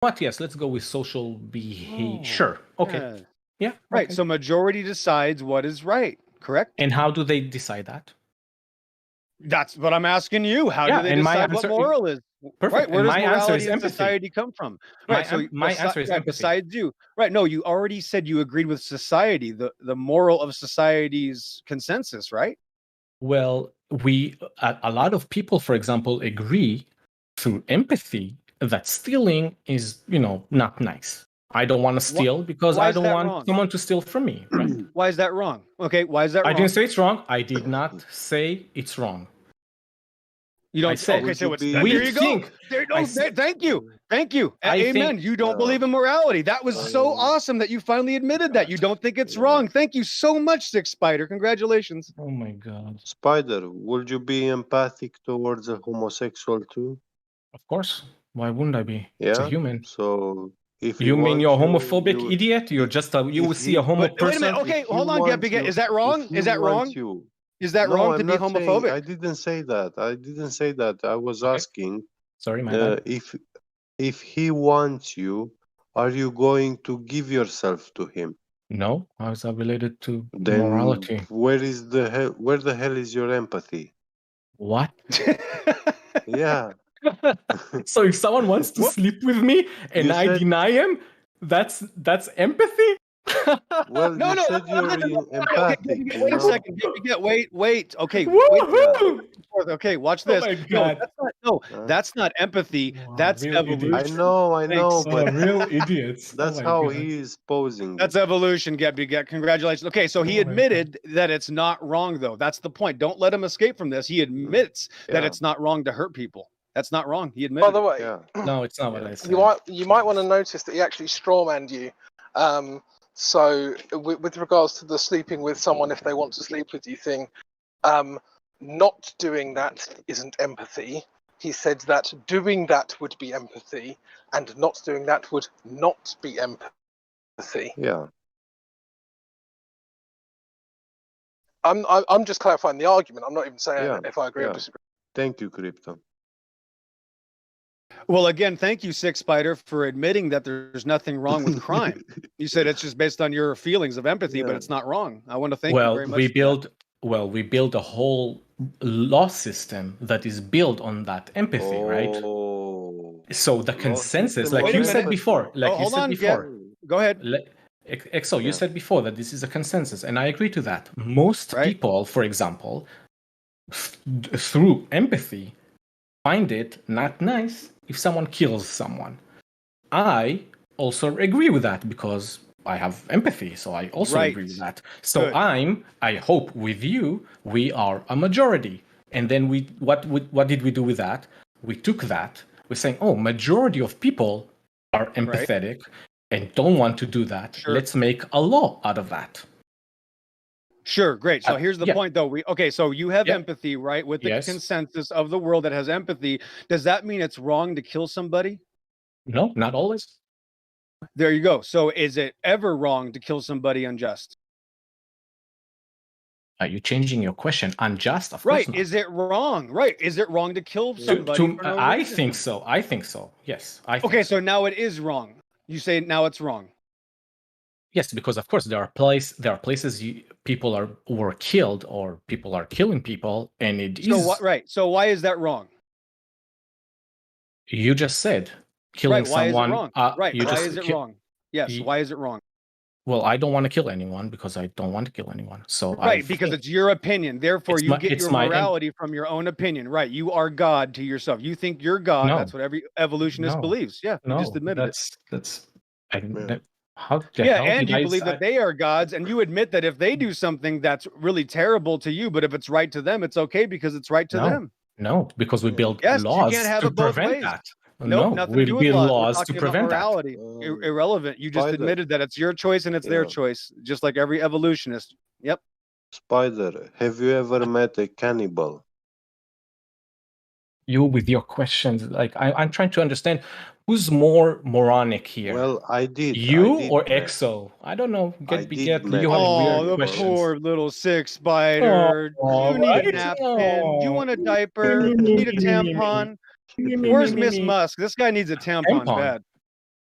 But yes, let's go with social behavior. Sure. Okay. Yeah. Right. Okay. So majority decides what is right, correct? And how do they decide that? That's what I'm asking you. How Yeah, do they and my decide what answer- moral is? Perfect. Right. Where And does my answer morality is in empathy. society come from? Right. My answer is empathy. Besides you. Right. No, you already said you agreed with society, the moral of society's consensus, right? Well, a lot of people, for example, agree through empathy that stealing is, not nice. I don't want to steal because I don't want someone to steal from me, right? Why is that wrong? Okay, why is that wrong? I didn't say it's wrong. I did not say it's wrong. You don't say okay, so it's we there you think, go. Thank you. Thank you. Amen. You don't believe in morality. That was so awesome that you finally admitted that. You don't think it's wrong. Thank you so much, Six Spider. Congratulations. Oh my God. Spider, would you be empathic towards a homosexual too? Of course. Why wouldn't I be? Yeah. It's a human. So if you mean you're homophobic you, idiot? You're just you will see a homo person. Wait a minute. Okay, hold on, Get. Is that wrong? Is that wrong? Is that wrong to be homophobic? I didn't say that. I was asking. Sorry, my bad. If he wants you, are you going to give yourself to him? No. How is that related to morality? Where the hell is your empathy? What? Yeah. So if someone wants to sleep with me and I deny him, that's empathy? Well, no, said you're empathic. Wait a second. Wait. Okay. Okay, watch this. Oh my God. That's not empathy. Wow, that's evolution. I know, but real idiots. That's how he is posing. That's evolution, Get. Congratulations. Okay, so he admitted that it's not wrong, though. That's the point. Don't let him escape from this. He admits that it's not wrong to hurt people. That's not wrong. He admitted. By the way, no, it's not what I said. You might want to notice that he actually strawmanned you. So with regards to the sleeping with someone if they want to sleep with you thing, not doing that isn't empathy. He said that doing that would be empathy, and not doing that would not be empathy. Yeah. I'm just clarifying the argument. I'm not even saying if I agree or disagree. Thank you, Crypto. Well, again, thank you, Six Spider, for admitting that there's nothing wrong with crime. You said it's just based on your feelings of empathy, but it's not wrong. I want to thank you very much. We build a whole law system that is built on that empathy, right? So the consensus, like you said before, Go ahead. Exo, you said before that this is a consensus, and I agree to that. Most people, for example, through empathy, find it not nice if someone kills someone. I also agree with that because I have empathy, so I also agree with that. So Good. I hope with you, we are a majority. And then what did we do with that? We took that, we're saying, majority of people are empathetic and don't want to do that. Sure. Let's make a law out of that. Sure, great. So here's the point, though. So you have empathy, right? With the consensus of the world that has empathy. Does that mean it's wrong to kill somebody? No, not always. There you go. So is it ever wrong to kill somebody unjust? Are you changing your question? Unjust? Of course not. Is it wrong? Is it wrong to kill somebody? I think so. Yes. Okay, so now it is wrong. You say now it's wrong. Yes, because of course there are places people were killed or people are killing people, and it is So why is that wrong? You just said killing someone. Why is it wrong? Yes. Why is it wrong? Well, I don't want to kill anyone because I don't want to kill anyone. So because it's your opinion. Therefore, you get your morality from your own opinion. Right. You are God to yourself. You think you're God. No. That's what every evolutionist believes. Yeah. You just admitted it. And you believe that they are gods, and you admit that if they do something that's really terrible to you, but if it's right to them, it's okay because it's right to them. No, because we build laws to prevent that. No, we build laws to prevent morality. Irrelevant. You just admitted that it's your choice and it's their choice, just like every evolutionist. Yep. Spider, have you ever met a cannibal? You with your questions, like I'm trying to understand who's more moronic here. Well, I did. You or Exo? I don't know. You have weird questions. Poor little Six Spider. You need a napkin. You want a diaper? You need a tampon. Where's Miss Musk? This guy needs a tampon bad.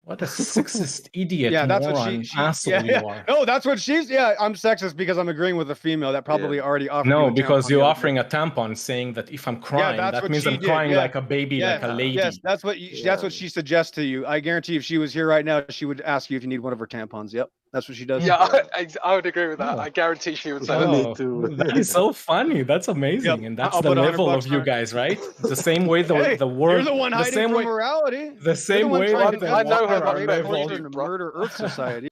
What a sexist idiot, Yeah, that's moron, what she asshole you are. No, that's what she's. Yeah, I'm sexist because I'm agreeing with a female that probably already offered. No, you a because tampon you're the other offering day. a tampon, saying that if I'm crying, that's that what means she I'm did, crying yeah. like a baby, like a lady. Yes, that's what that's what she suggests to you. I guarantee if she was here right now, she would ask you if you need one of her tampons. Yep, that's what she does. Yeah, I would agree with that. I guarantee she would say that. Me too. That is so funny. That's amazing, and that's I'll the put level $100 of you on it. guys, right? The same way the Hey, world. you're the one hiding from morality. The same way that the I know how water are much that leveled. costs in the murder Earth society.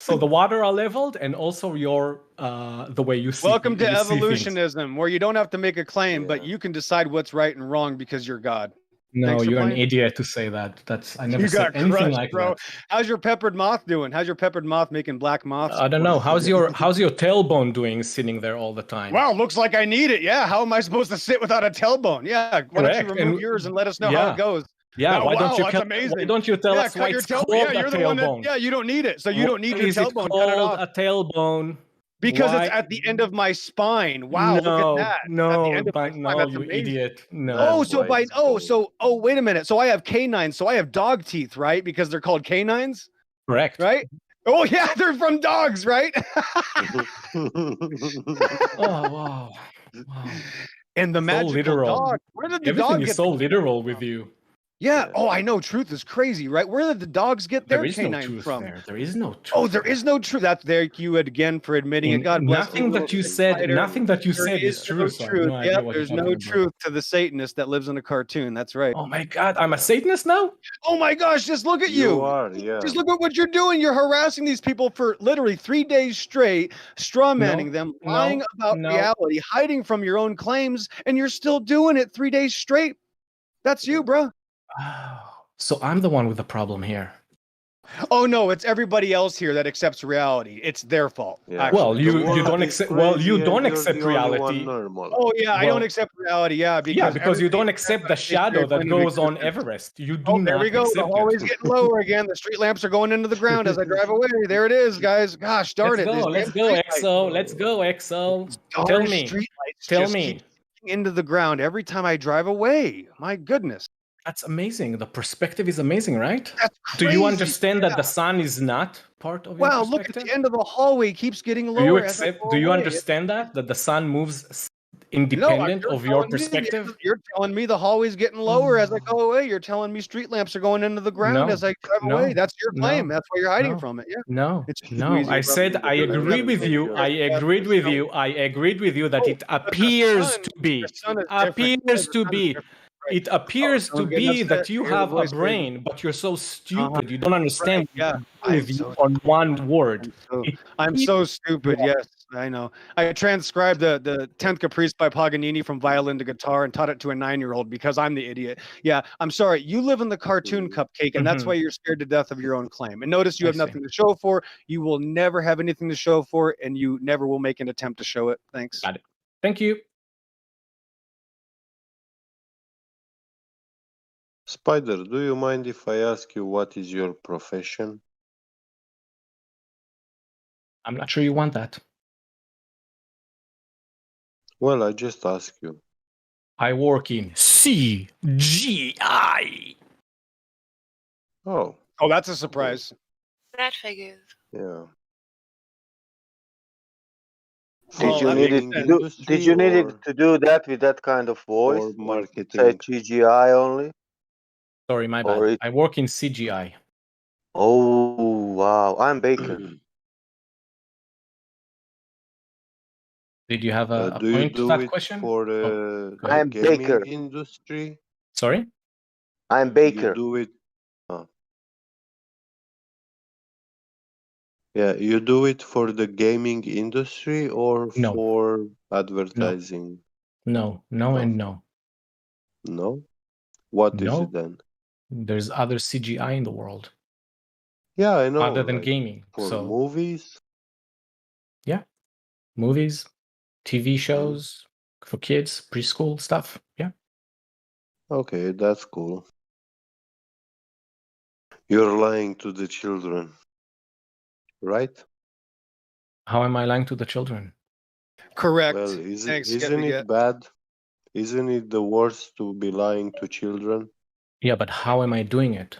So the water are leveled, and also your the way you see. Welcome to you see evolutionism, where you don't have to make a claim, but you can decide what's right and wrong because you're God. No, you're an idiot to say that. That's I never said anything crushed, like bro. that. How's your peppered moth doing? How's your peppered moth making black moths? I don't know. How's your tailbone doing, sitting there all the time? Wow, looks like I need it. Yeah, how am I supposed to sit without a tailbone? Yeah, why don't you remove yours and let us know how it goes? Yeah, why don't you? That's amazing. Why don't you tell us why it's called a tailbone? You don't need it, so you don't need your tailbone. Cut it off. A tailbone. Because it's at the end of my spine. Wow, look at that. No, you idiot. No. Wait a minute. So I have canines. So I have dog teeth, right? Because they're called canines? Correct. Right? Oh, yeah, they're from dogs, right? Wow. And the magical dog. Where did the dog get? Everything is so literal with you. Yeah. Oh, I know. Truth is crazy, right? Where did the dogs get their canine from? There is no truth. Oh, there is no truth. That's there. You again for admitting it. God bless nothing that you said. Nothing that you said is true. Yeah, there's no truth to the Satanist that lives in a cartoon. That's right. Oh my God, I'm a Satanist now. Oh my gosh, just look at you. You are, yeah. Just look at what you're doing. You're harassing these people for literally 3 days straight, straw manning them, lying about reality, hiding from your own claims, and you're still doing it 3 days straight. That's you, bro. So I'm the one with the problem here. Oh no, it's everybody else here that accepts reality. It's their fault. Yeah. Well, you don't accept. Well, you don't accept reality. Oh yeah, I don't accept reality. Yeah, because you don't accept the shadow that goes on Everest. You do not. There we go. The hallway's getting lower again. The street lamps are going into the ground as I drive away. There it is, guys. Gosh darn it! Let's go, EXO. Let's go, EXO. Tell me. Into the ground every time I drive away. My goodness. That's amazing. The perspective is amazing, right? That's crazy. Do you understand that the sun is not part of your perspective? Wow, look at the end of the hallway keeps getting lower. Do you understand that the sun moves independent of your perspective? You're telling me the hallway's getting lower as I go away. You're telling me street lamps are going into the ground as I drive away. That's your claim. That's why you're hiding from it. Yeah. No. I said I agree with you. I agreed with you. I agreed with you that it appears to be. It appears to be that you have a brain, but you're so stupid. You don't understand. On one word. I'm so stupid. Yes, I know. I transcribed the 10th Caprice by Paganini from violin to guitar and taught it to a 9-year-old because I'm the idiot. Yeah, I'm sorry. You live in the cartoon cupcake, and that's why you're scared to death of your own claim. And notice you have nothing to show for. You will never have anything to show for, and you never will make an attempt to show it. Thanks. Got it. Thank you. Spider, do you mind if I ask you what is your profession? I'm not sure you want that. Well, I just ask you. I work in CGI. Oh, that's a surprise. That figures. Yeah. Did you need it to do that with that kind of voice? Or marketing? Say CGI only? Sorry, my bad. I work in CGI. Oh, wow. I'm baker. Did you have a point to that question? For I'm gaming baker. Industry? Sorry? I'm baker. You do it. Yeah, you do it for the gaming industry or for advertising? No, and no. No? What is it then? There's other CGI in the world. Yeah, I know. Other than gaming. For movies? Yeah. Movies, TV shows, for kids, preschool stuff. Yeah. Okay, that's cool. You're lying to the children, right? How am I lying to the children? Correct. Well, isn't it bad? Isn't it the worst to be lying to children? Yeah, but how am I doing it?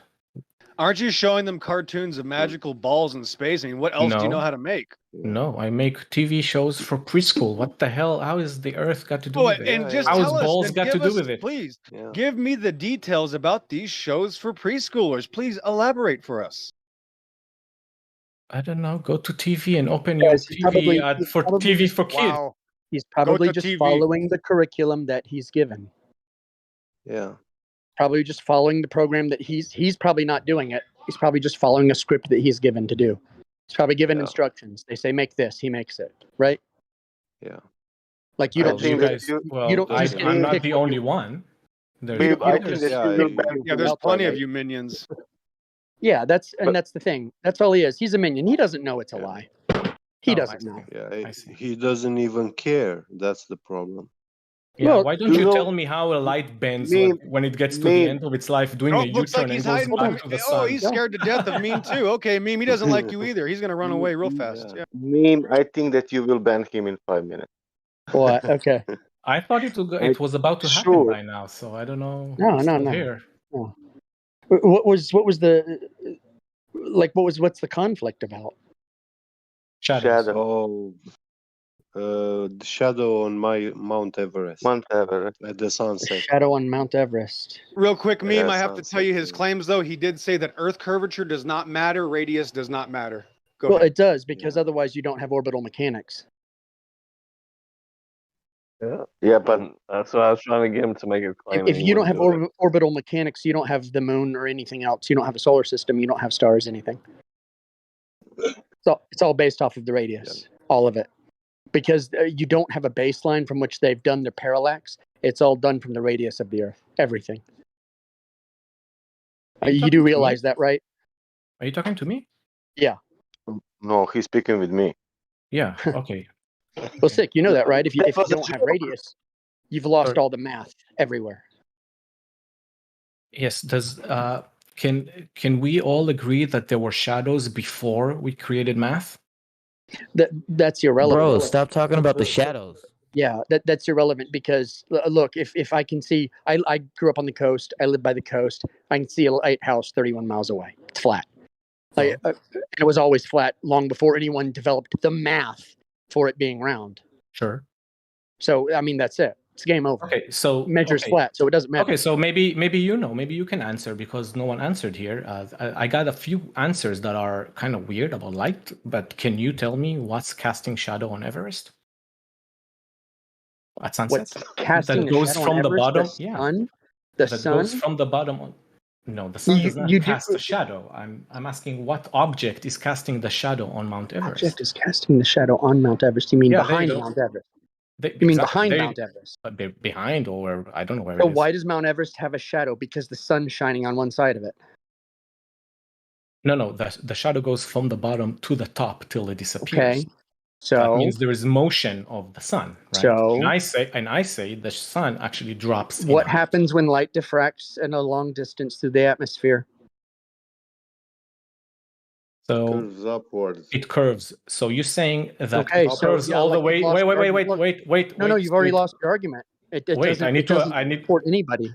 Aren't you showing them cartoons of magical balls in space? I mean, what else do you know how to make? No, I make TV shows for preschool. What the hell? How is the Earth got to do with it? And just how tell is balls us, got to do with it? Please give me the details about these shows for preschoolers. Please elaborate for us. I don't know. Go to TV and open your TV for TV for kids. Wow. He's probably just following the curriculum that he's given. Yeah. Probably just following the program that he's probably not doing it. He's probably just following a script that he's given to do. He's probably given instructions. They say make this, he makes it, right? Yeah. Like you don't think that you don't. I'm not the only one. There's plenty of you minions. Yeah, that's the thing. That's all he is. He's a minion. He doesn't know it's a lie. He doesn't know. Yeah, he doesn't even care. That's the problem. Yeah, why don't you tell me how a light bends when it gets to the end of its life, doing a U-turn and goes back to the sun? Oh, he's scared to death of Meme too. Okay, Meme, he doesn't like you either. He's gonna run away real fast. Yeah. Meme, I think that you will ban him in 5 minutes. What? Okay. I thought it was about to happen by now, so I don't know. No. Here. No. What's the conflict about? Shadow. The shadow on my Mount Everest. Mount Everest. At the sunset. The shadow on Mount Everest. Real quick, Meme, I have to tell you his claims, though. He did say that Earth curvature does not matter, radius does not matter. Go ahead. It does, because otherwise you don't have orbital mechanics. Yeah, but that's what I was trying to get him to make a claim. If you don't have orbital mechanics, you don't have the moon or anything else. You don't have a solar system. You don't have stars, anything. So it's all based off of the radius, all of it. Because you don't have a baseline from which they've done their parallax. It's all done from the radius of the Earth. Everything. You do realize that, right? Are you talking to me? Yeah. No, he's speaking with me. Yeah, okay. Well, Sick, you know that, right? If you don't have radius, you've lost all the math everywhere. Yes. Can we all agree that there were shadows before we created math? That's irrelevant. Bro, stop talking about the shadows. Yeah, that's irrelevant because look, if I can see, I grew up on the coast. I live by the coast. I can see a lighthouse 31 miles away. It's flat. It was always flat long before anyone developed the math for it being round. Sure. So I mean, that's it. It's game over. Okay, so measures flat, so it doesn't matter. Okay, so maybe maybe you can answer because no one answered here. I got a few answers that are kind of weird about light, but can you tell me what's casting shadow on Everest at sunset? What's casting that goes shadow from on the Everest? bottom? The sun. The that sun goes from the bottom. No, the sun does not cast a shadow. I'm asking what object is casting the shadow on Mount Everest? Object is casting the shadow on Mount Everest. You mean behind Mount Everest? You mean behind Mount Everest? Behind or I don't know where so it is. Why does Mount Everest have a shadow? Because the sun's shining on one side of it. No, the shadow goes from the bottom to the top till it disappears. Okay. So that means there is motion of the sun, right? So and I say the sun actually drops. What happens when light diffracts in a long distance through the atmosphere? So curves upwards. It curves. So you're saying that it curves all the way. Wait. No, you've already lost your argument. I need to support anybody.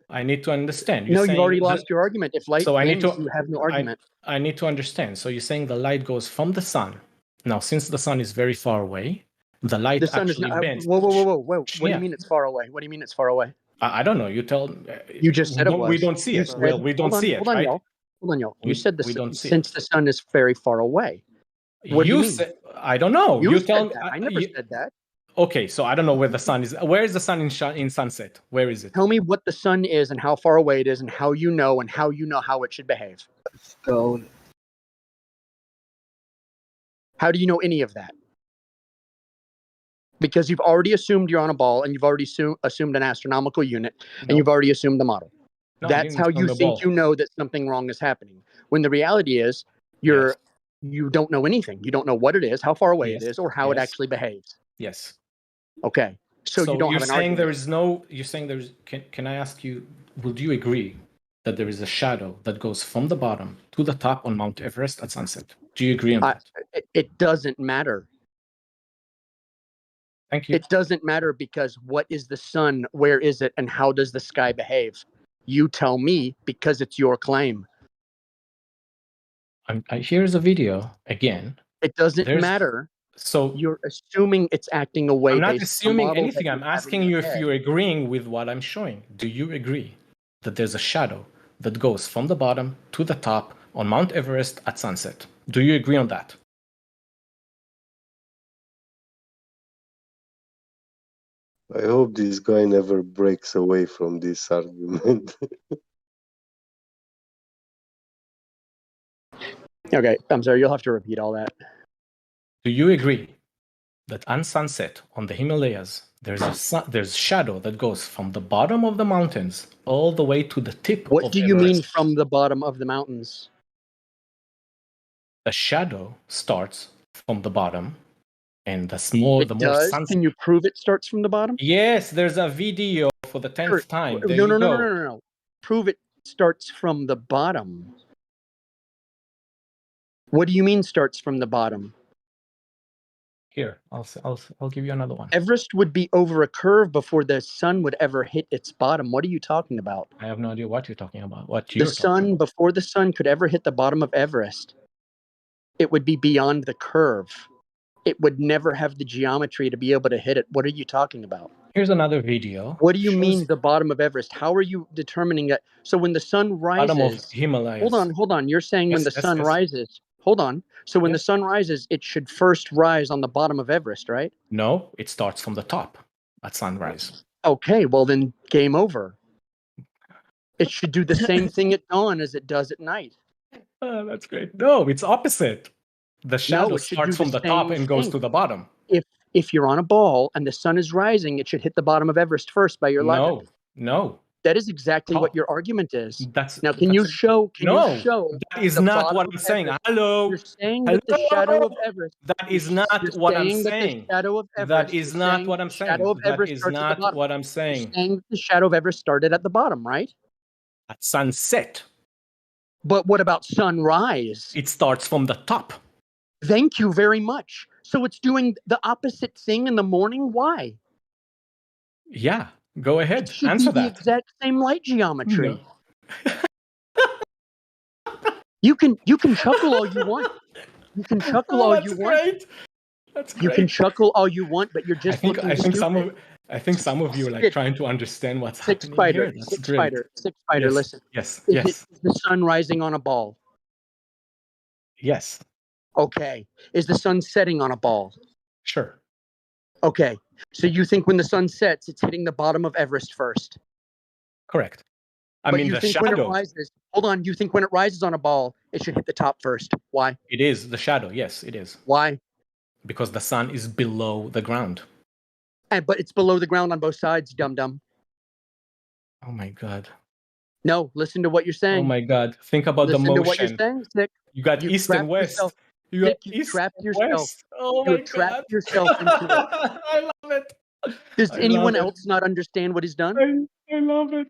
I need to understand. You've already lost your argument. If light bends, you have no argument. I need to understand. So you're saying the light goes from the sun. Now, since the sun is very far away, the light actually bends. Whoa. What do you mean it's far away? What do you mean it's far away? I don't know. You tell. You just said it was. We don't see it. Well, we don't see it, right? Hold on, y'all. You said since the sun is very far away. What do you mean? I don't know. You tell me. I never said that. Okay, so I don't know where the sun is. Where is the sun in sunset? Where is it? Tell me what the sun is and how far away it is and how you know how it should behave. Go. How do you know any of that? Because you've already assumed you're on a ball and you've already assumed an astronomical unit and you've already assumed the model. No, that's how you think you know that something wrong is happening. When the reality is you don't know anything. You don't know what it is, how far away it is, or how it actually behaves. Yes. Okay. So you don't have an argument. You're saying there's can I ask you, would you agree that there is a shadow that goes from the bottom to the top on Mount Everest at sunset? Do you agree on that? It doesn't matter. Thank you. It doesn't matter because what is the sun? Where is it? And how does the sky behave? You tell me because it's your claim. Here's a video again. It doesn't matter. So you're assuming it's acting away. I'm not based assuming on anything. I'm asking you if you're agreeing with what I'm showing. Do you agree that there's a shadow that goes from the bottom to the top on Mount Everest at sunset? Do you agree on that? I hope this guy never breaks away from this argument. Okay, I'm sorry. You'll have to repeat all that. Do you agree that on sunset on the Himalayas, there's shadow that goes from the bottom of the mountains all the way to the tip What of do you Everest? mean from the bottom of the mountains? The shadow starts from the bottom, and the more sunset. Can you prove it starts from the bottom? Yes, there's a video for the 10th time. There no, you go. No. Prove it starts from the bottom. What do you mean starts from the bottom? Here, I'll give you another one. Everest would be over a curve before the sun would ever hit its bottom. What are you talking about? I have no idea what you're talking about. Before the sun could ever hit the bottom of Everest, it would be beyond the curve. It would never have the geometry to be able to hit it. What are you talking about? Here's another video. What do you mean the bottom of Everest? How are you determining that? So when the sun rises, bottom of Himalayas. Hold on. You're saying when the sun rises. Hold on. So when the sun rises, it should first rise on the bottom of Everest, right? No, it starts from the top at sunrise. Okay, well then game over. It should do the same thing at dawn as it does at night. Oh, that's great. No, it's opposite. The shadow starts from the top and goes to the bottom. If you're on a ball and the sun is rising, it should hit the bottom of Everest first by your logic. No. That is exactly what your argument is. Now, can you show? That is not what I'm saying. Hello. You're saying that the shadow of Everest. That is not what I'm saying. That is not what I'm saying. That is not what I'm saying. You're saying the shadow of Everest started at the bottom, right? At sunset. But what about sunrise? It starts from the top. Thank you very much. So it's doing the opposite thing in the morning? Why? Yeah, go ahead. It should Answer be that. the exact same light geometry. No. You can chuckle all you want. You can chuckle all you want. That's great. You can chuckle all you want, but you're just I think some of you are like trying to understand what's happening here. Six spider. Yes. Listen. Yes. Is the sun rising on a ball? Yes. Okay. Is the sun setting on a ball? Sure. Okay. So you think when the sun sets, it's hitting the bottom of Everest first? Correct. I mean, the shadow. When it rises, hold on. You think when it rises on a ball, it should hit the top first? Why? It is the shadow. Yes, it is. Why? Because the sun is below the ground. But it's below the ground on both sides, dum-dum. Oh my God. No, listen to what you're saying. Oh my God. Think about the motion. Listen to what you're saying, Sick. You got east and west. You trapped yourself. Oh my God. Trapped yourself into it. I love it. Does anyone else not understand what he's done? I love it.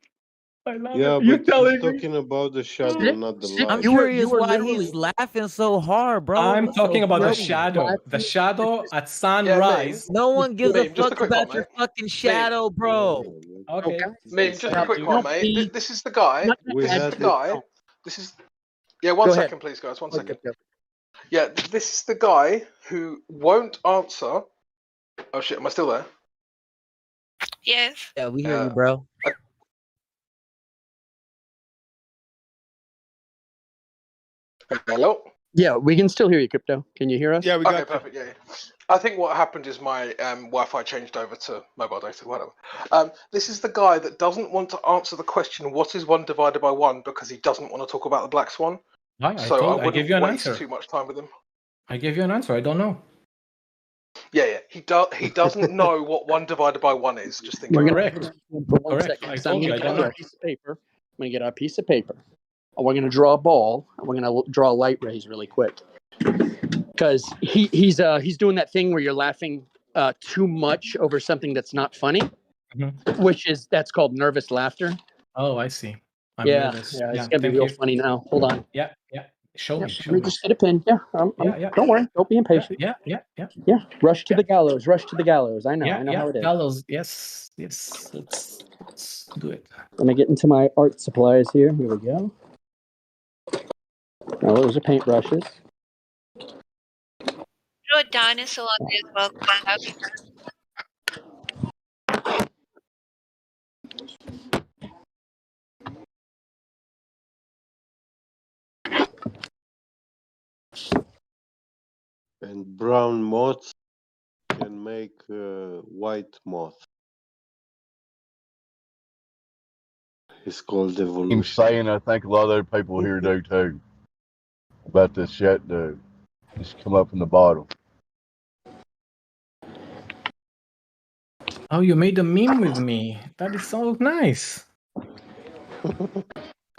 I love it. Yeah, You're but telling he's talking about the shadow, not the light. I'm curious why he's laughing so hard, bro. I'm talking about the shadow. The shadow at sunrise. No one gives a fuck about your fucking shadow, bro. Okay. Just a quick one, mate. This is the guy. This is. Yeah, 1 second, please, guys. 1 second. Yeah, this is the guy who won't answer. Oh shit, am I still there? Yes. Yeah, we hear you, bro. Hello? Yeah, we can still hear you, Crypto. Can you hear us? Yeah, we got you. Perfect. Yeah. I think what happened is my Wi-Fi changed over to mobile data, whatever. This is the guy that doesn't want to answer the question, what is 1 divided by 1, because he doesn't want to talk about the black swan. I gave you an answer. Too much time with him. I gave you an answer. I don't know. Yeah. He doesn't know what 1 divided by 1 is. Just think. Correct. Correct. I told you I don't know. I'm gonna get a piece of paper. We're gonna draw a ball. And we're gonna draw light rays really quick. Because he's doing that thing where you're laughing too much over something that's not funny, that's called nervous laughter. Oh, I see. I'm yeah, nervous. It's gonna be real funny now. Hold on. Yeah. Show me. Let me just get a pen. Yeah. Don't worry. Don't be impatient. Yeah. Rush to the gallows. Rush to the gallows. I know how it is. Gallows. Yes. Let's do it. Let me get into my art supplies here. Here we go. Oh, those are paintbrushes. Throw a dinosaur on there as well, Crab. And brown moths can make white moth. It's called evolution. I'm saying I think a lot of other people here do too. About this shit to just come up from the bottom. Oh, you made a meme with me. That is so nice.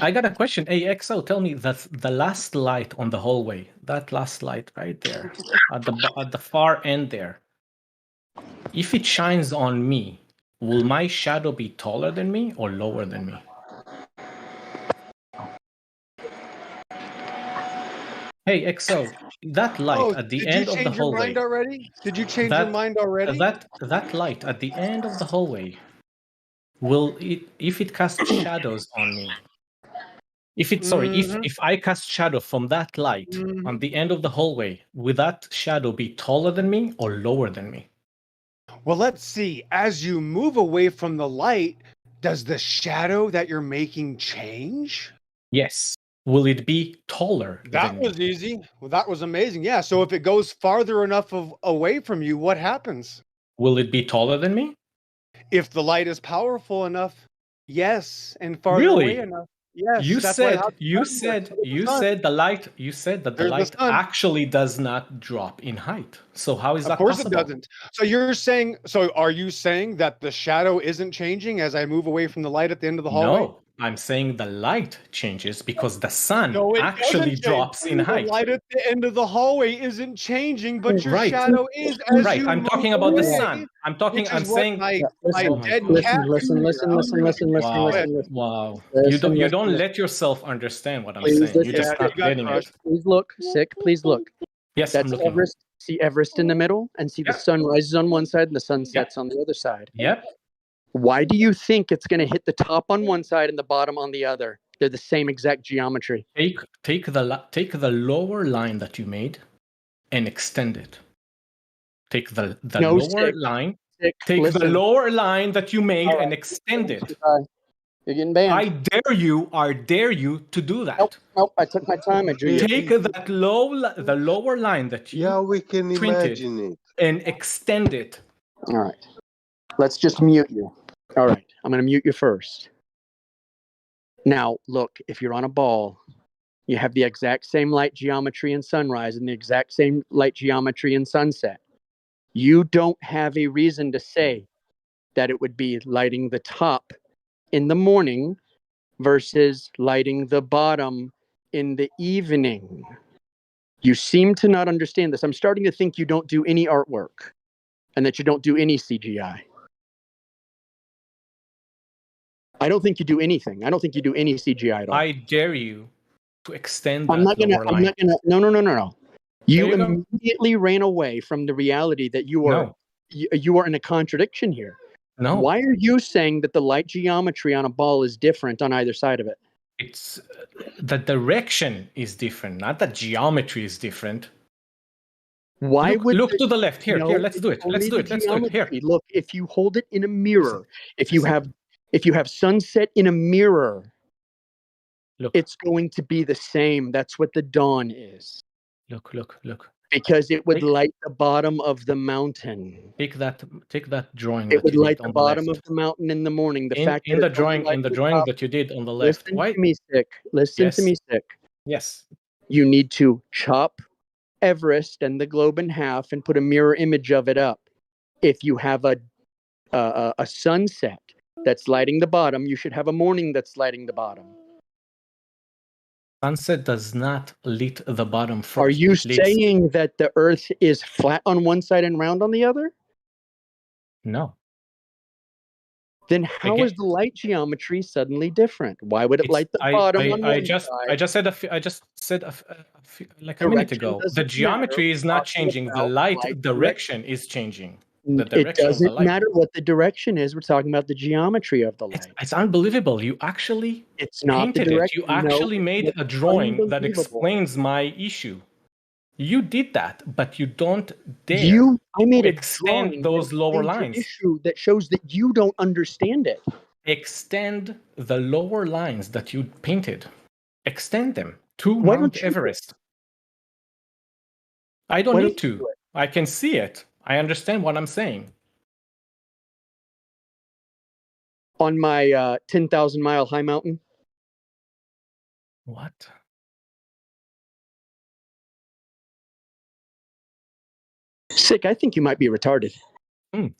I got a question. Hey, XO, tell me that the last light on the hallway, that last light right there, at the far end there, if it shines on me, will my shadow be taller than me or lower than me? Hey, XO, that light at the end of the hallway. Did you change your mind already? That light at the end of the hallway, will it, if it casts shadows on me? If I cast shadow from that light on the end of the hallway, will that shadow be taller than me or lower than me? Well, let's see. As you move away from the light, does the shadow that you're making change? Yes. Will it be taller? That was easy. Well, that was amazing. Yeah. So if it goes farther enough away from you, what happens? Will it be taller than me? If the light is powerful enough, yes, and farther away enough. Yes. You said the light actually does not drop in height. So how is that possible? Of course it doesn't. So are you saying that the shadow isn't changing as I move away from the light at the end of the hallway? No, I'm saying the light changes because the sun actually drops in height. The light at the end of the hallway isn't changing, but your shadow is. As I'm talking about the sun. Listen. Wow. You don't let yourself understand what I'm saying. You're just not getting it. Please look, Sick. Please look. Yes, that's Everest. See Everest in the middle, and see the sun rises on one side and the sun sets on the other side. Yep. Why do you think it's going to hit the top on one side and the bottom on the other? They're the same exact geometry. Take the lower line that you made and extend it. Take the lower line. Take the lower line that you made and extend it. You're getting banned. I dare you to do that. Nope. I took my time. I drew Take the lower line that you we can imagine it and extend it. All right. Let's just mute you. All right. I'm going to mute you first. Now, look, if you're on a ball, you have the exact same light geometry in sunrise and the exact same light geometry in sunset. You don't have a reason to say that it would be lighting the top in the morning versus lighting the bottom in the evening. You seem to not understand this. I'm starting to think you don't do any artwork and that you don't do any CGI. I don't think you do anything. I don't think you do any CGI at all. I dare you to extend that I'm not gonna. No. You go. immediately ran away from the reality that you are you are in a contradiction here. No. Why are you saying that the light geometry on a ball is different on either side of it? It's the direction is different, not the geometry is different. Why look to the left here? Here, let's do it. Let's do it here. Look, if you hold it in a mirror, if you have sunset in a mirror, it's going to be the same. That's what the dawn is. Look. Because it would light the bottom of the mountain. Take that drawing. It would light the bottom of the mountain in the morning. In the drawing that you did on the left. Listen to me, Sick. Listen to me, Sick. Yes. You need to chop Everest and the globe in half and put a mirror image of it up. If you have a sunset that's lighting the bottom, you should have a morning that's lighting the bottom. Sunset does not lit the bottom first. Are you saying that the Earth is flat on one side and round on the other? No. Then how is the light geometry suddenly different? Why would it light the bottom on one side? I just said like a minute ago. The geometry is not changing. The light direction is changing. the direction it doesn't of the light. matter what the direction is. We're talking about the geometry of the light. It's unbelievable. You actually it's not painted the direction. it. You actually made a drawing that unbelievable. explains my issue. You did that, but you don't dare I made to a extend those lower lines. Issue that shows that you don't understand it. Extend the lower lines that you painted. Extend them to Mount Everest. I don't need to. I can see it. I understand what I'm saying. On my 10,000 mile high mountain. What? Sick, I think you might be retarded. I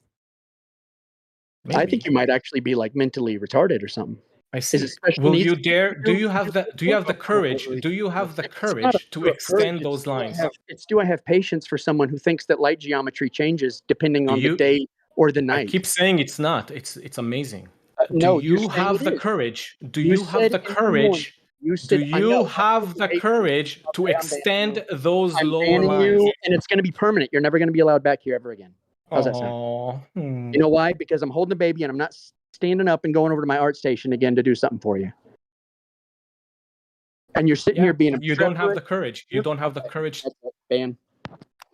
think you might actually be like mentally retarded or something. I see. Will you dare? Do you have the courage? Do you have the courage to extend those lines? Do I have patience for someone who thinks that light geometry changes depending on the day or the night? I keep saying it's not. It's amazing. No, do you have the courage? Do you have the courage? Do you have the courage to extend those lower lines? And it's going to be permanent. You're never going to be allowed back here ever again. How's that sound? You know why? Because I'm holding a baby and I'm not standing up and going over to my art station again to do something for you. And you're sitting here being you don't have the courage. You don't have the courage. Ban.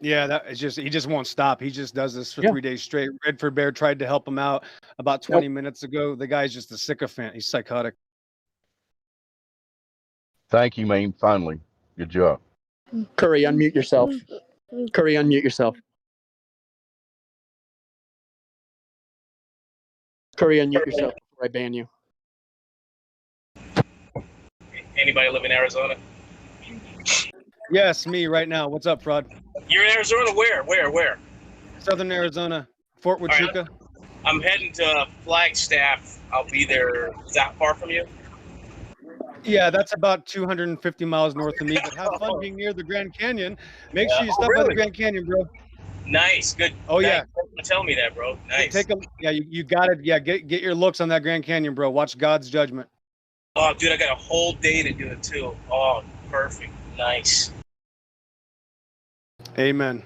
Yeah, that is just he just won't stop. He just does this for 3 days straight. Redford Bear tried to help him out about 20 minutes ago. The guy's just a sycophant. He's psychotic. Thank you, man. Finally. Good job. Curry, unmute yourself. Curry, unmute yourself. Curry, unmute yourself before I ban you. Anybody live in Arizona? Yes, me right now. What's up, Fraud? You're in Arizona? Where? Southern Arizona, Fort Huachuca. Right, I'm heading to Flagstaff. I'll be there. Is that far from you? Yeah, that's about 250 miles north of me. But have fun being near the Grand Canyon. Make sure you stop by the Grand Canyon, bro. Nice, good. Oh yeah, tell me that, bro. Nice. You got it. Yeah, get your looks on that Grand Canyon, bro. Watch God's judgment. Oh, dude, I got a whole day to do it too. Oh, perfect. Nice. Amen.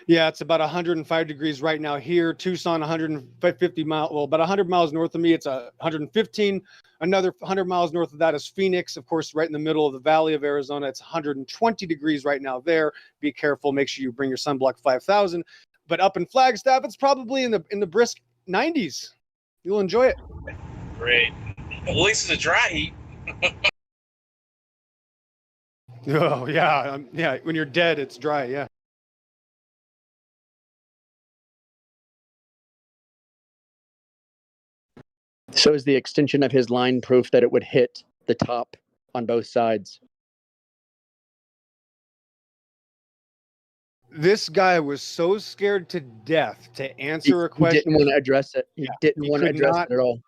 Yeah, it's about 105 degrees right now here. Tucson, 150 miles, well, about 100 miles north of me. It's 115. Another 100 miles north of that is Phoenix, of course, right in the middle of the valley of Arizona. It's 120 degrees right now there. Be careful. Make sure you bring your sunblock 5000. But up in Flagstaff, it's probably in the brisk 90s. You'll enjoy it. Great. At least it's a dry heat. Oh yeah, yeah. When you're dead, it's dry. Yeah. So is the extension of his line proof that it would hit the top on both sides? This guy was so scared to death to answer a question. He didn't want to address it. He didn't want to address it at all.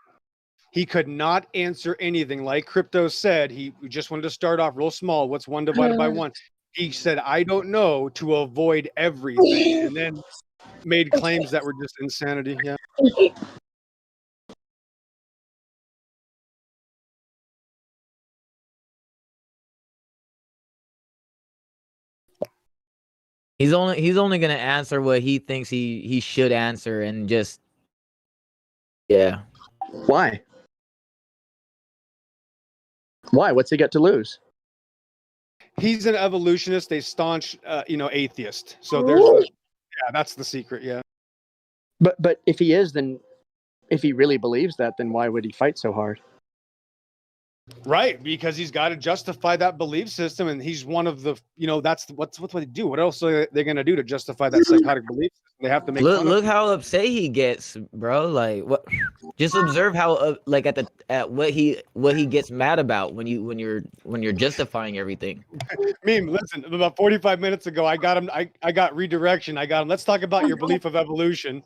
He could not answer anything. Like Crypto said, he just wanted to start off real small. What's 1 divided by 1? He said, I don't know, to avoid everything. And then made claims that were just insanity. Yeah. He's only gonna answer what he thinks he should answer, and just Why? What's he got to lose? He's an evolutionist, a staunch atheist. So there's that's the secret. Yeah. But if he is, then if he really believes that, then why would he fight so hard? Right, because he's got to justify that belief system, and he's one of the, that's what they do. What else are they going to do to justify that psychotic belief system? They have to make look how upset he gets, bro. Like, what? Just observe how like at what he gets mad about when you're justifying everything. Meme, listen, about 45 minutes ago, I got him. I got redirection. I got him. Let's talk about your belief of evolution,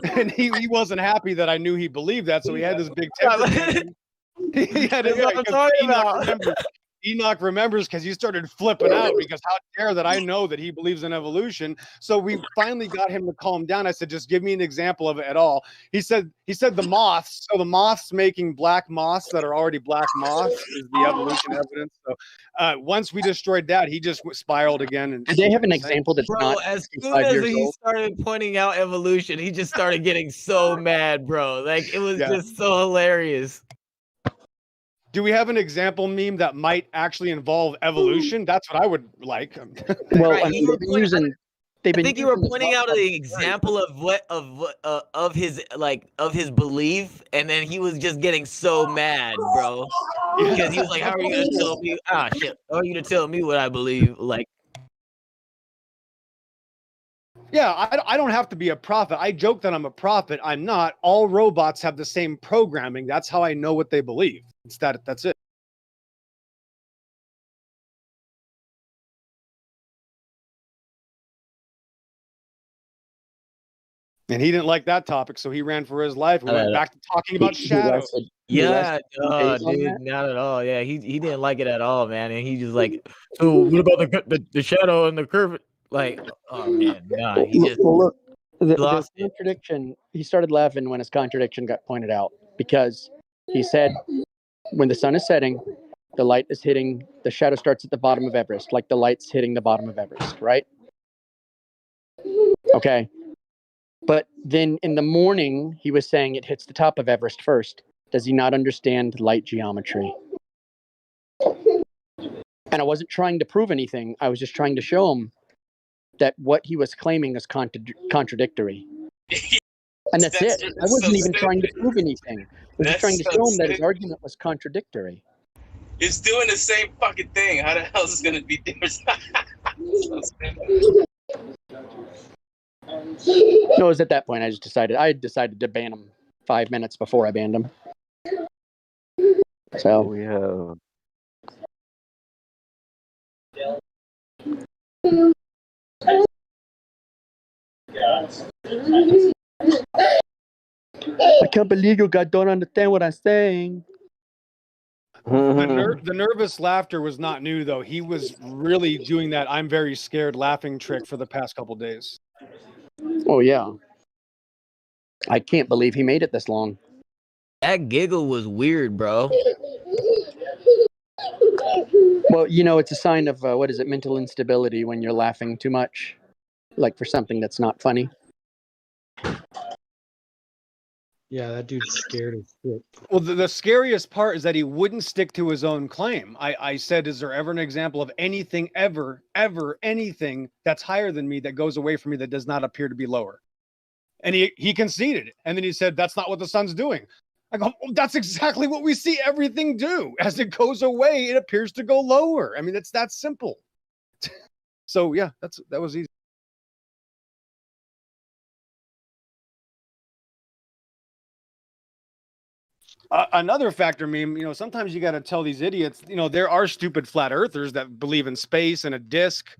and he wasn't happy that I knew he believed that, so he had this big temper. He had Enoch remembers because he started flipping out because how dare that I know that he believes in evolution. So we finally got him to calm down. I said, just give me an example of it at all. He said the moths. So the moths making black moths that are already black moths is the evolution evidence. So once we destroyed that, he just spiraled again. And did they have an example that's bro, not as soon as he old? started pointing out evolution, he just started getting so mad, bro. Like it was just so hilarious. Do we have an example meme that might actually involve evolution? That's what I would like. Well, Right, I mean, I think you were pointing out an example of his belief, and then he was just getting so mad, bro, because he was like, "How are you gonna tell me? Ah, shit! How are you gonna tell me what I believe?" Like, yeah, I don't have to be a prophet. I joke that I'm a prophet. I'm not. All robots have the same programming. That's how I know what they believe. That's it. And he didn't like that topic, so he ran for his life. We went back to talking about shadows. yeah, dude, not at all. Yeah, he didn't like it at all, man. And he just like, so what about the shadow and the curve? Like, oh man, nah. He just look. The lost contradiction. He started laughing when his contradiction got pointed out because he said, when the sun is setting, the light is hitting. The shadow starts at the bottom of Everest, like the light's hitting the bottom of Everest, right? Okay. But then in the morning, he was saying it hits the top of Everest first. Does he not understand light geometry? And I wasn't trying to prove anything. I was just trying to show him that what he was claiming is contradictory. And that's it. I wasn't even trying to prove anything. I was just trying to show him that his argument was contradictory. It's doing the same fucking thing. How the hell is it going to be different? No, it was at that point I decided to ban him 5 minutes before I banned him. So we have. I can't believe you guys don't understand what I'm saying. The nervous laughter was not new, though. He was really doing that "I'm very scared" laughing trick for the past couple days. Oh yeah, I can't believe he made it this long. That giggle was weird, bro. Well, it's a sign of mental instability when you're laughing too much, like for something that's not funny. Yeah, that dude's scared as shit. Well, the scariest part is that he wouldn't stick to his own claim. I said, is there ever an example of anything, ever, anything that's higher than me that goes away from me that does not appear to be lower? And he conceded. And then he said, that's not what the sun's doing. I go, well, that's exactly what we see everything do. As it goes away, it appears to go lower. I mean, it's that simple. So yeah, that was easy. Another factor meme, sometimes you got to tell these idiots, there are stupid flat earthers that believe in space and a disc.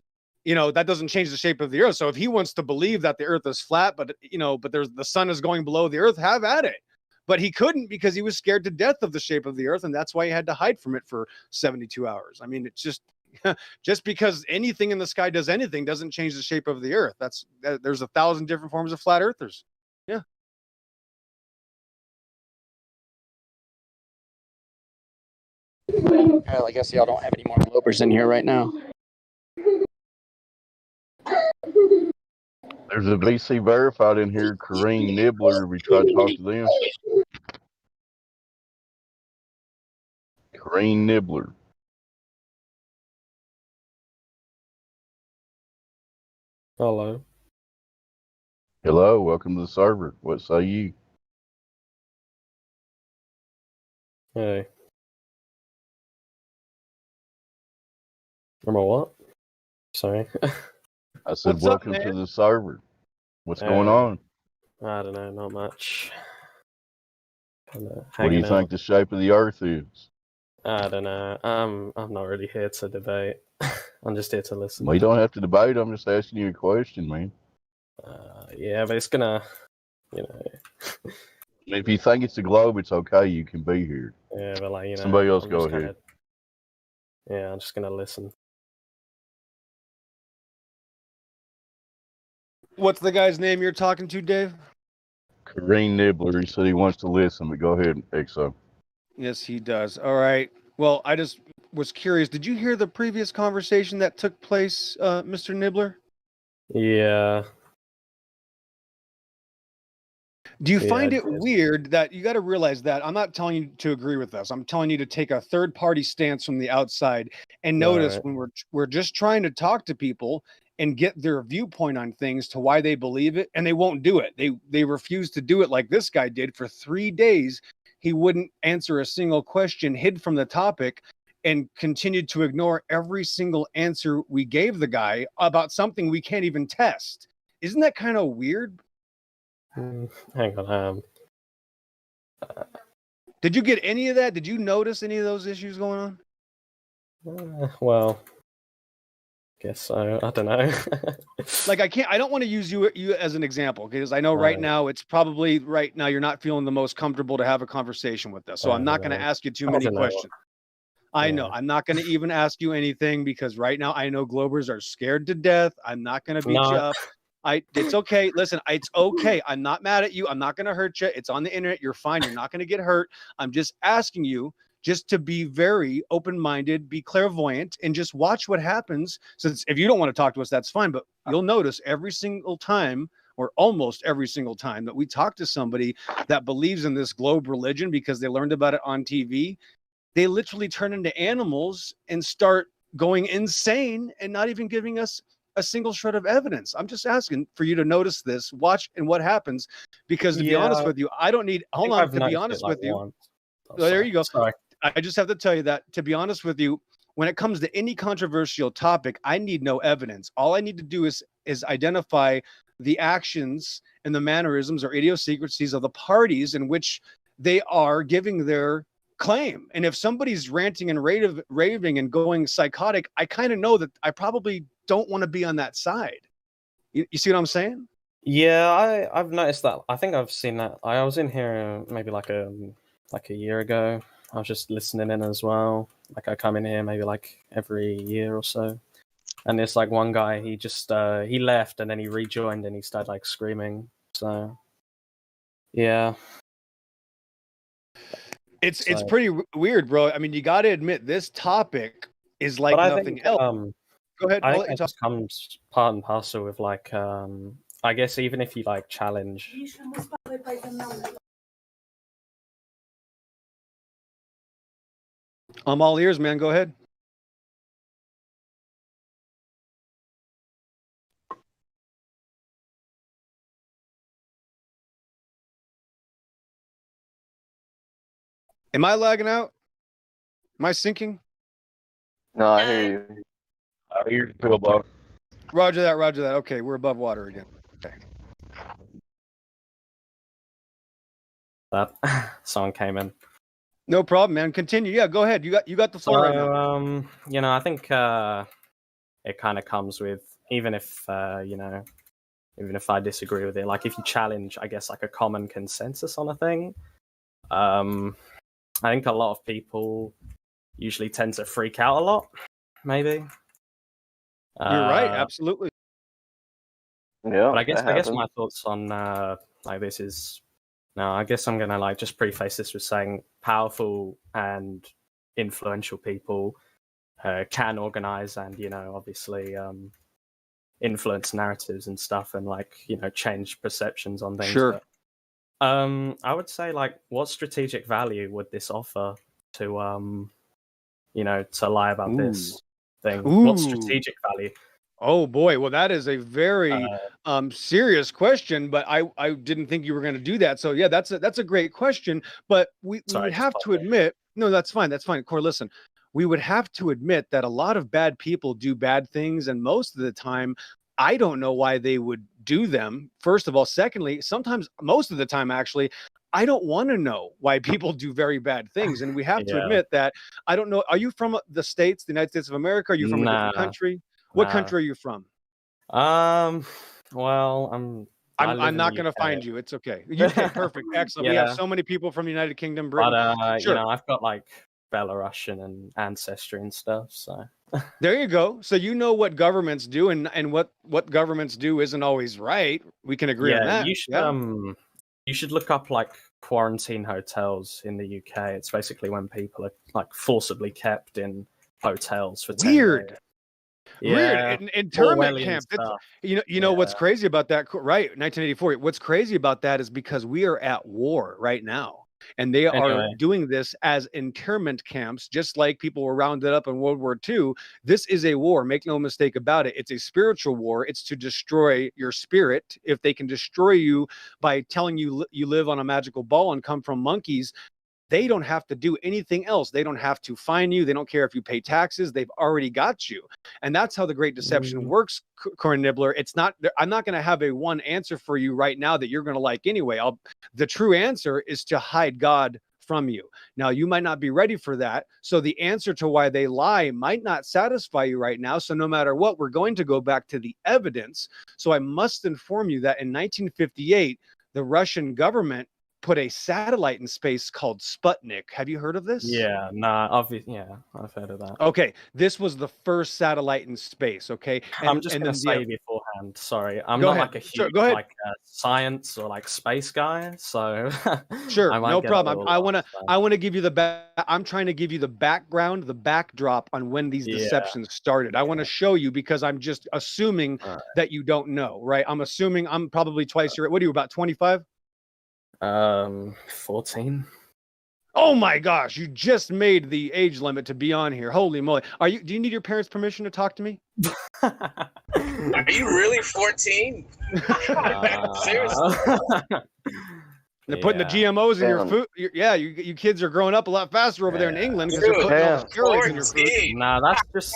That doesn't change the shape of the earth. So if he wants to believe that the earth is flat, but the sun is going below the earth, have at it. But he couldn't because he was scared to death of the shape of the earth. And that's why he had to hide from it for 72 hours. I mean, it's just because anything in the sky does anything doesn't change the shape of the earth. There's 1,000 different forms of flat earthers. Yeah. Well, I guess y'all don't have any more Globers in here right now. There's a VC verified in here, Kareem Nibbler. We tried to talk to them. Kareem Nibbler. Hello. Hello, welcome to the server. What say you? Hey. Remember what? Sorry. I said, welcome to the server. What's going on? I don't know, not much. What do you think the shape of the earth is? I don't know. I'm not really here to debate. I'm just here to listen. Well, you don't have to debate. I'm just asking you a question, man. Yeah, but it's gonna, If you think it's the globe, it's okay. You can be here. Yeah, but somebody else go ahead. Yeah, I'm just gonna listen. What's the guy's name you're talking to, Dave? Kareem Nibbler. He said he wants to listen, but go ahead, Exo. Yes, he does. All right. Well, I just was curious. Did you hear the previous conversation that took place, Mr. Nibbler? Yeah. Do you find it weird that you got to realize that I'm not telling you to agree with us. I'm telling you to take a third-party stance from the outside and notice when we're just trying to talk to people and get their viewpoint on things to why they believe it, and they won't do it. They refuse to do it like this guy did for 3 days. He wouldn't answer a single question, hid from the topic, and continued to ignore every single answer we gave the guy about something we can't even test. Isn't that kind of weird? Hang on. Did you get any of that? Did you notice any of those issues going on? Well, guess so. I don't know. Like I don't want to use you as an example because I know right now it's probably right now you're not feeling the most comfortable to have a conversation with us. So I'm not going to ask you too many questions. I know. I'm not going to even ask you anything because right now I know Globers are scared to death. I'm not going to beat you up. It's okay. Listen, it's okay. I'm not mad at you. I'm not going to hurt you. It's on the internet. You're fine. You're not going to get hurt. I'm just asking you just to be very open-minded, be clairvoyant, and just watch what happens. So if you don't want to talk to us, that's fine. But you'll notice every single time or almost every single time that we talk to somebody that believes in this globe religion because they learned about it on TV, they literally turn into animals and start going insane and not even giving us a single shred of evidence. I'm just asking for you to notice this, watch, and what happens. Because to be honest with you, I don't need. Hold on. To be honest with you, there you go. Sorry. I just have to tell you that. To be honest with you, when it comes to any controversial topic, I need no evidence. All I need to do is identify the actions and the mannerisms or idiosyncrasies of the parties in which they are giving their claim. And if somebody's ranting and raving and going psychotic, I kind of know that I probably don't want to be on that side. You see what I'm saying? Yeah, I've noticed that. I think I've seen that. I was in here maybe like a year ago. I was just listening in as well. Like I come in here maybe like every year or so. And there's like one guy, he just he left and then he rejoined and he started like screaming. So yeah. It's pretty weird, bro. I mean, you got to admit this topic is like nothing else. Go ahead. I think it just comes part and parcel with like I guess even if you like challenge. I'm all ears, man. Go ahead. Am I lagging out? Am I sinking? No, I hear you. I hear you, above. Roger that. Roger that. Okay, we're above water again. Okay. That song came in. No problem, man. Continue. Yeah, go ahead. You got the floor right now. You know, I think it kind of comes with even if even if I disagree with it, like if you challenge, I guess like a common consensus on a thing. I think a lot of people usually tend to freak out a lot. Maybe. You're right. Absolutely. Yeah. But I guess my thoughts on like this is. Now, I guess I'm gonna like just preface this with saying powerful and influential people can organize and obviously influence narratives and stuff and like change perceptions on things. Sure. But, I would say like what strategic value would this offer to to lie about this thing? What strategic value? Oh boy, well that is a very serious question, but I didn't think you were going to do that. So yeah, that's a great question, but we would have to admit, no, that's fine. Core, listen. We would have to admit that a lot of bad people do bad things, and most of the time I don't know why they would do them. First of all, secondly, sometimes most of the time actually I don't want to know why people do very bad things, and we have to admit that. I don't know. Are you from the States, the United States of America? Are you from a different country? What country are you from? Well, I'm not going to find you. It's okay. UK, perfect, excellent. Yeah. We have so many people from the United Kingdom, Britain. But sure. I've got like Belarusian and ancestry and stuff. So there you go. So you know what governments do, and what governments do isn't always right. We can agree on that. You should look up like quarantine hotels in the UK. It's basically when people are like forcibly kept in hotels for 10 weird. days. Weird. Internment camp. You know what's crazy about that, right? 1984. What's crazy about that is because we are at war right now. And they are doing this as internment camps, just like people were rounded up in World War II. This is a war. Make no mistake about it. It's a spiritual war. It's to destroy your spirit. If they can destroy you by telling you you live on a magical ball and come from monkeys, they don't have to do anything else. They don't have to fine you. They don't care if you pay taxes. They've already got you. And that's how the Great Deception works, Corn Nibbler. It's not, I'm not going to have a one answer for you right now that you're going to like anyway. The true answer is to hide God from you. Now, you might not be ready for that. So the answer to why they lie might not satisfy you right now. So no matter what, we're going to go back to the evidence. So I must inform you that in 1958, the Russian government put a satellite in space called Sputnik. Have you heard of this? Yeah, I've heard of that. Okay, this was the first satellite in space. Okay, I'm just going to say beforehand. Sorry, I'm not like a huge like science or like space guy. So sure, no problem. I want to give you I'm trying to give you the background, the backdrop on when these deceptions started. I want to show you because I'm just assuming that you don't know, right? I'm assuming I'm probably twice your. What are you, about 25? 14. Oh my gosh, you just made the age limit to be on here. Holy moly. Do you need your parents' permission to talk to me? Are you really 14? Seriously? They're putting the GMOs in your food. You kids are growing up a lot faster over there in England because they're putting all the steroids in your food. Nah, that's just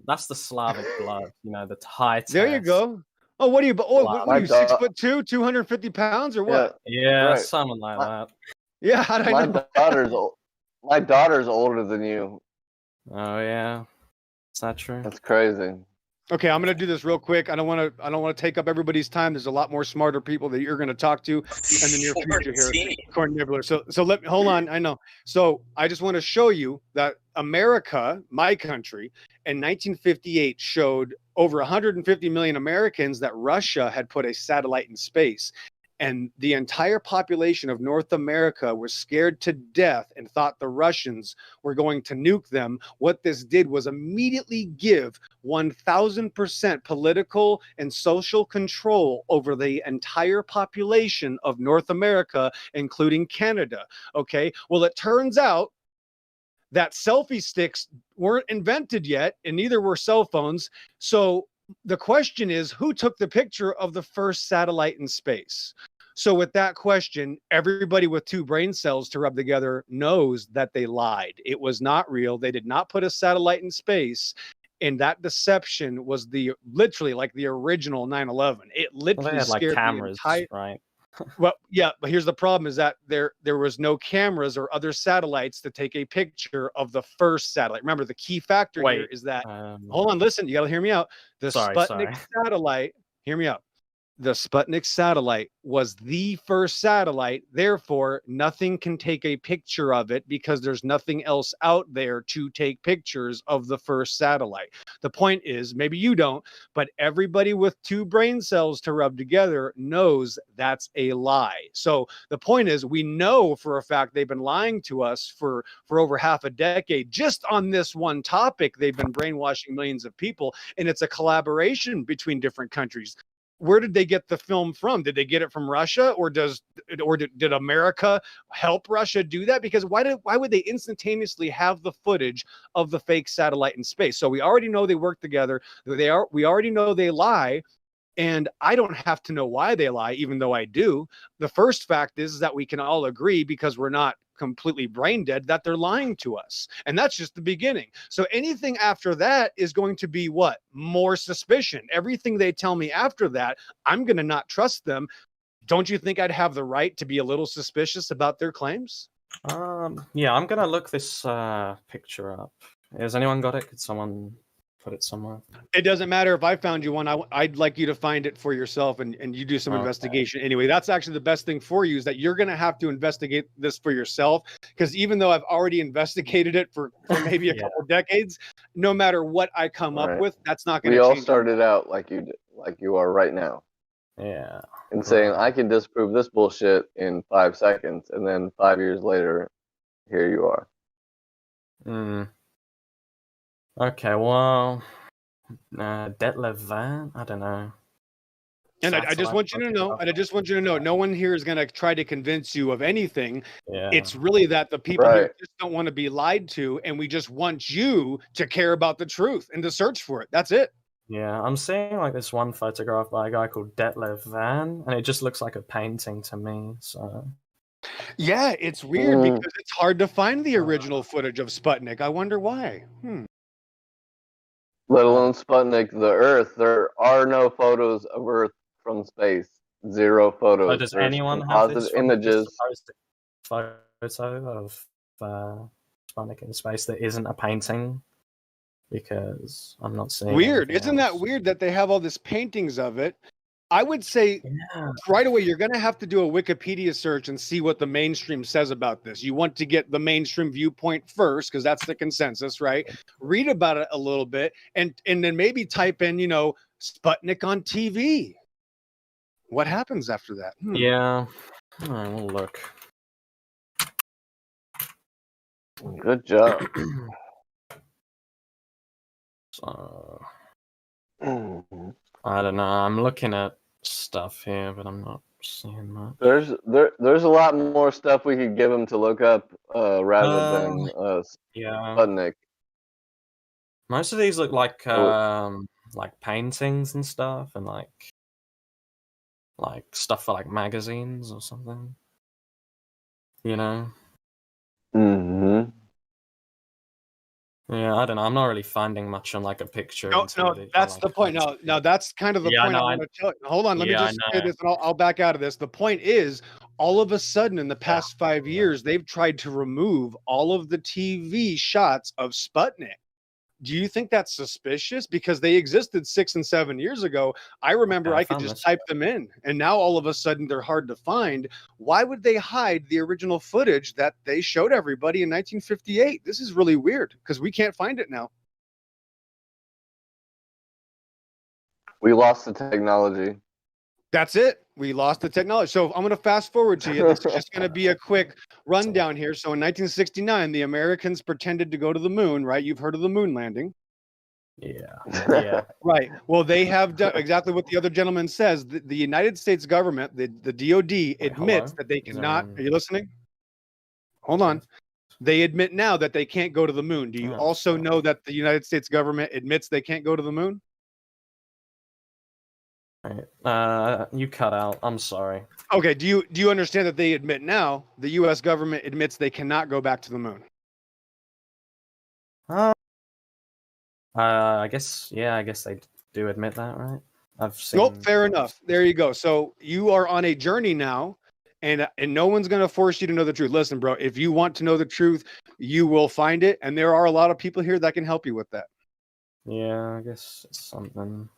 that's the Slavic blood, the high test. There you go. Oh, what are you? What are you? 6'2", 250 pounds, or what? Yeah, something like that. Yeah, how did I know? My daughter's older than you. Oh yeah, is that true? That's crazy. Okay, I'm gonna do this real quick. I don't want to take up everybody's time. There's a lot more smarter people that you're gonna talk to in the near future here, Corn Nibbler. So hold on. I know. So I just want to show you that America, my country, in 1958 showed over 150 million Americans that Russia had put a satellite in space. And the entire population of North America was scared to death and thought the Russians were going to nuke them. What this did was immediately give 1,000% political and social control over the entire population of North America, including Canada. Okay, well, it turns out that selfie sticks weren't invented yet, and neither were cell phones. So the question is, who took the picture of the first satellite in space? So with that question, everybody with two brain cells to rub together knows that they lied. It was not real. They did not put a satellite in space. And that deception was literally like the original 9/11. It literally had scared like cameras, the entire, right? Well, yeah, but here's the problem is that there was no cameras or other satellites to take a picture of the first satellite. Remember, the key factor here is that, hold on, listen, you got to hear me out. The Sputnik satellite, hear me out. The Sputnik satellite was the first satellite. Therefore, nothing can take a picture of it because there's nothing else out there to take pictures of the first satellite. The point is, maybe you don't, but everybody with two brain cells to rub together knows that's a lie. So the point is, we know for a fact they've been lying to us for over half a decade. Just on this one topic, they've been brainwashing millions of people, and it's a collaboration between different countries. Where did they get the film from? Did they get it from Russia, or did America help Russia do that? Because why would they instantaneously have the footage of the fake satellite in space? So we already know they work together. We already know they lie. And I don't have to know why they lie, even though I do. The first fact is that we can all agree, because we're not completely brain dead, that they're lying to us. And that's just the beginning. So anything after that is going to be what? More suspicion. Everything they tell me after that, I'm going to not trust them. Don't you think I'd have the right to be a little suspicious about their claims? Yeah, I'm going to look this picture up. Has anyone got it? Could someone put it somewhere. It doesn't matter if I found you one. I'd like you to find it for yourself and you do some investigation anyway. That's actually the best thing for you, is that you're going to have to investigate this for yourself. Because even though I've already investigated it for maybe a couple decades, no matter what I come up with, that's not going to change. We all started out like you did, like you are right now. Yeah. And saying, I can disprove this bullshit in 5 seconds. And then 5 years later, here you are. Okay, well, Detlef Van, I don't know. And I just want you to know, no one here is going to try to convince you of anything. Yeah. It's really that the people here just don't want to be lied to, and we just want you to care about the truth and to search for it. That's it. Yeah, I'm seeing like this one photograph by a guy called Detlef Van, and it just looks like a painting to me. So yeah, it's weird because it's hard to find the original footage of Sputnik. I wonder why. Let alone Sputnik, the Earth. There are no photos of Earth from space. 0 photos. So does anyone have this images? Photo of Sputnik in space that isn't a painting? Because I'm not seeing. Weird, isn't that weird that they have all these paintings of it? I would say right away you're going to have to do a Wikipedia search and see what the mainstream says about this. You want to get the mainstream viewpoint first because that's the consensus, right? Read about it a little bit and then maybe type in, Sputnik on TV. What happens after that? Yeah, we'll look. Good job. So, I don't know. I'm looking at stuff here, but I'm not seeing much. There's a lot more stuff we could give him to look up rather than Sputnik. Most of these look like paintings and stuff, and like stuff for like magazines or something. Yeah, I don't know. I'm not really finding much on like a picture. No, that's the point. No, that's kind of the point I want to tell you. Hold on, let me just say this, and I'll back out of this. The point is, all of a sudden, in the past 5 years, they've tried to remove all of the TV shots of Sputnik. Do you think that's suspicious? Because they existed 6 and 7 years ago. I remember I could just type them in, and now all of a sudden they're hard to find. Why would they hide the original footage that they showed everybody in 1958? This is really weird because we can't find it now. We lost the technology. That's it. We lost the technology. So I'm going to fast forward to you. This is just going to be a quick rundown here. So in 1969, the Americans pretended to go to the moon, right? You've heard of the moon landing. Yeah. Right. Well, they have done exactly what the other gentleman says. The United States government, the DOD, admits that they cannot. Are you listening? Hold on. They admit now that they can't go to the moon. Do you also know that the United States government admits they can't go to the moon? You cut out. I'm sorry. Okay. Do you understand that they admit now the U.S. government admits they cannot go back to the moon? I guess they do admit that, right? I've seen. Nope. Fair enough. There you go. So you are on a journey now, and no one's going to force you to know the truth. Listen, bro. If you want to know the truth, you will find it, and there are a lot of people here that can help you with that. Yeah, I guess it's something.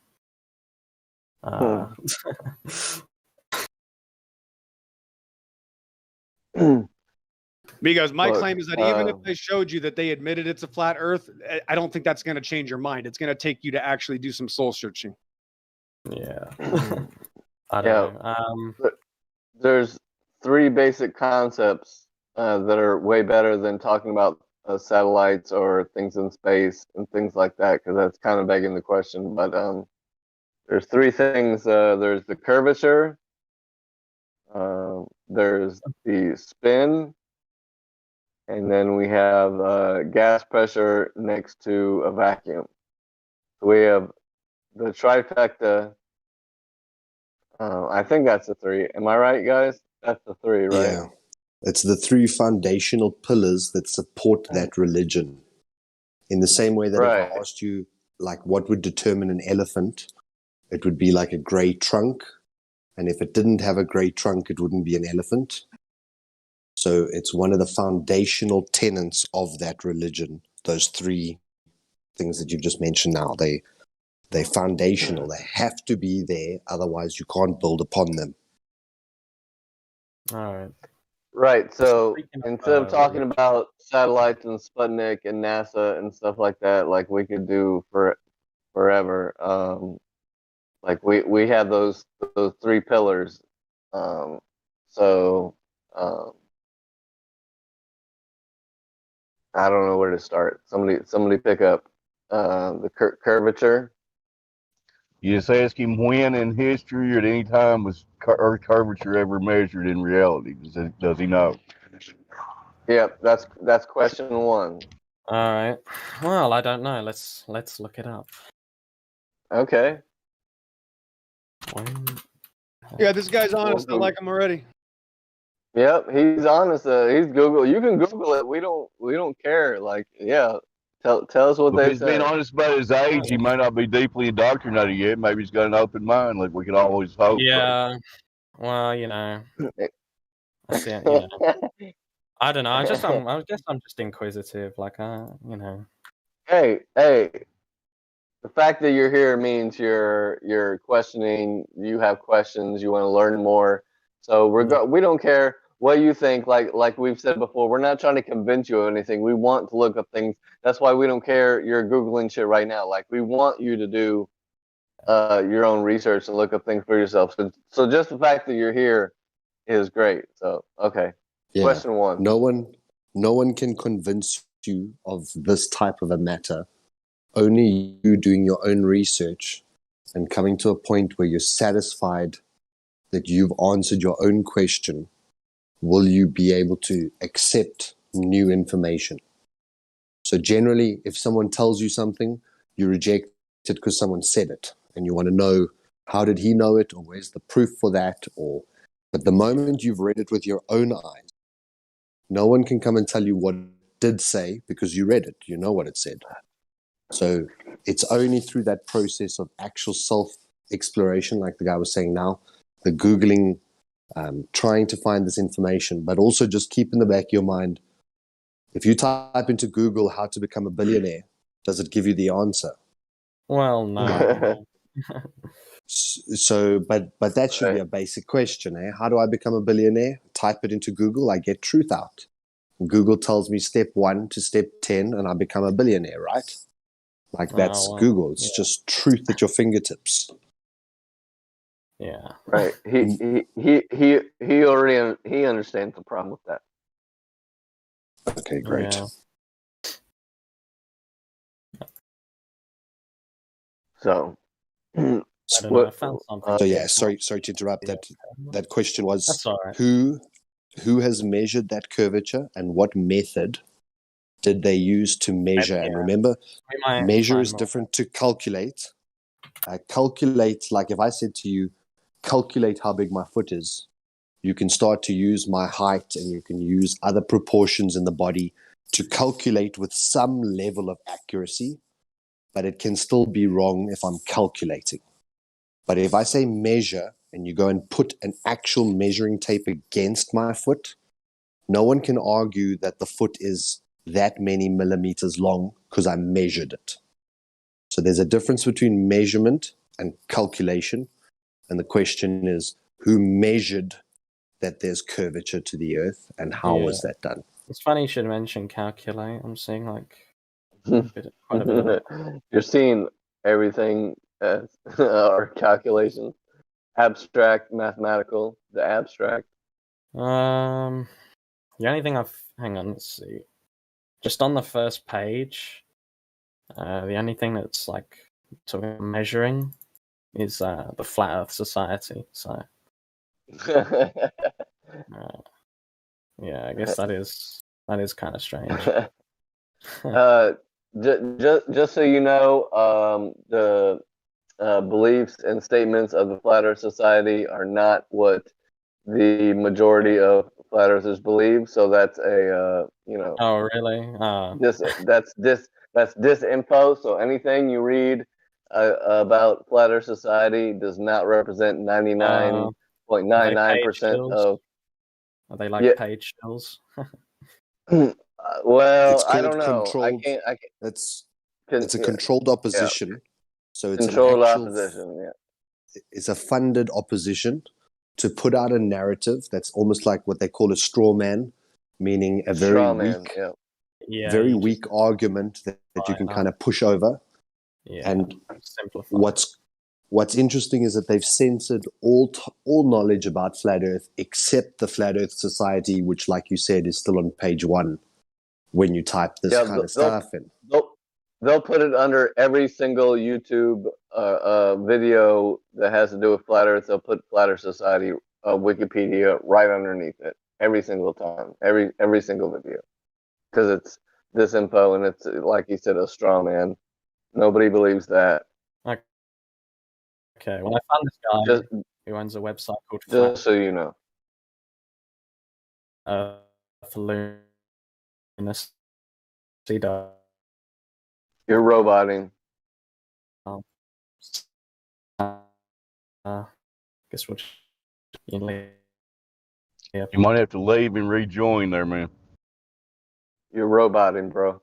Because my claim is that even if they showed you that they admitted it's a flat Earth, I don't think that's going to change your mind. It's going to take you to actually do some soul searching. Yeah. I don't know. There's 3 basic concepts that are way better than talking about satellites or things in space and things like that, because that's kind of begging the question. But there's 3 things. There's the curvature. There's the spin. And then we have gas pressure next to a vacuum. So we have the trifecta. I think that's the 3. Am I right, guys? That's the 3, right? Yeah. It's the 3 foundational pillars that support that religion. In the same way that if I asked you, like, what would determine an elephant, it would be like a gray trunk. And if it didn't have a gray trunk, it wouldn't be an elephant. So it's one of the foundational tenets of that religion, those 3 things that you've just mentioned now. They're foundational. They have to be there, otherwise you can't build upon them. All right. Right. So instead of talking about satellites and Sputnik and NASA and stuff like that, like we could do forever. Like we have those 3 pillars. So I don't know where to start. Somebody pick up the curvature. You just ask him when in history or at any time was Earth curvature ever measured in reality. Does he know? Yep, that's question 1. All right. Well, I don't know. Let's look it up. Okay. Yeah, this guy's honest. I like him already. Yep, he's honest. He's Google. You can Google it. We don't care. Like, yeah, tell us what they he's say. being honest about his age. He might not be deeply indoctrinated yet. Maybe he's got an open mind. Like we can always hope. Yeah. Well, you know. I see it, you know. I don't know. I guess I'm just inquisitive. Like, you know. Hey, the fact that you're here means you're questioning. You have questions. You want to learn more. So we don't care what you think. Like we've said before, we're not trying to convince you of anything. We want to look up things. That's why we don't care. You're Googling shit right now. Like we want you to do your own research and look up things for yourself. So just the fact that you're here is great. So okay. Yeah. Question 1. No one can convince you of this type of a matter. Only you doing your own research and coming to a point where you're satisfied that you've answered your own question, will you be able to accept new information. So generally, if someone tells you something, you reject it because someone said it, and you want to know, how did he know it, or where's the proof for that? But the moment you've read it with your own eyes, no one can come and tell you what it did say, because you read it, you know what it said. So it's only through that process of actual self-exploration, like the guy was saying now, the Googling, trying to find this information, but also just keep in the back of your mind, if you type into Google how to become a billionaire, does it give you the answer? Well, no. So, but that should be a basic question, eh? How do I become a billionaire? Type it into Google, I get truth out. Google tells me step 1 to step 10, and I become a billionaire, right? Like that's Google. It's just truth at your fingertips. Yeah. Right. He already understands the problem with that. Okay, great. Yeah. So I found something. So yeah, sorry to interrupt. That question was, that's all right. Who has measured that curvature, and what method did they use to measure? And remember, measure is different to calculate. Calculate, like if I said to you, calculate how big my foot is, you can start to use my height, and you can use other proportions in the body to calculate with some level of accuracy, but it can still be wrong if I'm calculating. But if I say measure, and you go and put an actual measuring tape against my foot, no one can argue that the foot is that many millimeters long because I measured it. So there's a difference between measurement and calculation. And the question is, who measured that there's curvature to the earth, and how was that done? It's funny you should mention calculate. I'm seeing like quite a bit of it. You're seeing everything as our calculations. Abstract, mathematical, the abstract. The only thing hang on, let's see. Just on the first page, the only thing that's like sort of measuring is the Flat Earth Society. So yeah, I guess that is kind of strange. Just so you know, the beliefs and statements of the Flat Earth Society are not what the majority of flat earthers believe. So that's a Oh really? That's disinfo. So anything you read about Flat Earth Society does not represent 99.99% of. Are they like page stills? Well, it's I don't know. I can't. It's it's a controlled opposition. Yeah. So it's controlled opposition. Yeah, it's a funded opposition to put out a narrative that's almost like what they call a straw man, meaning a very weak, very weak argument that you can kind of push over. Yeah, and simplify. What's interesting is that they've censored all knowledge about Flat Earth except the Flat Earth Society, which, like you said, is still on page 1 when you type this kind of stuff in. They'll put it under every single YouTube video that has to do with Flat Earth. They'll put Flat Earth Society Wikipedia right underneath it every single time, every single video, because it's disinfo and it's, like you said, a straw man. Nobody believes that. Okay, when I found this guy who owns a website called Just so you know. For Lunas. You're roboting. Guess what? You might have to leave and rejoin there, man. You're roboting, bro.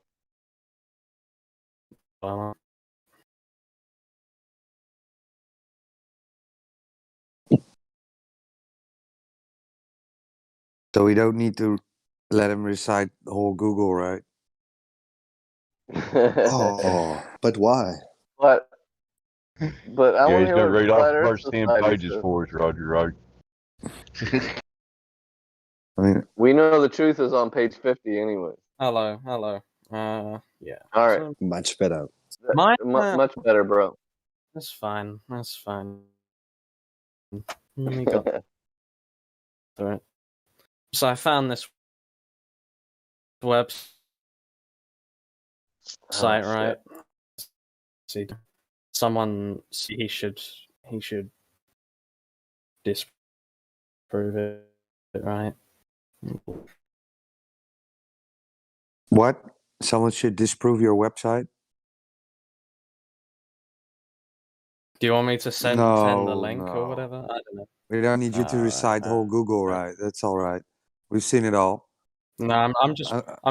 So we don't need to let him recite the whole Google, right? But why? But I want to he's hear going to what read off Flat the Earth first 10 Society pages says. for us, Roger. I mean, we know the truth is on page 50 anyway. Hello. Yeah. All right. So, much better. Much better, bro. That's fine. Let me go through it. So I found this website, right? See, he should disprove it, right? what? Someone should disprove your website? Do you want me to send the link or whatever? I don't know. We don't need you to recite the whole Google, right? That's all right. We've seen it all. No, I'm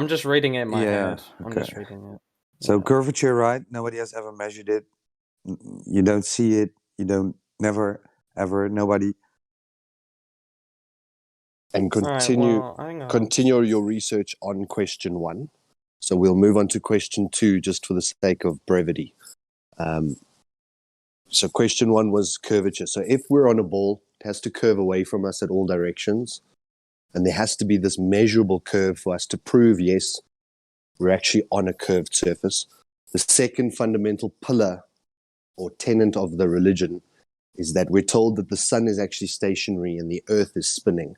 just reading it in my head. Okay. I'm just reading it. So curvature, right? Nobody has ever measured it. You don't see it. You don't never ever nobody. And continue your research on question 1. So we'll move on to question 2 just for the sake of brevity. So question 1 was curvature. So if we're on a ball, it has to curve away from us at all directions. And there has to be this measurable curve for us to prove, yes, we're actually on a curved surface. The second fundamental pillar or tenet of the religion is that we're told that the sun is actually stationary and the earth is spinning.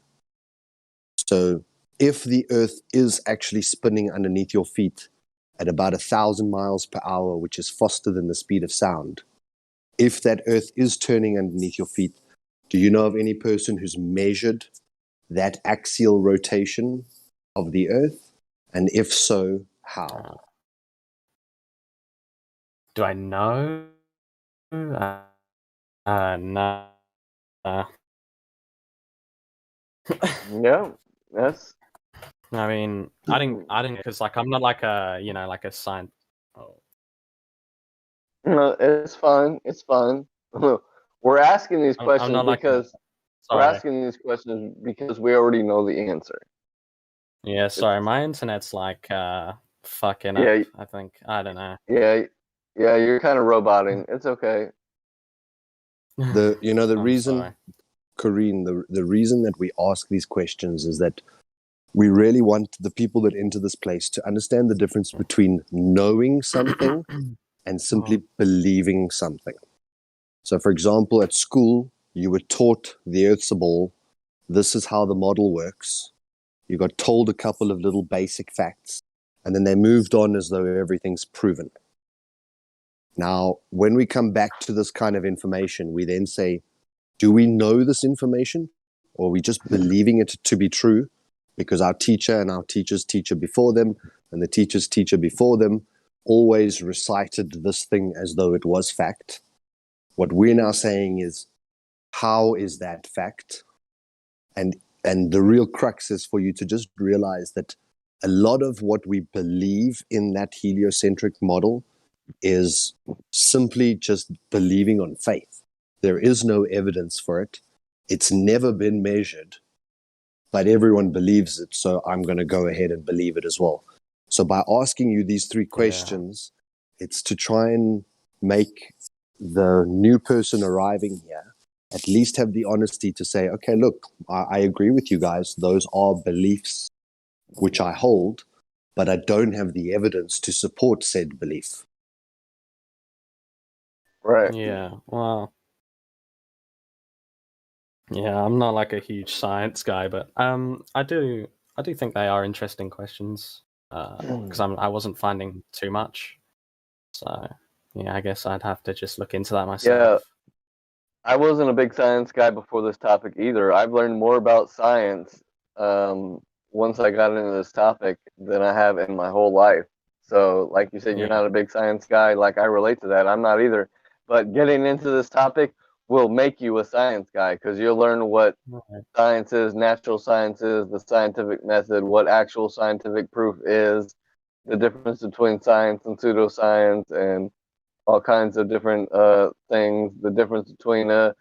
So if the earth is actually spinning underneath your feet at about 1,000 miles per hour, which is faster than the speed of sound, if that earth is turning underneath your feet, do you know of any person who's measured that axial rotation of the earth? And if so, how? Do I know? No. Yeah, that's. I mean, I didn't, because like I'm not like a, like a science. Oh. No, it's fine. It's fine. We're asking these questions because we already know the answer. Yeah, sorry, my internet's like fucking up. I think, I don't know. Yeah, you're kind of roboting. It's okay. The reason, Corrine, the reason that we ask these questions is that we really want the people that enter this place to understand the difference between knowing something and simply believing something. So, for example, at school, you were taught the Earth's a ball. This is how the model works. You got told a couple of little basic facts, and then they moved on as though everything's proven. Now, when we come back to this kind of information, we then say, do we know this information, or are we just believing it to be true because our teacher and our teacher's teacher before them and the teacher's teacher before them always recited this thing as though it was fact? What we're now saying is, how is that fact? And the real crux is for you to just realize that a lot of what we believe in that heliocentric model is simply just believing on faith. There is no evidence for it. It's never been measured, but everyone believes it. So I'm going to go ahead and believe it as well. So by asking you these three questions, it's to try and make the new person arriving here at least have the honesty to say, okay, look, I agree with you guys. Those are beliefs which I hold, but I don't have the evidence to support said belief. Right. Yeah. Well. Yeah, I'm not like a huge science guy, but I do think they are interesting questions because I wasn't finding too much. So yeah, I guess I'd have to just look into that myself. Yeah, I wasn't a big science guy before this topic either. I've learned more about science once I got into this topic than I have in my whole life. So, like you said, you're not a big science guy. Like, I relate to that. I'm not either. But getting into this topic will make you a science guy because you'll learn what science is, natural science is, the scientific method, what actual scientific proof is, the difference between science and pseudoscience, and all kinds of different things, the difference between a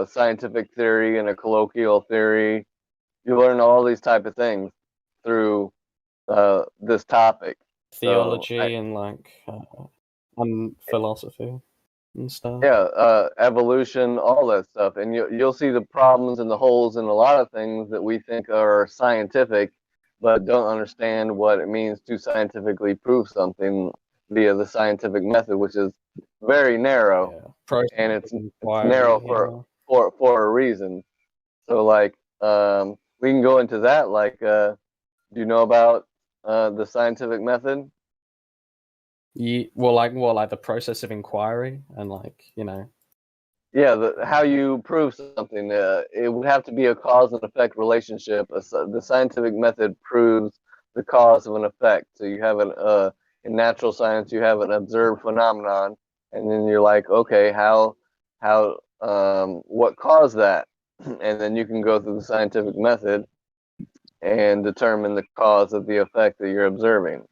scientific theory and a colloquial theory. You learn all these type of things through this topic. Theology and like philosophy and stuff. Yeah, evolution, all that stuff, and you'll see the problems and the holes in a lot of things that we think are scientific, but don't understand what it means to scientifically prove something via the scientific method, which is very narrow, and it's narrow for a reason. So, like, we can go into that. Like, do you know about the scientific method? Well, like the process of inquiry and Yeah, how you prove something. It would have to be a cause and effect relationship. The scientific method proves the cause of an effect. So you have in natural science, you have an observed phenomenon, and then you're like, okay, what caused that? And then you can go through the scientific method and determine the cause of the effect that you're observing.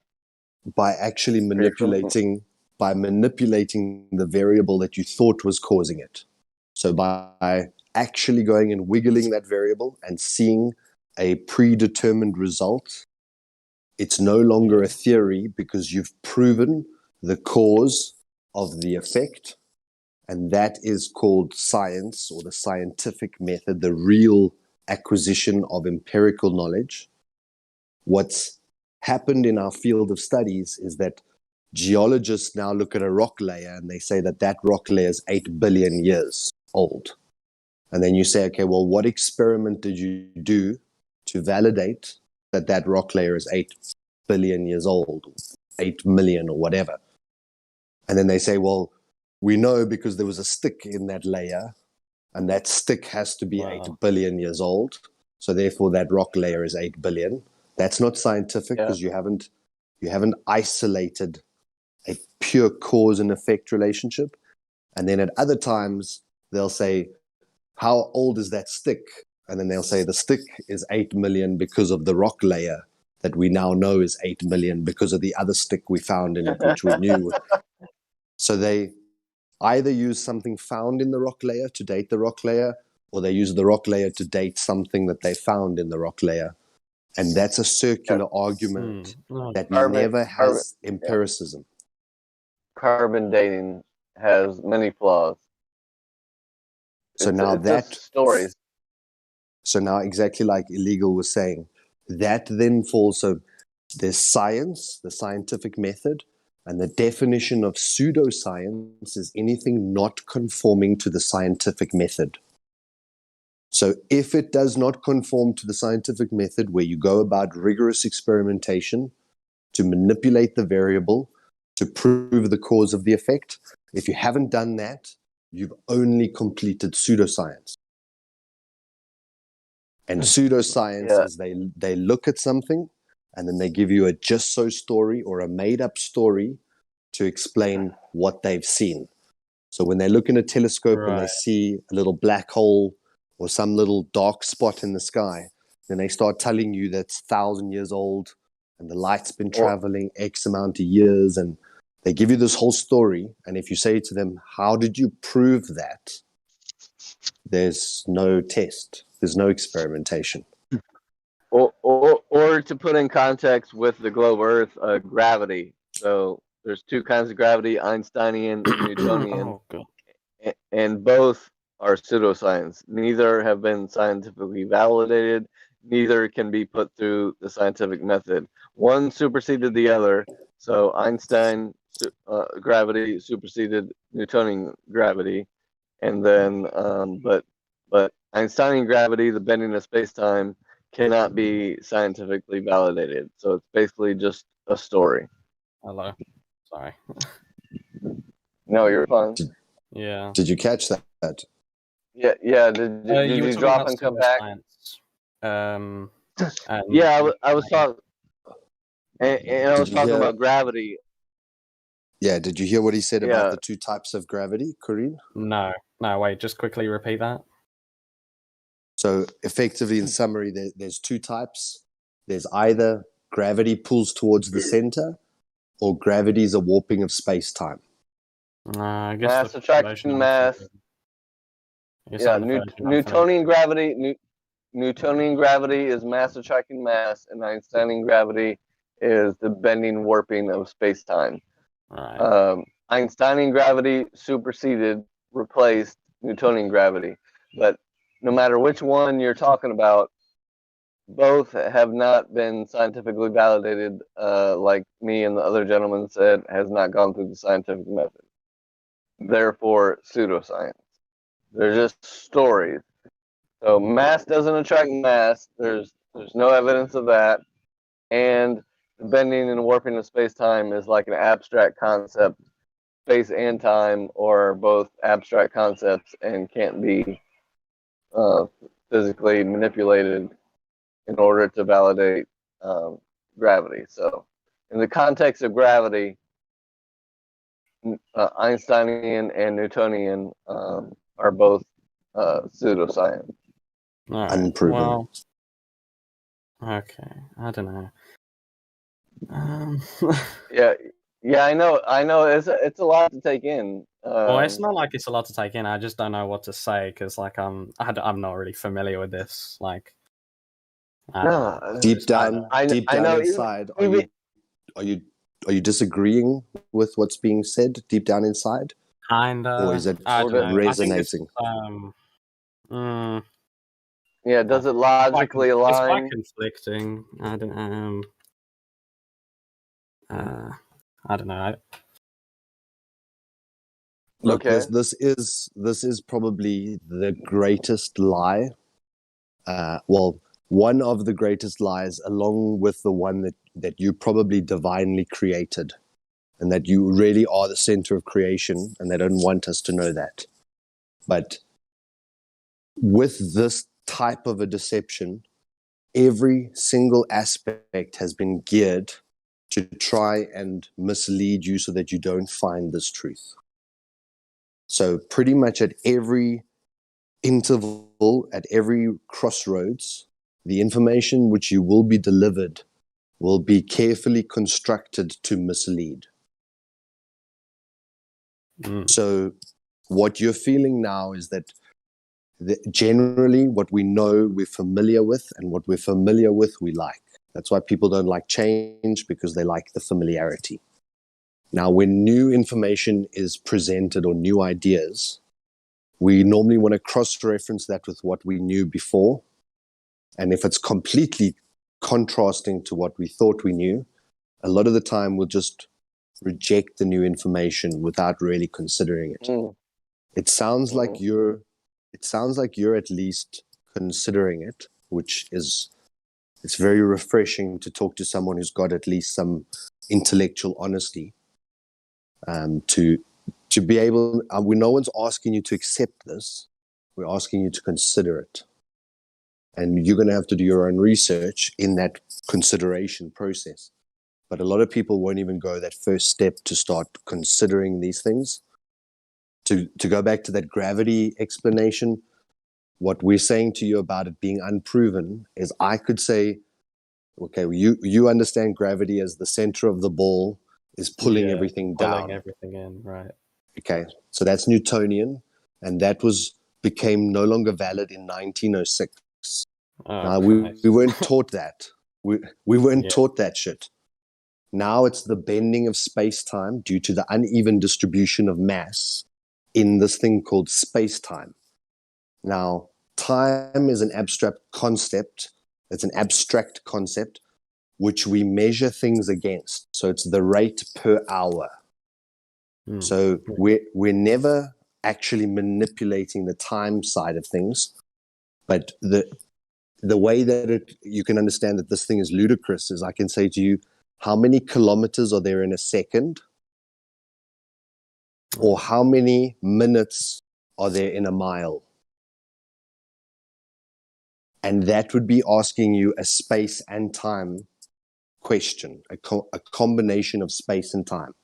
By actually manipulating the variable that you thought was causing it. So by actually going and wiggling that variable and seeing a predetermined result, it's no longer a theory because you've proven the cause of the effect. And that is called science, or the scientific method, the real acquisition of empirical knowledge. What's happened in our field of studies is that geologists now look at a rock layer and they say that rock layer is 8 billion years old. And then you say, okay, well, what experiment did you do to validate that rock layer is 8 billion years old, 8 million or whatever? And then they say, well, we know because there was a stick in that layer, and that stick has to be 8 billion years old. So therefore that rock layer is 8 billion. That's not scientific because you haven't isolated a pure cause and effect relationship. And then at other times they'll say, how old is that stick? And then they'll say the stick is 8 million because of the rock layer that we now know is 8 million because of the other stick we found in it, which we knew. So they either use something found in the rock layer to date the rock layer, or they use the rock layer to date something that they found in the rock layer. And that's a circular argument that never has empiricism. Carbon dating has many flaws. So stories. So now, exactly like Illegal was saying, that then falls. So there's science, the scientific method, and the definition of pseudoscience is anything not conforming to the scientific method. So if it does not conform to the scientific method, where you go about rigorous experimentation to manipulate the variable to prove the cause of the effect, if you haven't done that, you've only completed pseudoscience. And pseudoscience is they look at something and then they give you a just so story or a made up story to explain what they've seen. So when they look in a telescope and they see a little black hole or some little dark spot in the sky, then they start telling you that's 1,000 years old and the light's been traveling X amount of years, and They give you this whole story, and if you say to them, how did you prove that? There's no test. There's no experimentation. Or to put in context with the globe Earth, gravity. So there's two kinds of gravity, Einsteinian and Newtonian, and both are pseudoscience. Neither have been scientifically validated. Neither can be put through the scientific method. One superseded the other. So Einstein gravity superseded Newtonian gravity, and then but Einsteinian gravity, the bending of space-time, cannot be scientifically validated. So it's basically just a story. Hello. Sorry. No, you're fine. Yeah. Did you catch that? Yeah. Did you drop and come back? Yeah, I was talking, and I was talking about gravity. Yeah, did you hear what he said about the two types of gravity, Corinne? No, wait, just quickly repeat that. So effectively, in summary, there's two types. There's either gravity pulls towards the center, or gravity is a warping of space-time. I guess mass attraction mass. Yeah, Newtonian gravity. Newtonian gravity is mass attracting mass, and Einsteinian gravity is the bending warping of space-time. Right. Einsteinian gravity replaced Newtonian gravity, but no matter which one you're talking about, both have not been scientifically validated. Like me and the other gentleman said, has not gone through the scientific method. Therefore, pseudoscience. They're just stories. So mass doesn't attract mass. There's no evidence of that, and the bending and warping of space-time is like an abstract concept. Space and time are both abstract concepts and can't be physically manipulated in order to validate gravity. So, in the context of gravity, Einsteinian and Newtonian are both pseudoscience. Unproven. Well, okay, I don't know. Yeah, I know. It's a lot to take in. Well, it's not like it's a lot to take in. I just don't know what to say because, like, I'm not really familiar with this. Like, deep down inside, are you disagreeing with what's being said deep down inside? Kinda. Or is it resonating? Yeah, does it logically align? It's quite conflicting. I don't know. Look, this is probably the greatest lie. Well, one of the greatest lies, along with the one that you probably divinely created, and that you really are the center of creation, and they don't want us to know that. But with this type of a deception, every single aspect has been geared to try and mislead you so that you don't find this truth. So pretty much at every interval, at every crossroads, the information which you will be delivered will be carefully constructed to mislead. So what you're feeling now is that generally what we know we're familiar with, and what we're familiar with we like. That's why people don't like change, because they like the familiarity. Now, when new information is presented or new ideas, we normally want to cross-reference that with what we knew before. And if it's completely contrasting to what we thought we knew, a lot of the time we'll just reject the new information without really considering it. It sounds like you're at least considering it, which is, it's very refreshing to talk to someone who's got at least some intellectual honesty. To be able, no one's asking you to accept this. We're asking you to consider it. And you're going to have to do your own research in that consideration process. But a lot of people won't even go that first step to start considering these things. To go back to that gravity explanation, what we're saying to you about it being unproven is, I could say, okay, you understand gravity as the center of the ball is pulling everything down. Pulling everything in, right. Okay, so that's Newtonian, and that became no longer valid in 1906. Now, we weren't taught that. We weren't taught that shit. Now it's the bending of space-time due to the uneven distribution of mass in this thing called space-time. Now, time is an abstract concept. It's an abstract concept which we measure things against. So it's the rate per hour. So we're never actually manipulating the time side of things, but the way that you can understand that this thing is ludicrous is I can say to you, how many kilometers are there in a second? Or how many minutes are there in a mile? And that would be asking you a space and time question, a combination of space and time.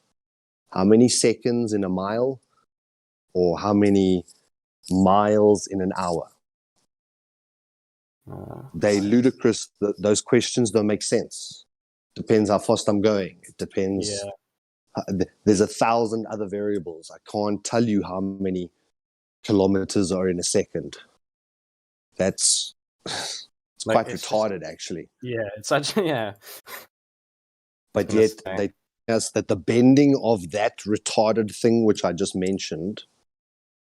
How many seconds in a mile? Or how many miles in an hour? They're ludicrous. Those questions don't make sense. Depends how fast I'm going. It depends. There's 1,000 other variables. I can't tell you how many kilometers are in a second. It's quite retarded, actually. Yeah, it's actually, But yet they tell us that the bending of that retarded thing, which I just mentioned,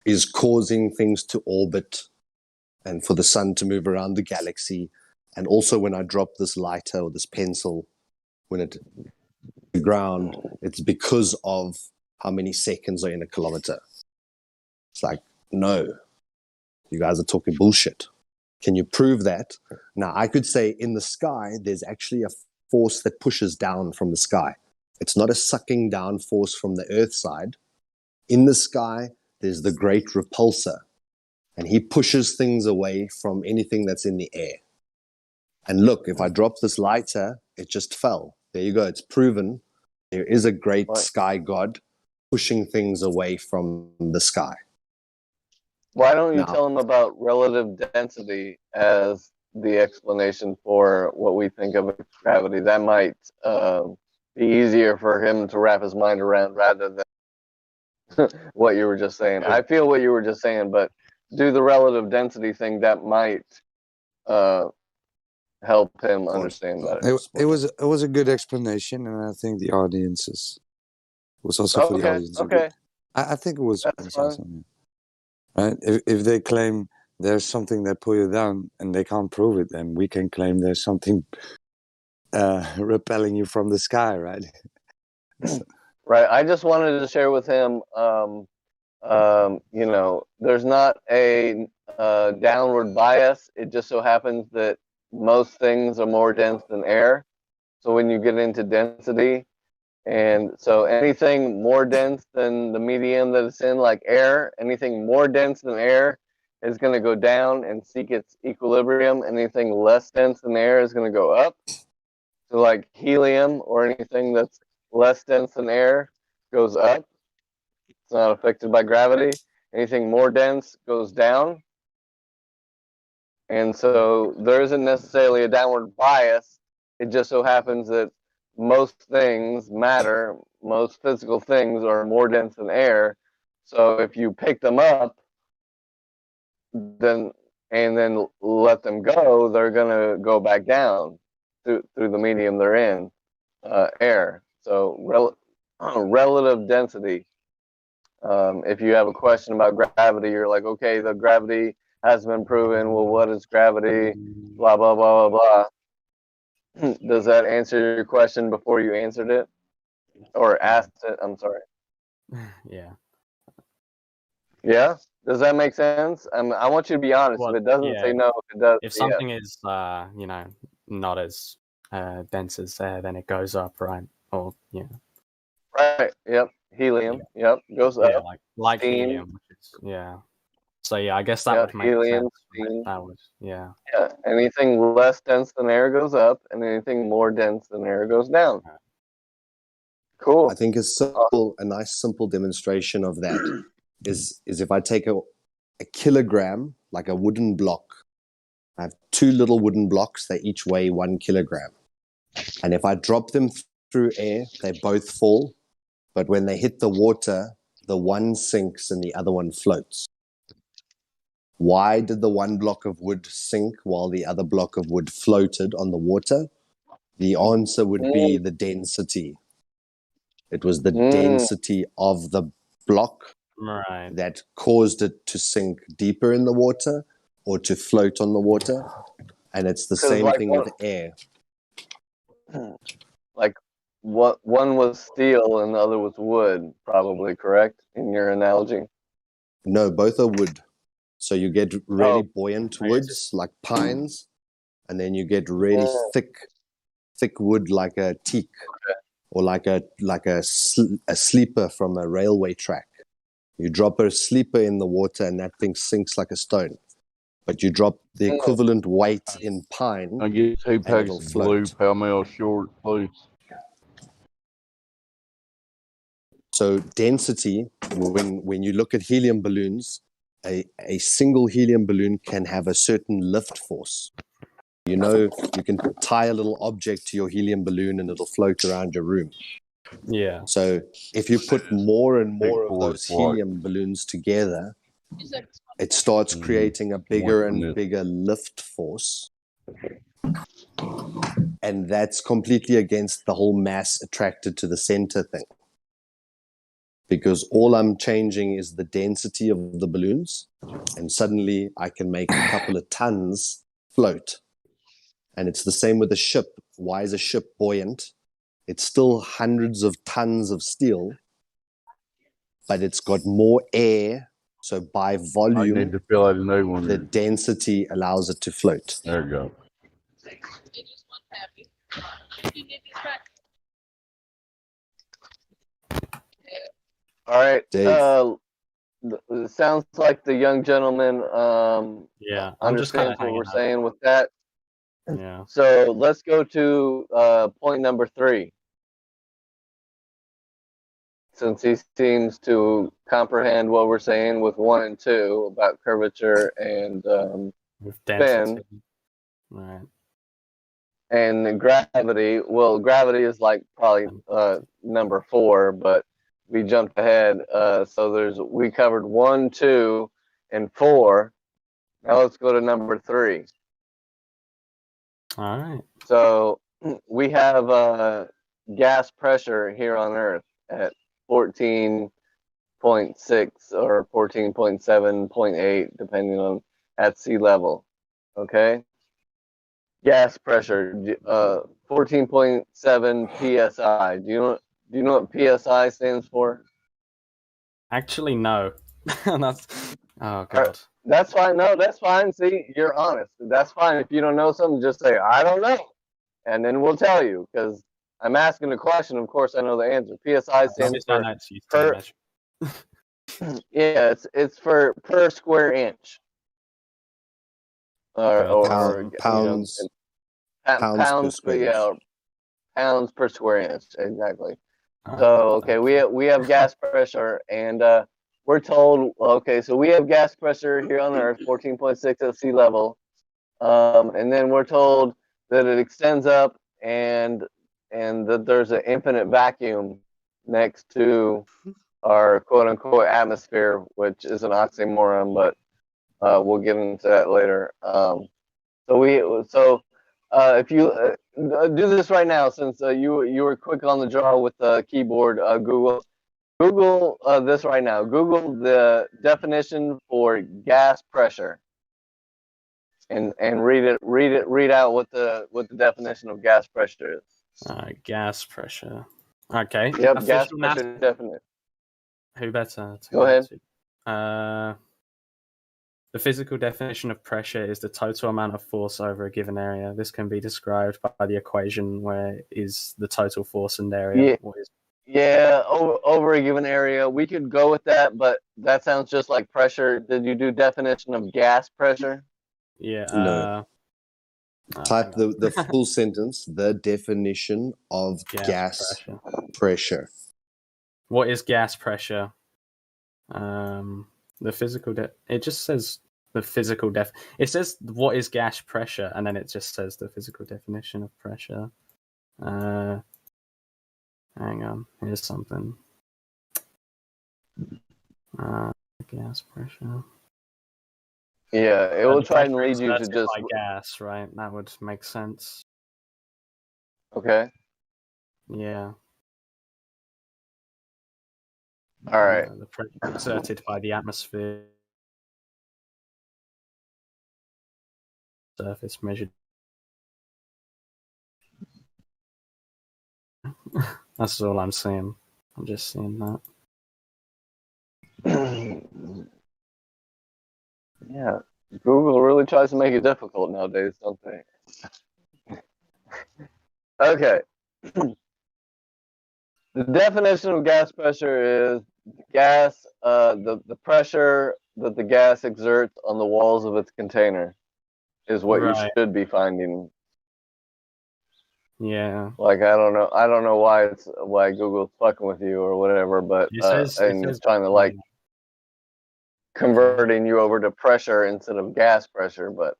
is causing things to orbit and for the sun to move around the galaxy. And also when I drop this lighter or this pencil, when it the ground, it's because of how many seconds are in a kilometer. It's like, no, you guys are talking bullshit. Can you prove that? Now, I could say in the sky, there's actually a force that pushes down from the sky. It's not a sucking down force from the earth side. In the sky, there's the great repulsor, and he pushes things away from anything that's in the air. And look, if I drop this lighter, it just fell. There you go. It's proven there is a great sky god pushing things away from the sky. Why don't you tell them about relative density as the explanation for what we think of as gravity? That might be easier for him to wrap his mind around rather than what you were just saying. I feel what you were just saying, but do the relative density thing. That might help him understand better. It was a good explanation, and I think the audiences was also for the audience. Okay. I think it was fine. Awesome. Right? If they claim there's something that pull you down and they can't prove it, then we can claim there's something repelling you from the sky, right? Right. I just wanted to share with him, there's not a downward bias. It just so happens that most things are more dense than air. So when you get into density, and so anything more dense than the medium that it's in, like air, anything more dense than air is going to go down and seek its equilibrium. Anything less dense than air is going to go up. So like helium or anything that's less dense than air goes up. It's not affected by gravity. Anything more dense goes down. And so there isn't necessarily a downward bias. It just so happens that most things matter. Most physical things are more dense than air. So if you pick them up, then let them go, they're gonna go back down through the medium they're in, air. So relative density. If you have a question about gravity, you're like, okay, the gravity has been proven. Well, what is gravity? Blah blah blah blah blah. Does that answer your question before you answered it or asked it? I'm sorry. Yeah. Yeah. Does that make sense? I want you to be honest. If it doesn't, say no. If it does, if something is, not as dense as air, then it goes up, right? Or Right. Yep. Helium. Yep. Goes up. Yeah, like helium. So yeah, I guess that would make helium, sense. Steam. That would, yeah. Yeah. Anything less dense than air goes up, and anything more dense than air goes down. Cool. I think a nice simple demonstration of that is if I take a kilogram, like a wooden block. I have two little wooden blocks. They each weigh 1 kilogram. And if I drop them through air, they both fall But when they hit the water, the one sinks and the other one floats. Why did the one block of wood sink while the other block of wood floated on the water? The answer would be the density. It was the density of the block that caused it to sink deeper in the water or to float on the water. And it's the same thing with air. Like what one was steel and the other was wood, probably, correct, in your analogy? No, both are wood. So you get really buoyant woods like pines, and then you get really thick wood like a teak, or like a sleeper from a railway track. You drop a sleeper in the water and that thing sinks like a stone. But you drop the equivalent weight in pine, I get 2 packs of blue Palmel short, please. So density, when you look at helium balloons, a single helium balloon can have a certain lift force. You know, you can tie a little object to your helium balloon and it'll float around your room. Yeah. So if you put more and more of those helium balloons together, it starts creating a bigger and bigger lift force. And that's completely against the whole mass attracted to the center thing. Because all I'm changing is the density of the balloons, and suddenly I can make a couple of tons float. And it's the same with a ship. Why is a ship buoyant? It's still hundreds of tons of steel, but it's got more air. So by volume, I need to fill out a new one. The density allows it to float. There you go. All right. It sounds like the young gentleman understands what we're saying with that. Yeah. So let's go to point number 3. Since he seems to comprehend what we're saying with 1 and 2 about curvature and spin. Right. And gravity. Well, gravity is like probably number 4, but we jumped ahead. So we covered 1, 2, and 4. Now let's go to number 3. All right. So we have gas pressure here on Earth at 14.6 or 14.7, 0.8, depending on at sea level. Okay. Gas pressure, 14.7 psi. Do you know what psi stands for? Actually, no. That's oh god. That's fine. No, that's fine. See, you're honest. That's fine. If you don't know something, just say I don't know, and then we'll tell you. Because I'm asking a question. Of course, I know the answer. PSI stands for yeah, it's for per square inch. Or pounds. You know, pounds per square inch. Pounds per square inch, exactly. So okay, we have gas pressure, and we're told so we have gas pressure here on Earth, 14.6 at sea level, and then we're told that it extends up, and that there's an infinite vacuum next to our quote unquote atmosphere, which is an oxymoron, but we'll get into that later. If you do this right now, since you were quick on the draw with the keyboard, Google this right now. Google the definition for gas pressure, and read out what the definition of gas pressure is. Gas pressure. Okay. Yep, gas pressure definition. Who better? Go ahead. The physical definition of pressure is the total amount of force over a given area. This can be described by the equation where is the total force and area. Yeah, over a given area. We could go with that, but that sounds just like pressure. Did you do definition of gas pressure? Yeah. No. Type the full sentence, the definition of gas pressure. What is gas pressure? The physical it just says the physical it says what is gas pressure, and then it just says the physical definition of pressure. Hang on, here's something. Gas pressure. Yeah, it will try and lead you to exerted just by gas, right? That would make sense. Okay. Yeah. All right. The pressure exerted by the atmosphere surface measured. That's all I'm seeing. I'm just seeing that. Yeah, Google really tries to make it difficult nowadays, don't they? Okay. The definition of gas pressure is gas, the pressure that the gas exerts on the walls of its container is what you should be finding. Yeah. Like I don't know why Google's fucking with you or whatever, but It says trying to like converting you over to pressure instead of gas pressure, but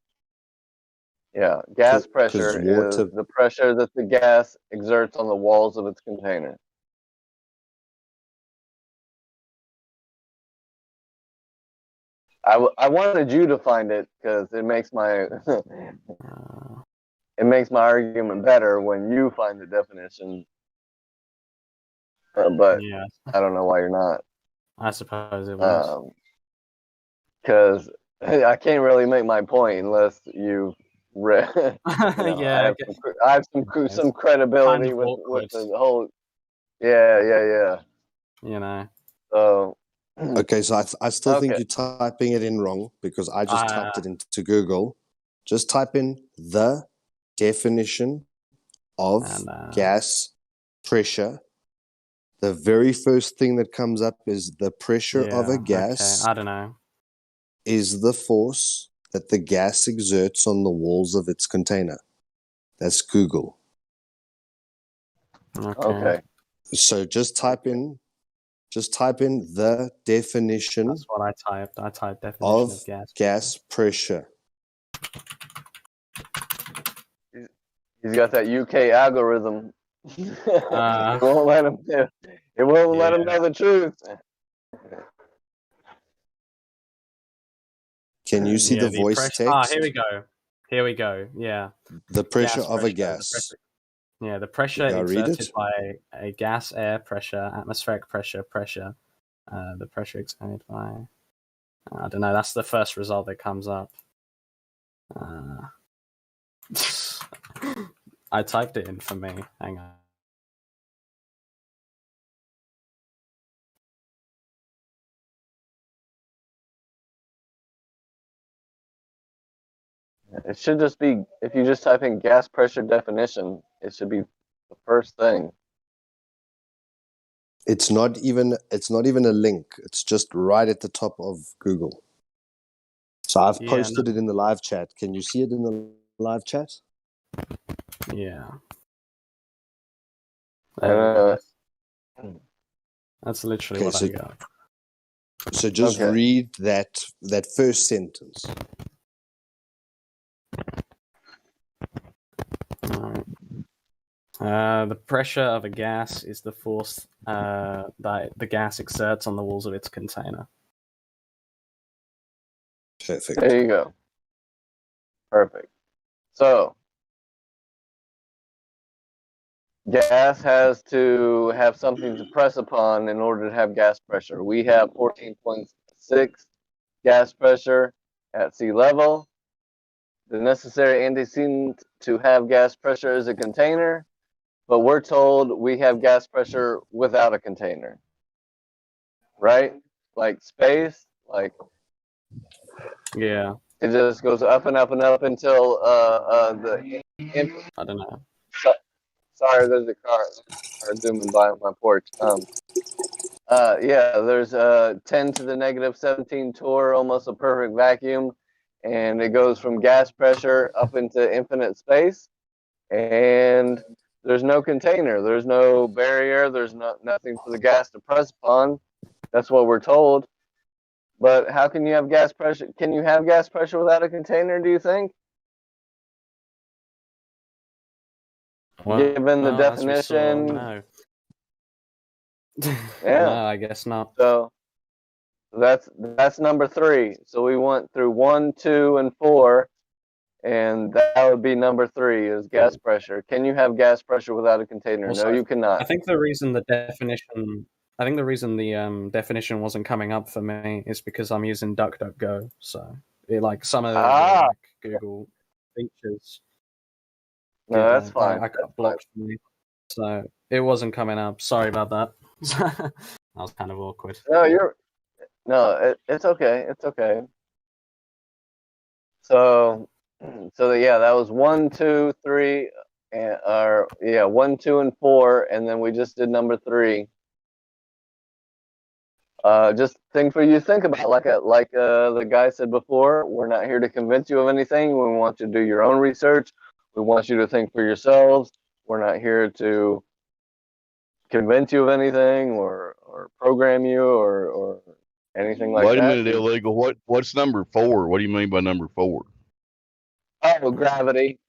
yeah, gas pressure is the pressure that the gas exerts on the walls of its container. I wanted you to find it because it makes my it makes my argument better when you find the definition. But yeah. I don't know why you're not. I suppose it was. Because I can't really make my point unless you read. Yeah, I have some credibility kind of with the whole. Yeah. You know. So. Okay, so I still think you're typing it in wrong because I just typed it into Google. Just type in the definition of gas pressure. The very first thing that comes up is the pressure of a gas. Okay. I don't know. Is the force that the gas exerts on the walls of its container. That's Google. Okay. So just type in the definition. That's what I typed. I typed definition of gas pressure. He's got that UK algorithm. It won't let him. It won't let him know the truth. Can you see the voice text? Here we go. Yeah. The pressure of a gas. The pressure exerted by a gas, air pressure, atmospheric pressure. The pressure exerted by. I don't know. That's the first result that comes up. I typed it in for me. Hang on. It should just be, if you just type in gas pressure definition, it should be the first thing. It's not even a link. It's just right at the top of Google. So I've posted it in the live chat. Can you see it in the live chat? Yeah. That's literally what I got. So just read that first sentence. The pressure of a gas is the force that the gas exerts on the walls of its container. Perfect. There you go. Perfect. So, gas has to have something to press upon in order to have gas pressure. We have 14.6 gas pressure at sea level. The necessary antecedent to have gas pressure is a container, but we're told we have gas pressure without a container. Right? Like space, like yeah, it just goes up and up and up until I don't know. Sorry, there's a car zooming by on my porch. There's 10 to the negative 17 torr, almost a perfect vacuum, and it goes from gas pressure up into infinite space, and there's no container, there's no barrier, there's nothing for the gas to press upon. That's what we're told. But how can you have gas pressure? Can you have gas pressure without a container, do you think? Given the definition. No. Yeah. No, I guess not. So that's number 3. So we went through 1, 2, and 4, and that would be number 3 is gas pressure. Can you have gas pressure without a container? Also, no, you cannot. I think the reason the definition wasn't coming up for me is because I'm using DuckDuckGo. So like some of the like Google features. No, that's fine. I got blocked for me, so it wasn't coming up. Sorry about that. That was kind of awkward. No, it's okay. It's okay. So yeah, that was 1, 2, 3, and 1, 2, and 4, and then we just did number 3. Just thing for you to think about, like the guy said before. We're not here to convince you of anything. We want you to do your own research. We want you to think for yourselves. We're not here to convince you of anything or program you or anything like that. Wait a minute, illegal. What's number 4? What do you mean by number 4? Oh, gravity.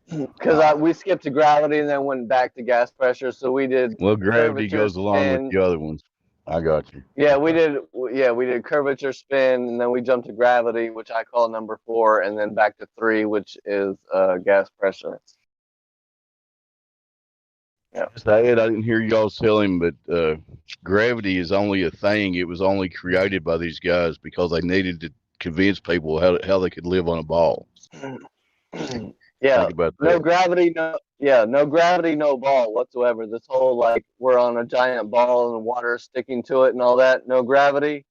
Because we skipped to gravity and then went back to gas pressure. So we did. Well, gravity goes along with the other ones. I got you. Yeah, we did. Yeah, we did curvature, spin, and then we jumped to gravity, which I call number 4, and then back to 3, which is gas pressure. Yeah. I didn't hear y'all tell him, but gravity is only a thing. It was only created by these guys because they needed to convince people how they could live on a ball. Yeah, Think about that. no gravity, no ball whatsoever. This whole like we're on a giant ball and water sticking to it and all that. No gravity,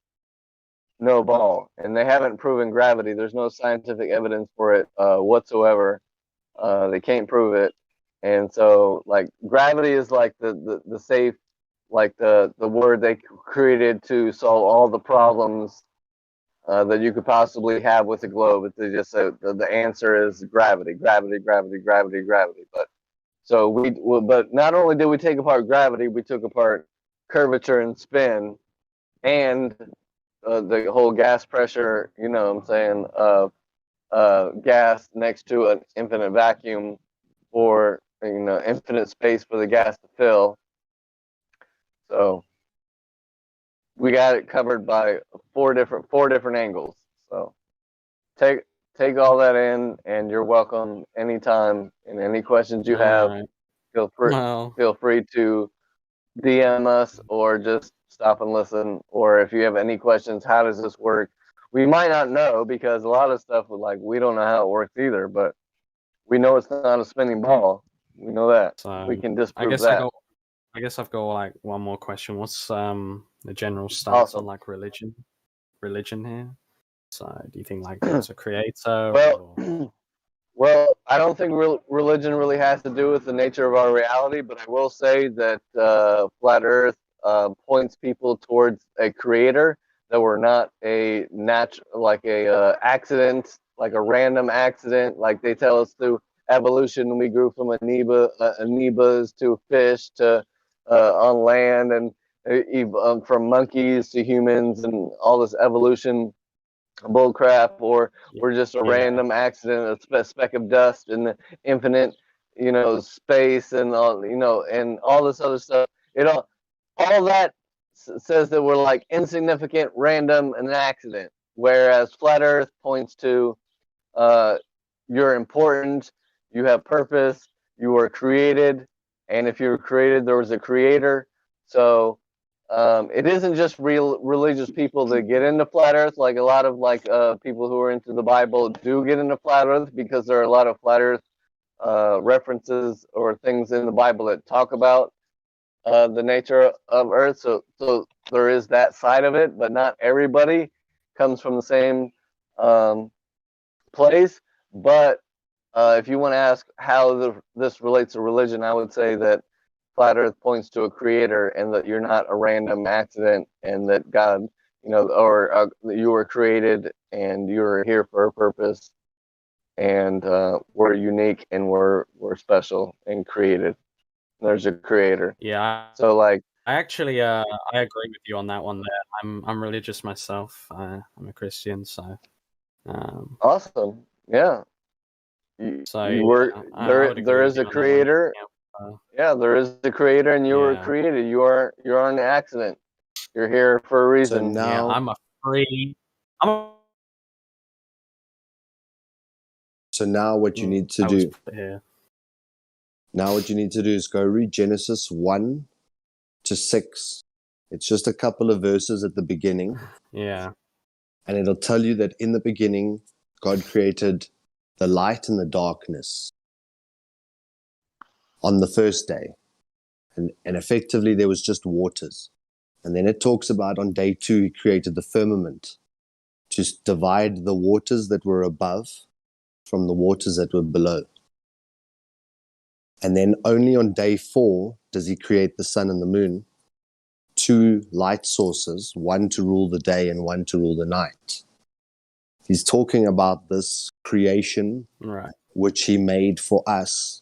no ball, and they haven't proven gravity. There's no scientific evidence for it whatsoever. They can't prove it, and so like gravity is like the safe, like the word they created to solve all the problems that you could possibly have with the globe. They just said the answer is gravity. But but not only did we take apart gravity, we took apart curvature and spin, and the whole gas pressure. You know what I'm saying? Gas next to an infinite vacuum, or infinite space for the gas to fill. So we got it covered by four different angles. So take all that in, and you're welcome anytime. And any questions you have, feel free to DM us or just stop and listen. Or if you have any questions, how does this work? We might not know, because a lot of stuff we don't know how it works either, but we know it's not a spinning ball. We know that. So we can disprove that. I guess I've got like one more question. What's the general stance on like religion here? So do you think like there's a creator? Well, I don't think religion really has to do with the nature of our reality, but I will say that Flat Earth points people towards a creator, that we're not a accident, like a random accident, like they tell us through evolution. We grew from amoebas to fish to on land, and from monkeys to humans, and all this evolution bullcrap, or we're just a random accident, a speck of dust in the infinite, space, and all, and all this other stuff. All that says that we're like insignificant, random, and an accident. Whereas Flat Earth points to you're important, you have purpose, you were created, and if you were created, there was a creator. So it isn't just religious people that get into Flat Earth. Like a lot of people who are into the Bible do get into Flat Earth, because there are a lot of Flat Earth references or things in the Bible that talk about the nature of Earth. So there is that side of it, but not everybody comes from the same place. But if you want to ask how this relates to religion, I would say that Flat Earth points to a creator, and that you're not a random accident, and that God, or you were created and you're here for a purpose, and we're unique, and we're special and created. There's a creator. Yeah. So like, I actually I agree with you on that one there. I'm religious myself. I'm a Christian, so awesome. Yeah. There is a creator. Yeah, there is a creator, and you were created. You aren't an accident. You're here for a reason. So now, yeah, I'm a free. So now what you need to do. Now what you need to do is go read Genesis 1 to 6. It's just a couple of verses at the beginning. Yeah. And it'll tell you that in the beginning, God created the light and the darkness on the first day. And effectively, there was just waters. And then it talks about on day 2, he created the firmament to divide the waters that were above from the waters that were below. And then only on day 4 does he create the sun and the moon, 2 light sources, one to rule the day and one to rule the night. He's talking about this creation, right, which he made for us.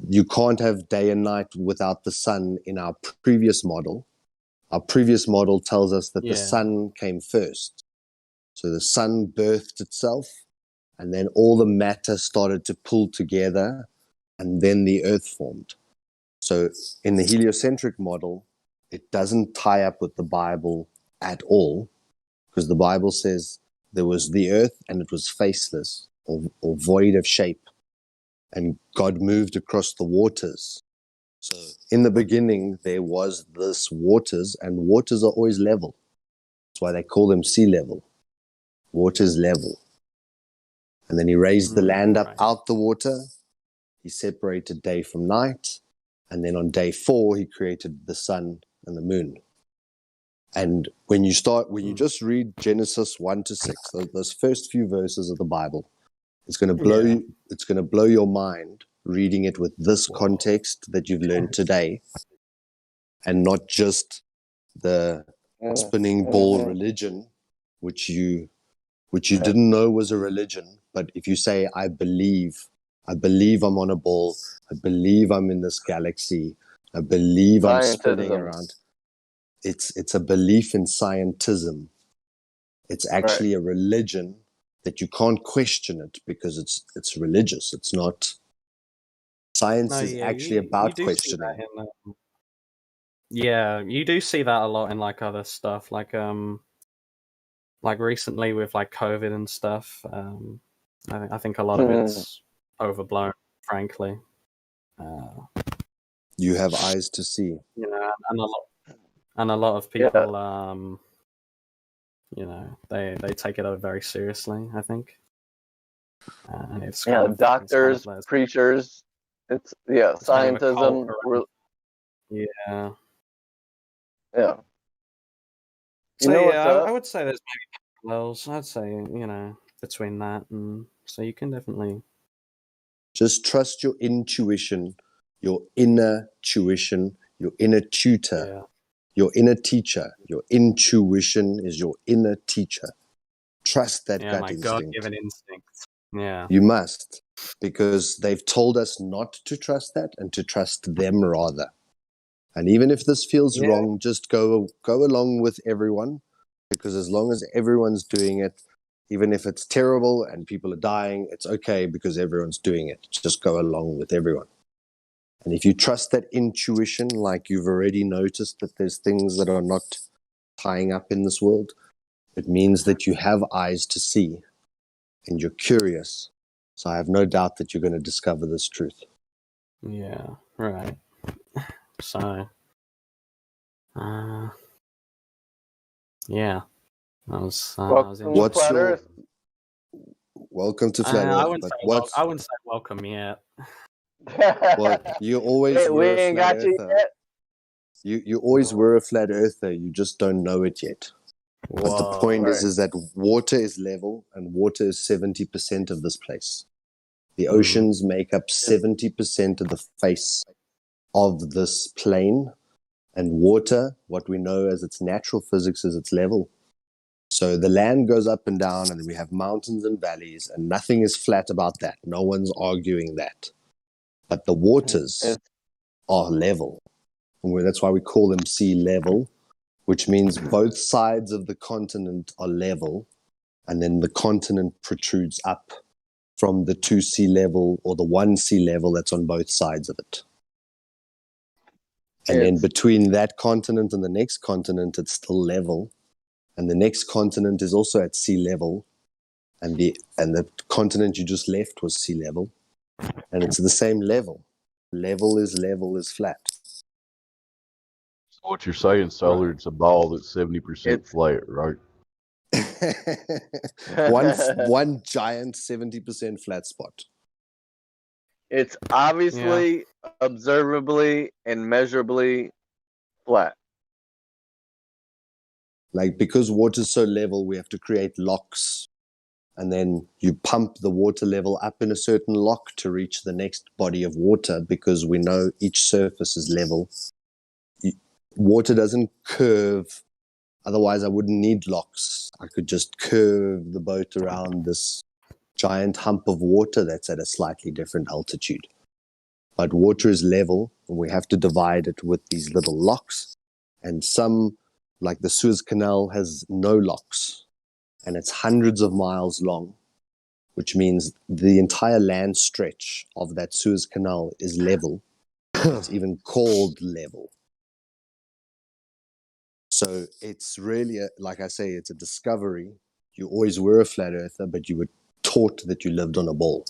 You can't have day and night without the sun in our previous model. Our previous model tells us that the sun came first. So the sun birthed itself, and then all the matter started to pull together, and then the earth formed. So in the heliocentric model, it doesn't tie up with the Bible at all, because the Bible says there was the earth and it was faceless or void of shape, and God moved across the waters. So in the beginning, there was this waters, and waters are always level. That's why they call them sea level. Water's level. And then he raised the land up out the water. He separated day from night. And then on day 4, he created the sun and the moon. And when you just read Genesis 1 to 6, those first few verses of the Bible, it's going to blow your mind reading it with this context that you've learned today, and not just the spinning ball religion, which you didn't know was a religion. But if you say, I believe I'm on a ball, I believe I'm in this galaxy, I believe I'm spinning around. It's a belief in scientism. It's actually a religion that you can't question it, because it's religious. It's not. Science is actually about questioning. Yeah, you do see that a lot in like other stuff, like recently with like COVID and stuff. I think a lot of it's overblown, frankly. You have eyes to see. You know, and a lot of people, you know, they take it very seriously, I think. And it's doctors, preachers. It's scientism. Yeah. You So know I would say there's maybe parallels. I'd say, you know, between that, and so you can definitely just trust your intuition, your inner tuition, your inner tutor, your inner teacher. Your intuition is your inner teacher. Trust that gut instinct. God-given instinct. Yeah. You must, because they've told us not to trust that, and to trust them rather. And even if this feels wrong, just go along with everyone, because as long as everyone's doing it, even if it's terrible and people are dying, it's okay, because everyone's doing it. Just go along with everyone. And if you trust that intuition, like you've already noticed that there's things that are not tying up in this world, it means that you have eyes to see and you're curious. So I have no doubt that you're going to discover this truth. Yeah, right. So, yeah, I was Flat Earth. Welcome to Flat Earth. I wouldn't say welcome yet. Well, you always were a flat earther. You always were a flat earther. You just don't know it yet. Whoa, but the point is that water is level, and water is 70% of this place. The oceans make up 70% of the face of this plane, and water, what we know as its natural physics, is its level. So the land goes up and down, and we have mountains and valleys, and nothing is flat about that. No one's arguing that. But the waters are level. And that's why we call them sea level, which means both sides of the continent are level, and then the continent protrudes up from the 2 sea level, or the 1 sea level that's on both sides of it. And then between that continent and the next continent, it's still level. And the next continent is also at sea level. And the continent you just left was sea level. And it's the same level. Level is flat. So what you're saying, Solar, it's a ball that's 70% flat, right? one giant 70% flat spot. It's obviously, observably, and measurably flat. Like, because water's so level, we have to create locks. And then you pump the water level up in a certain lock to reach the next body of water, because we know each surface is level. Water doesn't curve. Otherwise, I wouldn't need locks. I could just curve the boat around this giant hump of water that's at a slightly different altitude. But water is level, and we have to divide it with these little locks. And some, like the Suez Canal, has no locks, and it's hundreds of miles long, which means the entire land stretch of that Suez Canal is level. It's even called level. So it's really, like I say, it's a discovery. You always were a flat earther, but you were taught that you lived on a ball.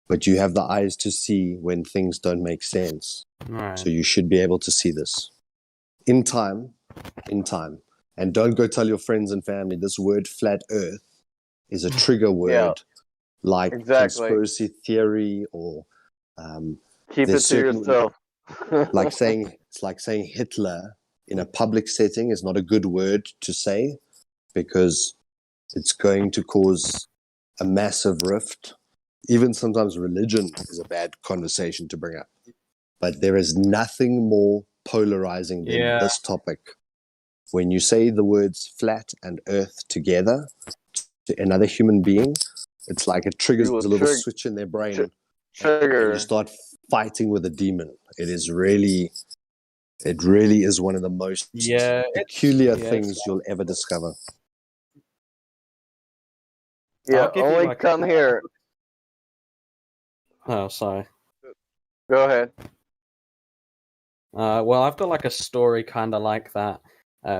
But you have the eyes to see when things don't make sense. Right. So you should be able to see this. In time. And don't go tell your friends and family this word flat earth is a trigger word, like conspiracy theory, or keep it to yourself. It's like saying Hitler in a public setting is not a good word to say, because it's going to cause a massive rift. Even sometimes religion is a bad conversation to bring up. But there is nothing more polarizing than this topic. When you say the words flat and earth together to another human being, it's like it triggers a little switch in their brain. And you start fighting with a demon. It really is one of the most peculiar things you'll ever discover. Yeah, only come here. Oh, sorry. Go ahead. Well, I've got like a story kind of like that.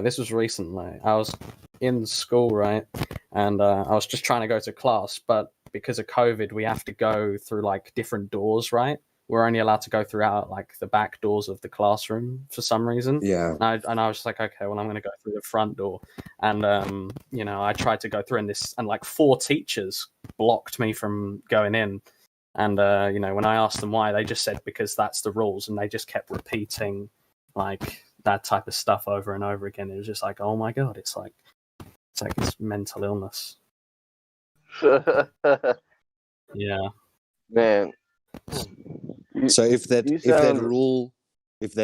This was recently. I was in school, right? And I was just trying to go to class, but because of COVID, we have to go through like different doors, right? We're only allowed to go throughout like the back doors of the classroom for some reason. Yeah. And I was just like, okay, well, I'm going to go through the front door. And, I tried to go through and like 4 teachers blocked me from going in. And, when I asked them why, they just said because that's the rules. And they just kept repeating like that type of stuff over and over again. It was just like, oh my God, it's like it's mental illness. Yeah. Man. So if that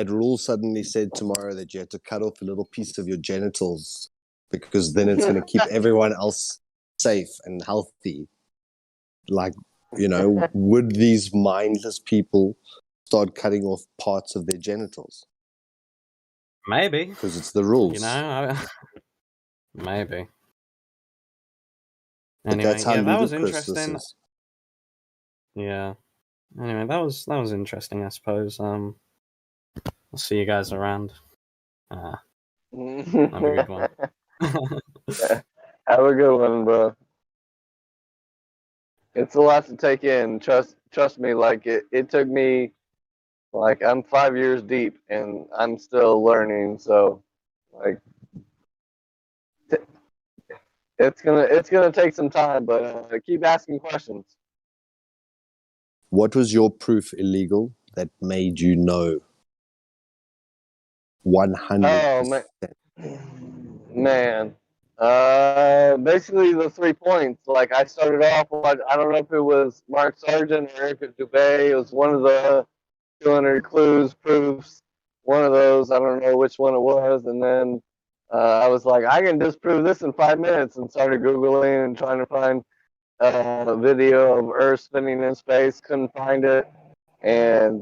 rule suddenly said tomorrow that you had to cut off a little piece of your genitals, because then it's going to keep everyone else safe and healthy, like, would these mindless people start cutting off parts of their genitals? Maybe. Because it's the rules. Maybe. But anyway, that's how that was ludicrous this interesting. is. Yeah. Anyway, that was interesting, I suppose. I'll see you guys around. Have a good one. Have a good one, bro. It's a lot to take in. Trust me, like it took me, like, I'm 5 years deep and I'm still learning, so like it's gonna take some time, but keep asking questions. What was your proof illegal that made you know 100%? Oh man. Basically the 3 points. Like I started off, I don't know if it was Mark Sargent or Eric Dubé. It was one of the 200 clues, proofs, one of those. I don't know which one it was. And then I was like, I can disprove this in 5 minutes, and started Googling and trying to find a video of Earth spinning in space. Couldn't find it. And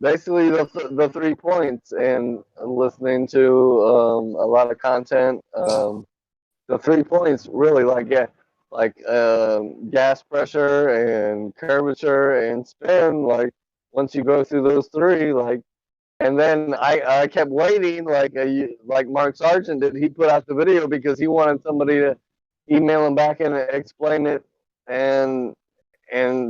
basically the 3 points, and listening to a lot of content. The 3 points really, like gas pressure and curvature and spin, like once you go through those three, like, and then I kept waiting, like Mark Sargent did. He put out the video because he wanted somebody to email him back and explain it, and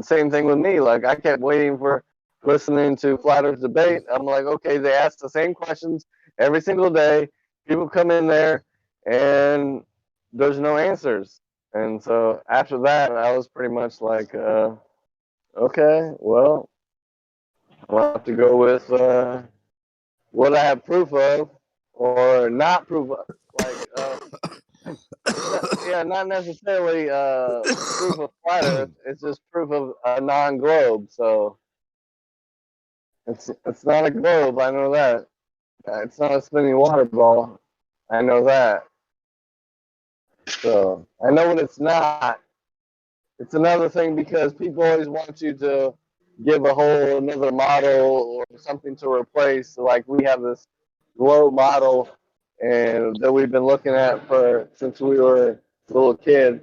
same thing with me. Like, I kept waiting for listening to Flat Earth Debate. I'm like, okay, they ask the same questions every single day. People come in there, and there's no answers. And so after that, I was pretty much like, okay, well, I'll have to go with what I have proof of or not proof of. Like, not necessarily proof of flat Earth. It's just proof of a non-globe. So it's not a globe. I know that. It's not a spinning water ball. I know that. So I know what it's not. It's another thing because people always want you to give a whole another model or something to replace. Like, we have this globe model and that we've been looking at since we were little kids.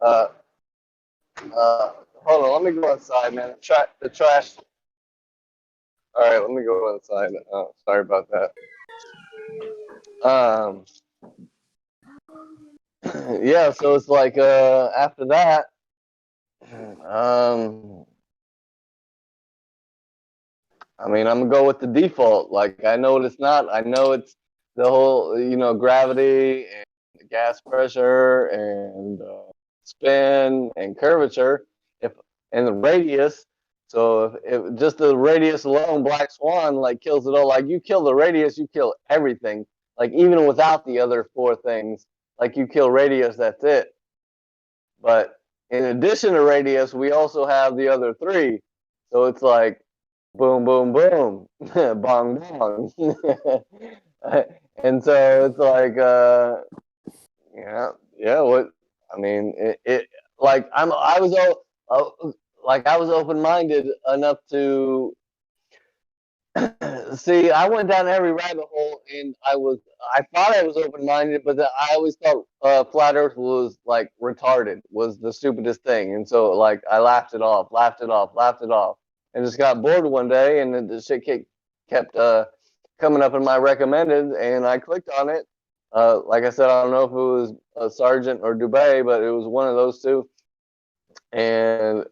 Hold on, let me go inside, man. The trash. All right, let me go inside. Sorry about that. Yeah, so it's like after that, I mean, I'm gonna go with the default. Like, I know what it's not. I know it's the whole, gravity and gas pressure and spin and curvature, and the radius. So if just the radius alone, Black Swan, like, kills it all. Like, you kill the radius, you kill everything. Like, even without the other four things, like, you kill radius, that's it. But in addition to radius, we also have the other three. So it's like boom, boom, boom, bong, bong. And so it's like, what, I mean, like, I was open-minded enough to see. I went down every rabbit hole, and I thought I was open-minded, but I always thought flat Earth was like retarded, was the stupidest thing, and so, like, I laughed it off, and just got bored one day, and then the shit kept coming up in my recommended, and I clicked on it. Like I said, I don't know if it was Sargent or Dubé, but it was one of those two, and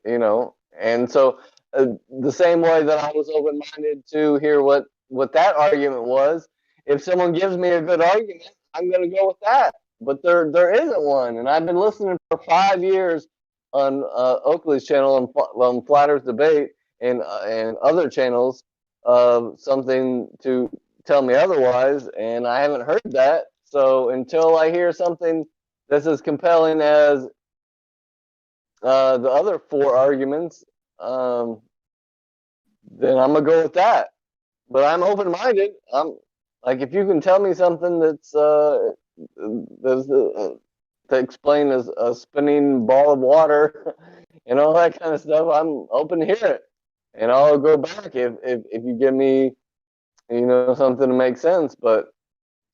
and so. The same way that I was open-minded to hear what that argument was. If someone gives me a good argument, I'm going to go with that. But there isn't one, and I've been listening for 5 years on Oakley's channel on Flat Earth Debate and other channels of something to tell me otherwise, and I haven't heard that. So until I hear something that's as compelling as the other four arguments, then I'm gonna go with that. But I'm open-minded. I'm like, if you can tell me something that's to explain as a spinning ball of water and all that kind of stuff, I'm open to hear it, and I'll go back if you give me something to make sense. But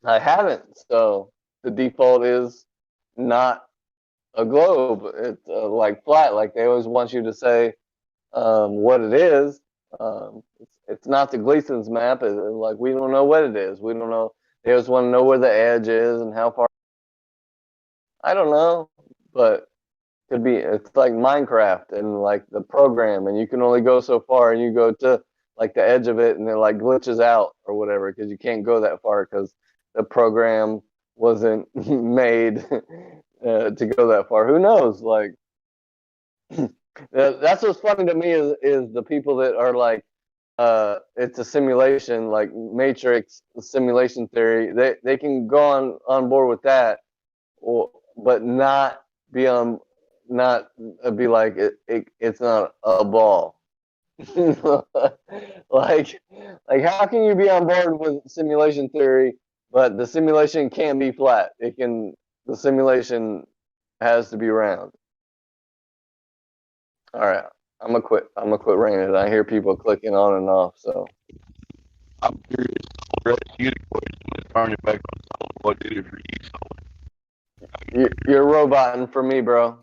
I haven't, so the default is not a globe. It's like flat. Like, they always want you to say what it is. It's not the Gleason's map. Like, we don't know what it is. We don't know. They just want to know where the edge is and how far. I don't know, but could be. It's like Minecraft and like the program, and you can only go so far, and you go to like the edge of it, and it like glitches out or whatever because you can't go that far because the program wasn't made to go that far. Who knows? Like. That's what's funny to me is the people that are like, it's a simulation, like Matrix simulation theory. They can go on board with that, but not be like it's not a ball. like how can you be on board with simulation theory, but the simulation can't be flat? The simulation has to be round. All right, I'm gonna quit ranting. I hear people clicking on and off. So I'm curious. Turn it back on. What did it for you? You're roboting for me, bro.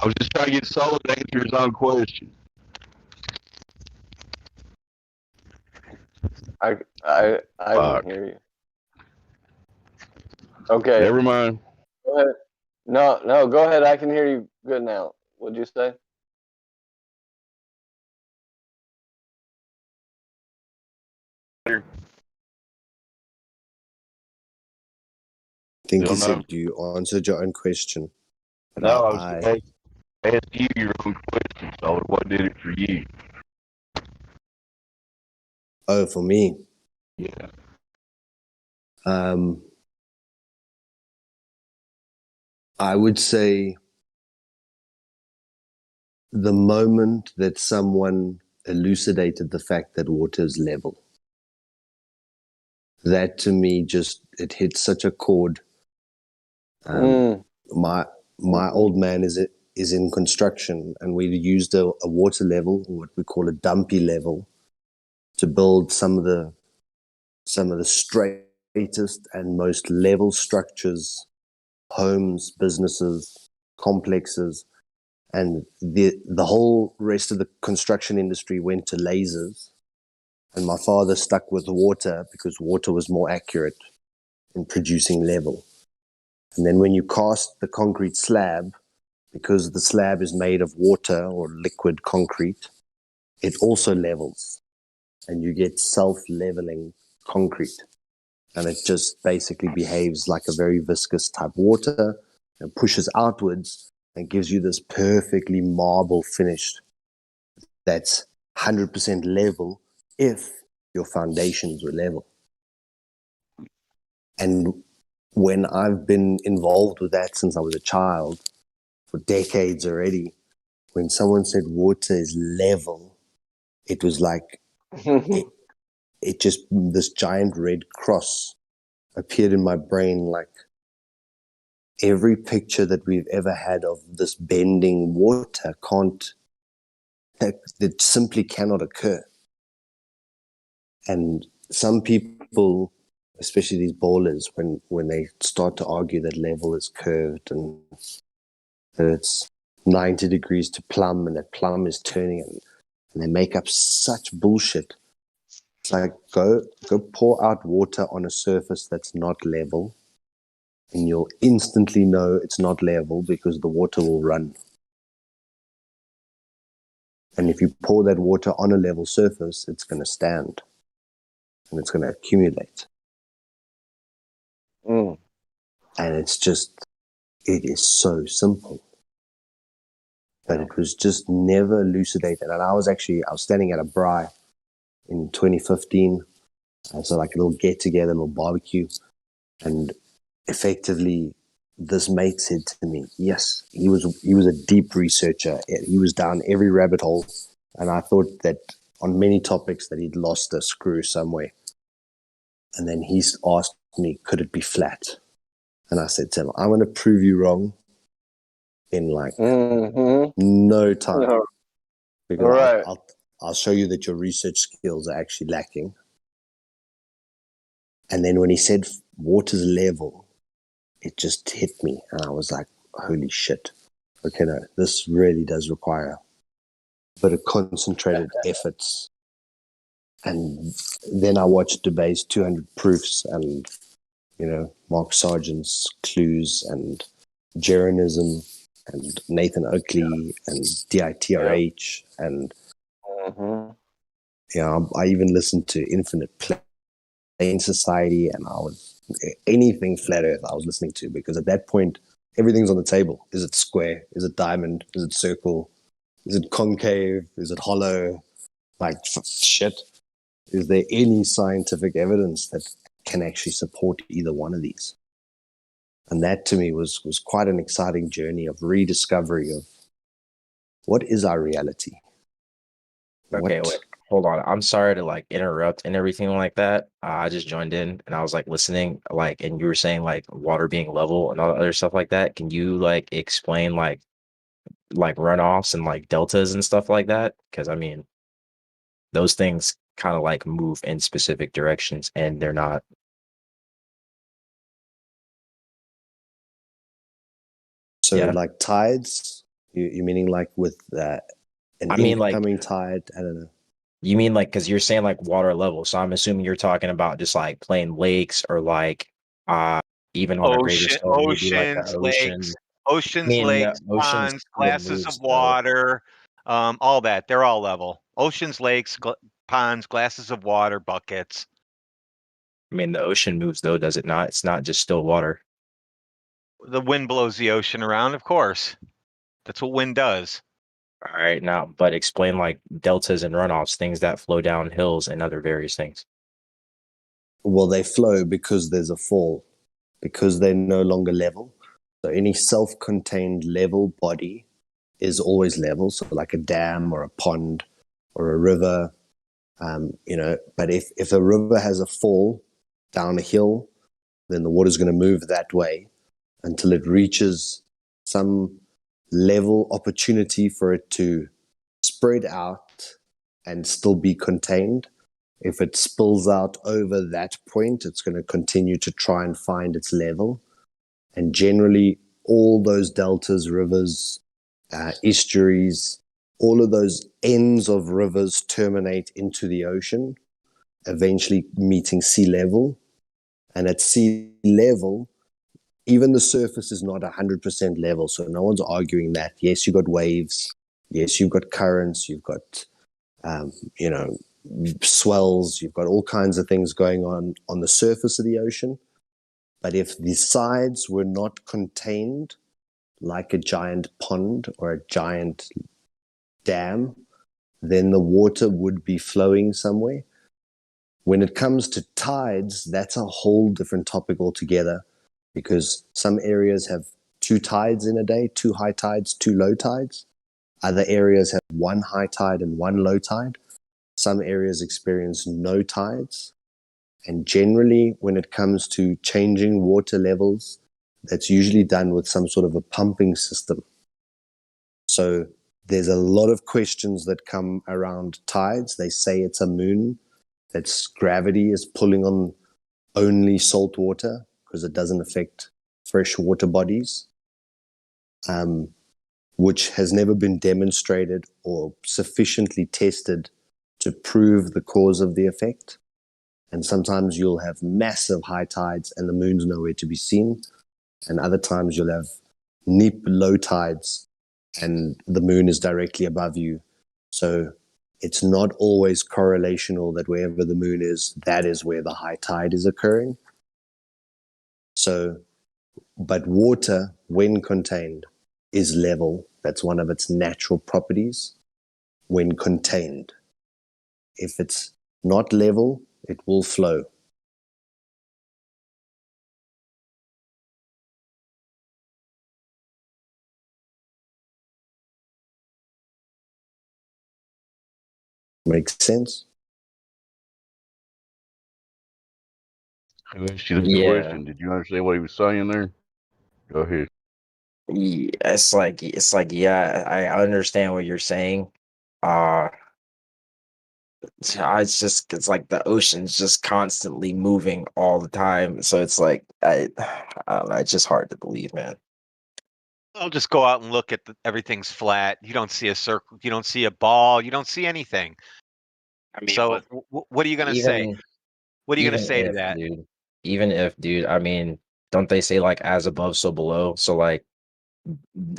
I was just trying to get Solo to answer his own question. I didn't hear you. Okay. Never mind. Go ahead. No, go ahead. I can hear you good now. What'd you say? I think he said you answered your own question. No, I was ask you your own question, Solo. What did it for you? Oh, for me? Yeah. I would say the moment that someone elucidated the fact that water is level. That to me it hit such a chord. My old man is in construction, and we used a water level, or what we call a dumpy level, to build some of the straightest and most level structures, homes, businesses, complexes, and the whole rest of the construction industry went to lasers. And my father stuck with water because water was more accurate in producing level. And then when you cast the concrete slab, because the slab is made of water or liquid concrete, it also levels, and you get self-leveling concrete. And it just basically behaves like a very viscous type water and pushes outwards and gives you this perfectly marble finish that's 100% level if your foundations were level. And when I've been involved with that since I was a child, for decades already, when someone said water is level, it was like, it just, this giant red cross appeared in my brain, like every picture that we've ever had of this bending water that simply cannot occur. And some people, especially these bowlers, when they start to argue that level is curved and that it's 90 degrees to plumb and that plumb is turning, and they make up such bullshit. It's like, go pour out water on a surface that's not level, and you'll instantly know it's not level because the water will run. And if you pour that water on a level surface, it's going to stand and it's going to accumulate. And it's just, it is so simple. But it was just never elucidated. And I was standing at a braai in 2015. So like a little get together, a little barbecue. And effectively, this mate said to me, yes, he was a deep researcher. He was down every rabbit hole. And I thought that on many topics that he'd lost a screw somewhere. And then he asked me, could it be flat? And I said to him, I'm going to prove you wrong in like no time. Because I'll show you that your research skills are actually lacking. And then when he said water's level, it just hit me. And I was like, holy shit. Okay, no, this really does require a bit of concentrated efforts. And then I watched Dubé's 200 Proofs and, Mark Sargent's Clues and Jeranism and Nathan Oakley and DITRH. And, I even listened to Infinite Plane Society, and I was anything flat earth I was listening to, because at that point, everything's on the table. Is it square? Is it diamond? Is it circle? Is it concave? Is it hollow? Like, shit. Is there any scientific evidence that can actually support either one of these? And that to me was quite an exciting journey of rediscovery of what is our reality. Okay, wait, hold on. I'm sorry to interrupt and everything like that. I just joined in and I was listening, and you were saying water being level and all the other stuff like that. Can you explain runoffs and deltas and stuff like that? Because I mean, those things kind of move in specific directions and they're not. So like tides You meaning like with an incoming tide? I don't know. You mean like, because you're saying like water level, so I'm assuming you're talking about just like plain lakes or like even on a greater scale, maybe like the ocean. Oceans, lakes, ponds, glasses of water, all that. They're all level. Oceans, lakes, ponds, glasses of water, buckets. I mean, the ocean moves though, does it not? It's not just still water. The wind blows the ocean around, of course. That's what wind does. All right, now, but explain like deltas and runoffs, things that flow down hills and other various things. Well, they flow because there's a fall, because they're no longer level. So any self-contained level body is always level. So like a dam or a pond or a river, but if a river has a fall down a hill, then the water is going to move that way until it reaches some level opportunity for it to spread out and still be contained. If it spills out over that point, it's going to continue to try and find its level. And generally, all those deltas, rivers, estuaries, all of those ends of rivers terminate into the ocean, eventually meeting sea level. And at sea level, even the surface is not 100% level. So no one's arguing that. Yes, you've got waves. Yes, you've got currents. You've got, swells. You've got all kinds of things going on the surface of the ocean. But if the sides were not contained like a giant pond or a giant dam, then the water would be flowing somewhere. When it comes to tides, that's a whole different topic altogether, because some areas have 2 tides in a day, 2 high tides, 2 low tides. Other areas have 1 high tide and 1 low tide. Some areas experience no tides. And generally, when it comes to changing water levels, that's usually done with some sort of a pumping system. So there's a lot of questions that come around tides. They say it's a moon, that's gravity is pulling on only salt water because it doesn't affect fresh water bodies, which has never been demonstrated or sufficiently tested to prove the cause of the effect. And sometimes you'll have massive high tides and the moon's nowhere to be seen. And other times you'll have neap low tides and the moon is directly above you. So it's not always correlational that wherever the moon is, that is where the high tide is occurring. So, but water, when contained, is level. That's one of its natural properties when contained. If it's not level, it will flow. Makes sense? I asked you the question. Did you understand what he was saying there? Go ahead. Yeah, it's like yeah, I understand what you're saying. It's like the ocean's just constantly moving all the time. So it's like I don't know, it's just hard to believe, man. I'll just go out and look at everything's flat. You don't see a circle. You don't see a ball. You don't see anything. I mean, so what are you going to say? What are you going to say to that? Dude, even if, dude, I mean, don't they say like as above, so below? So like,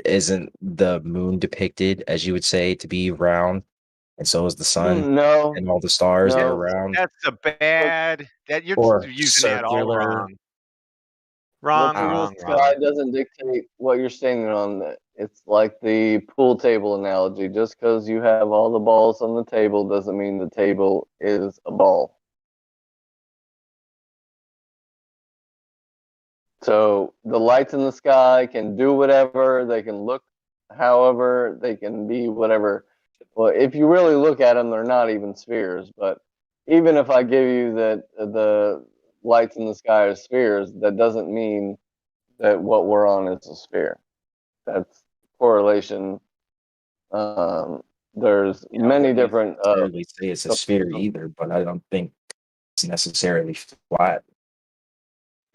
isn't the moon depicted, as you would say, to be round? And so is the sun. No. And all the stars that are round. That's a bad. That you're using that all wrong. Wrong. Sky doesn't dictate what you're standing on. It's like the pool table analogy. Just because you have all the balls on the table doesn't mean the table is a ball. So the lights in the sky can do whatever, they can look however, they can be whatever. Well, if you really look at them, they're not even spheres. But even if I give you that the lights in the sky are spheres, that doesn't mean that what we're on is a sphere. That's correlation. There's many different. I wouldn't necessarily say it's a sphere either, but I don't think it's necessarily flat.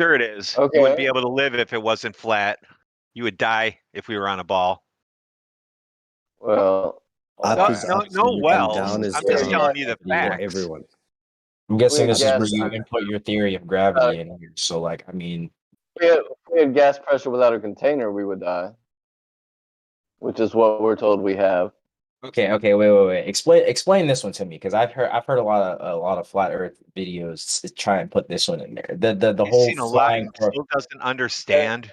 Sure it is. Okay. You wouldn't be able to live if it wasn't flat. You would die if we were on a ball. Well, up is up, and down is I'm just down telling you the for facts. everyone. I'm guessing this is where gas you input your theory of gravity in here. So, like, I mean, if we had gas pressure without a container, we would die, which is what we're told we have. okay, wait. Explain this one to me, because I've heard a lot of flat Earth videos try and put this one in there. The He's whole seen a lot. flying, He still doesn't understand.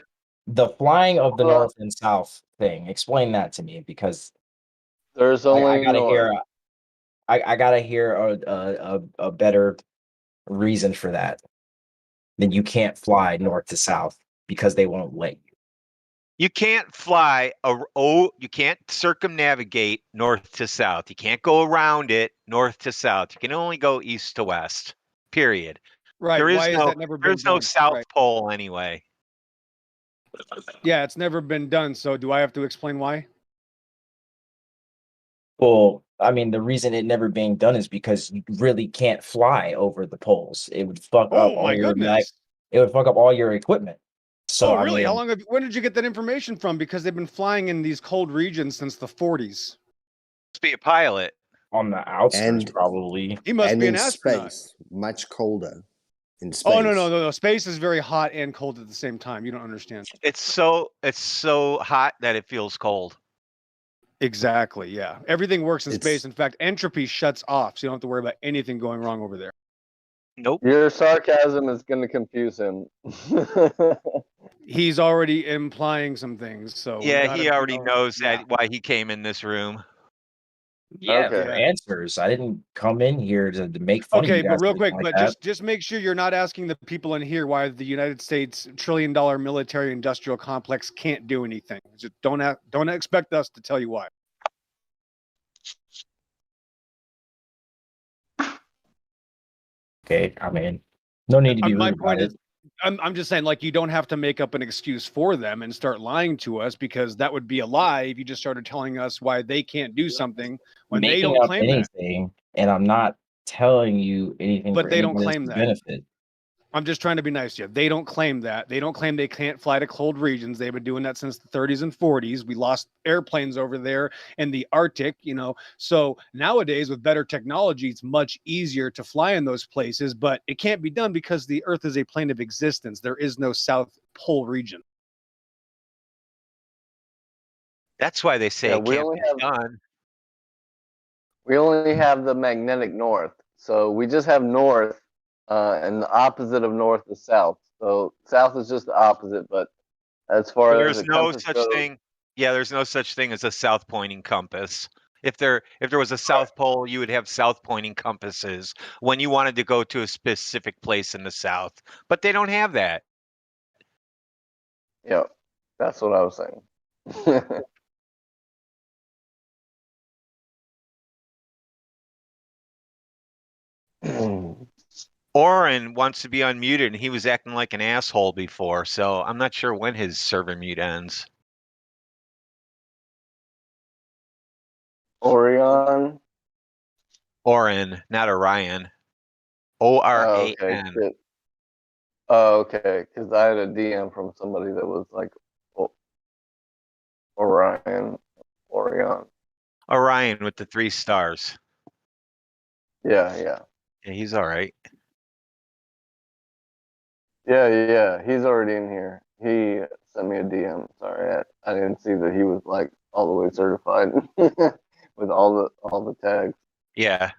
the flying of the north and south thing. Explain that to me, because there's only I gotta north. hear. I gotta hear a better reason for that. Then you can't fly north to south because they won't let you. You can't fly. You can't circumnavigate north to south. You can't go around it north to south. You can only go east to west. Period. Right. There is Why no. has that never been There's no done? South Right. Pole anyway. Yeah, it's never been done. So do I have to explain why? Well, I mean, the reason it never being done is because you really can't fly over the poles. It would fuck up all your it would fuck up all your equipment. So, really? I How mean, long when did you get that information from? Because they've been flying in these cold regions since the 40s. Must be a pilot on the outskirts, And probably. He must be in an astronaut. space, much colder in space. Oh no! Space is very hot and cold at the same time. You don't understand. It's so hot that it feels cold. Exactly. Yeah. Everything works in space. In fact, entropy shuts off, so you don't have to worry about anything going wrong over there. Nope. Your sarcasm is going to confuse him. He's already implying some things. So yeah, he already knows that why he came in this room. Yeah, they're answers. I didn't come in here to make fun of you guys. But real quick, like but that. just make sure you're not asking the people in here why the United States $1 trillion military industrial complex can't do anything. Just don't expect us to tell you why. Okay, I mean, no need to be My rude point about is, it. I'm just saying, like, you don't have to make up an excuse for them and start lying to us, because that would be a lie if you just started telling us why they can't do something when they don't claim anything, and I'm not telling you anything. But for they don't anyone claim else's that. benefit. I'm just trying to be nice to you. They don't claim that. They don't claim they can't fly to cold regions. They've been doing that since the 30s and 40s. We lost airplanes over there in the Arctic, So nowadays, with better technology, it's much easier to fly in those places, but it can't be done because the Earth is a plane of existence. There is no South Pole region. That's why they say it can't be done. We only have the magnetic north. So we just have north. And the opposite of north is south. So south is just the opposite, but as far as there's no such thing. Yeah, there's no such thing as a south pointing compass. If there was a South Pole, you would have south pointing compasses when you wanted to go to a specific place in the south. But they don't have that. Yeah, that's what I was saying. Oren wants to be unmuted, and he was acting like an asshole before, so I'm not sure when his server mute ends. Orion? Oren, not Orion. O-R-A-N. Oh, okay. Because I had a DM from somebody that was like Orion. Orion with the 3 stars. Yeah. Yeah, he's all right. Yeah. He's already in here. He sent me a DM. Sorry, I didn't see that he was like all the way certified with all the tags. Yeah.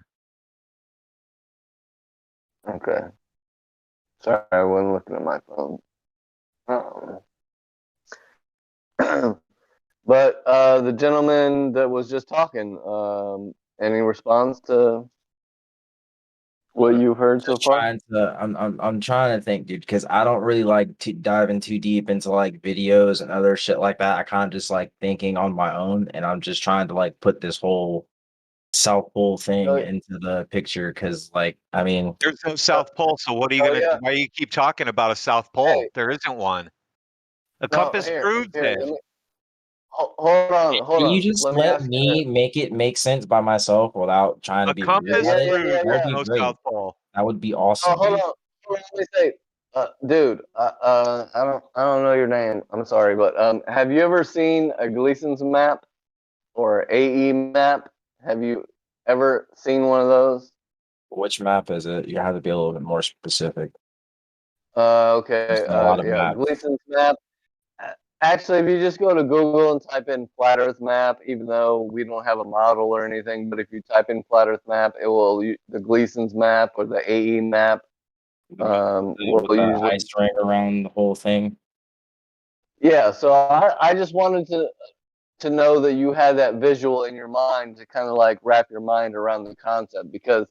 Okay. Sorry, I wasn't looking at my phone. But the gentleman that was just talking, any response to what you've heard so far? I'm trying to think, dude, because I don't really like to dive in too deep into like videos and other shit like that. I kind of just like thinking on my own, and I'm just trying to like put this whole South Pole thing into the picture, because like, I mean, there's no South Pole, so what are you gonna? Why do you keep talking about a South Pole? There isn't one. The compass proves it. Hold on. Can you just let me make it make sense by myself without trying to be rude compass about it? proves That would there's be no great. South Pole. That would be awesome. Hold on. Let me say, dude. I don't know your name. I'm sorry, but have you ever seen a Gleason's map? or AE map. Have you ever seen one of those? Which map is it? You have to be a little bit more specific. Okay. Yeah, Gleason's map. Actually, if you just go to Google and type in Flat Earth map, even though we don't have a model or anything, but if you type in Flat Earth map, it will the Gleason's map or the AE map. With the ice ring around the whole thing. Yeah, so I just wanted to know that you had that visual in your mind to kind of like wrap your mind around the concept, because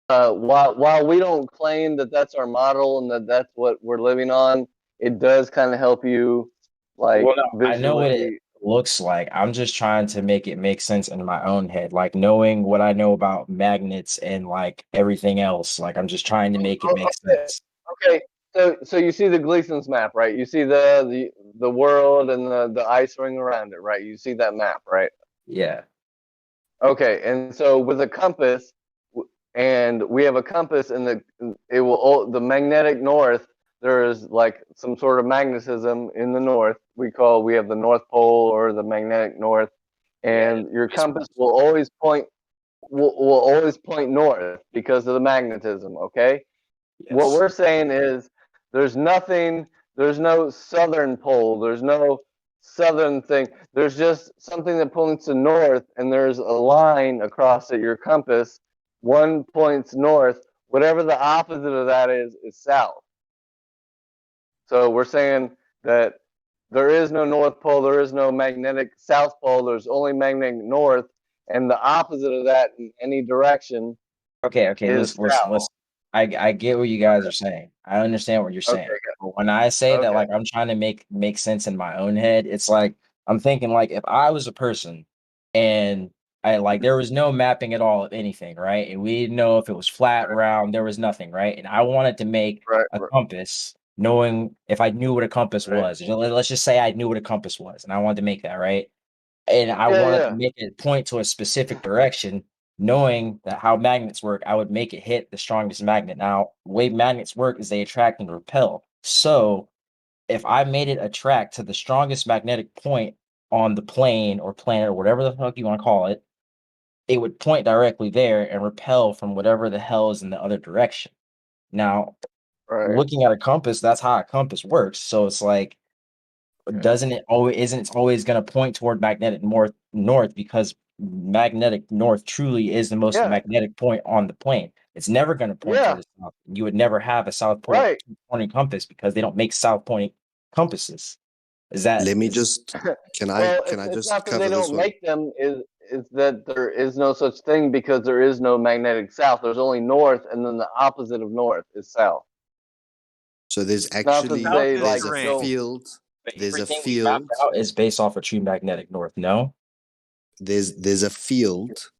while we don't claim that that's our model and that's what we're living on, it does kind of help you like visually. I know what it looks like. I'm just trying to make it make sense in my own head, like knowing what I know about magnets and like everything else. Like I'm just trying to make it make sense. Okay. So you see the Gleason's map, right? You see the world and the ice ring around it, right? You see that map, right? Yeah. Okay, and so with a compass, and we have a compass, and the magnetic north. There is like some sort of magnetism in the north. We have the North Pole or the magnetic north, and your compass will always point north because of the magnetism. Okay. Yes. What we're saying is there's no southern pole, there's no southern thing, there's just something that points to north, and there's a line across it, your compass, one points north, whatever the opposite of that is south. So we're saying that there is no North Pole, there is no magnetic South Pole, there's only magnetic north, and the opposite of that in any direction. Okay, listen. I get what you guys are saying. I understand what you're saying. Okay, but when I say that, like, I'm trying to make sense in my own head, it's like I'm thinking like if I was a person and I like there was no mapping at all of anything, right? And we didn't know if it was flat, round, there was nothing, right? And I wanted to make a compass, knowing if I knew what a compass was. Let's just say I knew what a compass was, and I wanted to make that, right? And I wanted to make it point to a specific direction. Knowing that how magnets work, I would make it hit the strongest magnet. Now, the way magnets work is they attract and repel. So if I made it attract to the strongest magnetic point on the plane or planet or whatever the fuck you want to call it, it would point directly there and repel from whatever the hell is in the other direction. Now, looking at a compass, that's how a compass works. So it's like, isn't it always going to point toward magnetic north because magnetic north truly is the most magnetic point on the plane. It's never going to point to the south. You would never have a south pole pointing compass because they don't make south pointing compasses. Let me just can I just not that cover they this don't one? make them, is that there is no such thing because there is no magnetic south. There's only north, and then the opposite of north is south. So there's actually there's a field. There's a field is based off of true magnetic north. No, there's a field,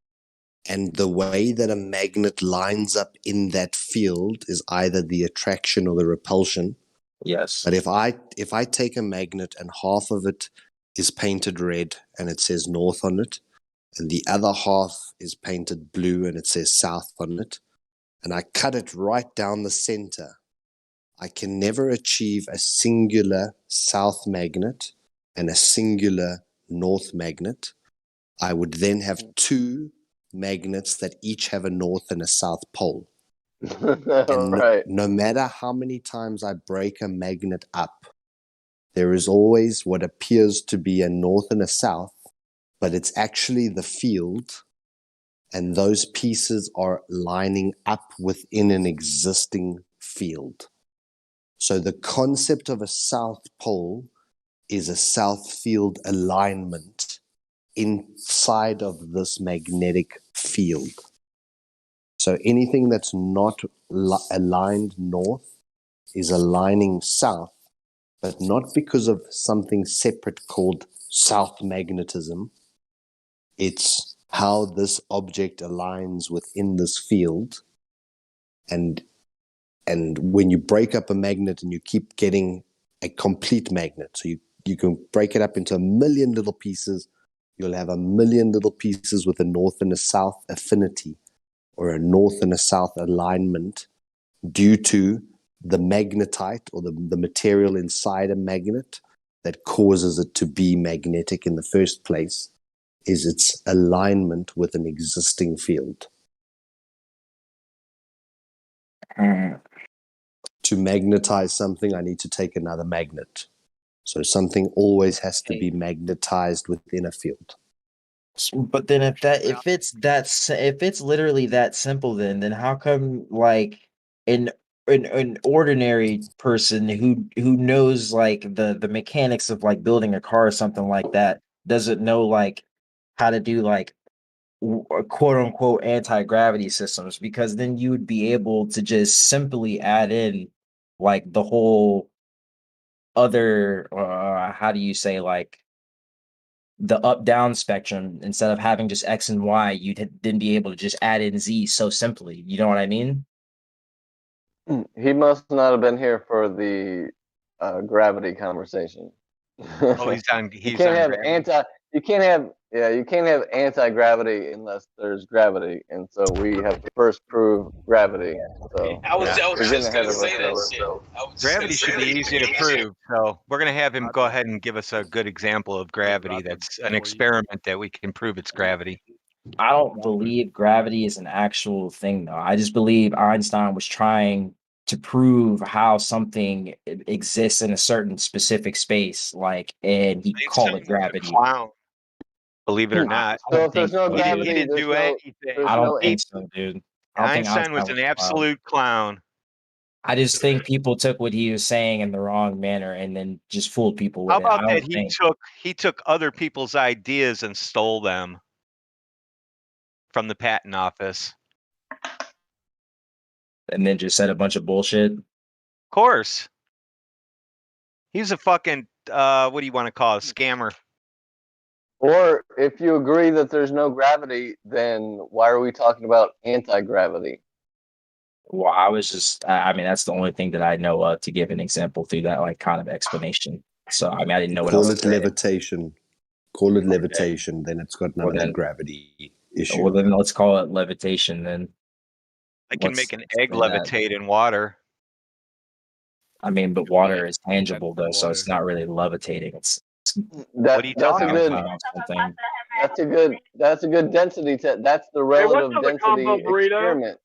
and the way that a magnet lines up in that field is either the attraction or the repulsion. Yes. But if I take a magnet and half of it is painted red and it says north on it, and the other half is painted blue and it says south on it, and I cut it right down the center, I can never achieve a singular south magnet and a singular north magnet. I would then have two magnets that each have a north and a south pole. And no matter how many times I break a magnet up, there is always what appears to be a north and a south, but it's actually the field, and those pieces are lining up within an existing field. So the concept of a south pole is a south field alignment inside of this magnetic field. So anything that's not aligned north is aligning south, but not because of something separate called south magnetism. It's how this object aligns within this field. And when you break up a magnet and you keep getting a complete magnet, so you can break it up into a million little pieces, you'll have a million little pieces with a north and a south affinity or a north and a south alignment due to the magnetite or the material inside a magnet that causes it to be magnetic in the first place is its alignment with an existing field. To magnetize something, I need to take another magnet. So something always has to be magnetized within a field. But then if it's literally that simple, then how come like an ordinary person who knows like the mechanics of like building a car or something like that doesn't know like how to do like quote unquote anti-gravity systems, because then you would be able to just simply add in like the whole other how do you say, like the up down spectrum, instead of having just X and Y, you'd then be able to just add in Z so simply. You know what I mean? He must not have been here for the gravity conversation. Oh, he's on. You can't have anti-gravity unless there's gravity, and so we have to first prove gravity. So I was we're just getting ahead gonna of say that ourselves. shit. Gravity should be easy to prove. So we're gonna have him go ahead and give us a good example of gravity. That's an experiment that we can prove it's gravity. I don't believe gravity is an actual thing, though. I just believe Einstein was trying to prove how something exists in a certain specific space, like, and he called it gravity. Clown. Believe it or not. So if there's no he gravity, didn't do anything. I don't think so, dude. I don't think Einstein was an absolute clown. I just think people took what he was saying in the wrong manner and then just fooled people with How it. about that he took other people's ideas and stole them from the patent office? And then just said a bunch of bullshit. Of course. He's a fucking what do you want to call it? A scammer. Or if you agree that there's no gravity, then why are we talking about anti-gravity? Well, I was just, I mean, that's the only thing that I know of to give an example through that, like, kind of explanation. So, I mean, I didn't know what else. Call it levitation. Call it levitation. Then it's got none of that gravity issue. Well, then let's call it levitation then. I can make an egg levitate in water. I mean, but water is tangible though, so it's not really levitating. It's what are you talking about? That's a good density test. That's the relative density experiment.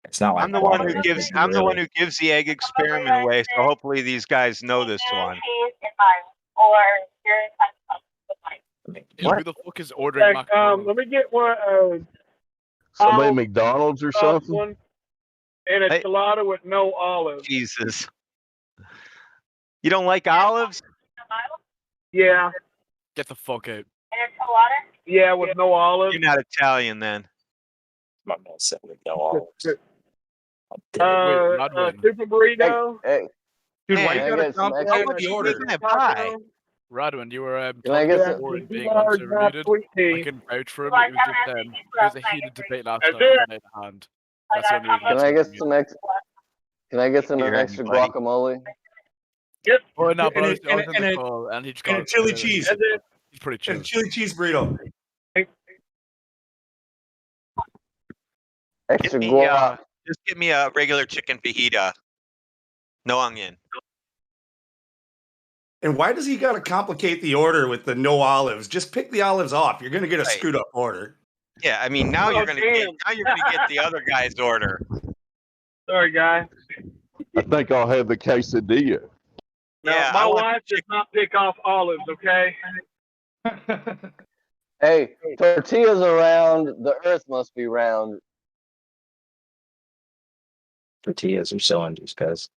It's not like I'm the one who gives the egg experiment away. So hopefully these guys know this one. Who the fuck is ordering macaroni? Let me get one. Somebody McDonald's or something. One and a enchilada with no olives. Jesus, you don't like olives? Yeah. Get the fuck out. Yeah, with no olives. You're not Italian then. My man said with no olives. Super burrito. Hey. Dude, why you gotta complicate the order? Radwin, you were Can I get some? being I can vouch for him. It was a heated debate last night in hand. That's the only reason. Can I get some extra guacamole? Yep. Oh no, but I was in the call and he just got chili cheese. He's pretty chill. And chili cheese burrito. Extra guac. Just give me a regular chicken fajita. No onion. And why does he got to complicate the order with the no olives? Just pick the olives off. You're going to get a screwed up order. Yeah, I mean now you're going to get the other guy's order. Sorry, guy. I think I'll have the quesadilla. Now, my wife does not pick off olives, okay? Hey, tortillas are round. The earth must be round. Tortillas are cylinders, guys.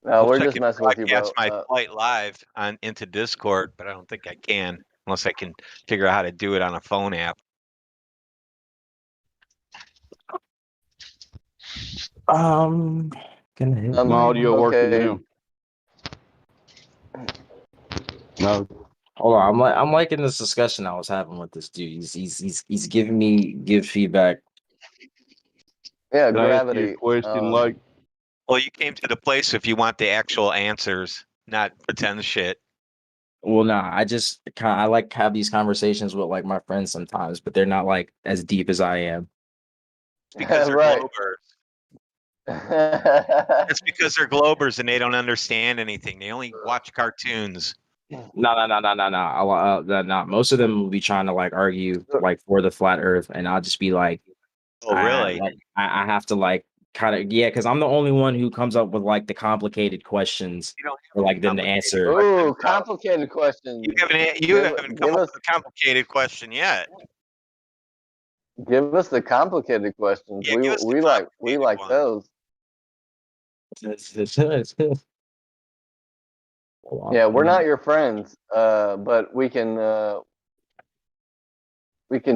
No, we're just messing with you, bro. Broadcast my flight live into Discord, but I don't think I can unless I can figure out how to do it on a phone app. Gonna hit my audio working now. No. Hold on, I'm liking this discussion I was having with this dude. He's giving me good feedback. Yeah, Can I ask you gravity. a question, like, Well, you came to the place if you want the actual answers, not pretend shit. Well, nah, I like have these conversations with like my friends sometimes, but they're not like as deep as I am. Because they're Globers. It's because they're Globers and they don't understand anything. They only watch cartoons. No. Most of them will be trying to like argue like for the flat Earth, and I'll just be like, Oh, really? I have to like kind of because I'm the only one who comes up with like the complicated questions for like them to answer. Ooh, complicated question. You haven't come up with a complicated question yet. Give us the complicated questions. Yeah, we like those. Yeah, we're not your friends, but we can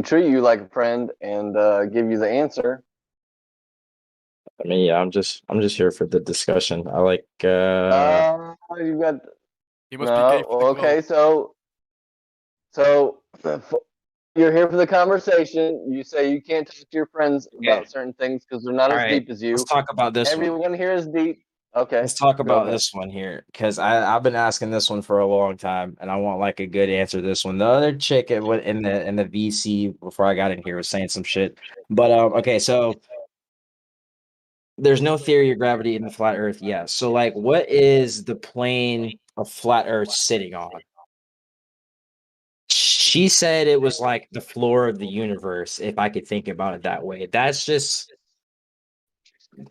treat you like a friend and give you the answer. I mean, yeah, I'm just here for the discussion. I like. You got. You must be gay for the okay, so you're here for the conversation. You say you can't talk to your friends about certain things because they're not as deep as you. Let's talk about this one. Everyone here is deep. Okay. Let's talk about this one here because I've been asking this one for a long time and I want like a good answer to this one. The other chick in the VC before I got in here was saying some shit. But okay, so there's no theory of gravity in the flat Earth. Yes. So like what is the plane of flat Earth sitting on? She said it was like the floor of the universe, if I could think about it that way. That's just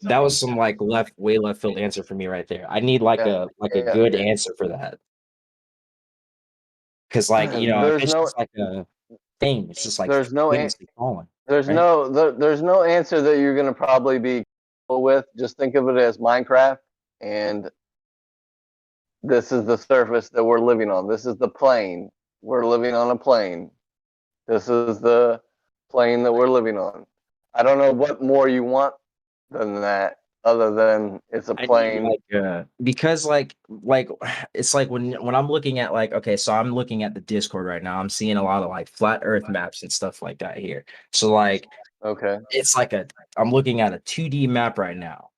that was some like way left field answer for me right there. I need like a good answer for that. Cause like if it's just like a thing, it's just like there's no falling. There's no answer that you're gonna probably be cool with. Just think of it as Minecraft, and this is the surface that we're living on. This is the plane. We're living on a plane. This is the plane that we're living on. I don't know what more you want than that, other than it's a plane. Because like it's like when I'm looking at like okay, so I'm looking at the Discord right now. I'm seeing a lot of like flat Earth maps and stuff like that here. So like it's like I'm looking at a 2D map right now.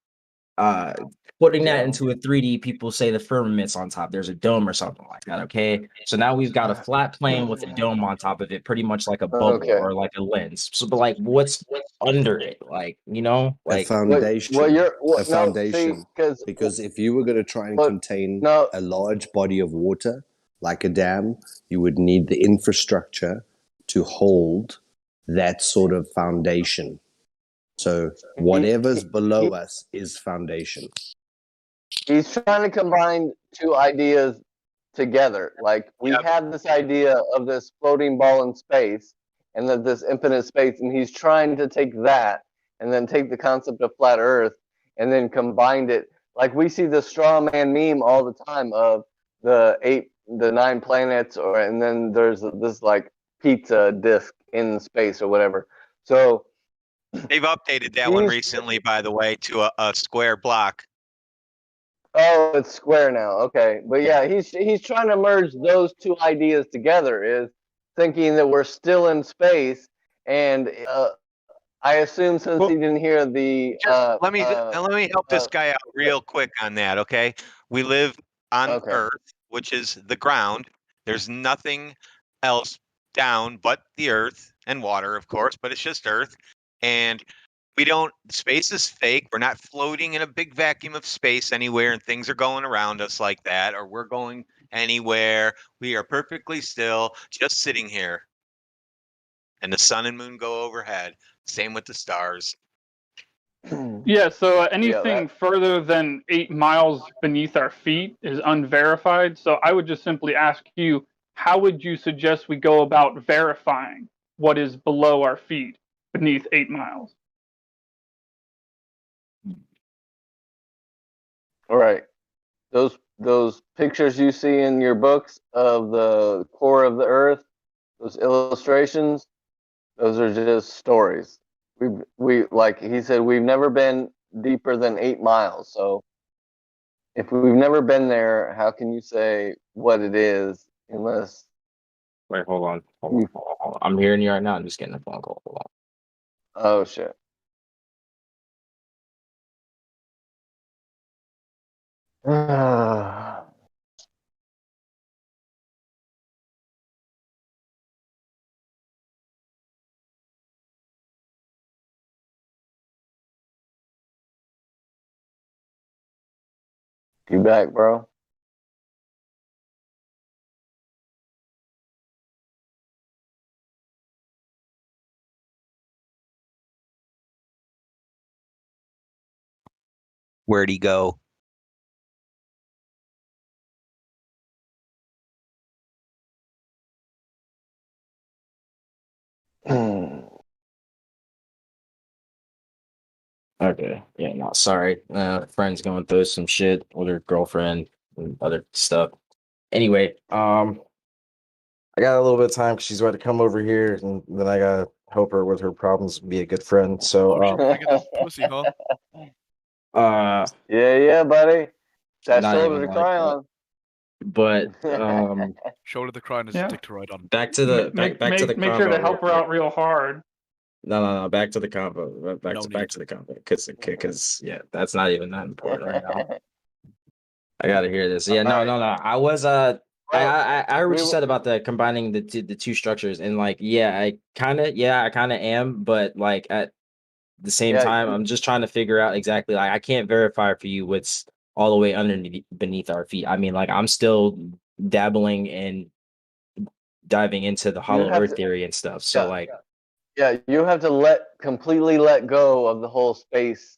Putting that into a 3D, people say the firmament's on top. There's a dome or something like that. Okay, so now we've got a flat plane with a dome on top of it, pretty much like a bubble or like a lens. So, but like, what's under it? Like, like a foundation. A foundation. Because if you were going to try and contain a large body of water, like a dam, you would need the infrastructure to hold that sort of foundation. So whatever's below us is foundation. He's trying to combine two ideas together. Like we have this idea of this floating ball in space and that this infinite space, and he's trying to take that and then take the concept of flat Earth and then combine it. Like we see the straw man meme all the time of the 9 planets, and then there's this like pizza disc in space or whatever. So they've updated that one recently, by the way, to a square block. Oh, it's square now. Okay, but yeah, he's trying to merge those two ideas together. Is thinking that we're still in space, and I assume since he didn't hear the. Let me help this guy out real quick on that. Okay, we live on Earth, which is the ground. There's nothing else down but the Earth and water, of course, but it's just Earth, and space is fake. We're not floating in a big vacuum of space anywhere and things are going around us like that, or we're going anywhere. We are perfectly still, just sitting here. And the sun and moon go overhead. Same with the stars. Yeah, so anything further than 8 miles beneath our feet is unverified. So I would just simply ask you, how would you suggest we go about verifying what is below our feet beneath 8 miles? All right. Those pictures you see in your books of the core of the Earth, those illustrations, those are just stories. We like he said, we've never been deeper than 8 miles. So if we've never been there, how can you say what it is unless? Wait, hold on. I'm hearing you right now. I'm just getting a phone call. Hold on. Oh shit. You back, bro? Where'd he go? Okay. Yeah, no, sorry. Friend's going through some shit with her girlfriend and other stuff. Anyway, I got a little bit of time because she's about to come over here, and then I gotta help her with her problems, be a good friend. So, pussy, huh? Yeah, buddy. That not shoulder even to like cry that. on. But Shoulder to cry on is Yeah. a dick to ride on. back to the back to the Make sure to combo. help her out real hard. No. Back to the combo. Back to the combo. Because yeah, that's not even that important right now. I gotta hear this. Yeah, no. I was I heard what you said about the combining the two structures, and like I kind of am, but like at the same time, I'm just trying to figure out exactly, like, I can't verify for you what's all the way underneath beneath our feet. I mean, like, I'm still dabbling and diving into the hollow earth theory and stuff. So like, you have to completely let go of the whole space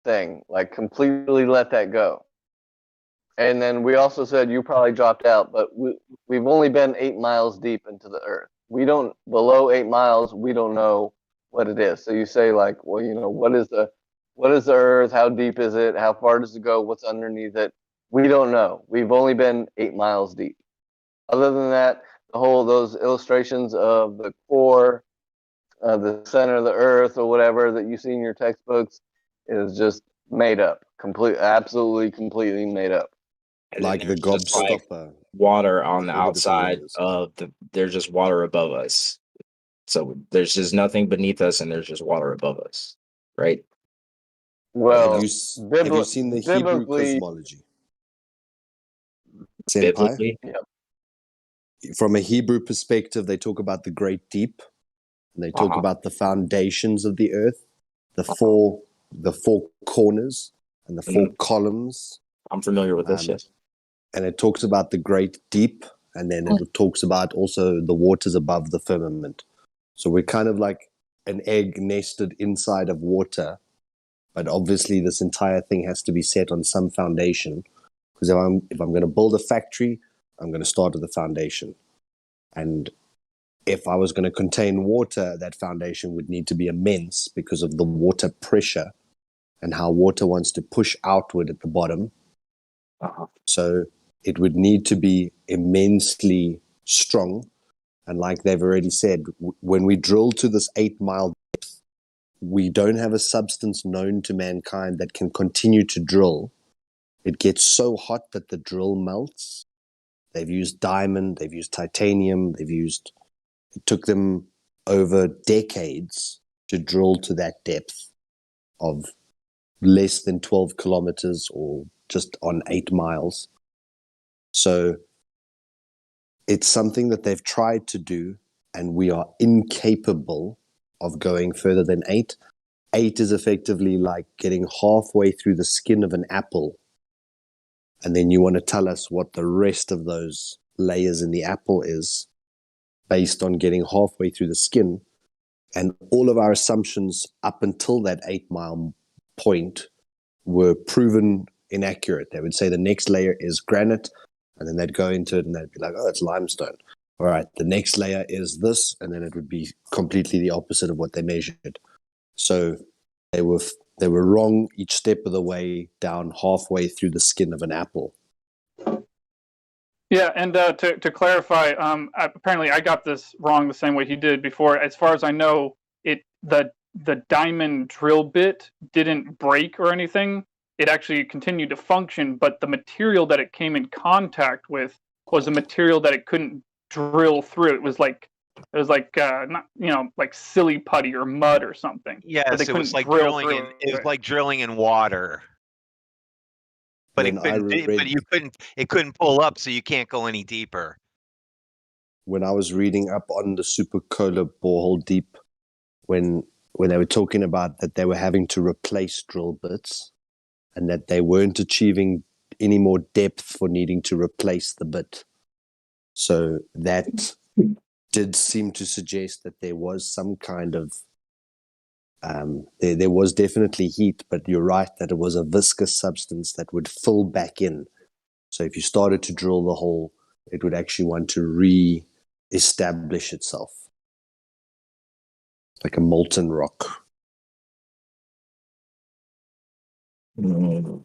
thing, like completely let that go. And then we also said you probably dropped out, but we've only been 8 miles deep into the earth. We don't, below 8 miles, we don't know what it is. So you say like, well, what is the earth? How deep is it? How far does it go? What's underneath it? We don't know. We've only been 8 miles deep. Other than that, those illustrations of the core, the center of the earth or whatever that you see in your textbooks is just made up. Absolutely, completely made up. Like the gobstopper. Water on the outside of there's just water above us. So there's just nothing beneath us, and there's just water above us, right? Well, have you seen the Hebrew cosmology? Biblically? From a Hebrew perspective, they talk about the great deep, and they talk about the foundations of the earth, the four corners and the four columns. I'm familiar with this, yes. And it talks about the great deep, and then it talks about also the waters above the firmament. So we're kind of like an egg nested inside of water, but obviously this entire thing has to be set on some foundation. Because if I'm going to build a factory, I'm going to start with the foundation. And if I was going to contain water, that foundation would need to be immense because of the water pressure and how water wants to push outward at the bottom. So it would need to be immensely strong. And like they've already said, when we drill to this 8 mile depth, we don't have a substance known to mankind that can continue to drill. It gets so hot that the drill melts. They've used diamond, they've used titanium, it took them over decades to drill to that depth of less than 12 kilometers or just on 8 miles. So it's something that they've tried to do, and we are incapable of going further than 8. 8 is effectively like getting halfway through the skin of an apple. And then you want to tell us what the rest of those layers in the apple is based on getting halfway through the skin. And all of our assumptions up until that 8 mile point were proven inaccurate. They would say the next layer is granite, and then they'd go into it and they'd be like, oh, it's limestone. All right, the next layer is this, and then it would be completely the opposite of what they measured. So they were wrong each step of the way down halfway through the skin of an apple. Yeah, and to clarify, apparently I got this wrong the same way he did before. As far as I know, the diamond drill bit didn't break or anything. It actually continued to function, but the material that it came in contact with was a material that it couldn't drill through. It was like not like silly putty or mud or something. Yes, it was like drilling in. It was like drilling in water. But it couldn't pull up, so you can't go any deeper. When I was reading up on the supercola borehole deep, when they were talking about that they were having to replace drill bits and that they weren't achieving any more depth for needing to replace the bit. So that did seem to suggest that there was some kind of There was definitely heat, but you're right that it was a viscous substance that would fill back in. So if you started to drill the hole, it would actually want to re-establish itself. Like a molten rock. Mm.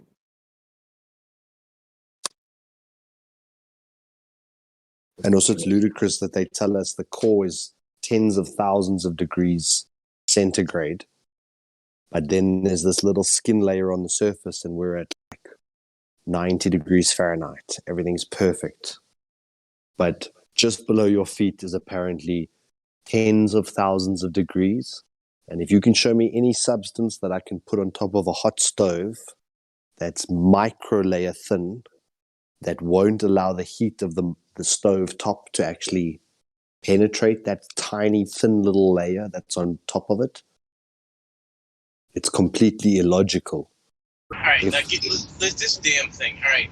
And also it's ludicrous that they tell us the core is tens of thousands of degrees centigrade. But then there's this little skin layer on the surface and we're at like 90 degrees Fahrenheit. Everything's perfect. But just below your feet is apparently tens of thousands of degrees. And if you can show me any substance that I can put on top of a hot stove that's micro layer thin, that won't allow the heat of the stove top to actually penetrate that tiny thin little layer that's on top of it, it's completely illogical. All right, now this damn thing. All right.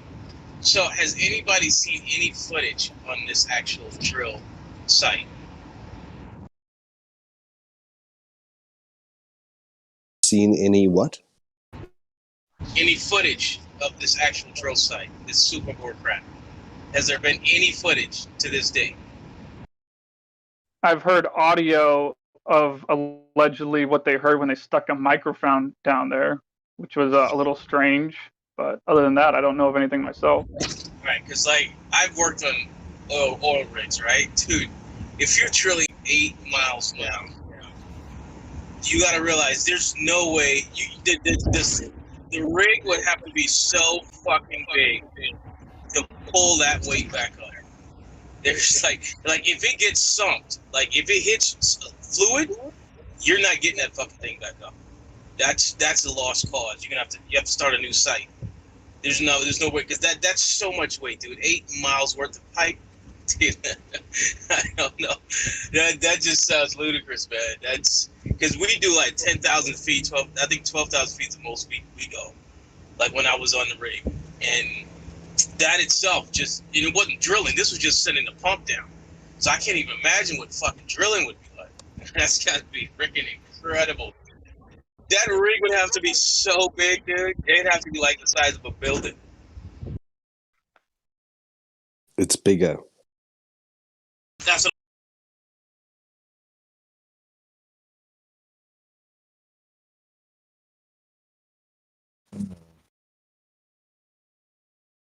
So, has anybody seen any footage on this actual drill site? Seen any what? Any footage of this actual drill site, this super bore crap? Has there been any footage to this day? I've heard audio of allegedly what they heard when they stuck a microphone down there, which was a little strange. But other than that, I don't know of anything myself. Right, because like I've worked on oil rigs, right, dude. If you're drilling 8 miles down, you got to realize there's no way the rig would have to be so fucking big to pull that weight back up. There's like if it gets sunked, like if it hits fluid, you're not getting that fucking thing back up. That's a lost cause. You have to start a new site. There's no way, because that's so much weight, dude. 8 miles worth of pipe, dude. I don't know. That just sounds ludicrous, man. That's because we do like 10,000 feet. 12,000 feet is the most we go. Like when I was on the rig, and that itself it wasn't drilling. This was just sending the pump down. So I can't even imagine what fucking drilling would be like. That's got to be freaking incredible. That rig would have to be so big, dude. It'd have to be like the size of a building. It's bigger. That's what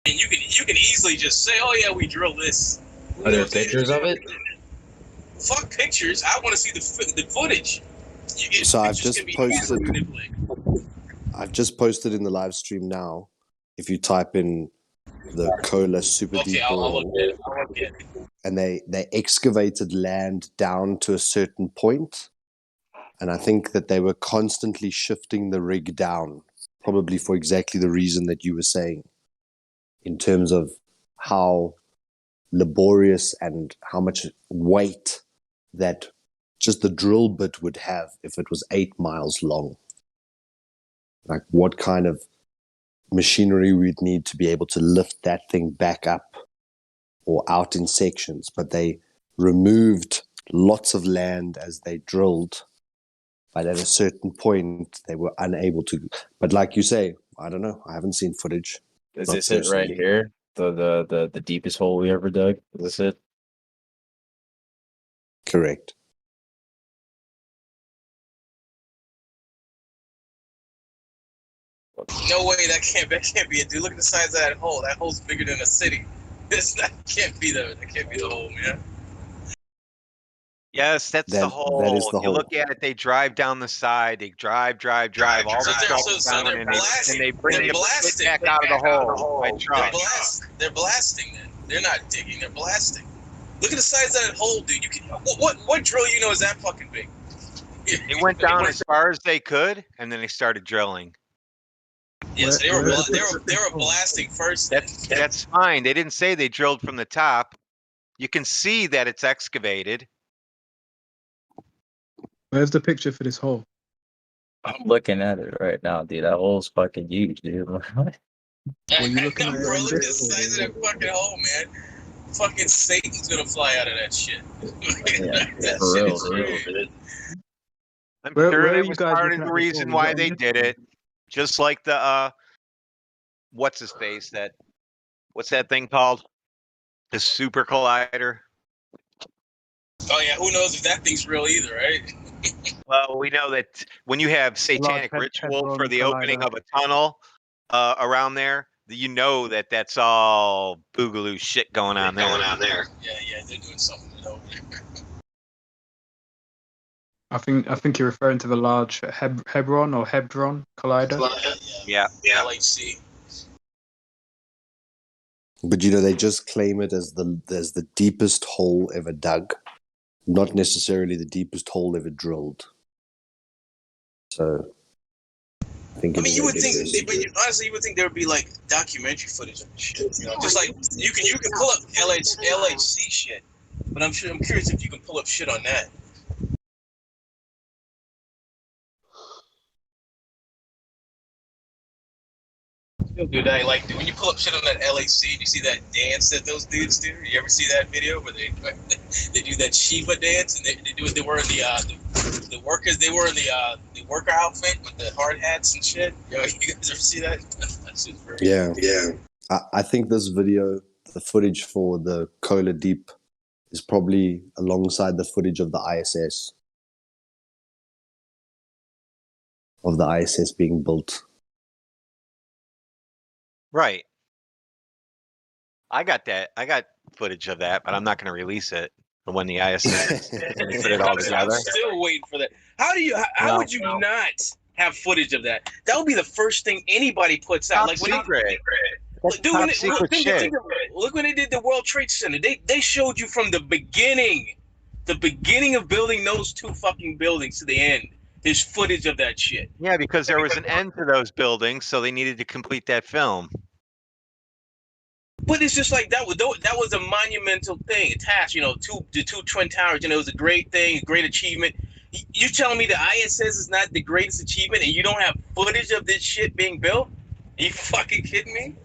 and you can easily just say, "Oh yeah, we drilled this." Are there pictures of it? Fuck pictures. I want to see the footage. So I've just posted in the live stream now. If you type in the Cola Super Deep I'll Boring, look at it. and they excavated land down to a certain point, and I think that they were constantly shifting the rig down, probably for exactly the reason that you were saying, in terms of how laborious and how much weight that just the drill bit would have if it was 8 miles long. Like what kind of machinery we'd need to be able to lift that thing back up or out in sections. But they removed lots of land as they drilled. But at a certain point, they were unable to. But like you say, I don't know. I haven't seen footage. Is this it right here? The deepest hole we ever dug? Is this it? Correct. No way, that can't be it, dude. Look at the size of that hole. That hole's bigger than a city. That can't be the hole, man. Yes, that's the hole. That is the you hole. look at it, they drive down the side, they drive all the stuff down, and they bring the shit back out of the hole by truck. They're blasting then. They're not digging, they're blasting. Look at the size of that hole, dude. What drill is that fucking big? They went down as far as they could, and then they started drilling. Yes, they were blasting first. That's fine. They didn't say they drilled from the top. You can see that it's excavated. Where's the picture for this hole? I'm looking at it right now, dude. That hole's fucking huge, dude. What are you looking at? Bro, look at the size of that fucking hole, man. Fucking Satan's gonna fly out of that shit. Yeah, for real, dude. I'm sure that was part of the reason why they did it. Just like the what's his face? What's that thing called? The super collider. Oh yeah, who knows if that thing's real either, right? Well, we know that when you have satanic ritual for the opening of a tunnel around there, you know that that's all boogaloo shit going on there. Yeah, they're doing something over there. I think you're referring to the large Hebron or Hebron collider. Yeah. LHC. But they just claim it as the deepest hole ever dug, not necessarily the deepest hole ever drilled. So, I think. I mean, you would think, honestly, you would think there would be like documentary footage of this shit. You know, just like you can pull up LHC shit, but I'm curious if you can pull up shit on that. Still do that. Like when you pull up shit on that LHC, you see that dance that those dudes do. You ever see that video where they do that Shiva dance and they do it? They were in the workers. They were in the worker outfit with the hard hats and shit. Yo, you guys ever see that? That's just very Yeah. I think this video, the footage for the Kola Deep, is probably alongside the footage of the ISS. Of the ISS being built. Right. I got that. I got footage of that, but I'm not going to release it when the ISS put it all together. I'm still waiting for that. How would you not have footage of that? That would be the first thing anybody puts out. Like secret. Look when they did the World Trade Center. They showed you from the beginning of building those two fucking buildings to the end. There's footage of that shit. Yeah, because there was an end to those buildings, so they needed to complete that film. But it's just like that was a monumental thing, a task. The two Twin Towers. It was a great thing, a great achievement. You telling me the ISS is not the greatest achievement, and you don't have footage of this shit being built? Are you fucking kidding me?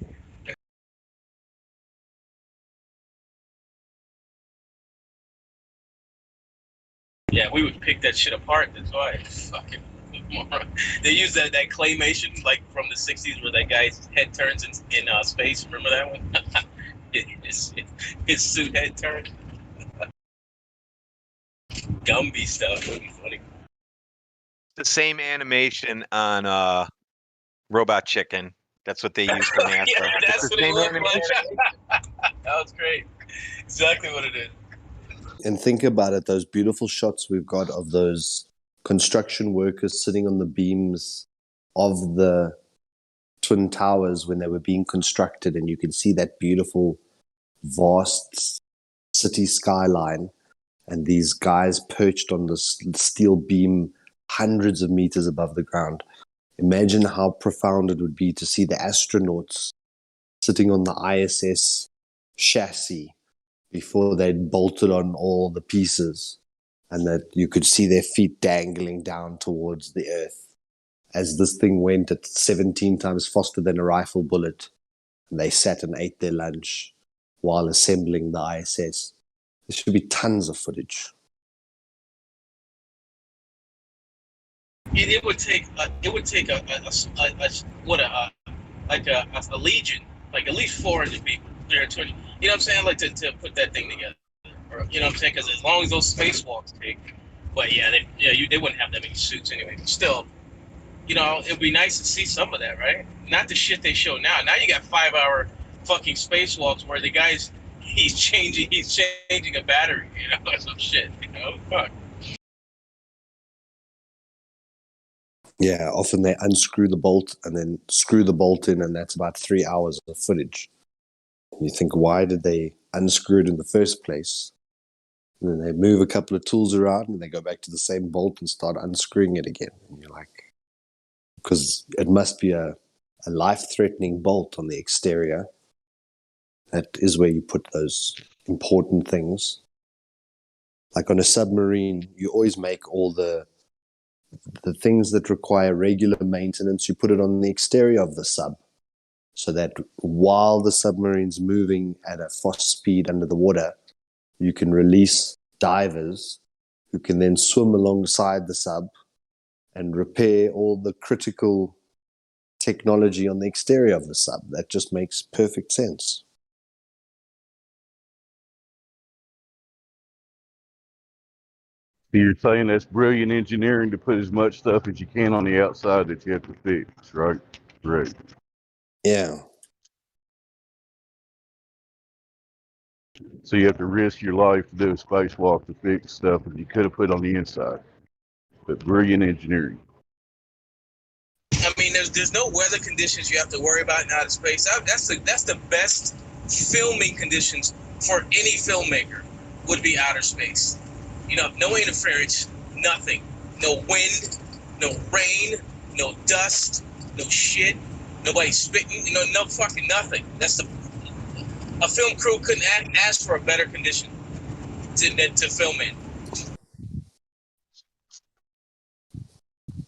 Yeah, we would pick that shit apart. That's why. Fucking moron. They use that claymation like from the '60s where that guy's head turns in space. Remember that one? his suit head turned. Gumby stuff. Would be funny. The same animation on Robot Chicken. That's what they use for NASA. Yeah, that's what it looked like. That was great. Exactly what it is. And think about it, those beautiful shots we've got of those construction workers sitting on the beams of the Twin Towers when they were being constructed, and you can see that beautiful, vast city skyline, and these guys perched on the steel beam hundreds of meters above the ground. Imagine how profound it would be to see the astronauts sitting on the ISS chassis before they'd bolted on all the pieces, and that you could see their feet dangling down towards the earth as this thing went at 17 times faster than a rifle bullet, and they sat and ate their lunch while assembling the ISS. There should be tons of footage. It would take a legion, like at least 400 people. You know what I'm saying? Like to put that thing together. Or, you know what I'm saying? Because as long as those spacewalks take, but yeah, they wouldn't have that many suits anyway. But still, it'd be nice to see some of that, right? Not the shit they show now. Now you got 5-hour fucking spacewalks where the guy's he's changing a battery, or some shit, fuck. Yeah, often they unscrew the bolt and then screw the bolt in, and that's about 3 hours of footage. And you think, why did they unscrew it in the first place? And then they move a couple of tools around and they go back to the same bolt and start unscrewing it again. And you're like, because it must be a life-threatening bolt on the exterior. That is where you put those important things. Like on a submarine, you always make all the things that require regular maintenance, you put it on the exterior of the sub, so that while the submarine's moving at a fast speed under the water, you can release divers who can then swim alongside the sub and repair all the critical technology on the exterior of the sub. That just makes perfect sense. You're saying that's brilliant engineering to put as much stuff as you can on the outside that you have to fix, right? Right. Yeah. So you have to risk your life to do a spacewalk to fix stuff that you could have put on the inside. But brilliant engineering. I mean, there's no weather conditions you have to worry about in outer space. That's the best filming conditions for any filmmaker would be outer space. You know, no interference, nothing, no wind, no rain, no dust, no shit, nobody spitting, you know, no fucking nothing. A film crew couldn't ask for a better condition to film in.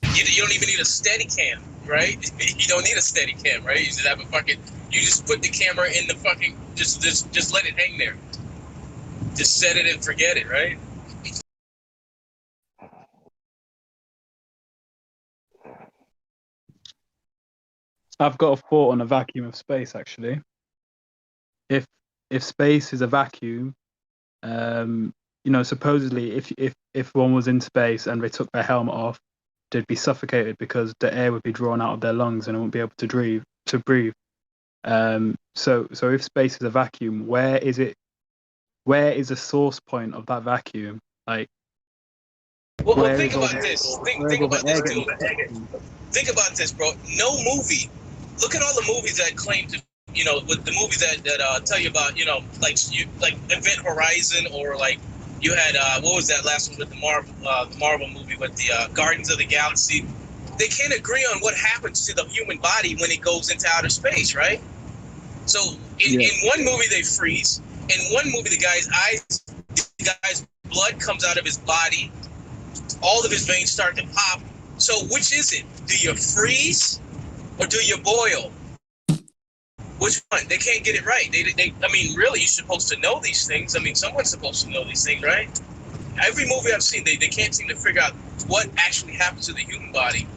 You don't even need a steady cam, right? You don't need a steady cam, right? You just have you just put the camera in the fucking, just let it hang there. Just set it and forget it, right? I've got a thought on a vacuum of space, actually. If space is a vacuum, you know, supposedly if one was in space and they took their helmet off, they'd be suffocated because the air would be drawn out of their lungs and they wouldn't be able to breathe. So if space is a vacuum, where is the source point of that vacuum? Like, Well, think about this. Think about this, dude. Think about this, bro. No movie. Look at all the movies that claim to, you know, with the movies that tell you about, you know, like Event Horizon, or like you had what was that last one with the Marvel movie with the Guardians of the Galaxy. They can't agree on what happens to the human body when it goes into outer space, right? So in one movie they freeze. In one movie the guy's blood comes out of his body. All of his veins start to pop. So which is it? Do you freeze or do you boil? Which one? They can't get it right. I mean, really, you're supposed to know these things. I mean, someone's supposed to know these things, right? Every movie I've seen, they can't seem to figure out what actually happens to the human body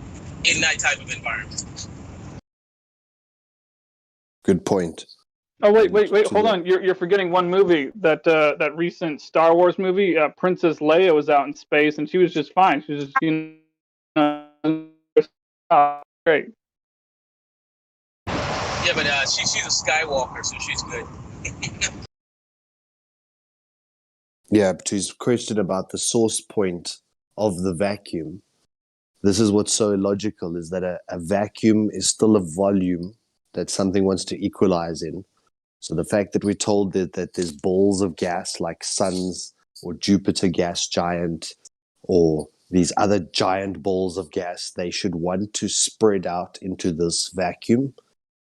in that type of environment. Good point. Oh wait! Hold on. You're forgetting one movie, that recent Star Wars movie. Princess Leia was out in space and she was just fine. She was just, you know, great. Yeah, but she's a Skywalker, so she's good. Yeah, to his question about the source point of the vacuum, this is what's so illogical, is that a vacuum is still a volume that something wants to equalize in. So the fact that we're told that there's balls of gas like suns or Jupiter gas giant or these other giant balls of gas, they should want to spread out into this vacuum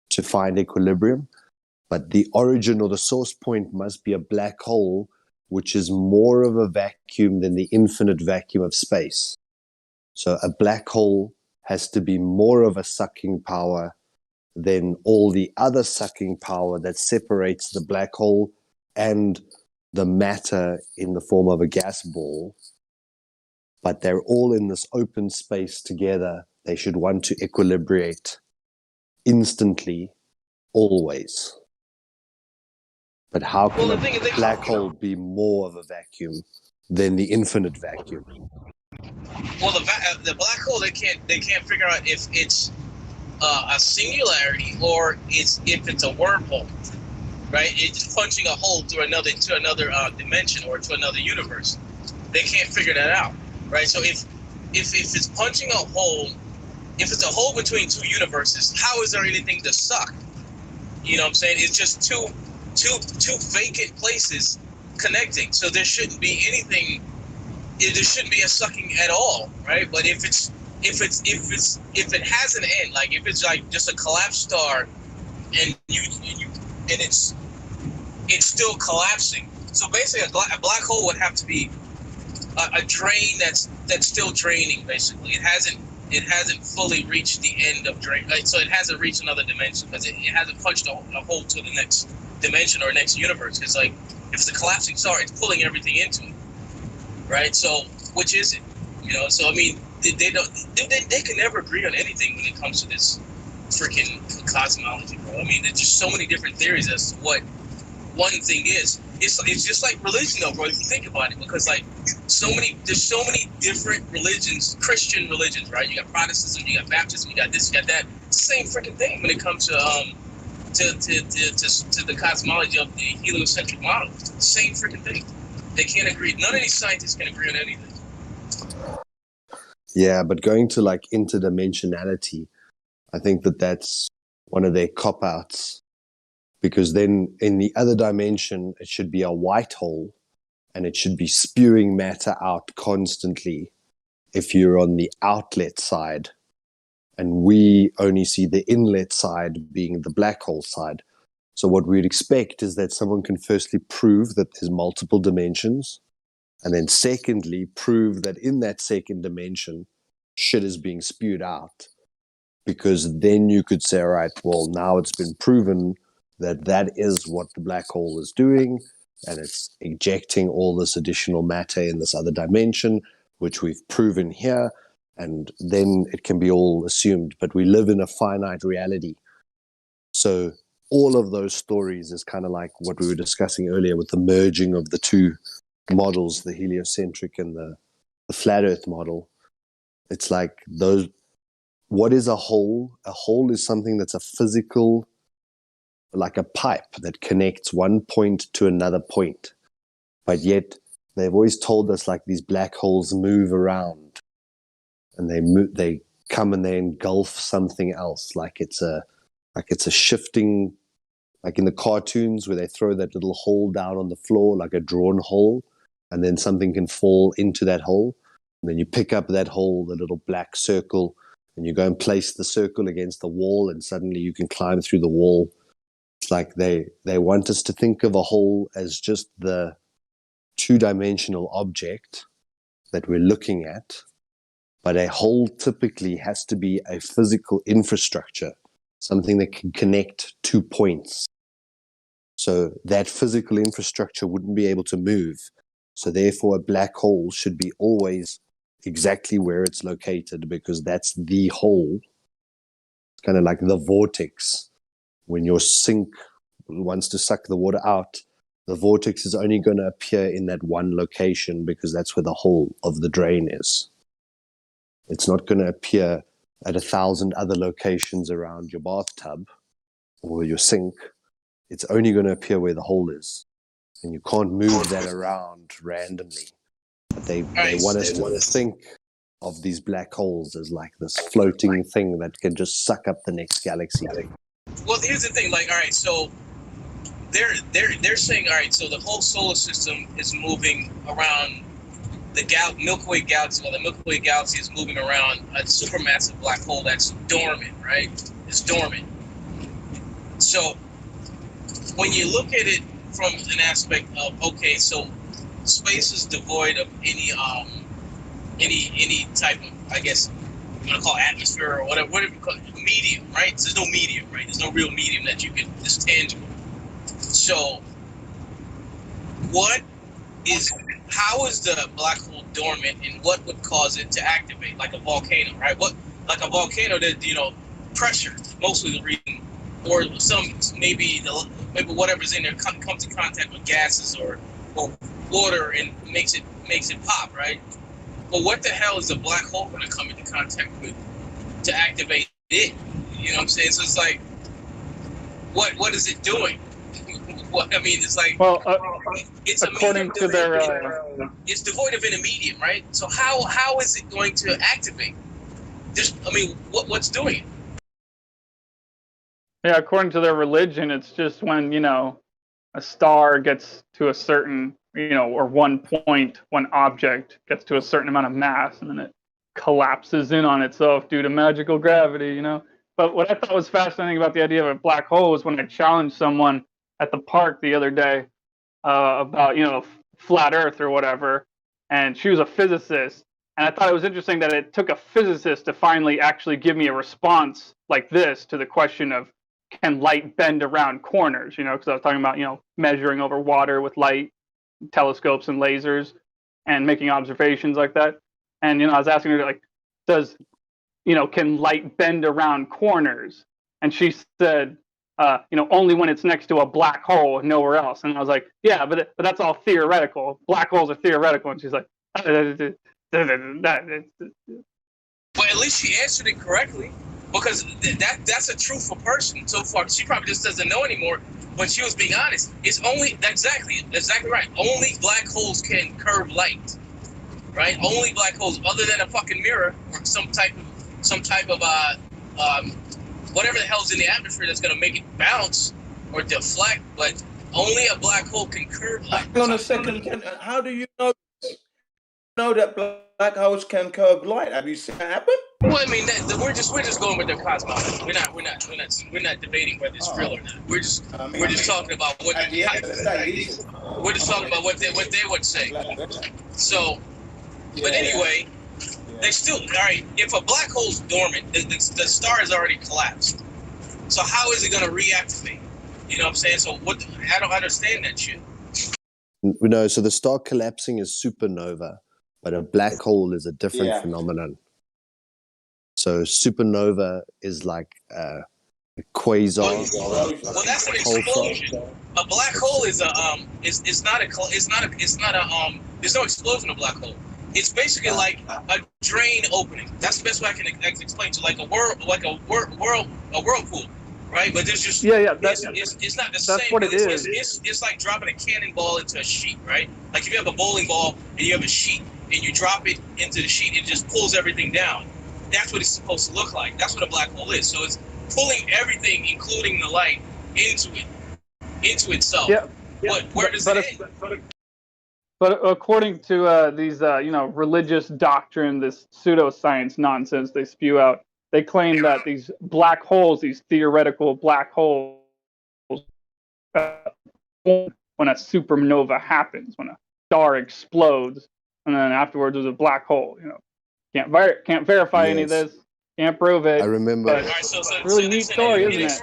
to find equilibrium. But the origin or the source point must be a black hole, which is more of a vacuum than the infinite vacuum of space. So a black hole has to be more of a sucking power than all the other sucking power that separates the black hole and the matter in the form of a gas ball. But they're all in this open space together. They should want to equilibrate instantly, always. But how can a black hole be more of a vacuum than the infinite vacuum? Well, the black hole, they can't figure out if it's a singularity or if it's a wormhole, right? It's punching a hole through another dimension or to another universe. They can't figure that out, right? So if it's punching a hole, if it's a hole between two universes, how is there anything to suck? You know what I'm saying? It's just two vacant places connecting. So there shouldn't be anything. There shouldn't be a sucking at all, right? But if it has an end, like if it's like just a collapsed star, and it's still collapsing. So basically, a black hole would have to be a drain that's still draining. Basically, it hasn't fully reached the end of drain. Right? So it hasn't reached another dimension because it hasn't punched a hole to the next dimension or next universe. It's like if it's a collapsing star, it's pulling everything into it, right? So which is it? So I mean, they don't. They can never agree on anything when it comes to this freaking cosmology, bro. I mean, there's just so many different theories as to what one thing is. It's just like religion, though, bro. If you think about it, because like there's so many different religions, Christian religions, right? You got Protestantism, you got Baptism, you got this, you got that. It's the same freaking thing when it comes to the cosmology of the heliocentric model. It's the same freaking thing. They can't agree. None of these scientists can agree on anything. Yeah, but going to like interdimensionality, I think that's one of their cop-outs, because then in the other dimension, it should be a white hole and it should be spewing matter out constantly if you're on the outlet side. And we only see the inlet side being the black hole side. So what we'd expect is that someone can firstly prove that there's multiple dimensions, and then secondly, prove that in that second dimension, shit is being spewed out. Because then you could say, all right, well, now it's been proven that that is what the black hole is doing, and it's ejecting all this additional matter in this other dimension, which we've proven here, and then it can be all assumed. But we live in a finite reality. So all of those stories is kind of like what we were discussing earlier with the merging of the two models, the heliocentric and the flat earth model. It's like those. What is a hole? A hole is something that's a physical, like a pipe that connects one point to another point. But yet they've always told us like these black holes move around, and they come and they engulf something else. Like it's a shifting, like in the cartoons where they throw that little hole down on the floor, like a drawn hole, and then something can fall into that hole. And then you pick up that hole, the little black circle, and you go and place the circle against the wall, and suddenly you can climb through the wall. It's like they want us to think of a hole as just the two-dimensional object that we're looking at, but a hole typically has to be a physical infrastructure, something that can connect 2 points. So that physical infrastructure wouldn't be able to move. So therefore, a black hole should be always exactly where it's located, because that's the hole. It's kind of like the vortex. When your sink wants to suck the water out, the vortex is only going to appear in that one location because that's where the hole of the drain is. It's not going to appear at 1,000 other locations around your bathtub or your sink. It's only going to appear where the hole is. And you can't move that around randomly. They want us to think of these black holes as like this floating thing that can just suck up the next galaxy. Well, here's the thing. Like, all right, so they're saying, all right, so the whole solar system is moving around the Milky Way galaxy. Well, the Milky Way galaxy is moving around a supermassive black hole that's dormant, right? It's dormant. So when you look at it from an aspect of, okay, so space is devoid of any type of, I guess, you want to call it atmosphere or whatever you call it, medium, right? There's no medium, right? There's no real medium that you can, is tangible. So how is the black hole dormant, and what would cause it to activate, like a volcano, right? Like a volcano that, pressure, mostly the reason, or maybe whatever's in there comes in contact with gases or water and makes it pop, right? Well, what the hell is a black hole going to come into contact with to activate it? You know what I'm saying? So it's like, what is it doing? I mean, it's like, well, it's according to their, it's devoid of any medium, right? So how is it going to activate? What's doing it? Yeah, according to their religion, it's just when, a star gets to a certain, or one object gets to a certain amount of mass, and then it collapses in on itself due to magical gravity, But what I thought was fascinating about the idea of a black hole was when I challenged someone at the park the other day about, flat Earth or whatever, and she was a physicist. And I thought it was interesting that it took a physicist to finally actually give me a response like this to the question of, can light bend around corners? Because I was talking about, measuring over water with light, telescopes and lasers, and making observations like that. And I was asking her like, can light bend around corners? And she said, only when it's next to a black hole, nowhere else. And I was like, yeah, but that's all theoretical. Black holes are theoretical. And she's like, but at least she answered it correctly, because that's a truthful person so far. She probably just doesn't know anymore. But she was being honest. It's only exactly right. Only black holes can curve light, right? Only black holes, other than a fucking mirror or some type of whatever the hell's in the atmosphere that's gonna make it bounce or deflect. But only a black hole can curve light. Hang on a second. How do you know that black holes can curve light? Have you seen that happen? Well, I mean, we're just going with their cosmology. We're not debating whether it's real or not. We're just talking about what we're just talking about what they would say. So, but anyway, they still all right. If a black hole's dormant, the star has already collapsed. So how is it going to reactivate? You know what I'm saying? So I don't understand that shit. No, so the star collapsing is supernova, but a black hole is a different phenomenon. So supernova is like a quasar. Well, that's an explosion. A black hole is there's no explosion of a black hole. It's basically like a drain opening. That's the best way I can explain to, like a whirlpool, right? But there's just it's not the same. That's what it is. It's like dropping a cannonball into a sheet, right? Like if you have a bowling ball and you have a sheet and you drop it into the sheet, it just pulls everything down. That's what it's supposed to look like. That's what a black hole is. So it's pulling everything, including the light, into itself. Yeah. Where does it end? But according to these, religious doctrine, this pseudoscience nonsense they spew out, they claim that these black holes, these theoretical black holes, when a supernova happens, when a star explodes, and then afterwards there's a black hole. Can't verify any of this. Can't prove it. I remember. But really neat story, isn't it?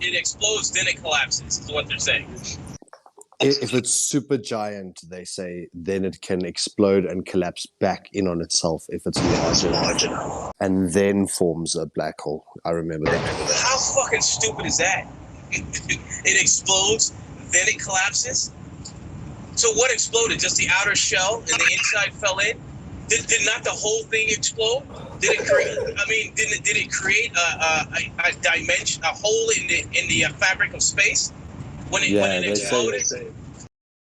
It explodes, then it collapses. Is what they're saying. If it's super giant, they say, then it can explode and collapse back in on itself if it's larger, and then forms a black hole. I remember that. How fucking stupid is that? It explodes, then it collapses. So what exploded? Just the outer shell, and the inside fell in? Did not the whole thing explode? Did it create? I mean, did it create a dimension, a hole in the fabric of space? When it exploded?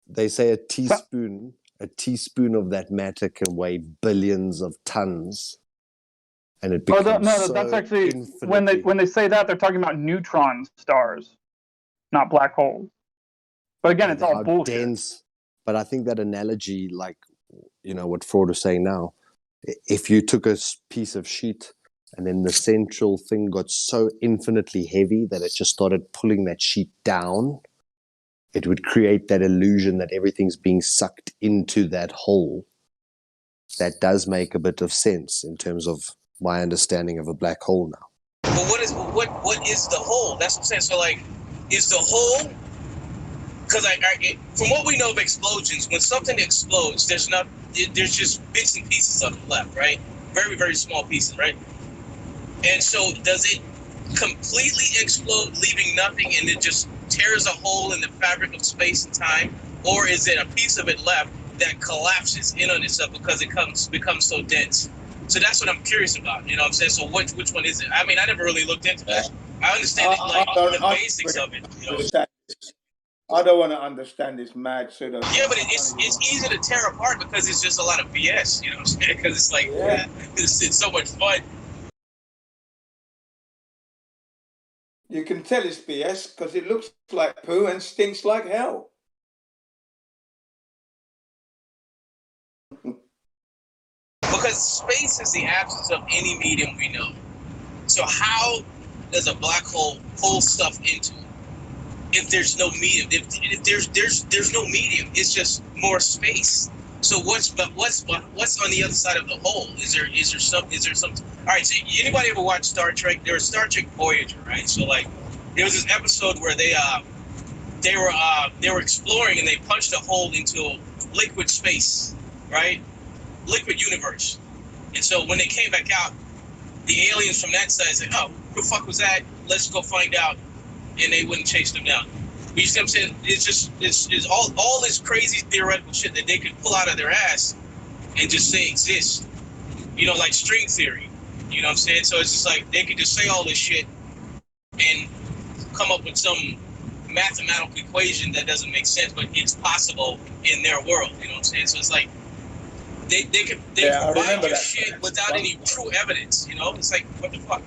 They say a teaspoon of that matter can weigh billions of tons, and it becomes that's actually infinity. when they say that, they're talking about neutron stars, not black holes. But again, it's all bullshit. Dense. But I think that analogy, like what Ford was saying now, if you took a piece of sheet and then the central thing got so infinitely heavy that it just started pulling that sheet down, it would create that illusion that everything's being sucked into that hole. That does make a bit of sense in terms of my understanding of a black hole now. But what is the hole? That's what I'm saying. So like, is the hole? Because from what we know of explosions, when something explodes, there's just bits and pieces of it left, right? Very, very small pieces, right? And so does it completely explode, leaving nothing, and it just tears a hole in the fabric of space and time? Or is it a piece of it left that collapses in on itself because it becomes so dense? So that's what I'm curious about. You know what I'm saying? So which one is it? I mean, I never really looked into that. I understand the basics of it. I don't want to understand this mad pseudo. Yeah, but it's easy to tear apart because it's just a lot of BS. You know what I'm saying? Because it's like it's so much fun. You can tell it's BS because it looks like poo and stinks like hell. Because space is the absence of any medium we know. So how does a black hole pull stuff into it if there's no medium? If there's no medium, it's just more space. So what's on the other side of the hole? Is there some? All right. So anybody ever watch Star Trek? There was Star Trek Voyager, right? So like there was this episode where they were exploring and they punched a hole into liquid space, right? Liquid universe. And so when they came back out, the aliens from that side said, "Oh, who the fuck was that? Let's go find out." And they wouldn't chase them down. You see what I'm saying? It's all this crazy theoretical shit that they could pull out of their ass and just say exists. You know, like string theory. You know what I'm saying? So it's just like they could just say all this shit and come up with some mathematical equation that doesn't make sense, but it's possible in their world. You know what I'm saying? So it's like they provide your shit without any true evidence. You know, it's like what the fuck.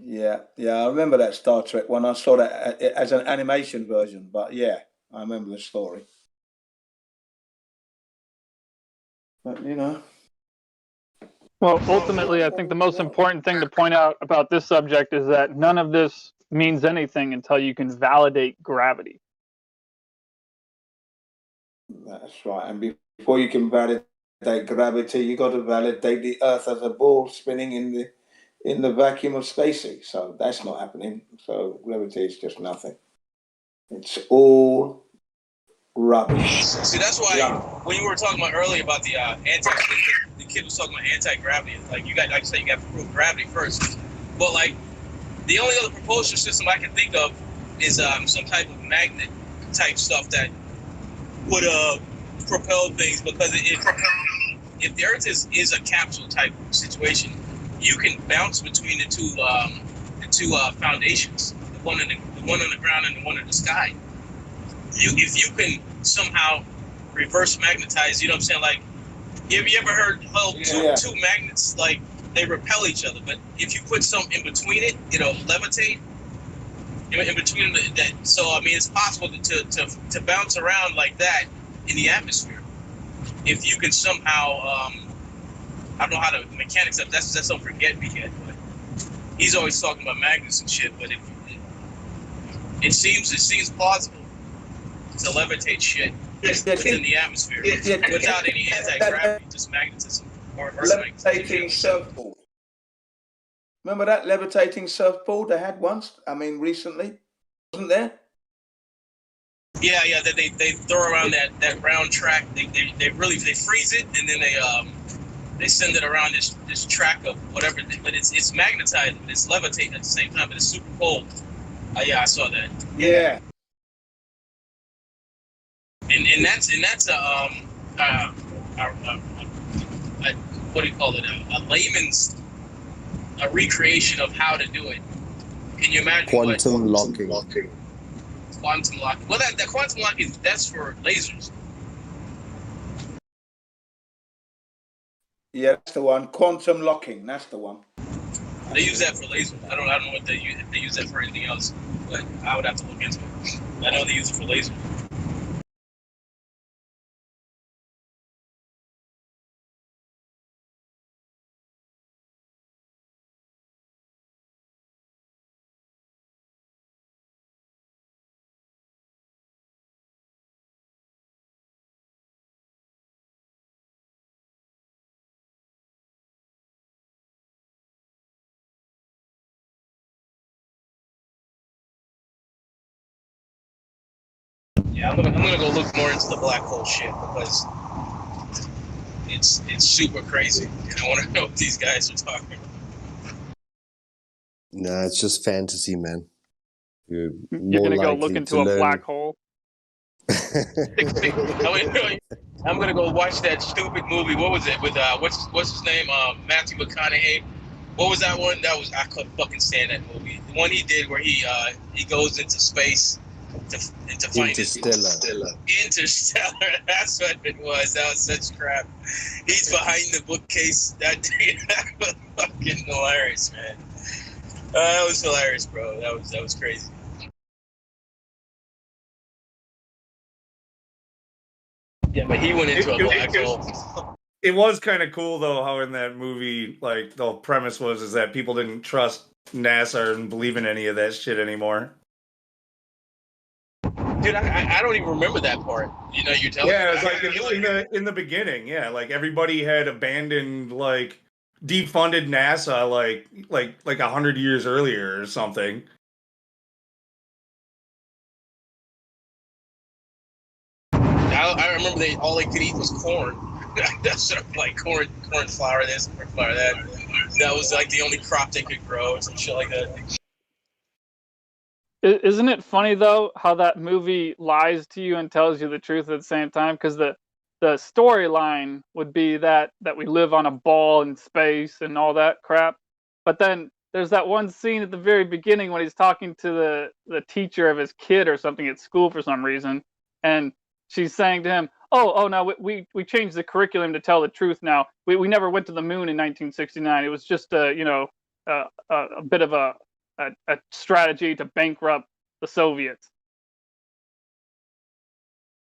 Yeah, I remember that Star Trek one. I saw that as an animation version, but yeah, I remember the story. But you know. Well, ultimately, I think the most important thing to point out about this subject is that none of this means anything until you can validate gravity. That's right. And before you can validate gravity, you got to validate the Earth as a ball spinning in the vacuum of space. So that's not happening. So gravity is just nothing. It's all rubbish. See, that's why when you were talking about earlier about the the kid was talking about anti-gravity. Like you got, like you said, you got to prove gravity first. But like the only other propulsion system I can think of is some type of magnet type stuff that would propel things, because if the Earth is a capsule type situation, you can bounce between the two foundations, the one on the ground and the one in the sky. If you can somehow reverse magnetize, you know what I'm saying? Like, have you ever heard how two magnets, like, they repel each other, but if you put something in between it, it'll levitate in between that. So I mean, it's possible to bounce around like that in the atmosphere if you can somehow. I don't know how the mechanics of that's don't forget me yet, but he's always talking about magnets and shit. But it seems plausible to levitate shit within the atmosphere without any anti-gravity, just magnetism or reverse levitating surfboard. Remember that levitating surfboard they had once? I mean, recently, wasn't there? Yeah. That they throw around that round track. They freeze it and then they send it around this track of whatever. But it's magnetized, but it's levitating at the same time. But it's super cold. Yeah, I saw that. Yeah. And that's what do you call it? A layman's recreation of how to do it. Can you imagine? Quantum locking. Quantum locking. Well, that quantum locking, that's for lasers. Yeah, that's the one. Quantum locking. That's the one. They use that for lasers. I don't know what if they use that for anything else, but I would have to look into it. I know they use it for lasers. Yeah, I'm gonna go look more into the black hole shit because it's super crazy, and I want to know what these guys are talking about. No, it's just fantasy, man. You're gonna go look into a black hole. I'm gonna go watch that stupid movie. What was it with what's his name? Matthew McConaughey. What was that one? I couldn't fucking stand that movie. The one he did where he goes into space to find Interstellar. Interstellar. That's what it was. That was such crap. He's behind the bookcase. That was fucking hilarious, man. That was hilarious, bro. That was crazy. Yeah, but he went into a black hole. It was kind of cool though how in that movie, like, the premise was that people didn't trust NASA and believe in any of that shit anymore. Dude, I don't even remember that part. You know, you're telling me. Yeah, it's like in the beginning, yeah, like everybody had abandoned, like, defunded NASA like 100 years earlier or something. I remember all they could eat was corn. That's like corn flour this, corn flour that. That was like the only crop they could grow or some shit like that. Isn't it funny though how that movie lies to you and tells you the truth at the same time? Because the storyline would be that we live on a ball in space and all that crap, but then there's that one scene at the very beginning when he's talking to the teacher of his kid or something at school for some reason, and she's saying to him, "Oh, no, we changed the curriculum to tell the truth now. We never went to the moon in 1969. It was just a bit of a strategy to bankrupt the Soviets."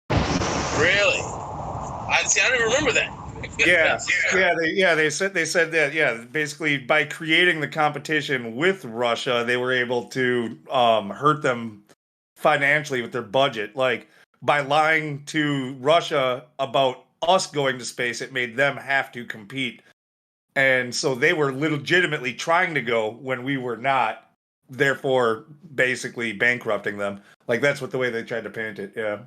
Really? I don't even remember that. They said that. Yeah, basically by creating the competition with Russia, they were able to hurt them financially with their budget. Like by lying to Russia about us going to space, it made them have to compete, and so they were legitimately trying to go when we were not. Therefore, basically bankrupting them. Like that's what the way they tried to paint it. Yeah.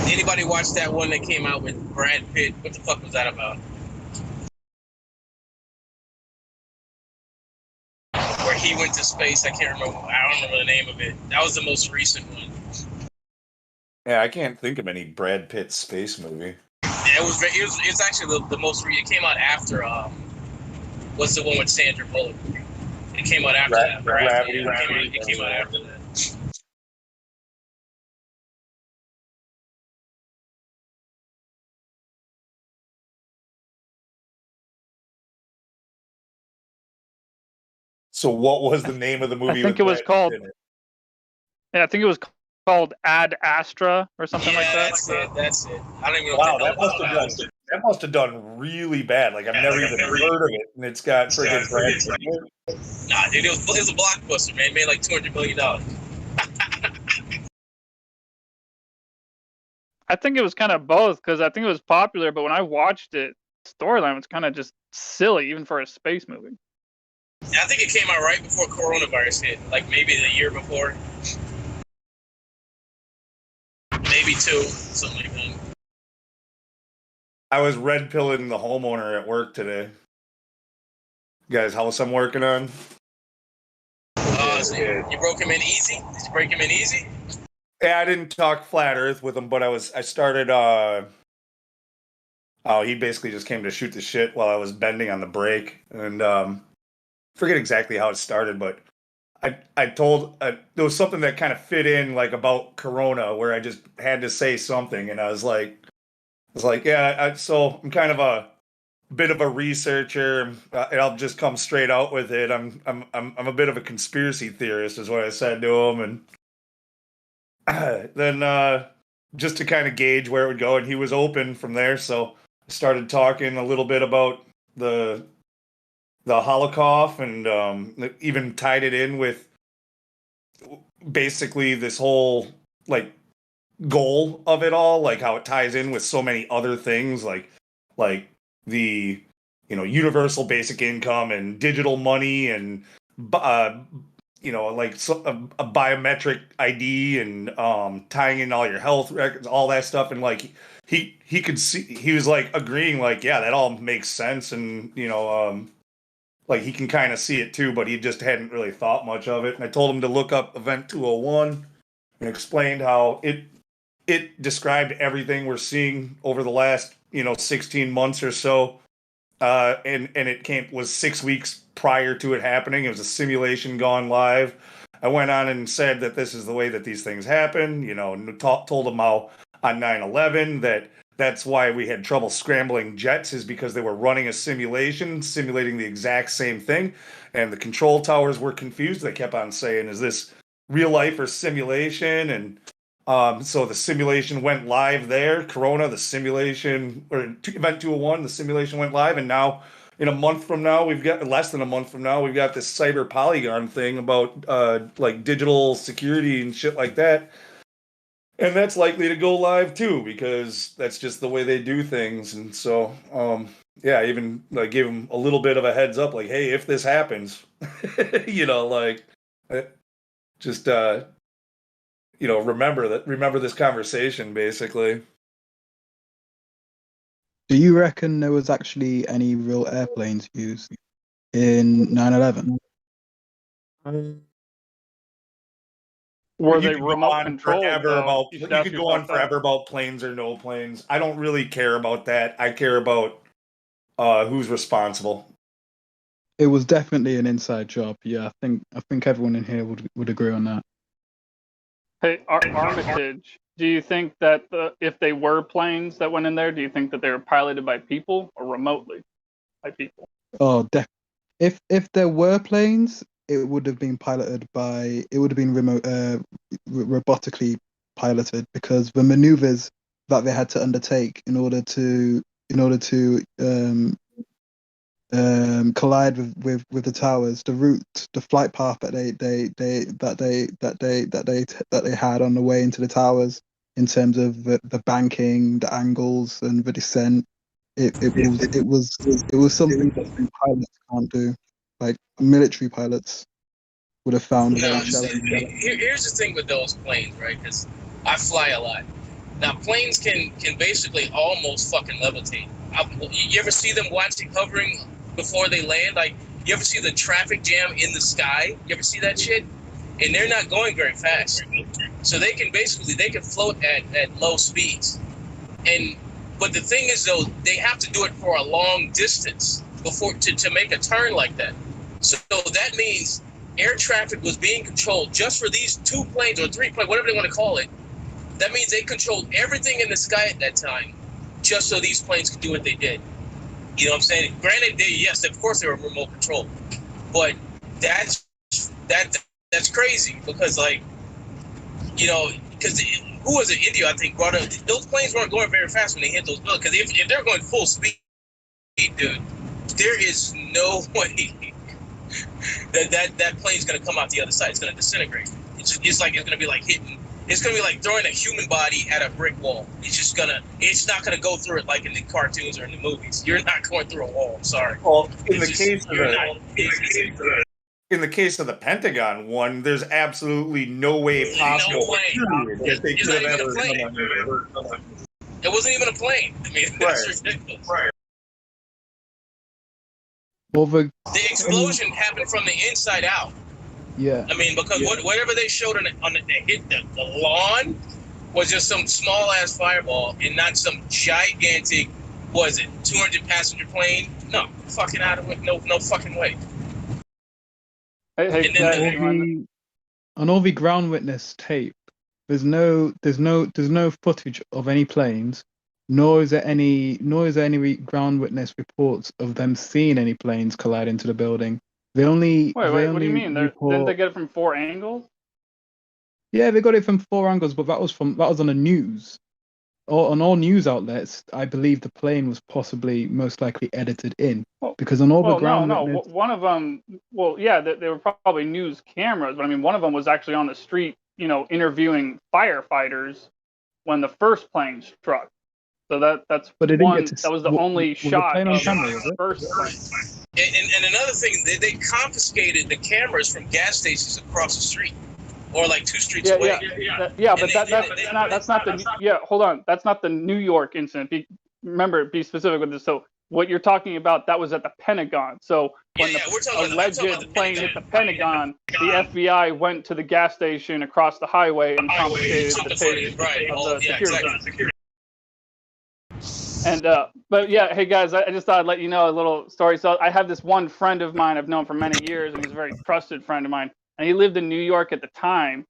Anybody watch that one that came out with Brad Pitt? What the fuck was that about? Where he went to space. I can't remember. I don't remember the name of it. That was the most recent one. Yeah, I can't think of any Brad Pitt space movie. Yeah, it was actually the most recent. It came out after what's the one with Sandra Bullock? It came out after that. Gravity. It came out after that. So what was the name of the movie? I think it was called. Yeah, I think it was called Ad Astra or something like that. That's it. I don't even know. Wow, that must have done really bad. Like I've never even heard of it, and it's got friggin' Brad Pitt. Nah, dude, it was a blockbuster, man. It made like $200 million. I think it was kind of both because I think it was popular, but when I watched it, the storyline was kind of just silly, even for a space movie. Yeah, I think it came out right before coronavirus hit, like maybe the year before. Maybe two, something like that. I was red pilling the homeowner at work today. Guys, house I'm working on. So you broke him in easy? Did you break him in easy? Yeah, I didn't talk flat earth with him, but I started he basically just came to shoot the shit while I was bending on the brake, and forget exactly how it started, but I told there was something that kind of fit in like about Corona where I just had to say something, and I was like yeah, so I'm kind of a bit of a researcher, and I'll just come straight out with it. I'm a bit of a conspiracy theorist, is what I said to him, and then just to kind of gauge where it would go, and he was open from there, so I started talking a little bit about the Holocaust, and even tied it in with basically this whole like goal of it all, like how it ties in with so many other things, like the universal basic income and digital money and like a biometric ID and tying in all your health records, all that stuff, and like he could see, he was like agreeing, like yeah, that all makes sense, and like he can kind of see it too, but he just hadn't really thought much of it. And I told him to look up Event 201 and explained how it described everything we're seeing over the last 16 months or so, and it was 6 weeks prior to it happening. It was a simulation gone live. I went on and said that this is the way that these things happen. Told him how on 9/11 that's why we had trouble scrambling jets, is because they were running a simulation, simulating the exact same thing. And the control towers were confused. They kept on saying, is this real life or simulation? And so the simulation went live there. Corona, the simulation, or Event 201, the simulation went live. And now in a month from now, we've got less than a month from now, we've got this cyber polygon thing about like digital security and shit like that. And that's likely to go live too, because that's just the way they do things. And so, yeah, I even like gave them a little bit of a heads up, like, hey, if this happens, you know, like, just you know, remember this conversation, basically. Do you reckon there was actually any real airplanes used in 9/11? Were they remote controlled? You could go on forever about planes or no planes. I don't really care about that. I care about who's responsible. It was definitely an inside job. Yeah, I think everyone in here would agree on that. Hey, Armitage, do you think that if they were planes that went in there, do you think that they were piloted by people or remotely by people? Oh, if there were planes, it would have been piloted by. It would have been robotically piloted, because the maneuvers that they had to undertake in order to collide with the towers, the route, the flight path that they had on the way into the towers, in terms of the banking, the angles, and the descent. It was something that pilots can't do. Like military pilots would have found very challenging. Here's the thing with those planes, right? Because I fly a lot. Now, planes can basically almost fucking levitate. You ever see them watching hovering before they land? Like, you ever see the traffic jam in the sky? You ever see that shit? And they're not going very fast. So they can float at low speeds. But the thing is, though, they have to do it for a long distance before to make a turn like that. So that means air traffic was being controlled just for these 2 planes or 3 planes, whatever they want to call it. That means they controlled everything in the sky at that time, just so these planes could do what they did. You know what I'm saying? Granted, yes, of course they were remote controlled, but that's crazy, because, like, you know, because who was it? India, I think, brought up those planes weren't going very fast when they hit those buildings. Because if they're going full speed, dude, there is no way that plane's gonna come out the other side. It's gonna disintegrate. It's gonna be like hitting. It's gonna be like throwing a human body at a brick wall. It's not gonna go through it like in the cartoons or in the movies. You're not going through a wall. I'm sorry. Well, in the case of the Pentagon one, there's absolutely no way possible that they could have ever come on. It wasn't even a plane. I mean, that's ridiculous. Right. Well, the explosion happened from the inside out. Yeah. I mean, because whatever they showed that hit the lawn was just some small ass fireball, and not some gigantic, 200 passenger plane? No, fucking out of it. No fucking way. On all the ground witness tape, there's no footage of any planes, nor is there any ground witness reports of them seeing any planes collide into the building. Wait, what do you mean? Didn't they get it from 4 angles? Yeah, they got it from 4 angles, but that was on the news. On all news outlets, I believe the plane was possibly most likely edited in, because on all the ground witness... one of them. Well, yeah, they were probably news cameras, but I mean, one of them was actually on the street, interviewing firefighters when the first plane struck. So that's one. That was the only shot of the first plane. And another thing, they confiscated the cameras from gas stations across the street, or like 2 streets away. That's not the. Yeah, hold on. That's not the New York incident. Be specific with this. So what you're talking about, that was at the Pentagon. So when the alleged plane hit the Pentagon, the FBI went to the gas station across the highway and confiscated the tape of the security. And but yeah, hey guys, I just thought I'd let you know a little story. So I have this one friend of mine I've known for many years, and he's a very trusted friend of mine. And he lived in New York at the time,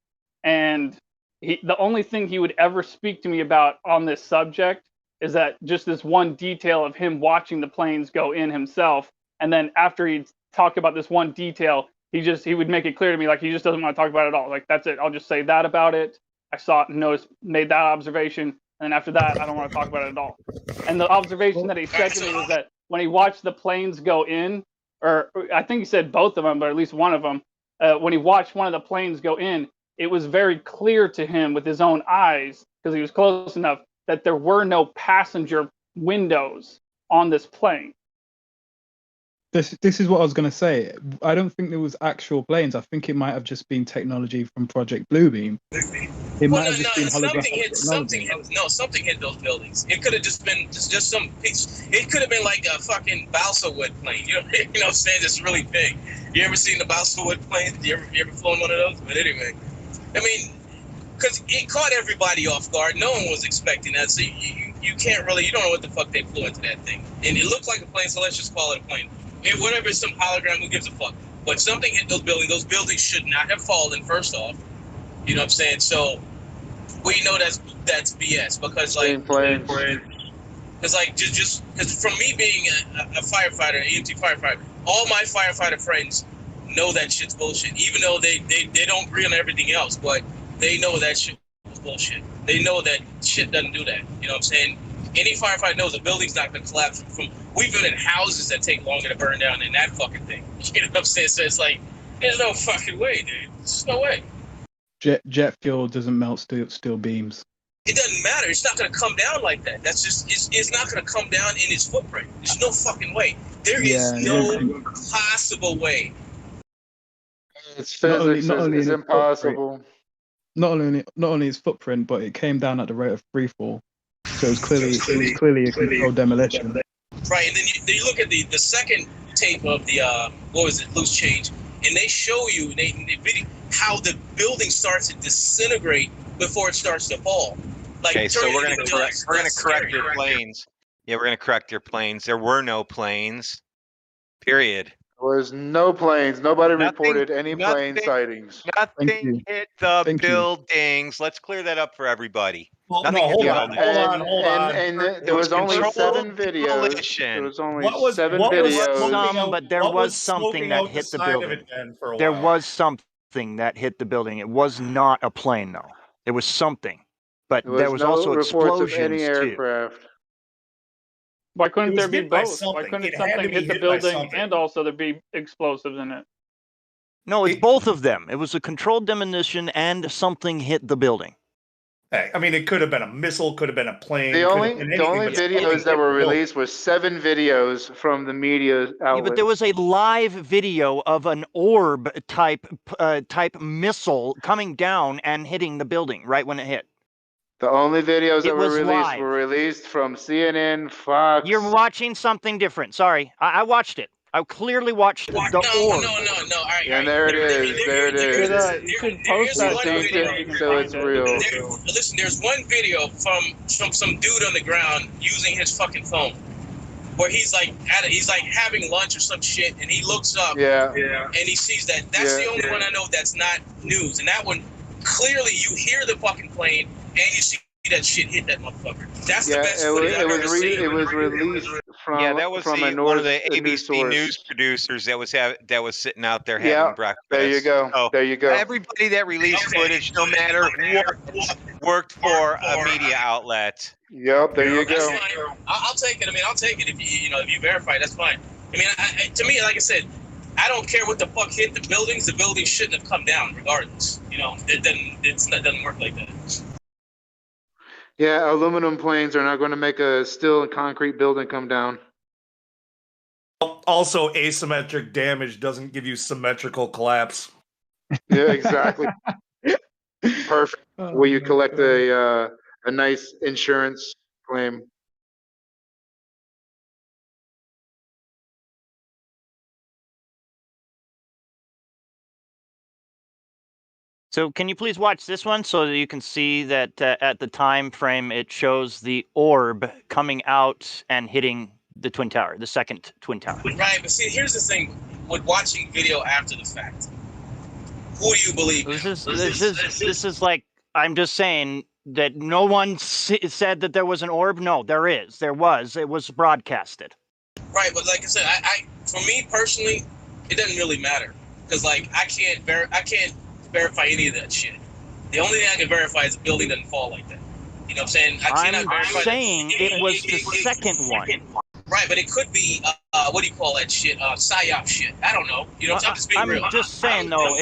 and the only thing he would ever speak to me about on this subject is that just this one detail of him watching the planes go in himself. And then after he'd talk about this one detail, he would make it clear to me, like, he just doesn't want to talk about it at all. Like, that's it. I'll just say that about it. I saw it and made that observation. And after that, I don't want to talk about it at all. And the observation that he said to me was that when he watched the planes go in, or I think he said both of them, but at least one of them, when he watched one of the planes go in, it was very clear to him with his own eyes, because he was close enough, that there were no passenger windows on this plane. This is what I was going to say. I don't think there was actual planes. I think it might have just been technology from Project Bluebeam. It might have just been holographic technology. Something hit those buildings. It could have just been just some piece. It could have been like a fucking balsa wood plane. You know what I'm saying? It's really big. You ever seen the balsa wood plane? You ever flown one of those? But anyway, I mean, because it caught everybody off guard. No one was expecting that. So you can't really, you don't know what the fuck they flew into that thing. And it looked like a plane, so let's just call it a plane. Whatever, it's some hologram, who gives a fuck? But something hit those buildings. Those buildings should not have fallen, first off. You know what I'm saying? So we know that's BS, because like, because like just because from me being a firefighter, EMT firefighter, all my firefighter friends know that shit's bullshit. Even though they don't agree on everything else, but they know that shit was bullshit. They know that shit doesn't do that. You know what I'm saying? Any firefighter knows a building's not gonna collapse. We've been in houses that take longer to burn down than that fucking thing. You know what I'm saying? So it's like, there's no fucking way, dude. There's no way. Jet fuel doesn't melt steel beams. It doesn't matter. It's not gonna come down like that. That's just it's not gonna come down in its footprint. There's no fucking way. There is no possible way. It's physics. It's impossible. Not only its footprint, but it came down at the rate of free fall. So it was clearly a controlled demolition. Right, and then you look at the second tape of the loose change, and they show you how the building starts to disintegrate before it starts to fall. Like, okay, so we're gonna correct your planes. Yeah, we're gonna correct your planes. There were no planes. Period. There was no planes. Nobody reported any plane sightings. Nothing hit the buildings. Let's clear that up for everybody. Nothing hit hold on. And there was only 7 videos. There was only 7 videos. But there was something that hit the building. There was something that hit the building. It was not a plane, though. It was something. But there was also explosions of any aircraft. too. Why couldn't there be both? Why couldn't something hit the building and also there be explosives in it? No, it's both of them. It was a controlled demolition and something hit the building. Hey, I mean, it could have been a missile, could have been a plane. The only videos that were released were 7 videos from the media outlets. Yeah, but there was a live video of an orb type missile coming down and hitting the building right when it hit. The only videos that were released from CNN, Fox. You're watching something different. Sorry, I watched it. I clearly watched the orb. No. All right, and there it is. There it is. You could post that so it's real. Listen, there's one video from some dude on the ground using his fucking phone, where he's like having lunch or some shit, and he looks up, and he sees that. That's the only one I know that's not news, and that one clearly you hear the fucking plane. And you see that shit hit that motherfucker. That's the best footage I've ever seen. It was released from that was one of the ABC News producers that was sitting out there having breakfast. There you go. So there you go. Everybody that released footage, no matter what, worked for a media outlet. Yep, there you go. I'll take it. I mean, I'll take it if you verify. That's fine. I mean, to me, like I said, I don't care what the fuck hit the buildings. The buildings shouldn't have come down, regardless. You know, it doesn't work like that. Yeah, aluminum planes are not going to make a steel and concrete building come down. Also, asymmetric damage doesn't give you symmetrical collapse. Yeah, exactly. Perfect. Where you collect a nice insurance claim. So can you please watch this one so that you can see that at the time frame it shows the orb coming out and hitting the Twin Tower, the second Twin Tower. Right, but see, here's the thing with watching video after the fact. Who do you believe? This is like, I'm just saying that no one said that there was an orb. No, there is. There was. It was broadcasted. Right, but like I said, I for me personally, it doesn't really matter because like I can't verify any of that shit. The only thing I can verify is the building doesn't fall like that. You know what I'm saying? I'm saying it was the second one. Right, Right, but it could be what do you call that shit? Psyop shit. I don't know. You know, I'm just being real. I'm just saying though,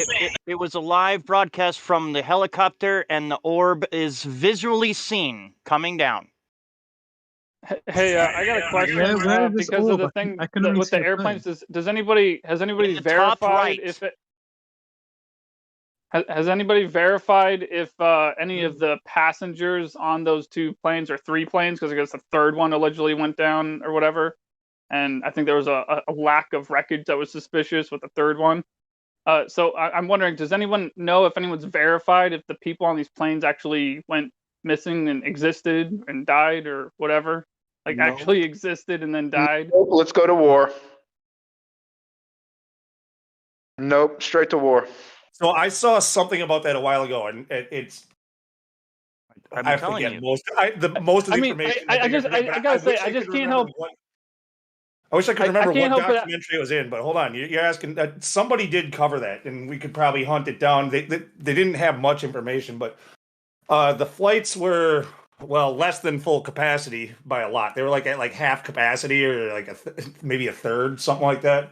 it was a live broadcast from the helicopter, and the orb is visually seen coming down. Hey, I got a question because of the thing with the airplanes. Has anybody verified if it? Has anybody verified if any of the passengers on those 2 planes or 3 planes, because I guess the third one allegedly went down or whatever, and I think there was a lack of wreckage that was suspicious with the third one. So I'm wondering, does anyone know if anyone's verified if the people on these planes actually went missing and existed and died or whatever? Like actually existed and then died? Nope, let's go to war. Nope, straight to war. So I saw something about that a while ago, and it's. I forget most of the information. I gotta say, I just can't help. I wish I could remember what documentary it was in, but hold on. You're asking that somebody did cover that, and we could probably hunt it down. They didn't have much information, but the flights were less than full capacity by a lot. They were at half capacity or maybe a third, something like that.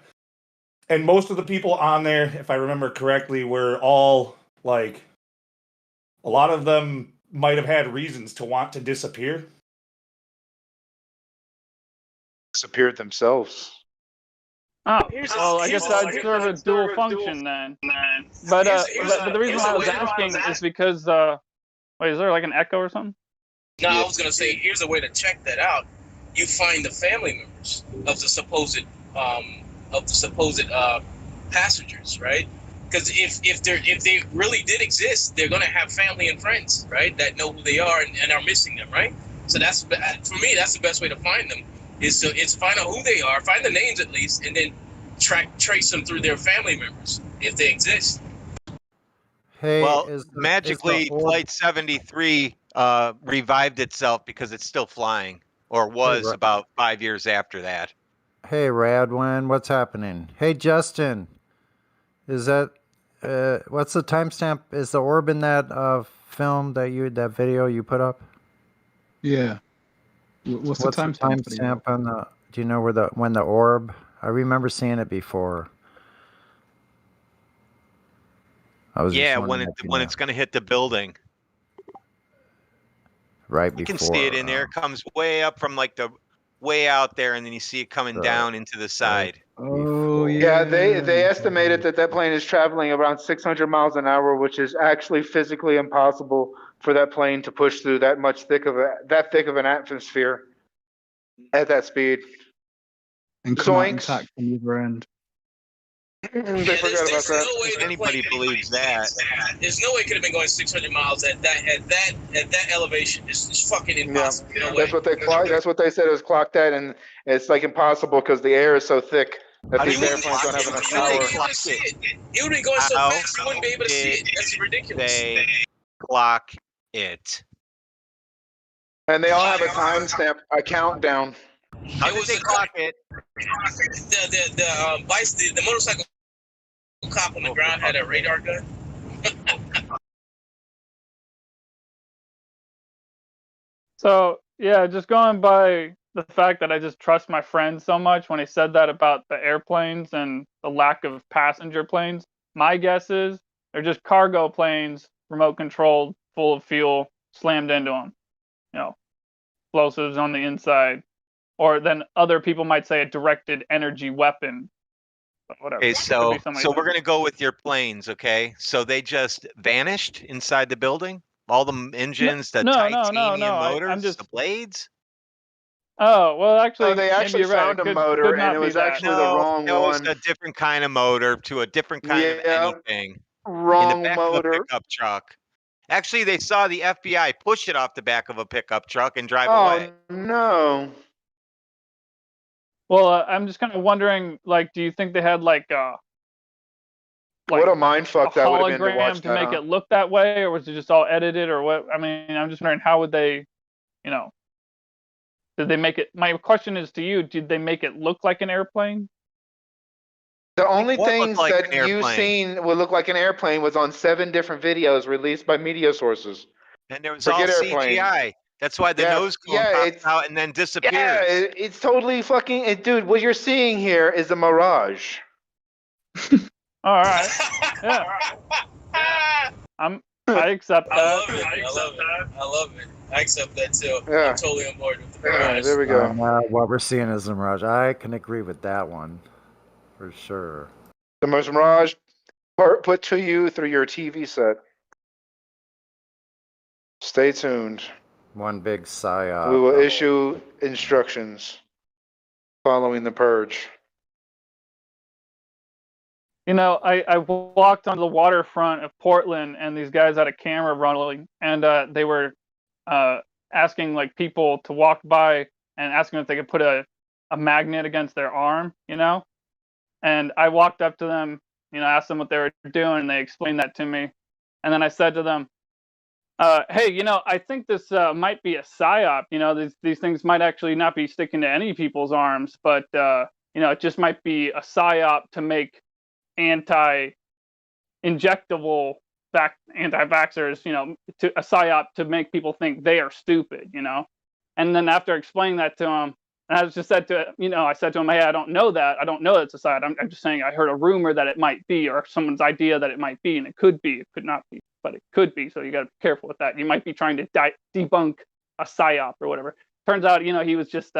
And most of the people on there, if I remember correctly, were all a lot of them might have had reasons to want to disappear. Disappeared themselves. Oh, well, I guess I'd serve a dual function then. But the reason why I was asking is because, wait, is there an echo or something? No, I was gonna say, here's a way to check that out. You find the family members of the supposed passengers, right? Because if they really did exist, they're gonna have family and friends, right, that know who they are and are missing them, right? So that's, for me, that's the best way to find them, is to find out who they are, find the names at least, and then trace them through their family members if they exist. Hey, well, magically, Flight 73 revived itself because it's still flying, or was about 5 years after that. Hey, Radwin, what's happening? Hey, Justin, is that what's the timestamp? Is the orb in that film that video you put up? Yeah. What's the timestamp on the? Do you know when the orb? I remember seeing it before. When it's going to hit the building. Right before. You can see it in there. It comes way up from the way out there, and then you see it coming down into the side. Oh yeah. They estimated that plane is traveling around 600 miles an hour, which is actually physically impossible for that plane to push through that thick of an atmosphere at that speed. And come out intact from either end. They forgot about that. No way anybody believes that. There's no way it could have been going 600 miles at that elevation. It's fucking impossible. Yeah, that's what they clocked. That's what they said it was clocked at, and it's impossible because the air is so thick that these airplanes don't have enough power. It would be going so fast you wouldn't be able to see it. That's ridiculous. They clock it. And they all have a timestamp, a countdown. How did they clock it? The motorcycle cop on the ground had a radar gun. So yeah, just going by the fact that I just trust my friend so much when he said that about the airplanes and the lack of passenger planes. My guess is they're just cargo planes, remote controlled, full of fuel, slammed into them. Explosives on the inside. Or then other people might say a directed energy weapon. But whatever. Okay, so we're going to go with your planes, okay? So they just vanished inside the building? All the engines, titanium motors, the blades? Oh, well, actually, they actually found a motor, and it was actually the wrong one. It was a different kind of motor to a different kind of anything. Wrong in the back motor. Of a pickup truck. Actually, they saw the FBI push it off the back of a pickup truck and drive away. Oh, no. Well, I'm just kind of wondering, do you think they had what a mindfuck that would have been to watch to make it look that way, or was it just all edited, or what? I mean, I'm just wondering, how would they, did they make it? My question is to you: did they make it look like an airplane? The only things that you've seen would look like an airplane was on 7 different videos released by media sources. And there was all CGI. That's why the nose cone pops out and then disappears. Yeah, it's totally fucking. Dude, what you're seeing here is a mirage. All right. Yeah. I accept that. I love it. I accept that too. Yeah. I'm totally on board with the Yeah, mirage. there we go. What we're seeing is a mirage. I can agree with that one for sure. The most mirage put to you through your TV set. Stay tuned. One big psyop. We will issue instructions following the purge. You know, I walked on the waterfront of Portland, and these guys had a camera rolling, and they were asking like people to walk by and asking if they could put a magnet against their arm, you know. And I walked up to them, you know, asked them what they were doing, and they explained that to me. And then I said to them, hey, you know, I think this might be a psyop. You know, these things might actually not be sticking to any people's arms, but you know, it just might be a psyop to make anti-injectable anti-vaxxers, you know, to a psyop to make people think they are stupid, you know. And then after explaining that to him, and I just said to, you know, I said to him, hey, I don't know that. I don't know it's a psyop. I'm just saying I heard a rumor that it might be, or someone's idea that it might be, and it could be, it could not be, but it could be. So you got to be careful with that. You might be trying to debunk a psyop or whatever. Turns out, you know, he was just,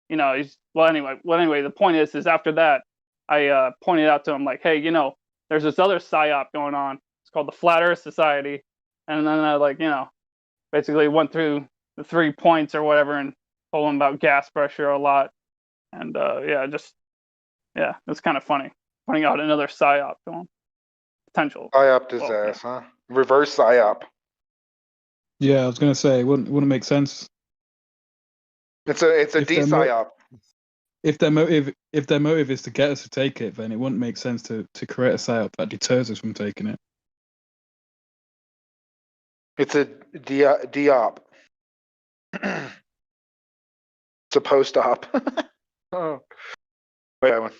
you know, anyway, the point is after that, I pointed out to him like, hey, you know, there's this other psyop going on. It's called the Flat Earth Society. And then I like, you know, basically went through the 3 points or whatever and told him about gas pressure a lot. And it's kind of funny pointing out another psyop to him. Potential. Psyop his ass, huh? Reverse psyop. Yeah, I was gonna say it wouldn't make sense. It's a de-psyop. If their motive is to get us to take it, then it wouldn't make sense to create a psyop that deters us from taking it. It's a de-op. It's a post-op. Oh, wait, that one.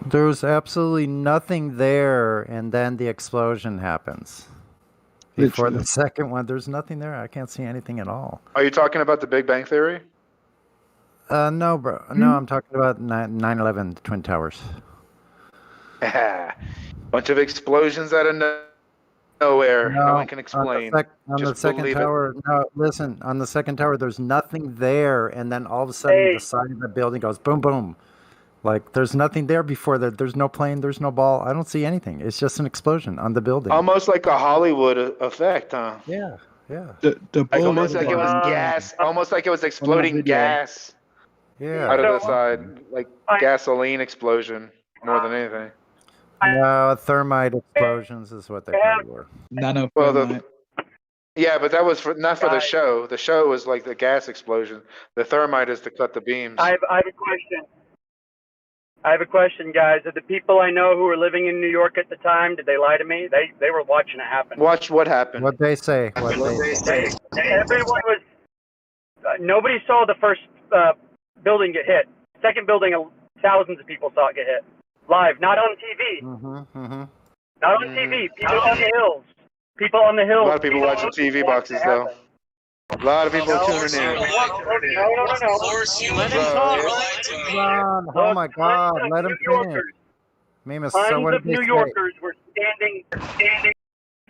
There was absolutely nothing there, and then the explosion happens. Before the second one, there's nothing there. I can't see anything at all. Are you talking about the Big Bang Theory? No, bro. No, I'm talking about 9/11, the Twin Towers. Bunch of explosions out of nowhere. No one can explain. On the second tower, no, listen. On the second tower, there's nothing there, and then all of a sudden, the side of the building goes boom, boom. Like, there's nothing there before that. There's no plane. There's no ball. I don't see anything. It's just an explosion on the building. Almost like a Hollywood effect, huh? Yeah. Almost like it was gas. Almost like it was exploding gas. Yeah. Out of the side, like gasoline explosion more than anything. No, thermite explosions is what they were. Nano. Yeah, but that was not for the show. The show was like the gas explosion. The thermite is to cut the beams. I have a question. I have a question, guys. Are the people I know who were living in New York at the time, did they lie to me? They were watching it happen. Watch what happened. What they say. Everyone was. Nobody saw the first building get hit. Second building, thousands of people saw it get hit live, not on TV. Not on TV. People on the hills. People on the hills. A lot of people watching TV boxes though. A lot of people tuning in. No. Let him talk. Oh my God! Let him finish. Mimas, so what Tons of New Yorkers were standing.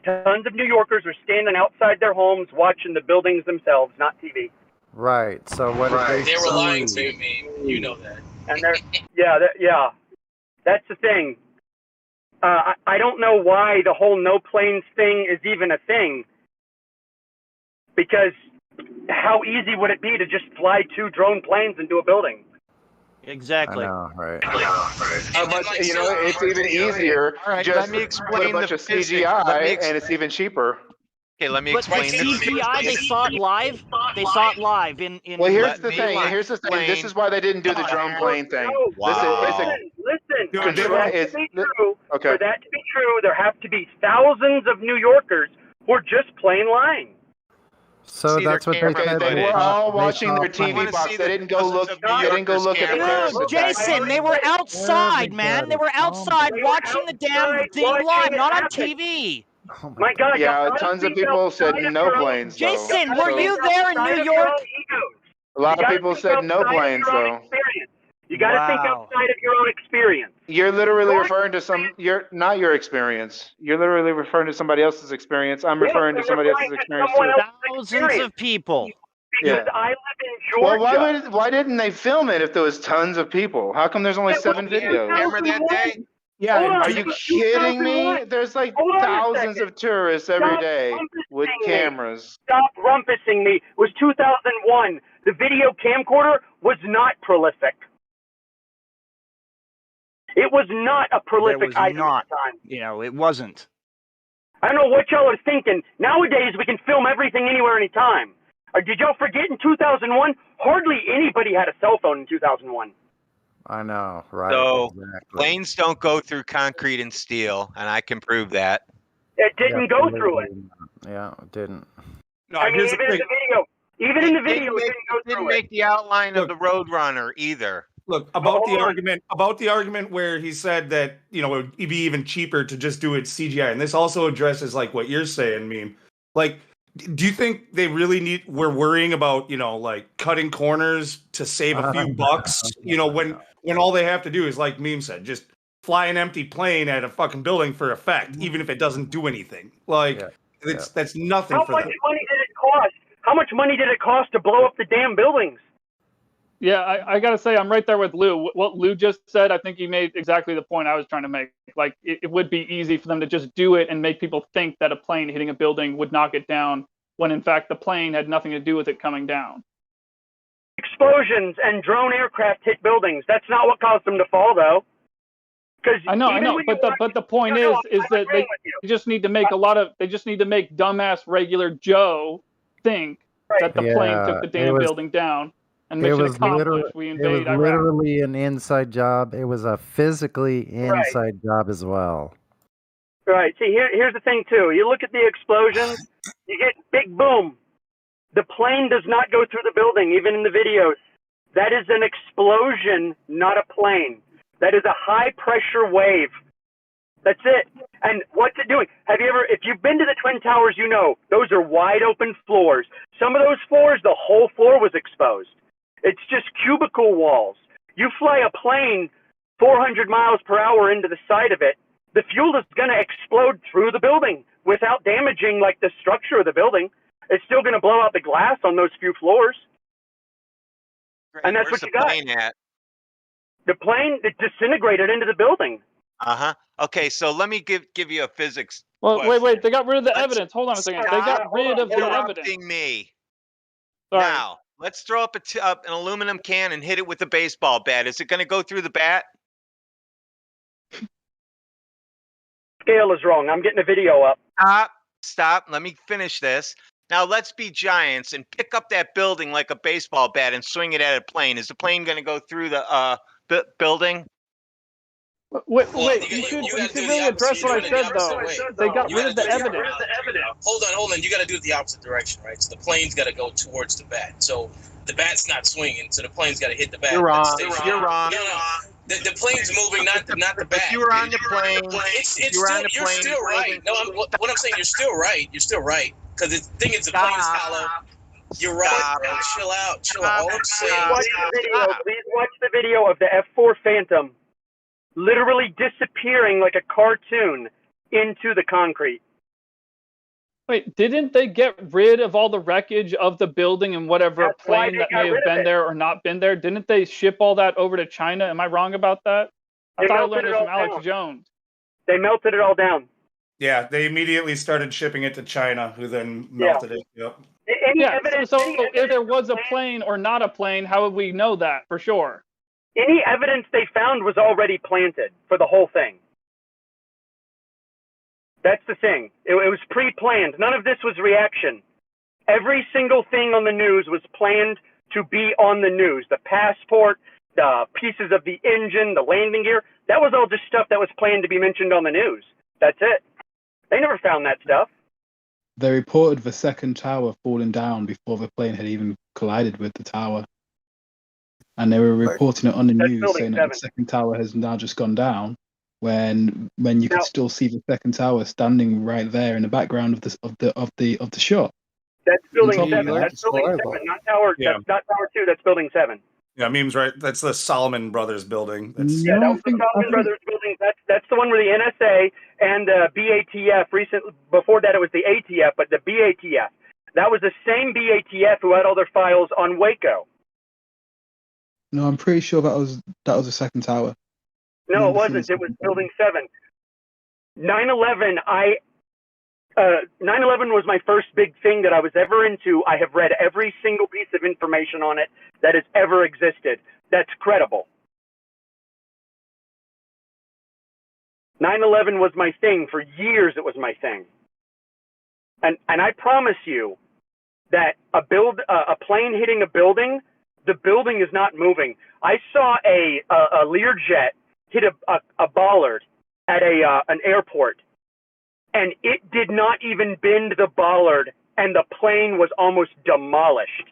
Tons of New Yorkers were standing outside their homes watching the buildings themselves, not TV. Right. So what did They were lying to me. You know that. And they're that's the thing. I don't know why the whole no planes thing is even a thing. Because how easy would it be to just fly 2 drone planes into a building? Exactly. I know, right. How much, it's even easier. All right, just let me explain put a bunch the of physics. CGI, and it's even cheaper. Okay, let me But explain with CGI, they saw it live. They saw it live in. Well, here's the thing. This is why they didn't do the drone plane thing. Listen. For that to be true, there have to be thousands of New Yorkers who are just plain lying. So that's what they said. They were all watching their saw TV planes. box. They didn't go look. They didn't go look at the terrorist Dude, attack. Jason, they were outside, man. They were outside watching the damn thing live, not on TV. Oh my God, yeah, tons of people said no planes. Though. Jason, were you there in New York? A lot of people said no planes, though. You got to think outside of your own experience. You're literally referring to not your experience. You're literally referring to somebody else's experience. I'm referring to somebody else's experience too. Thousands of people. Because I live in Georgia. Well, why didn't they film it if there was tons of people? How come there's only 7 videos? Remember that day? Yeah. Are you kidding me? There's like thousands of tourists every day with cameras. Stop rumpusing me. It was 2001. The video camcorder was not prolific. It was not a prolific item at the time. You know, it wasn't. I don't know what y'all are thinking. Nowadays, we can film everything anywhere, anytime. Did y'all forget in 2001? Hardly anybody had a cell phone in 2001. I know, right? So exactly. planes don't go through concrete and steel, and I can prove that. It didn't go through it. Yeah, it didn't. No, I mean, even in the video, it didn't go through Didn't make the outline of the Roadrunner either. Look, about the argument where he said that, you know, it would be even cheaper to just do it CGI. And this also addresses like what you're saying, Meme. Like, do you think they really we're worrying about, you know, like cutting corners to save a few bucks, you know, when all they have to do is, like Meme said, just fly an empty plane at a fucking building for effect, even if it doesn't do anything. Like, that's nothing for them. How much money did it cost? How much money did it cost to blow up the damn buildings? Yeah, I got to say, I'm right there with Lou. What Lou just said, I think he made exactly the point I was trying to make. Like, it would be easy for them to just do it and make people think that a plane hitting a building would knock it down, when in fact the plane had nothing to do with it coming down. Explosions and drone aircraft hit buildings. That's not what caused them to fall, though. I know. But the point is that they just need to make they just need to make dumbass regular Joe think that the plane took the damn building down. And mission accomplished. We invade Iraq. It was literally an inside job. It was a physically inside job as well. Right. See, here's the thing, too. You look at the explosions, you get big boom. The plane does not go through the building, even in the videos. That is an explosion, not a plane. That is a high-pressure wave. That's it. And what's it doing? If you've been to the Twin Towers, you know, those are wide-open floors. Some of those floors, the whole floor was exposed. It's just cubicle walls. You fly a plane 400 miles per hour into the side of it, the fuel is going to explode through the building without damaging like the structure of the building. It's still going to blow out the glass on those few floors. Great. And that's Where's what you the got. plane at? The plane, it disintegrated into the building. Okay, so let me give you a physics. Well, wait. They got rid of the evidence. Hold on a second. They got rid of the evidence. Interrupting me. Sorry. Now, let's throw up an aluminum can and hit it with a baseball bat. Is it going to go through the bat? Scale is wrong. I'm getting a video up. Stop. Let me finish this. Now, let's be giants and pick up that building like a baseball bat and swing it at a plane. Is the plane going to go through the building? Wait, you should really address what I said, though. They got rid of the evidence. Hold on. You got to do it the opposite direction, right? So the plane's got to go towards the bat. So the bat's not swinging, so the plane's got to hit the bat. You're wrong. No. The plane's moving, not the bat. If you were on the plane. You're still right. No, what I'm saying, you're still right. You're still right. Because the thing is, the plane's hollow. You're right. Bro. Chill out. All I'm saying. Please watch the video of the F-4 Phantom literally disappearing like a cartoon into the concrete. Wait, didn't they get rid of all the wreckage of the building and whatever plane that may have been there or not been there? Didn't they ship all that over to China? Am I wrong about that? I thought I learned this from Alex Jones. They melted it all down. Yeah, they immediately started shipping it to China, who then melted it. Yep. So if there was a plane or not a plane, how would we know that for sure? Any evidence they found was already planted for the whole thing. That's the thing. It was pre-planned. None of this was reaction. Every single thing on the news was planned to be on the news. The passport, the pieces of the engine, the landing gear, that was all just stuff that was planned to be mentioned on the news. That's it. They never found that stuff. They reported the second tower falling down before the plane had even collided with the tower. And they were reporting it on the news saying that the second tower has now just gone down when you could still see the second tower standing right there in the background of the shot. That's building 7. That's building 7, not tower. Yeah. That's not tower 2. That's building 7. Yeah, meme's right. That's the Solomon Brothers building. That's that was the Solomon Brothers building. That's the one where the NSA and BATF before that it was the ATF, but the BATF. That was the same BATF who had all their files on Waco. No, I'm pretty sure that was the second tower. No, it wasn't. It was building 7. 9/11. 9/11 was my first big thing that I was ever into. I have read every single piece of information on it that has ever existed. That's credible. 9/11 was my thing. For years it was my thing. And I promise you that a plane hitting a building, the building is not moving. I saw a Learjet hit a bollard at an airport, and it did not even bend the bollard, and the plane was almost demolished.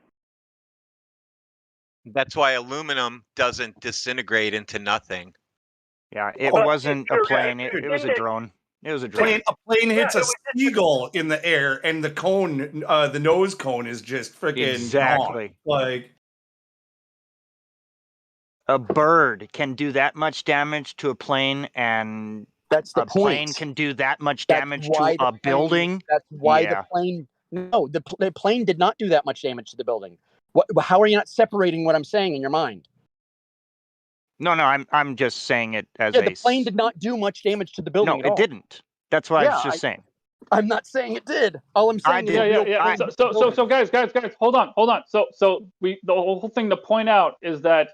That's why aluminum doesn't disintegrate into nothing. Yeah, it wasn't a plane. It was a drone. It was a drone. A plane hits a seagull in the air, and the cone, the nose cone, is just freaking exactly gone. Like a bird can do that much damage to a plane, and that's the plane can do that much damage to a building. That's why the plane. No, the plane did not do that much damage to the building. How are you not separating what I'm saying in your mind? No, I'm just saying it as the plane did not do much damage to the building. No, it didn't. That's what I was just saying. I'm not saying it did. All I'm saying is So guys, hold on. So the whole thing to point out is that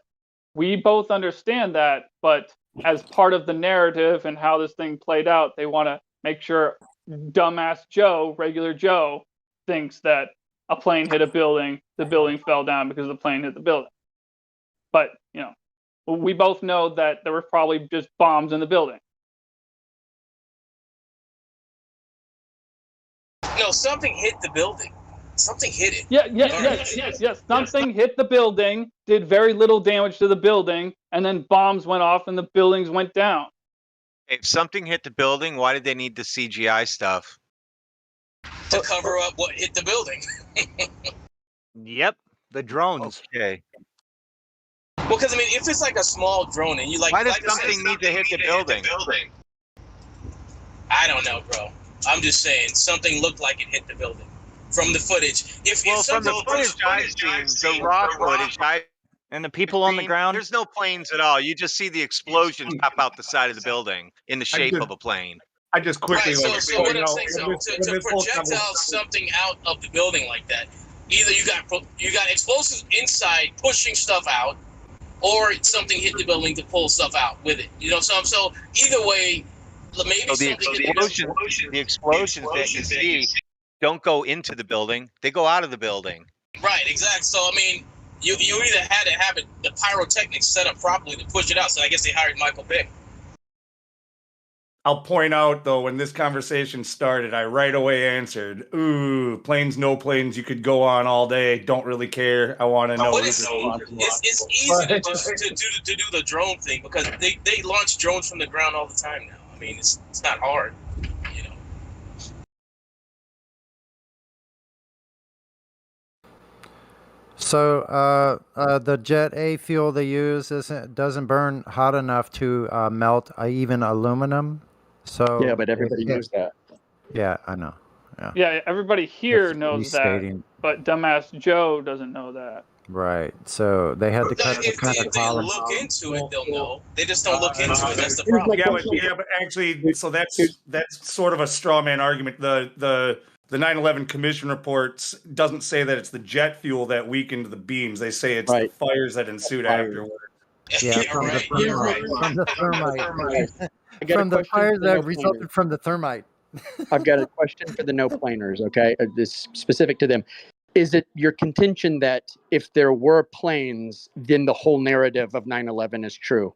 we both understand that, but as part of the narrative and how this thing played out, they want to make sure dumbass Joe, regular Joe, thinks that a plane hit a building, the building fell down because the plane hit the building. But, we both know that there were probably just bombs in the building. No, something hit the building. Something hit it. Yes. Something hit the building, did very little damage to the building, and then bombs went off and the buildings went down. If something hit the building, why did they need the CGI stuff? To cover up what hit the building. Yep, the drones. Okay. Well, because if it's like a small drone and you why does something need to hit the building? I don't know, bro. I'm just saying something looked like it hit the building from the footage. From the footage I've seen, the raw footage, and the people on the ground, there's no planes at all. You just see the explosions pop out the side of the building in the shape of a plane. I just quickly. Right, so what I'm saying, to projectile something out of the building like that, either you got explosives inside pushing stuff out, or something hit the building to pull stuff out with it. So either way, maybe the explosions that you see don't go into the building; they go out of the building. Right, exactly. So you either had to have the pyrotechnics set up properly to push it out. So I guess they hired Michael Bay. I'll point out, though, when this conversation started, I right away answered, "Ooh, planes, no planes. You could go on all day. Don't really care. I want to know." But it's easy to do the drone thing because they launch drones from the ground all the time now. It's not hard, So the Jet A fuel they use doesn't burn hot enough to melt even aluminum. So yeah, but everybody knows that. Yeah, I know. Yeah, everybody here knows that, but dumbass Joe doesn't know that. Right. So they had to cut the kind of tolerance. If they look into it, they'll know. They just don't look into it. That's the problem. Yeah, but actually, so that's sort of a straw man argument. The 9/11 commission reports doesn't say that it's the jet fuel that weakened the beams. They say it's the fires that ensued afterwards. Yeah, from the thermite. From the fires that resulted from the thermite. I've got a question for the no planers, okay? This specific to them. Is it your contention that if there were planes, then the whole narrative of 9/11 is true?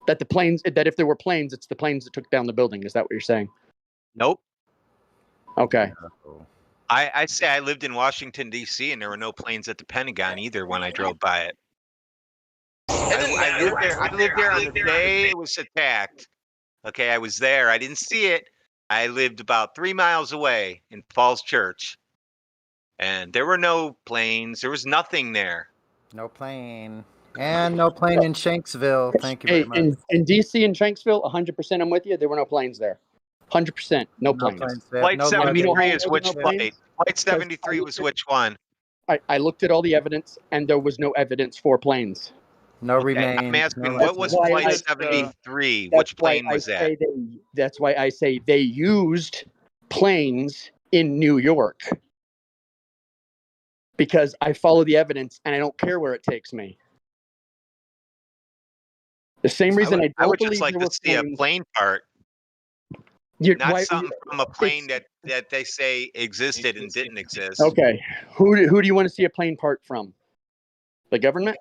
That if there were planes, it's the planes that took down the building. Is that what you're saying? Nope. Okay. I say I lived in Washington, D.C., and there were no planes at the Pentagon either when I drove by it. I lived there on the day it was attacked. Okay, I was there. I didn't see it. I lived about 3 miles away in Falls Church. And there were no planes. There was nothing there. No plane. And no plane in Shanksville. Thank you very much. In D.C. and Shanksville, 100% I'm with you. There were no planes there. 100%. No planes. Flight 73 is which flight? Flight 73 was which one? I looked at all the evidence, and there was no evidence for planes. No remains. I'm asking, what was Flight 73? Which plane was that? That's why I say they used planes in New York. Because I follow the evidence, and I don't care where it takes me. The same reason I would just like to see a plane part. Not something from a plane that they say existed and didn't exist. Okay. Who do you want to see a plane part from? The government?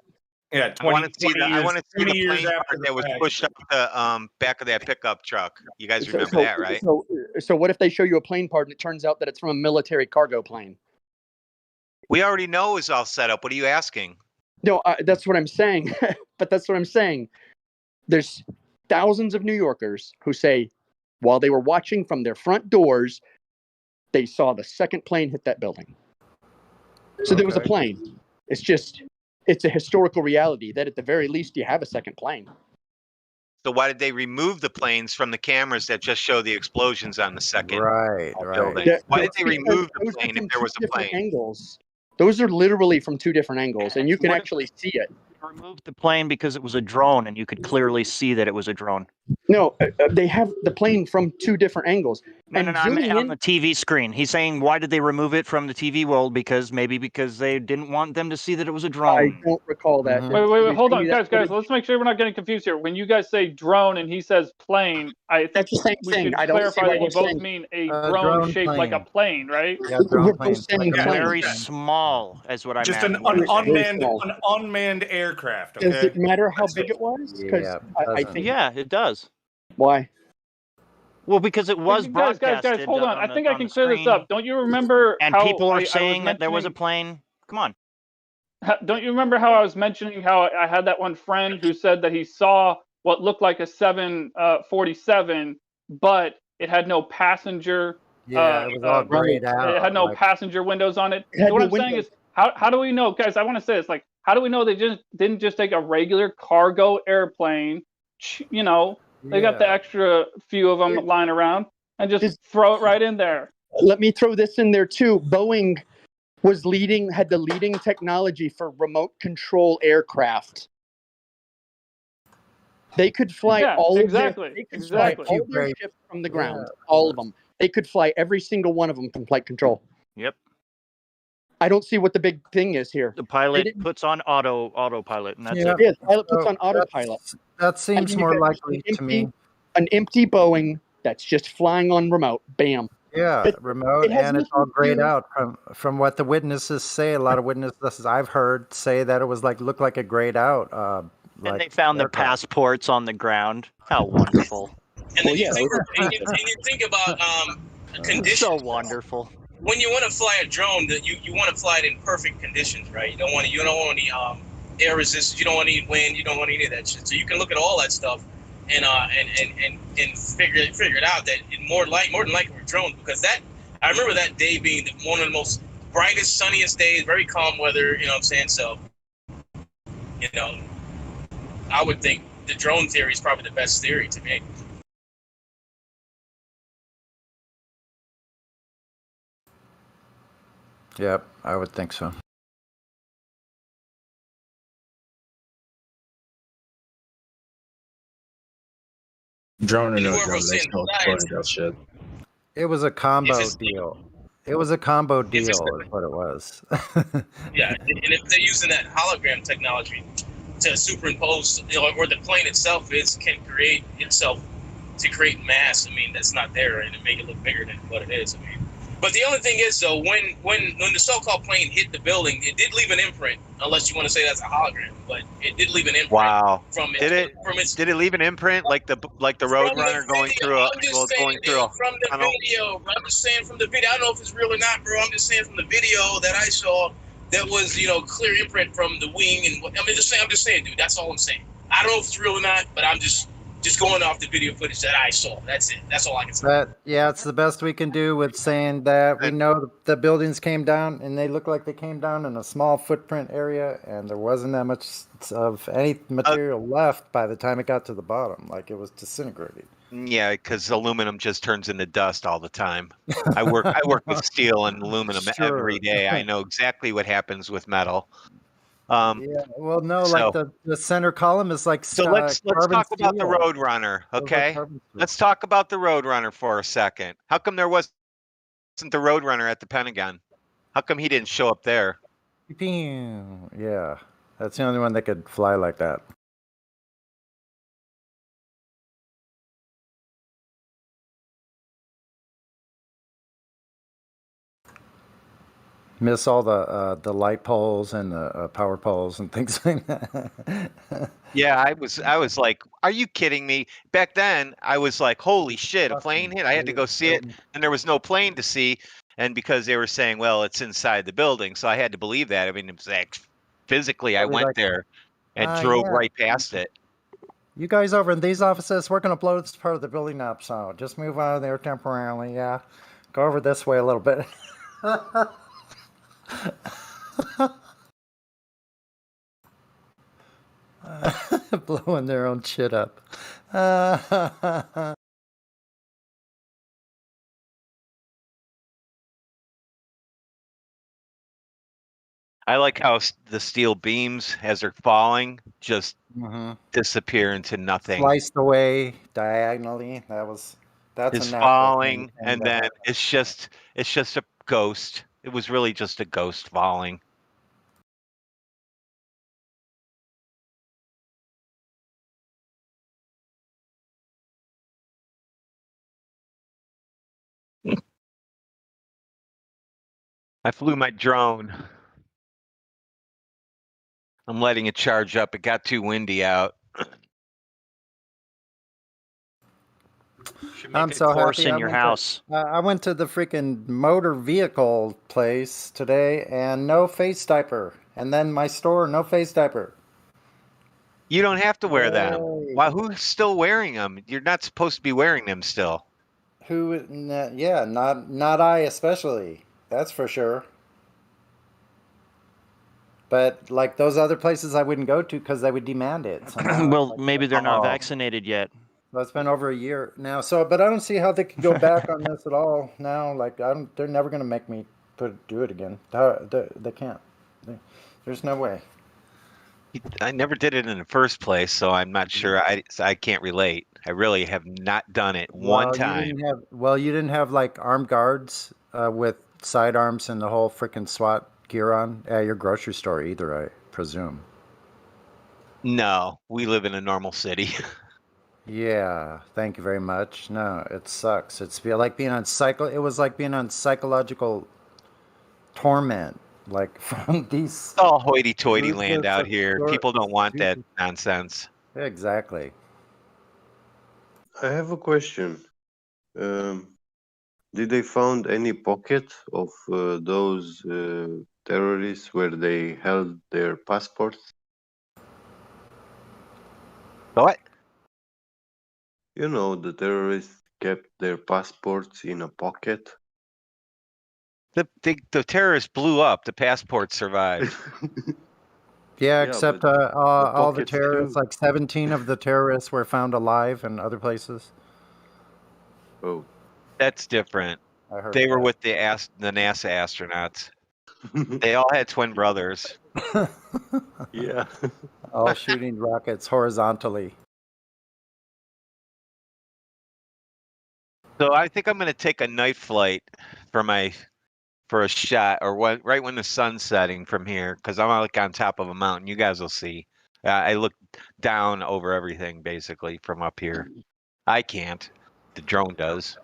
Yeah, I want to see the plane part that was pushed up the back of that pickup truck. You guys remember that, right? So what if they show you a plane part and it turns out that it's from a military cargo plane? We already know it's all set up. What are you asking? No, that's what I'm saying. But that's what I'm saying. There's thousands of New Yorkers who say, while they were watching from their front doors, they saw the second plane hit that building. So there was a plane. It's a historical reality that at the very least you have a second plane. So why did they remove the planes from the cameras that just show the explosions on the second building? Why did they remove the plane if there was a plane? Angles. Those are literally from two different angles, and you can actually see it. Removed the plane because it was a drone, and you could clearly see that it was a drone. No, they have the plane from two different angles. No, I mean on the TV screen. He's saying, why did they remove it from the TV world? Because they didn't want them to see that it was a drone. I don't recall that. Wait, hold on, guys. Let's make sure we're not getting confused here. When you guys say drone and he says plane, I think we should clarify that you both mean a drone shaped like a plane, right? Yeah, drone plane. Very small, is what I meant. Just an unmanned aircraft. Okay? Does it matter how big it was? Because I think. Yeah, it does. Why? Well, because it was broadcasted. Guys, hold on. I think I can clear this up. Don't you remember? And how people are saying that there was a plane. Come on. Don't you remember how I was mentioning how I had that one friend who said that he saw what looked like a 747, but it had no passenger. Yeah, it was all grayed out. It had no passenger windows on it. So what I'm saying is, how do we know, guys? I want to say this. Like, how do we know they didn't just take a regular cargo airplane? You know. They got the extra few of them lying around and just throw it right in there. Let me throw this in there too. Boeing had the leading technology for remote control aircraft. They could fly all of their ships from the ground, all of them. They could fly every single one of them from flight control. Yep. I don't see what the big thing is here. The pilot puts on autopilot, and that's it. Yeah, the pilot puts on autopilot. That seems more likely to me. An empty Boeing that's just flying on remote. Bam. Yeah, remote, and it's all grayed out from what the witnesses say. A lot of witnesses I've heard say that it was looked like a grayed out. And they found their passports on the ground. How wonderful! And then you think about conditions. So wonderful. When you want to fly a drone, you want to fly it in perfect conditions, right? You don't want any air resistance. You don't want any wind. You don't want any of that shit. So you can look at all that stuff and figure it out that more than likely we're drones, because I remember that day being one of the most brightest, sunniest days, very calm weather. You know what I'm saying? So, I would think the drone theory is probably the best theory to me. Yep, I would think so. Drone or no drone, they still that shit. It was a combo deal. It was a combo deal, is what it was. Yeah, and if they're using that hologram technology to superimpose, or the plane itself can create itself to create mass, I mean, that's not there, and to make it look bigger than what it is. I mean, But the only thing is, though, when the so-called plane hit the building, it did leave an imprint. Unless you want to say that's a hologram, but it did leave an imprint. Wow. From Did it? From its. Did it leave an imprint like the Roadrunner going through a I'm just saying, dude, from the tunnel? video. I'm just saying from the video. I don't know if it's real or not, bro. I'm just saying from the video that I saw, that was clear imprint from the wing and what. I'm just saying, dude. That's all I'm saying. I don't know if it's real or not, but I'm just going off the video footage that I saw. That's it. That's all I can say. But yeah, it's the best we can do with saying that we know the buildings came down and they look like they came down in a small footprint area, and there wasn't that much of any material left by the time it got to the bottom. Like it was disintegrated. Yeah, because aluminum just turns into dust all the time. I work with steel and aluminum every day. I know exactly what happens with metal. Yeah, well, no, like the center column is like so let's talk about the Roadrunner, okay? Let's talk about the Roadrunner for a second. How come there wasn't the Roadrunner at the Pentagon? How come he didn't show up there? Yeah, that's the only one that could fly like that. Miss all the light poles and the power poles and things like that. Yeah, I was like, are you kidding me? Back then, I was like, holy shit, a plane hit. I had to go see it, and there was no plane to see. And because they were saying, well, it's inside the building, so I had to believe that. I mean, it was like, physically, I went there and drove right past it. You guys over in these offices, we're going to blow this part of the building up, so just move out of there temporarily. Yeah, go over this way a little bit. Blowing their own shit up. I like how the steel beams, as they're falling, just disappear into nothing. Sliced away diagonally. That's it's a falling, and then it's just a ghost. It was really just a ghost falling. I flew my drone. I'm letting it charge up. It got too windy out. I'm so happy. In your house. I went to the freaking motor vehicle place today and no face diaper. And then my store, no face diaper. You don't have to wear them. Why? Who's still wearing them? You're not supposed to be wearing them still. Who? Yeah, not I especially. That's for sure. But like those other places, I wouldn't go to because they would demand it. So well, maybe they're not vaccinated yet. Well, it's been over a year now. So, but I don't see how they could go back on this at all now. Like, they're never going to make me do it again. They can't. There's no way. I never did it in the first place, so I'm not sure. I can't relate. I really have not done it one time. You didn't have like armed guards with sidearms and the whole freaking SWAT gear on at your grocery store either, I presume. No, we live in a normal city. Yeah, thank you very much. No, it sucks. It was like being on psychological torment, like from these. It's all hoity-toity land out here. People don't want that nonsense. Exactly. I have a question. Did they found any pocket of those terrorists where they held their passports? What? You know, the terrorists kept their passports in a pocket. The terrorists blew up. The passports survived. Yeah, except all the terrorists, like 17 of the terrorists were found alive in other places. Oh. That's different. They were with the NASA astronauts. They all had twin brothers. Yeah. All shooting rockets horizontally. So I think I'm going to take a night flight for a shot, or right when the sun's setting from here, because I'm like on top of a mountain. You guys will see. I look down over everything basically from up here. I can't. The drone does.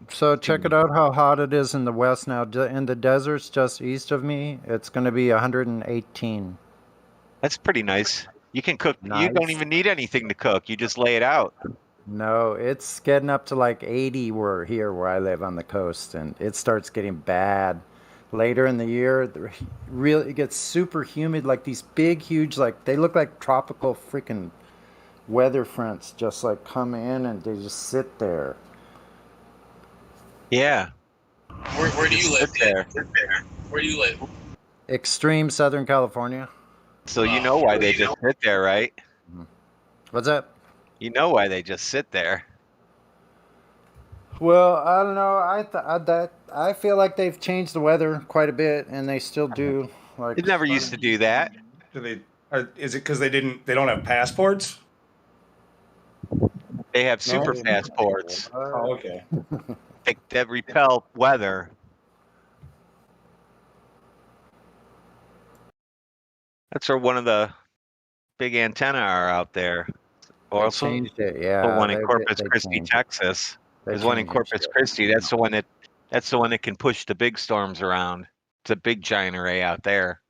So check it out how hot it is in the west now. In the deserts just east of me, it's going to be 118. That's pretty nice. You can cook. Nice. You don't even need anything to cook. You just lay it out. No, it's getting up to like 80 where I live on the coast, and it starts getting bad. Later in the year, it gets super humid, like these big, huge, like they look like tropical freaking weather fronts just like come in and they just sit there. Yeah. Where do you live there? Where do you live? Extreme Southern California. So you know why they just sit there, right? What's that? You know why they just sit there. Well, I don't know. I feel like they've changed the weather quite a bit, and they still do. Like It never used to do that. Do they? Is it because they don't have passports? They have super passports. Oh, okay. That repel weather. That's where one of the big antenna are out there. Also, changed it, yeah. the one in They Corpus Christi, changed. Texas. They There's one in changed Corpus Christi. That's the one that can push the big storms around. It's a big giant array out there.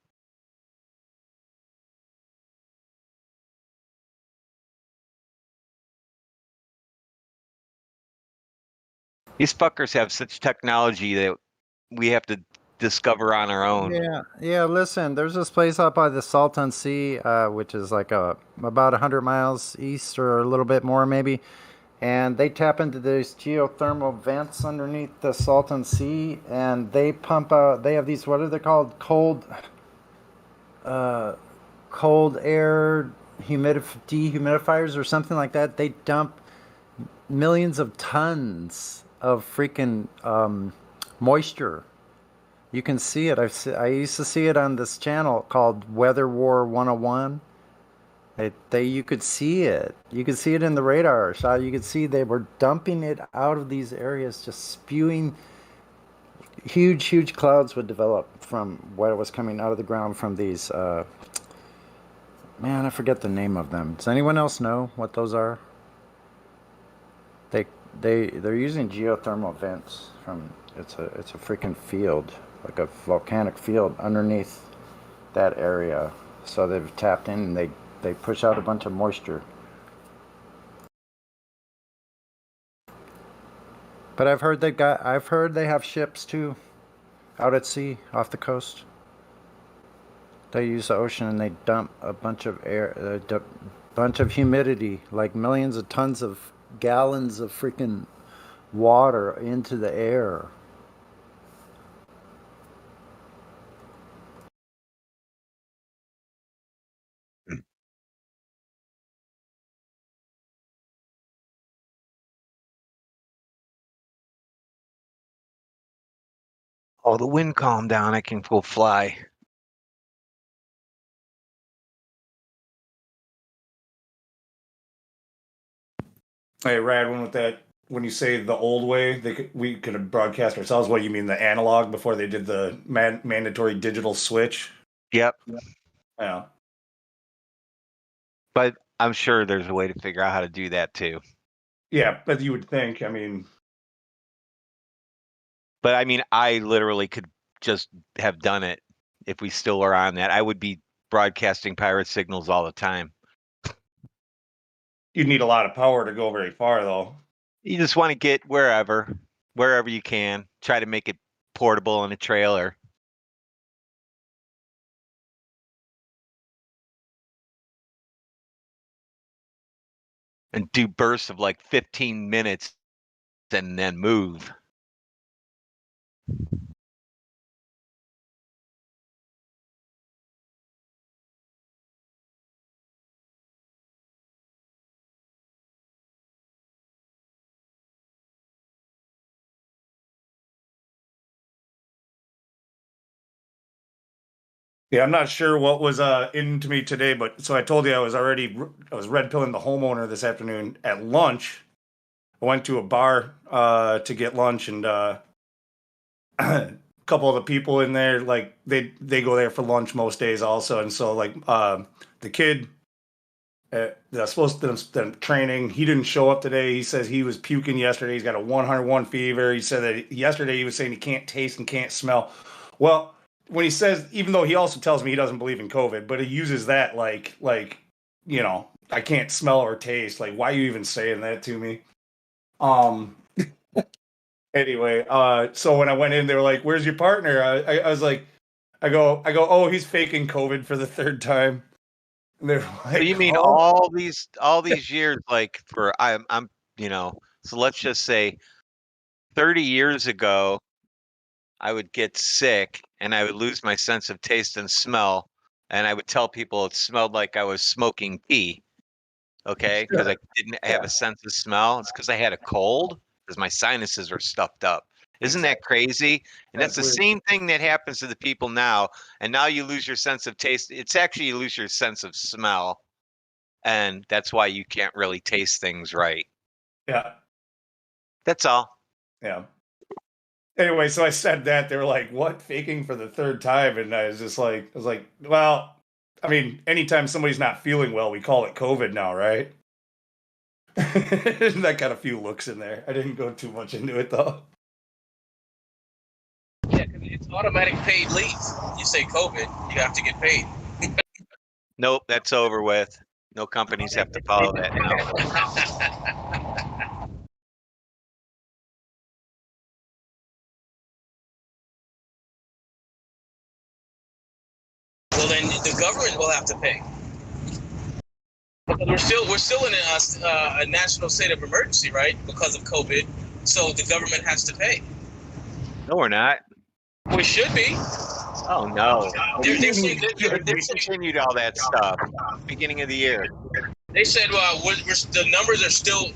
These fuckers have such technology that we have to discover on our own. Yeah. Listen, there's this place out by the Salton Sea, which is like about 100 miles east or a little bit more maybe, and they tap into these geothermal vents underneath the Salton Sea, and they pump out. They have these, what are they called? Cold air dehumidifiers or something like that. They dump millions of tons of freaking moisture. You can see it. I used to see it on this channel called Weather War 101. You could see it. You could see it in the radar shot. You could see they were dumping it out of these areas, just spewing. Huge clouds would develop from what was coming out of the ground from these. Man, I forget the name of them. Does anyone else know what those are? They're using geothermal vents from. It's a freaking field, like a volcanic field underneath that area. So they've tapped in and they push out a bunch of moisture. But I've heard they have ships too, out at sea off the coast. They use the ocean and they dump a bunch of air, bunch of humidity, like millions of tons of gallons of freaking water into the air. Oh, the wind calmed down. I can go fly. Hey, Rad, when you say the old way, we could broadcast ourselves. What do you mean, the analog before they did the mandatory digital switch? Yep. Yeah. But I'm sure there's a way to figure out how to do that too. Yeah, but you would think. I mean, I literally could just have done it if we still were on that. I would be broadcasting pirate signals all the time. You'd need a lot of power to go very far, though. You just want to get wherever you can. Try to make it portable in a trailer. And do bursts of like 15 minutes and then move. Yeah, I'm not sure what was into me today, but so I told you I was red pilling the homeowner this afternoon at lunch. I went to a bar to get lunch, and a couple of the people in there, like they go there for lunch most days also, and so like the kid That's supposed to them training. He didn't show up today. He says he was puking yesterday. He's got a 101 fever. He said that yesterday he was saying he can't taste and can't smell. Well, when he says, even though he also tells me he doesn't believe in COVID, but he uses that like I can't smell or taste. Like, why are you even saying that to me? Anyway, so when I went in, they were like, "Where's your partner?" I was like, I go, "Oh, he's faking COVID for the third time." And they're like, So you mean "Oh." all these years, like I'm so let's just say 30 years ago, I would get sick and I would lose my sense of taste and smell, and I would tell people it smelled like I was smoking pee. Okay, because I didn't have a sense of smell. It's because I had a cold, because my sinuses were stuffed up. Isn't that crazy? And that's the same thing that happens to the people now. And now you lose your sense of taste. It's actually you lose your sense of smell. And that's why you can't really taste things right. Yeah. That's all. Yeah. Anyway, so I said that. They were like, "What? Faking for the third time?" And I was like, well, I mean, anytime somebody's not feeling well, we call it COVID now, right? That got a few looks in there. I didn't go too much into it though. Yeah, because it's automatic paid leave. You say COVID, you have to get paid. Nope, that's over with. No companies have to follow that now. Well, then the government will have to pay. We're still in a national state of emergency, right? Because of COVID, so the government has to pay. No, we're not. We should be. Oh no! They continued all that stuff beginning of the year. They said the numbers are still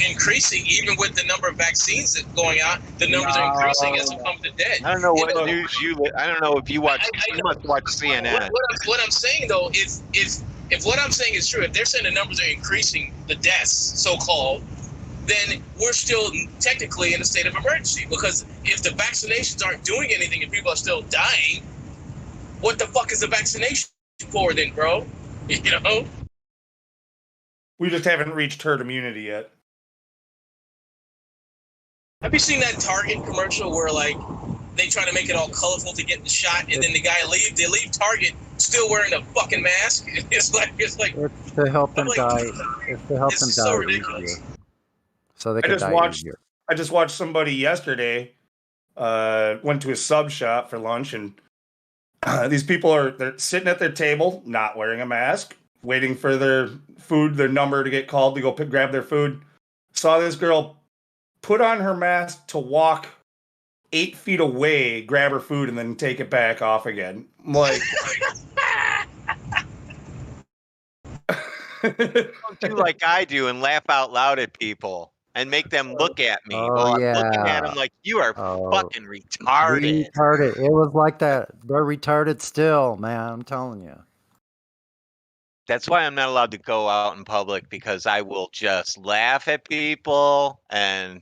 increasing, even with the number of vaccines that going out. The numbers are increasing as it comes to dead. I don't know what news I don't know if you watch. You must watch CNN. What I'm saying though, if what I'm saying is true, if they're saying the numbers are increasing, the deaths, so-called, then we're still technically in a state of emergency. Because if the vaccinations aren't doing anything and people are still dying, what the fuck is the vaccination for then, bro? You know? We just haven't reached herd immunity yet. Have you seen that Target commercial where like they try to make it all colorful to get the shot, and then the guy they leave Target still wearing a fucking mask? It's like it's to help them die. It's to help them die. So ridiculous. Easier. So they can die easier. I just watched somebody yesterday. Went to a sub shop for lunch, and these people they're sitting at their table, not wearing a mask, waiting for their food, their number to get called to go grab their food. Saw this girl put on her mask to walk 8 feet away, grab her food, and then take it back off again. I'm like, don't do like I do and laugh out loud at people and make them look at me. Oh, I'm yeah. looking at them like, you are fucking retarded. Retarded. It was like that. They're retarded still, man. I'm telling you. That's why I'm not allowed to go out in public, because I will just laugh at people, and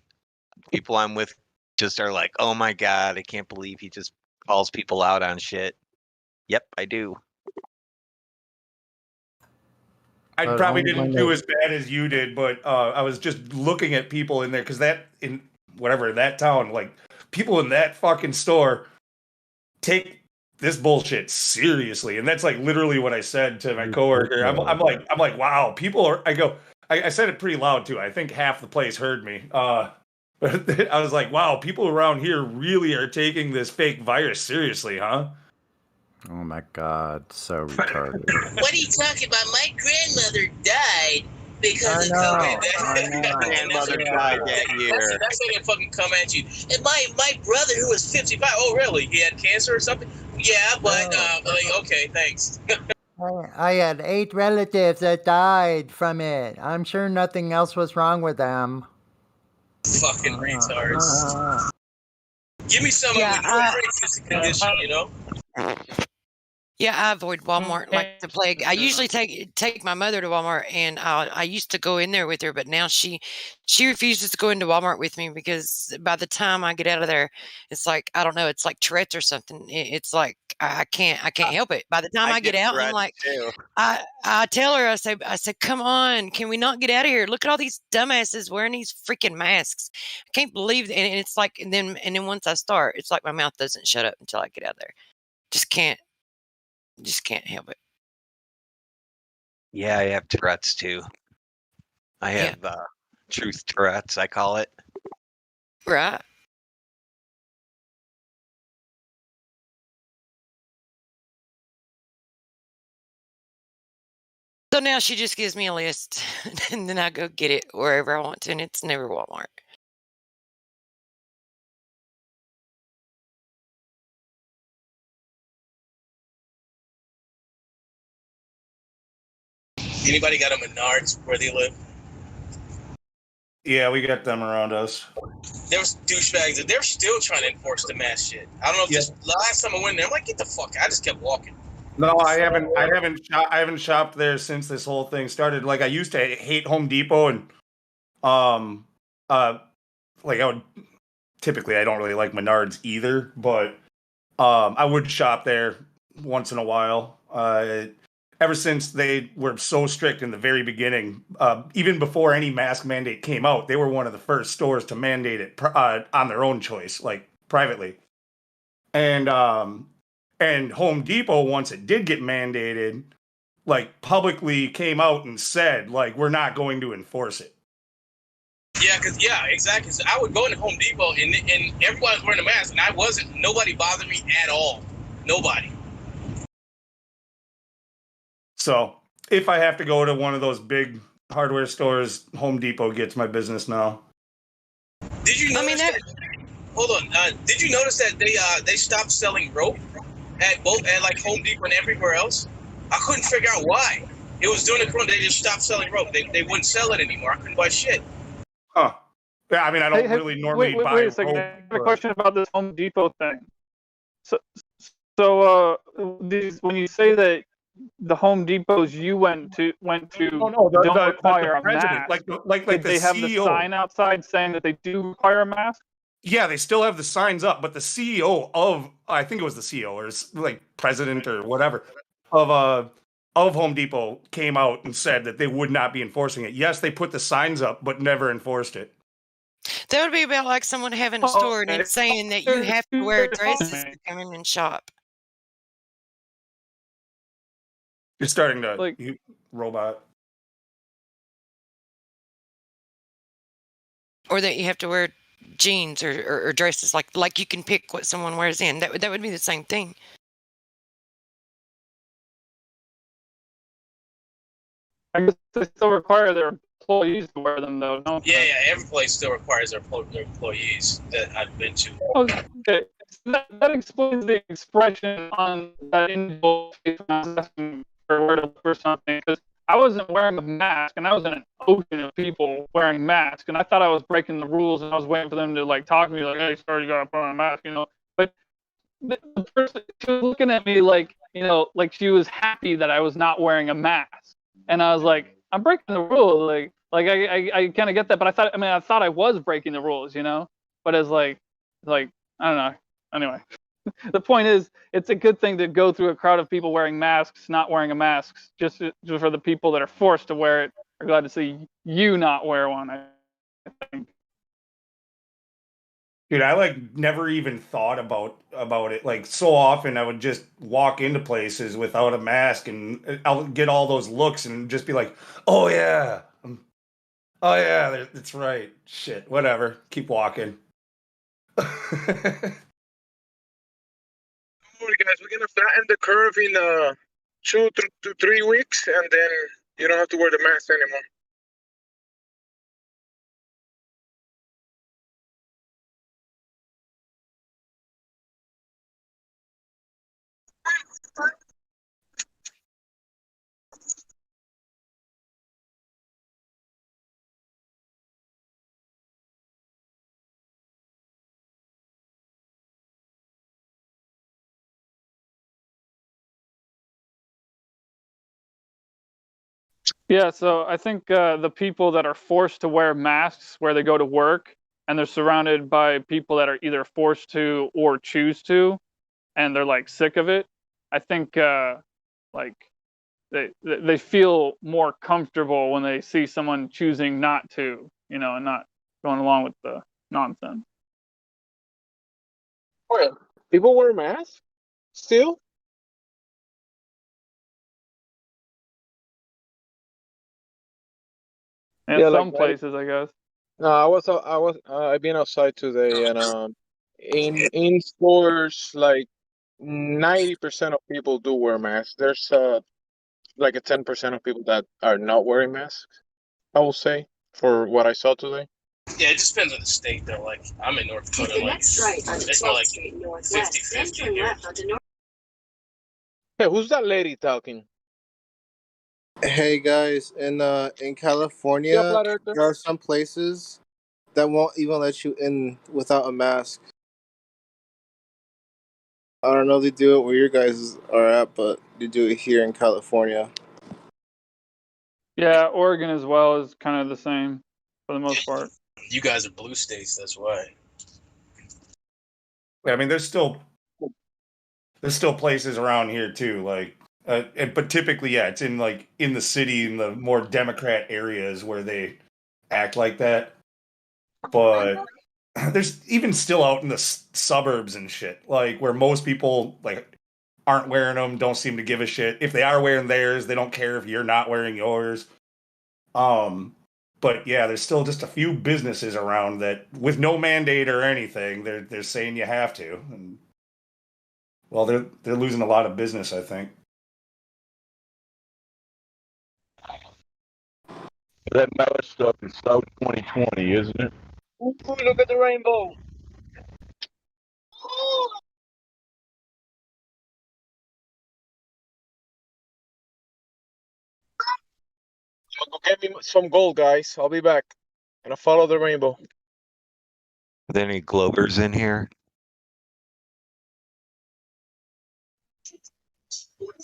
people I'm with just are like, "Oh my God, I can't believe he just calls people out on shit." Yep, I do. I probably didn't do as bad as you did, but I was just looking at people in there because that town, like people in that fucking store take this bullshit seriously, and that's like literally what I said to my coworker. I'm like, wow, people are. I said it pretty loud too. I think half the place heard me. But I was like, wow, people around here really are taking this fake virus seriously, huh? Oh my God, so retarded. What are you talking about? My grandmother died because of COVID. My grandmother died that year. That's how they fucking come at you. And my brother, who was 55, oh really? He had cancer or something? Yeah, but like, okay, thanks. I had 8 relatives that died from it. I'm sure nothing else was wrong with them. Fucking retards. Give me some of the pre-existing condition, you know? Yeah, I avoid Walmart like the plague. I usually take my mother to Walmart, and I used to go in there with her, but now she refuses to go into Walmart with me because by the time I get out of there, it's like I don't know, it's like Tourette's or something. It's like I can't help it. By the time I get out, I'm like, too. I tell her, I say, come on, can we not get out of here? Look at all these dumbasses wearing these freaking masks. I can't believe it. And it's like, and then once I start, it's like my mouth doesn't shut up until I get out of there. Just can't help it. Yeah, I have Tourette's too. I have truth Tourette's, I call it. Right. So now she just gives me a list, and then I go get it wherever I want to, and it's never Walmart. Anybody got a Menards where they live? Yeah, we got them around us. There's douchebags and they're still trying to enforce the mask shit. I don't know if this last time I went there, I'm like, get the fuck. I just kept walking. No, I haven't shopped there since this whole thing started. Like I used to hate Home Depot and like I would typically I don't really like Menards either, but I would shop there once in a while. Ever since they were so strict in the very beginning, even before any mask mandate came out, they were one of the first stores to mandate it on their own choice, like privately. And Home Depot, once it did get mandated, like publicly came out and said, like, we're not going to enforce it. Yeah, exactly. So I would go into Home Depot and everyone was wearing a mask, and I wasn't. Nobody bothered me at all. Nobody. So if I have to go to one of those big hardware stores, Home Depot gets my business now. Did you notice that? Hold on. Did you notice that they stopped selling rope at like Home Depot and everywhere else? I couldn't figure out why. It was during the corona. They just stopped selling rope. They wouldn't sell it anymore. I couldn't buy shit. Huh. Yeah, I mean, I don't really normally buy wait a second. rope. I have a question about this Home Depot thing. So when you say that the Home Depots you went to don't require a mask, like they have the CEO. sign outside saying that they do require a mask? Yeah, they still have the signs up, but the CEO of, I think it was the CEO or like president or whatever of Home Depot came out and said that they would not be enforcing it. Yes, they put the signs up, but never enforced it. That would be about like someone having a store and it's saying that you have to wear dresses to come in and shop. You're starting to robot. Or that you have to wear jeans or dresses, like you can pick what someone wears in. That would be the same thing. I guess they still require their employees to wear them, though. Don't Yeah. Every place still requires their employees that I've been to. Okay. That explains the expression on that individual face when I was asking for where to look for something. Because I wasn't wearing a mask, and I was in an ocean of people wearing masks, and I thought I was breaking the rules, and I was waiting for them to like talk to me, like, "Hey, sorry, you gotta put on a mask," you know. But the person, she was looking at me like, you know, like she was happy that I was not wearing a mask, and I was like, "I'm breaking the rules," like I kind of get that, but I thought I was breaking the rules, you know. But it's like I don't know. Anyway, the point is, it's a good thing to go through a crowd of people wearing masks, not wearing a mask, just for the people that are forced to wear it are glad to see you not wear one, I think. Dude, I like never even thought about it. Like so often I would just walk into places without a mask and I'll get all those looks and just be like, oh yeah, that's right. Shit, whatever. Keep walking. Guys, we're gonna flatten the curve in 2 to 3 weeks, and then you don't have to wear the mask anymore. Yeah, so I think the people that are forced to wear masks where they go to work, and they're surrounded by people that are either forced to or choose to, and they're like sick of it. I think like they feel more comfortable when they see someone choosing not to, you know, and not going along with the nonsense. Well, people wear masks still. In some places, I guess. No, I've been outside today, and in stores, like 90% of people do wear masks. There's like a 10% of people that are not wearing masks, I will say, for what I saw today. Yeah, it just depends on the state, though. Like, I'm in North Dakota, like, it's more like 50-50 here. Hey, who's that lady talking? Hey guys, in California, Flat Earther. there are some places that won't even let you in without a mask. I don't know if they do it where your guys are at, but they do it here in California. Yeah, Oregon as well is kind of the same for the most part. You guys are blue states, that's why. I mean, there's still places around here too, like, but typically, yeah, it's in the city, in the more Democrat areas where they act like that. But there's even still out in the suburbs and shit, like where most people like aren't wearing them, don't seem to give a shit. If they are wearing theirs, they don't care if you're not wearing yours. But yeah, there's still just a few businesses around that, with no mandate or anything, they're saying you have to. And well, they're losing a lot of business, I think. That mask stuff is so 2020, isn't it? Ooh, look at the rainbow. Go get me some gold, guys. I'll be back. And I'll follow the rainbow. Are there any Globers in here?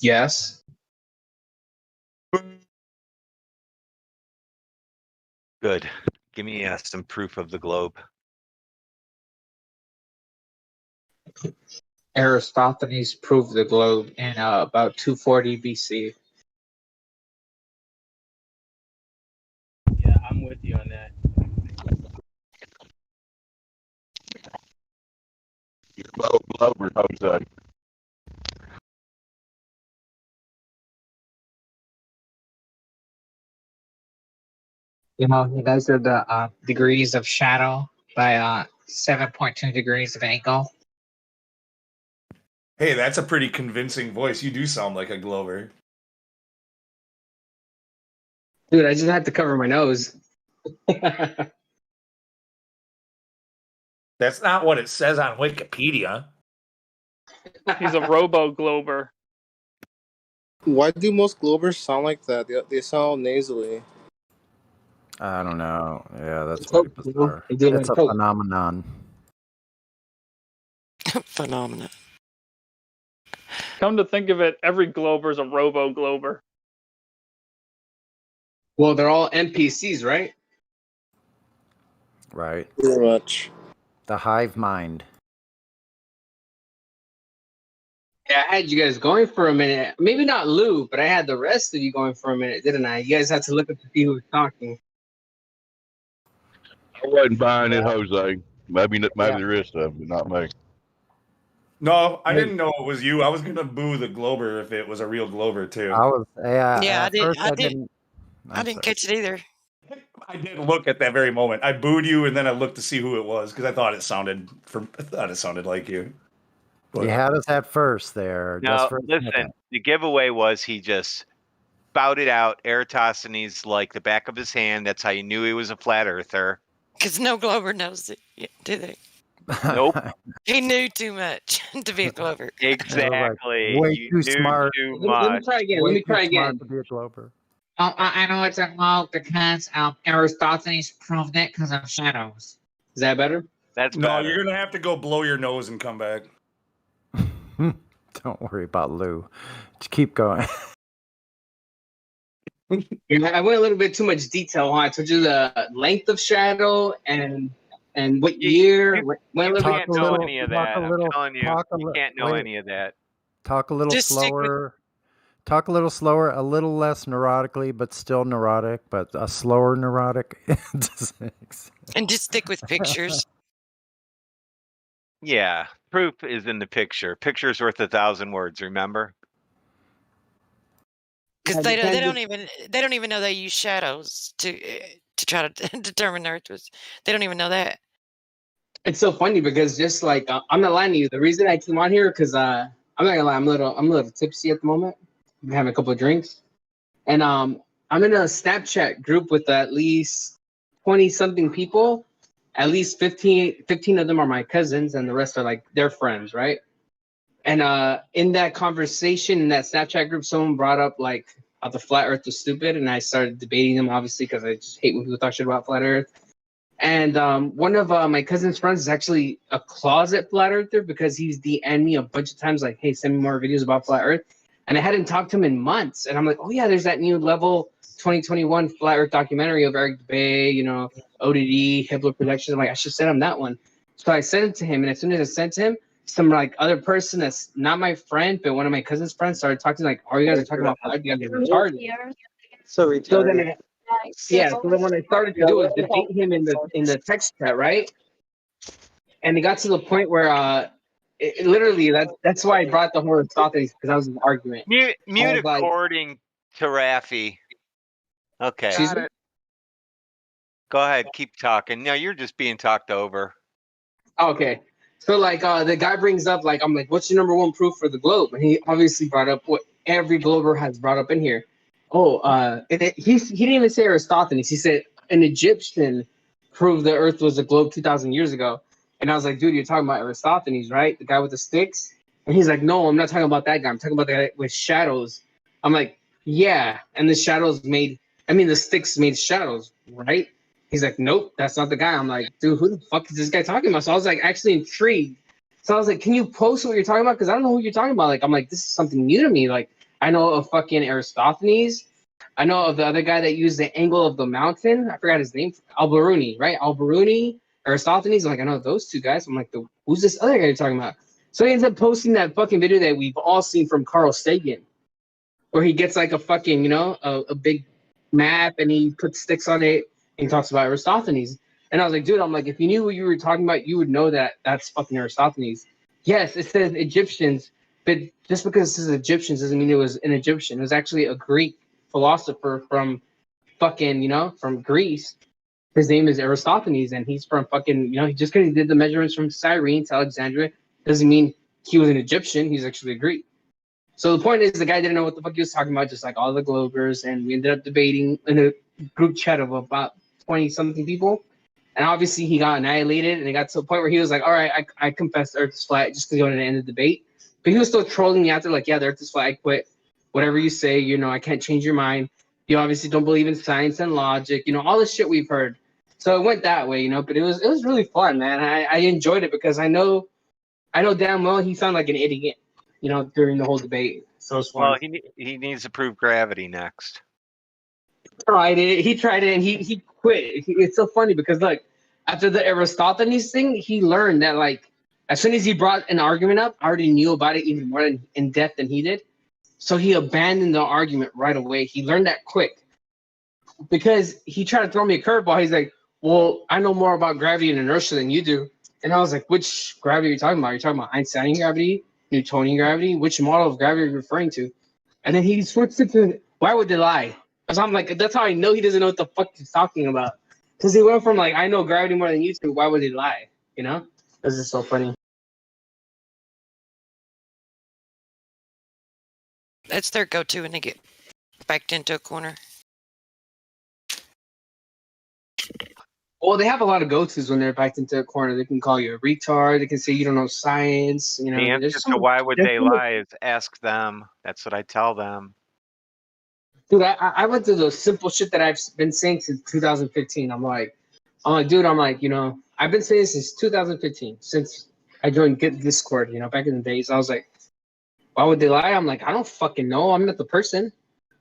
Yes. Good. Give me some proof of the globe. Aristophanes proved the globe in about 240 BC. Yeah, I'm with you on that. Glober, Jose. You know, he measured the degrees of shadow by 7.2 degrees of angle. Hey, that's a pretty convincing voice. You do sound like a Glover. Dude, I just had to cover my nose. That's not what it says on Wikipedia. He's a robo-glober. Why do most Globers sound like that? They sound nasally. I don't know. Yeah, that's pretty bizarre. It's a phenomenon. Phenomenon. Come to think of it, every Glober is a robo-glober. Well, they're all NPCs, right? Right. Pretty much. The hive mind. Yeah, I had you guys going for a minute. Maybe not Lou, but I had the rest of you going for a minute, didn't I? You guys had to look at the people who was talking. I wasn't buying it, Jose. Maybe the rest of them, but not me. No, I didn't know it was you. I was gonna boo the Glober if it was a real Glober too. I didn't catch it either. I did look at that very moment. I booed you, and then I looked to see who it was because I thought it sounded like you. But you had us at first there. No, listen. The giveaway was he just spouted out Eratosthenes like the back of his hand. That's how you knew he was a flat earther. Because no Glover knows it, do they? Nope. He knew too much to be a Glover. Exactly. Way you too knew smart. too Let much. me try again. Way Let me too try smart again. to be a Glober. I know it's a mug because Aristophanes proved it because of shadows. Is that better? No, better. You're gonna have to go blow your nose and come back. Don't worry about Lou. Just keep going. Yeah, I went a little bit too much detail. Huh? I told you the length of shadow and what year. You when can't know any of that. I'm telling you, you can't know any of that. Talk a little Just stick with- slower. Talk a little slower, a little less neurotically, but still neurotic, but a slower neurotic. And just stick with pictures. Yeah, proof is in the picture. Picture's worth 1,000 words. Remember? Because they don't even know they use shadows to try to determine the Earth was. They don't even know that. It's so funny because just like I'm not lying to you. The reason I came on here because I'm not gonna lie. I'm a little tipsy at the moment. I'm having a couple of drinks, and I'm in a Snapchat group with at least 20 something people. At least 15 of them are my cousins, and the rest are like their friends, right? And in that conversation in that Snapchat group, someone brought up like how the flat Earth was stupid, and I started debating them obviously because I just hate when people talk shit about flat Earth. And one of my cousin's friends is actually a closet flat earther because he's DM'd me a bunch of times like, hey, send me more videos about flat Earth. And I hadn't talked to him in months. And I'm like, oh, yeah, there's that new Level 2021 flat Earth documentary of Eric Bay, ODD, Hibbler Productions. I'm like, I should send him that one. So I sent it to him. And as soon as I sent to him, some like other person that's not my friend, but one of my cousin's friends started talking like, oh, you guys are talking about flat Earth, you guys are retarded. So then so then what I started to do was debate him in the text chat, right? And it got to the point where literally that's why I brought the whole Aristophanes because I was in an argument. Mute according to Rafi. Okay. Go ahead, keep talking. No, you're just being talked over. Okay. So like the guy brings up like I'm like, what's your number one proof for the globe? And he obviously brought up what every glober has brought up in here. He didn't even say Aristophanes. He said an Egyptian proved the Earth was a globe 2,000 years ago. And I was like, dude, you're talking about Aristophanes, right? The guy with the sticks? And he's like, no, I'm not talking about that guy. I'm talking about the guy with shadows. I'm like, yeah. And the sticks made shadows, right? He's like, nope, that's not the guy. I'm like, dude, who the fuck is this guy talking about? So I was like, actually intrigued. So I was like, can you post what you're talking about? Because I don't know who you're talking about. Like, I'm like, this is something new to me. Like, I know of fucking Aristophanes. I know of the other guy that used the angle of the mountain. I forgot his name. Al-Biruni, right? Al-Biruni, Aristophanes. I'm like, I know those two guys. I'm like, who's this other guy you're talking about? So he ends up posting that fucking video that we've all seen from Carl Sagan, where he gets like a fucking, a big map and he puts sticks on it and he talks about Aristophanes. And I was like, dude, I'm like, if you knew what you were talking about, you would know that that's fucking Aristophanes. Yes, it says Egyptians, but just because it says Egyptians doesn't mean it was an Egyptian. It was actually a Greek philosopher from fucking, from Greece. His name is Aristophanes, and he's from fucking, just because he did the measurements from Cyrene to Alexandria doesn't mean he was an Egyptian. He's actually a Greek. So the point is, the guy didn't know what the fuck he was talking about, just like all the Globers, and we ended up debating in a group chat of about 20-something people. And obviously he got annihilated, and it got to a point where he was like, all right, I confess the Earth is flat just because he wanted to end the debate. But he was still trolling me after, like, yeah, the Earth is flat, I quit. Whatever you say, I can't change your mind. You obviously don't believe in science and logic, all this shit we've heard. So it went that way, but it was really fun, man. I enjoyed it because I know damn well he sounded like an idiot, during the whole debate. So it's fun. Well, he needs to prove gravity next. He tried it and he quit. It's so funny because look, after the Aristophanes thing, he learned that like as soon as he brought an argument up, I already knew about it even more in depth than he did. So he abandoned the argument right away. He learned that quick because he tried to throw me a curveball. He's like, well, I know more about gravity and inertia than you do. And I was like, which gravity are you talking about? Are you talking about Einsteinian gravity, Newtonian gravity? Which model of gravity are you referring to? And then he switched it to, why would they lie? So I'm like, that's how I know he doesn't know what the fuck he's talking about. Because he went from like, I know gravity more than you to, why would he lie? This is so funny. That's their go-to when they get backed into a corner. Well, they have a lot of go-tos when they're backed into a corner. They can call you a retard. They can say you don't know science. The answer to why would they lie is ask them. That's what I tell them. Dude, I went through the simple shit that I've been saying since 2015. I'm like, dude, I've been saying this since 2015, since I joined Discord, back in the days. I was like, why would they lie? I'm like, I don't fucking know. I'm not the person.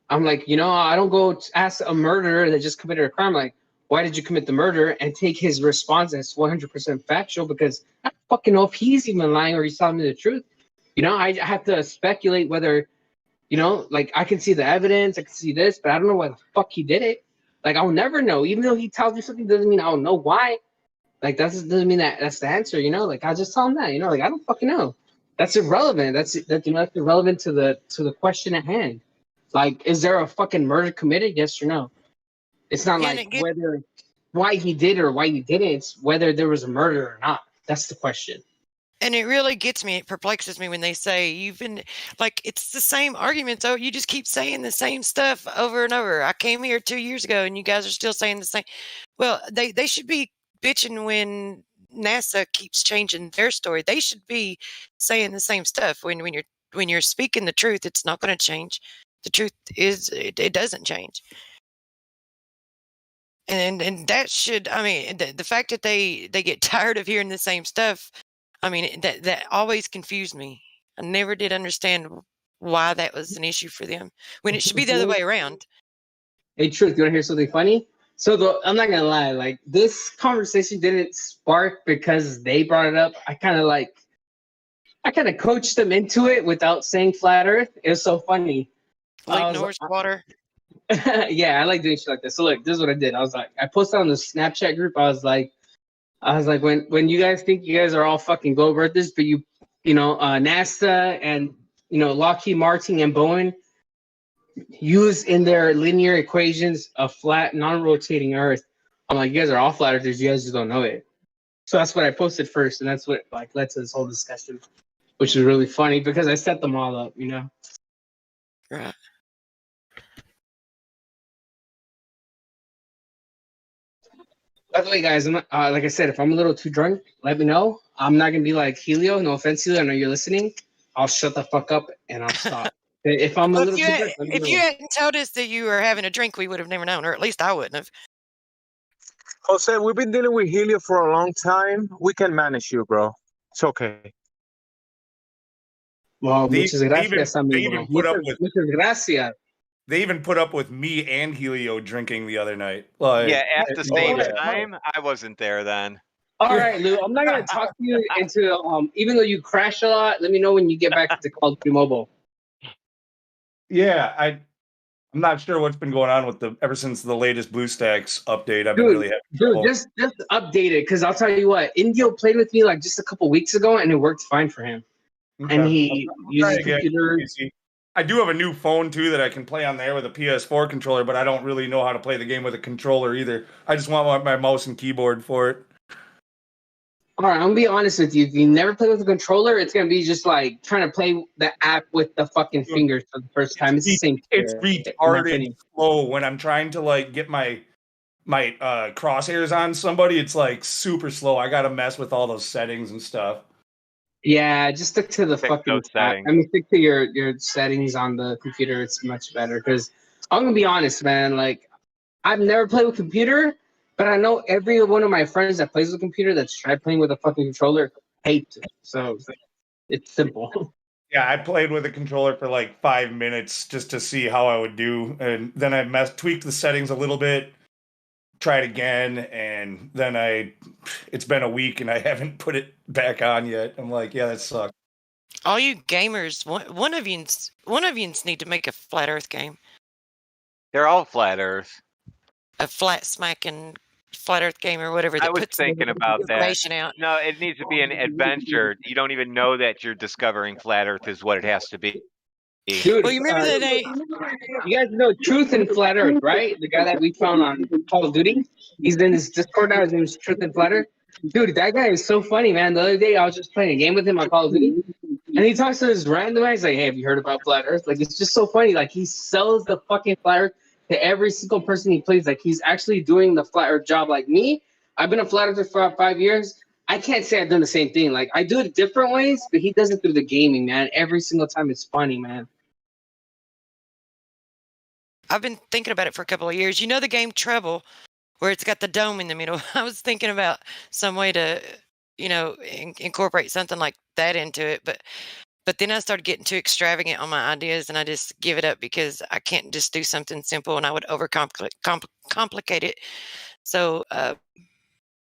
I'm like, you know, I don't go ask a murderer that just committed a crime, like, why did you commit the murder? And take his response as 100% factual, because I don't fucking know if he's even lying or he's telling me the truth. You know, I have to speculate whether, you know, like I can see the evidence, I can see this, but I don't know why the fuck he did it. Like, I'll never know. Even though he tells me something, doesn't mean I'll know why. Like, that doesn't mean that that's the answer, you know? Like, I'll just tell him that, you know? Like, I don't fucking know. That's irrelevant. That's irrelevant to the question at hand. Like, is there a fucking murder committed? Yes or no? It's not like why he did or why he didn't. It's whether there was a murder or not. That's the question. And it really gets me. It perplexes me when they say you've been like, it's the same arguments. Oh, you just keep saying the same stuff over and over. I came here 2 years ago and you guys are still saying the same. Well, they should be bitching when NASA keeps changing their story. They should be saying the same stuff. When you're speaking the truth, it's not going to change. The truth is it doesn't change. And that should, I mean, the fact that they get tired of hearing the same stuff, I mean, that always confused me. I never did understand why that was an issue for them when it should be the other way around. Hey, Truth, you want to hear something funny? So I'm not gonna lie, like this conversation didn't spark because they brought it up. I kind of coached them into it without saying flat Earth. It was so funny. Lake North water. Yeah, I like doing shit like this. So look, this is what I did. I posted on the Snapchat group. I was like, when you guys think you guys are all fucking globe earthers, but you know, NASA and you know Lockheed Martin and Boeing use in their linear equations a flat, non-rotating Earth. I'm like, you guys are all flat earthers. You guys just don't know it. So that's what I posted first, and that's what like led to this whole discussion, which is really funny because I set them all up, you know. Right. By the way, guys, I'm not, like I said, if I'm a little too drunk, let me know. I'm not gonna be like Helio. No offense, Helio. I know you're listening. I'll shut the fuck up and I'll stop. If I'm a little too drunk, if you hadn't told us that you were having a drink, we would have never known, or at least I wouldn't have. Jose, we've been dealing with Helio for a long time. We can manage you, bro. It's okay. Well, muchas gracias, amigo. Muchas gracias. They even put up with me and Helio drinking the other night. Like, yeah, at the same time. I wasn't there then. All right, Lou. I'm not gonna talk to you into even though you crash a lot. Let me know when you get back to Call of Duty Mobile. Yeah, I'm not sure what's been going on with ever since the latest BlueStacks update. I've been really having trouble. Just update it because I'll tell you what. Indio played with me like just a couple weeks ago, and it worked fine for him. Okay. And he used the computer. I do have a new phone too that I can play on there with a PS4 controller, but I don't really know how to play the game with a controller either. I just want my mouse and keyboard for it. All right, I'm gonna be honest with you. If you never play with a controller, it's gonna be just like trying to play the app with the fucking fingers for the first time. It's the same. It's retarded slow when I'm trying to like get my crosshairs on somebody. It's like super slow. I gotta mess with all those settings and stuff. Yeah, just stick to the fucking settings. I mean, stick to your settings on the computer. It's much better because I'm gonna be honest, man. Like, I've never played with computer, but I know every one of my friends that plays with a computer that's tried playing with a fucking controller hates it. So it's simple. Yeah, I played with a controller for like 5 minutes just to see how I would do, and then I tweaked the settings a little bit. Tried again, and then it's been a week and I haven't put it back on yet. I'm like, yeah, that sucks. All you gamers, one of you need to make a flat Earth game. They're all flat Earth. A flat smacking flat Earth game or whatever. I was thinking about that. Out. No, it needs to be an adventure. You don't even know that you're discovering flat Earth is what it has to be. Dude, well, you remember that day? You guys know Truth and Flat Earth, right? The guy that we found on Call of Duty. He's in his Discord now. His name is Truth and Flat Earth. Dude, that guy is so funny, man. The other day I was just playing a game with him on Call of Duty, and he talks to this random guy. He's like, "Hey, have you heard about Flat Earth?" Like, it's just so funny. Like, he sells the fucking Flat Earth to every single person he plays. Like, he's actually doing the Flat Earth job. Like me, I've been a Flat Earther for about 5 years. I can't say I've done the same thing. Like, I do it different ways, but he does it through the gaming, man. Every single time, it's funny, man. I've been thinking about it for a couple of years. You know the game Trouble, where it's got the dome in the middle? I was thinking about some way to, you know, incorporate something like that into it. But But then I started getting too extravagant on my ideas, and I just give it up because I can't just do something simple, and I would complicate it. So,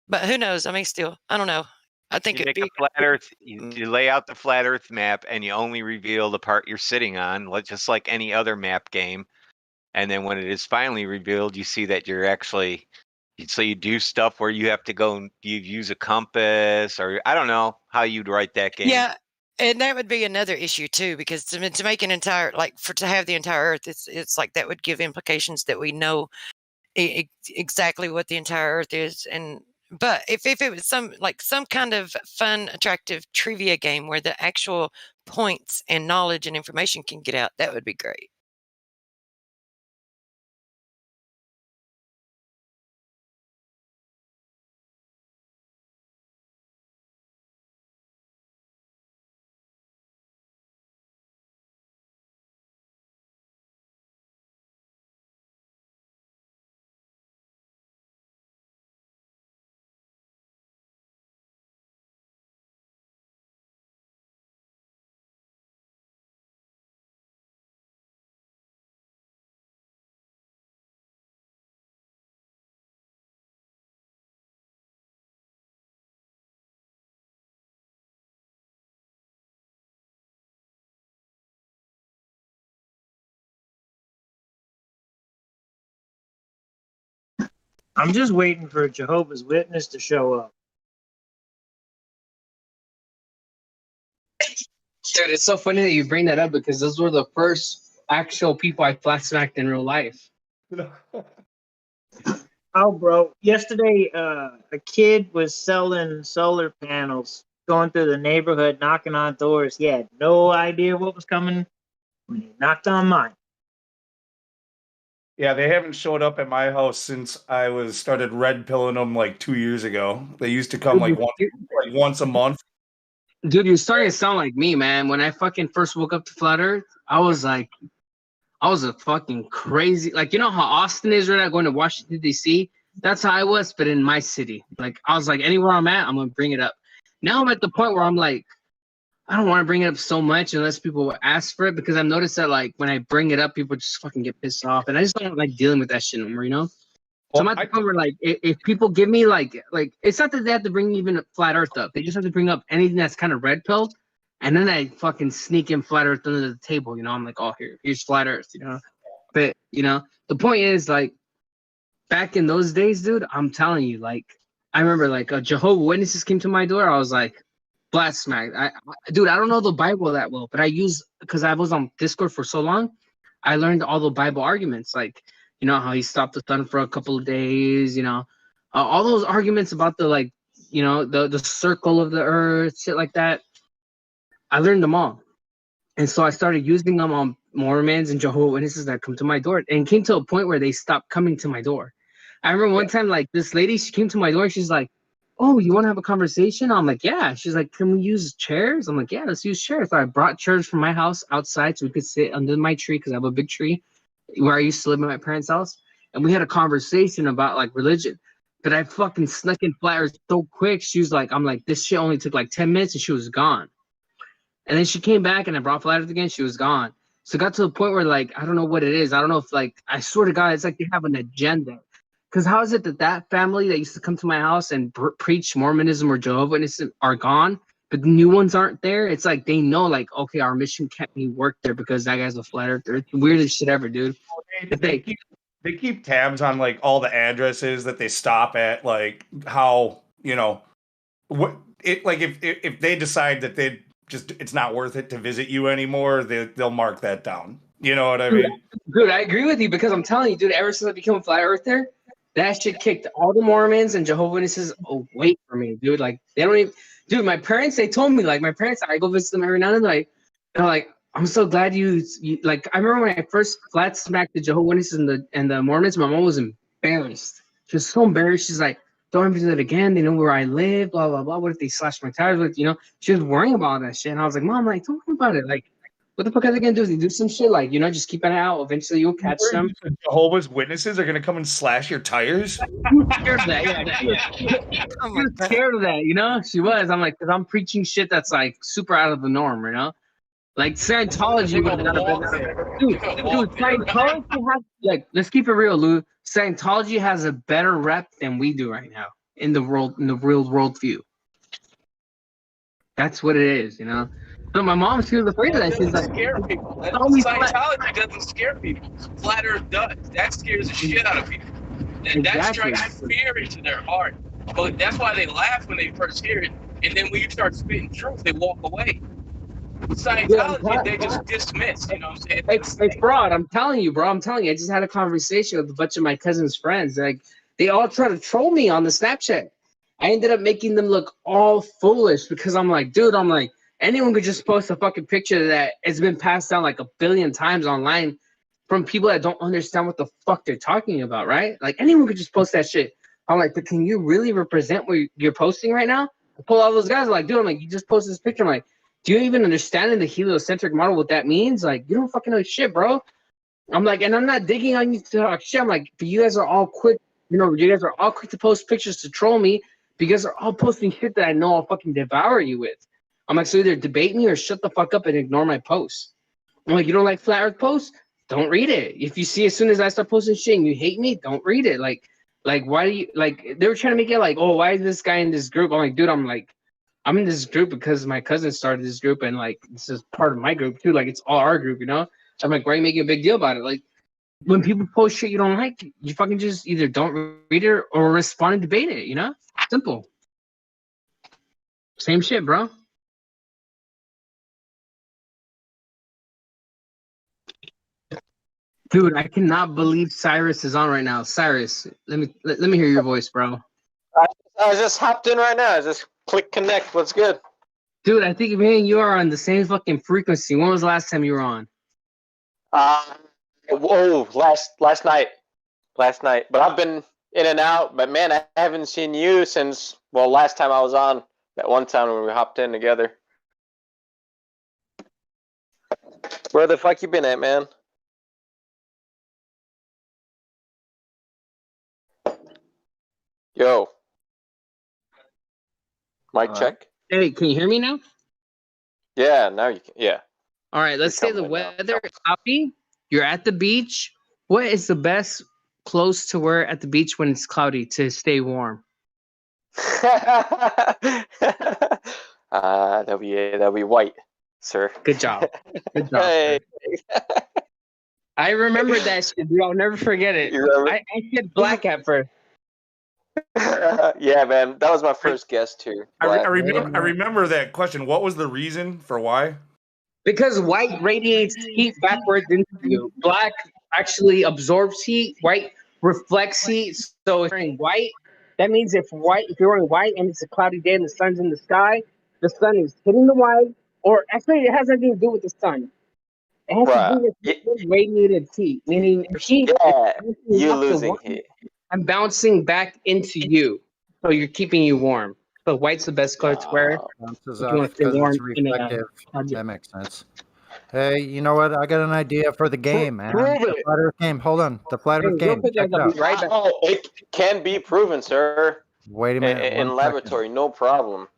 but who knows? I mean, still, I don't know. I think you it'd make be a flat Earth. You lay out the flat Earth map, and you only reveal the part you're sitting on, just like any other map game. And then when it is finally revealed, you see that you're actually. So you do stuff where you have to go and you use a compass, or I don't know how you'd write that game. Yeah, and that would be another issue too, because to make an entire to have the entire Earth, it's like that would give implications that we know exactly what the entire Earth is. And but if it was some kind of fun, attractive trivia game where the actual points and knowledge and information can get out, that would be great. I'm just waiting for a Jehovah's Witness to show up. Dude, it's so funny that you bring that up because those were the first actual people I flat smacked in real life. Oh, bro. Yesterday, a kid was selling solar panels, going through the neighborhood, knocking on doors. He had no idea what was coming when he knocked on mine. Yeah, they haven't showed up at my house since I started red pilling them like 2 years ago. They used to come like once a month. Dude, you're starting to sound like me, man. When I fucking first woke up to Flat Earth, I was a fucking crazy. Like, you know how Austin is right now, going to Washington, D.C.? That's how I was, but in my city. Like, I was like, anywhere I'm at, I'm going to bring it up. Now I'm at the point where I'm like, I don't want to bring it up so much unless people ask for it, because I've noticed that, like, when I bring it up, people just fucking get pissed off. And I just don't like dealing with that shit anymore, you know? So I'm at the point where, like, if people give me, like, it's not that they have to bring even Flat Earth up. They just have to bring up anything that's kind of red pilled. And then I fucking sneak in Flat Earth under the table, you know? I'm like, oh, here's Flat Earth, you know? But, you know, the point is, like, back in those days, dude, I'm telling you, like, I remember, like, a Jehovah's Witnesses came to my door. I was like, flat smack. Dude, I don't know the Bible that well, but because I was on Discord for so long, I learned all the Bible arguments, like, you know, how he stopped the sun for a couple of days, you know, all those arguments about the, like, you know, the circle of the earth, shit like that. I learned them all. And so I started using them on Mormons and Jehovah's Witnesses that come to my door, and it came to a point where they stopped coming to my door. I remember one time, like, this lady, she came to my door and she's like, oh, you want to have a conversation? I'm like, yeah. She's like, can we use chairs? I'm like, yeah, let's use chairs. So I brought chairs from my house outside so we could sit under my tree, because I have a big tree where I used to live at my parents' house. And we had a conversation about, like, religion. But I fucking snuck in Flat Earth so quick. She was like, I'm like, this shit only took like 10 minutes and she was gone. And then she came back and I brought Flat Earth again. She was gone. So it got to the point where, like, I don't know what it is. I don't know if, like, I swear to God, it's like they have an agenda. Because how is it that family that used to come to my house and preach Mormonism or Jehovah's Witnesses are gone, but the new ones aren't there? It's like they know, like, okay, our mission can't be worked there because that guy's a flat earther. It's the weirdest shit ever, dude. They keep tabs on, like, all the addresses that they stop at, like, how, you know, what it, like, if they decide that it's not worth it to visit you anymore, they'll mark that down. You know what I mean? Dude, I agree with you, because I'm telling you, dude, ever since I became a flat earther, that shit kicked all the Mormons and Jehovah's Witnesses away from me, dude. Like, they don't even, dude, my parents, they told me, like, I go visit them every now and then, like, they're like, I'm so glad you like, I remember when I first flat smacked the Jehovah's Witnesses and the Mormons, my mom was embarrassed. She was so embarrassed. She's like, don't ever do that again. They know where I live, blah, blah, blah. What if they slash my tires with, you know? She was worrying about that shit. And I was like, Mom, like, don't worry about it. Like, what the fuck are they gonna do? They do some shit, like, you know, just keep an eye out. Eventually you'll catch them. Jehovah's Witnesses are gonna come and slash your tires? She was scared of that, yeah. Oh she was scared of that, you know? She was. I'm like, because I'm preaching shit that's, like, super out of the norm, you know? Like Scientology would have done a better. Dude, Scientology has like. Let's keep it real, Lou. Scientology has a better rep than we do right now in the world, in the real world view. That's what it is, you know. So my mom, she was afraid of that. She's like, scare people. Scientology doesn't scare people. Flat Earth does. That scares the shit out of people. And that strikes fear into their heart. But that's why they laugh when they first hear it. And then when you start spitting truth, they walk away. Scientology, they just dismiss. You know what I'm saying? It's fraud. I'm telling you, bro. I'm telling you. I just had a conversation with a bunch of my cousin's friends. Like, they all try to troll me on the Snapchat. I ended up making them look all foolish because I'm like, dude, I'm like, anyone could just post a fucking picture that has been passed down like a billion times online from people that don't understand what the fuck they're talking about, right? Like, anyone could just post that shit. I'm like, but can you really represent what you're posting right now? I pull all those guys, like, dude, I'm like, you just posted this picture. I'm like, do you even understand in the heliocentric model what that means? Like, you don't fucking know shit, bro. I'm like, and I'm not digging on you to talk shit. I'm like, but you guys are all quick, you know, you guys are all quick to post pictures to troll me because they're all posting shit that I know I'll fucking devour you with. I'm like, so either debate me or shut the fuck up and ignore my posts. I'm like, you don't like flat earth posts? Don't read it. If you see as soon as I start posting shit and you hate me, don't read it. Like why do you, like, they were trying to make it like, oh, why is this guy in this group? I'm like, dude, I'm in this group because my cousin started this group and like this is part of my group too. Like, it's all our group, you know? So I'm like, why are you making a big deal about it? Like, when people post shit you don't like, you fucking just either don't read it or respond and debate it, you know? Simple. Same shit, bro. Dude, I cannot believe Cyrus is on right now. Cyrus, let me hear your voice, bro. I just hopped in right now. I just click connect. What's good? Dude, I think me and you are on the same fucking frequency. When was the last time you were on? Last night. But I've been in and out. But man, I haven't seen you since, well, last time I was on. That one time when we hopped in together. Where the fuck you been at, man? Yo. Mic check. Hey, can you hear me now? Yeah, now you can. Yeah. All right, let's say the weather is cloudy. You're at the beach. What is the best clothes to wear at the beach when it's cloudy to stay warm? That'll be white, sir. Good job. Good job. Hey. I remember that shit, dude. I'll never forget it. I said black at first. Yeah, man, that was my first guess too. I remember that question. What was the reason for why? Because white radiates heat backwards into you. Black actually absorbs heat. White reflects heat. So if you're wearing white, that means if you're wearing white and it's a cloudy day and the sun's in the sky, the sun is hitting the white. Or actually, it has nothing to do with the sun. It has to do with radiated heat, meaning heat. Yeah, you're losing heat. I'm bouncing back into you, so you're keeping you warm. So white's the best color to wear. Bounces If you want off to stay because warm it's reflective. in That makes sense. Hey, you know what? I got an idea for the game, man. Prove The it. Flat Earth game. Hold on. The Flat Earth game. Check it out. Oh, it can be proven, sir. Wait a minute. In laboratory, no problem.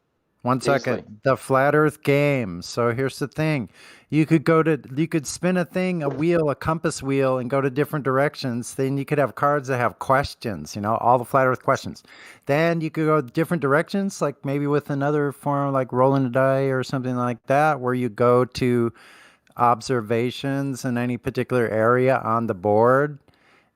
1 second. The Flat Earth game. So here's the thing. You could spin a wheel, a compass wheel, and go to different directions. Then you could have cards that have questions, you know, all the Flat Earth questions. Then you could go different directions, like maybe with another form, like rolling a die or something like that, where you go to observations in any particular area on the board.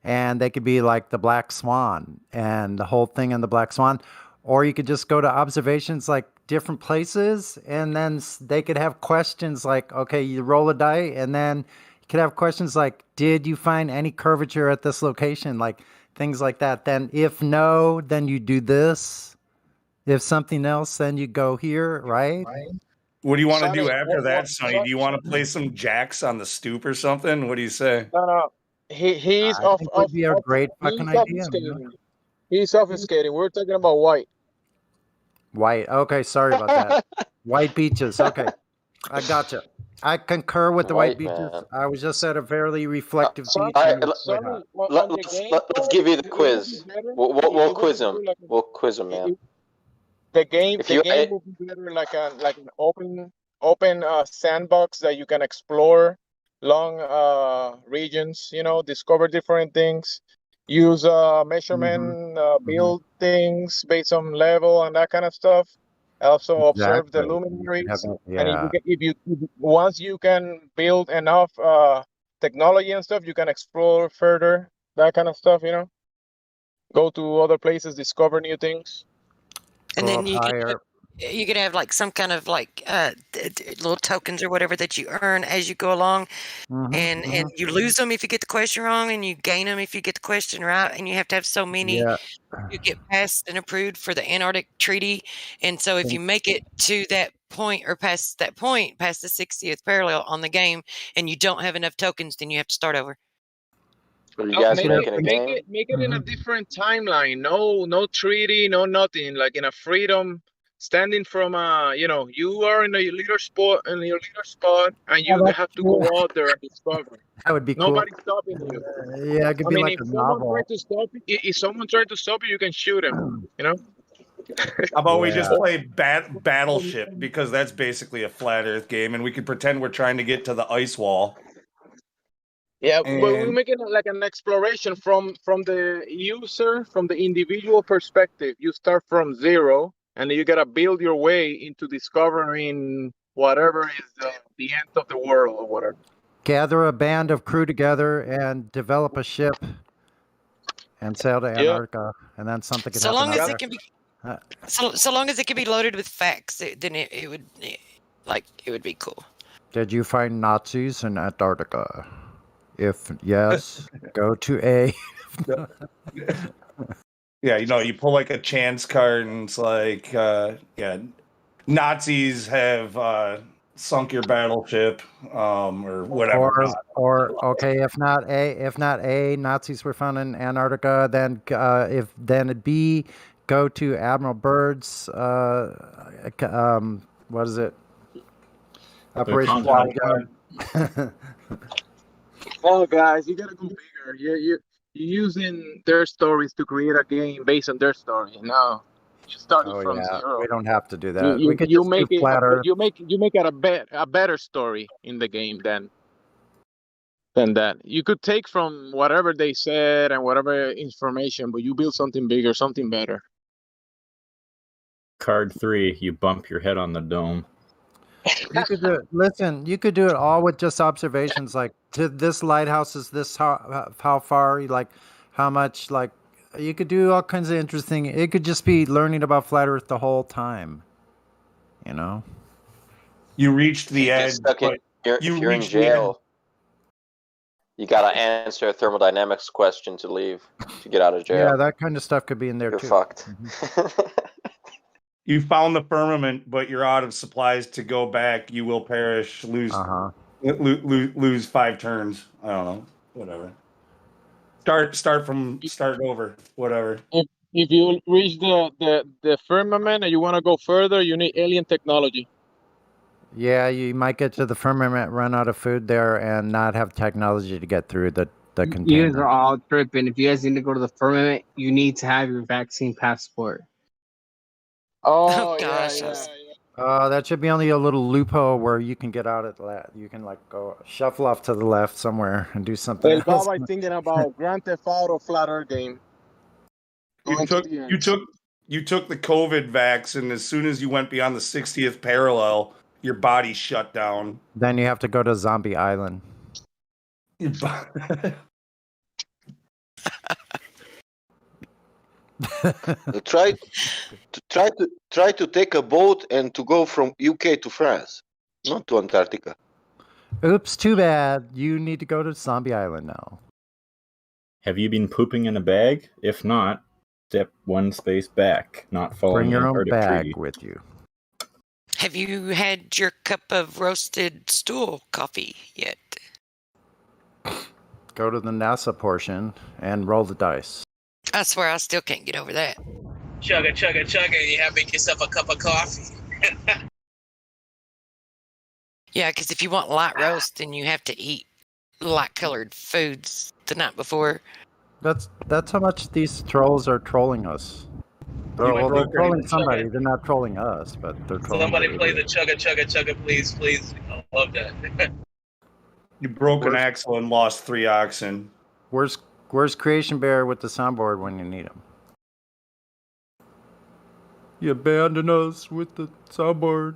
And they could be like the Black Swan and the whole thing on the Black Swan. Or you could just go to observations like different places, and then they could have questions like, okay, you roll a die, and then you could have questions like, did you find any curvature at this location? Like things like that. Then if no, then you do this. If something else, then you go here, right? What do you want to do after that, Sonny? Do you want to play some jacks on the stoop or something? What do you say? No. He's I think would be a great fucking idea. He's obfuscating. We're talking about white. White. Okay, sorry about that. White beaches. Okay, I gotcha. I concur with the white beaches. Man. I was just at a very reflective beach. All right, let's give you the quiz. We'll quiz him. We'll quiz him, man. The game If you- will be better like an open sandbox that you can explore long regions. Discover different things. Use measurement, build things based on level and that kind of stuff. Also observe the Exactly. luminaries, and Yeah. once you can build enough technology and stuff, you can explore further, that kind of stuff. Go to other places, discover new things. And Go then up you higher. could have like some kind of like little tokens or whatever that you earn as you go along, and you lose them if you get the question wrong, and you gain them if you get the question right, and you have to have so many Yeah. to get passed and approved for the Antarctic Treaty. And so if you make it to that point or past that point, past the 60th parallel on the game, and you don't have enough tokens, then you have to start over. Are you guys making a game? Make it in a different timeline. No treaty, no nothing. Like in a freedom, standing from you are in your spot, and you have to go out there and discover. That would be cool. Nobody's stopping you. Yeah, it could be like a novel. If someone tried to stop you can shoot him. How about we just play Battleship, because that's basically a flat Earth game, and we could pretend we're trying to get to the ice wall. Yeah, but we make it like an exploration from the user, from the individual perspective. You start from zero, and you gotta build your way into discovering whatever is the end of the world or whatever. Gather a band of crew together and develop a ship and sail to Antarctica, and then something could happen. So long as it can be, so long as it can be loaded with facts, then it would be cool. Did you find Nazis in Antarctica? If yes, go to A. Yeah, you pull like a chance card, and it's like, Nazis have sunk your battleship, or whatever. Or okay, if not A, Nazis were found in Antarctica. Then it'd B, go to Admiral Byrd's. What is it? Operation Fly. Oh, guys, you gotta go bigger. You're using their stories to create a game based on their story. No, you started from zero. We don't have to do that. You, we could you just make do it. flat Earth. You make it a better story in the game than that. You could take from whatever they said and whatever information, but you build something bigger, something better. Card 3, you bump your head on the dome. You could do it. Listen, you could do it all with just observations. Like, to this lighthouse is this how far? Like, how much? Like, you could do all kinds of interesting. It could just be learning about flat Earth the whole time. You reached the edge. If you're in jail, you gotta answer a thermodynamics question to leave, to get out of jail. Yeah, that kind of stuff could be in there too. You're fucked. You found the firmament, but you're out of supplies to go back. You will perish. Lose 5 turns. I don't know. Whatever. Start over. Whatever. If you reach the firmament and you want to go further, you need alien technology. Yeah, you might get to the firmament, run out of food there, and not have technology to get through the container. You guys are all tripping. If you guys need to go to the firmament, you need to have your vaccine passport. Oh gosh. That should be only a little loophole where you can get out at that. You can go shuffle off to the left somewhere and do something else. Bob, I'm thinking about Grand Theft Auto Flat Earth game. You took the COVID vaccine. As soon as you went beyond the 60th parallel, your body shut down. Then you have to go to Zombie Island. Try to take a boat and to go from UK to France, not to Antarctica. Oops, too bad. You need to go to Zombie Island now. Have you been pooping in a bag? If not, step 1 space back. Not following Bring your the own Antarctic bag Treaty. with you. Have you had your cup of roasted stool coffee yet? Go to the NASA portion and roll the dice. I swear I still can't get over that. Chugga, chugga, chugga, and you have make yourself a cup of coffee. Yeah, because if you want light roast, then you have to eat light-colored foods the night before. That's how much these trolls are trolling us. They're trolling somebody. They're not trolling us, but they're trolling. Somebody play the chugga chugga chugga, please, please. I love that. You broke an axle and lost 3 oxen. Where's Creation Bear with the soundboard when you need him? You abandoned us with the soundboard.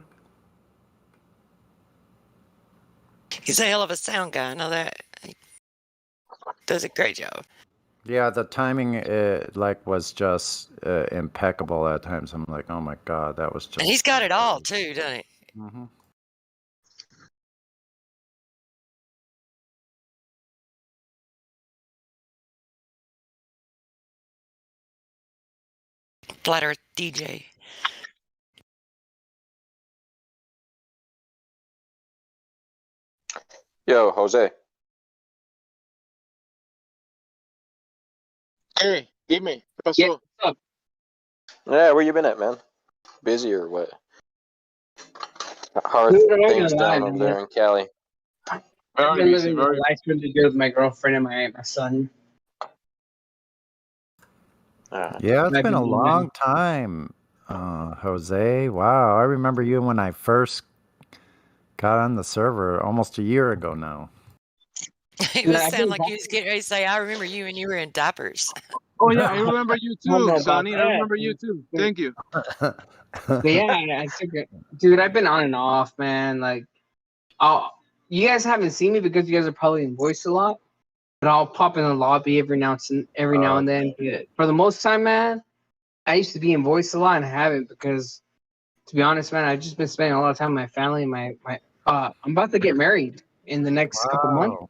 He's a hell of a sound guy. I know that. He does a great job. Yeah, the timing was just impeccable at times. I'm like, oh my god, that was just. And he's got it all too, doesn't he? Mm-hmm. Flat Earth DJ. Yo, Jose. Hey, dime, ¿qué pasó? Yeah, where you been at, man? Busy or what? How are Dude, I'm not things gonna lie, down over man. there in Cali? I've been living my life really good with my girlfriend and my son. Yeah, it's been a long time, Jose. Wow, I remember you when I first got on the server almost a year ago now. It would sound like he was getting ready to say, I remember you and you were in diapers. Oh yeah, I remember you don't know too, about Sonny. I that. remember you too. Thank you. But yeah, I took it. Dude, I've been on and off, man. Like, you guys haven't seen me because you guys are probably in voice a lot. But I'll pop in the lobby every now and then. But for the most time, man, I used to be in voice a lot and I haven't because, to be honest, man, I've just been spending a lot of time with my family. I'm about to get married in the next couple months.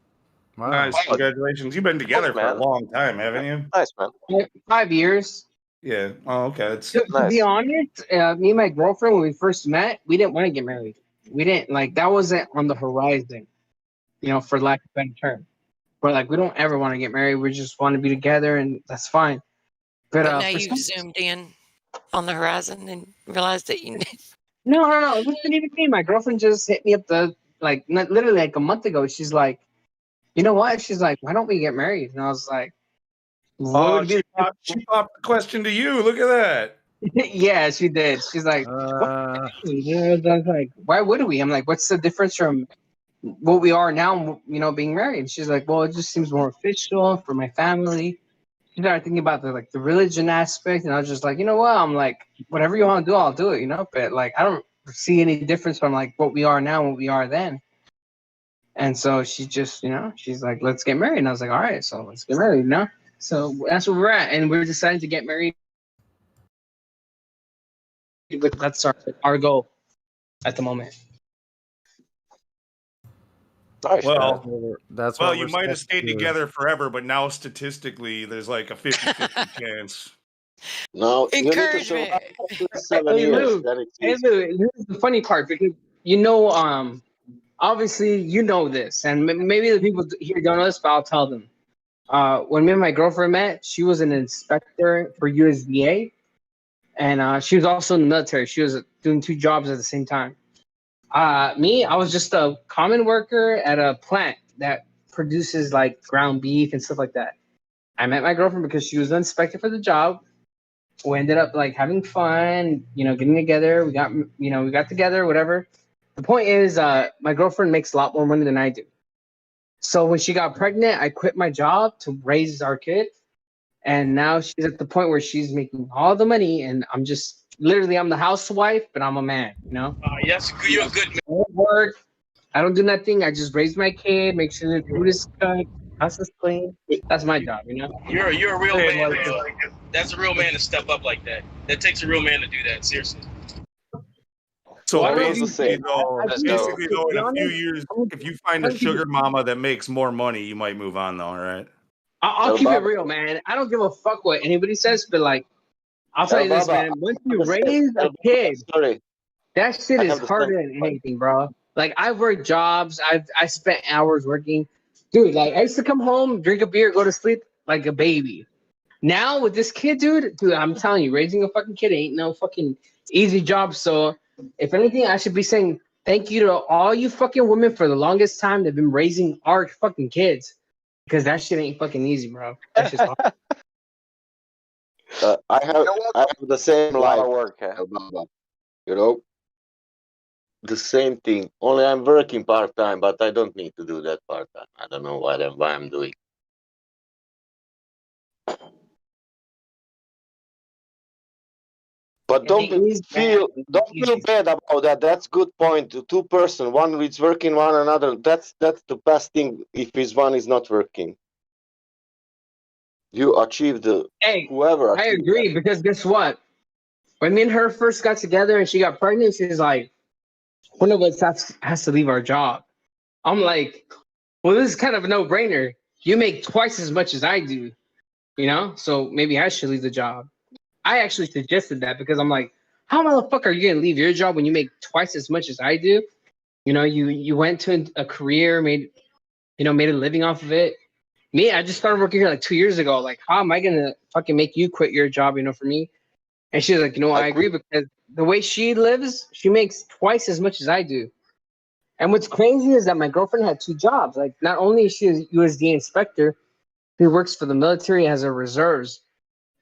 Wow. Nice, congratulations. You've been together for a long time, haven't you? Nice, man. 5 years. Yeah. Oh, okay. That's To be honest, me and my girlfriend, when we first met, we didn't want to get married. We didn't that wasn't on the horizon, for lack of a better term. We're like, we don't ever want to get married. We just want to be together, and that's fine. But now you've zoomed in on the horizon and realized that you. No. It wasn't even me. My girlfriend just hit me up literally like a month ago. She's like, you know what? She's like, why don't we get married? And I was like, she popped the question to you. Look at that. Yeah, she did. She's like, I was like, why would we? I'm like, what's the difference from what we are now, being married? And she's like, well, it just seems more official for my family. She started thinking about the religion aspect, and I was just like, you know what? I'm like, whatever you want to do, I'll do it, But I don't see any difference from what we are now and what we are then. And so she just, she's like, let's get married. And I was like, all right, so let's get married, So that's where we're at, and we're deciding to get married. That's our goal at the moment. Well, that's you might have stayed together forever, but now statistically, there's like a 50-50 chance. No, encouragement. Hey, Lou, here's the funny part because obviously you know this, and maybe the people here don't know this, but I'll tell them. When me and my girlfriend met, she was an inspector for USDA, and she was also in the military. She was doing 2 jobs at the same time. I was just a common worker at a plant that produces ground beef and stuff like that. I met my girlfriend because she was the inspector for the job. We ended up having fun, getting together. We got together, whatever. The point is, my girlfriend makes a lot more money than I do. So when she got pregnant, I quit my job to raise our kid. And now she's at the point where she's making all the money, and I'm just I'm the housewife, but I'm a man, Yes, you're a good man. I don't work. I don't do nothing. I just raise my kid, make sure the food is cooked, house is clean. That's my job, You're a real man. That's a real man to step up like that. That takes a real man to do that. Seriously. So Well, basically, though, in a few years, if you find a sugar mama that makes more money, you might move on, though, right? I'll keep it real, man. I don't give a fuck what anybody says, but I'll tell you this, man. Once you raise a kid, that shit is harder than anything, bro. I've worked jobs. I spent hours working. Dude, I used to come home, drink a beer, go to sleep like a baby. Now with this kid, dude, I'm telling you, raising a fucking kid ain't no fucking easy job. So if anything, I should be saying thank you to all you fucking women for the longest time that've been raising our fucking kids. Because that shit ain't fucking easy, bro. That's just hard. I have the same A lot life, of work. Baba, you know, the same thing. Only I'm working part time, but I don't need to do that part time. I don't know why I'm doing. But don't feel bad about that. That's good point. Two person, one is working, one another. That's the best thing. If his one is not working, you achieve the Hey, whoever. I achieved agree because guess what? When me and her first got together and she got pregnant, she's like, one of us has to leave our job. I'm like, well, this is kind of a no-brainer. You make twice as much as I do, you know? So maybe I should leave the job. I actually suggested that because I'm like, how motherfucker are you gonna leave your job when you make twice as much as I do? You know, you went to a career, made a living off of it. Me, I just started working here like 2 years ago. Like, how am I gonna fucking make you quit your job, for me? And she's like, I agree because the way she lives, she makes twice as much as I do. And what's crazy is that my girlfriend had 2 jobs. Like, not only is she a USD inspector, who works for the military as a reserves,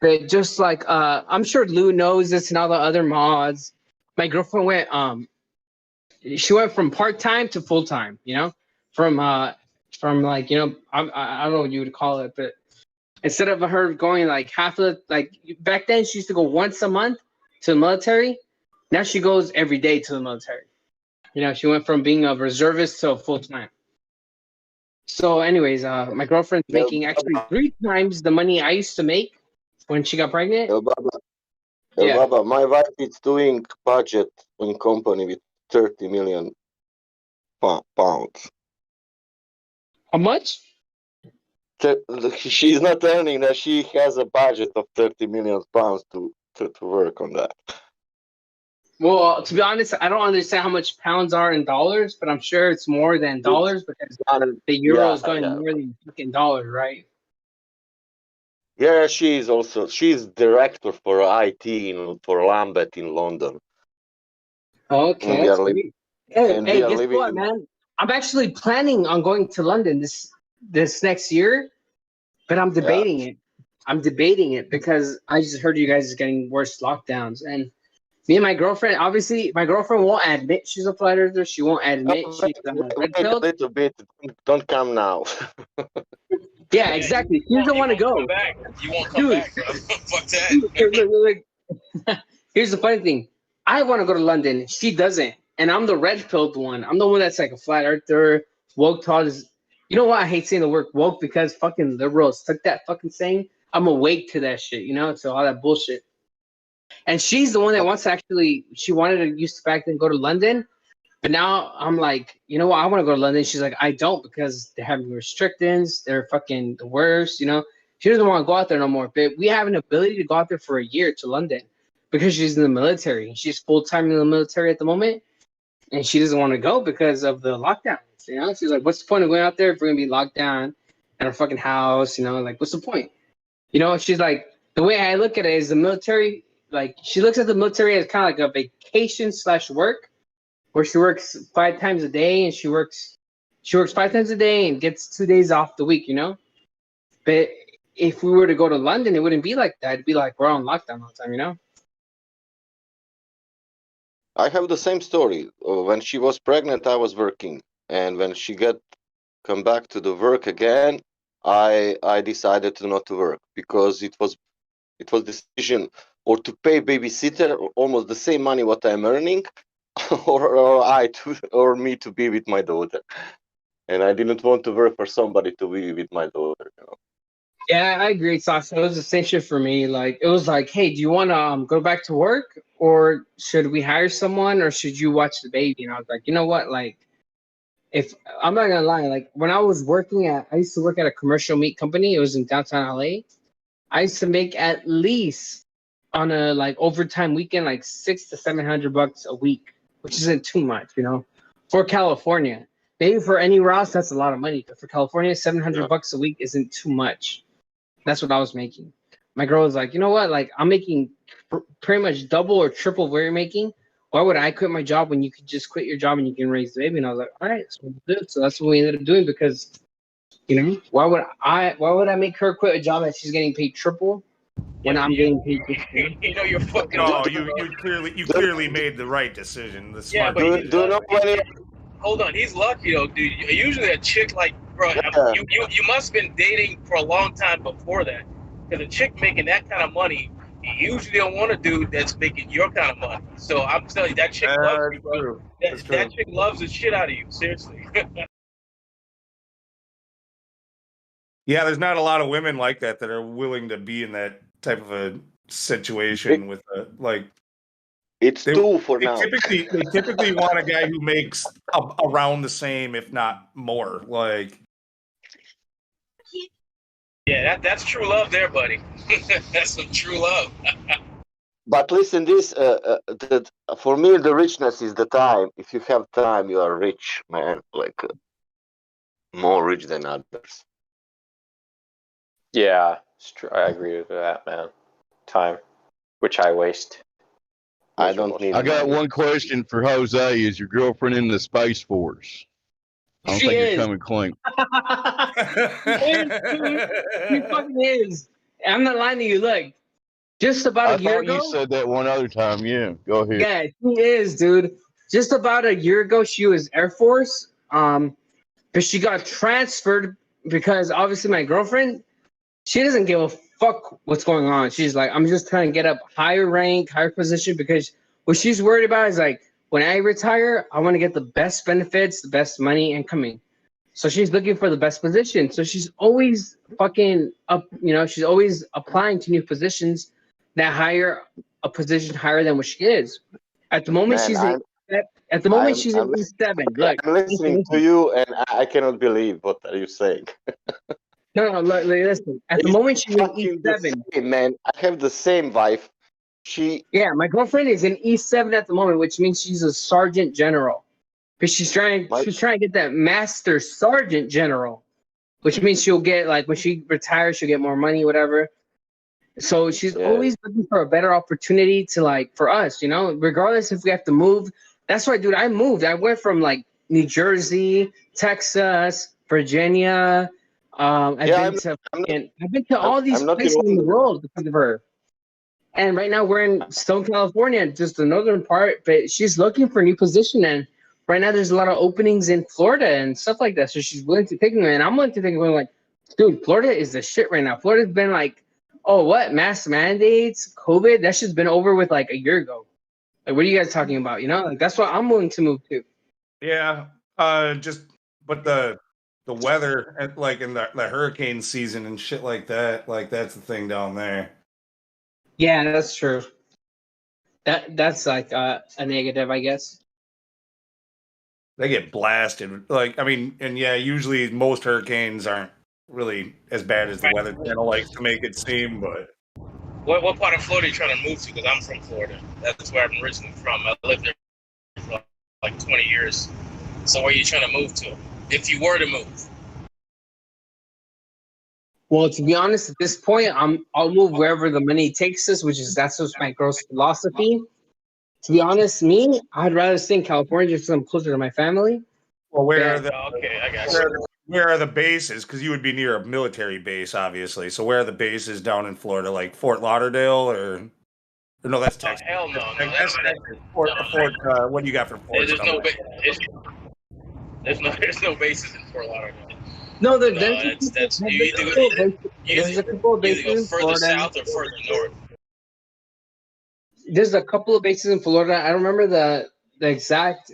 but just like I'm sure Lou knows this and all the other mods. My girlfriend went she went from part-time to full-time, from like, I don't know what you would call it, but instead of her going like half of like back then she used to go once a month to the military, now she goes every day to the military. She went from being a reservist to full-time. So anyways, my girlfriend's making actually 3 times the money I used to make when she got pregnant. Yeah. Baba, my wife is doing budget in company with 30 million pounds. How much? She's not earning that. She has a budget of 30 million pounds to work on that. Well, to be honest, I don't understand how much pounds are in dollars, but I'm sure it's more than dollars because the euro is going more than fucking dollars, right? Yeah, she's director for IT for Lambeth in London. Okay, We that's are great. Hey, guess what, man? I'm actually planning on going to London this next year, but I'm debating it. I'm debating it because I just heard you guys are getting worse lockdowns, and me and my girlfriend, obviously, my girlfriend won't admit she's a flat earther. She won't admit she's red Wait a pilled. little bit. Don't come now. Yeah, exactly. She doesn't want to go. Come back. You won't come Dude, back, bro. Fuck that. look. Here's the funny thing. I want to go to London. She doesn't. And I'm the red pilled one. I'm the one that's like a flat earther, woke taught. You know what? I hate saying the word woke because fucking liberals took that fucking saying. I'm awake to that shit, to all that bullshit. And she's the one that wants to actually, she wanted to used to back then go to London. But now I'm like, you know what? I want to go to London. She's like, I don't because they're having restrictions. They're fucking the worst, She doesn't want to go out there no more. But we have an ability to go out there for a year to London because she's in the military. She's full-time in the military at the moment. And she doesn't want to go because of the lockdowns, She's like, what's the point of going out there if we're going to be locked down in our fucking house, Like, what's the point? She's like, the way I look at it is the military, like, she looks at the military as kind of like a vacation / work, where she works 5 times a day and she works 5 times a day and gets 2 days off the week, But if we were to go to London, it wouldn't be like that. It'd be like we're on lockdown all the time, I have the same story. When she was pregnant, I was working, and when she come back to the work again, I decided to not to work because it was decision or to pay babysitter almost the same money what I'm earning, or me to be with my daughter, and I didn't want to work for somebody to be with my daughter. Yeah, I agree, Sasha. It was the same shit for me. Like, it was like, hey, do you want to go back to work, or should we hire someone, or should you watch the baby? And I was like, you know what? Like, if I'm not gonna lie, like when I was I used to work at a commercial meat company. It was in downtown LA. I used to make at least on a like overtime weekend, like $600 to $700 a week, which isn't too much, for California. Maybe for anywhere else, that's a lot of money. But for California, $700 a week isn't too much. That's what I was making. My girl was like, you know what? Like, I'm making pretty much double or triple what you're making. Why would I quit my job when you could just quit your job and you can raise the baby? And I was like, all right, that's what we'll do. So that's what we ended up doing because, why would I make her quit a job that she's getting paid triple when I'm getting paid. You know you're fucking. No, lucky, you bro. you clearly made the right decision, the Yeah, smart but decision. hold on, he's lucky though, dude. Usually a chick like, bro, you must have been dating for a long time before that, because a chick making that kind of money, you usually don't want a dude that's making your kind of money. So I'm telling you, that chick loves you, bro. True. That chick loves the shit out of you, seriously. Yeah, there's not a lot of women like that that are willing to be in that type of a situation with a like. It's two for now. They typically want a guy who makes around the same, if not more. Like, Yeah, that's true love there, buddy. That's some true love. But listen, for me, the richness is the time. If you have time, you are rich, man. Like more rich than others. Yeah, it's true. I agree with that, man. Time, which I waste. I don't need. I got one question for Jose. Is your girlfriend in the Space Force? I don't She think is. you're coming clean. She fucking is. I'm not lying to you. Look, just about I a year thought you ago. said that one other time. Yeah, go ahead. Yeah, she is, dude. Just about a year ago, she was Air Force. But she got transferred because obviously my girlfriend, she doesn't give a fuck what's going on. She's like, I'm just trying to get up higher rank, higher position, because what she's worried about is like, when I retire, I want to get the best benefits, the best money incoming. So she's looking for the best position. So she's always fucking up, she's always applying to new positions that hire a position higher than what she is. At the moment, Man, she's in E7. Look, I'm listening to you, and I cannot believe what are you saying. No, listen. At the moment, she's in E7. Same, man, I have the same wife. Yeah, my girlfriend is in E7 at the moment, which means she's a sergeant general. But she's trying to get that master sergeant general, which means she'll get, like, when she retires, she'll get more money, whatever. So she's always looking for a better opportunity to, like, for us, regardless if we have to move. That's why, dude, I moved. I went from like New Jersey, Texas, Virginia. I've been to all these places in the world because of her. And right now we're in Stone, California, just the northern part. But she's looking for a new position, and right now there's a lot of openings in Florida and stuff like that. So she's willing to take me, and I'm willing to take me. Like, dude, Florida is the shit right now. Florida's been like, oh, what, mask mandates, COVID? That shit's been over with like a year ago. Like, what are you guys talking about? Like, that's why I'm willing to move to. yeah, but the weather, like in the hurricane season and shit like that, like that's the thing down there. Yeah, that's true. That's like a negative, I guess. They get blasted. Like, I mean, and yeah, usually most hurricanes aren't really as bad as the Weather Channel likes to make it seem, but What part of Florida are you trying to move to? Because I'm from Florida. That's where I'm originally from. I lived there for like 20 years. So where are you trying to move to? If you were to move. Well, to be honest, at this point, I'll move wherever the money takes us, that's just my girl's philosophy. To be honest, I'd rather stay in California just because I'm closer to my family. Well, where are the bases? Because you would be near a military base, obviously. So where are the bases down in Florida, like Fort Lauderdale, or no? That's Texas. Hell no. That's Texas. Fort. What do you got for Fort? There's no bases in Fort Lauderdale. No, there's you either go further south or further north. There's a couple of bases in Florida. I don't remember the exact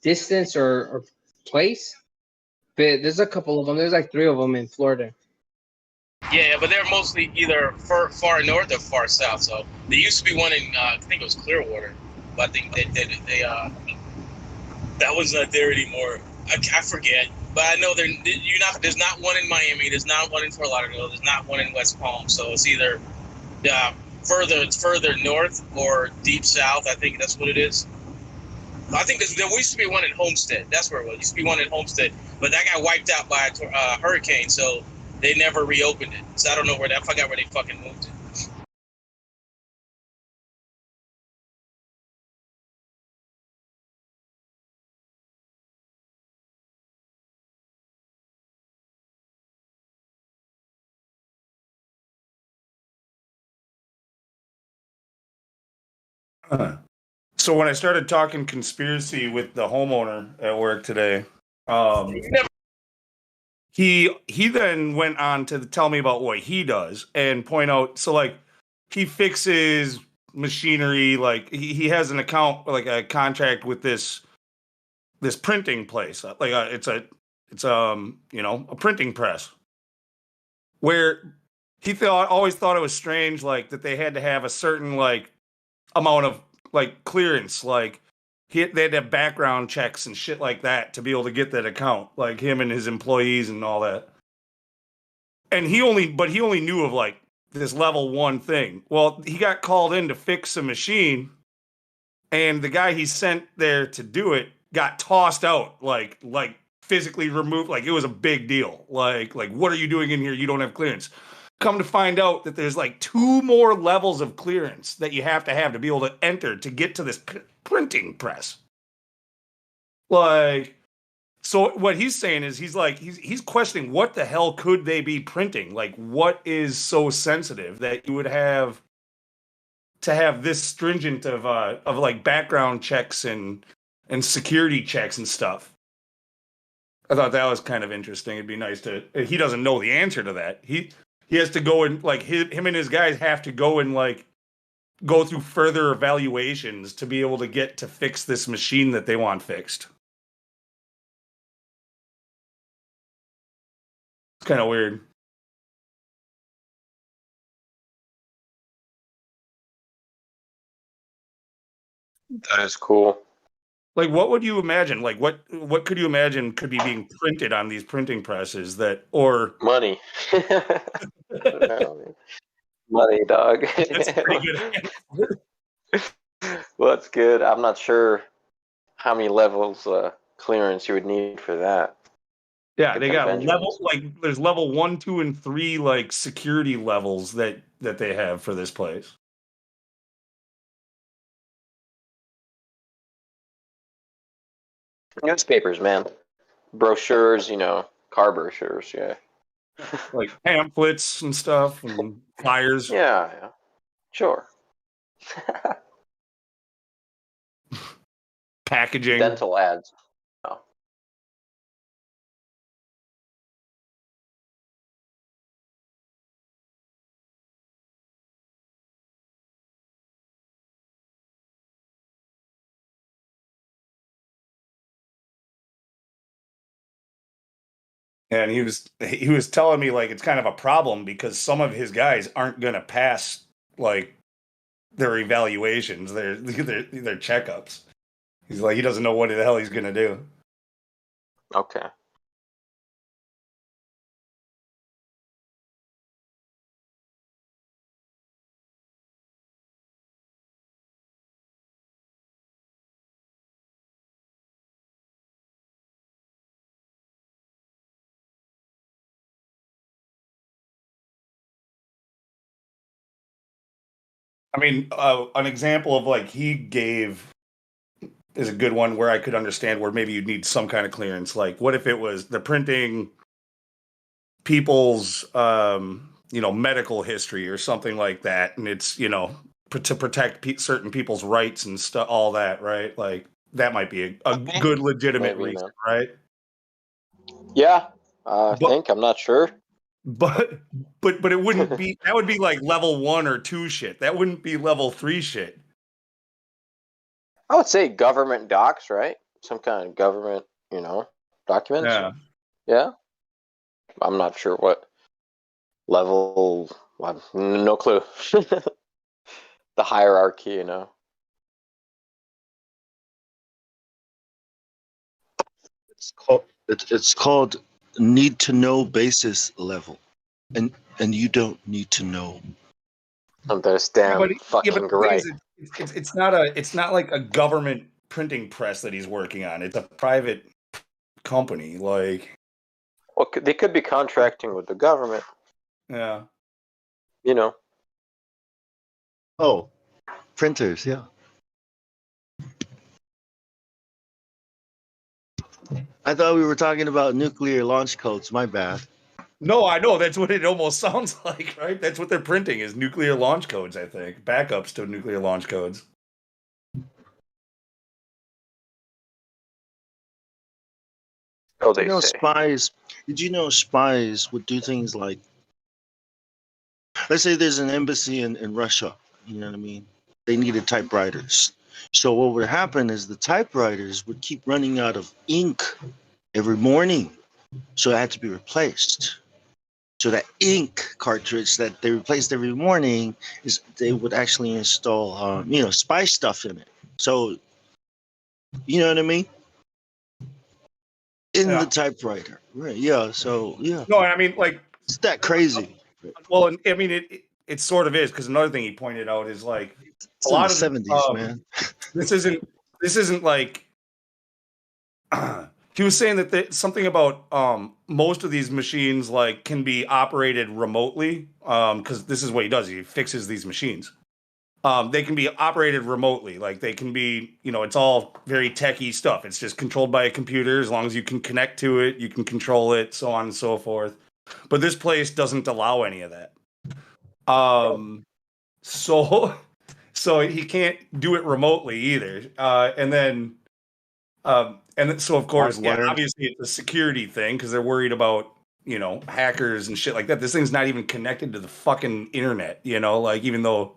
distance or place, but there's a couple of them. There's like 3 of them in Florida. Yeah, but they're mostly either far north or far south. So there used to be one in I think it was Clearwater, but I think they that one's not there anymore. I forget, but I know there's not one in Miami. There's not one in Fort Lauderdale. There's not one in West Palm. So it's either further north or deep south. I think that's what it is. I think there used to be one in Homestead. That's where it was. Used to be one in Homestead, but that got wiped out by a hurricane, so they never reopened it. So I don't know I forgot where they fucking moved it. So when I started talking conspiracy with the homeowner at work today, he then went on to tell me about what he does and point out. So like he fixes machinery. Like he has an account, like a contract with this printing place. Like it's a printing press where he always thought it was strange, like that they had to have a certain like amount of like clearance, like they had to have background checks and shit like that to be able to get that account, like him and his employees and all that. And he only knew of like this level 1 thing. Well, he got called in to fix a machine, and the guy he sent there to do it got tossed out, like physically removed. Like it was a big deal. Like what are you doing in here? You don't have clearance. Come to find out that there's like 2 more levels of clearance that you have to be able to enter to get to this printing press. Like, so what he's saying is he's questioning what the hell could they be printing? Like, what is so sensitive that you would have to have this stringent of like background checks and security checks and stuff? I thought that was kind of interesting. It'd be nice to. He doesn't know the answer to that. He has to go and like him and his guys have to go and like go through further evaluations to be able to get to fix this machine that they want fixed. It's kind of weird. That is cool. Like, what would you imagine? Like, what could you imagine could be being printed on these printing presses or money? Money, dog. That's a pretty good. Well, that's good. I'm not sure how many levels clearance you would need for that. Yeah, they got levels, like there's level 1, 2, and 3 like security levels that they have for this place. Newspapers, man. Brochures, car brochures, yeah. Like pamphlets and stuff and flyers. Yeah. Sure. Packaging. Dental ads. Oh. And he was telling me like it's kind of a problem because some of his guys aren't going to pass like their evaluations, their checkups. He's like, he doesn't know what the hell he's going to do. Okay. I mean, an example of like he gave is a good one where I could understand where maybe you'd need some kind of clearance. Like, what if it was the printing people's, medical history or something like that, and it's to protect certain people's rights and stuff, all that, right? Like that might be a good legitimate reason, right? Yeah, I think. I'm not sure. But it wouldn't be. That would be like level 1 or 2 shit. That wouldn't be level 3 shit. I would say government docs, right? Some kind of government, documents. Yeah. Yeah. I'm not sure what level. No clue. The hierarchy, It's called need to know basis level, and you don't need to know. That's damn fucking great. It's not like a government printing press that he's working on. It's a private company. Like, well, they could be contracting with the government. Yeah. Oh, printers, yeah. I thought we were talking about nuclear launch codes. My bad. No, I know. That's what it almost sounds like, right? That's what they're printing is nuclear launch codes, I think. Backups to nuclear launch codes. So Did they you know say. spies would do things like, let's say there's an embassy in Russia, you know what I mean? They needed typewriters. So what would happen is the typewriters would keep running out of ink every morning. So it had to be replaced. So that ink cartridge that they replaced every morning is they would actually install, spy stuff in it. So, you know what I mean? In the typewriter, right? Yeah. So yeah, No, I mean, like, it's that crazy. well, I mean, it sort of is, because another thing he pointed out is like It's a in the lot of 70s, man. this isn't like he was saying that something about most of these machines like can be operated remotely, because this is what he does. He fixes these machines. They can be operated remotely. Like they can be, it's all very techie stuff. It's just controlled by a computer. As long as you can connect to it, you can control it, so on and so forth. But this place doesn't allow any of that. So he can't do it remotely either. So of course, yeah, Hardwired. obviously it's a security thing because they're worried about, hackers and shit like that. This thing's not even connected to the fucking internet, like even though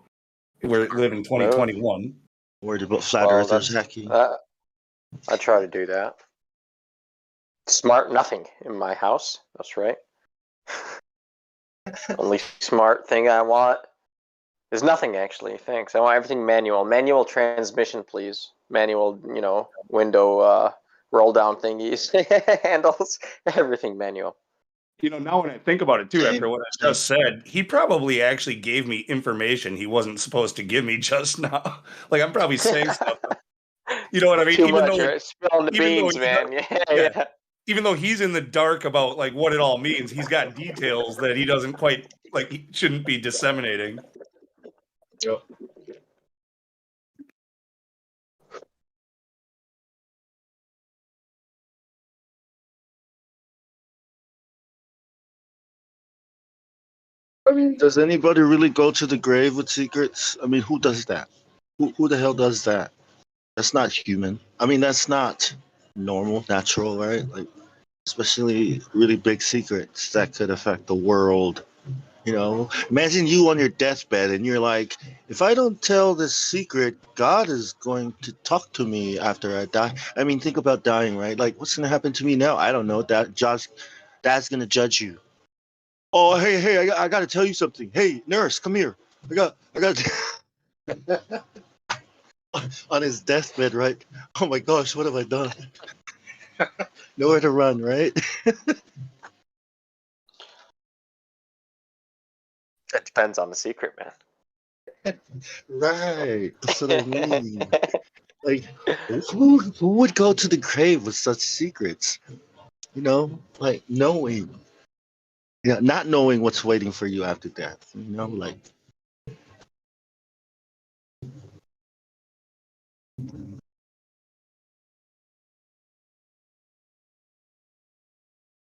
we live in 2021. Worried about flat earthers hacking. I try to do that. Smart nothing in my house. That's right. Only smart thing I want is nothing, actually. Thanks. I want everything manual. Manual transmission, please. Manual, window roll down thingies, handles, everything manual. Now when I think about it too, after what I just said, he probably actually gave me information he wasn't supposed to give me just now. Like I'm probably saying stuff. You know what I mean? Too much, right? Spilling the beans, man. Yeah. Even though he's in the dark about like what it all means, he's got details that he doesn't quite like. He shouldn't be disseminating. Yep. I mean, does anybody really go to the grave with secrets? I mean, who does that? Who the hell does that? That's not human. I mean, that's not normal, natural, right? Like, especially really big secrets that could affect the world. Imagine you on your deathbed and you're like, if I don't tell this secret, God is going to talk to me after I die. I mean, think about dying, right? Like, what's going to happen to me now? I don't know. Dad's going to judge you. Oh, hey, I got to tell you something. Hey, nurse, come here. I got on his deathbed, right? Oh my gosh, what have I done? Nowhere to run, right? That depends on the secret, man. Right. That's what I mean. Like, who would go to the grave with such secrets? Like knowing. Yeah, not knowing what's waiting for you after death. Like.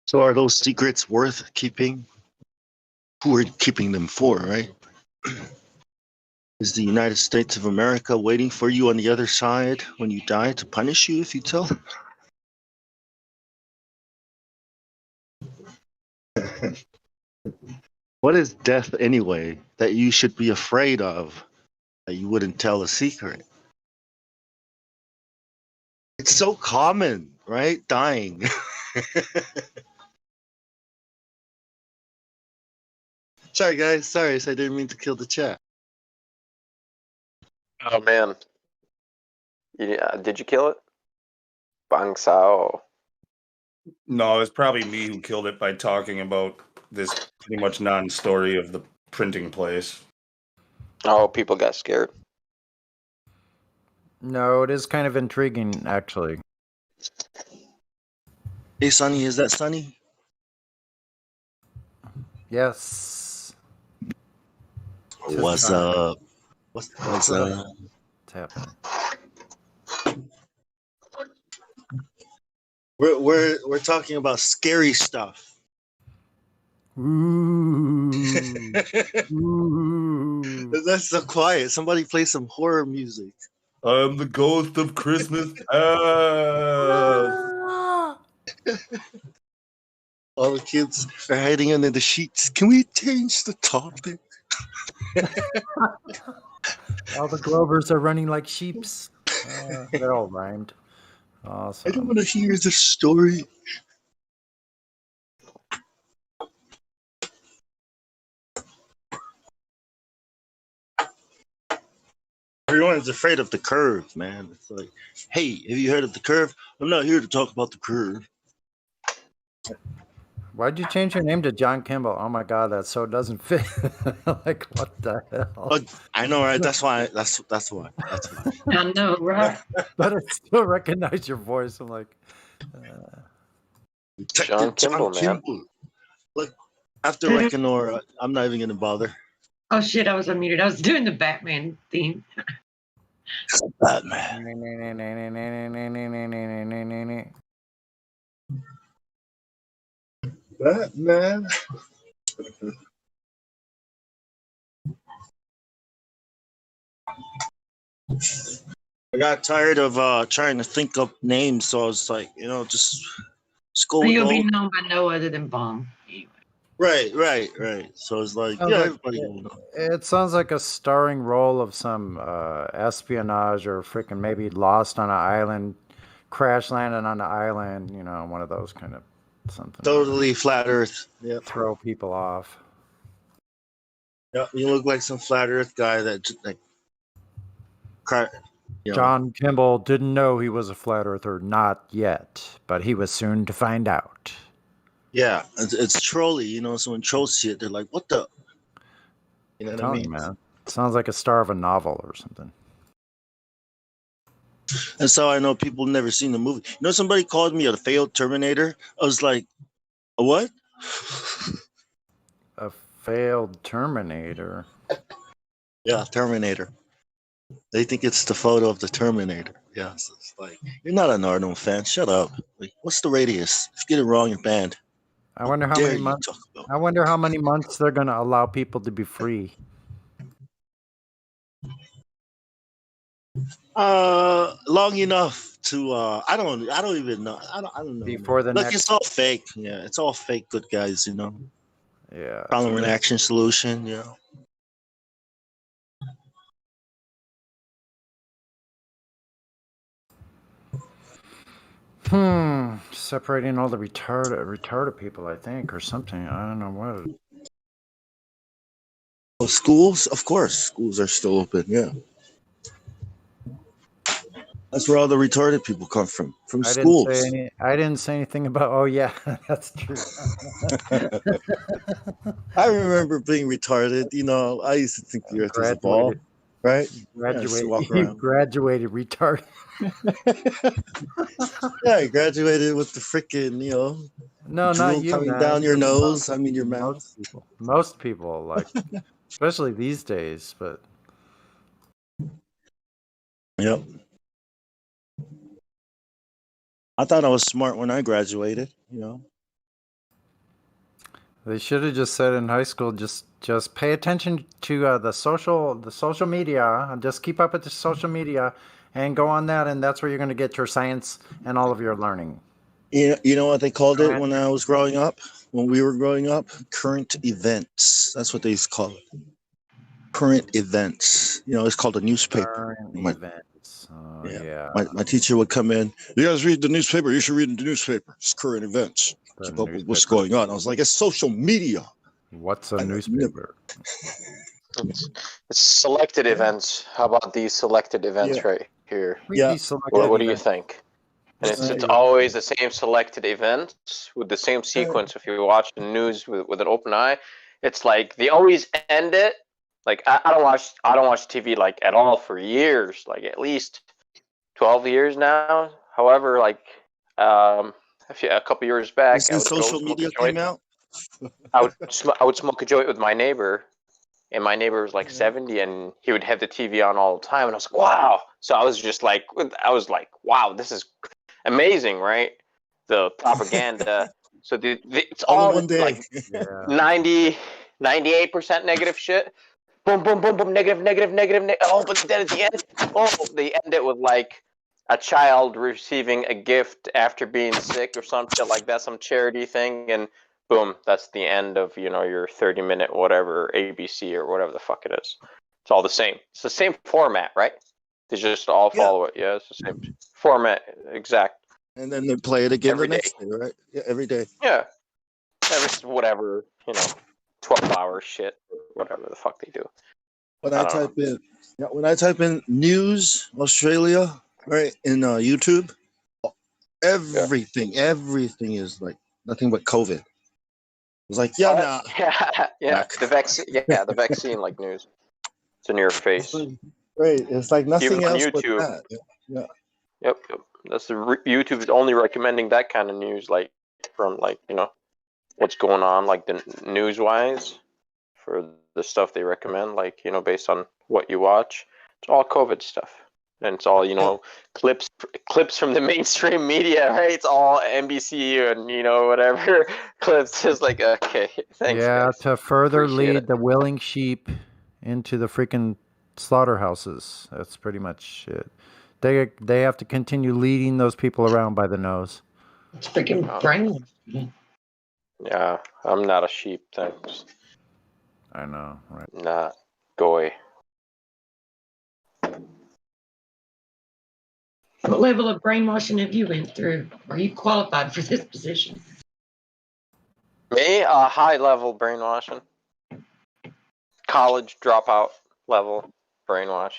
So are those secrets worth keeping? Who are keeping them for, right? Is the United States of America waiting for you on the other side when you die to punish you if you tell? What is death anyway that you should be afraid of that you wouldn't tell a secret? It's so common, right? Dying. Sorry, guys. Sorry, I didn't mean to kill the chat. Oh man. Yeah, did you kill it? Bang Sao. No, it's probably me who killed it by talking about this pretty much non-story of the printing place. Oh, people got scared. No, it is kind of intriguing, actually. Hey, Sonny, is that Sonny? Yes. What's up? What's up? What's happening? We're talking about scary stuff. Ooh. That's so quiet. Somebody play some horror music. I'm the ghost of Christmas past. All the kids are hiding under the sheets. Can we change the topic? All the Glovers are running like sheeps. They're all rhymed. Awesome. I don't want to hear the story. Everyone's afraid of the curve, man. It's like, hey, have you heard of the curve? I'm not here to talk about the curve. Why'd you change your name to John Kimball? Oh my God, that so doesn't fit. Like, what the hell? Oh, I know, right? That's why. That's why. I know, right? But I still recognize your voice. I'm like, John Kimball, man. Look, after Reconor, I'm not even gonna bother. Oh shit, I was unmuted. I was doing the Batman theme. Batman. Batman. I got tired of trying to think up names, so I was like, just go with You'll all. be known by no other than Bomb. Right. So it's like, sounds yeah, like- everybody will know. it sounds like a starring role of some espionage or freaking maybe lost on an island, crash landed on an island. One of those kind of something. Totally flat Earth. Yeah. Throw people off. Yeah, you look like some flat Earth guy that just, like. John Kimball didn't know he was a flat earther, not yet, but he was soon to find out. Yeah, it's trolly, so when trolls see it, they're like, what the? You know what I Telling mean? you, man. It sounds like a star of a novel or something. And so I know people never seen the movie. Somebody called me a failed Terminator. I was like, a what? A failed Terminator. Yeah, Terminator. They think it's the photo of the Terminator. Yeah, so it's like, you're not an Arnold fan. Shut up. Like, what's the radius? If you get it wrong, you're banned. I wonder how dare many you months. talk about- I wonder how many months they're going to allow people to be free. Long enough to I don't even know. I don't know. Before the Look, next. it's all fake. Yeah, it's all fake good guys, Yeah. Tolerant action solution, Separating all the retarded people, I think, or something. I don't know what. Oh, schools, of course, schools are still open. Yeah, that's where all the retarded people come from schools. I didn't say anything about. Oh yeah, that's true. I remember being retarded. I used to think the Earth was a ball, right? You graduated retarded. Yeah, I graduated with the freaking, No, drool not you. coming Man. down your nose. I mean, your mouth. Most people, like, especially these days. But Yep. I thought I was smart when I graduated. they should have just said in high school, just pay attention to the social media, and just keep up with the social media, and go on that, and that's where you're going to get your science and all of your learning. You know what they called it when I was growing up? When we were growing up? Current events. That's what they used to call it. Current events. It's called a newspaper. Events. Yeah. My teacher would come in. You guys read the newspaper? You should read the newspaper. It's current events. Keep up with what's going on. I was like, it's social media. What's a newspaper? It's selected events. How about these selected events right here? Yeah. What do you think? And it's always the same selected events with the same sequence. If you watch the news with an open eye, it's like they always end it. Like I don't watch TV like at all for years, like at least 12 years now. However, like a couple years back, Since social media came out, I would smoke a joint with my neighbor, and my neighbor was like 70, and he would have the TV on all the time, and I was like, wow. So I was like, wow, this is amazing, right? The propaganda. So it's all one day. like 98% negative shit. Boom, boom, boom, boom, negative. Oh, but then at the end, they end it with like a child receiving a gift after being sick or some shit like that, some charity thing, and boom, that's the end of your 30-minute whatever ABC or whatever the fuck it is. It's all the same. It's the same format, right? They just all follow it. Yeah, it's the same format, exact. And then they play it again Every the next day, right? Yeah, every day. Yeah, whatever 12-hour shit, whatever the fuck they do. When I I don't know. type in news Australia, right, in YouTube, everything is like nothing but COVID. It's like, yeah, nah. Yeah. The vaccine. Yeah, the vaccine like news. It's in your face. Right. It's like nothing Even on else but YouTube. that. Yeah. Yep. That's YouTube is only recommending that kind of news, like from what's going on, like the news wise, for the stuff they recommend, like based on what you watch. It's all COVID stuff, and it's all clips from the mainstream media, right? It's all NBC and whatever clips. Just like, okay, thanks, Yeah, guys. to further Appreciate lead the willing sheep into the freaking slaughterhouses. That's pretty much it. They have to continue leading those people around by the nose. It's freaking brainwashed. Yeah, I'm not a sheep. Thanks. I know, right? Not goy. What level of brainwashing have you went through? Are you qualified for this position? Me, high level brainwashing. College dropout level brainwash.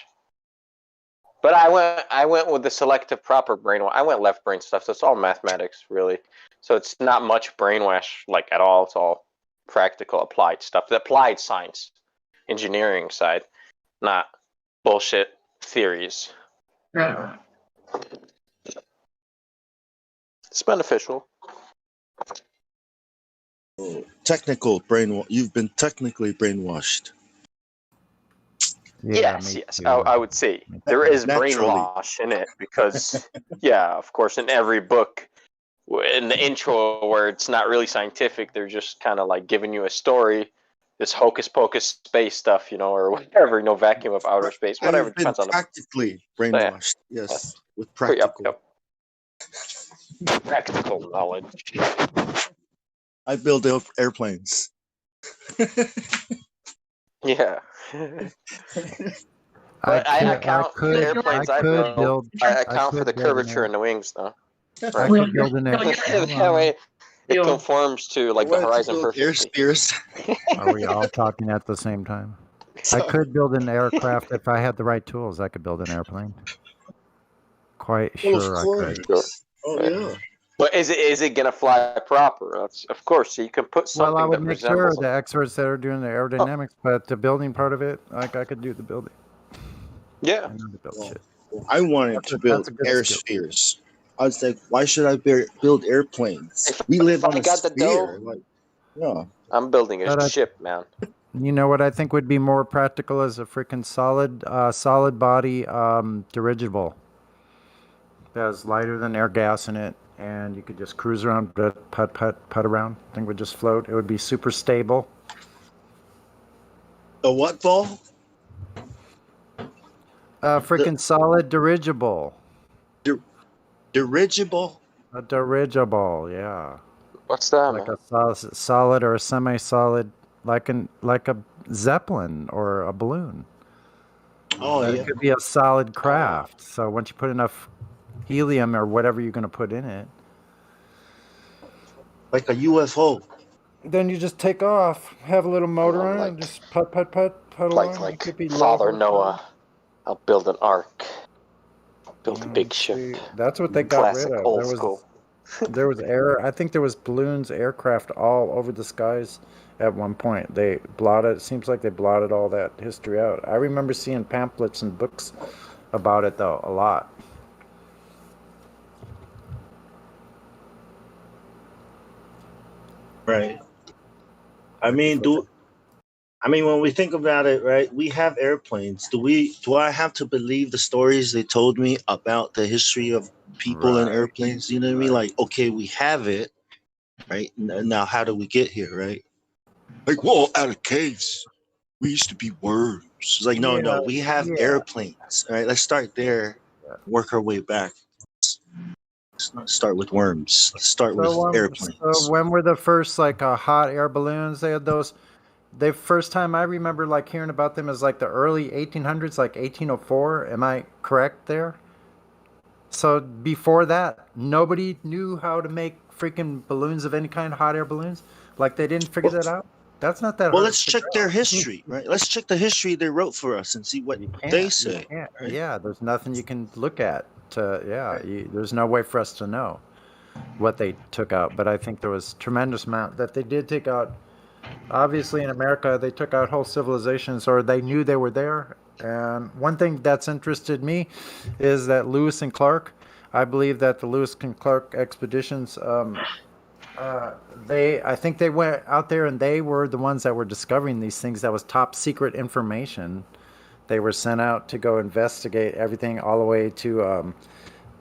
But I went with the selective proper brainwash. I went left brain stuff, so it's all mathematics really. So it's not much brainwash like at all. It's all practical applied stuff. The applied science, engineering side, not bullshit theories. Right. It's beneficial. Technical brainwash. You've been technically brainwashed. Yes. I would say there is brainwash in it because, yeah, of course, in every book, in the intro where it's not really scientific, they're just kind of like giving you a story, this hocus pocus space stuff, or whatever, vacuum of outer space, whatever. I've been practically brainwashed. Yes, with practical. Yep. Practical knowledge. I build airplanes. Yeah. But I account for the airplanes I build. I account for the curvature in the wings, though. I could build an That way, it conforms to like the horizon perfectly. Are we all talking at the same time? I could build an aircraft if I had the right tools. I could build an airplane. Quite sure I could. Oh yeah. But is it gonna fly proper? That's, of course. So you can put something Well, I would that make sure resembles the experts that are doing the aerodynamics, but the building part of it, like I could do the building. Yeah. I wanted to build air spheres. I was like, why should I build airplanes? We live on a sphere. Like, yeah. I'm building a ship, man. You know what I think would be more practical is a freaking solid body dirigible. It has lighter than air gas in it, and you could just cruise around, putt around. Thing would just float. It would be super stable. A what ball? Freaking solid dirigible. Dirigible? A dirigible, yeah. What's that? Like a solid or a semi-solid, like a zeppelin or a balloon. Oh, yeah. It could be a solid craft. So once you put enough helium or whatever you're going to put in it, like a UFO. Then you just take off, have a little motor on it, and just putt along. Like Father Noah, I'll build an ark. Build a big ship. That's what they got Classic, rid of. old school. There was I think there was balloons, aircraft all over the skies at one point. They blotted. It seems like they blotted all that history out. I remember seeing pamphlets and books about it though, a lot. Right. I mean, when we think about it, right, we have airplanes. Do I have to believe the stories they told me about the history of people and airplanes? You know what I mean? Like, okay, we have it, right? Now, how do we get here, right? Like, well, out of caves, we used to be worms. It's like, no, we have airplanes. All right, let's start there. work our way back. Let's not start with worms. Let's start with airplanes. So when were the first like hot air balloons? They had those. The first time I remember like hearing about them is like the early 1800s, like 1804. Am I correct there? So before that, nobody knew how to make freaking balloons of any kind, hot air balloons. Like they didn't figure that out. That's not that Well, hard. let's check their history, right? Let's check the history they wrote for us and see what they say. Right? Yeah, there's nothing you can look at. There's no way for us to know what they took out. But I think there was tremendous amount that they did take out. Obviously, in America, they took out whole civilizations, or they knew they were there. And one thing that's interested me is that Lewis and Clark. I believe that the Lewis and Clark expeditions. I think they went out there and they were the ones that were discovering these things. That was top secret information. They were sent out to go investigate everything all the way to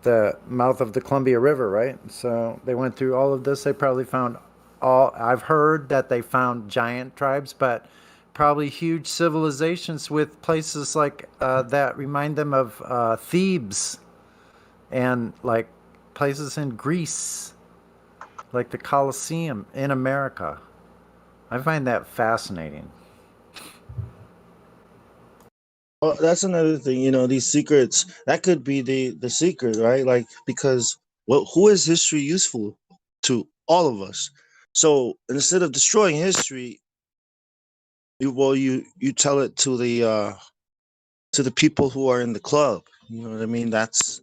the mouth of the Columbia River, right? So they went through all of this. They probably found I've heard that they found giant tribes, but probably huge civilizations with places like that remind them of Thebes and like places in Greece, like the Colosseum in America. I find that fascinating. Well, that's another thing, these secrets, that could be the secret, right? Like, because who is history useful to? All of us. So instead of destroying history, you tell it to the people who are in the club. You know what I mean? That's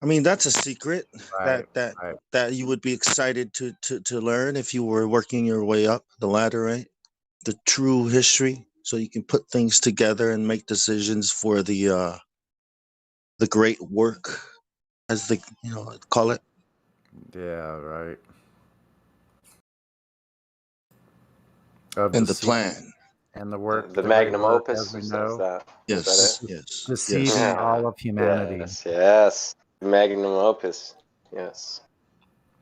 a secret that you would be excited to learn if you were working your way up the ladder, right? The true history, so you can put things together and make decisions for the great work, as they call it. Yeah, right. And the plan. And the work. The magnum opus says that. Yes, Is that it? yes. Deceiving all of humanity. Yes. Magnum opus. Yes.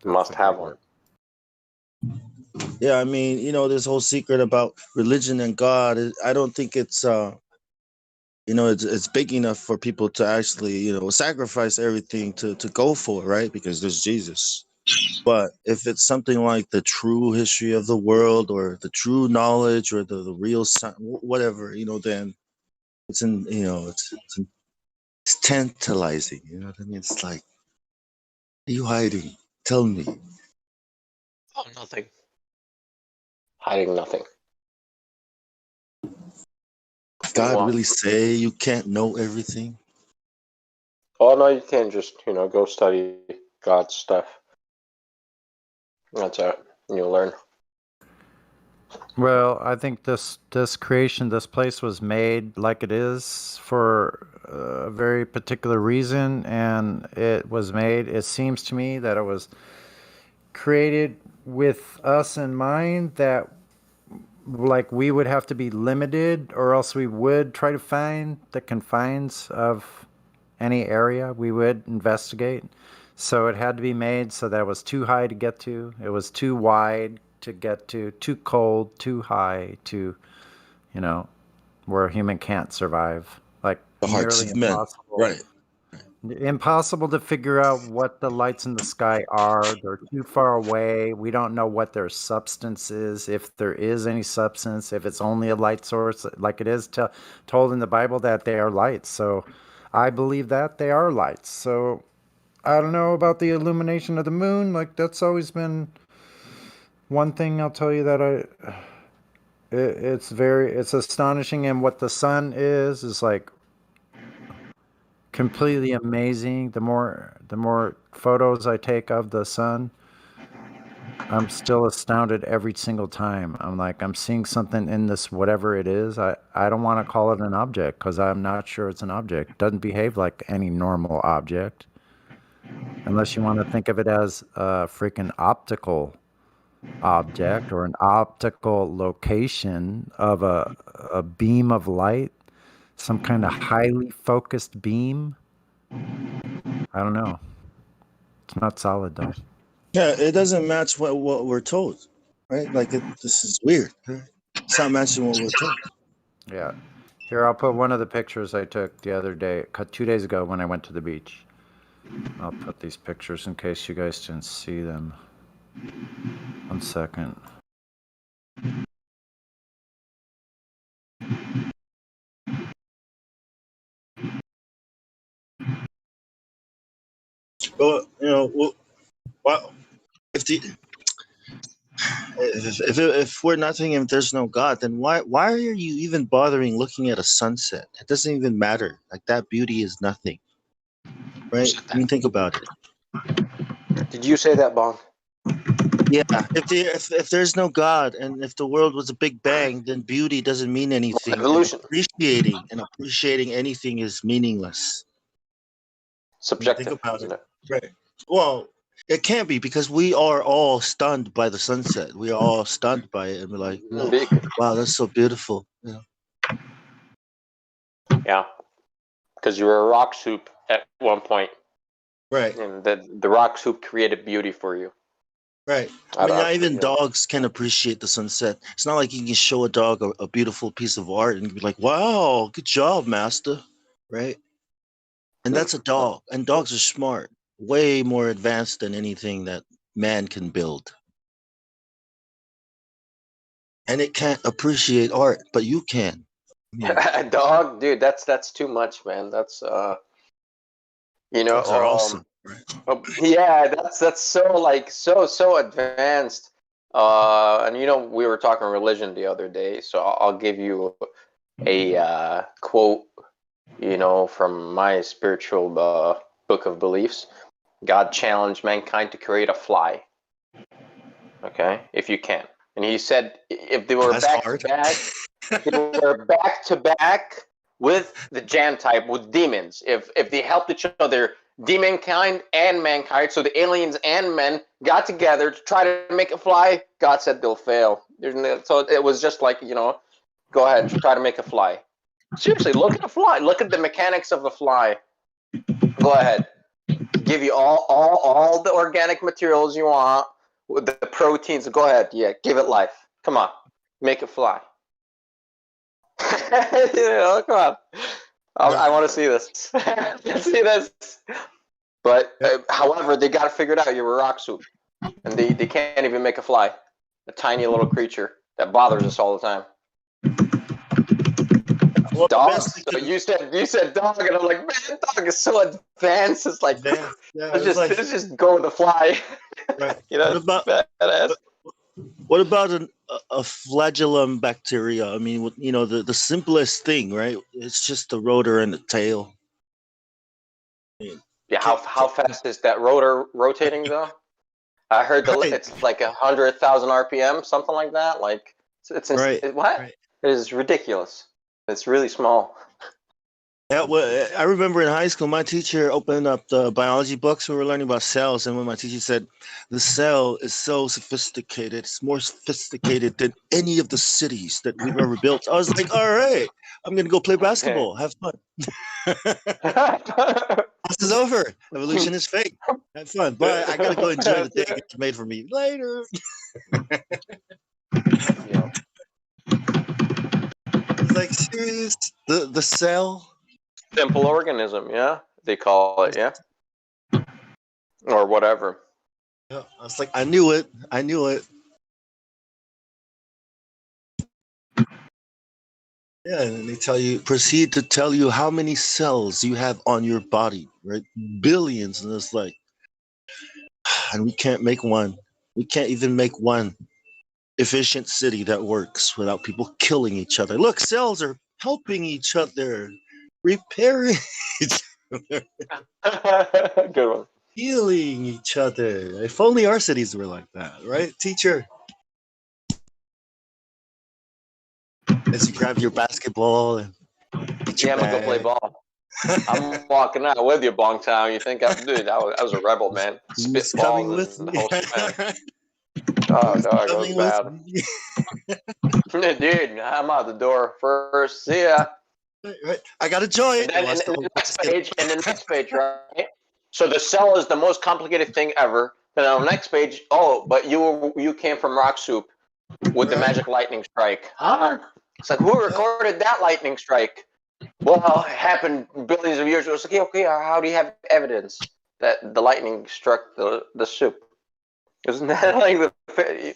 Must have one. Yeah, this whole secret about religion and God, I don't think it's it's big enough for people to actually sacrifice everything to go for, right? Because there's Jesus. But if it's something like the true history of the world, or the true knowledge, or the real whatever, then it's it's tantalizing. You know what I mean? It's like, what are you hiding? Tell me. Oh, nothing. Hiding nothing. God really say you can't know everything? Oh no, you can't just go study God's stuff. That's it. You'll learn. Well, I think this creation, this place was made like it is for a very particular reason, and it was made. It seems to me that it was created with us in mind, that like we would have to be limited, or else we would try to find the confines of any area we would investigate. So it had to be made so that it was too high to get to. It was too wide to get to, too cold, too high to, where a human can't survive. Like the hearts nearly of men. impossible. Right. Impossible to figure out what the lights in the sky are. They're too far away. We don't know what their substance is, if there is any substance, if it's only a light source, like it is told in the Bible that they are lights. So I believe that they are lights. So I don't know about the illumination of the moon. Like that's always been one thing I'll tell you that it's astonishing. And what the sun is like completely amazing. The more photos I take of the sun, I'm still astounded every single time. I'm seeing something in this, whatever it is. I don't want to call it an object, because I'm not sure it's an object. It doesn't behave like any normal object, unless you want to think of it as a freaking optical object, or an optical location of a beam of light, some kind of highly focused beam. I don't know. It's not solid though. Yeah, it doesn't match what we're told, right? Like this is weird. Right? It's not matching what we're told. Yeah. Here, I'll put one of the pictures I took the other day, 2 days ago when I went to the beach. I'll put these pictures in case you guys didn't see them. 1 second. Well, you know, well, if we're nothing, if there's no God, then why are you even bothering looking at a sunset? It doesn't even matter. Like, that beauty is nothing, right? I mean, think about it. Did you say that, Bong? Yeah, if there's no God and if the world was a big bang, then beauty doesn't mean anything. Evolution. Appreciating anything is meaningless. Subjective, Think about isn't it? Right. Well, it can't be because we are all stunned by the sunset. We are all stunned by it, and we're like, wow, that's so beautiful. Yeah. Yeah, because you were a rock soup at one point. Right. And the rock soup created beauty for you. Right. I mean, not even dogs can appreciate the sunset. It's not like you can show a dog a beautiful piece of art and be like, wow, good job, master. Right. And that's a dog. And dogs are smart, way more advanced than anything that man can build. And it can't appreciate art, but you can. A dog, dude, that's too much, man. That's you know, Dogs are awesome. yeah, that's so advanced. And you know, we were talking religion the other day, so I'll give you a quote, you know, from my spiritual book of beliefs. God challenged mankind to create a fly. Okay, if you can. And he said if they were back to back, they were back to back with the Jan type, with demons. If they helped each other, demon kind and mankind, so the aliens and men got together to try to make it fly, God said they'll fail. So it was just like, you know, go ahead, try to make a fly. Seriously, look at a fly. Look at the mechanics of the fly. Go ahead. Give you all the organic materials you want, with the proteins. Go ahead. Yeah, give it life. Come on. Make it fly. You know, come on. I want to see this. Let's see this. But however, they got to figure it out. You're a rock soup, and they can't even make a fly. A tiny little creature that bothers us all the time. Well, dogs. So you said dog, and I'm like, man, dog is so advanced. It's like let's just go with the fly. Right. You know, what about a flagellum bacteria? I mean, you know, the simplest thing, right? It's just the rotor and the tail. Yeah, how fast is that rotor rotating though? I heard it's like 100,000 RPM, something like that. Like it's what? Right. It is ridiculous. It's really small. Yeah, well, I remember in high school, my teacher opened up the biology books. We were learning about cells, and when my teacher said, "The cell is so sophisticated; it's more sophisticated than any of the cities that we've ever built," I was like, "All right, I'm gonna go play basketball. Have fun." This is over. Evolution is fake. Have fun, but I gotta go enjoy the day it's made for me later. Yeah. Like, serious? The cell? Simple organism, yeah, they call it, yeah, or whatever. Yeah, I was like, I knew it. Yeah, and they proceed to tell you how many cells you have on your body, right? Billions, and it's like, and we can't make one. We can't even make one efficient city that works without people killing each other. Look, cells are helping each other, repairing each other. Good one. Healing each other. If only our cities were like that, right, teacher? As you grab your basketball and yeah, I'm gonna go play ball. I'm walking out with you, Bongtown. You think dude? I was a rebel, man. Spitballs and the whole shit. Oh, dog, it was bad. Dude, I'm out the door first. See ya. Right. I got to join. And the next page, right? So the cell is the most complicated thing ever. Then on the next page, but you came from rock soup with the magic lightning strike. Huh? It's like, who recorded that lightning strike? Well, it happened billions of years ago. It's like, okay, how do you have evidence that the lightning struck the soup? Isn't that like the?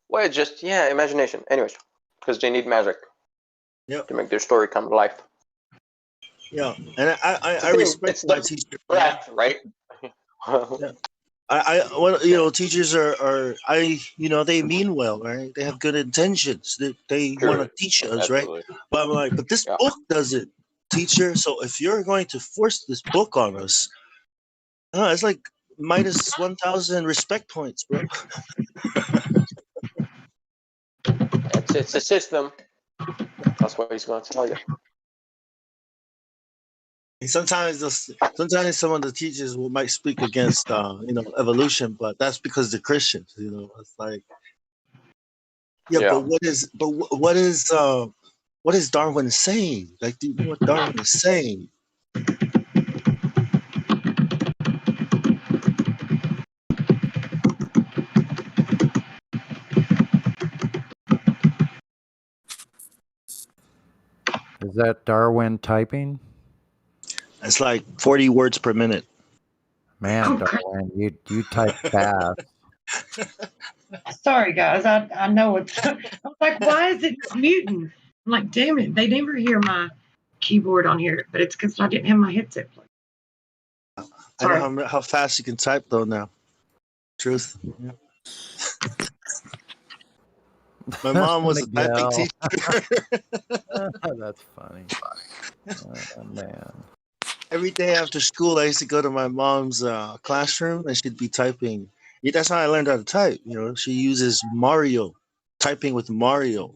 Well, it's just imagination. Anyways, because they need magic to make their story come to life. Yeah, and I respect my teacher. Breath, right? Yeah. Teachers are they mean well, right? They have good intentions. They want to teach us, Absolutely. right? But I'm like, but this book doesn't, teacher. So if you're going to force this book on us, it's like minus 1,000 respect points, bro. It's a system. That's what he's going to tell you. Sometimes some of the teachers might speak against evolution, but that's because they're Christians. It's like but what is Darwin saying? Like, do you know what Darwin is saying? Is that Darwin typing? It's like 40 words per minute. Man, Darwin, you type fast. Sorry, guys. I know it's. I was like, why is it muting? I'm like, damn it. They never hear my keyboard on here, but it's because I didn't have my headset plugged. I know how fast you can type, though, now. Truth. Yeah. My mom was a typing teacher. That's funny. Oh, man. Every day after school, I used to go to my mom's classroom, and she'd be typing. Yeah, that's how I learned how to type. She uses Mario, typing with Mario.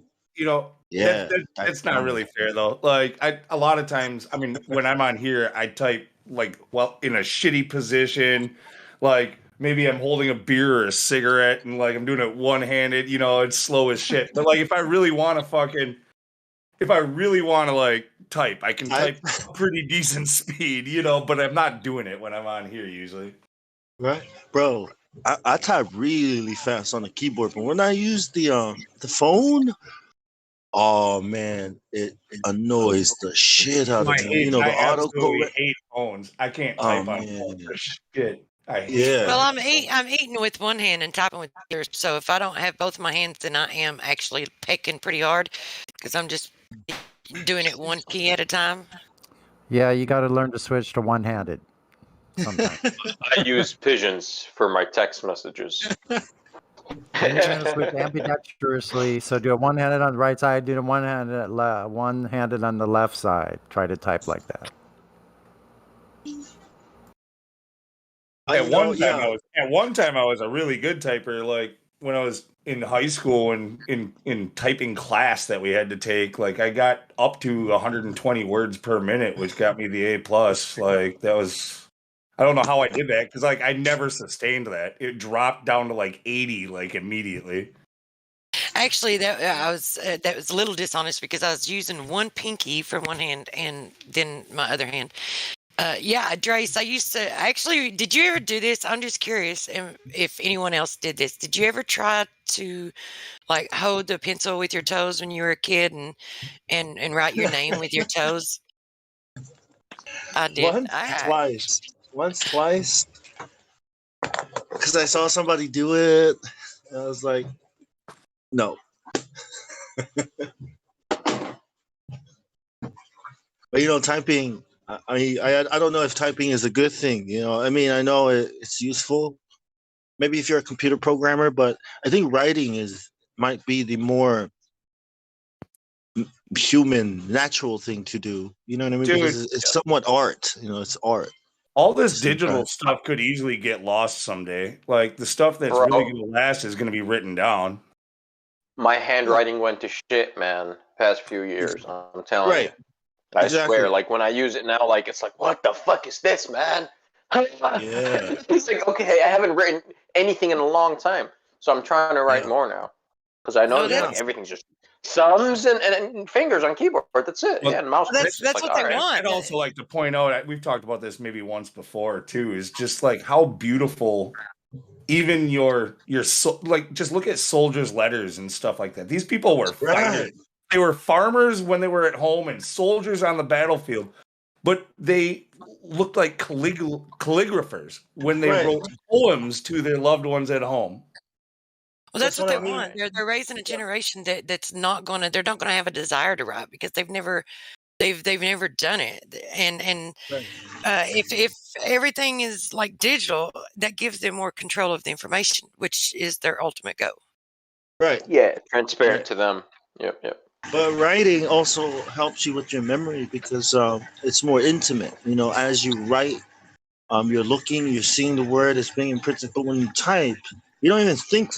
Yeah, that's not really fair though. Like a lot of times, I mean, when I'm on here, I type in a shitty position, like maybe I'm holding a beer or a cigarette, and like I'm doing it one-handed. It's slow as shit. But like if I really want to like type, I can type pretty decent speed, but I'm not doing it when I'm on here usually. Right, bro. I type really fast on the keyboard, but when I use the phone, oh man, it annoys the shit out of me. I The absolutely autocorrect. hate phones. I can't type on phones for shit. I hate Yeah. Well, I'm eating with one hand and typing with the other. So if I don't have both my hands, then I am actually pecking pretty hard because I'm just doing it one key at a time. Yeah, you got to learn to switch to one-handed sometimes. I use pigeons for my text messages. And you're going to switch ambidextrously. So do it one-handed on the right side, do it one-handed on the left side. Try to type like that. At one time I was a really good typer. Like when I was in high school and in typing class that we had to take, like I got up to 120 words per minute, which got me the A+. Like that was, I don't know how I did that because like I never sustained that. It dropped down to like 80 like immediately. Actually, that was a little dishonest because I was using one pinky for one hand and then my other hand. Yeah, Drace, I used to actually. Did you ever do this? I'm just curious if anyone else did this. Did you ever try to like hold the pencil with your toes when you were a kid and write your name with your toes? I did. Once, twice. Because I saw somebody do it. I was like, no. But typing. I don't know if typing is a good thing. I mean, I know it's useful. Maybe if you're a computer programmer, but I think writing might be the more human, natural thing to do. You know what I mean? Dude, because it's somewhat art. It's art. All this digital stuff could easily get lost someday. Like the stuff that's really going to last is going to be written down. My handwriting went to shit, man. Past few years, I'm telling you. I swear, like when I use it now, like it's like, what the fuck is this, man? Yeah. It's like, okay, I haven't written anything in a long time, so I'm trying to write more now because I know like, everything's just thumbs and fingers on keyboard. That's it. Well, and mouse. That's like, what they want. I'd also like to point out, we've talked about this maybe once before too, is just like how beautiful even your like just look at soldiers' letters and stuff like that. These people were fighters. They were farmers when they were at home and soldiers on the battlefield, but they looked like calligraphers when they wrote poems to their loved ones at home. Well, that's what they want. They're raising a generation that's not gonna. They're not gonna have a desire to write because they've never done it. And if everything is like digital, that gives them more control of the information, which is their ultimate goal. Right. Yeah, transparent to them. Yep. But writing also helps you with your memory because it's more intimate. You know, as you write, you're looking, you're seeing the word, it's being imprinted. But when you type, you don't even think.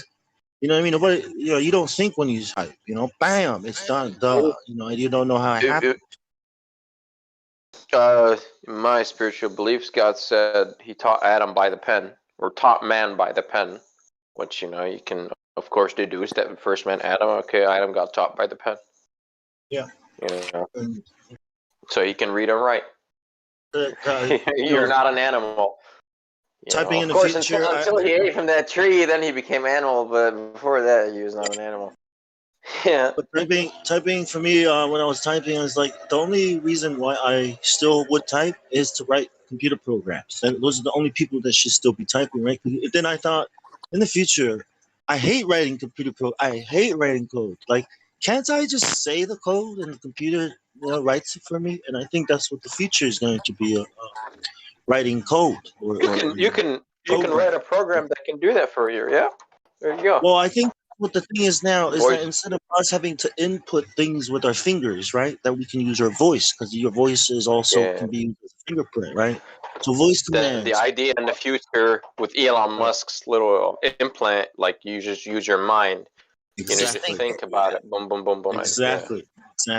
You know what I mean? Nobody, you don't think when you type. You know, bam, it's done. Duh. You know, and you don't know how it happened. In my spiritual beliefs, God said He taught Adam by the pen, or taught man by the pen, which you can of course deduce that first man Adam. Okay, Adam got taught by the pen. Yeah. So he can read and write. You're not an animal. Typing in the of course, future, until he ate from that tree, then he became animal. But before that, he was not an animal. Yeah. But typing for me, when I was typing, I was like, the only reason why I still would type is to write computer programs. And those are the only people that should still be typing, right? Then I thought, in the future, I hate writing I hate writing code. Like, can't I just say the code and the computer, writes it for me? And I think that's what the future is going to be, writing code. You can write a program that can do that for you. Yeah. There you go. Well, I think what the thing is now is that instead of us having to input things with our fingers, right, that we can use our voice because your voice is also can be used as a fingerprint, right? So voice commands. The idea in the future with Elon Musk's little implant, like you just use your mind. Exactly. You just think about it. Boom, boom, boom, boom. Exactly.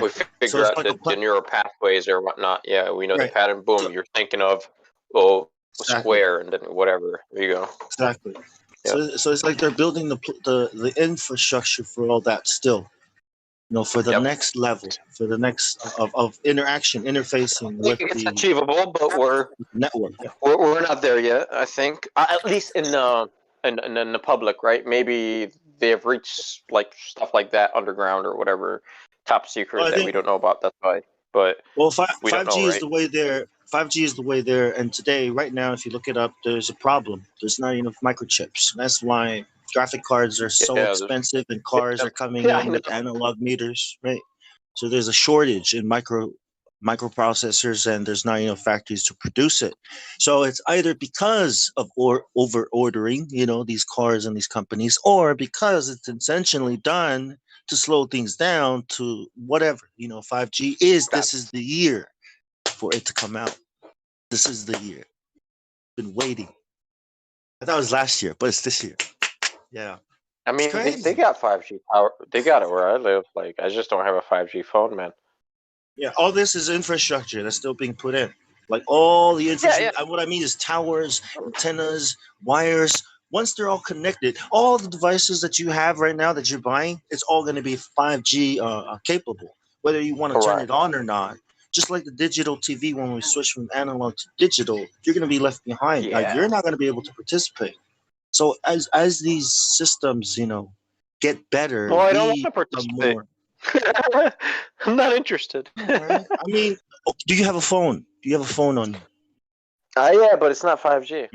We figure out the neural pathways or whatnot. Yeah, we know the pattern. Boom, you're thinking of square and then whatever. There you go. Exactly. So it's like they're building the infrastructure for all that still, for the next level, for the next of interaction, interfacing with it's the achievable, but we're network. We're not there yet. I think at least in the public, right? Maybe they have reached like stuff like that underground or whatever, top secret that we don't know about. That's why. But 5G is the way there. 5G is the way there. And today, right now, if you look it up, there's a problem. There's not enough microchips. That's why graphic cards are so expensive and cars are coming in with analog meters, right? So there's a shortage in microprocessors and there's not enough factories to produce it. So it's either because of over ordering, these cars and these companies, or because it's intentionally done to slow things down to whatever, 5G this is the year for it to come out. This is the year. Been waiting. I thought it was last year, but it's this year. Yeah. I mean, they got 5G power. They got it where I live. Like, I just don't have a 5G phone, man. Yeah, all this is infrastructure that's still being put in. Like all the infrastructure. What I mean is towers, antennas, wires. Once they're all connected, all the devices that you have right now that you're buying, it's all going to be 5G capable, whether you want to turn it on or not. Just like the digital TV, when we switch from analog to digital, you're going to be left behind. You're not going to be able to participate. So as these systems, get better, I don't want to participate. I'm not interested. I mean, do you have a phone? Do you have a phone on you? Yeah, but it's not 5G.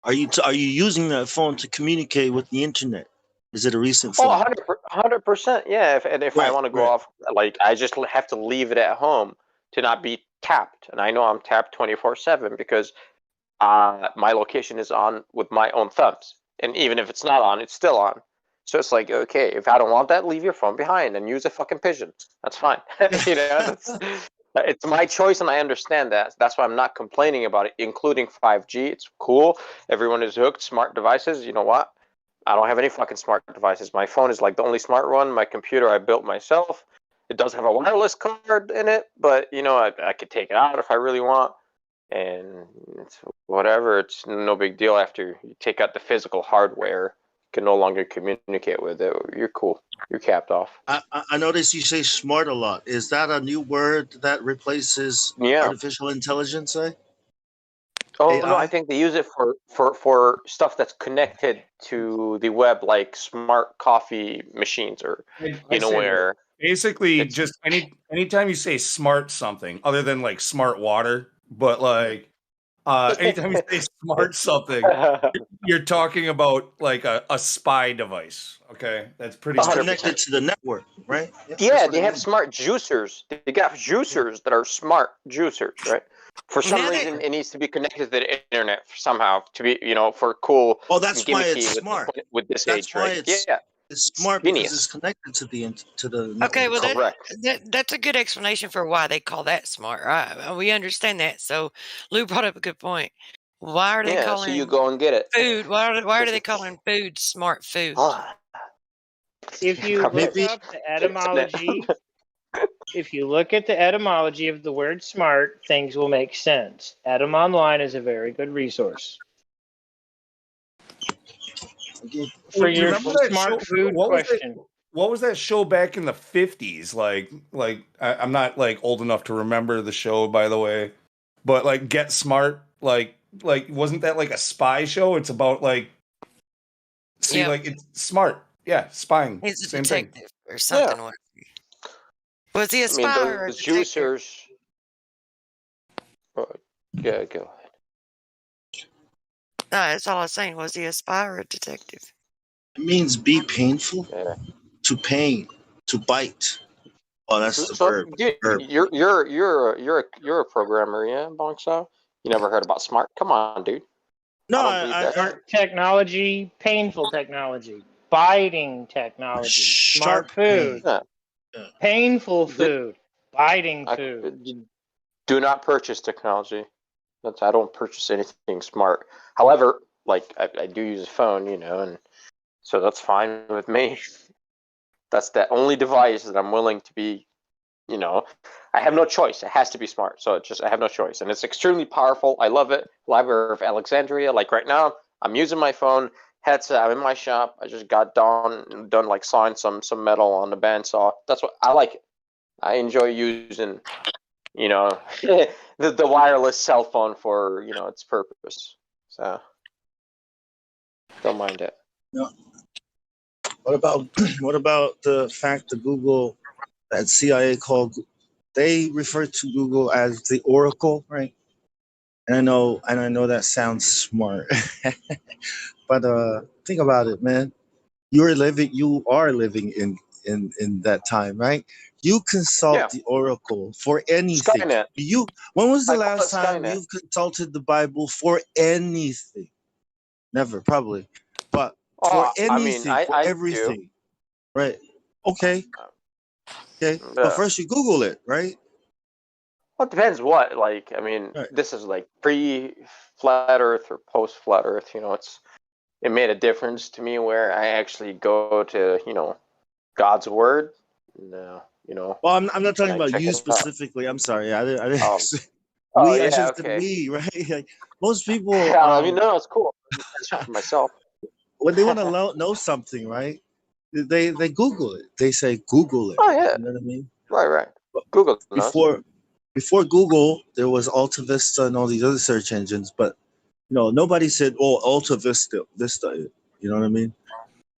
Are you using that phone to communicate with the internet? Is it a recent phone? 100%. Yeah. If I want to go off, like, I just have to leave it at home to not be tapped. And I know I'm tapped 24/7 because my location is on with my own thumbs. And even if it's not on, it's still on. So it's like, okay, if I don't want that, leave your phone behind and use a fucking pigeon. That's fine. It's my choice, and I understand that. That's why I'm not complaining about it, including 5G. It's cool. Everyone is hooked. Smart devices. You know what? I don't have any fucking smart devices. My phone is like the only smart one. My computer I built myself. It does have a wireless card in it, but I could take it out if I really want. And it's whatever. It's no big deal after you take out the physical hardware. Can no longer communicate with it. You're cool. You're capped off. I notice you say smart a lot. Is that a new word that replaces artificial intelligence? Oh no, I think they use it for stuff that's connected to the web, like smart coffee machines, or where basically just anytime you say smart something other than like smart water, but like anytime you say smart something, you're talking about like a spy device. Okay, that's pretty It's much connected to the network, right? Yeah, they have smart juicers. They got juicers that are smart juicers, right? For some Now that- reason, it needs to be connected to the internet somehow to be, for cool. Oh, that's why it's gimmicky smart. with this That's age, why right? it's Yeah, smart because it's genius. connected to the network. Okay, well Correct. that's a good explanation for why they call that smart, right? We understand that. So Lou brought up a good point. Why are they Yeah, so calling you go and get it. food? Why are they calling food smart food? If you look up the etymology, if you look at the etymology of the word smart, things will make sense. Etym Online is a very good resource. For your Remember that smart show? food question. What was that show back in the 50s? Like I'm not like old enough to remember the show, by the way. But like Get Smart, like wasn't that like a spy show? It's about like like it's smart. Yeah, spying. He's a Same detective thing. or something. Was he a I mean, spy or a those detective? juicers. Yeah, go ahead. No, that's all I was saying. Was he a spy or a detective? It means be painful, to pain, to bite. Oh, that's the verb. Dude, you're a programmer, yeah, Bongso? You never heard about smart? Come on, dude. No, Smart technology, painful technology, biting technology, smart food, painful food, biting food. Do not purchase technology. I don't purchase anything smart. However, like I do use a phone, and so that's fine with me. That's the only device that I'm willing to be, I have no choice. It has to be smart. So I have no choice. And it's extremely powerful. I love it. Library of Alexandria. Like right now, I'm using my phone headset. I'm in my shop. I just got done like sawing some metal on the bandsaw. That's what I like it. I enjoy using, the wireless cell phone for, its purpose. So don't mind it. No. What about the fact that Google, that CIA called, they refer to Google as the Oracle, right? And I know that sounds smart, but think about it, man. You are living in that time, right? You consult the Oracle for anything. Skynet. When was the I call last it time Skynet. you've consulted the Bible for anything? Never, probably. But for anything, for I everything. do. Right. Okay. But first you Google it, right? Well, it depends what. Like, I mean, this is like pre-flat Earth or post-flat Earth. It made a difference to me where I actually go to, God's word. No, Well, I'm not talking about check you it out. specifically. I'm sorry. I didn't Oh, I yeah, should say okay. we, right? Like, most people, I mean, no, it's cool. For myself. when they want to know something, right? They Google it. They say Google it. Oh yeah. You know what I mean? Right. Google knows. Before Google, there was Alta Vista and all these other search engines, but nobody said, "Oh, Alta Vista." You know what I mean?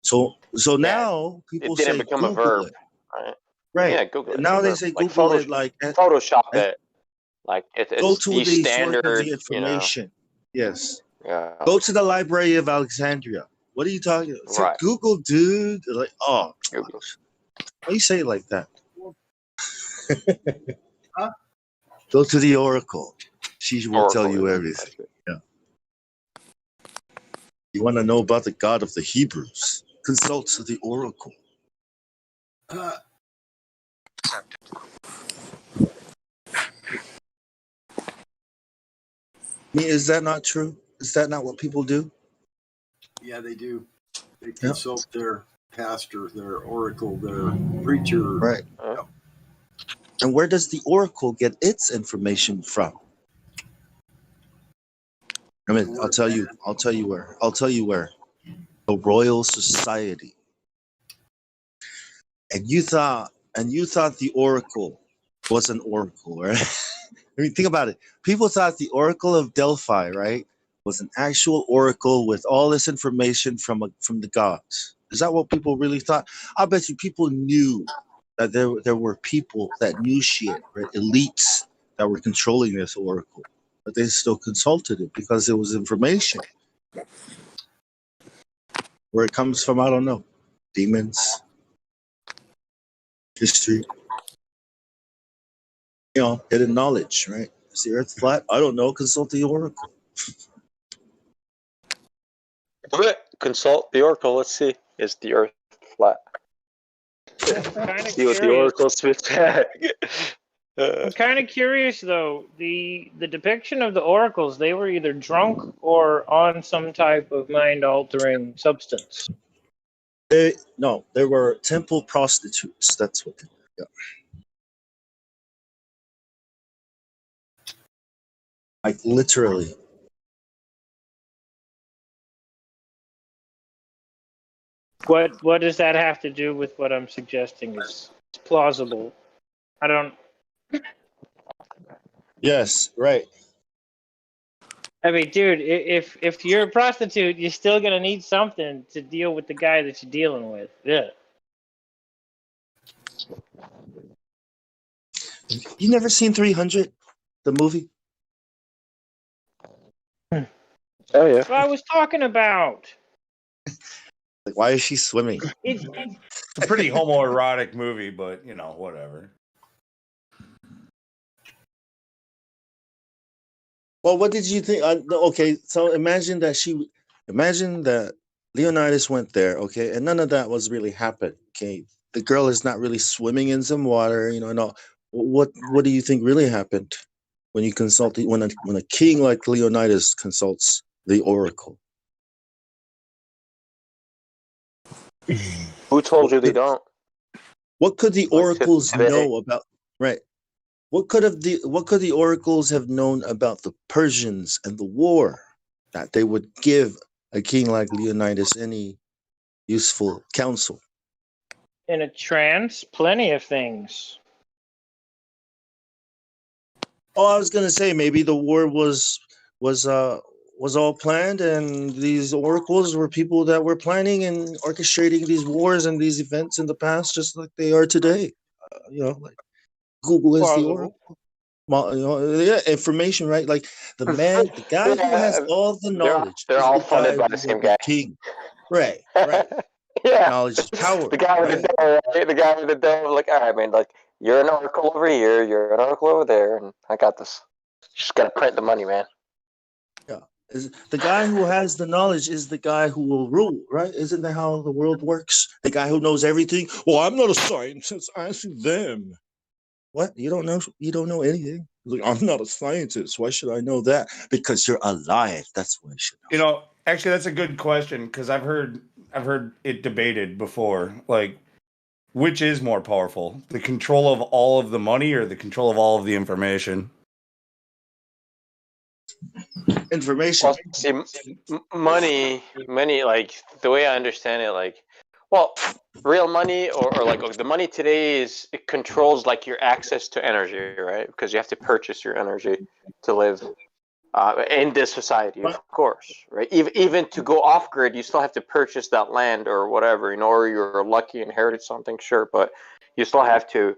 So now people it didn't say become Google a verb, it. right? Right. Yeah, Google it. And now they Verb. say Like Google it like Photoshop it. Like go it's to the the source of standard, the information. Yes. Yeah. Go to the Library of Alexandria. What are you talking about? It's Right. Google, dude. Like, oh, Google. why do you say it like that? Go to the Oracle. She will tell you everything. Yeah. You want to know about the God of the Hebrews? Consult the Oracle. Is that not true? Is that not what people do? Yeah, they do. They consult their pastor, their oracle, their preacher. Right. And where does the Oracle get its information from? I mean, I'll tell you where. The Royal Society. And you thought the Oracle was an oracle, right? I mean, think about it. People thought the Oracle of Delphi, right, was an actual oracle with all this information from the gods. Is that what people really thought? I bet you people knew that there were people that knew shit, right? Elites that were controlling this oracle, but they still consulted it because it was information. Where it comes from, I don't know. Demons, history, hidden knowledge, right? Is the Earth flat? I don't know. Consult the oracle. Consult the oracle. Let's see. Is the Earth flat? See what the oracle spits back. I'm kind of curious though. The depiction of the oracles, they were either drunk or on some type of mind-altering substance. No, they were temple prostitutes. That's what they were. Yeah. Like literally. What does that have to do with what I'm suggesting is plausible? I don't. Yes, right. I mean, dude, if you're a prostitute, you're still gonna need something to deal with the guy that you're dealing with. Yeah. You never seen 300, the movie? Oh yeah. That's what I was talking about. Like, why is she swimming? It's a pretty homoerotic movie, but whatever. Well, what did you think? Okay, so imagine that Leonidas went there, okay, and none of that was really happened. Okay, the girl is not really swimming in some water, and all. What do you think really happened when you consult when a king like Leonidas consults the oracle? Who told you they don't? What could the oracles know about? Right. What could the oracles have known about the Persians and the war that they would give a king like Leonidas any useful counsel? in a trance. Plenty of things. Oh, I was gonna say maybe the war was all planned, and these oracles were people that were planning and orchestrating these wars and these events in the past, just like they are today. Like Google is the oracle. Yeah, information, right? Like the guy who has all the knowledge. They're is all the funded guy by who the same will be guy. king. Right. Yeah. Knowledge is power. The guy with right? the dough, right? The guy with the dough, like, all right, man, like, you're an oracle over here, you're an oracle over there, and I got this. Just gotta print the money, man. Yeah. The guy who has the knowledge is the guy who will rule, right? Isn't that how the world works? The guy who knows everything. Well, I'm not a scientist. Ask them. What? You don't know? You don't know anything? Like, I'm not a scientist. Why should I know that? Because you're alive. That's why I should know. Actually, that's a good question because I've heard it debated before. Like, which is more powerful, the control of all of the money or the control of all of the information? Information. Well, see, money, like, the way I understand it, like, well, real money or like the money today it controls like your access to energy, right? Because you have to purchase your energy to live in this society, of course, right? Even to go off grid, you still have to purchase that land or whatever, or you're lucky inherited something, sure, but you still have to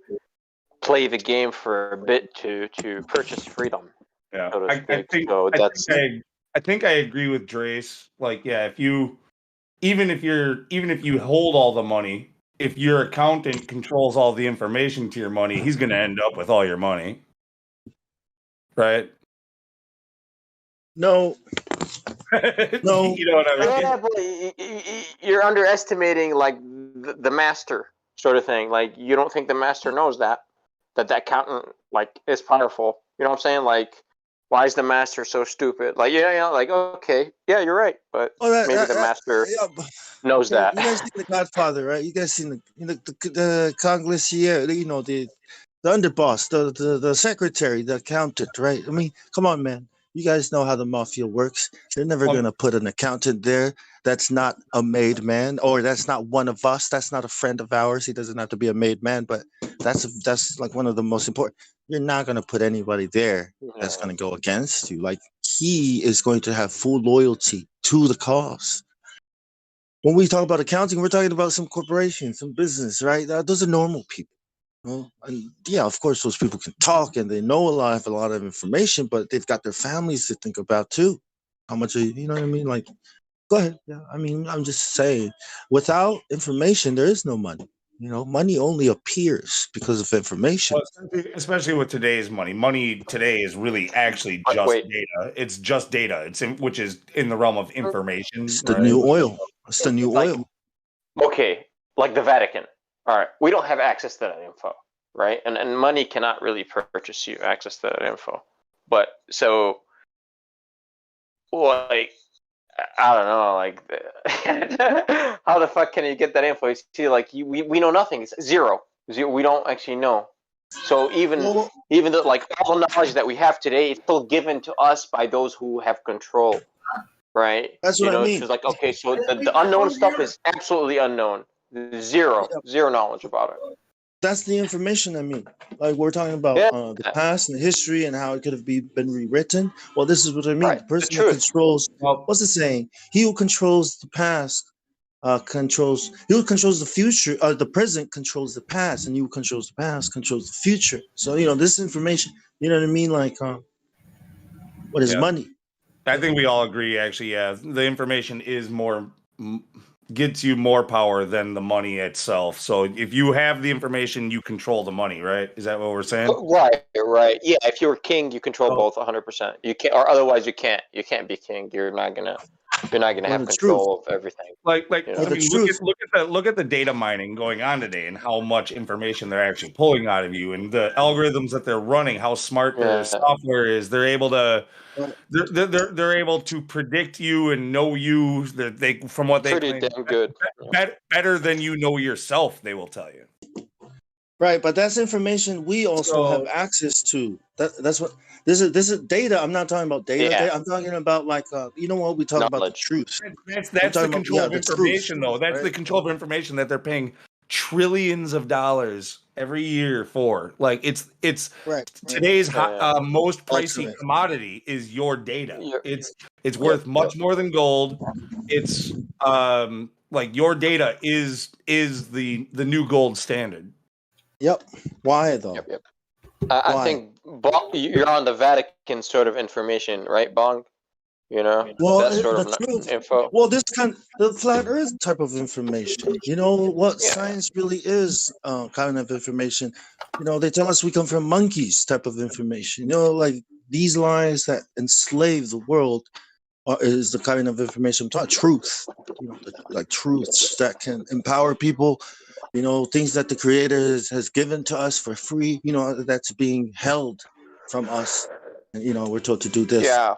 play the game for a bit to purchase freedom. Yeah, so to I speak. think So that's. I think I agree with Drace. Like, yeah, even if you hold all the money, if your accountant controls all the information to your money, he's going to end up with all your money, right? No. No. You know what I mean? Yeah, but you're underestimating like the master sort of thing. Like, you don't think the master knows that accountant like is powerful. You know what I'm saying? Like, why is the master so stupid? Like, like, okay, yeah, you're right, but maybe the master knows that. You guys seen The Godfather, right? You guys seen the conglissier, the underboss, the secretary, the accountant, right? I mean, come on, man. You guys know how the mafia works. They're never going to put an accountant there that's not a made man, or that's not one of us. That's not a friend of ours. He doesn't have to be a made man, but that's like one of the most important. You're not going to put anybody there that's going to go against you. Like, he is going to have full loyalty to the cause. When we talk about accounting, we're talking about some corporation, some business, right? Those are normal people. Well, and yeah, of course, those people can talk and they know have a lot of information, but they've got their families to think about too. How much, you know what I mean? Like, go ahead. Yeah, I mean, I'm just saying, without information, there is no money. You know, money only appears because of information. Well, especially with today's money. Money today is really actually just data. It's just data. Which is in the realm of information. It's the right? new oil. It's the new oil. Okay, like the Vatican. All right, we don't have access to that info, right? And money cannot really purchase you access to that info. But so, like, I don't know, like, how the fuck can you get that info? You see, like, we know nothing. It's zero. We don't actually know. So even though, like, all the knowledge that we have today is still given to us by those who have control, right? That's what I mean. It's like, okay, so the unknown stuff is absolutely unknown. Zero knowledge about it. That's the information I mean. Like we're talking about the past and the history and how it could have been rewritten. Well, this is what I mean. The person who controls, what's the saying? He who controls the past he who controls the future, the present controls the past, and he who controls the past controls the future. So, you know, this information, you know what I mean? Like, what is money? I think we all agree, actually, yeah. The information is gets you more power than the money itself. So if you have the information, you control the money, right? Is that what we're saying? Right. Yeah, if you're king, you control both 100%. You can't, or otherwise you can't. You can't be king. You're not gonna have control of everything. Like you know? I mean, look at the data mining going on today and how much information they're actually pulling out of you and the algorithms that they're running, how smart their software is. They're able to they're able to predict you and know you. They from what they pretty claim, damn good. Better than you know yourself. They will tell you. Right, but that's information we also have access to. That's what this is data. I'm not talking about data. Yeah. I'm talking about like you know what we talk about the truth. That's the control of information, though. That's the control of information that they're paying trillions of dollars every year for. Like it's today's most pricey commodity is your data. It's worth much more than gold. It's like your data is the new gold standard. Yep. Why though? Yep. I think you're on the Vatican sort of information, right, Bong? You know, that sort of info. Well, the flat Earth type of information. You know what science really is, kind of information. You know, they tell us we come from monkeys type of information. You know, like these lies that enslave the world is the kind of information I'm talking. Truth. You know, like truths that can empower people. You know, things that the Creator has given to us for free, you know, that's being held from us. And, you know, we're told to do this. Yeah.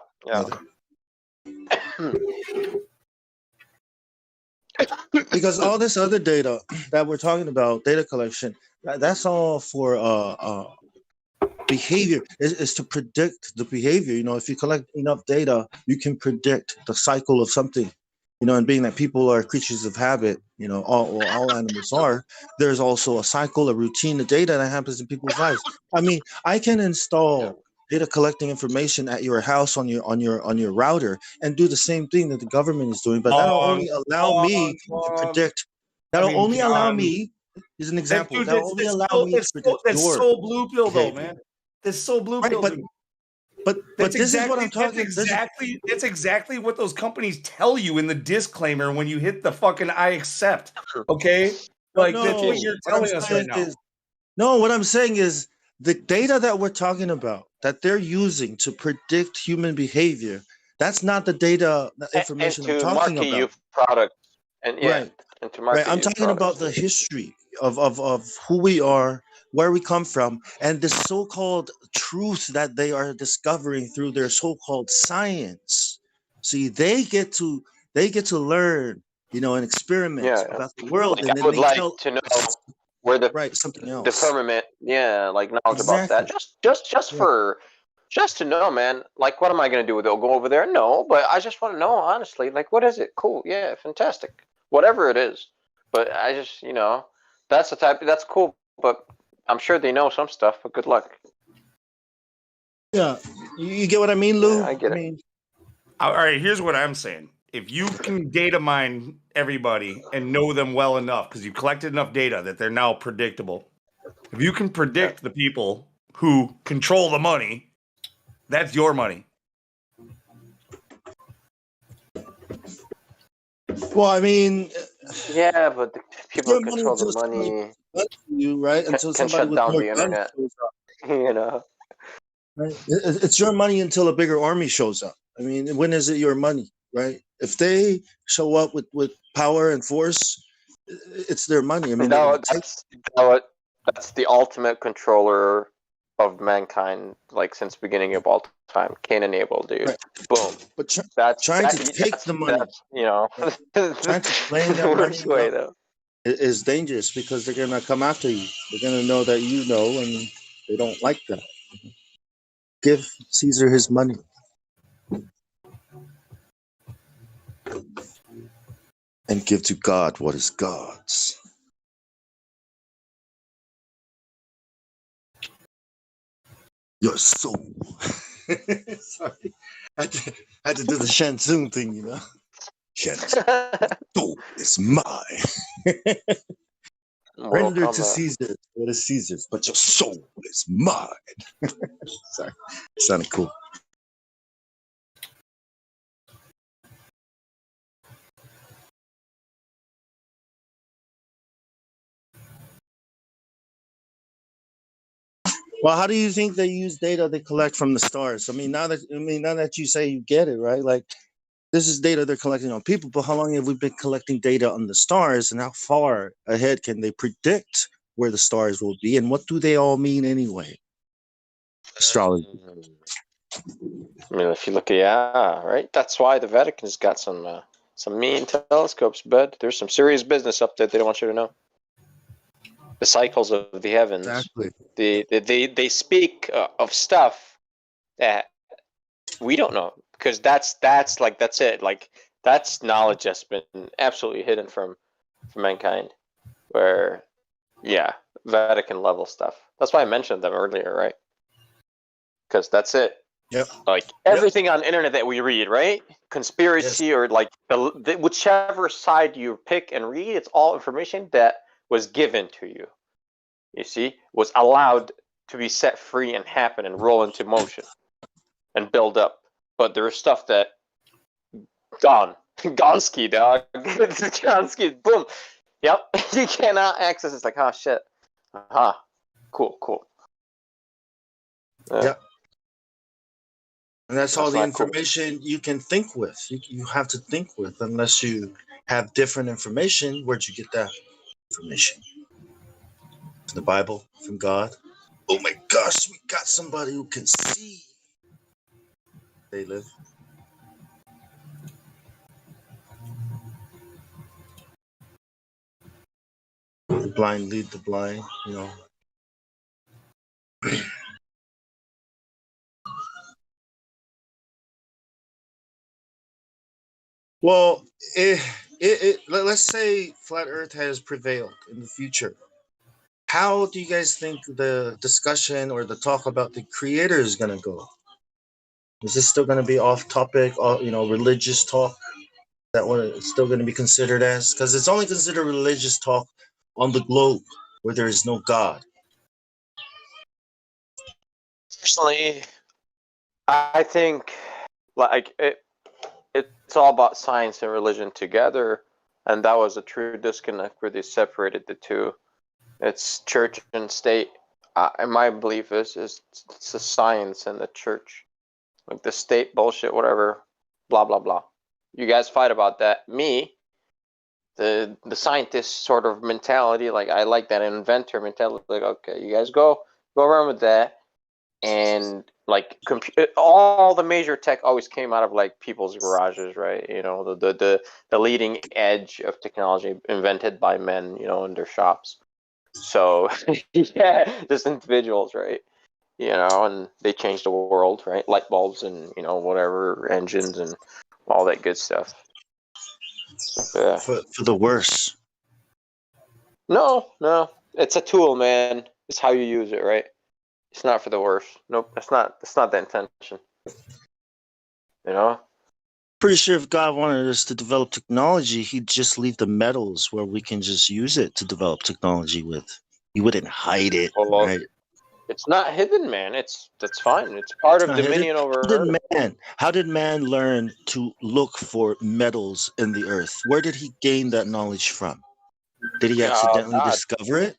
Because all this other data that we're talking about, data collection, that's all for behavior. It's to predict the behavior. You know, if you collect enough data, you can predict the cycle of something. You know, and being that people are creatures of habit, you know, all animals are, there's also a cycle, a routine, the data that happens in people's lives. I mean, I can install data collecting information at your house on your router and do the same thing that the government is doing, but that'll only allow me to predict. That'll only allow me. Here's an example. That'll only allow me to predict. That's so blue pill, though, man. That's so blue pill. But this is what I'm talking. That's exactly what those companies tell you in the disclaimer when you hit the fucking I accept. Okay, like that's what you're telling us right now. No, what I'm saying is the data that we're talking about that they're using to predict human behavior. That's not the data information I'm talking about. You product and and to market. Right. I'm talking about the history of who we are, where we come from, and the so-called truth that they are discovering through their so-called science. See, they get to learn, you know, and experiment about the world. Like, and I would like to know where the something else, the firmament, like knowledge about that. Just to know, man. Like, what am I gonna do with it? I'll go over there? No, but I just want to know, honestly. Like, what is it? Cool, yeah, fantastic, whatever it is. But I just, you know, that's cool. But I'm sure they know some stuff, but good luck. Yeah, you get what I mean, Lou? Yeah, I get it. All right, here's what I'm saying. If you can data mine everybody and know them well enough, because you've collected enough data that they're now predictable, If you can predict the people who control the money, that's your money. Well, I mean, Yeah, but the people who your money control the until somebody money you right until can somebody shut with down more the guns internet. shows up. You know. Right? It's your money until a bigger army shows up. I mean, when is it your money, right? If they show up with power and force, it's their money. I mean, they're No, gonna take. that's the ultimate controller of mankind, like since beginning of all time. Cain and Abel, dude. Boom. But That's trying to take the money, that's you know trying to claim the that money worst way though. is dangerous because they're gonna come after you. They're gonna know that you know, and they don't like that. Give Caesar his money. And give to God what is God's. Your soul. Sorry. I had to do the Shan Tsung thing, you know. Shan soul is mine. Render to Caesar what is Caesar's, but your soul is mine. Sorry. It sounded cool. Well, how do you think they use data they collect from the stars? Now that you say you get it, right? Like this is data they're collecting on people, but how long have we been collecting data on the stars, and how far ahead can they predict where the stars will be, and what do they all mean anyway? Astrology. I mean, if you look at right, that's why the Vatican's got some mean telescopes, bud. There's some serious business up there they don't want you to know. The cycles of the heavens. Exactly. They speak of stuff that we don't know because that's it. Like that's knowledge that's been absolutely hidden from mankind. Where, yeah, Vatican level stuff. That's why I mentioned them earlier, right? Because that's it. Yep. Like everything on the internet that we read, right? Conspiracy or like the whichever side you pick and read, it's all information that was given to you. You see, was allowed to be set free and happen and roll into motion and build up. But there's stuff that Gonski, dog. Gonski, boom. Yep. You cannot access. It's like, oh shit. Cool. Yep. And that's all the not information you can think with. You have to think with. Unless you have different information, where'd you get that information? From the Bible? From God? Oh my gosh, we got somebody who can see. They live. The blind lead the blind, you know. Well, let's say flat Earth has prevailed in the future. How do you guys think the discussion or the talk about the creator is going to go? Is this still going to be off topic, religious talk? That one is still going to be considered as? Because it's only considered religious talk on the globe where there is no God. Personally, I think like it's all about science and religion together, and that was a true disconnect where they separated the two. It's church and state. And my belief is it's the science and the church, like the state bullshit, whatever, blah blah blah. You guys fight about that. Me, the scientist sort of mentality, like I like that inventor mentality. Like, okay, you guys go around with that. And like all the major tech always came out of like people's garages, right? You know, the leading edge of technology invented by men, you know, in their shops. So yeah, just individuals, right? You know, and they changed the world, right? Light bulbs and whatever engines and all that good stuff. So, yeah. For the worse. No, it's a tool, man. It's how you use it, right? It's not for the worse. Nope, that's not the intention. You know? Pretty sure if God wanted us to develop technology, he'd just leave the metals where we can just use it to develop technology with. He wouldn't hide it, Well, right? it's not hidden, man. That's fine. It's part of Not hidden. dominion over Earth. How did man learn to look for metals in the earth? Where did he gain that knowledge from? Did he accidentally God. discover it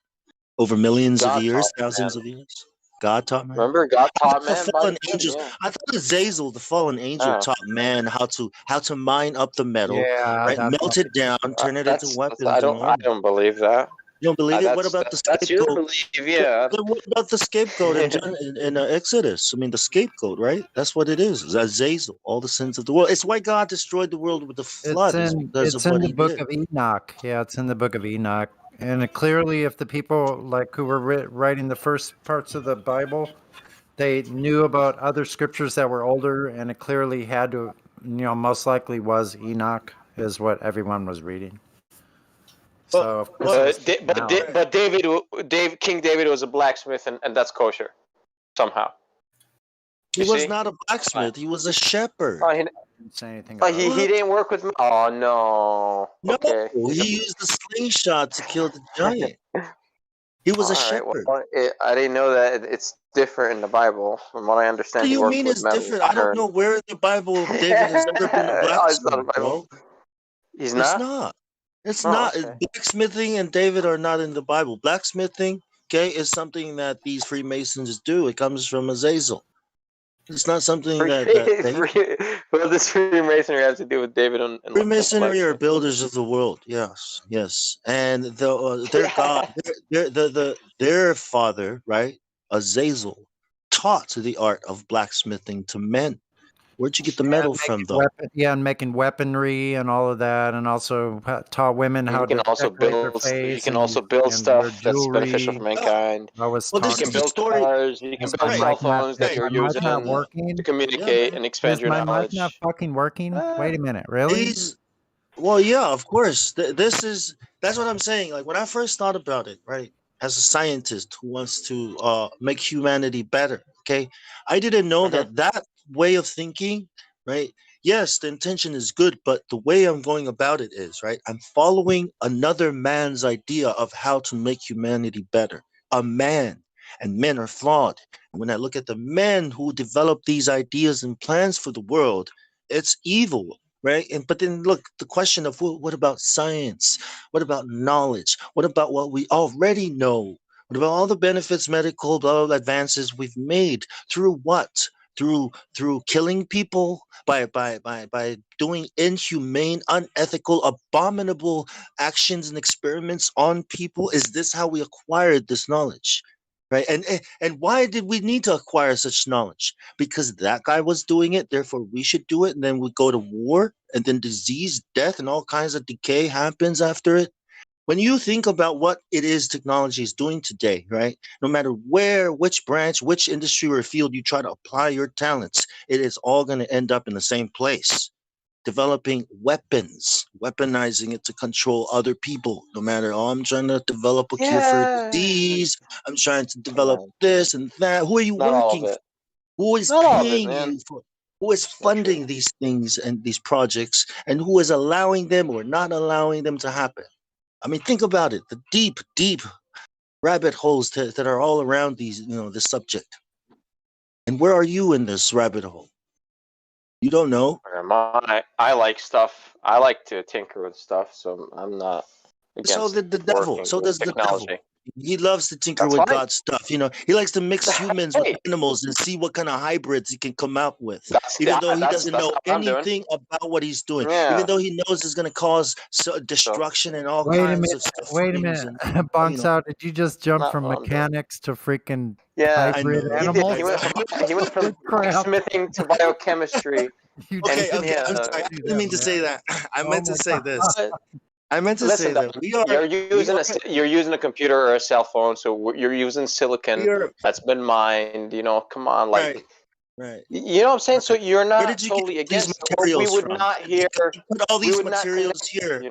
over millions of God years, taught thousands man. of years? God taught man. Remember, God I taught thought the man by fallen the angels. yeah. I thought Azazel, the fallen angel, Oh. taught man how to mine up the metal, Yeah, right? that's Melt it down, turn it into weapons. I don't believe that. You don't believe it? What about the scapegoat? That's your belief, yeah. Then what about the scapegoat in Exodus? I mean, the scapegoat, right? That's what it is. It's Azazel, all the sins of the world. It's why God destroyed the world with the flood. Is because of what the he book did. of Enoch. Yeah, it's in the book of Enoch. And clearly, if the people like who were writing the first parts of the Bible, they knew about other scriptures that were older, and it clearly had to, most likely was Enoch, is what everyone was reading. So, of course, but King David was a blacksmith, and that's kosher, somehow. He was not a blacksmith. He was a shepherd. Oh, he didn't say anything. He didn't work with. Oh no. No, okay. he used the slingshot to kill the giant. He was a shepherd. Well, I didn't know that it's different in the Bible. From what I understand, What do you mean it's different? I don't know where in the Bible David has ever been a blacksmith, bro. He's It's not? not. It's not. Okay. Blacksmithing and David are not in the Bible. Blacksmithing, okay, is something that these Freemasons do. It comes from Azazel. It's not something that What does Freemasonry have to do with David and Freemasonry are builders of the world. Yes, yes, and their God, their father, right, Azazel, taught the art of blacksmithing to men. Where'd you get the metal from, though? And making weaponry and all of that, and also taught women how to decorate their face. You can also build stuff that's beneficial for mankind. I was You can build cars. You can build cell phones that you're using to communicate and expand your knowledge. Is my mic knowledge. not fucking working? Wait a minute, really? Well, yeah, of course. That's what I'm saying. Like when I first thought about it, right? As a scientist who wants to make humanity better, okay, I didn't know that way of thinking, right? Yes, the intention is good, but the way I'm going about it is, right? I'm following another man's idea of how to make humanity better. A man, and men are flawed. And when I look at the men who develop these ideas and plans for the world, it's evil. Right. But then look, the question of what about science? What about knowledge? What about what we already know? What about all the benefits, medical, blah, blah, blah, advances we've made through what? Through killing people by doing inhumane, unethical, abominable actions and experiments on people? Is this how we acquired this knowledge? Right. And why did we need to acquire such knowledge? Because that guy was doing it, therefore we should do it. And then we go to war, and then disease, death, and all kinds of decay happens after it. When you think about what it is technology is doing today, right? No matter where, which branch, which industry or field you try to apply your talents, it is all going to end up in the same place. Developing weapons, weaponizing it to control other people. No matter, I'm trying to develop a cure for a disease. I'm trying to develop this and that. Who are you working for? Who is paying you for? Who is funding these things and these projects, and who is allowing them or not allowing them to happen? I mean, think about it. The deep, deep rabbit holes that are all around these, this subject. And where are you in this rabbit hole? You don't know. I like stuff. I like to tinker with stuff, so I'm not against. So did the devil. So does the devil. He loves to tinker with God's stuff. He likes to mix humans with animals and see what kind of hybrids he can come out with. Even though he doesn't know anything about what he's doing. Even though he knows it's going to cause destruction and all kinds of stuff. Wait a minute. Bonks out. Did you just jump from mechanics to freaking hybrid animals? He went from smithing to biochemistry. Okay, I'm sorry. I didn't mean to say that. I meant to say this. I meant to say that you're using a computer or a cell phone, so you're using silicon that's been mined. Come on, like, right. You know what I'm saying? So you're not totally against materials. We would not hear. Put all these materials here.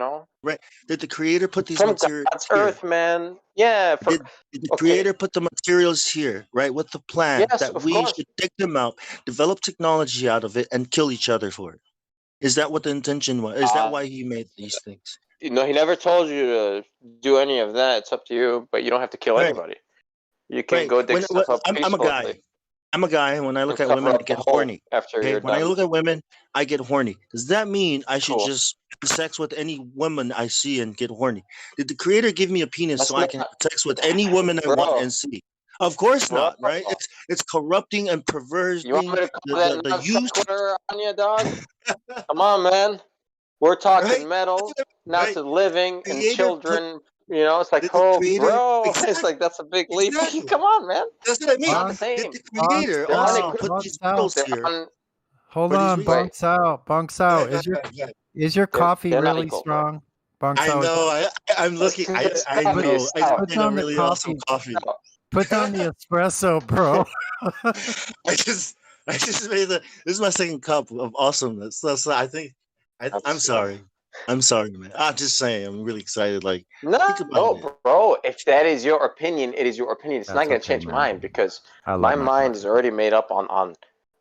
Right? Did the creator put these materials God's earth, man? Yeah. Did the creator put the materials here, right? With the plan that we should take them out, develop technology out of it, and kill each other for it. Is that what the intention was? Is that why he made these things? he never told you to do any of that. It's up to you, but you don't have to kill Right. anybody. You can Right. go dig stuff up I'm a peacefully. guy. I'm a guy. When I look and at women, cover I up get the hole horny. after Okay. you're When I done. look at women, I get horny. Does that mean I should Cool. just have sex with any woman I see and get horny? Did the creator give me a penis That's so I can not- have sex with any woman I want Bro. and see? Of course Bro. not, right? It's corrupting and You want perverting me to call that the non use. sequitur on you, dog? Come on, man. We're talking Right? metal, not Right. to living and Creator children. You know, it's like, the oh, creator bro, exactly. it's like that's a big leap. Exactly. Come on, man. That's what I mean. Not the Did same. the creator They're also unequipped. put these metals They're here Hold for these on, reasons? bunks out. Is your coffee they're not really equal, bro. strong? Bunks I out. know. I'm looking. I know. I just Put made a down the really awesome coffee. coffee. Put down the espresso, bro. I just made this is my second cup of awesomeness. So I think I'm sorry. I'm sorry, man. I'm just saying. I'm really excited. Like No, bro. If that is your opinion, it is your opinion. It's not That's going to okay, change man. mine because I love my my mind is already made up on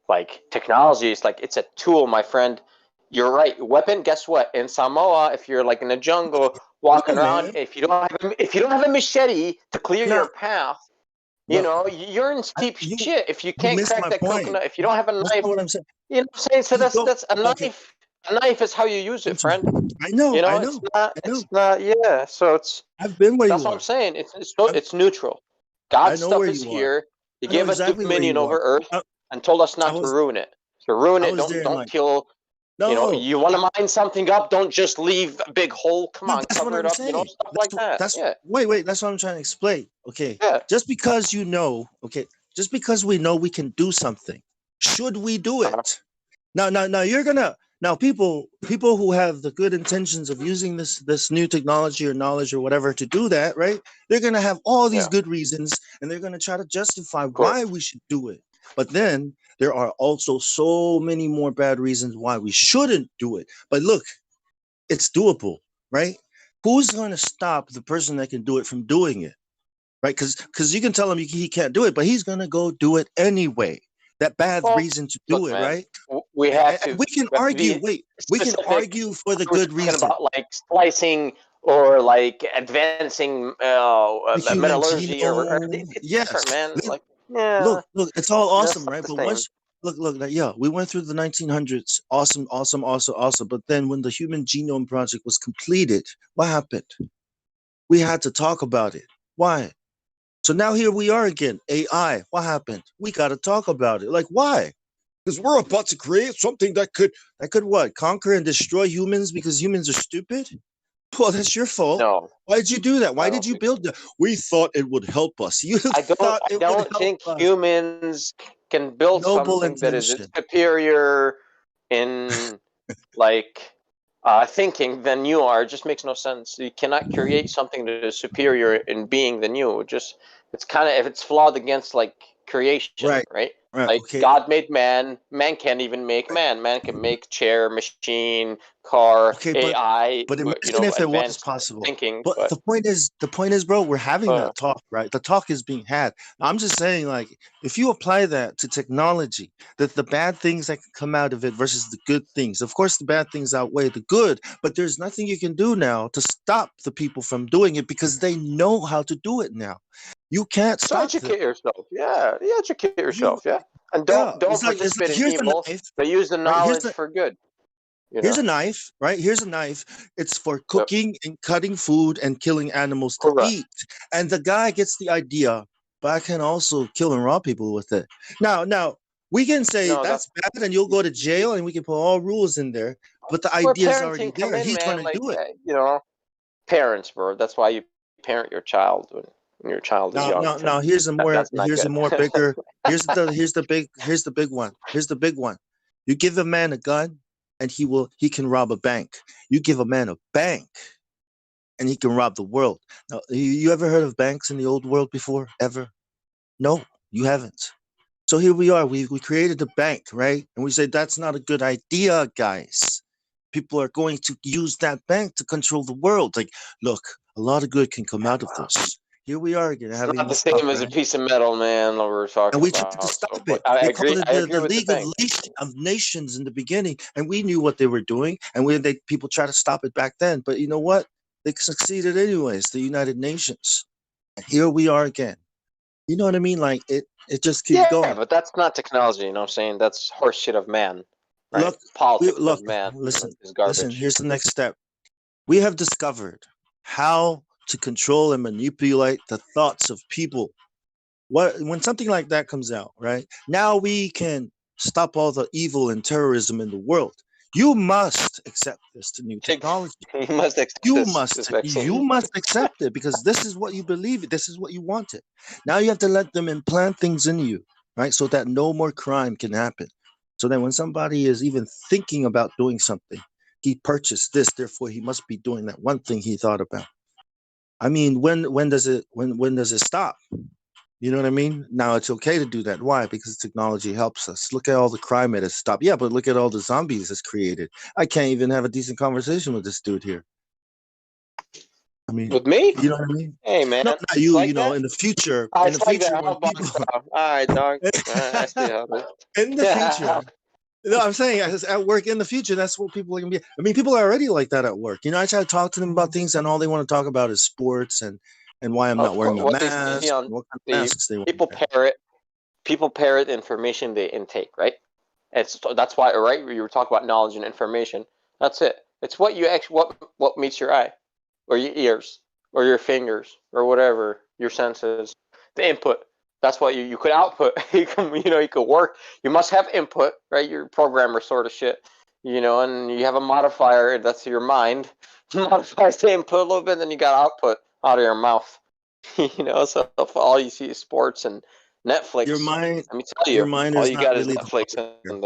like technology. It's like it's a tool, my friend. You're right. Weapon. Guess what? In Samoa, if you're like in the jungle walking Yeah, around, man. if you don't have a machete to clear No. your path, you Look, know you're in deep shit. If you can't missed crack my that point. coconut, if you don't have a That's knife, not what I'm saying. you know what I'm saying. So that's a knife. Okay. A knife is how you use it, friend. I know. You know, I know. it's not. I know. It's not. Yeah. So it's. I've been where That's you what are. I'm saying. It's neutral. I God's know stuff where is you are. here. He I know gave us exactly where dominion you over are. Earth and told us not to ruin it. To ruin I it, was there in don't like kill. You know, no. you want to mine something up, don't just leave a big hole. Come on, That's what cover it I'm up. You know, saying. stuff like that. That's Yeah. wait. That's what I'm trying to explain. Okay. Yeah. Just because you know, okay, just because we know we can do something, should we do it? Now you're gonna now people who have the good intentions of using this new technology or knowledge or whatever to do that, right? They're gonna have all these good reasons and they're gonna try to justify why we should do it. But then there are also so many more bad reasons why we shouldn't do it. But look, it's doable, right? Who's going to stop the person that can do it from doing it, right? Because you can tell him he can't do it, but he's going to go do it anyway. That bad reason to do Look, it, man, right? We have to. We can argue. Wait, we can argue for the good reason. About like splicing or like advancing The human metallurgy or genome. it's Yes. different, man. Like yeah, Look, it's all awesome, not right? the But same. once look, like, yeah, we went through the 1900s. Awesome. But then when the Human Genome Project was completed, what happened? We had to talk about it. Why? So now here we are again. AI. What happened? We got to talk about it. Like why? Because we're about to create something that could what? Conquer and destroy humans because humans are stupid? Well, that's your fault. No. Why did you do that? Why did you build that? We thought it would help us. You I thought it would don't help think us. humans can build Noble something that is intention. superior in like thinking than you are. It just makes no sense. You cannot create something that is superior in being than you. It's kind of if it's flawed against like creation, right? Right, Like okay. God made man. Man can't even make man. Man can make chair, machine, car, Okay, AI. but You imagine if it was advanced possible. thinking. But the point is, bro, we're having that talk, right? The talk is being had. I'm just saying, like, if you apply that to technology, that the bad things that can come out of it versus the good things. Of course, the bad things outweigh the good, but there's nothing you can do now to stop the people from doing it because they know how to do it now. You can't So stop educate them. yourself. Yeah, educate yourself. Yeah, and don't It's like participate in here's a evil, knife, but use the right? knowledge for good. You Here's know. a knife, right? Here's a knife. It's for cooking and cutting food and killing animals to eat. And the guy gets the idea, but I can also kill and rob people with it. Now we can say that's bad and you'll go to jail and we can put all rules in there. But the Where idea is already parenting come there. in, He's trying man. to Like do it. parents, bro. That's why you parent your child when your child is young. Now here's a more That's not good. bigger here's the big one. Here's the big one. You give a man a gun and he can rob a bank. You give a man a bank and he can rob the world. Now, you ever heard of banks in the old world before? Ever? No, you haven't. So here we are. We created a bank, right? And we say that's not a good idea, guys. People are going to use that bank to control the world. Like, look, a lot of good can come out of this. Here we are again, It's having not the this talk, same as a right? piece of metal, man, that we're talking And we tried to about. stop So, it. but I They called agree. it I agree the with the League of thing. Nations in the beginning, and we knew what they were doing, and people tried to stop it back then. But you know what? They succeeded anyways. The United Nations. And here we are again. You know what I mean? Like it just keeps Yeah, going. but that's not technology. You know what I'm saying? That's horse shit of man, right? Look, Politics look. of man Listen, is listen. garbage. Here's the next step. We have discovered how to control and manipulate the thoughts of people. When something like that comes out, right? Now we can stop all the evil and terrorism in the world. You must accept this to new technology. You must accept this vaccine. You must accept it because this is what you believe. This is what you wanted. Now you have to let them implant things in you, right? So that no more crime can happen. So that when somebody is even thinking about doing something, he purchased this, therefore he must be doing that one thing he thought about. I mean, when does it stop? You know what I mean? Now it's okay to do that. Why? Because technology helps us. Look at all the crime it has stopped. Yeah, but look at all the zombies it's created. I can't even have a decent conversation with this dude here. I mean, With me? you know what I mean? Hey, man. No, not It's you. like You know, that? in the future, Oh, in the it's like future, that. when How people, about all right, dog. I see how it is. in the future, no, I'm saying at work in the future, that's what people are gonna be. I mean, people are already like that at work. You know, I try to talk to them about things, and all they want to talk about is sports and why I'm not Of wearing course, my what they see mask, on and what kind of the masks they want. people parrot information they intake, right? That's why, right? You were talking about knowledge and information. That's it. It's what you actually what meets your eye, or your ears, or your fingers, or whatever your senses. The input. That's what you could output. You could work. You must have input, right? You're a programmer sort of shit, and you have a modifier. That's your mind. Modifies the input a little bit, then you got output out of your mouth. So if all you see is sports and Netflix, Your mind, let me tell your you, mind all is you not got is really the Netflix modifier. in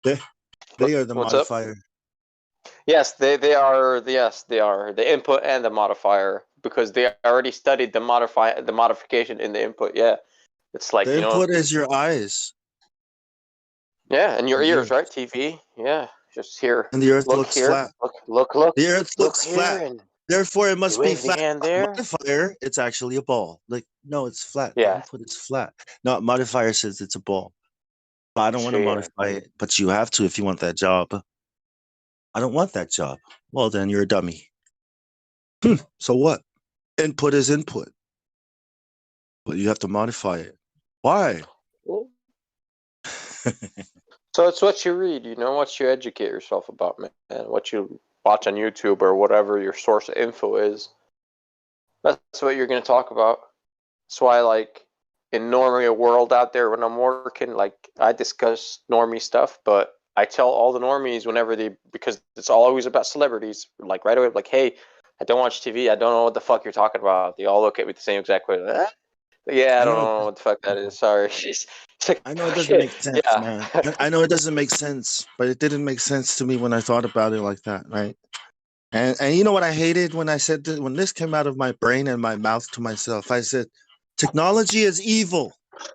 there. They are the What's up? modifier. Yes, they are. Yes, they are the input and the modifier because they already studied the modification in the input. Yeah, it's like The input is your eyes. Yeah, and your The ears, earth. right? TV. Yeah, just here. And the earth Look looks here. flat. Look The earth look looks here, flat. and Therefore, it you must be wave the flat. hand there. Modifier, it's actually a ball. Like, no, it's flat. The Yeah. input is flat. No, modifier says it's a ball. But I don't want to Shit. modify it. But you have to if you want that job. I don't want that job. Well, then you're a dummy. So what? Input is input. But you have to modify it. Why? So it's what you read, what you educate yourself about, man. What you watch on YouTube or whatever your source of info is. That's what you're going to talk about. That's why, like, in normally a world out there when I'm working, like, I discuss normie stuff, but I tell all the normies because it's always about celebrities, like, right away, like, hey, I don't watch TV. I don't know what the fuck you're talking about. They all look at me the same exact way. Yeah, I don't know what the fuck that is. Sorry. I know it doesn't make sense, Yeah. man. I know it doesn't make sense, but it didn't make sense to me when I thought about it like that, right? And you know what I hated when I said this, when this came out of my brain and my mouth to myself, I said, technology is evil.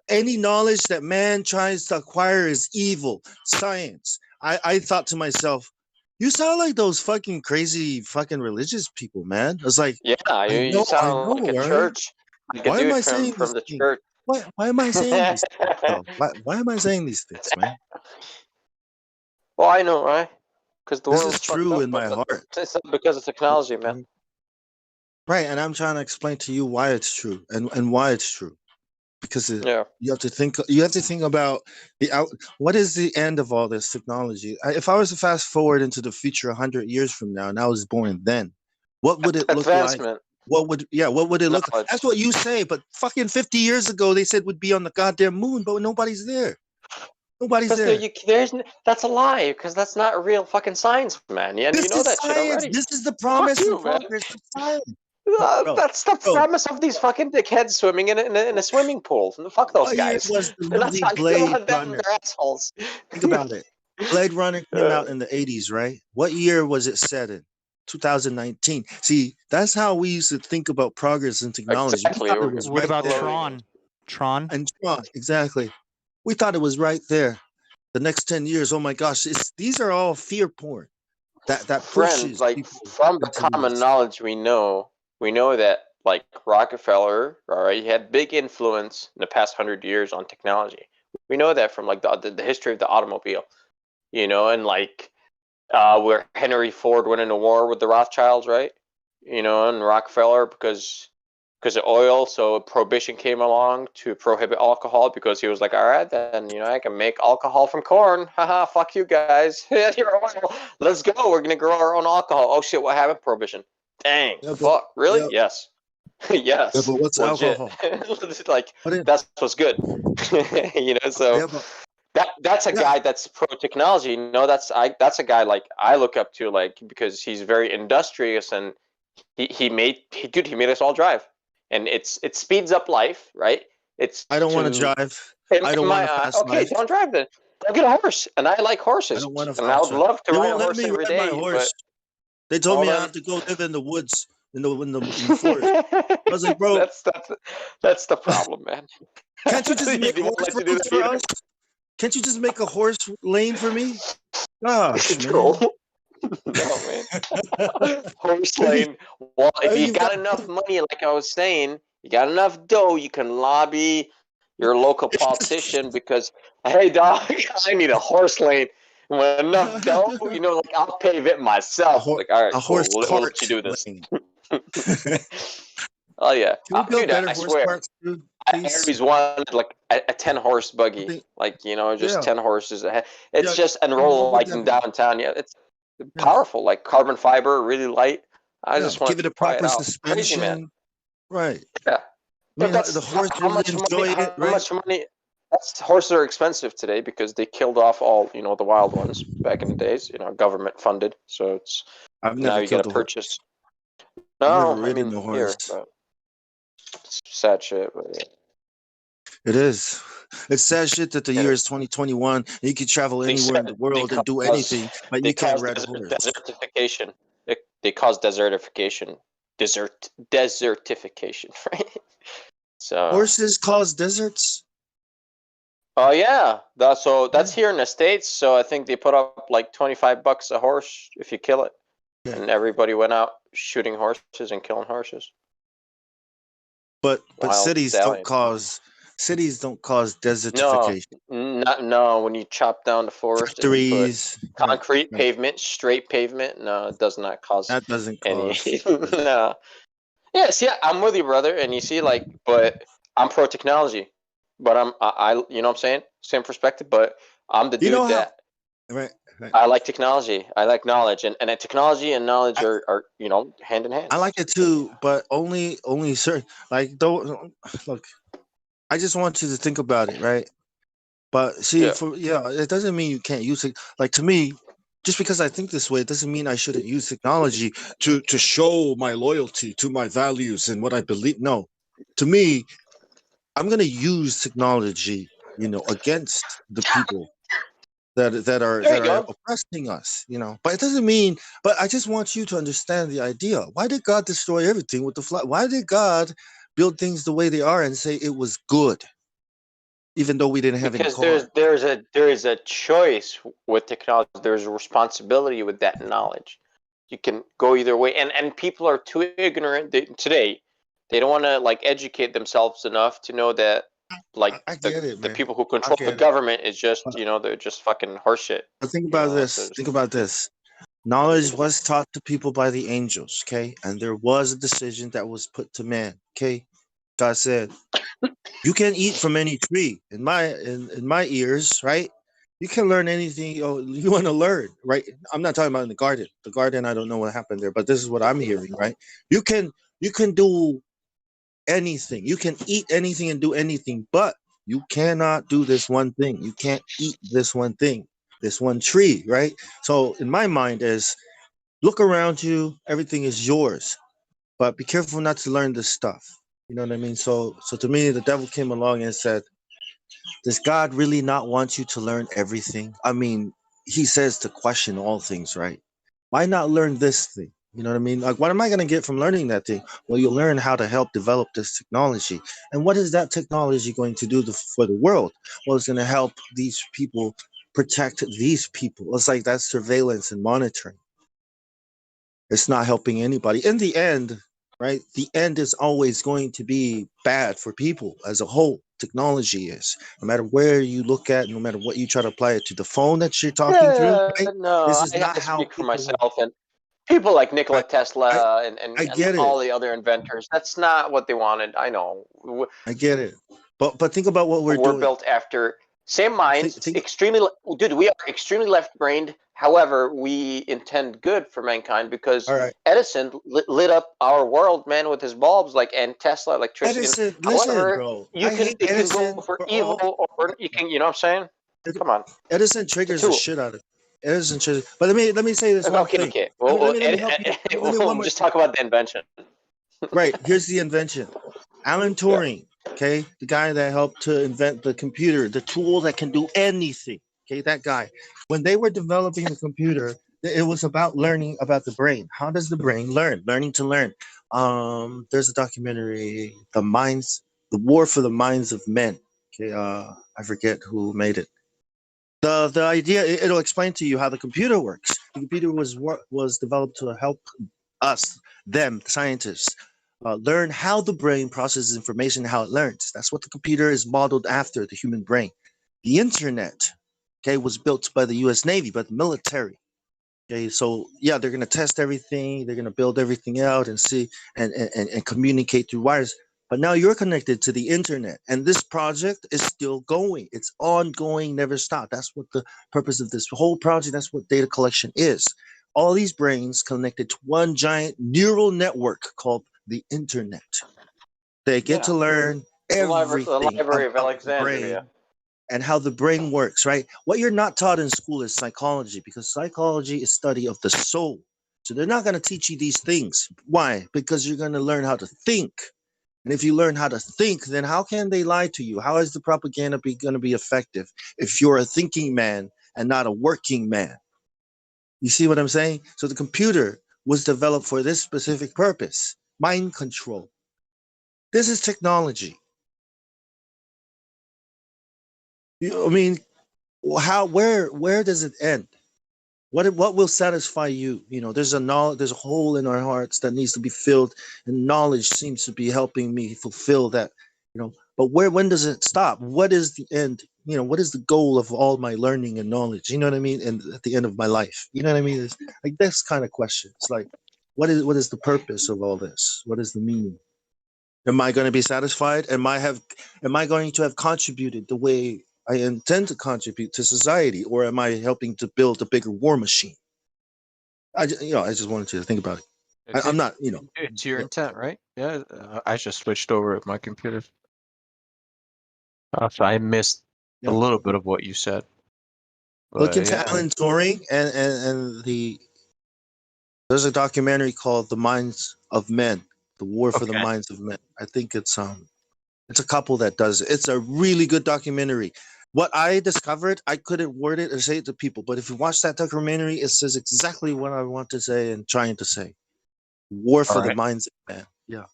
Any knowledge that man tries to acquire is evil. Science. I thought to myself, you sound like those fucking crazy fucking religious people, man. I was like, Yeah, you sound like a right? church. Like a Why am dude I from saying these the things? church. Why am I saying these things, though? Why am I saying these things, man? Well, I know, right? Because the This world's is fucked true up, in my but heart. it's not because of technology, man. Right, and I'm trying to explain to you why it's true and why it's true. Because you have to think about what is the end of all this technology. If I was to fast forward into the future 100 years from now and I was born then, what would it look like? Advancement. What would it look like? Knowledge. That's what you say, but fucking 50 years ago they said we'd be on the goddamn moon, but nobody's there. Nobody's there. That's a lie, because that's not real fucking science, man. And you know that shit already. This is the promise Fuck and you, man. progress of science. That's the premise of these fucking dickheads swimming in a swimming pool. Fuck those What year guys. was the They're not movie talking Blade about them. Runner? They're assholes. Think about it. Blade Runner came out in the 80s, right? What year was it set in? 2019. See, that's how we used to think about progress in technology. Exactly. We thought it was What right about there. Tron? Tron? And Tron, exactly. We thought it was right there. The next 10 years, oh my gosh, these are all fear porn. That Friend, pushes like, people from the into common this. knowledge we know, we know that like Rockefeller, all right, he had big influence in the past 100 years on technology. We know that from like the history of the automobile, and like where Henry Ford went into war with the Rothschilds, right? And Rockefeller because of oil, so prohibition came along to prohibit alcohol because he was like, all right, then I can make alcohol from corn. Haha, fuck you guys. Let's go. We're gonna grow our own alcohol. Oh shit, what happened? Prohibition. Dang. Yeah, Fuck. Really? yeah, Yes. yeah, Yes. but what's Legit. alcohol? Like What is, that's good. So yeah, but, that's a yeah, guy that's pro technology. That's a guy like I look up to, like, because he's very industrious, and he made us all drive, and it speeds up life, right? It's I don't want to to drive. in I don't my want a fast okay, life. don't drive then. Go get a horse, and I like I horses, don't want a and I fast would life. love to They ride won't a let horse me every ride my day, but horse. They told well me I then. have to go live in the woods, in the forest. I was like, bro, that's the problem, man. can't you just They make won't horse let you do roads that for either. us? Can't you just make a horse lane for me? Gosh, Bro. man. No, man. Horse I mean, lane. Well, if you you've got got enough money, like I was saying, you got enough dough, you can lobby your local politician because, hey, dog, I need a horse lane. With enough dough, like I'll pave it myself. Like, all right, a cool. horse We'll let you cart do this. lane. Oh yeah, Can we build dude, better I horse swear. carts, dude, I please? always wanted like a 10-horse buggy, think- like just Yeah, 10 horses. It's yeah. just What enroll would like that in be? downtown. Yeah, it's Yeah, powerful, like carbon fiber, really light. I yeah. just want Give it to a try it proper out. Crazy, man. suspension. Right. Yeah, I but mean, the that's horse how really much money. enjoy it, How right? much money? That's horses are expensive today because they killed off all the wild ones back in the days. Government funded, so it's I've now never you got to killed a horse. purchase. I've never No, I ridden mean a horse. here, but it's sad shit. But yeah. It is. It's sad shit that the It year is. is 2021. You can travel They anywhere in said the world and do anything, but they you can't cause ride a horse. desertification. They cause desertification. Desertification, right? So. Horses cause deserts? Oh yeah, that's here in the States. So I think they put up like $25 a horse if you kill it, and everybody went out shooting horses and killing horses. But Wild cities don't cause No, desertification. no. When you chop down the forest and you put Factories, right, concrete right. pavement, straight pavement, no, it does not cause That doesn't any. cause. No. Yeah, see, I'm with you, brother. And you see, like, but I'm pro technology, but you know what I'm saying? Same perspective, but I'm the You know dude how? that Right, right. I like technology. I like knowledge, and technology and knowledge are hand in hand. I like it too, but only certain. Like, don't look. I just want you to think about it, right? But see, Yeah. it doesn't mean you can't use it. Like to me, just because I think this way, it doesn't mean I shouldn't use technology to show my loyalty to my values and what I believe. No, to me, I'm gonna use technology, against the people that are oppressing us, But it doesn't mean. But I just want you to understand the idea. Why did God destroy everything with the flood? Why did God build things the way they are and say it was good, even though we didn't have any Because cars? there is a choice with technology. There's a responsibility with that knowledge. You can go either way, and people are too ignorant today. They don't want to like educate themselves enough to know that like I get it, the man. people who I control the get it. government is just they're just fucking horseshit. But think about this. So Think about this. Knowledge was taught to people by the angels, okay? And there was a decision that was put to man, okay? God said, "You can eat from any tree." In my ears, right? You can learn anything you want to learn, right? I'm not talking about in the garden. The garden, I don't know what happened there, but this is what I'm hearing, right? You can do anything. You can eat anything and do anything, but you cannot do this one thing. You can't eat this one thing, this one tree, right? So in my mind is look around you, everything is yours, but be careful not to learn this stuff. You know what I mean? So to me, the devil came along and said, does God really not want you to learn everything? I mean, he says to question all things, right? Why not learn this thing? You know what I mean? Like, what am I going to get from learning that thing? Well, you learn how to help develop this technology. And what is that technology going to do for the world? Well, it's going to help these people protect these people. It's like that surveillance and monitoring. It's not helping anybody. In the end, right? The end is always going to be bad for people as a whole. Technology is, no matter where you look at, no matter what you try to apply it to the phone that you're talking through, Yeah, right? no, This is not I how speak for people work. myself and people like Nikola I, Tesla I and get all it. the other inventors. That's not what they wanted. I know. I get it. But think about what we're We're doing. built after same minds, Think, extremely dude. We are extremely left-brained. However, we intend good for mankind because all right. Edison lit up our world, man, with his bulbs, like and Tesla, electricity. Edison, listen, However, bro. you I can hate it can go Edison for for evil all. or you can, you know what I'm saying? Come on, Edison it's a triggers the tool. shit out of Edison triggers. But let me say this one Okay, thing. okay. Let me help you. Let me one We'll more just thing. talk about the invention. Right. Here's the invention. Alan Turing, okay, the guy that helped to invent the computer, the tool that can do anything. Okay, that guy. When they were developing the computer, it was about learning about the brain. How does the brain learn? Learning to learn. There's a documentary, The War for the Minds of Men. Okay, I forget who made it. The idea it'll explain to you how the computer works. The computer was developed to help us, them, the scientists, learn how the brain processes information, how it learns. That's what the computer is modeled after, the human brain. The internet, okay, was built by the U.S. Navy, by the military. Okay, so yeah, they're gonna test everything, they're gonna build everything out and see and communicate through wires. But now you're connected to the internet, and this project is still going. It's ongoing, never stop. That's what the purpose of this whole project. That's what data collection is. All these brains connected to one giant neural network called the internet. They get to learn The everything Library of about the Alexandria. brain and how the brain works, right? What you're not taught in school is psychology, because psychology is study of the soul. So they're not going to teach you these things. Why? Because you're going to learn how to think. And if you learn how to think, then how can they lie to you? How is the propaganda going to be effective if you're a thinking man and not a working man? You see what I'm saying? So the computer was developed for this specific purpose, mind control. This is technology. I mean, where does it end? What will satisfy you? You know, there's a hole in our hearts that needs to be filled, and knowledge seems to be helping me fulfill that. You know, but when does it stop? What is the end? You know, what is the goal of all my learning and knowledge? You know what I mean? And at the end of my life, you know what I mean? It's like this kind of question. It's like, what is the purpose of all this? What is the meaning? Am I going to be satisfied? Am I going to have contributed the way I intend to contribute to society, or am I helping to build a bigger war machine? I just wanted you to think about it. I'm not, It's your intent, right? Yeah, I just switched over at my computer. So I missed a little bit of what you said. Look But into yeah, Alan Turing and there's a documentary called The Minds of Men, The War for the okay. Minds of Men. I think it's a couple that does it. It's a really good documentary. What I discovered, I couldn't word it or say it to people, but if you watch that documentary, it says exactly what I want to say and trying to say. War for All the right. Minds of Man. Yeah.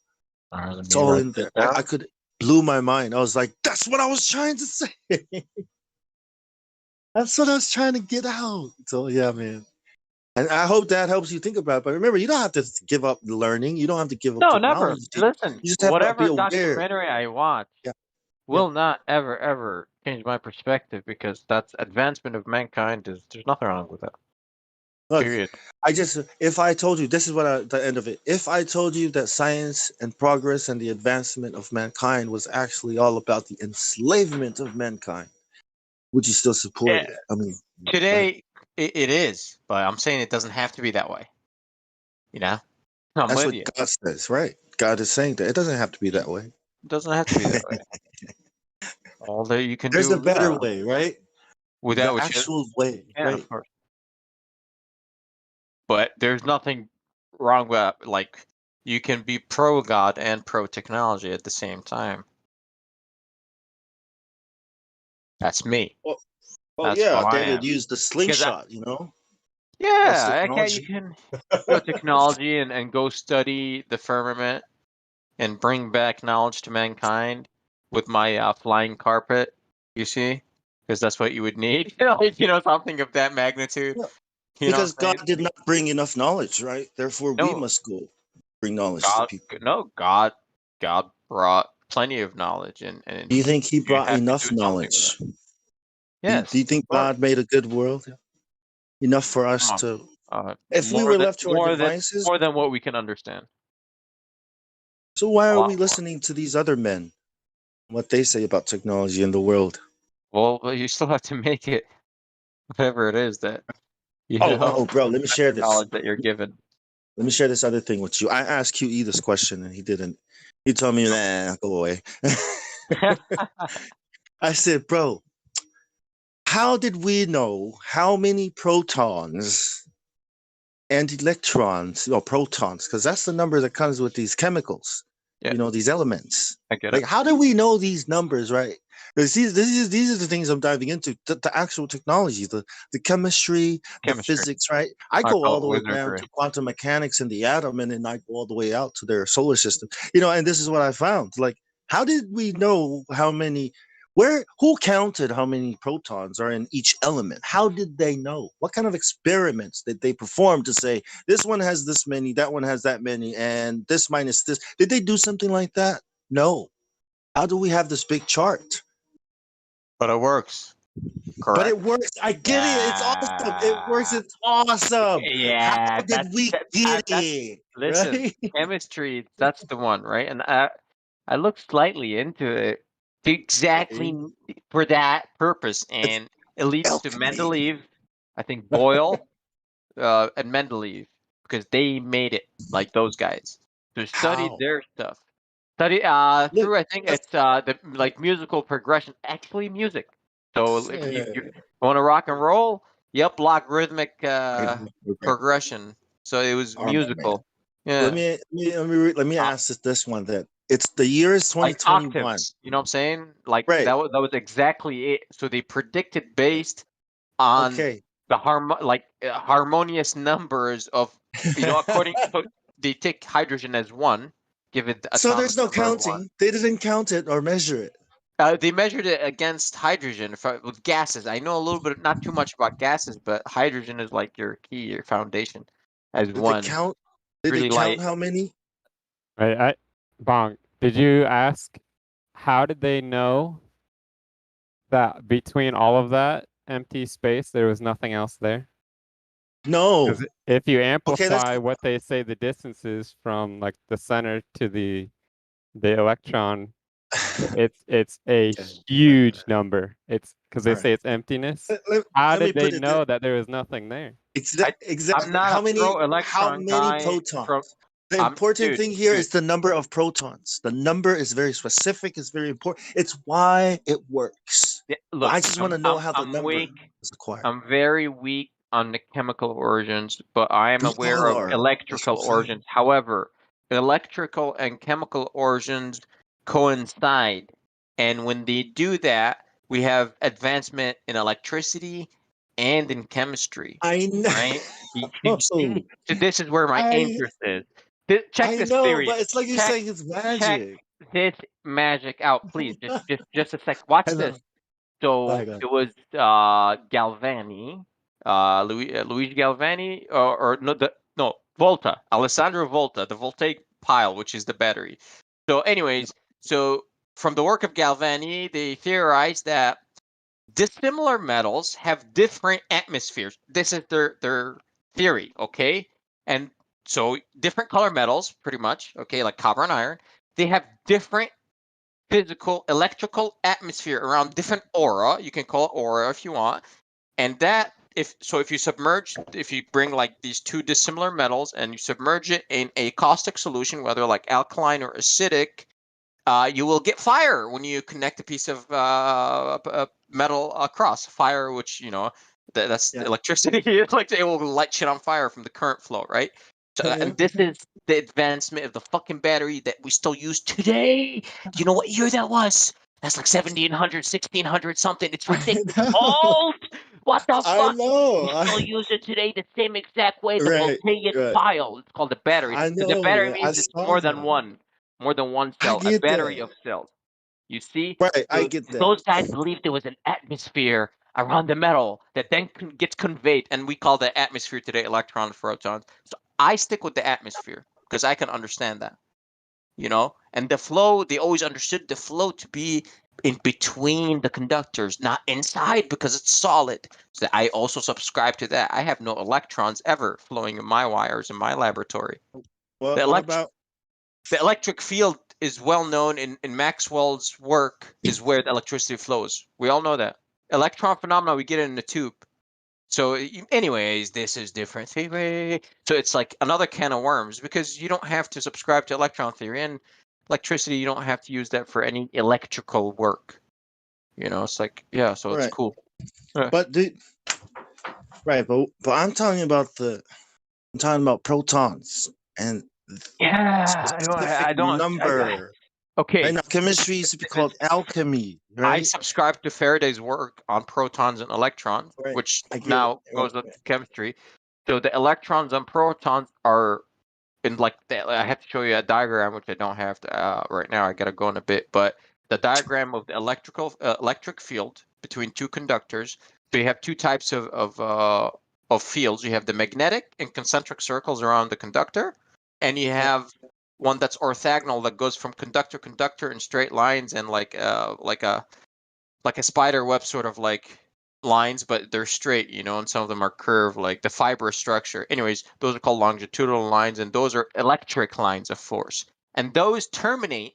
All right, let It's me all write in that there. down. I could blew my mind. I was like, that's what I was trying to say. That's what I was trying to get out. So yeah, man. And I hope that helps you think about it. But remember, you don't have to give up learning. You don't have to give up No, never. technology. Listen, You just have to be whatever aware. documentary I watch Yeah. will not ever change my perspective, because that's advancement of mankind. There's nothing wrong with that. Look, Period. if I told you, this is the end of it. If I told you that science and progress and the advancement of mankind was actually all about the enslavement of mankind, would you still support Yeah, it? I mean, right? today it is, but I'm saying it doesn't have to be that way. You know, I'm That's with what you. God says, right? God is saying that it doesn't have to be that way. It doesn't have to be that way. All that you can There's a do better way, right? with The that, which is actual way, yeah, right? of course. But there's nothing wrong with, like, you can be pro God and pro technology at the same time. That's me. Well, That's yeah, how I David am. used the Because slingshot, you know? That's yeah, okay, you technology. can technology and go study the firmament and bring back knowledge to mankind with my flying carpet. You see, because that's what you would need. Like, something of that magnitude. Yeah. You know what Because I'm God saying? did not bring enough knowledge, right? Therefore, we No, must go bring knowledge to people? God brought plenty of knowledge, and Do you think He you brought have to enough do something with knowledge? it. Yes. Do you think of course. God made a good world enough for us to? If we were left to our devices, more than what we can understand. so why A are lot we more. listening to these other men? What they say about technology in the world? Well, you still have to make it whatever it is that Bro, let me share the this. knowledge that you're given. Let me share this other thing with you. I asked QE this question and he didn't. He told me, nah, go away. I said, bro, how did we know how many protons and electrons, or protons, because that's the number that comes with these chemicals, these elements. I get like, it. how do we know these numbers, right? Because these are the things I'm diving into, the actual technology, the chemistry, the physics, right? I go all the way down to quantum mechanics and the atom, and then I go all the way out to their solar system. And this is what I found. Like, how did we know how many, who counted how many protons are in each element? How did they know? What kind of experiments did they perform to say, this one has this many, that one has that many, and this minus this? Did they do something like that? No. How do we have this big chart? But it works. Correct. But it works. I get it. It's awesome. It works. It's awesome. Yeah, How did we get it? Listen, Right? chemistry, that's the one, right? And I looked slightly into it exactly for that purpose, and it leads to Mendeleev, I think Boyle, and Mendeleev, because they made it like those guys to study their stuff. Study through, I think it's the like musical progression, actually music. So if you want to rock and roll, yep, logarithmic progression. So it was musical. Yeah. Let me ask this one then. It's the year is Like 2021. octaves, you know what I'm saying? Like that was exactly it. So they predicted based on the harmonious numbers of, according to, they take hydrogen as one, give it the So atomic there's no number of one. counting. They didn't count it or measure it. They measured it against hydrogen with gases. I know a little bit, not too much about gases, but hydrogen is like your key, your foundation, as Did one. they count? Did really they count light. how many? Right, Bong, did you ask how did they know that between all of that empty space there was nothing else there? No. 'Cause if you amplify what they say the distance is from like the center to the electron, it's a huge number. It's because they say it's emptiness. How did they know that there was nothing there? Exactly. I'm not how a many pro-electron guy protons? The important thing here is the number of protons. The number is very specific. It's very important. It's why it works. Yeah, look, I just want to know how the number is acquired. I'm very weak on the chemical origins, but I am aware of electrical origins. However, electrical and chemical origins coincide. And when they do that, we have advancement in electricity and in chemistry. I know. Right? You see? So this is where my interest is. Check this know, theory. but it's like you're saying it's magic. Check this magic out, please. Just a sec. Watch this. So it was Galvani, Luigi Galvani, or Volta, Alessandro Volta, the voltaic pile, which is the battery. So, anyways, from the work of Galvani, they theorized that dissimilar metals have different atmospheres. This is their theory, okay? And so different color metals, pretty much, okay, like copper and iron, they have different physical electrical atmosphere around different aura. You can call it aura if you want. And that if you bring like these two dissimilar metals and you submerge it in a caustic solution, whether like alkaline or acidic, you will get fire when you connect a piece of metal across fire, which that's electricity. It's like it will light shit on fire from the current flow, right? So, and this is the advancement of the fucking battery that we still use today. Do you know what year that was? That's like 1700, 1600 something. It's ridiculous. Old. What the fuck? I know. We still use it today the same exact way. The voltaic pile. It's called the battery. I know. The battery I means it's saw more than that. one cell. A get battery that. of cells. You see? Right, I get that. Those guys believed there was an atmosphere around the metal that then gets conveyed, and we call the atmosphere today electrons, protons. So I stick with the atmosphere. because I can understand that, you know. And the flow, they always understood the flow to be in between the conductors, not inside, because it's solid. So I also subscribe to that. I have no electrons ever flowing in my wires in my laboratory. Well, The what about the electric field is well known in Maxwell's work, is where the electricity flows. We all know that. Electron phenomena, we get it in a tube. So anyways, this is different theory. So it's like another can of worms, because you don't have to subscribe to electron theory, and electricity, you don't have to use that for any electrical work. You know, it's like, yeah, so it's right? cool. Yeah. But I'm talking about protons and Yeah, specific I don't. number. Okay. Right now, chemistry used to be called alchemy, I right? subscribe to Faraday's work on protons and electrons, Right. which I get now it. goes up to chemistry. So the electrons and protons are in like I have to show you a diagram, which I don't have to, right now. I gotta go in a bit, but the diagram of the electric field between two conductors. So you have two types of fields. You have the magnetic and concentric circles around the conductor, and you have one that's orthogonal that goes from conductor to conductor in straight lines, and like a spider web sort of like lines, but they're straight, you know, and some of them are curved, like the fibrous structure. Anyways, those are called longitudinal lines, and those are electric lines of force. And those terminate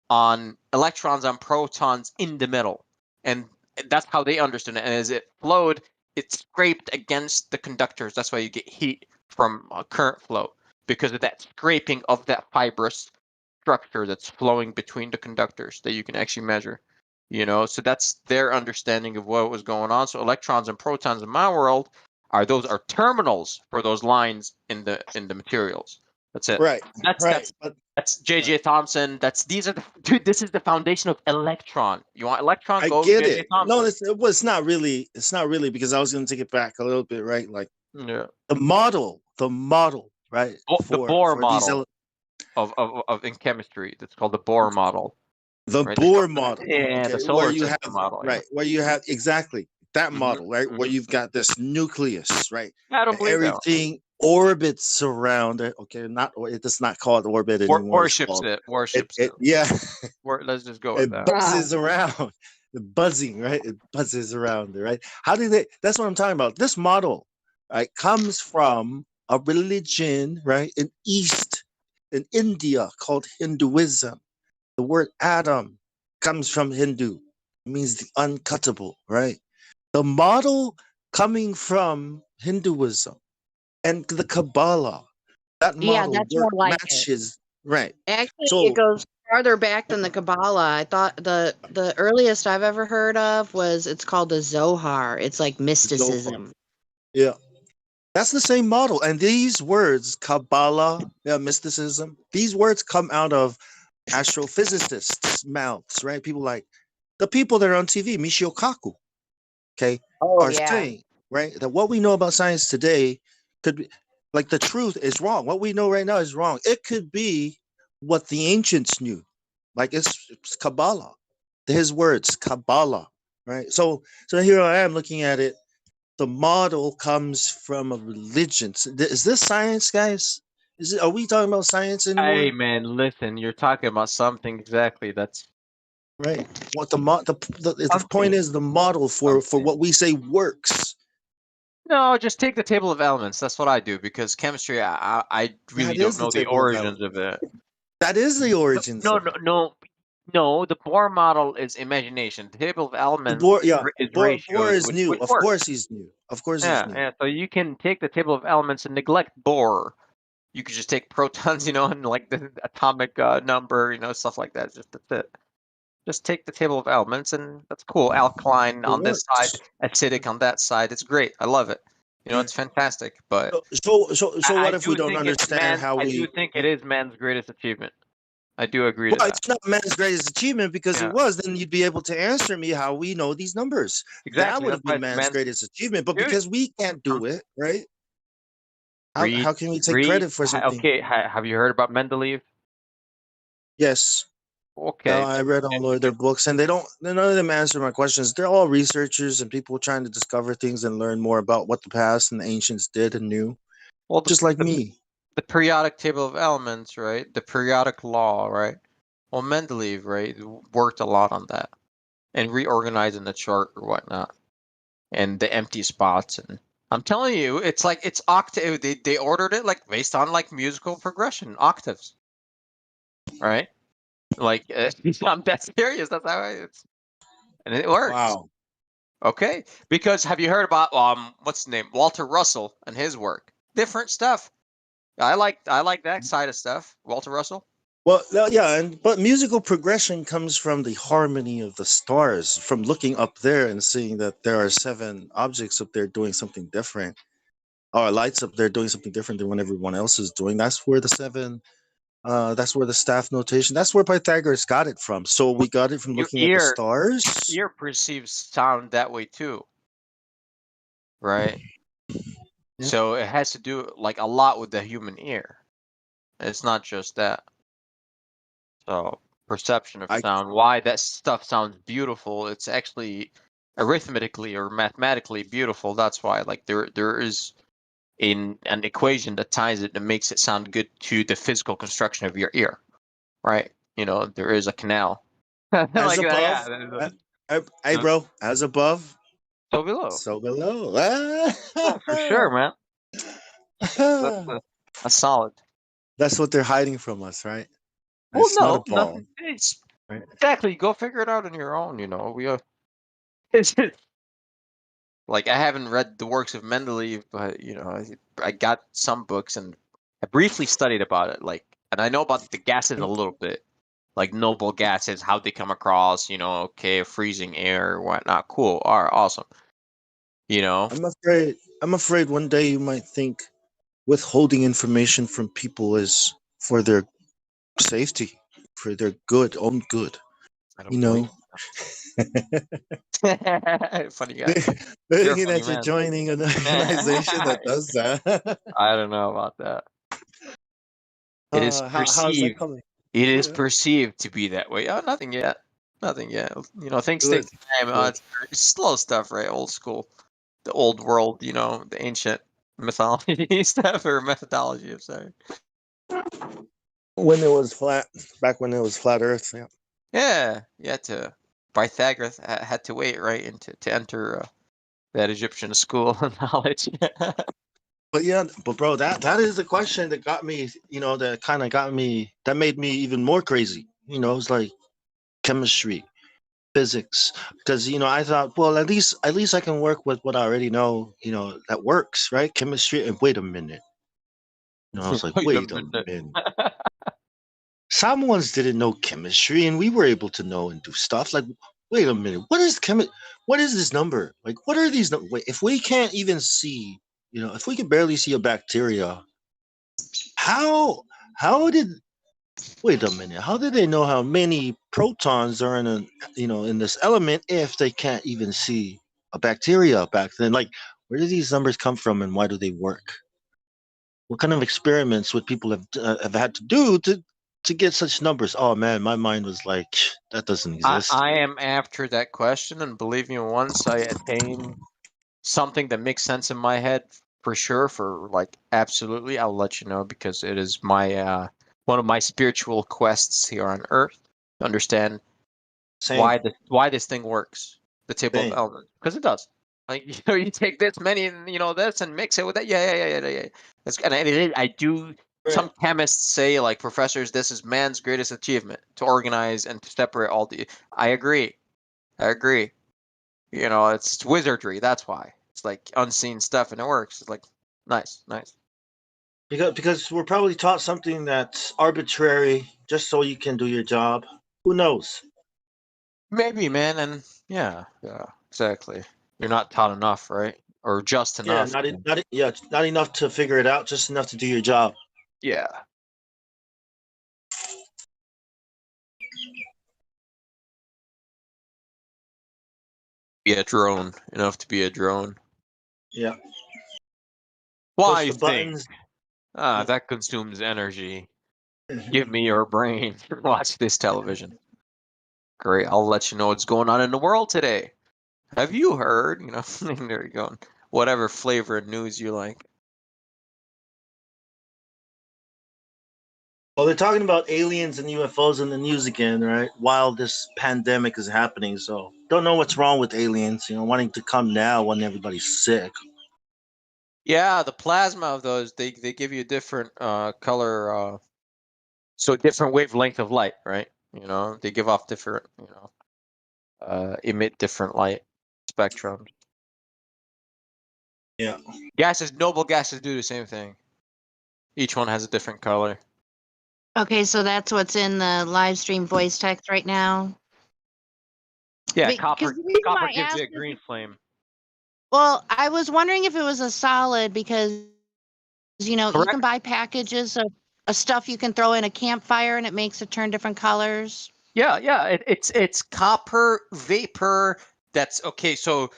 on electrons and protons in the middle. And that's how they understood it. And as it flowed, it scraped against the conductors. That's why you get heat from current flow, because of that scraping of that fibrous structure that's flowing between the conductors that you can actually measure. You know, so that's their understanding of what was going on. So electrons and protons in my world are terminals for those lines in the materials. That's it. Right. That's J.J. Thomson. Dude, this is the foundation of electron. You want electron? I Go get J.J. it. Thomson. No, it's not really. It's not really, because I was going to take it back a little bit, right? Like Yeah. the model, right? The Bohr these model of in chemistry. That's called the Bohr model. The right? Bohr model. Yeah, okay, the solar system model. right, where you have exactly that Mhm, model, right? Where you've got this nucleus, right? I don't And believe that one. everything orbits around it. Okay, it's not called orbit anymore. It's Worships called it. Worships it. yeah. Let's just go with It that. buzzes around. The buzzing, right? It buzzes around, right? How do they? That's what I'm talking about. This model, right, comes from a religion, right, in India called Hinduism. The word Adam comes from Hindu. It means the uncuttable, right? The model coming from Hinduism and the Kabbalah, that Yeah, model that's more like it. matches, right? Actually, So it goes farther back than the Kabbalah. I thought the earliest I've ever heard of was it's called the Zohar. It's like mysticism. yeah, that's the same model. And these words, Kabbalah, mysticism, these words come out of astrophysicists' mouths, right? People like the people that are on TV, Michio Kaku, okay, are saying, right, that what we know about science today could be like the truth is wrong. What we know right now is wrong. It could be what the ancients knew, like it's Kabbalah, his words, Kabbalah, right? So here I am looking at it. The model comes from a religion. Is this science, guys? Are we talking about science anymore? Hey man, listen, you're talking about something exactly that's right. What the point is, the model for what we say works. No, just take the table of elements. That's what I do, because chemistry, I really don't know the origins of it. That is the origins. No. The Bohr model is imagination. The table of elements is Bohr ratios. is new. Of course he's new. Of course he's new. Yeah. So you can take the table of elements and neglect Bohr. You could just take protons, and like the atomic number, stuff like that. That's it. Just take the table of elements, and that's cool. Alkaline on this side, acidic on that side. It's great. I love it. It's fantastic. But so what if we don't understand how I do think it is man's greatest achievement. I do agree to that. It's not man's greatest achievement, because it was. Then you'd be able to answer me how we know these numbers. Exactly. That would have been man's greatest achievement. But because we can't do it, right? How can we take credit for something? Okay. Have you heard about Mendeleev? Yes. Okay. I read all of their books, and none of them answer my questions. They're all researchers and people trying to discover things and learn more about what the past and the ancients did and knew. Well, just like me. the periodic table of elements, right? The periodic law, right? Well, Mendeleev, right, worked a lot on that and reorganizing the chart or whatnot, and the empty spots. And I'm telling you, it's like it's octave. They ordered it like based on like musical progression, octaves, right? Like I'm that serious. That's how it's, and it works. Wow. Okay, because have you heard about what's his name, Walter Russell and his work? Different stuff. I like that side of stuff. Walter Russell. Well, yeah, but musical progression comes from the harmony of the stars, from looking up there and seeing that there are 7 objects up there doing something different, or lights up there doing something different than what everyone else is doing. That's where the 7. That's where the staff notation. That's where Pythagoras got it from. So we got it from Your looking at the stars. ear perceives sound that way too, right? Yeah. So it has to do like a lot with the human ear. It's not just that. So perception of sound, why that stuff sounds beautiful, it's actually arithmetically or mathematically beautiful. That's why like there is an equation that ties it and makes it sound good to the physical construction of your ear, right? You know, there is a canal. As Like above, that, yeah. hey bro, as above, So below. so below. Yeah, for sure, man. That's solid. That's what they're hiding from us, right? Well, It's not a no, ball. nothing. It's Right. exactly. Go figure it out on your own. You know, we are. It's like I haven't read the works of Mendeleev, but you know, I got some books and I briefly studied about it. Like, and I know about the gases a little bit, like noble gases, how they come across. You know, okay, freezing air, whatnot. Cool. All right, awesome. You know, I'm afraid one day you might think withholding information from people is for their safety, for their own good. I don't You know. Funny guy. They're You're a thinking funny that you're man. joining an organization that does that. I don't know about that. It is How's that perceived. coming? It is Yeah. perceived to be that way. Oh, nothing yet. Nothing yet. You know, things take Good. time. Good. It's slow stuff, right? Old school, the old world. You know, the ancient mythology stuff or methodology. I'm sorry. When it was flat, back when it was flat Earth. Yeah. Yeah, you had to. Pythagoras had to wait, right, and to enter that Egyptian school of knowledge. But yeah, but bro, that is the question that got me. You know, that kind of got me. That made me even more crazy. You know, it's like chemistry, physics, because I thought, well, at least I can work with what I already know. That works, right? Chemistry. And wait a minute. I was like, Wait a wait a minute. minute. Some ones didn't know chemistry, and we were able to know and do stuff. Like, wait a minute, what is What is this number? Like, what are these? Wait, if we can't even see, if we can barely see a bacteria, how did? Wait a minute, how did they know how many protons are in this element if they can't even see a bacteria back then? Like, where do these numbers come from, and why do they work? What kind of experiments would people have had to do to get such numbers? Oh man, my mind was like, that doesn't exist. I am after that question, and believe me, once I attain something that makes sense in my head, for sure, for like absolutely, I'll let you know because it is my one of my spiritual quests here on Earth to understand Same. why this thing works, the table of Same. elements, because it does. Like you take this many, this and mix it with that. Yeah. And it is, I do. Some chemists say, like professors, this is man's greatest achievement to organize and to separate all the. I agree. It's wizardry. That's why it's like unseen stuff, and it works. It's like nice. Because we're probably taught something that's arbitrary just so you can do your job. Who knows? Maybe, man, and yeah, exactly. You're not taught enough, right? Or just Yeah, enough. not enough to figure it out, just enough to do your job. Yeah. Be a drone, enough to be a drone. Yeah. Why Push the think? buttons. That consumes energy. Give me your brain. Watch this television. Great. I'll let you know what's going on in the world today. Have you heard? There you go. Whatever flavor of news you like. Well, they're talking about aliens and UFOs in the news again, right? While this pandemic is happening, so don't know what's wrong with aliens. Wanting to come now when everybody's sick. Yeah, the plasma of those they give you a different color, so different wavelength of light, right? They give off different, emit different light spectrums. Yeah. Noble gases do the same thing. Each one has a different color. Okay, so that's what's in the live stream voice text right now. Yeah, Because copper the reason why I gives you a asked is- green flame. Well, I was wondering if it was a solid because you Correct. can buy packages of stuff you can throw in a campfire and it makes it turn different colors. Yeah. It's copper vapor. That's okay. So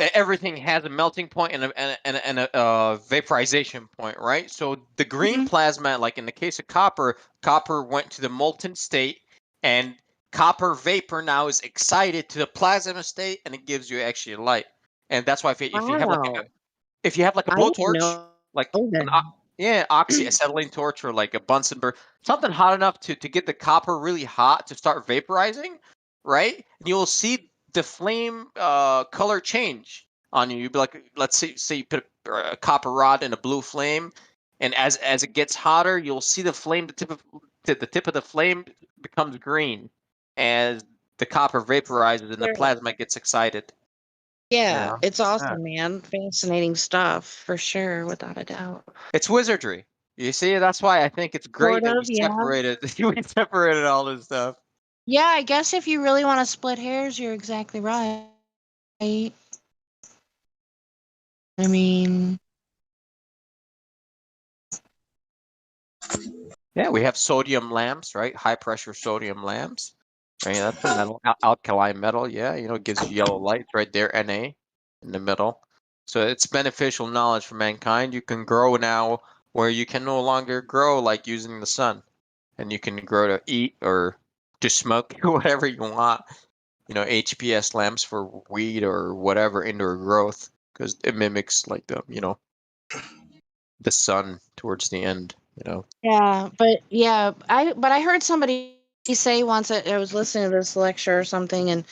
everything has a melting point and a vaporization point, right? So the green plasma, like in the case of copper went to the molten state, and copper vapor now is excited to the plasma state, and it gives you actually light. And that's why if you have like Wow. a I didn't blowtorch, know like that. oxyacetylene torch or like a Bunsen burner, something hot enough to get the copper really hot to start vaporizing, right? And you'll see the flame color change on you. You'd be like, let's say you put a copper rod in a blue flame, and as it gets hotter, you'll see the flame, the tip of the flame becomes green as the copper vaporizes and the Sure. plasma gets excited. Yeah, it's Yeah. awesome, man. Fascinating stuff for sure, without a doubt. It's wizardry. You see, that's why I think it's great Sort that we of, yeah. separated all this stuff. Yeah, I guess if you really want to split hairs, you're exactly right. I mean, Yeah, we have sodium lamps, right? High pressure sodium lamps. Right, that's a metal, alkali metal. Yeah, it gives you yellow light right there, Na in the middle. So it's beneficial knowledge for mankind. You can grow now where you can no longer grow like using the sun, and you can grow to eat or to smoke, whatever you want. HPS lamps for weed or whatever indoor growth because it mimics like the sun towards the end. yeah, but I heard somebody say once that I was listening to this lecture or something, and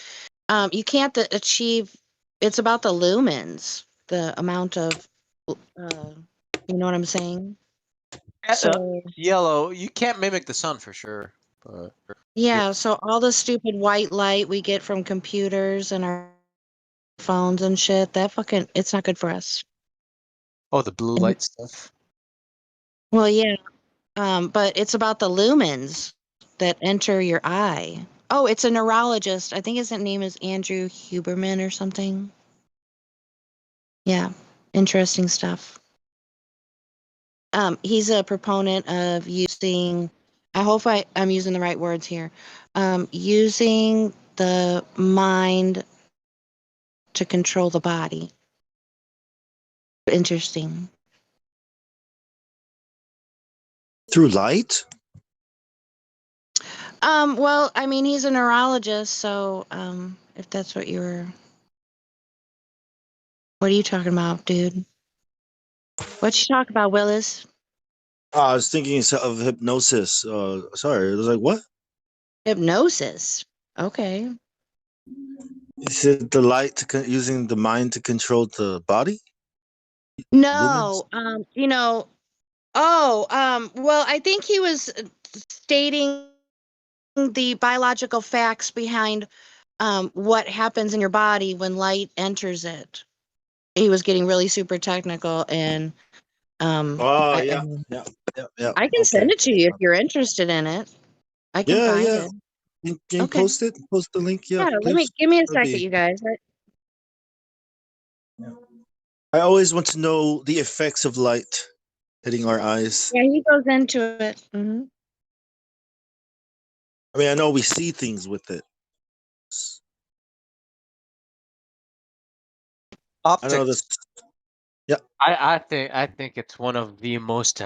you can't achieve. It's about the lumens, the amount of, you know what I'm saying? So Yellow, you can't mimic the sun for sure. But yeah, so all the stupid white light we get from computers and our phones and shit, it's not good for us. the blue light stuff. Well, yeah, but it's about the lumens that enter your eye. Oh, it's a neurologist. I think his name is Andrew Huberman or something. Yeah, interesting stuff. He's a proponent of using, I hope I'm using the right words here, using the mind to control the body. Interesting. Through light? Well, I mean, he's a neurologist, so if that's what what are you talking about, dude? What you talking about, Willis? I was thinking of hypnosis. Sorry, I was like, what? Hypnosis. Okay. Is it the light using the mind to control the body? No, well, I think he was stating the biological facts behind what happens in your body when light enters it. He was getting really super technical, and Oh, I yeah, can Okay. send it to you if you're interested in it. I can find Yeah. it. Can you Okay. post it? Post the link? Yeah, Yeah, please. give me a That'd second, be- you guys. I always want to know the effects of light hitting our eyes. Yeah, he goes into it. I mean, I know we see things with it. Optics. I know this. Yeah. I think it's one of the most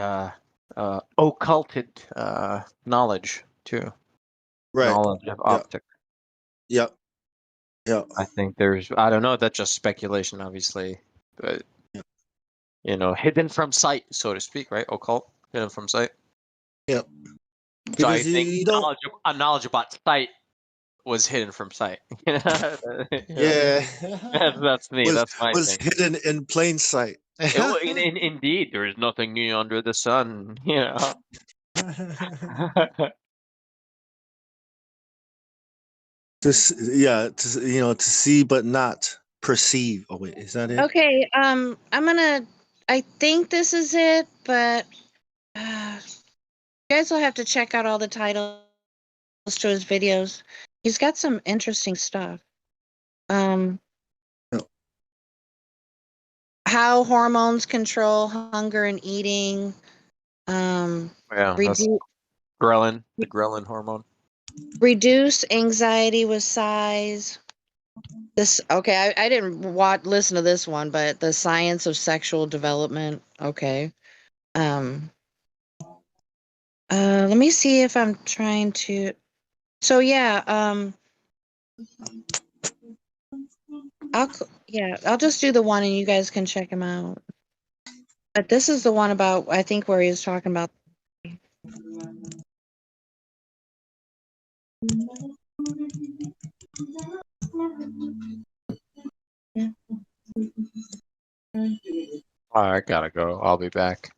occulted knowledge too. Right. Knowledge of Yeah. optics. Yeah. I think I don't know, that's just speculation, obviously, but hidden from sight, so to speak, right? Occult, hidden from sight. Yeah. So I Because think you don't. knowledge about sight was hidden from sight. Yeah. That's me. was That's my was thing. hidden in plain sight. Indeed, there is nothing new under the sun. Yeah, to see but not perceive. Oh wait, is that it? Okay, I think this is it, but you guys will have to check out all the titles to his videos. He's got some interesting stuff. How hormones control hunger and eating. Yeah, that's Reduce ghrelin, the ghrelin hormone. reduce anxiety with size. This okay, I didn't listen to this one, but the science of sexual development. Okay. Let me see if I'm trying to. So yeah, I'll just do the one and you guys can check him out. But this is the one about I think where he was talking about. I gotta go. I'll be back.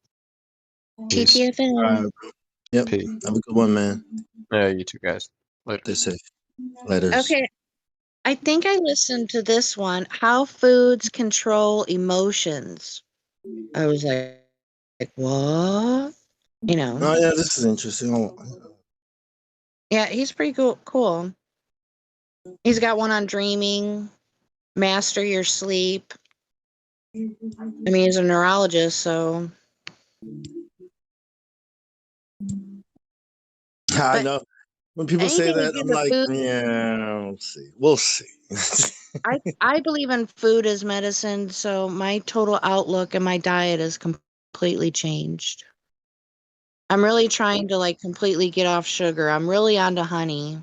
TTFN. Yep. Peace. Have a good one, man. Yeah, you two guys. Later. Stay safe. Later. Okay. I think I listened to this one. How foods control emotions. I was like what? You know. Oh yeah, this is interesting. Yeah, he's pretty cool. He's got one on dreaming, master your sleep. I mean, he's a neurologist, so. I know. When people say anything to that, do I'm with like, food, yeah, we'll see. We'll see. I believe in food as medicine, so my total outlook and my diet has completely changed. I'm really trying to completely get off sugar. I'm really onto honey.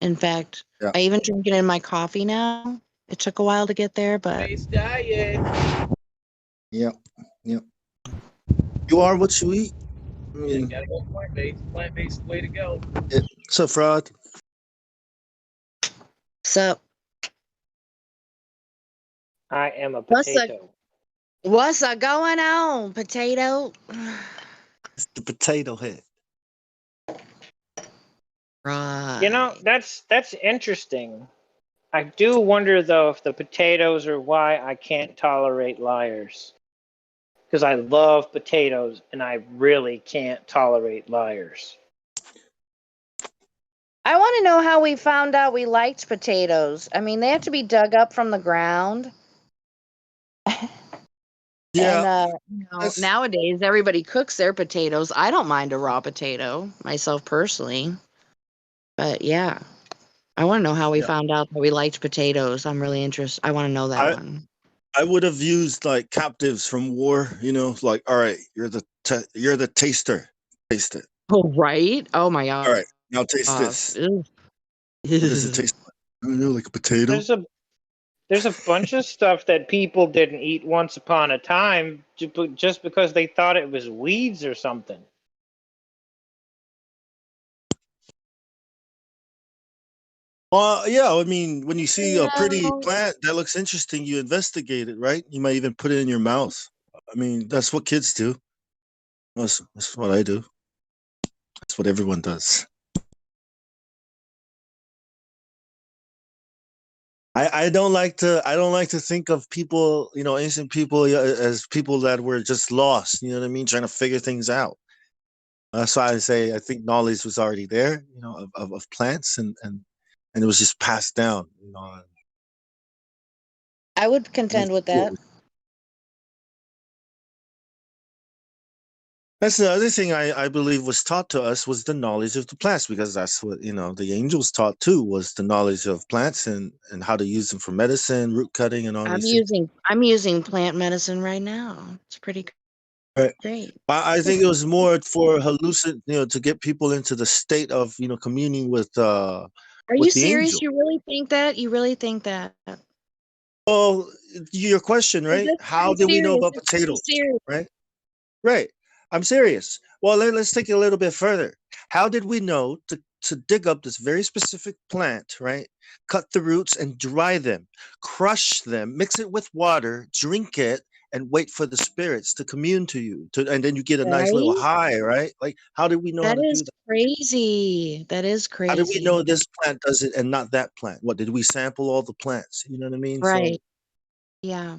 In fact, Yeah. I even drink it in my coffee now. It took a while to get there, but diet. Yep. Yep. You are what you eat. I mean, Gotta go plant-based. Plant-based is the way to go. it's a fraud. So I am a what's potato. what's going on, potato? It's the potato head. Right. You know, that's interesting. I do wonder though if the potatoes are why I can't tolerate liars. Because I love potatoes and I really can't tolerate liars. I want to know how we found out we liked potatoes. I mean, they have to be dug up from the ground. Yeah. And nowadays everybody cooks their potatoes. I don't mind a raw potato myself personally. But yeah, I want to know how we found out that we liked potatoes. I'm really interested. I want to know that one. I would have used like captives from war. Like, all right, you're the taster. Taste it. Oh right. Oh my god. All right, now taste this. What does it taste like? I don't know, like a potato. There's a bunch of stuff that people didn't eat once upon a time just because they thought it was weeds or something. Yeah, I mean, when you see a pretty plant that looks interesting, you investigate it, right? You might even put it in your mouth. I mean, that's what kids do. That's what I do. That's what everyone does. I don't like to think of people, ancient people as people that were just lost. You know what I mean? Trying to figure things out. That's why I say I think knowledge was already there, of plants and it was just passed down. I would contend with that. That's the other thing I believe was taught to us was the knowledge of the plants, because that's what the angels taught too, was the knowledge of plants and how to use them for medicine, root cutting, and all these things. I'm using plant medicine right now. It's pretty Right. great. I think it was more for to get people into the state of communing with Are with you the serious? angel. You really think that? You really think that? Well, your question, right? How I'm did we know serious. about I'm potatoes? serious. Right. Right. I'm serious. Well, let's take it a little bit further. How did we know to dig up this very specific plant, right? Cut the roots and dry them, crush them, mix it with water, drink it, and wait for the spirits to commune to you. And then you get a nice little Right? high, right? Like, how did we know how That to do is that? crazy. That is How did we crazy. know this plant does it and not that plant? What did we sample all the plants? You know what I mean? So, Right. Yeah.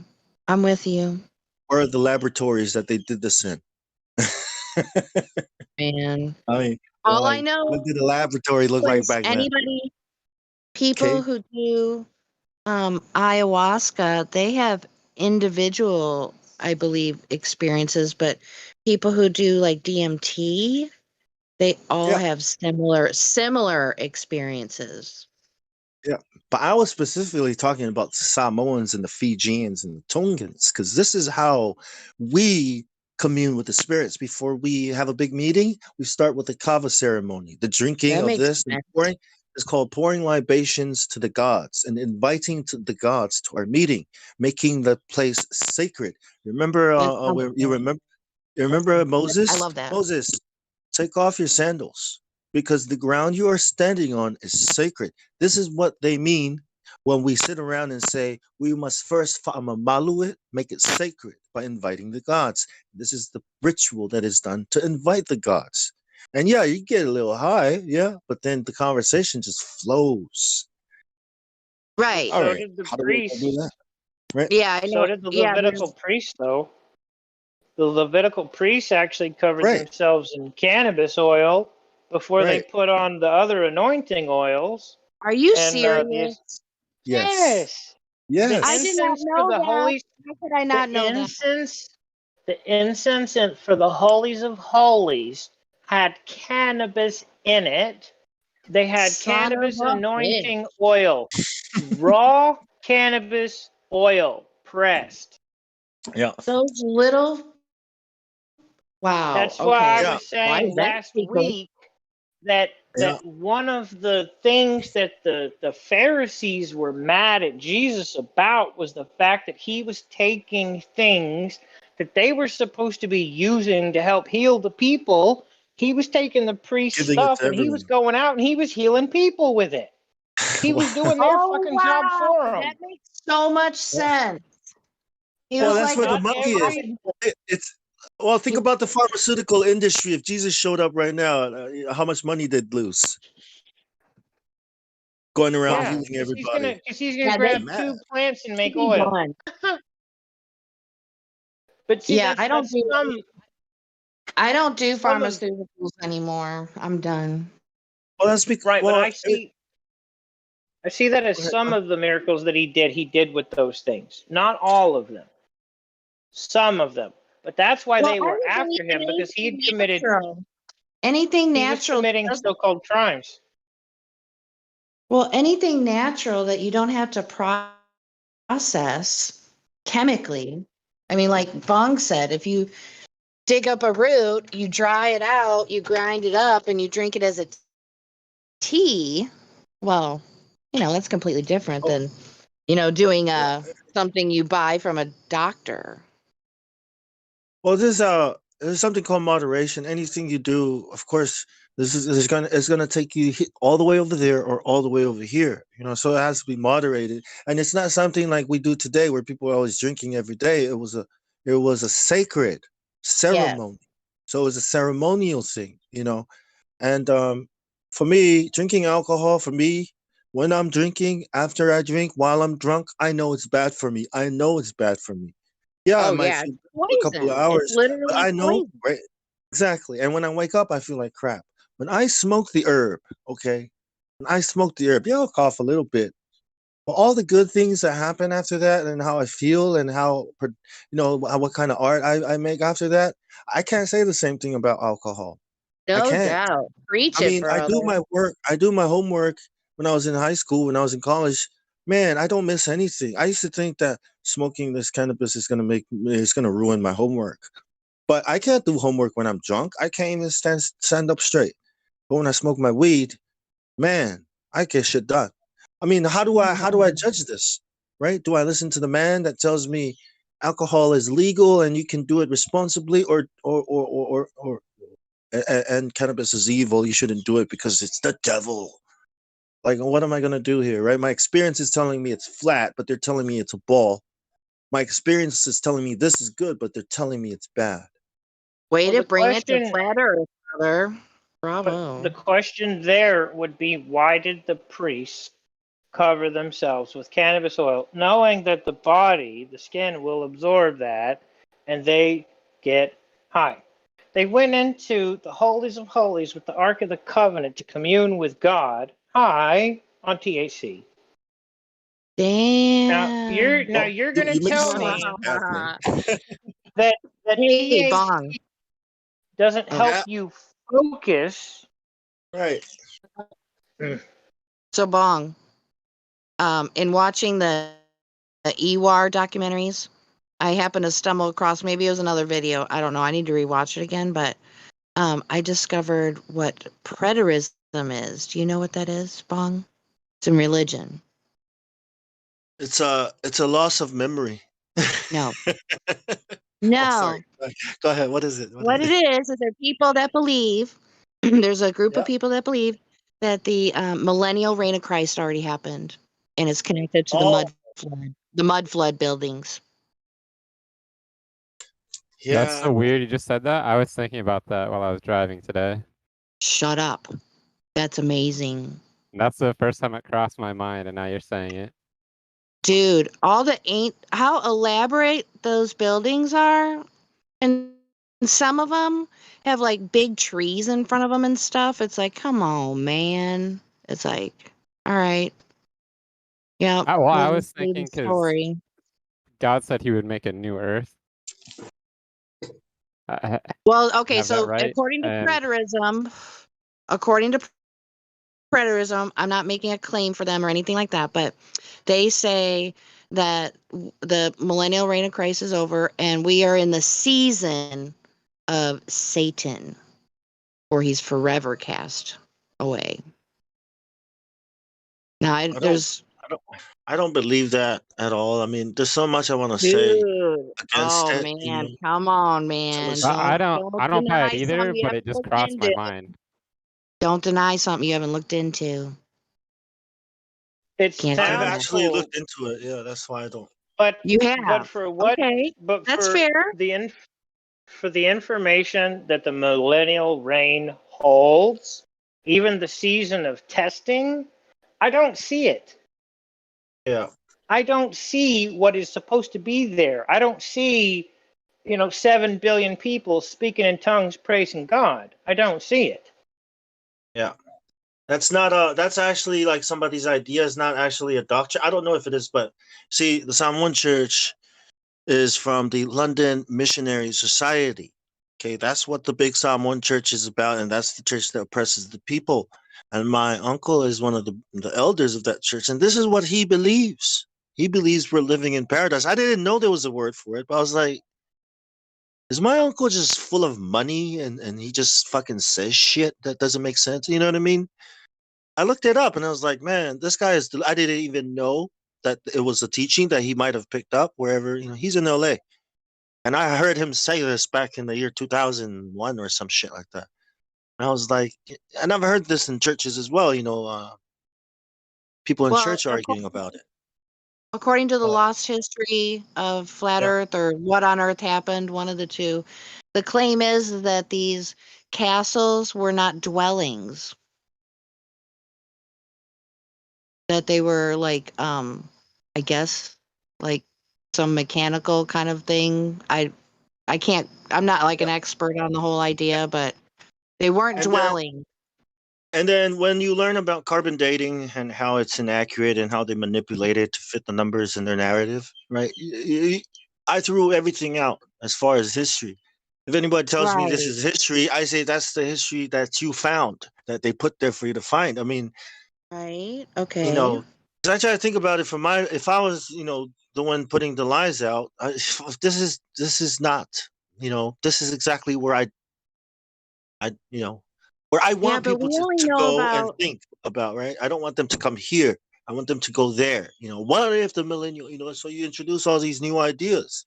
I'm with you. where are the laboratories that they did this in? Man. I mean, All I like, know what did the laboratory look like is back then? people Okay. who do ayahuasca, they have individual, I believe, experiences, but people who do like DMT, they all Yeah. have similar experiences. Yeah, but I was specifically talking about the Samoans and the Fijians and the Tongans, because this is how we commune with the spirits. Before we have a big meeting, we start with the kava ceremony, the drinking That of makes this and sense. pouring. It's called pouring libations to the gods and inviting the gods to our meeting, making the place sacred. Remember, That sounds you good. remember, you remember Moses? I love that. Moses, take off your sandals because the ground you are standing on is sacred. This is what they mean when we sit around and say we must first malu it, make it sacred by inviting the gods. This is the ritual that is done to invite the gods. And yeah, you get a little high, yeah, but then the conversation just flows. Right. All So right, did the how do we do priests. that? Right? Yeah, I So know. did the Yeah, Levitical priests, though. The Levitical priests actually covered Right. themselves in cannabis oil before they Right. put on the other anointing oils. Are you And serious? Yes. yes, the I did not incense for know the that. holies. How could I not know that? The incense for the holies of holies had cannabis in it. They had Son of cannabis and a anointing bitch. oil, raw cannabis oil pressed. Yeah. Those little. Wow. That's Okay. why I Yeah. was Why saying is that last secret? week that Yeah. one of the things that the Pharisees were mad at Jesus about was the fact that he was taking things that they were supposed to be using to help heal the people. He was taking the priest Giving it stuff to and he was everyone. going out and he was healing people with it. He was doing their Oh fucking job wow, for them. that makes so much sense. He Well, was that's like where the Not money is. every It's well, think about the pharmaceutical industry. If Jesus showed up right now, how much money they'd lose going around yeah, healing everybody. because he's gonna Yeah, grab Mad. two plants and make be oil. done. But see, Yeah, I don't that's do I don't do some of pharmaceuticals anymore. I'm done. Well, that's because right. But well, I see that as go ahead. some of the miracles that he did with those things. Not all of them. Some of them. But that's why Well, they I were would after believe him because he had anything committed natural. Anything he was natural committing doesn't. so-called crimes. Well, anything natural that you don't have to process chemically. I mean, like Bong said, if you dig up a root, you dry it out, you grind it up, and you drink it as a tea. Well, that's completely different than, doing something you buy from a doctor. Well, there's something called moderation. Anything you do, of course, it's gonna take you all the way over there or all the way over here. So it has to be moderated, and it's not something like we do today where people are always drinking every day. It was a sacred Yes. ceremony, so it was a ceremonial thing, And for me, drinking alcohol, for me, when I'm drinking, after I drink, while I'm drunk, I know it's bad for me. I know it's bad for me. Yeah, I Oh, might yeah. feel It's good for a couple of poison. It's hours, but literally I know, poison. right? Exactly. And when I wake up, I feel like crap. When I smoke the herb, okay, when I smoke the herb, yeah, I'll cough a little bit. But all the good things that happen after that and how I feel and what kind of art I make after that, I can't say the same thing about alcohol. I No can't. doubt. Preach I it, mean, I do brother. my work. I do my homework when I was in high school, when I was in college. Man, I don't miss anything. I used to think that smoking this cannabis is gonna ruin my homework. But I can't do homework when I'm drunk. I can't even stand up straight. But when I smoke my weed, man, I get shit done. I mean, how do I judge this? Right? Do I listen to the man that tells me, alcohol is legal and you can do it responsibly, and cannabis is evil. You shouldn't do it because it's the devil. Like, what am I gonna do here, right? My experience is telling me it's flat, but they're telling me it's a ball. My experience is telling me this is good, but they're telling me it's bad. Way Well, to the bring it to question, flat Earth, brother. but Bravo. the question there would be, why did the priests cover themselves with cannabis oil, knowing that the body, the skin, will absorb that, and they get high? They went into the holies of holies with the Ark of the Covenant to commune with God, high on THC. Damn. You're gonna You make tell sense, me Catherine. that Hey, THC Bong. doesn't Oh. help Yeah, you focus. right. So Bong, in watching the EWAR documentaries, I happened to stumble across, maybe it was another video, I don't know, I need to rewatch it again, but I discovered what preterism is. Do you know what that is, Bong? It's in religion. It's a loss of memory. No. Oh, No. sorry. Go ahead. What is it? What it is there are people that believe, there's a group Yeah. of people that believe that the millennial reign of Christ already happened, and it's connected to Oh, the mud flood buildings. That's yeah. so weird. You just said that. I was thinking about that while I was driving today. Shut up. That's amazing. That's the first time it crossed my mind, and now you're saying it. Dude, all the how elaborate those buildings are, and some of them have like big trees in front of them and stuff. It's like, come on, man. It's like, all right. Yeah, Well, I let me was see the thinking because story. God said He would make a new Earth. Well, I okay, have that so right? And according to preterism, I'm not making a claim for them or anything like that, but they say that the millennial reign of Christ is over and we are in the season of Satan, or he's forever cast away. Now, I don't believe that at all. I mean, there's so much I want to say dude, against oh it. man, come on, man. I don't buy it Deny either, something you but haven't it just looked crossed my into. mind. Don't deny something you haven't looked into. It Can't I've do sounds that. actually cool, looked into it. Yeah, that's why I don't. but You but have. for what? Okay, But that's for fair. the information that the millennial reign holds, even the season of testing, I don't see it. Yeah. I don't see what is supposed to be there. I don't see, 7 billion people speaking in tongues praising God. I don't see it. Yeah. That's not that's actually like somebody's idea. Is not actually a doctrine. I don't know if it is, but see, the Psalm One Church is from the London Missionary Society. Okay, that's what the big Psalm One Church is about, and that's the church that oppresses the people. And my uncle is one of the elders of that church, and this is what he believes. He believes we're living in paradise. I didn't know there was a word for it, but I was like, is my uncle just full of money and he just fucking says shit that doesn't make sense? You know what I mean? I looked it up and I was like, man, this guy is. I didn't even know that it was a teaching that he might have picked up wherever. He's in LA, and I heard him say this back in the year 2001 or some shit like that. And I was like, I never heard this in churches as well. People in Well, church arguing about it. according to the But lost history of flat yeah, Earth or what on Earth happened, one of the two, the claim is that these castles were not dwellings, that they were like, I guess, like some mechanical kind of thing. I can't. I'm not like an expert on the whole idea, but they weren't and then dwelling. and then when you learn about carbon dating and how it's inaccurate and how they manipulate it to fit the numbers in their narrative, right? I threw everything out as far as history. If anybody tells me this Right. is history, I say that's the history that you found, that they put there for you to find. I mean, Right. you Okay. know, 'cause I try to think about it from if I was, the one putting the lies out, this is not, this is exactly where where I Yeah, want but people we only to know go and about. think about, right? I don't want them to come here. I want them to go there. What if the millennial, so you introduce all these new ideas.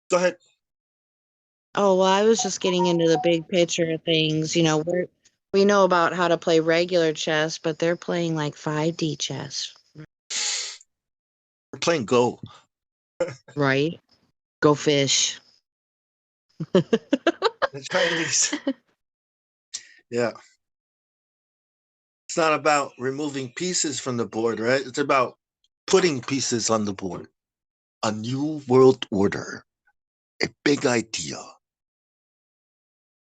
Go ahead. Oh, well, I was just getting into the big picture of things. We know about how to play regular chess, but they're playing like 5D chess, We're playing Go. right? Go fish. The Chinese. Yeah. It's not about removing pieces from the board, right? It's about putting pieces on the board. A new world order. A big idea.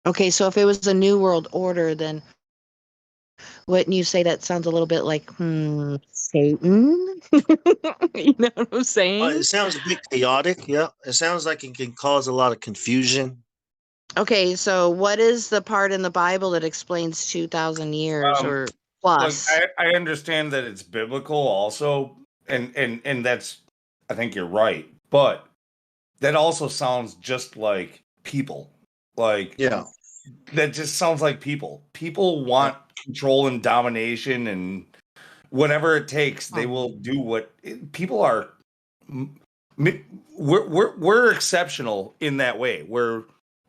Okay, so if it was a new world order, then wouldn't you say that sounds a little bit like, Satan? You know what I'm saying? It sounds a bit chaotic. Yeah. It sounds like it can cause a lot of confusion. Okay, so what is the part in the Bible that explains 2,000 years or Look, plus? I understand that it's biblical also, and that's, I think you're right, but that also sounds just like people. Like, yeah, that just sounds like people. People want control and domination, and whatever it takes, they will do what people are. We're exceptional in that way, where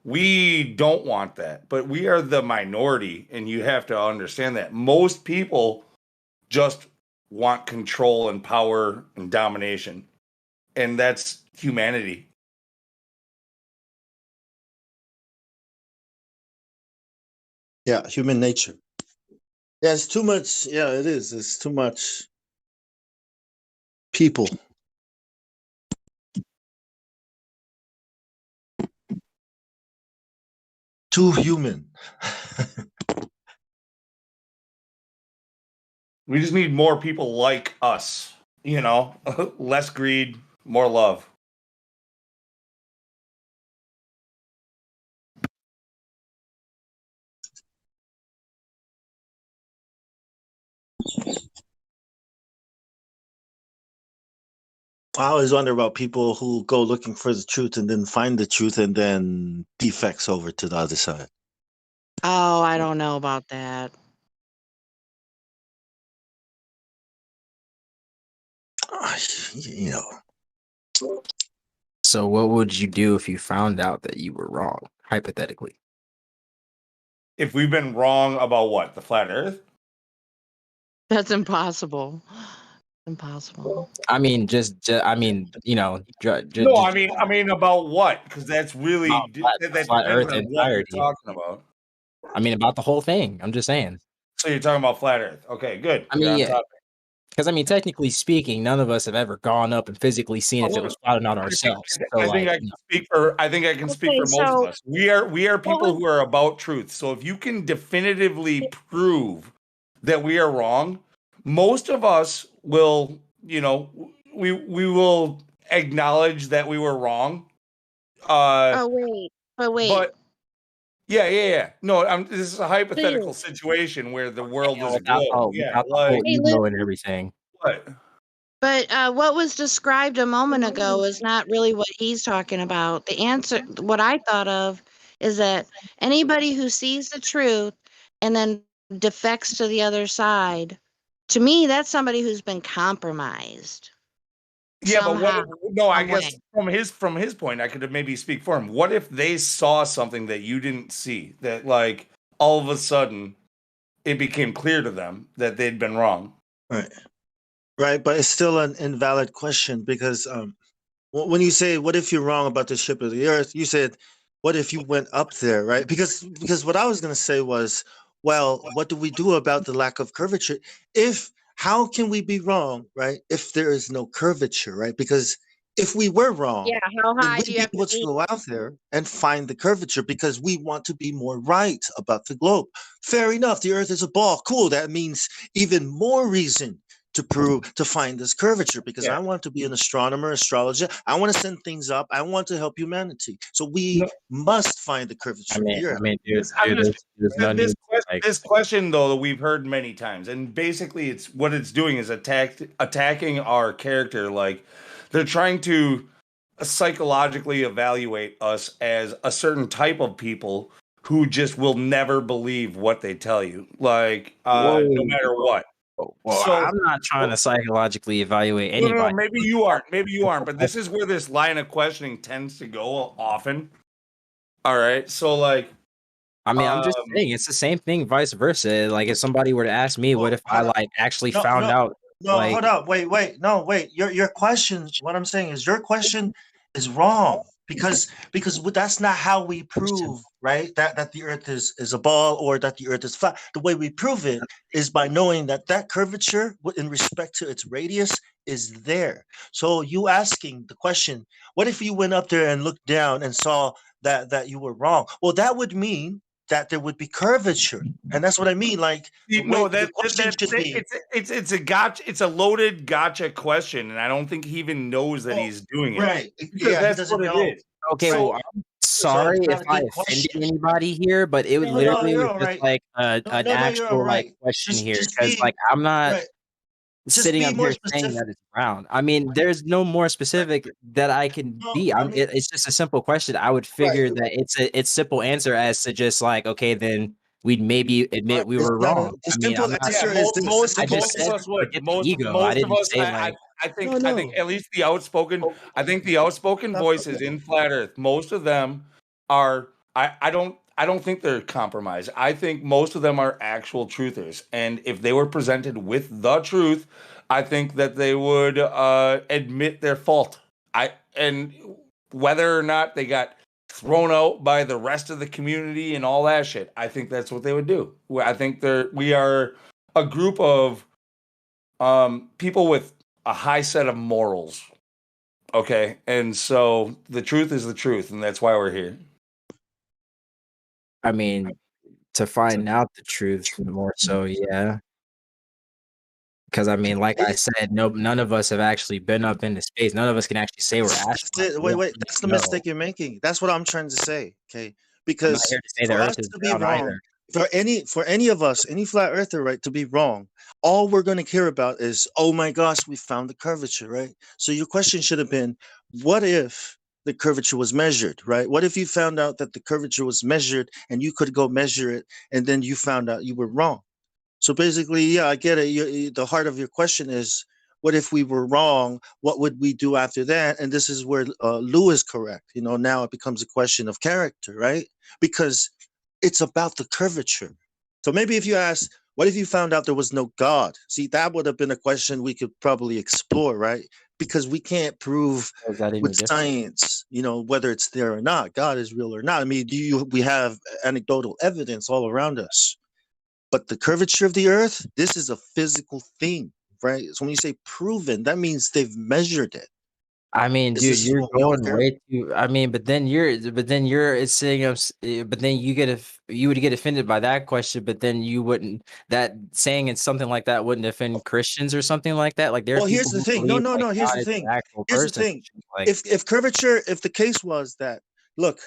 we don't want that, but we are the minority, and you have to understand that most people just want control and power and domination, and that's humanity. Yeah, human nature. Yeah, it's too much. Yeah, it is. It's too much people. Too human. We just need more people like us, less greed, more love. I always wonder about people who go looking for the truth and then find the truth and then defects over to the other side. Oh, I don't know about that. You know. So what would you do if you found out that you were wrong, hypothetically? If we've been wrong about what? The flat earth? That's impossible. Impossible. I mean, I mean, No, I mean about what? Because that's really that flat depends Earth on what you're entirety. talking about. I mean, about the whole thing. I'm just saying. So you're talking about flat earth. Okay, good. I You're mean, on yeah. topic. Because I mean, technically speaking, none of us have ever gone up and physically seen if it was spotted on ourselves. So, I think I can speak for. I think I can speak Okay, for most so of us. We are people who are about truth. So if you can definitively prove that we are wrong, most of us will. We will acknowledge that we were wrong. oh wait, But yeah. No, this is a hypothetical Dude. situation where the world is a without, globe. Yeah, without the like whole ego and everything. what? But what was described a moment ago is not really what he's talking about. The answer, what I thought of, is that anybody who sees the truth and then defects to the other side, to me, that's somebody who's been compromised. Yeah, but what? Somehow, No, I some guess way. from his point, I could maybe speak for him. What if they saw something that you didn't see? That like all of a sudden it became clear to them that they'd been wrong. Right, but it's still an invalid question because when you say what if you're wrong about the shape of the earth, you said what if you went up there, right? Because what I was going to say was, well, what do we do about the lack of curvature? How can we be wrong, right, if there is no curvature, right? Because if we were wrong, Yeah, how then high we'd do you be have to able to be? go out there and find the curvature because we want to be more right about the globe. Fair enough, the earth is a ball. Cool, that means even more reason to find this curvature because I want to be an astronomer, astrologer. I want to send things up. I want to help humanity. So we must find the curvature of the earth. This question though that we've heard many times, and basically it's what it's doing is attacking our character. Like they're trying to psychologically evaluate us as a certain type of people who just will never believe what they tell you, like no matter what. Well, So I'm not trying to psychologically evaluate no, anybody. maybe you aren't. Maybe you aren't. But this is where this line of questioning tends to go often. All right. So like, I mean, I'm just saying it's the same thing, vice versa. Like, if somebody were to ask me, what if I like actually No, found no, out, no. like, Hold up. Wait. No, wait. Your question. What I'm saying is your question is wrong because that's not how we prove, right? That the Earth is a ball or that the Earth is flat. The way we prove it is by knowing that curvature, in respect to its radius, is there. So you asking the question, what if you went up there and looked down and saw that you were wrong? Well, that would mean that there would be curvature, and that's what I mean. Like the way no, the question should be. it's a gotcha. It's a loaded gotcha question, and I don't think he even knows that he's doing it. Right. Because Yeah, he that's doesn't what it know. is. okay, So, well, I'm So sorry it's if not a I good offended question. anybody here, but it would No, literally you're was all just right. like No, an you're all actual like right. question here, Just because be like I'm not right. Just sitting be up more here saying specific. that it's round. I mean, there's no more specific that I can No, be. I mean, It's just a simple question. I would right. figure that it's simple answer as to just like, okay, then we'd maybe admit we It's were not a. wrong. The I mean, simple I'm not. answer is this. The I simple just most of said answer. us would. forget the ego. I Most of didn't us. say like I No, think no. at least the outspoken. I think the outspoken voices in flat Earth. Most of them are. I don't think they're compromised. I think most of them are actual truthers, and if they were presented with the truth, I think that they would admit their fault. And whether or not they got thrown out by the rest of the community and all that shit, I think that's what they would do. I think we are a group of people with a high set of morals. Okay, and so the truth is the truth, and that's why we're here. I mean, to find out the truth more so, yeah. Because I mean, like I said, none of us have actually been up into space. None of us can actually say we're astronauts. We don't Wait. really That's the know. mistake you're making. That's what I'm trying to say. Okay, I'm not because here to say the for us Earth is to be round wrong, either. for any of us, any flat earther, right, to be wrong, all we're going to care about is, oh my gosh, we found the curvature, right? So your question should have been, what if the curvature was measured, right? What if you found out that the curvature was measured and you could go measure it, and then you found out you were wrong? So basically, yeah, I get it. The heart of your question is, what if we were wrong? What would we do after that? And this is where Lou is correct. You know, now it becomes a question of character, right? Because it's about the curvature. So maybe if you ask, what if you found out there was no God? See, that would have been a question we could probably explore, right? Because we can't prove Is that any with different? science, you know, whether it's there or not. God is real or not. I mean, we have anecdotal evidence all around us. But the curvature of the earth, this is a physical thing, right? So when you say proven, that means they've measured it. I mean, This dude, is you're what we all going care. way too. I mean, but then it's saying, but then you would get offended by that question, but then you wouldn't. That saying it's something like that wouldn't offend Christians or something like that. Like there are Well, here's people the who thing. No, believe no, like no. Here's God the is an thing. actual Here's the person. thing. Like If curvature, if the case was that, look,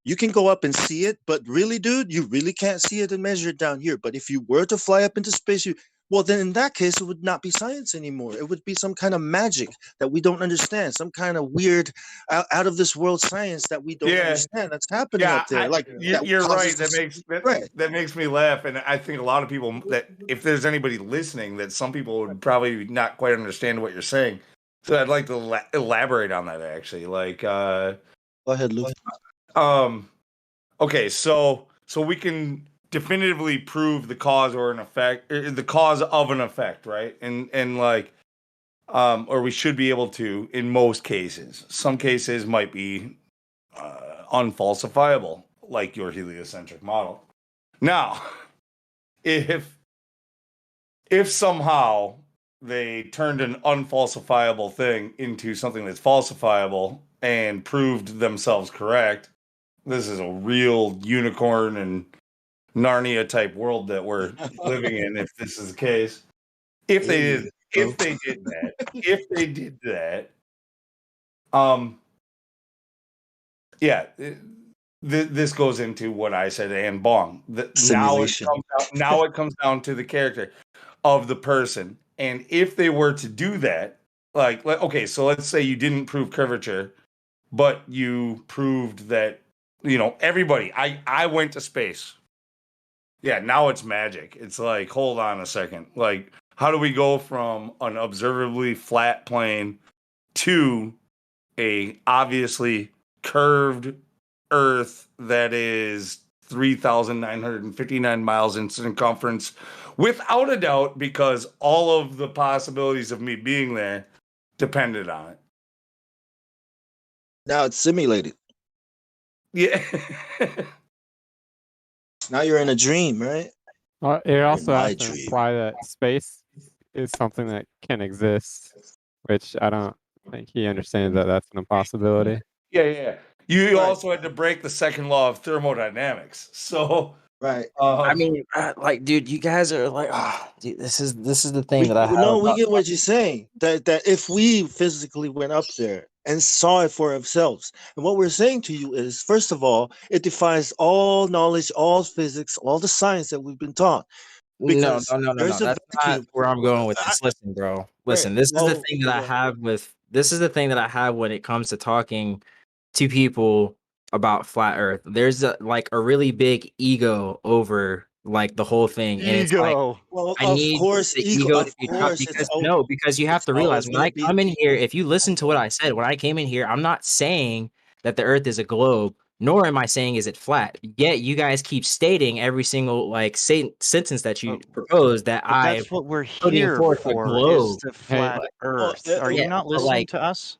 you can go up and see it, but really, dude, you really can't see it and measure it down here. But if you were to fly up into space, well, then in that case, it would not be science anymore. It would be some kind of magic that we don't understand, some kind of weird, out of this world science that we don't Yeah, understand that's happening yeah, up there. Like that you're causes right. this. Right. That makes me laugh, and I think a lot of people that if there's anybody listening, that some people would probably not quite understand what you're saying. So I'd like to elaborate on that actually. Like, Go ahead, Luke. Okay, so we can definitively prove the cause or an effect, the cause of an effect, right? And like, or we should be able to in most cases. Some cases might be unfalsifiable, like your heliocentric model. Now, if somehow they turned an unfalsifiable thing into something that's falsifiable and proved themselves correct, this is a real unicorn and Narnia type world that we're living in. If this is the case, if they did that, yeah. This goes into what I said and Bong. Simulation. Now it comes down to the character of the person, and if they were to do that, like okay, so let's say you didn't prove curvature, but you proved that everybody. I went to space. Yeah, now it's magic. It's like, hold on a second. Like, How do we go from an observably flat plane to a obviously curved Earth that is 3,959 miles in circumference, without a doubt, because all of the possibilities of me being there depended on it. Now it's simulated. Yeah. Now you're in a dream, right? Well, it also my has to dream. imply that space is something that can exist, which I don't think he understands that that's an impossibility. Yeah. You also had to break the second law of thermodynamics. So, right. I mean, like, dude, you guys are like, dude, this is the thing that I have. No, we about- get what you're saying. That if we physically went up there and saw it for ourselves, and what we're saying to you is, first of all, it defies all knowledge, all physics, all the science that we've been taught. No. There's a That's not vacuum. where I'm going with this. Listen, bro. Listen, this is the thing that I have with. This is the thing that I have when it comes to talking to people about flat Earth. There's like a really big ego over like the whole thing, and it's like, well, I of need course, the ego. ego Of to be cut course, because because you have to realize when I come in here, if you listen to what I said when I came in here, I'm not saying that the Earth is a globe, nor am I saying is it flat. Yet you guys keep stating every single like sentence that you propose that But I that's what we're putting here forth a for, globe. is the flat Earth. Are you not but, listening like, to us?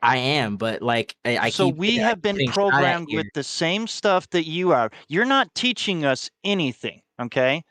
I am, but like I So keep we have been getting shot at programmed here. with the same stuff that you are. You're not teaching us anything, okay?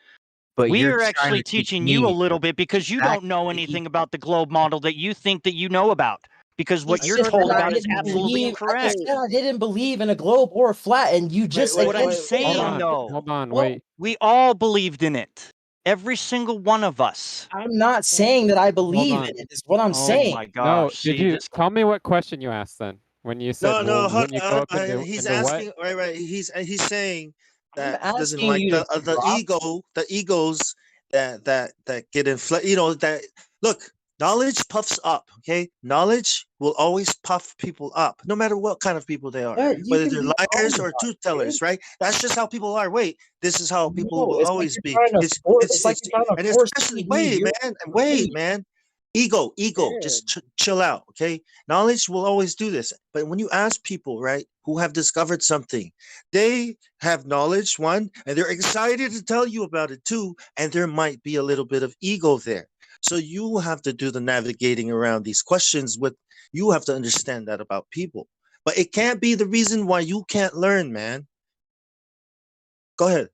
But We you're are trying actually to teach teaching me you a little bit because you don't know exactly. anything about the globe model that you think that you know about. Because what You you're said told that I about is didn't absolutely believe. I incorrect. just said I didn't believe in a globe or a flat, and you just What I'm again said saying, something. though, Hold on, Well, wait. we all believed in it. Every single one of us. I'm not saying that I Hold believe on. in it. Is what I'm Oh saying. my No, gosh! did See, you this tell me what question you asked then? When you said, No, well, hold when you go on. up into He's what? asking, right. He's saying I'm that he doesn't asking like you to the drop. ego, the egos that get inflated. You know that look, knowledge puffs up. Okay, knowledge will always puff people up, no matter what kind of people they are, But you whether can they're be wrong liars or about truth it, dude. tellers. Right? That's just how people are. Wait, this is how people No, will it's like always you're be. trying to force. It's like It's you're trying to and force especially feed me your wait, belief. man. Ego, just chill out, okay? Knowledge will always do this. But when you ask people, right, who have discovered something, they have knowledge, one, and they're excited to tell you about it too, and there might be a little bit of ego there. So you have to do the navigating around these questions with, you have to understand that about people. But it can't be the reason why you can't learn, man. Go ahead.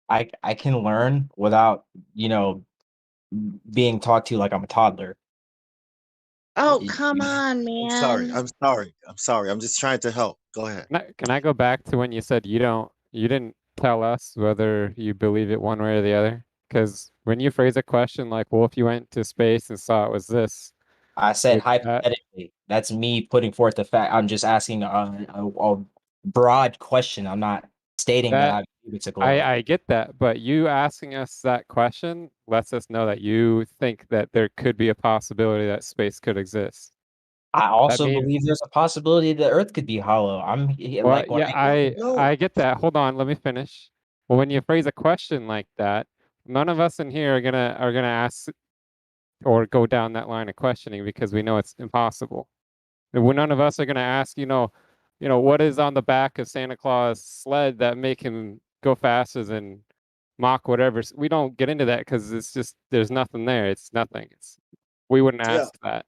I can learn without being talked to like I'm a toddler. Oh, come on, I'm sorry. man. I'm sorry. I'm sorry. I'm just trying to help. Go ahead. Can I go back to when you said you didn't tell us whether you believe it one way or the other? Because when you phrase a question like, well, if you went to space and saw it was this, I said which hypothetically. That's me putting forth the fact. I'm just asking a broad question. I'm not stating that that I believe it's a globe. I get that, but you asking us that question lets us know that you think that there could be a possibility that space could exist. I That also means, believe there's a possibility the Earth could be hollow. well, Like when yeah, I I get that. Hold on, let me finish. Well, when you phrase a question like that, none of us in here are gonna ask or go down that line of questioning because we know it's impossible. None of us are gonna ask, what is on the back of Santa Claus' sled that make him go faster than Mach whatever. We don't get into that because it's just there's nothing there. It's nothing. We wouldn't Yeah. ask that.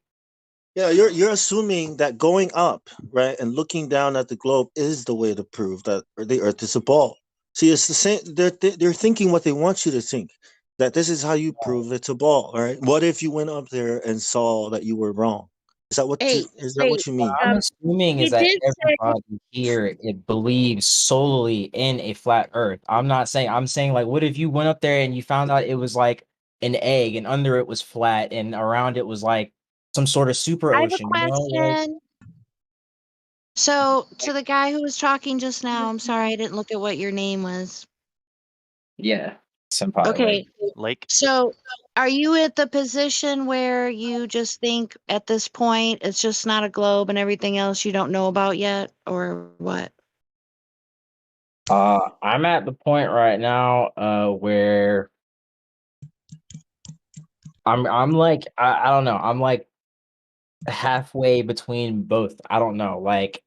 Yeah, you're assuming that going up, right, and looking down at the globe is the way to prove that the Earth is a ball. See, it's the same. They're thinking what they want you to think. That this is how you prove it's a ball. All right. What if you went up there and saw that you were wrong? Is that what Hey, you what mean? I'm assuming he is that did say, everybody here it believes solely in a flat Earth. I'm saying like, what if you went up there and you found out it was like an egg and under it was flat and around it was like some sort of super I have a ocean, Like, question. So, to the guy who was talking just now, I'm sorry I didn't look at what your name was. yeah, senpai. Okay. Lake. So, are you at the position where you just think at this point it's just not a globe and everything else you don't know about yet, or what? I'm at the point right now where I'm like I don't know. I'm like halfway between both. I don't know. Like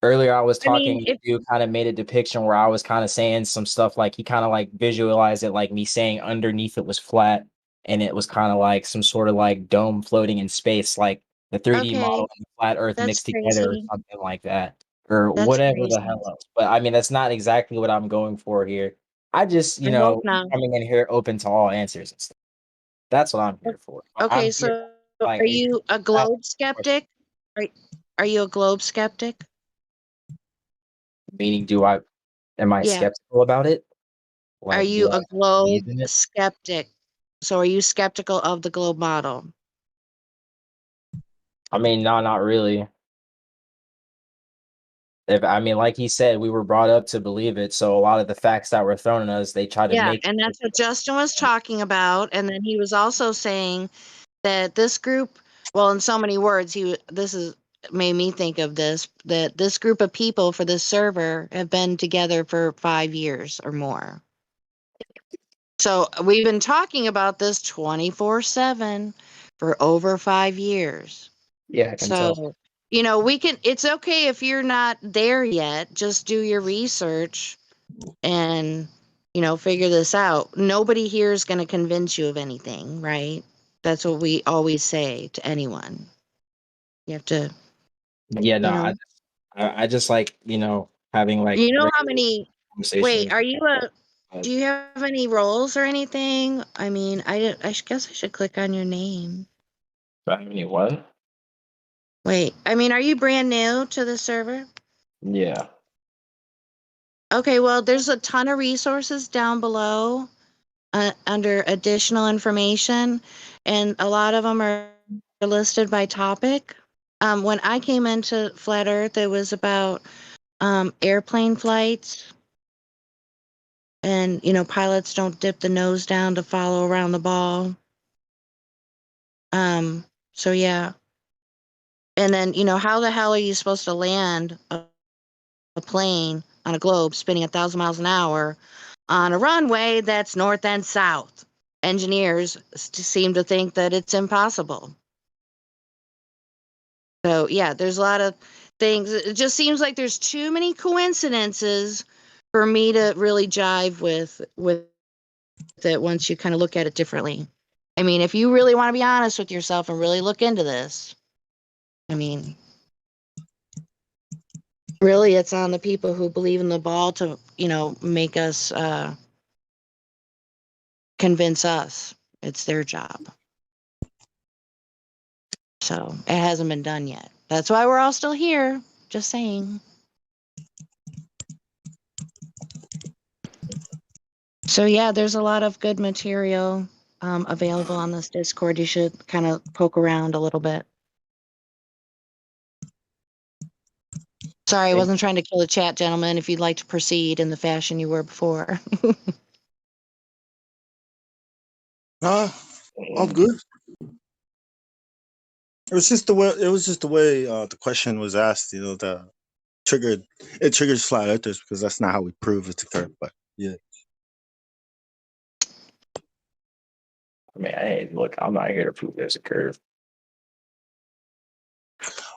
earlier I was I mean, talking, if you kind of made a depiction where I was kind of saying some stuff like he kind of like visualized it like me saying underneath it was flat and it was kind of like some sort of like dome floating in space, like the 3D okay, model and the flat earth that's mixed together or crazy. something like that. Or That's whatever the crazy. hell else. But I mean that's not exactly what I'm going for here. I just, I hope not. coming in here open to all answers and stuff. That's what I'm here for. Okay, I'm here so like are you a globe skeptic? Are are you a globe skeptic? meaning am I Yeah. skeptical about it? Are Like you do I a globe believe in it? skeptic? So are you skeptical of the globe model? I mean, no, not really. If I mean, like he said, we were brought up to believe it. So a lot of the facts that were thrown at us, they try to Yeah, make. and that's what Justin was talking about. And then he was also saying that this group, well, in so many words, this is made me think of this, that this group of people for this server have been together for 5 years or more. So we've been talking about this 24/7 for over 5 years. Yeah, I can tell. So, it's okay if you're not there yet, just do your research and, figure this out. Nobody here is going to convince you of anything, right? That's what we always say to anyone. You have to, Yeah, no, you know, I just like having like you know how regular many, wait, conversations. do you have any roles or anything? I mean, guess I should click on your name. Do I have any what? Wait, I mean, are you brand new to the server? Yeah. Okay, well, there's a ton of resources down below under additional information, and a lot of them are listed by topic. When I came into Flat Earth, it was about airplane flights, and pilots don't dip the nose down to follow around the ball. So yeah, and then how the hell are you supposed to land a plane on a globe spinning 1,000 miles an hour on a runway that's north and south? Engineers seem to think that it's impossible. So yeah, there's a lot of things. It just seems like there's too many coincidences for me to really jive with it once you kind of look at it differently. I mean, if you really want to be honest with yourself and really look into this, I mean, really it's on the people who believe in the ball to, make us convince us. It's their job. So it hasn't been done yet. That's why we're all still here. Just saying. So yeah, there's a lot of good material available on this Discord. You should kind of poke around a little bit. Sorry, I wasn't trying to kill the chat, gentlemen. If you'd like to proceed in the fashion you were before. All good. It was just the way. It was just the way the question was asked. The it triggers flat earthers because that's not how we prove it's a curve. But yeah. I mean, hey, look, I'm not here to prove there's a curve.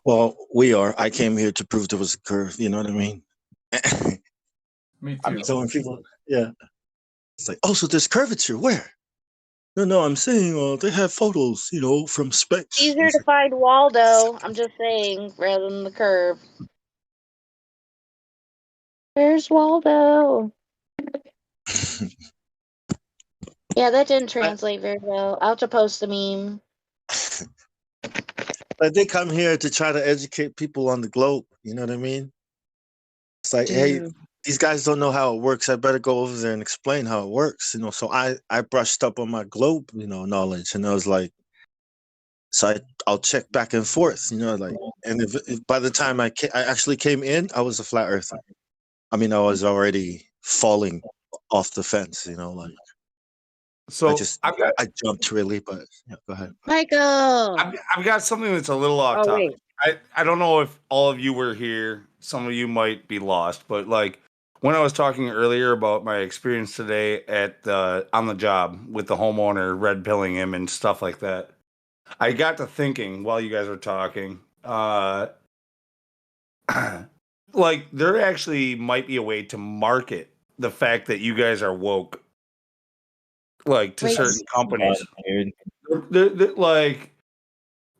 Well, we are. I came here to prove there was a curve. You know what I mean? Me too. So when people, yeah, it's like, oh, so there's curvature. Where? No, I'm saying they have photos, from space. Easier to find Waldo, I'm just saying, rather than the curve. Where's Waldo? Yeah, that didn't translate very well. I'll have to post the meme. Like they come here to try to educate people on the globe. You know what I mean? It's like, hey, these guys don't know how it works. I better go over there and explain how it works. So I brushed up on my globe, knowledge, and I was like, so I'll check back and forth, and if by the time I actually came in, I was a flat earther. I mean, I was already falling off the fence, like. So I jumped really, but yeah, go ahead. Michael, I've got something that's a little off topic. I don't know if all of you were here. Some of you might be lost, but like when I was talking earlier about my experience today on the job with the homeowner red pilling him and stuff like that, I got to thinking while you guys were talking, like there actually might be a way to market the fact that you guys are woke, like to certain companies.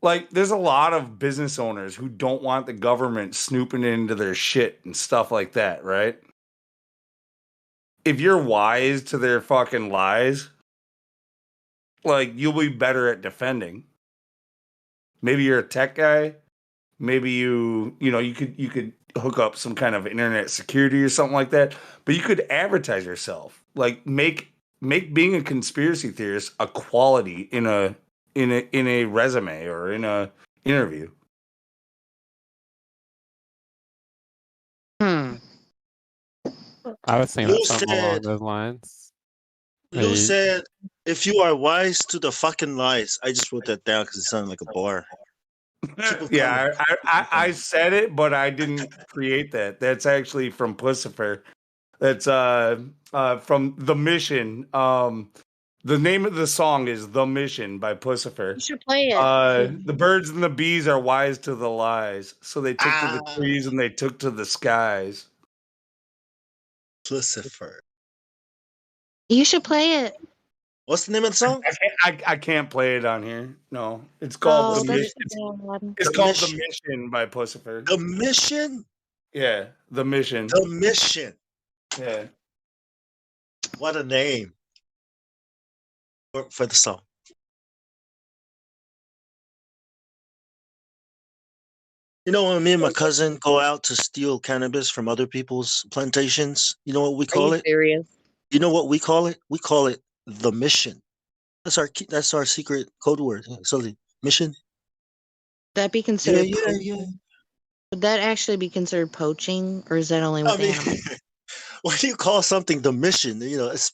Like there's a lot of business owners who don't want the government snooping into their shit and stuff like that, right? If you're wise to their fucking lies, like you'll be better at defending. Maybe you're a tech guy. Maybe you could hook up some kind of internet security or something like that. But you could advertise yourself, like make being a conspiracy theorist a quality in a resume or in a interview. I was thinking Lou of something along said, those lines. Lou said, if you are wise to the fucking lies. I just wrote that down because it sounded like a bar. Yeah, I said it, but I didn't create that. That's actually from Pussifer. That's from The Mission. The name of the song is The Mission by Pussifer. You should play it. The birds and the bees are wise to the lies, so they took to the trees and they took to the skies. Pussifer. You should play it. What's the name of the song? I can't play it on here. No, it's called Oh, The that's Mission. bad. It's called The Mission by Pussifer. The Mission? Yeah, The Mission. The Mission. Yeah. What a name for the song. You know, when me and my cousin go out to steal cannabis from other people's plantations, you know what we call it? Serious? You know what we call it? We call it the mission. That's our secret code word. Yeah, so the mission. That be considered? Yeah. Would that actually be considered poaching, or is that only with animals? When you call something the mission, you know, it's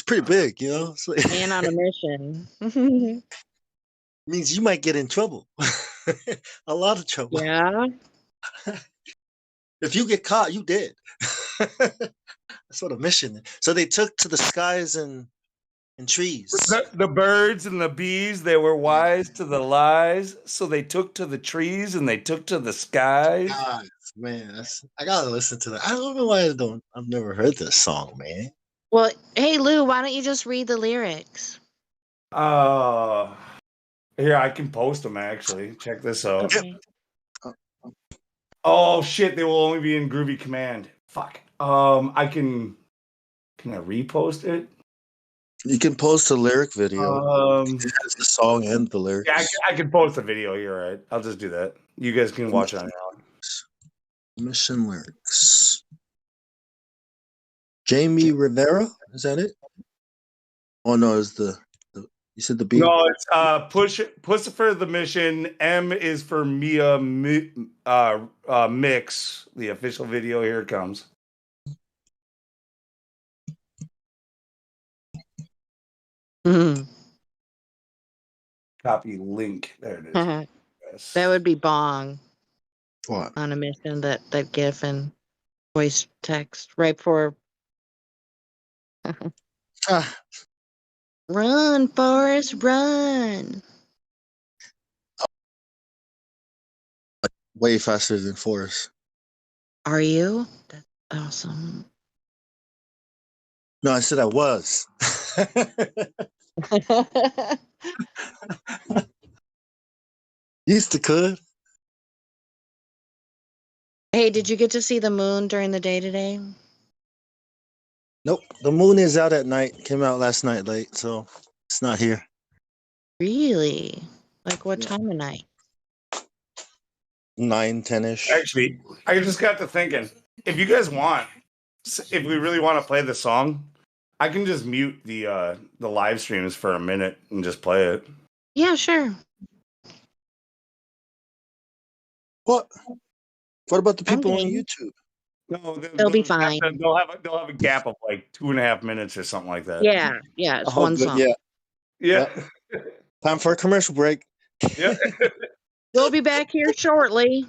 pretty big, you know. It's like, Man on a mission. means you might get in trouble. A lot of trouble. Yeah. If you get caught, you dead. That's what a mission is. So they took to the skies and trees. The birds and the bees, they were wise to the lies, so they took to the trees and they took to the skies. God, man, I gotta listen to that. I don't know why I've never heard this song, man. Well, hey Lou, why don't you just read the lyrics? Here, I can post them actually. Check this out. Okay. Oh shit, they will only be in Groovy Command. Fuck. Can I repost it? You can post a lyric video. It has the song and the lyrics. Yeah, I can post a video. You're right. I'll just do that. You guys can watch it on your own. Mission lyrics. Jamie Rivera, is that it? Oh no, it's the you said the beat. No, it's Pussifer the Mission. M is for Mia Mix. The official video. Here it comes. Copy link. There it is. Yes. That would be Bong. What? On a mission, that GIF and voice text right for. Run, Forrest, run! Way faster than Forrest. Are you? That's awesome. No, I said I was. Used to could. Hey, did you get to see the moon during the day today? Nope. The moon is out at night. Came out last night late, so it's not here. Really? Like what time of night? 9, 10-ish. Actually, I just got to thinking. If you guys want, if we really want to play the song, I can just mute the live streams for a minute and just play it. Yeah, sure. What about the people on YouTube? No, they'll be fine. They'll have a gap of like 2.5 minutes or something like that. Yeah, it's one song. Yeah. Time for a commercial break. Yeah. We'll be back here shortly.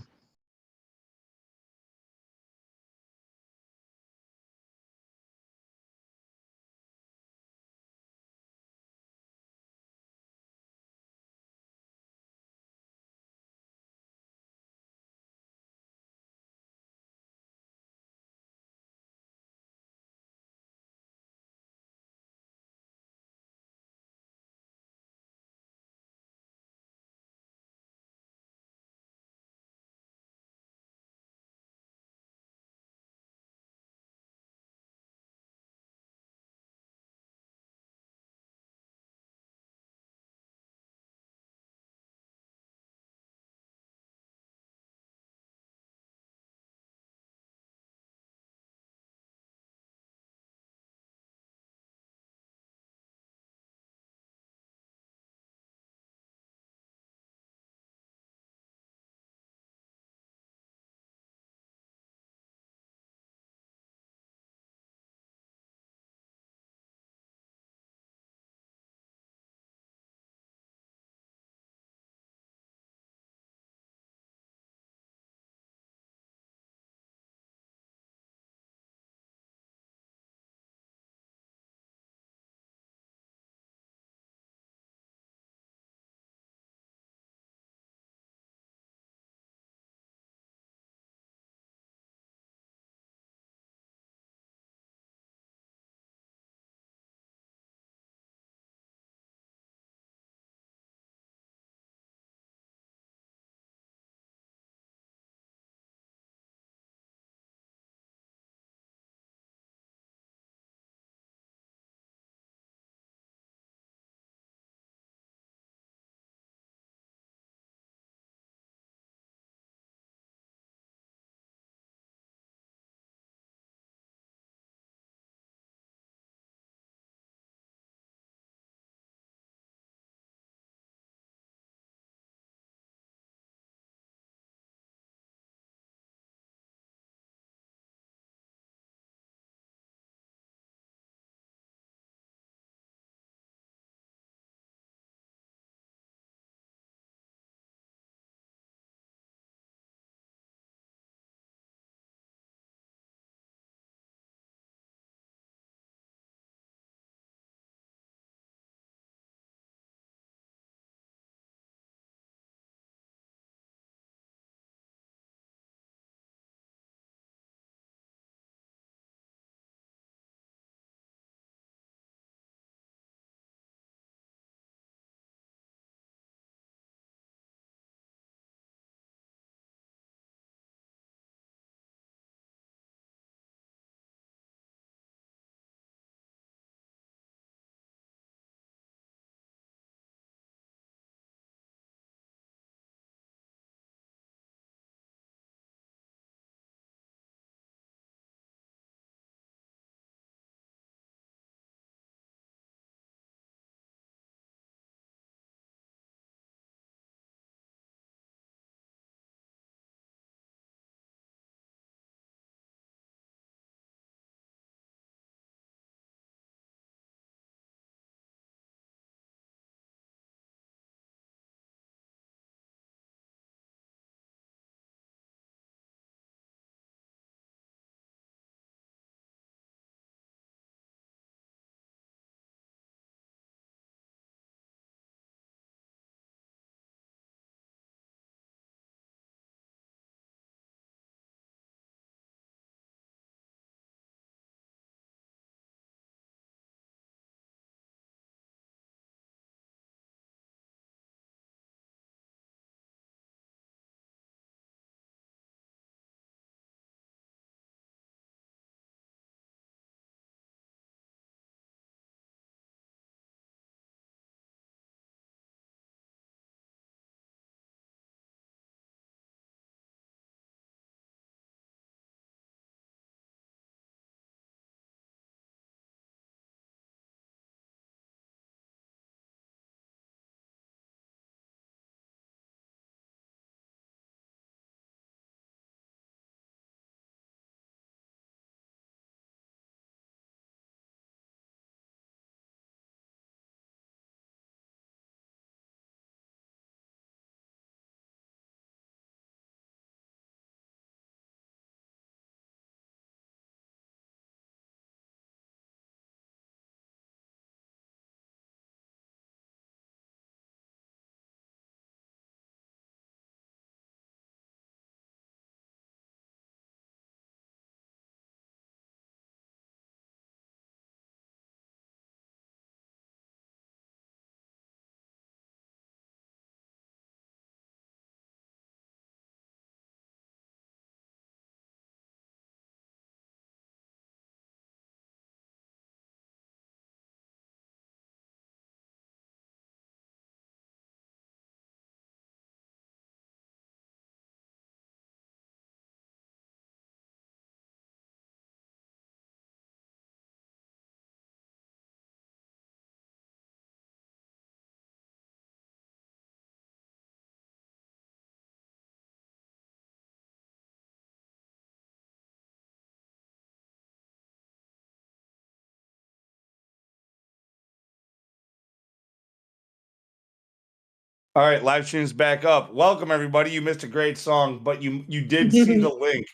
All right, live stream's back up. Welcome everybody. You missed a great song, but you did see the link.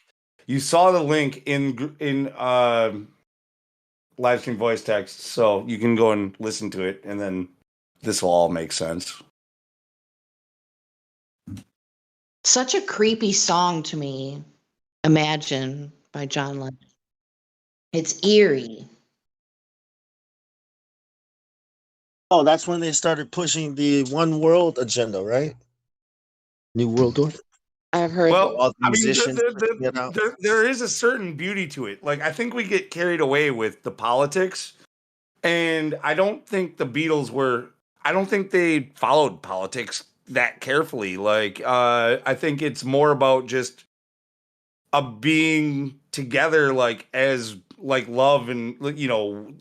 You saw the link in live stream voice text, so you can go and listen to it, and then this will all make sense. Such a creepy song to me. Imagine by John Lennon. It's eerie. Oh, that's when they started pushing the one world agenda, right? New World Order. I've heard. Well, all the I mean, musicians pushing it out. there is a certain beauty to it. Like, I think we get carried away with the politics, and I don't think the Beatles were. I don't think they followed politics that carefully. Like, I think it's more about just being together, like as like love and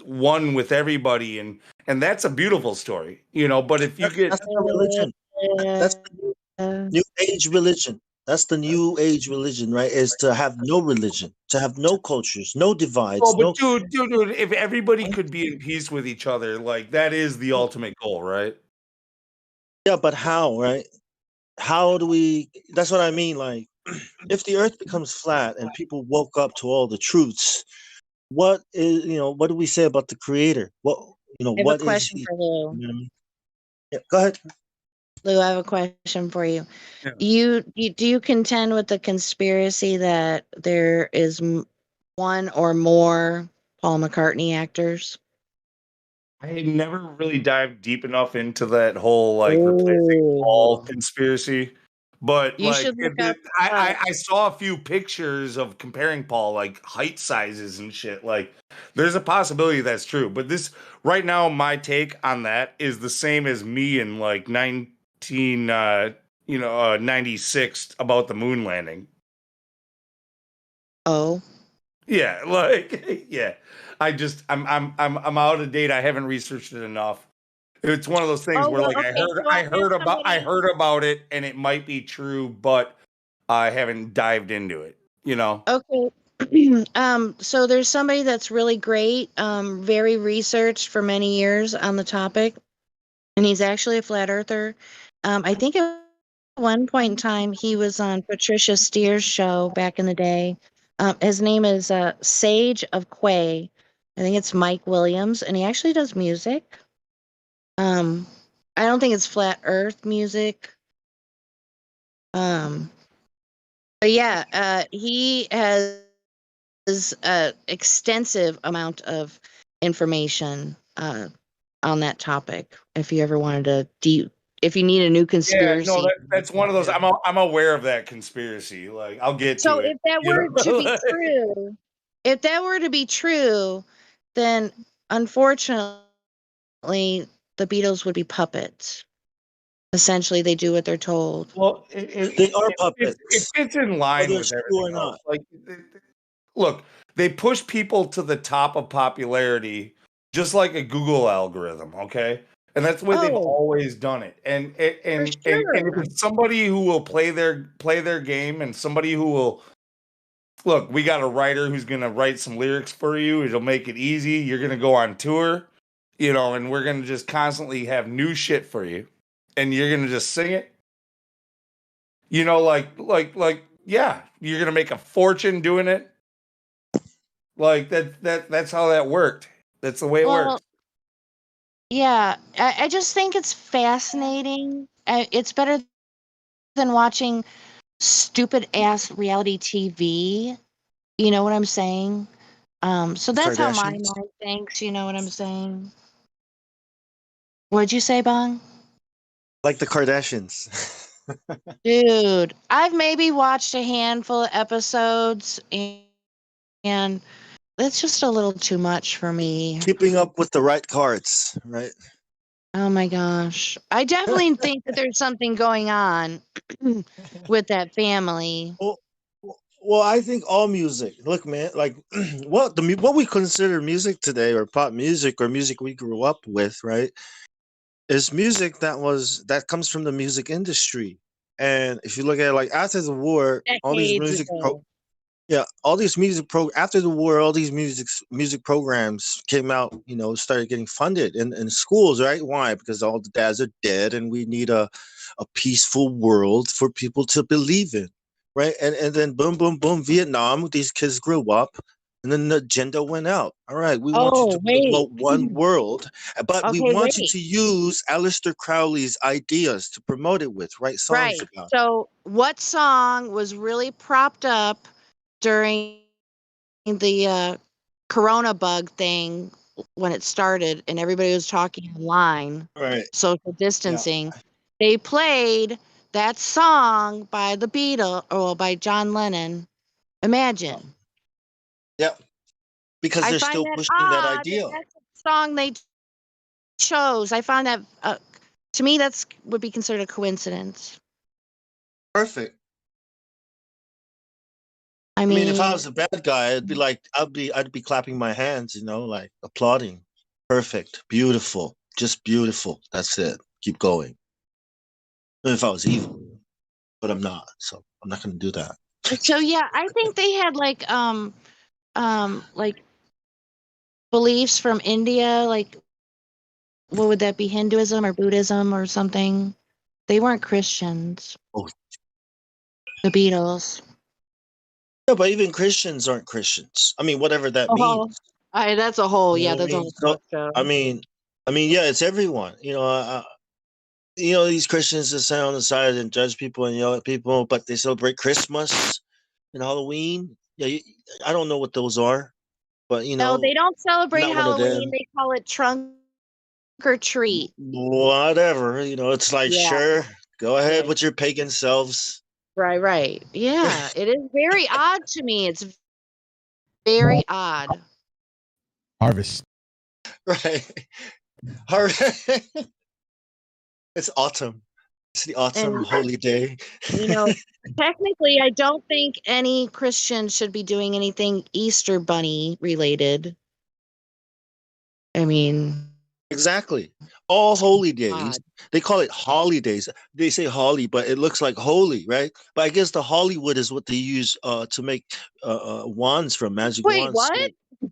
one with everybody, and that's a beautiful story, But if you get That's the religion. That's the new age religion. That's the new age religion, right? Is to have no religion, to have no cultures, no divides. Oh, but no. dude, if everybody could be in peace with each other, like that is the ultimate goal, right? Yeah, but how, right? How do we? That's what I mean. Like, if the Earth becomes flat and people woke up to all the truths, what is what do we say about the Creator? What I have what a is question he? for Lou. Yeah, go ahead. Lou, I have a question for you. Yeah. Do you contend with the conspiracy that there is one or more Paul McCartney actors? I never really dived deep enough into that whole like replacing Paul conspiracy, but You like should look up. I saw a few pictures of comparing Paul, like height sizes and shit. Like, there's a possibility that's true, but this right now, my take on that is the same as me in like 96 about the moon landing. Oh. Yeah, like yeah. I'm out of date. I haven't researched it enough. It's one of those things Oh, where well, like okay, so I have heard about it and it might be true, but I haven't dived into it, Okay. So there's somebody that's really great, very researched for many years on the topic, and he's actually a flat earther. I think at one point in time he was on Patricia Steer's show back in the day. His name is Sage of Quay. I think it's Mike Williams, and he actually does music. I don't think it's flat earth music. But yeah, he has extensive amount of information on that topic. If you ever wanted to if you need a new Yeah, conspiracy. no, that's one of those. I'm aware of that conspiracy. Like, I'll get So to it. if that were to be true, if that were to be true, then unfortunately the Beatles would be puppets. Essentially, they do what they're told. Well, They are puppets. It fits in line whether with it's true or everything else. not. Like, look, they push people to the top of popularity, just like a Google algorithm. Okay, and that's the way they've always done it. And if it's somebody who will play their game, and somebody who will look, we got a writer who's gonna write some lyrics for you. It'll make it easy. You're gonna go on tour, and we're gonna just constantly have new shit for you, and you're gonna just sing it. Yeah, you're gonna make a fortune doing it. Like that's how that worked. That's the way it works. Yeah, I just think it's fascinating. It's better than watching stupid ass reality TV. You know what I'm saying? So that's how my Kardashians. mind thinks. You know what I'm saying? What'd you say, Bong? Like the Kardashians. Dude, I've maybe watched a handful of episodes, and it's just a little too much for me. Keeping up with the right cards, right? Oh my gosh. I definitely think that there's something going on with that family. Well, I think all music. Look, man, like what we consider music today, or pop music, or music we grew up with, right? Is music that comes from the music industry. And if you look at it, like after the war, all these Decades music ago. Yeah, all these after the war, all these music programs came out. Started getting funded in schools, right? Why? Because all the dads are dead, and we need a peaceful world for people to believe in, right? And then boom, boom, boom, Vietnam. These kids grew up, and then the agenda went out. All right, we want you Oh, to wait. promote one world, but we Okay, want you wait. to use Aleister Crowley's ideas to promote it with, write songs Right. about. So, what song was really propped up during the corona bug thing when it started and everybody was talking online, Right. social distancing? They played that song by the Beatles or by John Lennon. Imagine. Yep. Because I they're find still that pushing that odd that idea. that's a song they chose. I find that to me that's would be considered a coincidence. Perfect. I I mean, if I mean, was a bad guy, I'd be like, I'd be clapping my hands, like applauding. Perfect, beautiful, just beautiful. That's it. Keep going. If I was evil, but I'm not, so I'm not going to do that. so yeah, I think they had like beliefs from India, like what would that be, Hinduism or Buddhism or something? They weren't Christians. Oh. The Beatles. Yeah, but even Christians aren't Christians. I mean, whatever that Oh, means. that's a whole You know what I that's a mean? whole So, talk show. I mean, yeah, it's everyone. These Christians that sit on the side and judge people and yell at people, but they celebrate Christmas and Halloween. Yeah, I don't know what those are, but No, they don't I'm celebrate not one of Halloween. them. They call it trunk or treat. Whatever, it's like, Yeah. sure, go ahead Yeah. with your pagan selves. Right. Yeah, it is very odd to me. It's very odd. Harvest. Right. Harvest. It's autumn. It's the autumn And holy day. technically, I don't think any Christian should be doing anything Easter Bunny related. I mean, Exactly. All holy days. odd. They call it holidays. They say holly, but it looks like holy, right? But I guess the Hollywood is what they use to make wands from, magic Wait, wands. what? So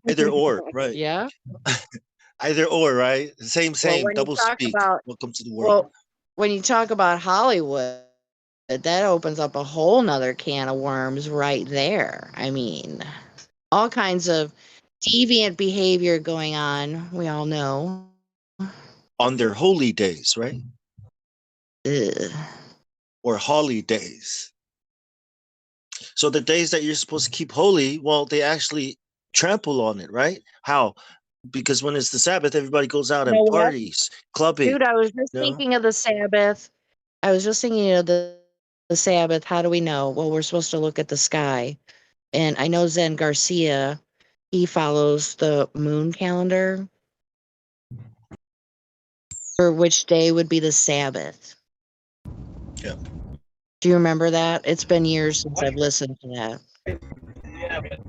either or, right? Yeah. Either or, right? Same, Well, same. when you Double talk speak. about Welcome to the world. well, when you talk about Hollywood, that opens up a whole nother can of worms right there. I mean, all kinds of deviant behavior going on. We all know. On their holy days, right? Ugh. Or holidays. So the days that you're supposed to keep holy, well, they actually trample on it, right? How? Because when it's the Sabbath, everybody goes out You and know what? parties, clubbing. Dude, I was just You know? thinking of the Sabbath. I was just thinking of the Sabbath. How do we know? Well, we're supposed to look at the sky. And I know Zen Garcia, he follows the moon calendar for which day would be the Sabbath. Yep. Do you remember that? It's been years since I've listened to that. Yeah, but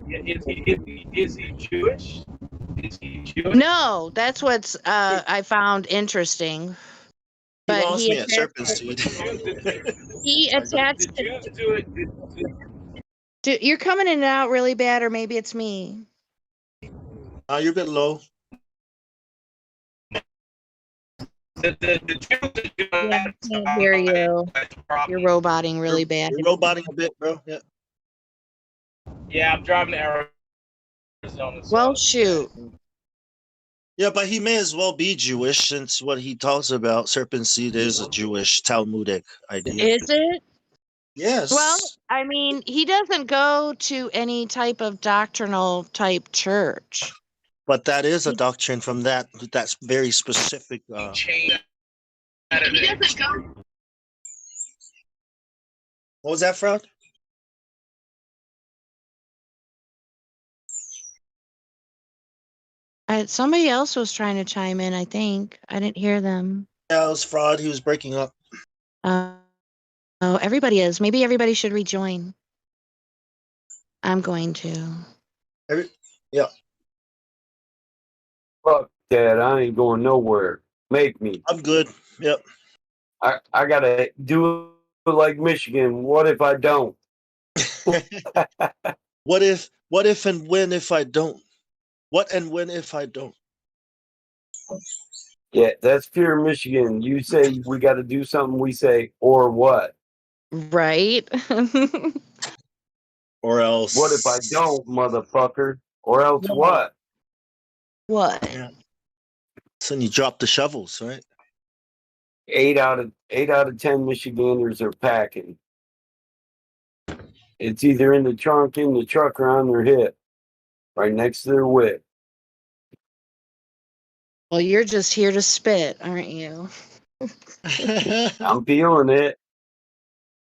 is he Jewish? Is he Jewish? No, that's what's I found interesting. He But lost he me at attached Serpent Seed. he attached The Jews do it. Dude, you're coming in and out really bad, or maybe it's me. You're a bit low. The Jews do Yeah, I can't hear you. You're roboting really bad. You're roboting a bit, bro. Yeah. Yeah, I'm driving to Arizona. Well, shoot. Yeah, but he may as well be Jewish since what he talks about, serpent seed, is a Jewish Talmudic idea. Is it? Yes. Well, I mean, he doesn't go to any type of doctrinal type church. But that is a doctrine from that's very specific. He doesn't go. What was that, Fraud? Somebody else was trying to chime in, I think. I didn't hear them. Yeah, it was Fraud. He was breaking up. Oh, everybody is. Maybe everybody should rejoin. I'm going to. Yeah. Fuck that. I ain't going nowhere. Make me. I'm good. Yep. I gotta do it like Michigan. What if I don't? What if and when if I don't? What and when if I don't? Yeah, that's pure Michigan. You say we got to do something, we say, or what? Right? Or else. What if I don't, motherfucker? Or else what? What? Yeah. So you drop the shovels, right? 8 out of 10 Michiganders are packing. It's either in the trunk, in the truck, or on their hip, right next to their whip. Well, you're just here to spit, aren't you? I'm feeling it.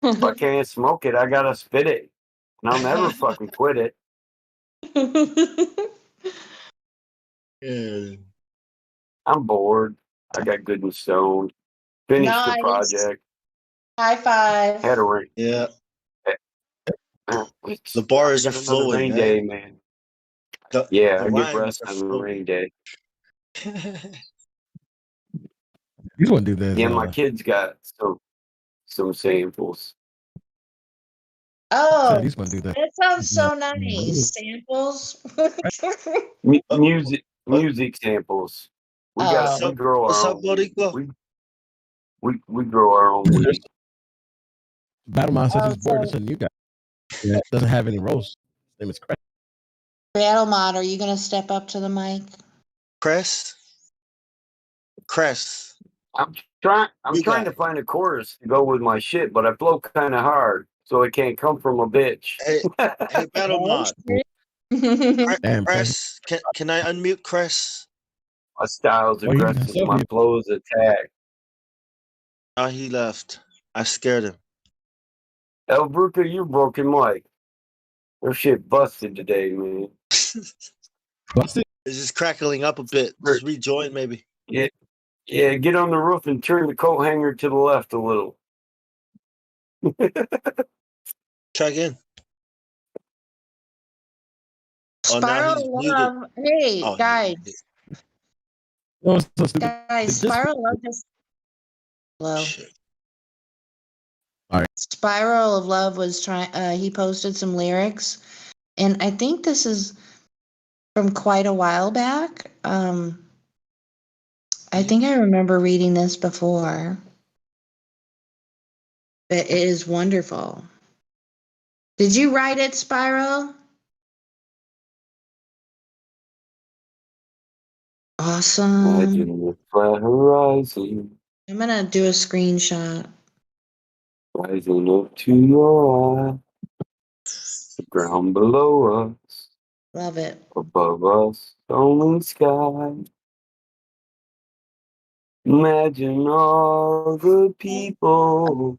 If I can't smoke it, I gotta spit it. And I'll never fucking quit it. Yeah. I'm bored. I got good and stoned. Finished the Nice. project. High five. Had a rain. Yeah. The The bars are another flowing, rain right? day, man. The Yeah, I get rhymes rest are on a flowing. rain day. You want to do this? Yeah, my kids got some samples. Oh, He's want to do that. that sounds so nice. Samples. Music samples. We Oh. we grow our What's up, own. Borico? We grow our own weed. Battlemon says Oh, he's bored. so- There's a new guy that doesn't have any roles. His name is Craig. Battlemon, are you gonna step up to the mic? Cress. I'm trying to find a chorus to go with my shit, but I flow kind of hard, so it can't come from a bitch. Hey, Battlemon. Damn, Cress, can I unmute Cress? My style's Well, he aggressive. himself My is- flow's attack. Oh, he left. I scared him. El Bruca, you broken mic. Your shit busted today, man. Busted? It's just crackling up a bit. Just rejoin, maybe. Yeah, get on the roof and turn the coat hanger to the left a little. Try again. Oh, now Spiral he's of muted. Love. Hey, Oh, guys. Oh, it's so stupid. Guys, Spiral of Love just. Hello. All right. Spiral of Love was trying. He posted some lyrics, and I think this is from quite a while back. I think I remember reading this before. But it is wonderful. Did you write it, Spiral? Awesome. Imagine the flat horizon I'm gonna do a screenshot. rising up to your eye. The ground below us, Love it. above us, only sky. Imagine all the people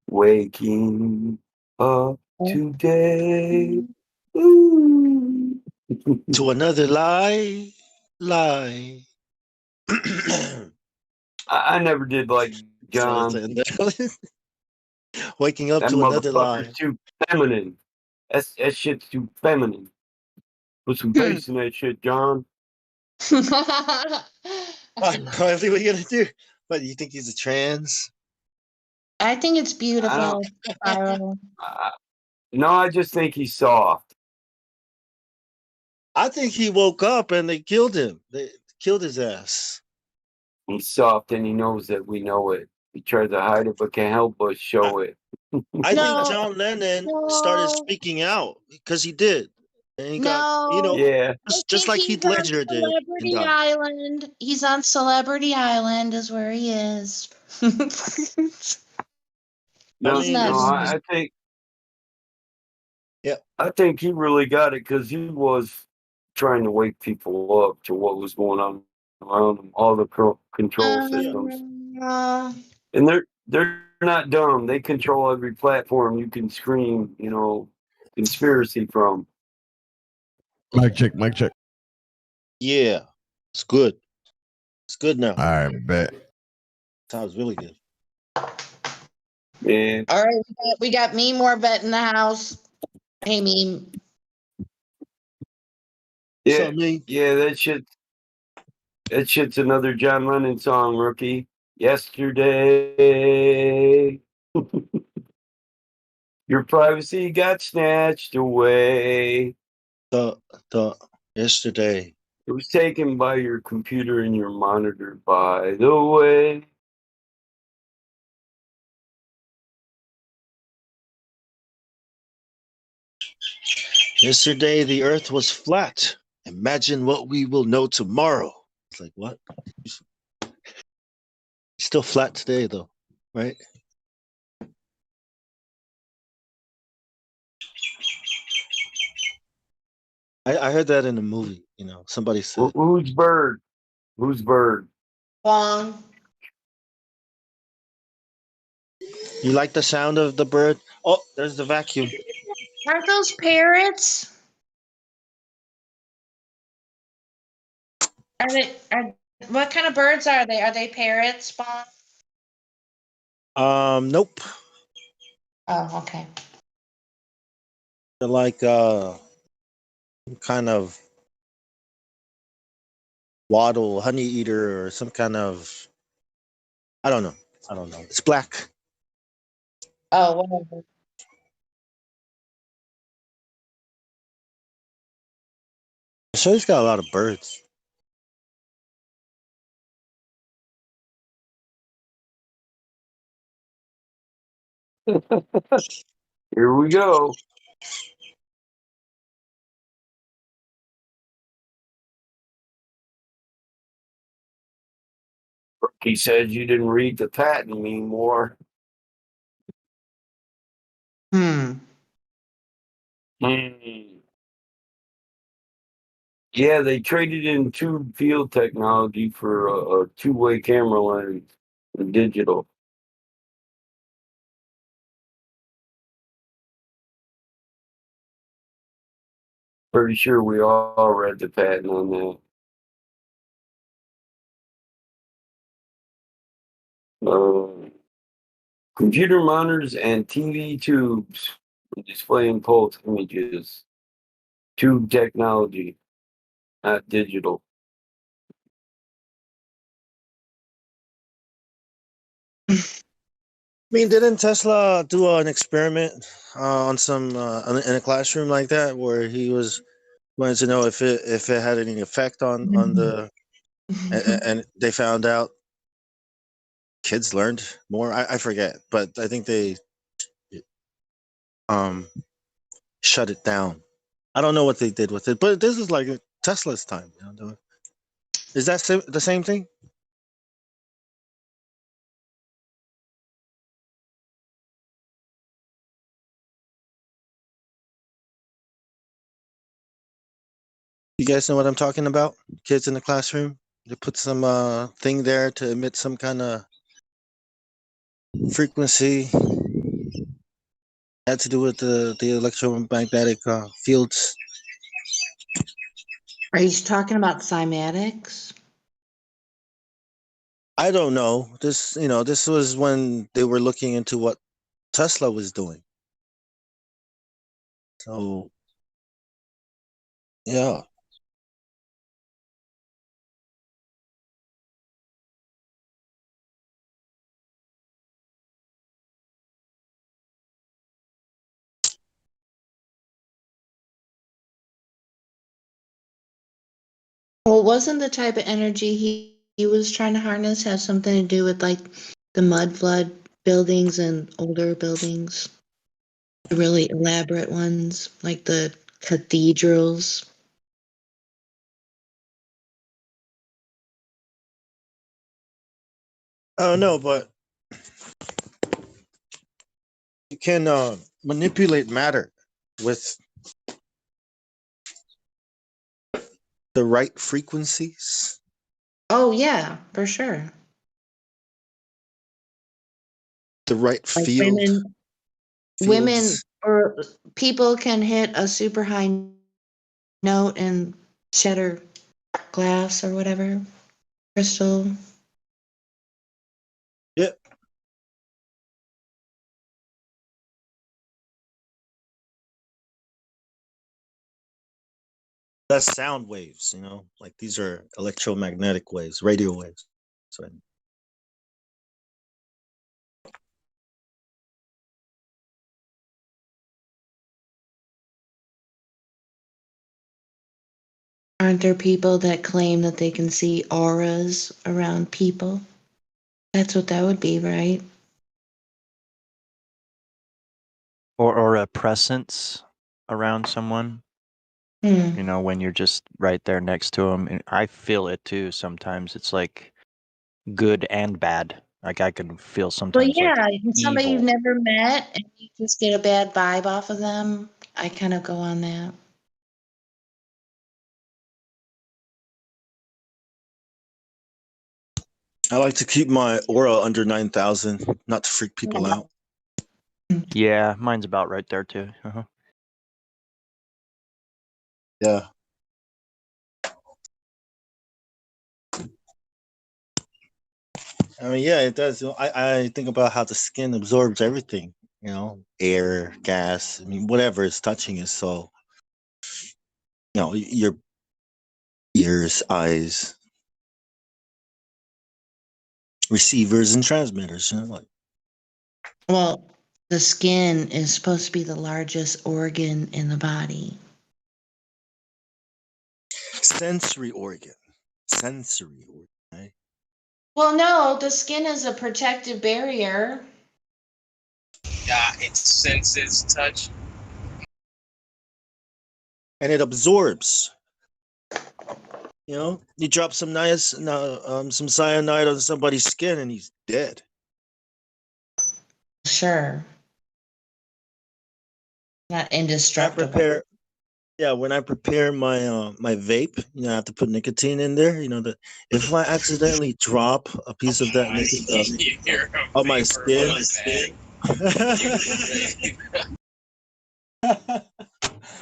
waking up today. Ooh. To another lie. I never did like John. Waking up That to another lie. motherfucker's too feminine. That shit's too feminine. Put some bass in that shit, John. What are you gonna do? What, do you think he's a trans? I think it's beautiful, Spiral. No, I just think he's soft. I think he woke up and they killed him. They killed his ass. He's soft and he knows that we know it. He tries to hide it but can't help but show it. I think John Lennon started speaking out because he did. And he got, Yeah. just like Heath Ledger did. and Celebrity died. Island. He's on Celebrity Island, is where he is. No, He's not. I think. Yeah. I think he really got it because he was trying to wake people up to what was going on around them, all the control systems. And they're not dumb. They control every platform you can scream, conspiracy from. Mic check. Mic check. Yeah, it's good. It's good now. All right, bet. Sounds really good. Yeah. All right, we got me more vet in the house. Hey, Meme. Yeah, yeah, that shit's another John Lennon song, rookie. Yesterday. Your privacy got snatched away. The yesterday. It was taken by your computer and your monitor, by the way. Yesterday the earth was flat. Imagine what we will know tomorrow. It's like what? Still flat today though, right? I heard that in a movie, you know. Somebody said Who's bird? Who's bird? Long. you like the sound of the bird? Oh, there's the vacuum. Aren't those parrots? What kind of birds are they? Are they parrots, Spawn? Nope. Oh, okay. They're like some kind of waddle, honey eater, or some kind of I don't know. It's black. Oh, whatever. So he's got a lot of birds. Here we go. He said you didn't read the patent anymore. Hmm. Yeah, they traded in tube field technology for a two-way camera lens, digital. Pretty sure we all read the patent on that. Computer monitors and TV tubes displaying pulse images. Tube technology, not digital. I mean, didn't Tesla do an experiment on some in a classroom like that, where he wanted to know if it had any effect on the, and they found out kids learned more. I forget, but I think they um shut it down. I don't know what they did with it, but this is like Tesla's time. You know, is that the same thing? You guys know what I'm talking about? Kids in the classroom. They put some thing there to emit some kind of frequency. Had to do with the electromagnetic fields. Are you talking about cymatics? I don't know. This was when they were looking into what Tesla was doing. So, yeah. Well, wasn't the type of energy he was trying to harness have something to do with like the mud flood buildings and older buildings? The really elaborate ones, like the cathedrals. I don't know, but you can manipulate matter with the right frequencies. Oh yeah, for sure. The right Like fields. women or people can hit a super high note and shatter glass or whatever crystal. Yeah. That's sound waves, like these are electromagnetic waves, radio waves. So Aren't there people that claim that they can see auras around people? That's what that would be, right? Or a presence around someone. Hmm. You know, when you're just right there next to them. And I feel it too. Sometimes it's like good and bad. Like I can feel Well, sometimes like yeah, somebody you've evil. never met and you just get a bad vibe off of them. I kind of go on that. I like to keep my aura under 9,000, not to freak people out. Yeah, mine's about right there too. Uh-huh. Yeah. I mean, yeah, it does. I think about how the skin absorbs everything, air, gas, I mean, whatever is touching it. So, your ears, eyes, receivers, and transmitters. Well, the skin is supposed to be the largest organ in the body. Sensory organ. Sensory organ. Right? Well, no, the skin is a protective barrier. Yeah, it senses touch. And it absorbs. You drop some some cyanide on somebody's skin, and he's dead. Sure. Not indestructible. When I prepare my vape, I have to put nicotine in there. That if I accidentally drop a piece of that nicotine on my skin,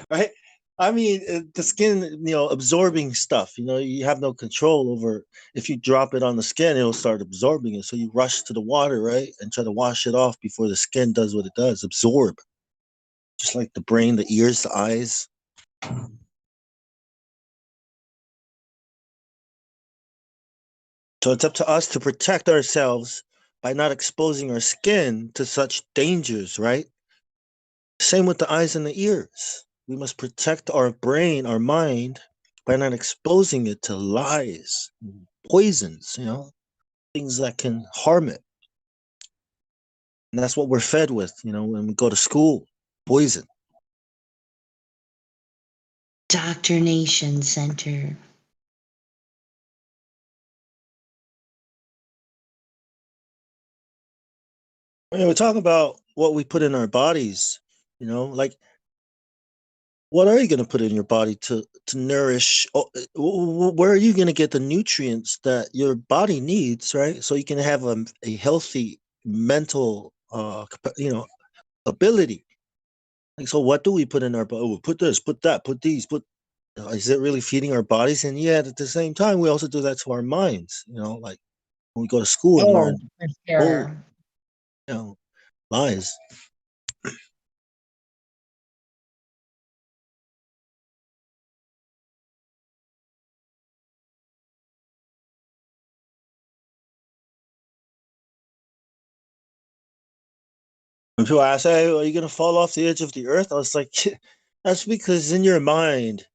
right? I mean, the skin, absorbing stuff. You have no control over. If you drop it on the skin, it'll start absorbing it. So you rush to the water, right, and try to wash it off before the skin does what it does, absorb. Just like the brain, the ears, the eyes. So it's up to us to protect ourselves by not exposing our skin to such dangers, right? Same with the eyes and the ears. We must protect our brain, our mind, by not exposing it to lies, poisons, things that can harm it. And that's what we're fed with, when we go to school, poison. Doctrination Center. When we talk about what we put in our bodies, like what are you going to put in your body to nourish? Where are you going to get the nutrients that your body needs, right? So you can have a healthy mental, ability. Like, so what do we put in our body? Oh, put this, put that, put these, is it really feeding our bodies? And yet at the same time, we also do that to our minds, like when we go to school and learn, for sure. lies. When people ask, "Hey, are you gonna fall off the edge of the earth?" I was like, "That's because in your mind,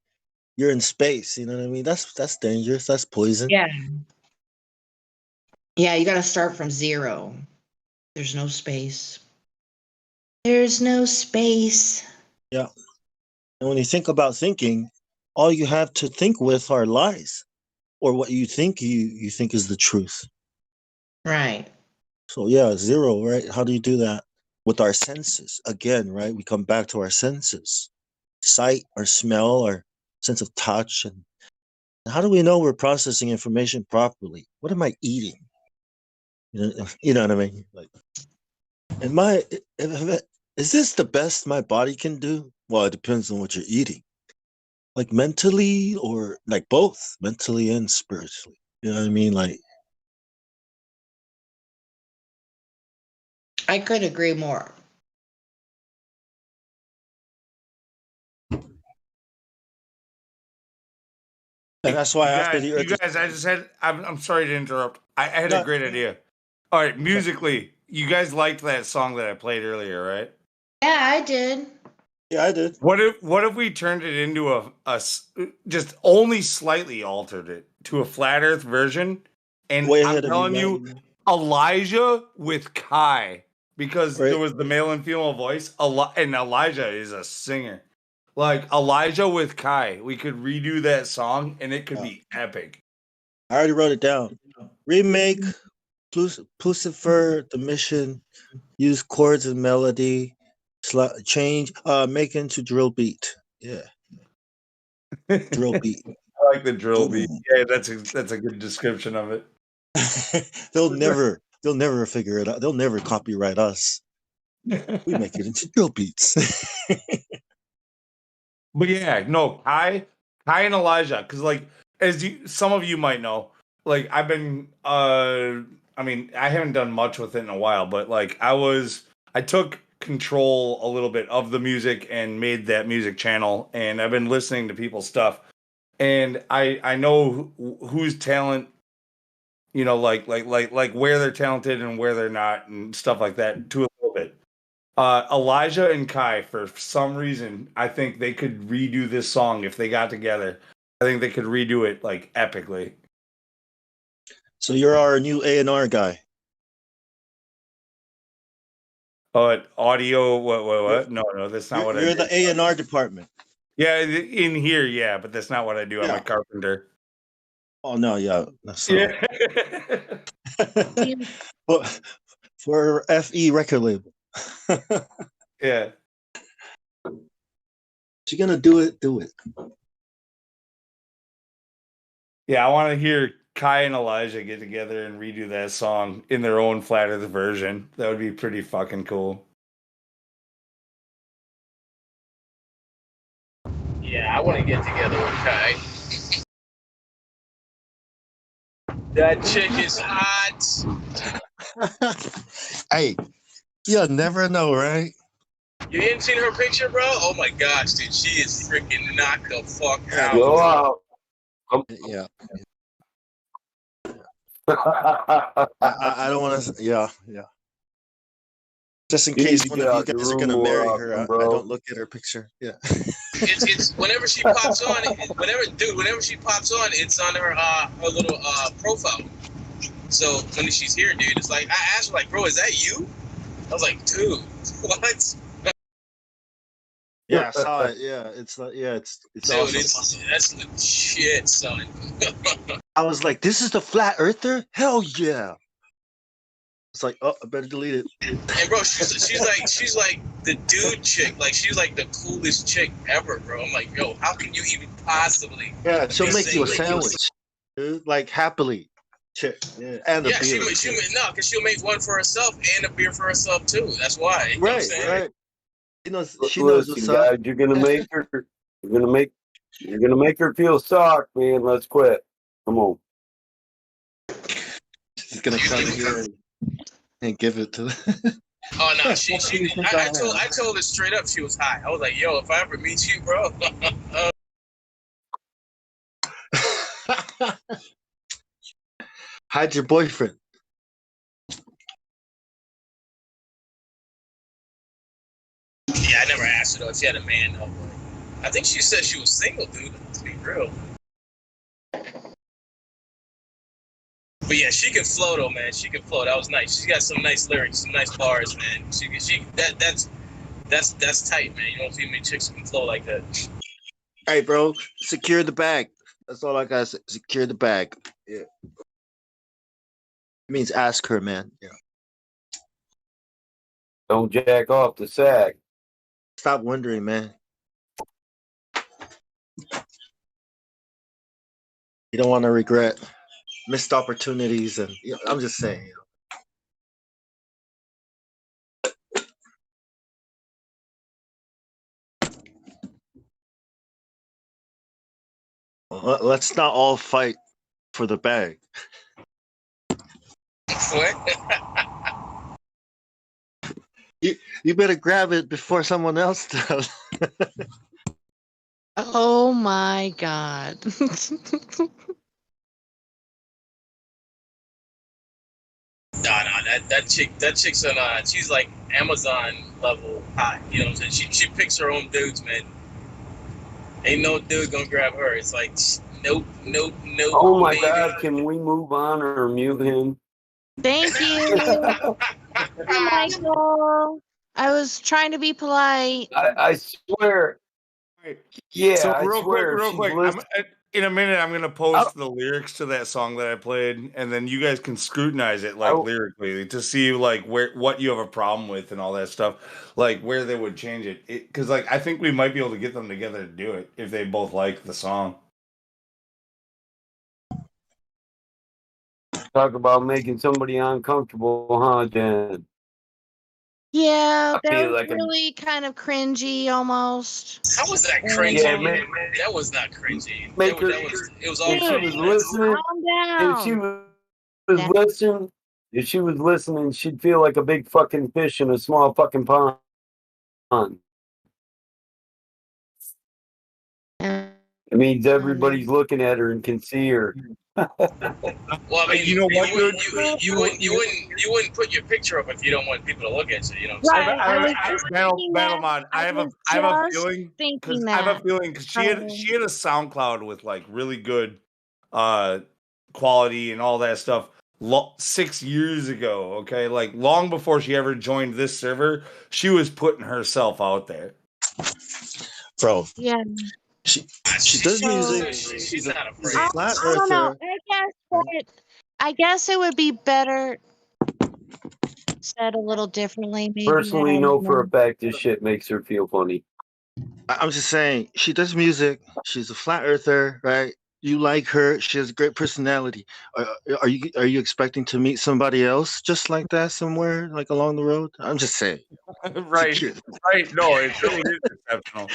you're in space." You know what I mean? That's dangerous. That's poison. Yeah. Yeah, you got to start from zero. There's no space. There's no space. Yeah. And when you think about thinking, all you have to think with are lies, or what you think you think is the truth. Right. So yeah, zero, right? How do you do that? With our senses. Again, right? We come back to our senses. Sight, or smell, or sense of touch. And how do we know we're processing information properly? What am I eating? You know what I mean? Like, is this the best my body can do? Well, it depends on what you're eating. Like mentally, or like both, mentally and spiritually. You know what I mean? Like, I could agree more. and that's why You after guys, the earth you is guys, I just had. I'm sorry to interrupt. I had a no, great idea. All right, musically, you guys liked that song that I played earlier, right? Yeah, I did. Yeah, I did. What if we turned it into just only slightly altered it to a flat Earth version? And Way I'm ahead of you, telling man. you, Elijah with Kai, because Right. there was the male and female voice. And Elijah is a singer. Like Elijah with Kai, we could redo that song, and it could be epic. I already wrote it down. Remake Lucifer, the mission, use chords and melody, change, make into drill beat. Yeah. Drill beat. I like the drill beat. Yeah, that's a good description of it. they'll never figure it out. They'll never copyright us. We make it into drill beats. But yeah, no, Kai and Elijah, because like some of you might know, like I've been I mean, I haven't done much with it in a while, but like I took control a little bit of the music and made that music channel, and I've been listening to people's stuff. And I know whose talent, you know, like where they're talented and where they're not and stuff like that to a little bit. Elijah and Kai, for some reason, I think they could redo this song if they got together. I think they could redo it like epically. So you're our new A&R guy. Audio, what? No, that's not what I do. You're the A&R department. Yeah, in here, yeah, but that's not what I do. I'm a carpenter. Oh no, yeah, that's not. For FE record label. Yeah. If you're gonna do it, do it. Yeah, I want to hear Kai and Elijah get together and redo that song in their own flat Earth version. That would be pretty fucking cool. Yeah, I want to get together with Kai. That chick is hot. Hey, you'll never know, right? You ain't seen her picture, bro? Oh my gosh, dude, she is freaking knocked the fuck out. Go out. Yeah. I don't want to. Yeah. Just in case one of you guys are gonna marry her, I don't look at her picture. Yeah. It's whenever she pops on, whenever she pops on, it's on her little profile. So when she's here, dude, it's like I asked her, like, bro, is that you? I was like, dude, what? Yeah, I saw it. Yeah, it's like it's Dude, awesome. that's legit, son. I was like, this is the flat earther? Hell yeah. It's like, oh, I better delete it. And bro, she's like the dude chick. Like she's like the coolest chick ever, bro. I'm like, yo, how can you even possibly? Yeah, she'll make you a sandwich, dude, like happily. Chick. Yeah, and a beer. Because she'll make one for herself and a beer for herself too. That's why. You know what I'm saying? Right. She knows what's up. Guys, you're gonna make her feel soft, man. Let's quit. Come on. She's gonna come here and give it to them. Oh no, I told her straight up she was hot. I was like, yo, if I ever meet you, bro. Hide your boyfriend. Yeah, I never asked her though if she had a man though. I think she said she was single, dude. To be real. But yeah, she can flow though, man. She can flow. That was nice. She's got some nice lyrics, some nice bars, man. That's tight, man. You don't see many chicks who can flow like that. Hey, bro, secure the bag. That's all I gotta say. Secure the bag. Yeah. It means ask her, man. Yeah. Don't jack off the sack. Stop wondering, man. You don't want to regret missed opportunities, and I'm just saying. Let's not all fight for the bag. You better grab it before someone else does. Oh my God. No, that chick's on. She's like Amazon level hot. You know what I'm saying? She picks her own dudes, man. Ain't no dude gonna grab her. It's like nope. Oh my baby. God! Can we move on or mute him? Thank you. Hey, Michael. I was trying to be polite. I swear. Yeah, So I real swear. quick, in a minute I'm gonna post the lyrics to that song that I played, and then you guys can scrutinize it like lyrically to see like what you have a problem with and all that stuff, like where they would change it. Because like I think we might be able to get them together to do it if they both like the song. Talk about making somebody uncomfortable, huh, Jen? Yeah, I that feel was like really kind of cringy almost. How was that cringy? Yeah, man. That was not cringy. Make her. It was all If she was listening, Calm down. if she was listening, if she was listening, she'd feel like a big fucking fish in a small fucking pond. It means everybody's looking at her and can see her. Well, I mean, you know what, you wouldn't put your picture up if you don't want people to look at you. You know what I'm saying? I have a feeling because she had a SoundCloud with like really good quality and all that stuff 6 years ago. Okay, like long before she ever joined this server, she was putting herself out there. Bro, Yeah. she does music. She's not afraid. Flat I don't know. earther. I guess it would be better said a little differently. Maybe. Personally, I know don't for a know. fact this shit makes her feel funny. I'm just saying, she does music. She's a flat earther, right? You like her. She has a great personality. Are you expecting to meet somebody else just like that somewhere, like along the road? I'm just saying. right. No, it really is exceptional.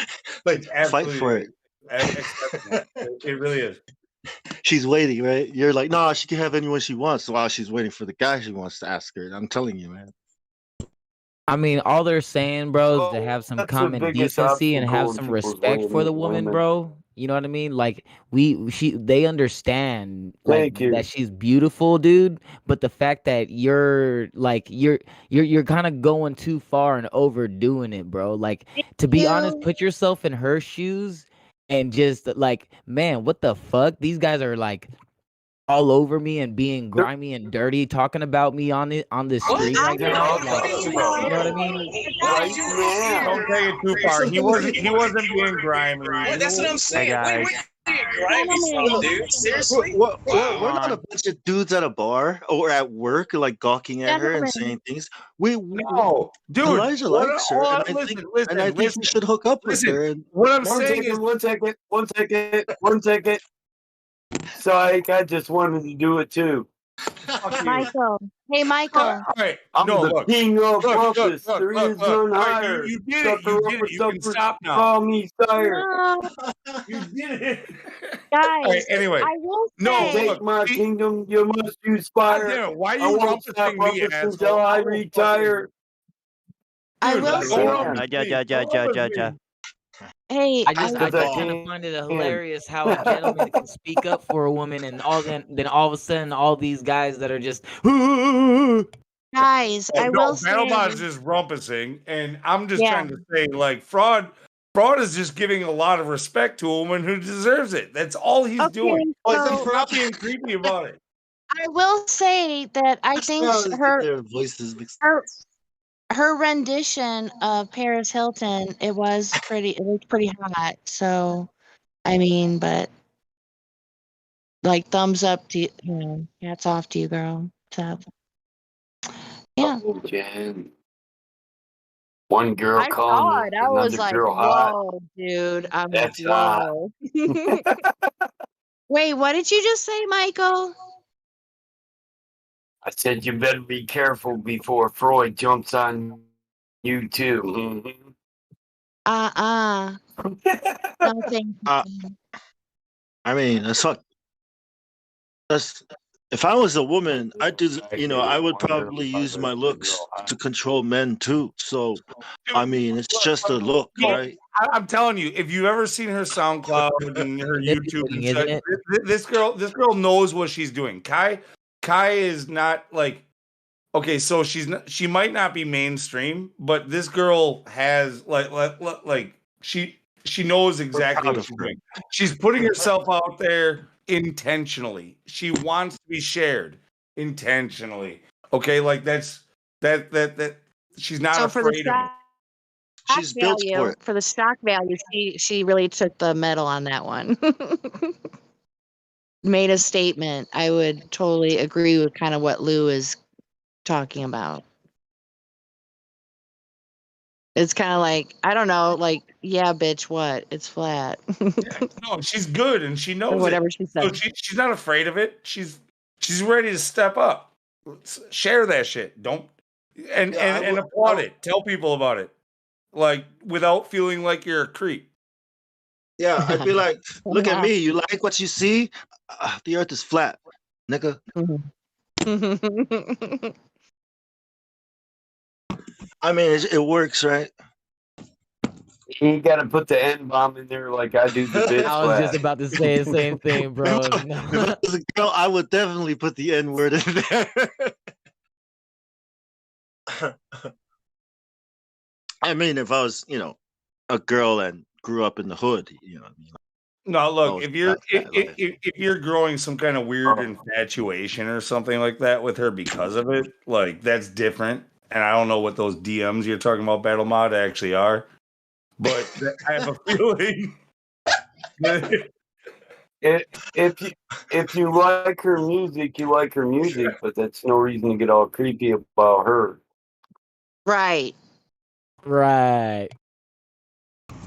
Like Fight for it. Exceptional. It really is. She's waiting, right? You're like, no, she can have anyone she wants while she's waiting for the guy she wants to ask her. I'm telling you, man. I mean, all they're saying, bro, is to have some That's the common biggest decency and have obstacle in some people's respect way for the with woman, women. bro. You know what I mean? Like they understand Thank you. that she's beautiful, dude. But the fact that you're kind of going too far and overdoing it, bro. Like, to be honest, put yourself in her shoes and just like, man, what the fuck? These guys are like all over me and being grimy and dirty, talking about me on the street right now. Like, you know what I mean? Don't take it too far. He wasn't being grimy. Well, that's what I'm saying. Hey, guys. Grimy from, dude. Seriously? We're not a bunch of dudes at a bar or at work, like gawking at her and saying things. No, dude. Elijah likes her, and I think we should hook up with her. And what I'm saying is, one second. Sorry, I just wanted to do it too. Michael. Hey, Michael. All right. I'm No, the look. king of Look. rumpus. There is none All right, higher. you did it. You did it. You can stop now. Call me sire. You did it. Guys, All right, anyway. I will No, say, take my kingdom. You must use fire. Damn it, why are I you won't stop rumpusing me, rumpus asshole? until I retire. I Dude, will don't say, rumpus me. hey, I just kind I of find it hilarious how a gentleman can speak up for a woman and then all of a sudden all these guys that are just guys, I will say, BattleBot's just rumpusing, and I'm just Yeah. trying to say, like, fraud is just giving a lot of respect to a woman who deserves it. That's all he's doing. so- He's not being creepy about it. I will say that I think their voices mixed. her rendition of Paris Hilton, it was pretty hot. So, I mean, but like thumbs up to you, hats off to you, girl. So, yeah. Oh, Jen. One girl I saw calling it. I was another like, girl hot. whoa, dude. I'm That's like, whoa. Wait, what did you just say, Michael? I said you better be careful before Freud jumps on you too. No, thank you. I mean, that's if I was a woman, I would probably use my looks to control men too. So, I mean, it's just a look, right? I'm telling you, if you've ever seen her SoundCloud and her YouTube, and isn't such, it? this girl knows what she's doing. Kai is not like okay, so she might not be mainstream, but this girl has like she knows exactly proud what of she's her. doing. She's putting herself out there intentionally. She wants to be shared intentionally. Okay, like that she's not So for the afraid of it. shock She's built for it. for the shock value, she really took the medal on that one. Made a statement. I would totally agree with kind of what Lou is talking about. It's kind of like, I don't know, like, yeah, bitch, what? It's flat. No, she's good and she Or knows whatever it. she So said. she's not afraid of it. She's ready to step up. Share that shit. Don't and Yeah, and applaud it. Tell people about it. Like without feeling like you're a creep. Yeah, I'd be like, look at me. You like what you see? The Earth is flat, nigga. I mean, it works, right? You got to put the N bomb in there like I do the bitch I was just slap. about to say the same thing, bro. If I was a girl, I would definitely put the N word in there. I mean, if I was, a girl and grew up in the hood, No, look, was if you're that life. if you're growing some kind of weird infatuation or something like that with her because of it, like that's different. And I don't know what those DMs you're talking about, Battle Mod, actually are, but I have a feeling. If you like her music, you like her music, but that's no reason to get all creepy about her. Right. Right.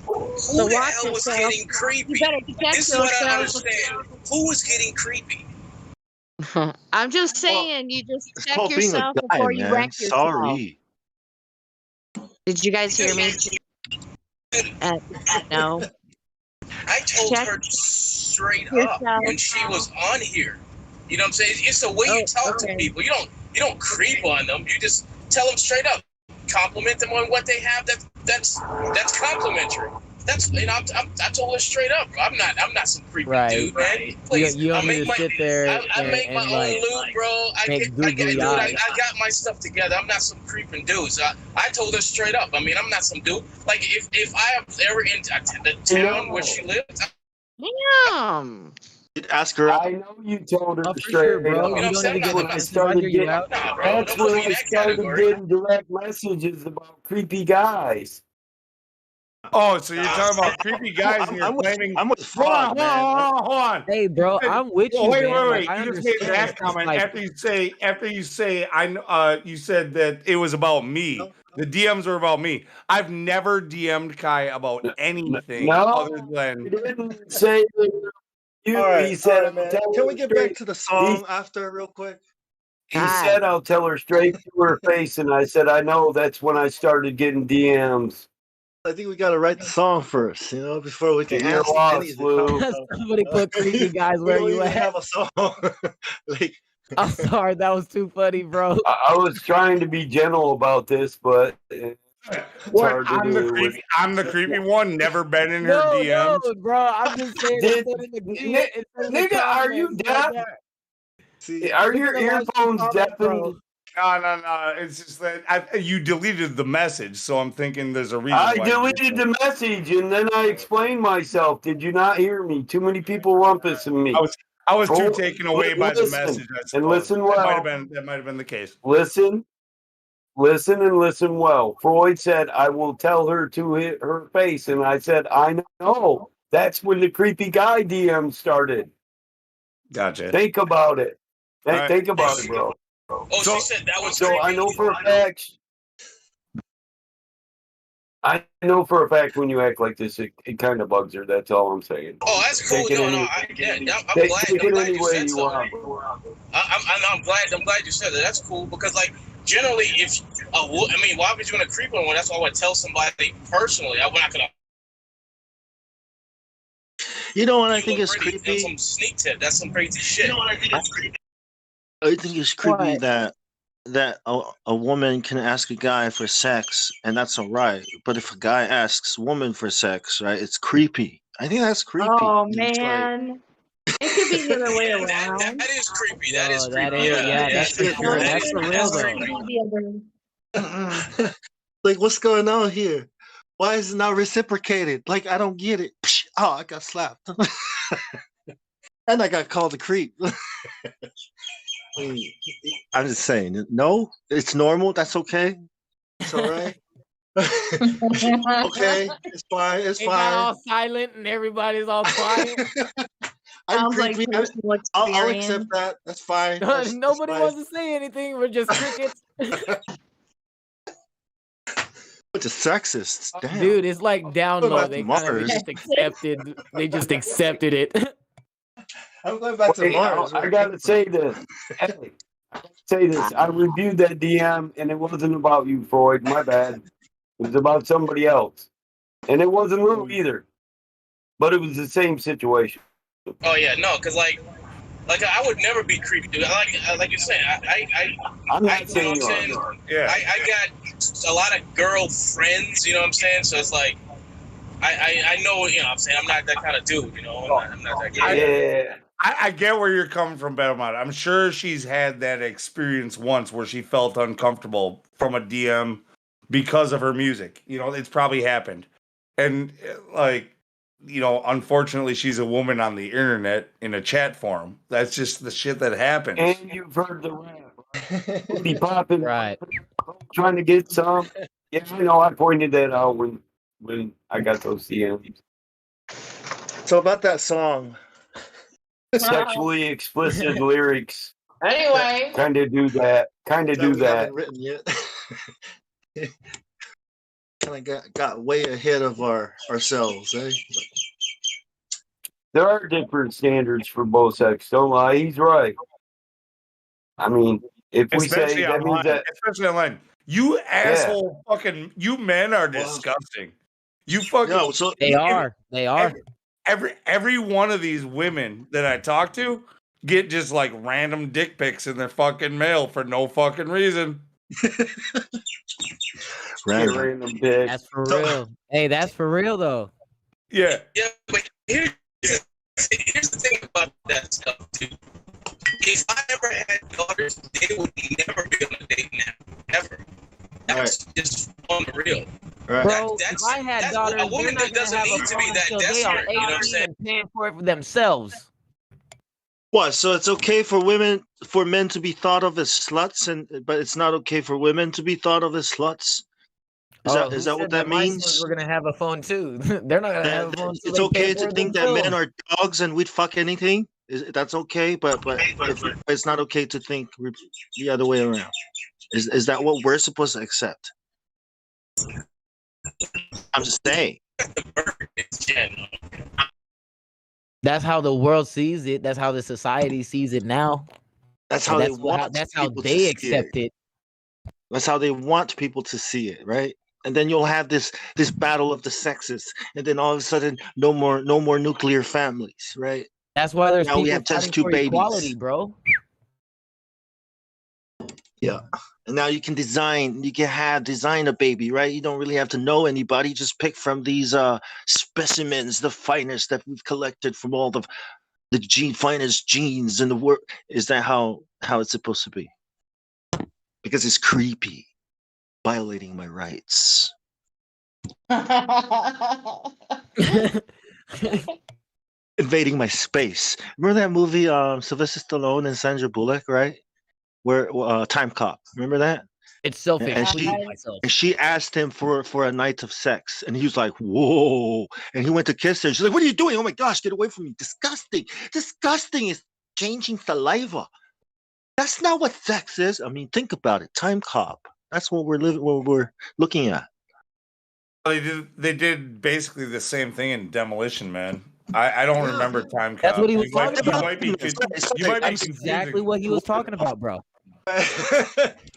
Who So the watch hell was yourself. getting creepy? You better protect This is what I yourself. understand. Who was getting creepy? I'm just saying, you just It's check called being a yourself guy, before you man. wreck yourself. Sorry. Did you guys hear me? No. I told Check her straight up yourself. when she was on here. You know what I'm saying? It's the way you talk to people. You don't creep on them. You just tell them straight up. Compliment them on what they have. That's complimentary. That's I told her straight up. I'm not some creepy dude, man. Please, You I don't need make to my sit there I make my and own like loot, bro. make googly eyes. I got my stuff together. I'm not some creeping dude. So I told her straight up. I mean, I'm not some dude. Like if I was ever in the town where she lives. Damn. You'd ask her out. I know you told her Oh, for straight sure, bro. up. You don't even That's get when I defensive. I started hear you getting. out. Nah, bro, That's don't put when me in I that started category. getting direct messages about creepy guys. Oh, so you're talking about creepy guys and you're claiming. I'm with Hold on, Frog, man. hold on. Hey, bro, I'm with you, Wait, man. wait. Like, I You just made understand. that It's just comment like, after you say you said that it was about me. The DMs were about me. I've never DM'd Kai about anything other No, than he didn't say you. All right, He said, all right, man. "I'll Can tell we her get back straight." to the song after real quick? He said, "I'll tell her straight to her face," and I said, "I know." That's when I started getting DMs. I think we got to write the song first, before we can You're ask lost, any of the Lou. somebody put creepy guys we where don't you even at. have a song. Like, I'm sorry, that was too funny, bro. I was trying to be gentle about this, but it's what? hard to I'm the do. creepy. I'm the creepy one. Never been in her No, DMs. no, bro. I'm just saying Did, instead of the instead of the nigga, are you comments deaf? like that. see, Are Look your at the live earphones comment, deafened? bro. No. It's just that you deleted the message, so I'm thinking there's a reason. I why you did deleted that. the message and then I explained myself. Did you not hear me? Too many people rumpusing me. I was too taken away by the Listen, message. I and suppose. listen well. That might have been the case. Listen and listen well. Freud said, "I will tell her to hit her face," and I said, "I know." That's when the creepy guy DM started. Gotcha. Think about it. Right. Think about it, bro. Oh, she said that was So creepy. I know for a fact. I know for a fact when you act like this, it kind of bugs her. That's all I'm saying. Oh, that's cool. Take it No, any- I'm glad. Take I'm it glad any you way said you so. want. I'm glad you said that. That's cool because, like, generally, if I mean, why would you want to creep on one? That's why I would tell somebody personally. I'm not gonna. you know what I You think look is pretty. creepy? That's some sneak tip. That's some crazy shit. You know what I think is creepy? I think it's creepy What? that a woman can ask a guy for sex and that's all right, but if a guy asks woman for sex, right, it's creepy. I think that's creepy. Oh It's like, man. It could be the other way around. That is creepy. That is that creepy. is, yeah, that's for sure. That's for real though. Like, what's going on here? Why is it not reciprocated? Like, I don't get it. Psh, oh, I got slapped. And I got called a creep. I'm just saying, no, it's normal. That's okay. It's all right. Okay, it's fine. It's It got fine. all silent and everybody's all quiet. I'm Sounds like creepy. personal I'll accept experience. that. That's fine. That's Nobody fine. wants to say anything. We're just crickets. Bunch of sexists. Damn. Dude, it's like down Going low. back They to kind of Mars. just accepted. They just accepted it. I'm going back to Wait, Mars. I gotta say this. Hey, I gotta say this. I reviewed that DM and it wasn't about you, Freud. My bad. It was about somebody else. And it wasn't Lou either. But it was the same situation. Oh yeah, no, because like I would never be creepy, dude. Like you're saying, I'm not you know saying what I'm you saying? are. Yeah. I got a lot of girl friends, you know what I'm saying? So it's like I know, you know what I'm saying? I'm not that kind of dude, you know. I'm not that guy. Yeah. I get where you're coming from, Belmont. I'm sure she's had that experience once where she felt uncomfortable from a DM because of her music. You know, it's probably happened. And like, you know, unfortunately, she's a woman on the internet in a chat forum. That's just the shit that happens. And you've heard the rap. Booty popping, Right. trying to get some. Yeah, I know. I pointed that out when I got those DMs. So about that song. Sexually explicit lyrics. Anyway. Kind of do that. Kind of do we that. haven't written yet. Kind of got way ahead of ourselves, eh? There are different standards for both sex. Don't lie. He's right. I mean, if we Especially say that online. means that. Especially online. You asshole fucking you men are disgusting. You fucking No, so They are. They are. every one of these women that I talk to get just like random dick pics in their fucking mail for no fucking reason. Random dick. That's for real. Hey, that's for real though. Yeah. Yeah, but here's the thing about that stuff too. If I ever had daughters, they would never be on a date now. Ever. That's just unreal. Right. Bro, if I had daughters, a woman they're not doesn't gonna have need a to be phone that until they are desperate. You know what I'm 18 saying? and paying for it for themselves. What? So it's okay for men to be thought of as sluts, but it's not okay for women to be thought of as sluts. Is that what that means? We're gonna have a phone too. They're not gonna have a phone. It's okay to think that men are dogs and we'd fuck anything. That's okay, but it's not okay to think the other way around. Is that what we're supposed to accept? I'm just saying. That's how the world sees it. That's how the society sees it now. That's how they That's want. That's how people to they see accept it. That's how they want people to see it, right? And then you'll have this battle of the sexes, and then all of a sudden, no more nuclear families, right? That's why there's now we people have just fighting two for babies, equality, bro. Yeah, and now you can design a baby, right? You don't really have to know anybody. Just pick from these specimens, the finest that we've collected from all the finest genes in the world. Is that how it's supposed to be? Because it's creepy, violating my rights. Invading my space. Remember that movie, Sylvester Stallone and Sandra Bullock, right? Where Time Cop. Remember that? It's selfish. And she asked him for a night of sex, and he was like, "Whoa!" And he went to kiss her. She's like, "What are you doing? Oh my gosh, get away from me! Disgusting! Disgusting is changing saliva. That's not what sex is. I mean, think about it. Time Cop. That's what we're looking at." They did basically the same thing in Demolition Man. I don't remember Time Cop. That's what he was talking about. You might be That's exactly what he was talking about, bro.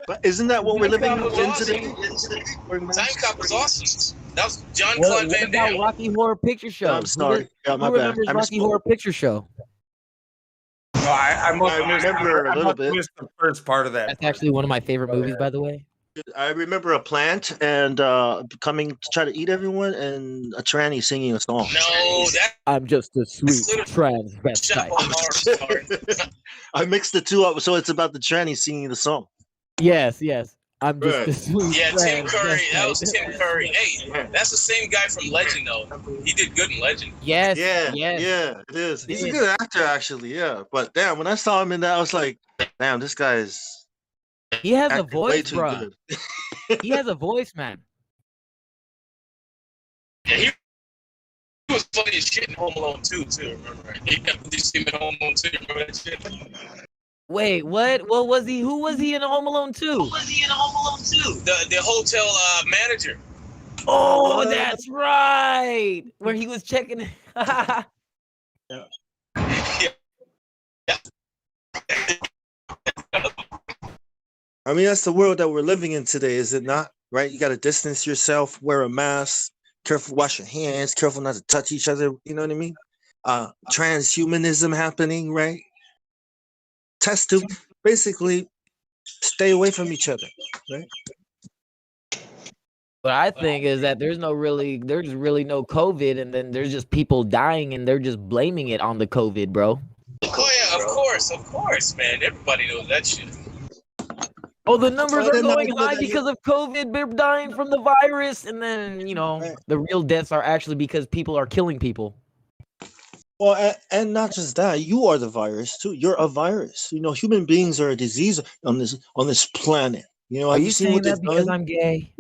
But isn't that what we're living in today? Time Cop was awesome. That was John What Claude Van about Damme. Rocky Horror Picture Show? I'm sorry. Yeah, my Who bad. remembers I Rocky misspoke. Horror Picture Show? No, I remember a little bit. missed the first part of that. That's actually one of my favorite movies, by the way. I remember a plant and coming to try to eat everyone, and a tranny singing a song. No, that I'm just a sweet transvestite. I mixed the two up, so it's about the tranny singing the song. Yes, yes. I'm just Right. a sweet Yeah, Tim Curry. That was transvestite. Tim Curry. Hey, that's the same guy from Legend, though. He did good in Legend. Yes, Yeah, yes. yeah, it is. He's a Did. good actor, actually. Yeah, but damn, when I saw him in that, I was like, damn, this guy's He has a acting way voice, too bruh. good. He has a voice, man. Yeah, he was funny as shit in Home Alone 2, too. Remember? Did you see him in Home Alone 2? Remember that shit? Wait, what? What was he? Who was he in Home Alone 2? Who was he in Home Alone 2? The hotel manager. Oh, that's right. Where he was checking. Yeah. I mean, that's the world that we're living in today, is it not? Right? You got to distance yourself, wear a mask, careful, wash your hands, careful not to touch each other. You know what I mean? Transhumanism happening, right? Test to basically stay away from each other, right? What I think is that there's really no COVID, and then there's just people dying, and they're just blaming it on the COVID, bro. Oh, yeah, of course, man. Everybody knows that shit. Oh, the numbers Well, are then I going know high that you- because of COVID. They're dying from the virus, and then the real deaths are actually because people are killing people. Well, and not just that, you are the virus too. You're a virus. You know, human beings are a disease on this planet. You know, Are have you you seen saying what they've that because done? I'm gay?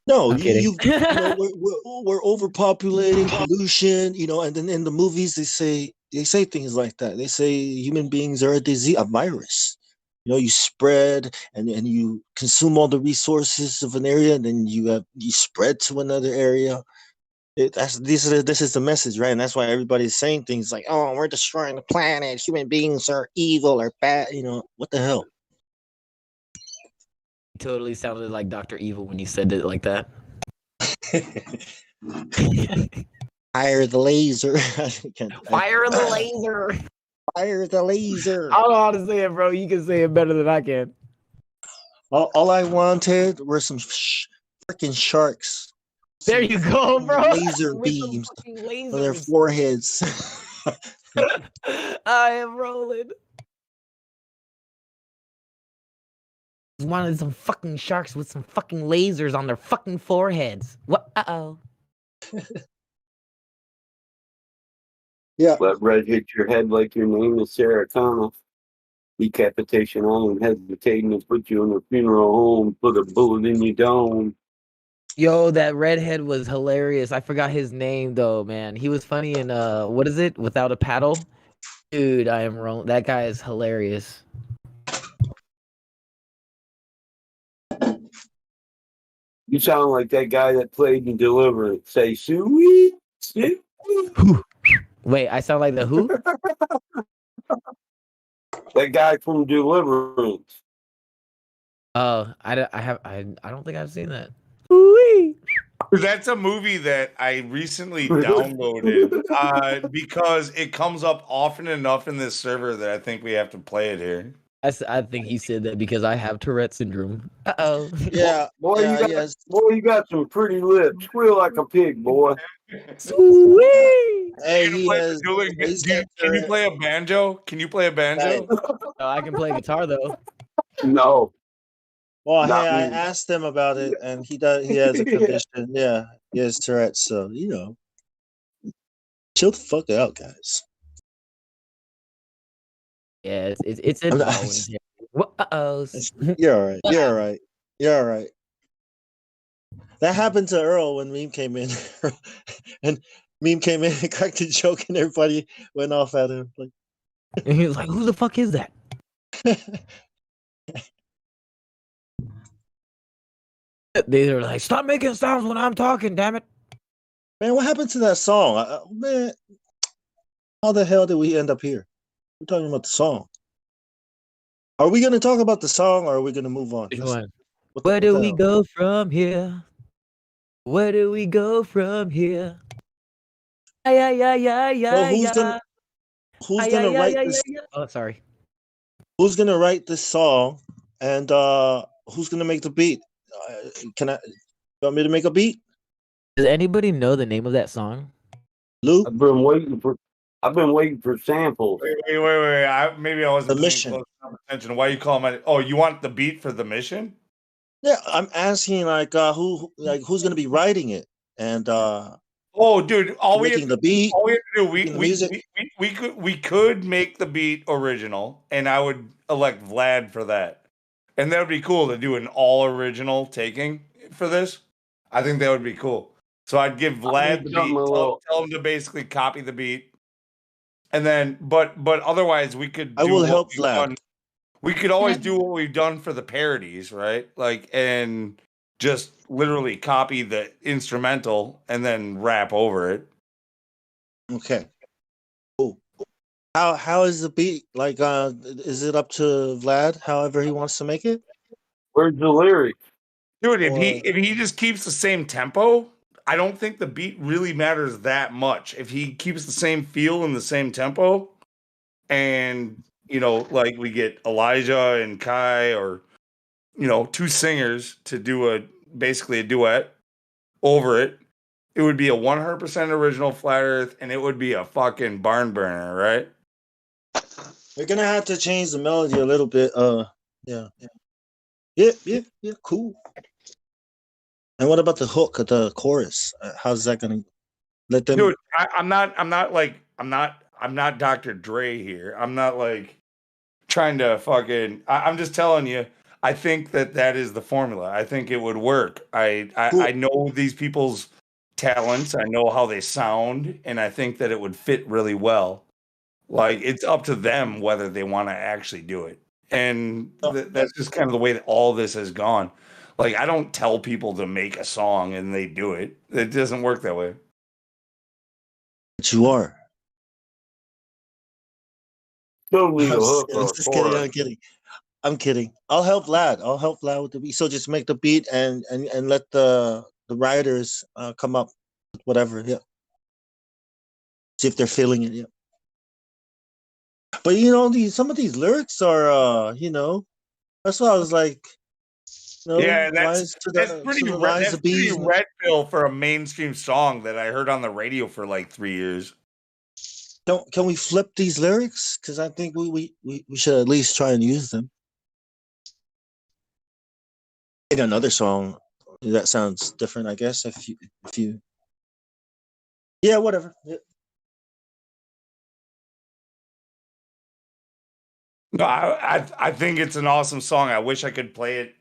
No, I'm kidding. we're overpopulating, pollution. You know, and then in the movies they say things like that. They say human beings are a disease, a virus. You know, you spread and you consume all the resources of an area, and then you spread to another area. This is the message, right? And that's why everybody's saying things like, "Oh, we're destroying the planet. Human beings are evil or bad." You know, what the hell? You totally sounded like Dr. Evil when you said it like that. Fire the laser. Fire the laser. Fire the laser. I don't know how to say it, bro. You can say it better than I can. All I wanted were some freaking sharks. There you go, bro. Laser beams on their foreheads. I am rolling. Wanted some fucking sharks with some fucking lasers on their fucking foreheads. What? Uh-oh. Yeah. Let red hit your head like your name is Sarah Connell. Decapitation on hesitating to put you in a funeral home. Put a bullet in your dome. Yo, that redhead was hilarious. I forgot his name though, man. He was funny in what is it? Without a Paddle? Dude, I am wrong. That guy is hilarious. You sound like that guy that played in Deliverance. Say, sweet. Wait, I sound like the who? That guy from Deliverance. Oh, I don't think I've seen that. That's a movie that I recently downloaded because it comes up often enough in this server that I think we have to play it here. I think he said that because I have Tourette syndrome. Uh-oh. Yeah. Boy, you got some pretty lips. Squeal like a pig, boy. Sweet. Hey, Can you play a banjo? Can you play a banjo? No, I can play guitar though. No. Well, Not hey, I me. asked him about it, and he has a condition. Yeah, he has Tourette's. So chill the fuck out, guys. Yeah, it's involuntary. Uh-oh. You're all right. You're all right. You're all right. That happened to Earl when Meme came in, and Meme came in and cracked a joke, and everybody went off at him. Like, and he was like, "Who the fuck is that?" They were like, "Stop making sounds when I'm talking, damn it!" Man, what happened to that song? Man, how the hell did we end up here? We're talking about the song. Are we going to talk about the song, or are we going to move on? Where do we go from here? Where do we go from here? Yeah. Who's gonna write this? Oh, sorry. Who's gonna write this song, and who's gonna make the beat? Can I? You want me to make a beat? Does anybody know the name of that song? Lou? I've been waiting for samples. Wait. Maybe I wasn't The paying Mission. close enough attention. Why you call my? Oh, you want the beat for the mission? Yeah, I'm asking who's gonna be writing it and Oh, dude! making the beat, all we have to do, making the music. we could make the beat original, and I would elect Vlad for that, and that would be cool to do an all original taking for this. I think that would be cool. So I'd give Vlad the beat, tell him to basically copy the beat, and then but otherwise we could. I do will what help we've Vlad. done. We could always do what we've done for the parodies, right? Like, and just literally copy the instrumental and then rap over it. Okay. Cool. How is the beat? Like, is it up to Vlad? However he wants to make it. Where's the lyrics? Dude, if he just keeps the same tempo, I don't think the beat really matters that much. If he keeps the same feel and the same tempo, and like we get Elijah and Kai, or two singers to do basically a duet over it, it would be a 100% original Flat Earth, and it would be a fucking barn burner, right? We're gonna have to change the melody a little bit. Yeah. Cool. And what about the hook of the chorus? How's that gonna let them? Dude, I'm not Dr. Dre here. I'm not like trying to fucking. I'm just telling you. I think that is the formula. I think it would work. I know these people's talents. I know how they sound, and I think that it would fit really well. Like, it's up to them whether they want to actually do it. And that's just kind of the way that all this has gone. Like, I don't tell people to make a song and they do it. It doesn't work that way. But you are. Don't need a I'm hook or a just kidding. chorus. I'm kidding. I'll help Vlad with the beat. So just make the beat and let the writers come up with whatever. Yeah. See if they're feeling it. Yeah. But some of these lyrics are that's why I was like, Yeah, lies to the lies of pretty bees. red pill for a mainstream song that I heard on the radio for like 3 years. Can we flip these lyrics? Because I think we should at least try and use them. In another song that sounds different, I guess. If you yeah, whatever. Yeah. No, I think it's an awesome song. I wish I could play it,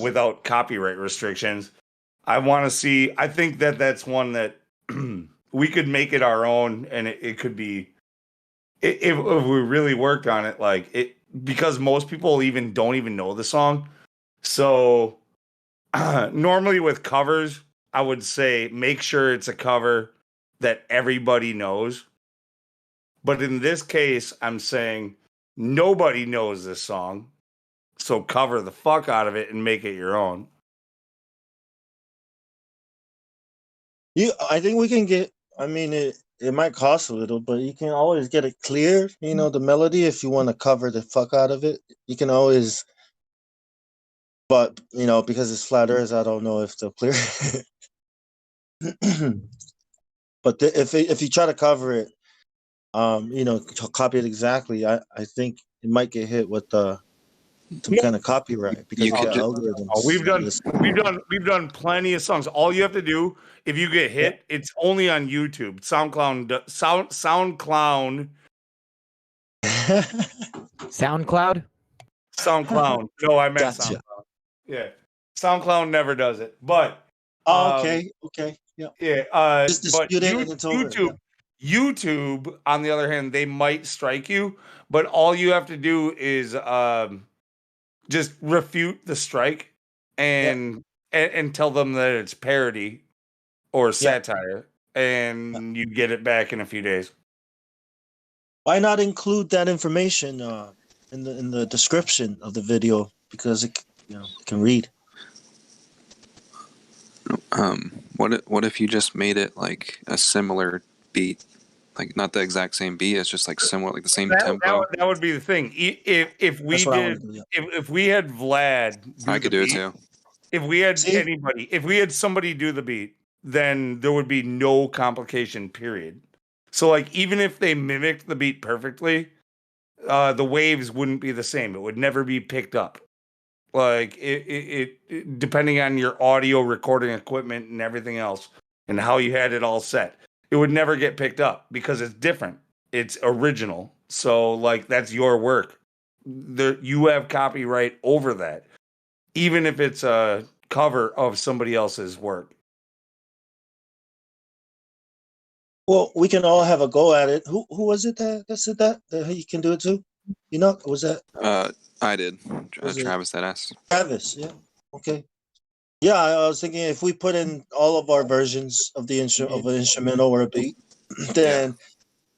without copyright restrictions. I want to see. I think that's one that we could make it our own, and it could be if we really worked on it, like it, because most people don't even know the song. So normally with covers, I would say make sure it's a cover that everybody knows. But in this case, I'm saying nobody knows this song, so cover the fuck out of it and make it your own. I think we can get. I mean, it might cost a little, but you can always get it clear. The melody. If you want to cover the fuck out of it, you can always. But because it's Flat Earth, I don't know if they'll clear. But if you try to cover it, copy it exactly, I think it might get hit with some kind of copyright because of the algorithms. We've done plenty of songs. All you have to do, if you get hit, it's only on YouTube. SoundCloud. SoundCloud. No, I meant Gotcha. SoundCloud. Yeah, SoundCloud never does it. But okay, yeah. Just dispute it and it's over. YouTube, on the other hand, they might strike you, but all you have to do is just refute the strike and tell them that it's parody or satire, and you get it back in a few days. Why not include that information in the description of the video, because it can read. What if you just made it like a similar beat, like not the exact same beat, it's just like similar, like the same tempo? That would be the thing. If we had Vlad, I could do it too. if we had if we had somebody do the beat, then there would be no complication, period. So like even if they mimicked the beat perfectly, the waves wouldn't be the same. It would never be picked up. Like it depending on your audio recording equipment and everything else and how you had it all set, it would never get picked up because it's different. It's original. So like that's your work. You have copyright over that, even if it's a cover of somebody else's work. Well, we can all have a go at it. Who was it that said that he can do it too? You know, was that I did. Was it- Travis that asked. Travis? Yeah. Okay. Yeah, I was thinking if we put in all of our versions of of an instrumental or a beat, then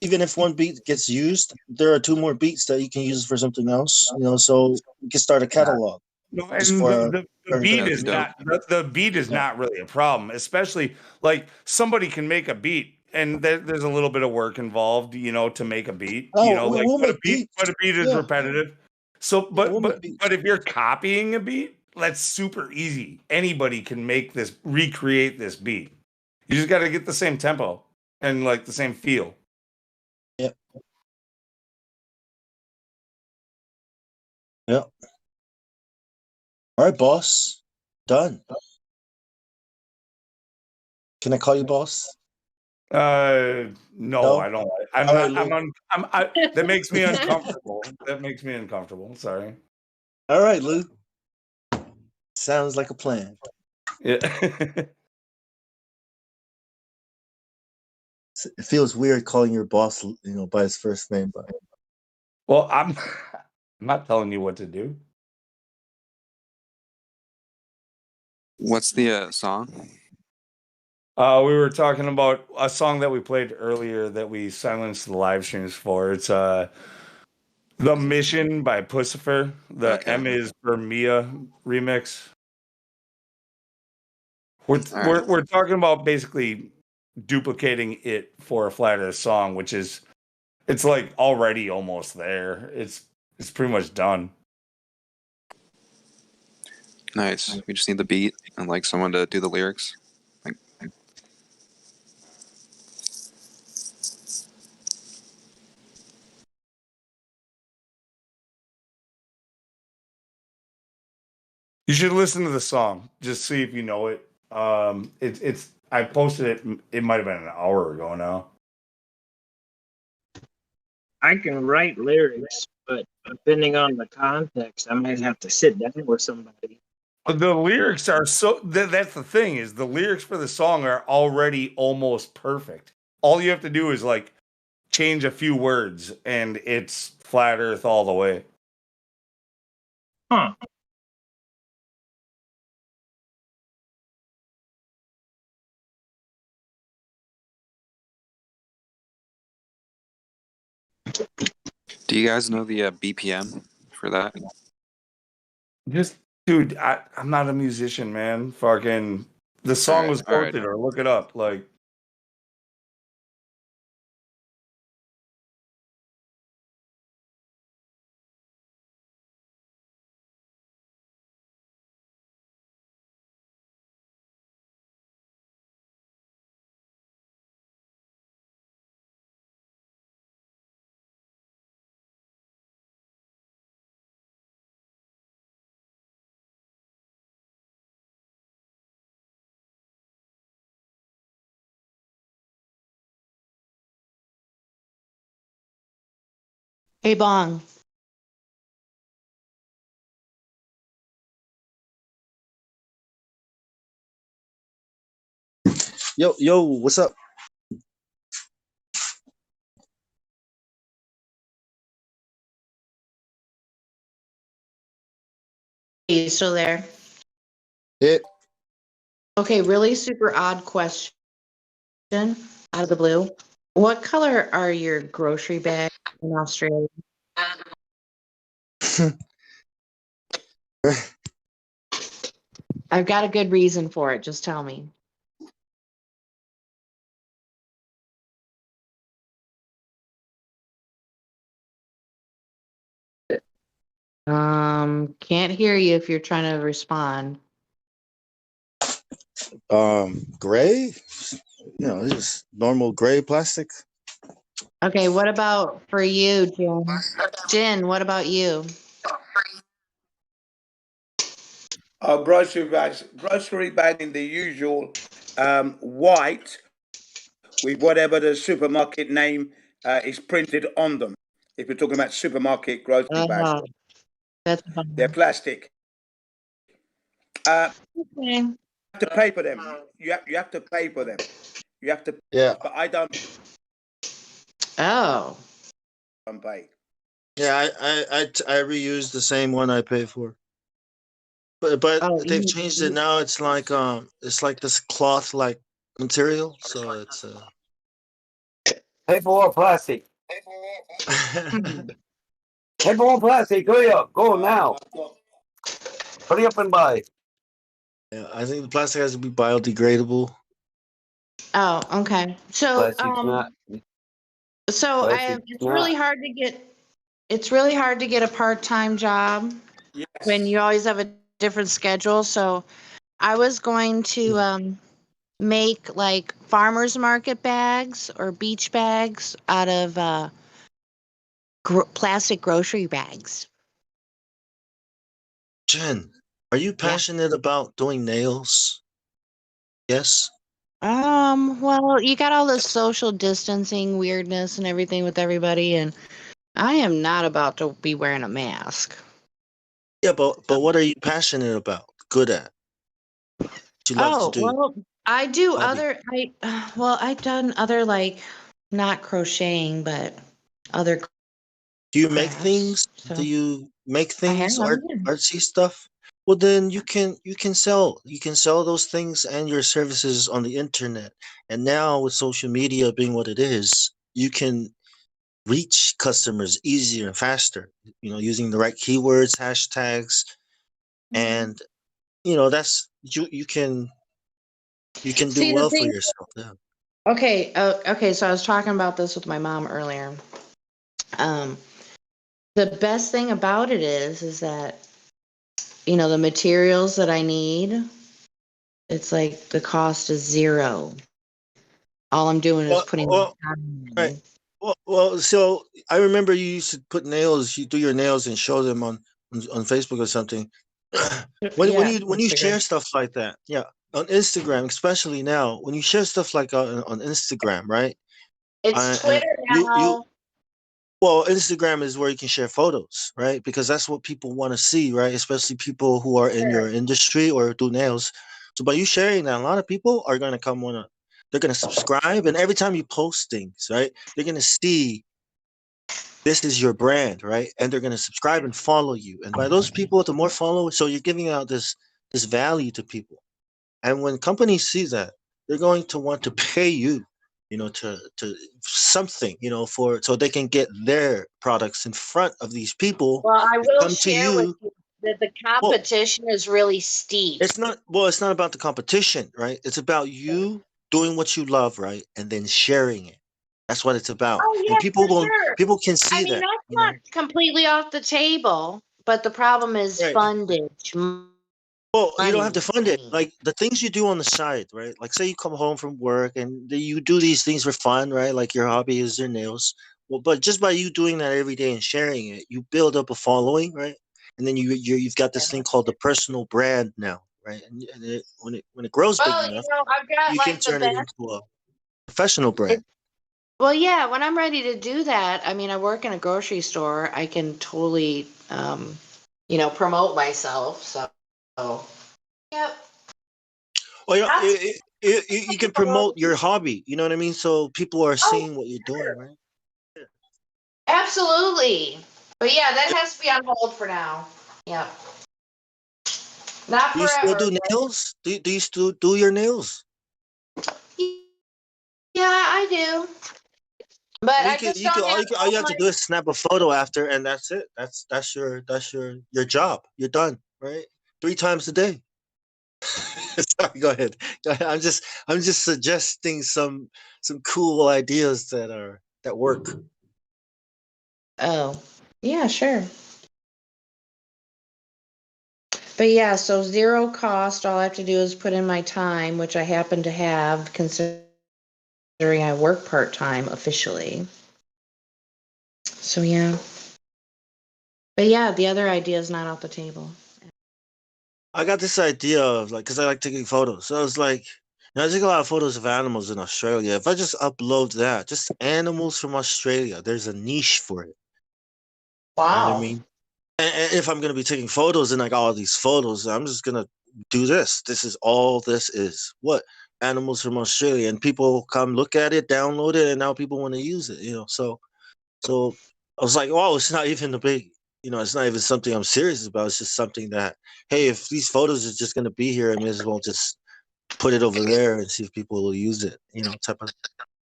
even if one beat gets used, there are two more beats that you can use for something else. You know, so we can start a catalog. No, just and for the beat is not the beat is not really a problem, especially like somebody can make a beat and there's a little bit of work involved, you know, to make a beat. Oh, You know, like we'll but make beats. a beat is Yeah. repetitive. So we'll make but if you're copying a beat, that's super easy. Anybody can make this recreate this beat. You just got to get the same tempo and like the same feel. Yep. Yep. All right, boss. Done. Can I call you boss? No, No? I don't. I'm All not. right, That makes me uncomfortable. That makes me uncomfortable. Sorry. All right, Lou. Sounds like a plan. Yeah. It feels weird calling your boss, you know, by his first name, but Well, I'm not telling you what to do. What's the song? We were talking about a song that we played earlier that we silenced the live streams for. It's The Mission by Pussifer. The M is for Mia remix. We're talking about basically duplicating it for a Flat Earth song, which is it's like already almost there. It's pretty much done. Nice. We just need the beat and like someone to do the lyrics. Like, You should listen to the song. Just see if you know it. It's I posted it. It might have been an hour ago now. I can write lyrics, but depending on the context, I might have to sit down with somebody. The lyrics are so. That's the thing is the lyrics for the song are already almost perfect. All you have to do is like change a few words, and it's Flat Earth all the way. Huh. do you guys know the BPM for that? Just dude, I'm not a musician, man. Fucking the song was all right. posted, or look it up. Like Hey, Bong. yo, what's up? Are you still there? Yeah. Okay, really super odd question out of the blue. What color are your grocery bags in Australia? I've got a good reason for it. Just tell me. Can't hear you if you're trying to respond. Gray. Just normal gray plastic. Okay, what about for you, Jen? Jen, what about you? Grocery bag in the usual white with whatever the supermarket name is printed on them. If you're talking about supermarket grocery bags, That's they're plastic. okay. You have to pay for them. You have to pay for them. You have to. Yeah. But I don't. Oh. Pay. Yeah, I reuse the same one I pay for. But they've changed it now. It's like this cloth like material, so it's Pay for what plastic? Pay for what plastic? Hurry up. Go now. Hurry up and buy. Yeah, I think the plastic has to be biodegradable. Oh, okay. So Plastic's not. so Plastic's it's really not. hard to get a part-time job when you always have a different schedule. So I was going to make like farmers market bags or beach bags out of plastic grocery bags. Jen, are you passionate about doing nails? Yes. Well, you got all this social distancing weirdness and everything with everybody, and I am not about to be wearing a mask. Yeah, but what are you passionate about? Good at? What you love to do? Well, I do Hobby. I've done other like not crocheting, but other Do you make crafts. things? So Do you make I have, things, yeah. artsy stuff? Well, then you can sell those things and your services on the internet. And now with social media being what it is, you can reach customers easier and faster. Using the right keywords, hashtags, and that's you can do See, the well for thing, yourself. Yeah. okay, so I was talking about this with my mom earlier. Um, the best thing about it is that the materials that I need, it's like the cost is zero. All I'm doing is putting my time in. Right. Well, so I remember you used to put nails. You do your nails and show them on Facebook or something. when Yeah, when you Instagram. share stuff like that, yeah, on Instagram, especially now, when you share stuff like on Instagram, right? It's And Twitter you now. well, Instagram is where you can share photos, right? Because that's what people want to see, right? Especially people who are in Sure. your industry or do nails. So by you sharing that, a lot of people are gonna they're gonna subscribe, and every time you post things, right, they're gonna see this is your brand, right? And they're gonna subscribe and follow you. And by those people, the more followers, so you're giving out this value to people. And when companies see that, they're going to want to pay you, to something, for so they can get their products in front of these people Well, I that will come to share with you. you that the Well, competition is really steep. it's not about the competition, right? It's about you doing what you love, right? And then sharing it. That's what it's about. Oh And yeah, for sure. people can I see mean, that, that's not completely off the table, but the problem is Right. fundage. Well, you don't have Money. to fund it. Like the things you do on the side, right? Like say you come home from work and you do these things for fun, right? Like your hobby is your nails. Well, but just by you doing that every day and sharing it, you build up a following, right? And then you've got this thing called the personal brand now, right? And when it grows big Well, enough, I've got you can like the turn it best. into a professional brand. Well, yeah, when I'm ready to do that, I mean, I work in a grocery store. I can totally, promote myself. So, yep. Well, That's you can promote your hobby. You know what I mean? So people are seeing what you're doing, right? absolutely. But yeah, that has to be on hold for now. Yep. Not Do you still forever. do nails? Do you still do your nails? Yeah, I do. But Well, I just don't have all all you have to my. do is snap a photo after, and that's it. That's your job. You're done, right? 3 times a day. Sorry, go ahead. Go ahead. I'm just suggesting some cool ideas that work. Oh, yeah, sure. But yeah, so zero cost. All I have to do is put in my time, which I happen to have, considering I work part-time officially. So yeah. But yeah, the other idea is not off the table. I got this idea of like, because I like taking photos. So I was like, I take a lot of photos of animals in Australia. If I just upload that, just animals from Australia, there's a niche for it. You know what I mean? And if I'm gonna be taking photos and like all these photos, I'm just gonna do this. This is all this is. What? Animals from Australia. And people come look at it, download it, and now people want to use it, So I was like, oh, it's not even a big, it's not even something I'm serious about. It's just something that, hey, if these photos are just gonna be here, I may as well just put it over there and see if people will use it, type of.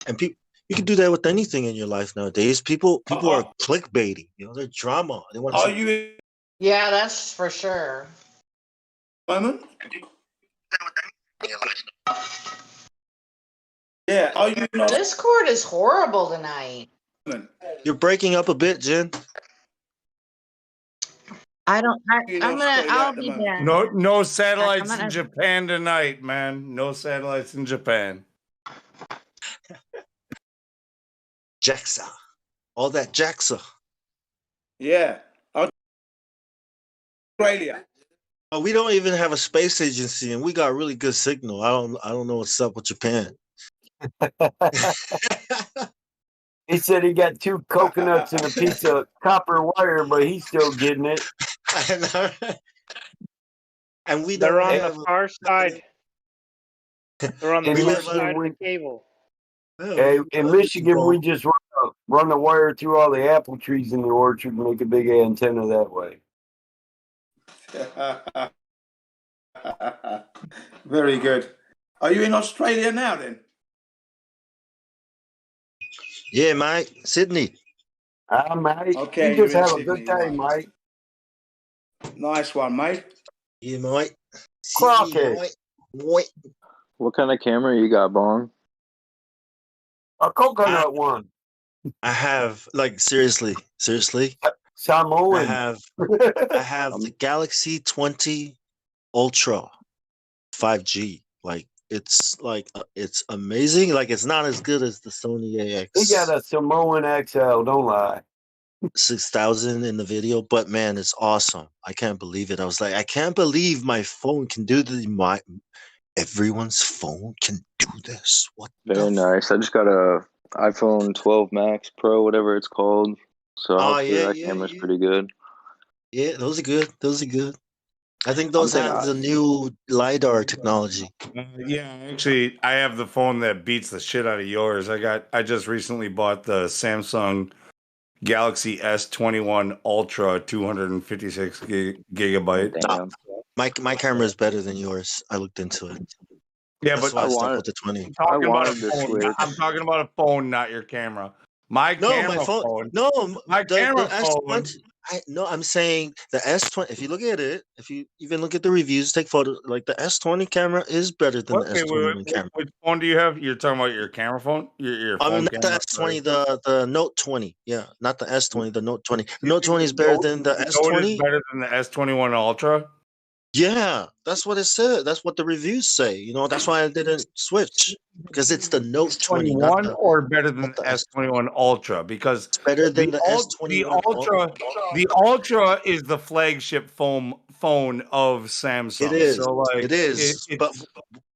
And people, you can do that with anything in your life nowadays. People are clickbaiting. They're drama. They want Are to. you Yeah, that's for sure. moment? Yeah. Are you not? Discord is horrible tonight. You're breaking up a bit, Jen. I'll be back. No satellites I'm in Japan tonight, man. No satellites in Japan. JAXA. All that JAXA. Yeah. Australia. Oh, we don't even have a space agency, and we got really good signal. I don't know what's up with Japan. He said he got 2 coconuts and a piece of copper wire, but he's still getting it. And we They're don't on have the far side. They're on the far side of the cable. Hey, in Michigan, we just run the wire through all the apple trees in the orchard and make a big antenna that way. Very good. Are you in Australia now then? Yeah, mate. Sydney. Mate. Okay, you just you're in have a good Sydney, time, right. mate. Nice one, mate. Yeah, mate. Crockett. What kind of camera you got, Bong? A coconut one. I have seriously. Samoan. I have the Galaxy 20 Ultra 5G. It's amazing. It's not as good as the Sony AX. He got a Samoan XL, don't lie. 6000 in the video, but man, it's awesome. I can't believe it. I was like, I can't believe my phone can do everyone's phone can do this. What? Very nice. I just got a iPhone 12 Max Pro, whatever it's called. So hopefully that camera's pretty good. Yeah, those are good. I think those have the new LiDAR technology. Yeah, actually, I have the phone that beats the shit out of yours. I just recently bought the Samsung Galaxy S21 Ultra 256 gigabyte. Damn. My camera is better than yours. I looked into it. Yeah, That's but why I stuck with the 20. I'm talking about a phone, not your camera. My camera phone. No, my camera phone. I'm saying the S20. If you look at it, if you even look at the reviews, take photos. Like the S20 camera is better than the S21 camera. Which phone do you have? You're talking about your camera phone? Your I phone mean, not the camera, S20, the Note 20. Yeah, not the S20, the Note 20. The Note 20 is better than the S20. Note is better than the S21 Ultra. Yeah, that's what it said. That's what the reviews say. That's why I didn't switch, because it's the Note 20, not the, or better than the S21 Ultra, because it's better than the S21. The Ultra is the flagship phone of Samsung. It is. So it is. But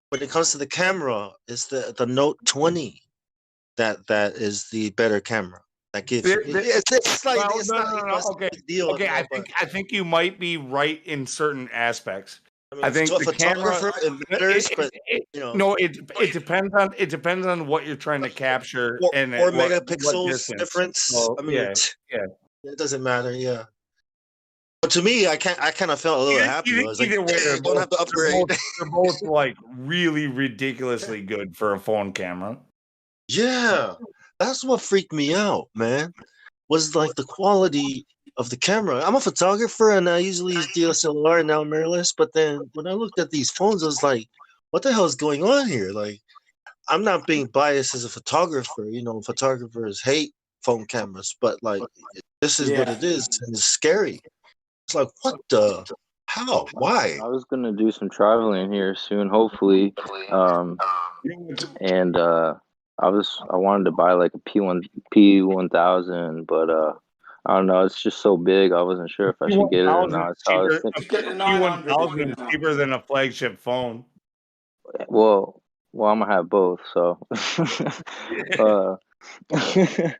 when it comes to the camera, it's the Note 20 that is the better camera. That gives it's like it's not even a big deal. Okay, I think you might be right in certain aspects. I think to a the camera photographer it matters, but no, it depends on what you're trying to capture and or what megapixels distance. difference. So, I mean, yeah, it doesn't matter. Yeah, but to me, I kind of felt a little happy. I was like, either way, you don't have to upgrade. They're both like really ridiculously good for a phone camera. Yeah, that's what freaked me out, man. Was like the quality of the camera. I'm a photographer and I usually use DSLR and now mirrorless. But then when I looked at these phones, I was like, what the hell is going on here? Like, I'm not being biased as a photographer. Photographers hate phone cameras, but like, this is what it is, and it's scary. It's like, How? Why? I was gonna do some traveling here soon, hopefully. And I wanted to buy like a P1000, but I don't know. It's just so big. I wasn't sure if I should get it or not. So I was thinking, P1000 is cheaper than a flagship phone. well, I'm gonna have both. So, I so mean,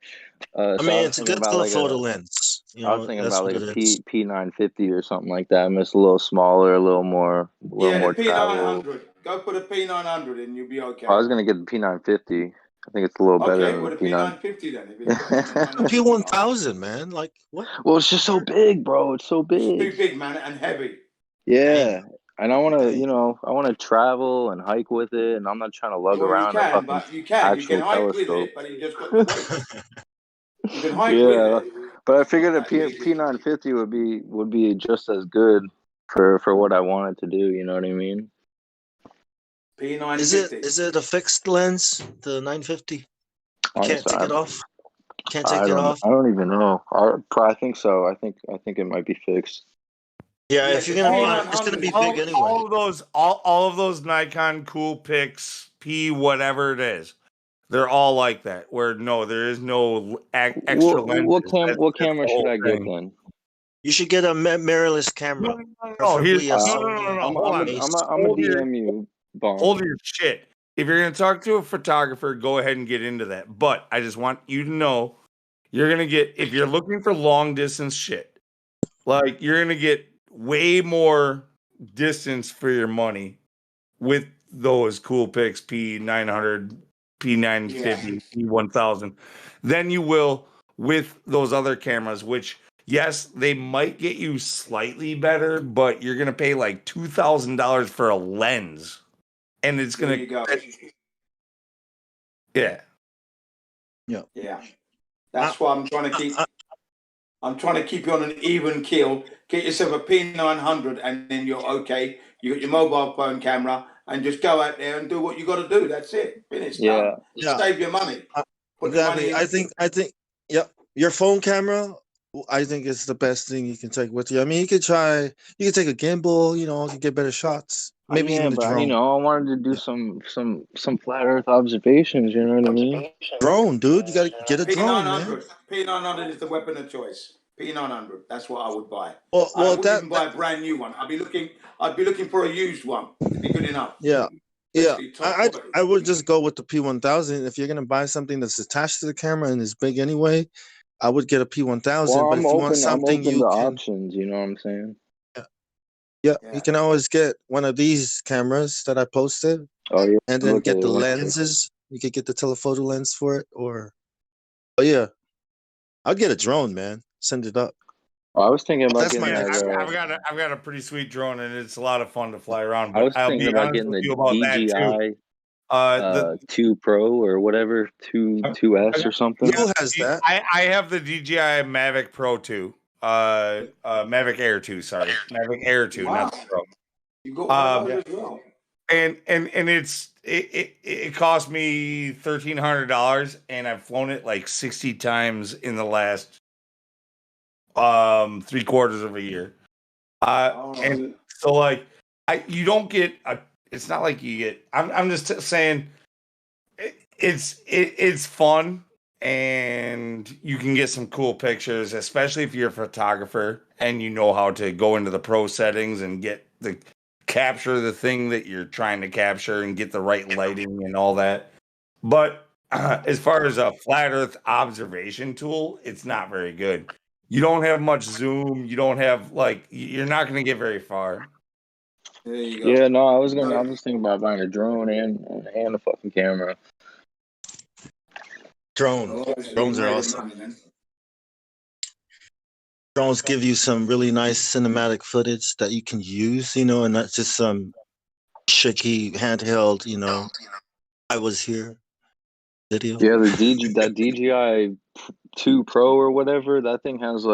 I was it's a thinking good about like telephoto a. lens. I was thinking That's about what like it a is. P950 or something like that. I mean, it's a little smaller, a little more Yeah, the travel. P900. Go for the P900 and you'll be okay. I was gonna get the P950. I think it's a little better Okay, than well, the the P9. P950 then. If it's got the P950. P1000, man. Like what? Well, it's just so big, bro. It's so It's big. too big, man, and heavy. Yeah, and I want to, I want to travel and hike with it, and I'm not trying to lug Well, you around a can, fucking but you can actual hike with telescope. it, but you just got to wait. You can hike with Yeah, it. but I figured a P950 would be just as good for what I wanted to do. You know what I mean? P950. Is it a fixed lens? The 950. You can't Honestly, take it off. Can't take it off. I don't even know. I think so. I think it might be fixed. Yeah, if you're gonna buy, it's gonna be big anyway. All of those Nikon Coolpix P whatever it is, they're all like that. Where no, there is no extra lens. What camera should I get then? You should get a mirrorless camera. Preferably a Sony. I'm a DM you, Bomb. Hold your shit. If you're gonna talk to a photographer, go ahead and get into that. But I just want you to know, you're gonna get, if you're looking for long distance shit, like you're gonna get way more distance for your money with those Coolpix P900, P950, P1000 than you will with those other cameras, which yes, they might get you slightly better, but you're gonna pay like $2,000 for a lens, and it's gonna. There you go. Yeah. Yeah. That's why I'm trying to keep. I'm trying to keep you on an even keel. Get yourself a P900, and then you're okay. You got your mobile phone camera, and just go out there and do what you got to do. That's it. Finished. Yeah. Done. Save your money. Put the Exactly. money in. I think. Yeah, your phone camera. I think is the best thing you can take with you. I mean, you could take a gimbal. You know, you get better shots. Maybe even a drone. I wanted to do some flat Earth observations. You know what I mean? Drone, dude. You gotta get a drone, man. P900 is the weapon of choice. P900. That's what I would buy. Well, I wouldn't even buy a brand new one. I'd be looking for a used one to be good enough. Yeah. I would just go with the P1000. If you're gonna buy something that's attached to the camera and is big anyway, I would get a P1000. Well, but if you want something, I'm open you to can. options. You know what I'm saying? Yeah, you can always get one of these cameras that I posted. Oh yeah. And then get the lenses. You could get the telephoto lens for it, or. Oh yeah, I'd get a drone, man. Send it up. Oh, I was thinking about getting that. I've got a pretty sweet drone, and it's a lot of fun to fly around. I was But I'll thinking be about honest getting with the you about DJI that too. 2 Pro or whatever, 2S or something. Who has that? I have the DJI Mavic Pro 2. Mavic Air 2, sorry. Mavic Air 2, not the Pro. You got one of those as well. And it cost me $1,300, and I've flown it like 60 times in the last 3/4 of a year. And so like you don't get it's not like you get. I'm just saying it's fun, and you can get some cool pictures, especially if you're a photographer and you know how to go into the pro settings and capture the thing that you're trying to capture and get the right lighting and all that. But as far as a flat Earth observation tool, it's not very good. You don't have much zoom. You don't have you're not going to get very far. There you go. Yeah, no, I was thinking about buying a drone and a fucking camera. Drones are awesome. Drones give you some really nice cinematic footage that you can use, and not just some shaky handheld, I was here video. Yeah, that DJI 2 Pro or whatever, that thing has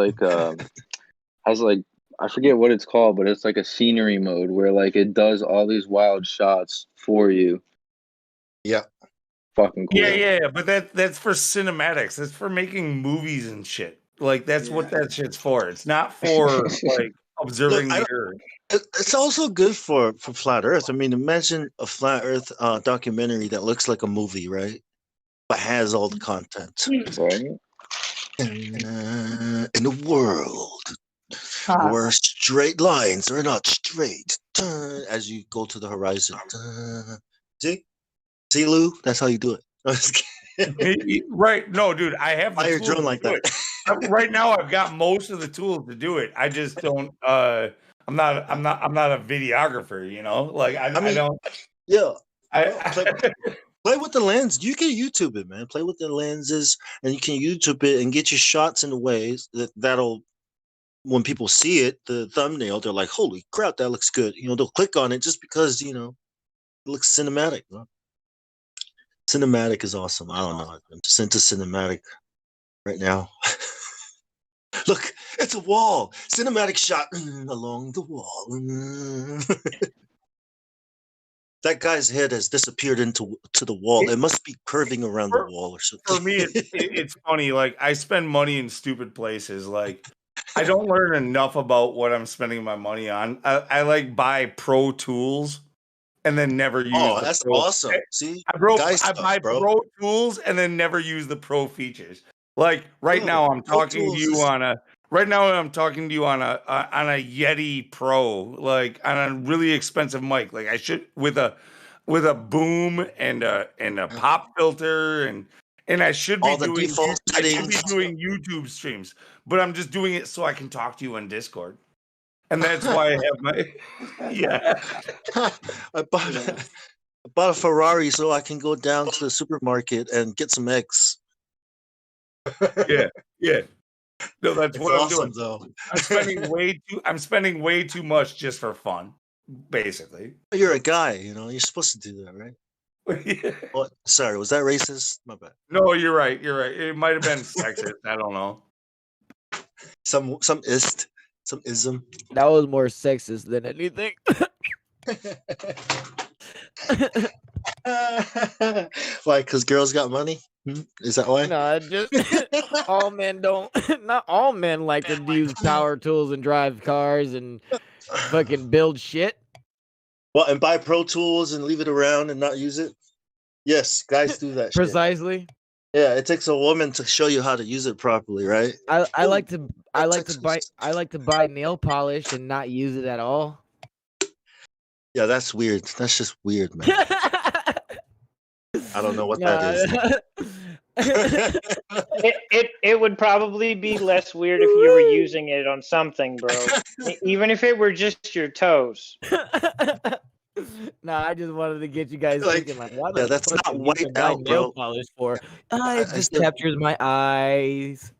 I forget what it's called, but it's like a scenery mode where it does all these wild shots for you. Yeah. Fucking cool. Yeah, but that's for cinematics. That's for making movies and shit. That's what that shit's for. It's not for observing the Earth. It's also good for flat Earth. I mean, imagine a flat Earth documentary that looks like a movie, right? But has all the content. Right. In a world where straight lines are not straight, as you go to the horizon. See, Lou? That's how you do it. Right? No, dude, I have the Fire tools drone to like do that. it. Right now, I've got most of the tools to do it. I just don't. I'm not a videographer. You know, like I mean, don't. Yeah. I Play with the lens. You can YouTube it, man. Play with the lenses, and you can YouTube it and get your shots in the ways that'll. When people see it, the thumbnail, they're like, "Holy crap, that looks good!" You know, they'll click on it just because it looks cinematic. Bro. Cinematic is awesome. I don't know. I'm just into cinematic right now. Look, it's a wall. Cinematic shot along the wall. That guy's head has disappeared into the wall. It must be curving around the wall or something. For me, it's funny. Like I spend money in stupid places. Like I don't learn enough about what I'm spending my money on. I like buy pro tools and then never use Oh, the that's pro. awesome. See, I guy stuff, buy bro. pro tools and then never use the pro features. Like right now, I'm Pro talking to Tools you is- on a. Right now, I'm talking to you on a Yeti Pro, like on a really expensive mic. Like I should with a boom and a pop filter and I should be all the doing default I should be settings. doing YouTube streams, but I'm just doing it so I can talk to you on Discord, and that's why I have my yeah. I bought a Ferrari so I can go down to the supermarket and get some eggs. Yeah, yeah. No, that's It's what I'm awesome, doing. though. I'm spending way too much just for fun, basically. You're a guy, you're supposed to do that, right? Yeah. Oh, sorry, was that racist? My bad. No, you're right. You're right. It might have been sexist. I don't know. Some ism. That was more sexist than anything. Why? Because girls got money? Is that why? No, just all men don't. Not all men like to use power tools and drive cars and fucking build shit. Well, and buy Pro Tools and leave it around and not use it. Yes, guys do that. Precisely. Shit. Yeah, it takes a woman to show you how to use it properly, right? I like to buy nail polish and not use it at all. Yeah, that's weird. That's just weird, man. I don't know what that is. It would probably be less weird if you were using it on something, bro. Even if it were just your toes. No, I just wanted to get you guys thinking like, why the that's fuck not did you white even buy out, nail bro. polish for? It just captures my eyes.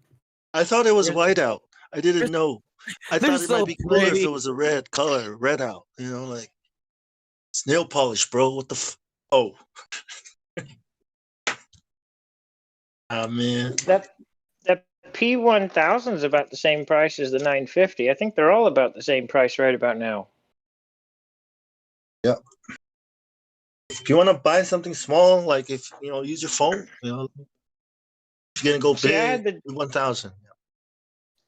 I thought it was white out. I didn't know. I thought it might be cooler if pretty. it was a red color, red out. Like it's nail polish, bro. What the oh. Oh man. That P1000 is about the same price as the 950. I think they're all about the same price right about now. Yeah. If you want to buy something small, like if use your phone, if you're gonna go See, big, 1000.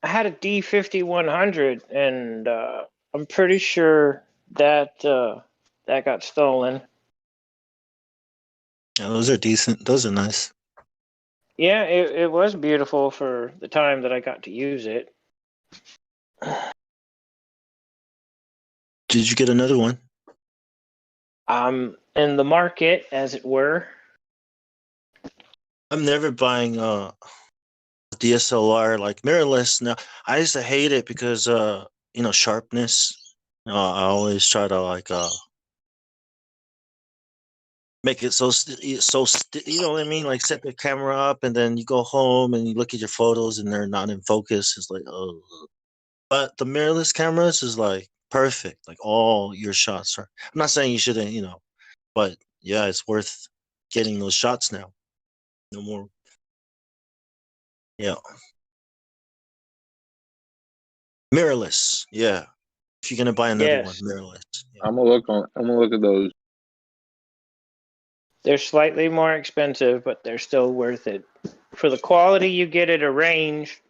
I had a D50-100, and I'm pretty sure that that got stolen. Yeah, those are decent. Those are nice. Yeah, it was beautiful for the time that I got to use it. Did you get another one? In the market, as it were. I'm never buying DSLR like mirrorless now. I used to hate it because sharpness. I always try to like make it so you know what I mean, like set the camera up and then you go home and you look at your photos and they're not in focus. It's like, oh, but the mirrorless cameras is like perfect. Like all your shots are. I'm not saying you shouldn't, but yeah, it's worth getting those shots now. No more. Yeah. Mirrorless. Yeah. If you're gonna buy another one, mirrorless. Yeah. I'm gonna look at those. They're slightly more expensive, but they're still worth it. For the quality you get at a range,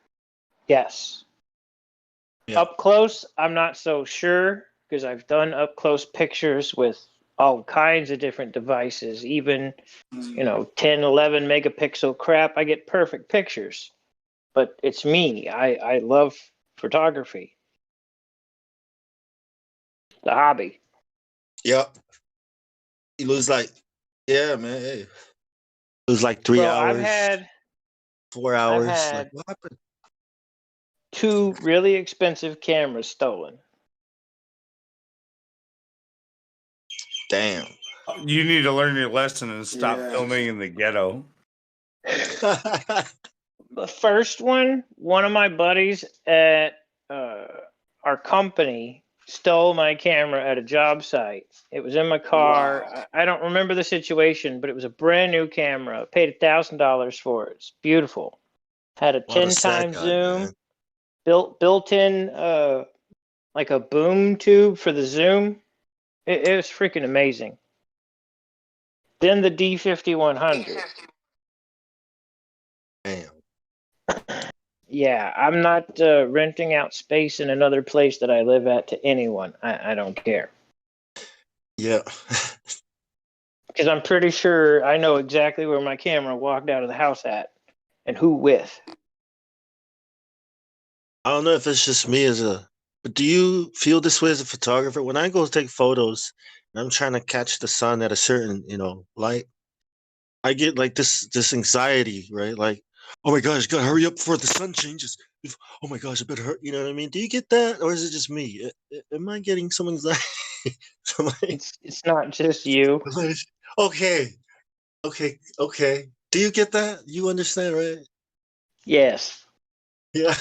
yes. Yeah. Up close, I'm not so sure. because I've done up close pictures with all kinds of different devices, even 10, 11 megapixel crap. I get perfect pictures, but it's me. I love photography, the hobby. Yep. You lose like, yeah, man. Hey. Lose like 3 Bro, hours, 4 I've hours. Like, had what happened? 2 really expensive cameras stolen. Damn. You need to learn your lesson and stop filming in the ghetto. The first one of my buddies at our company stole my camera at a job site. It was in my car. Wow. I don't remember the situation, but it was a brand new camera. I paid $1,000 for it. It's beautiful. Had a What a 10 sad time guy, zoom, man. built in like a boom tube for the zoom. It was freaking amazing. Then the D5100. Damn. Yeah, I'm not renting out space in another place that I live at to anyone. I don't care. Yeah. Because I'm pretty sure I know exactly where my camera walked out of the house at and who with. I don't know if it's just me but do you feel this way as a photographer? When I go take photos and I'm trying to catch the sun at a certain, light, I get like this anxiety, right? Like, oh my gosh, gotta hurry up before the sun changes. Oh my gosh, I better hurry. You know what I mean? Do you get that, or is it just me? Am I getting some anxiety? It's not just you. Okay, okay. Do you get that? You understand, right? Yes. Yeah.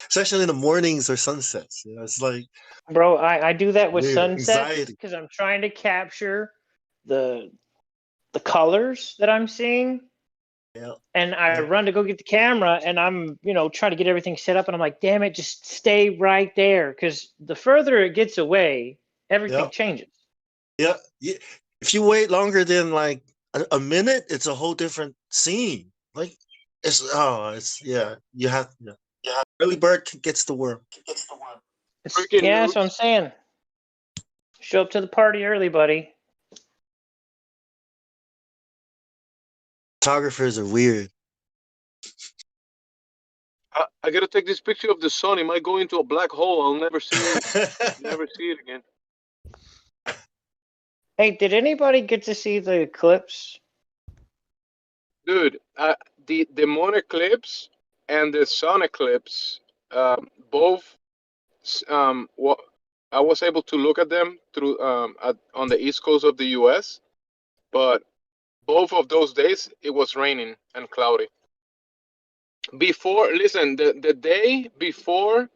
Especially in the mornings or sunsets. It's like, Bro, I do that with weird sunsets anxiety. because I'm trying to capture the colors that I'm seeing. Yeah. And I run to go get the camera and I'm, trying to get everything set up and I'm like, damn it, just stay right there. Because the further it gets away, everything Yep. changes. Yeah. If you wait longer than like a minute, it's a whole different scene. Like, you have, early bird gets the worm. Yeah, that's what I'm saying. Show up to the party early, buddy. Photographers are weird. I gotta take this picture of the sun. It might go into a black hole. I'll never see it again. Hey, did anybody get to see the eclipse? Dude, the moon eclipse and the sun eclipse, both, what I was able to look at them through on the east coast of the U.S., but both of those days it was raining and cloudy. Listen, the days before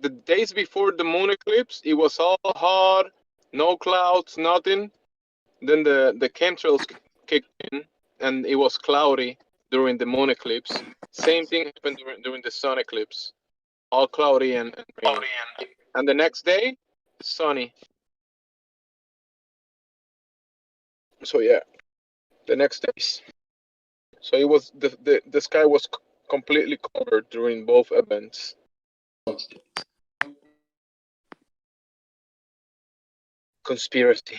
the moon eclipse, it was all hot, no clouds, nothing. Then the chemtrails kicked in, and it was cloudy during the moon eclipse. Same thing happened during the sun eclipse, all cloudy and rain. And the next day, sunny. So yeah, the next days. So it was the sky was completely covered during both events. Conspiracy.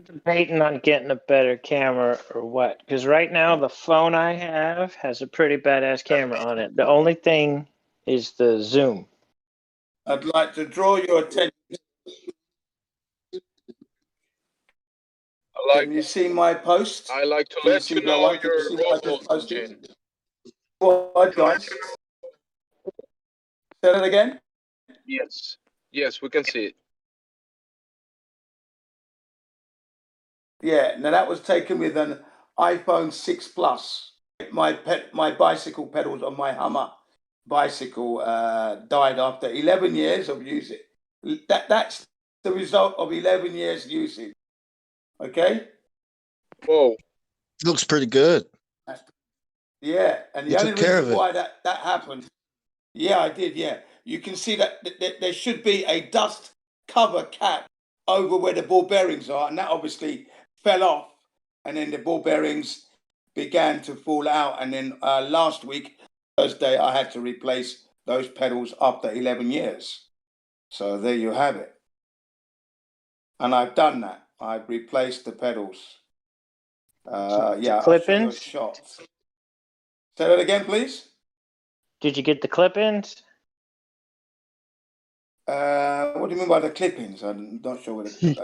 Debating on getting a better camera or what? Because right now the phone I have has a pretty badass camera on it. The only thing is the zoom. I'd like to draw your attention. Can you see my post? I like to Can let you know your role model, Jane. What, guys? Say that again? Yes. Yes, we can see it. Yeah, now that was taken with an iPhone 6 Plus. My bicycle pedals on my Hummer bicycle died after 11 years of using. That's the result of 11 years using. Okay? Whoa. Looks pretty good. Yeah, and You the only took care reason of it. why that happened, yeah, I did, yeah. You can see that there should be a dust cover cap over where the ball bearings are, and that obviously fell off, and then the ball bearings began to fall out, and then last week, Thursday, I had to replace those pedals after 11 years. So there you have it. And I've done that. I've replaced the pedals. Yeah, I'll show you a shot. Say that again, please. Did you get the clip-ins? What do you mean by the clip-ins? I'm not sure what are you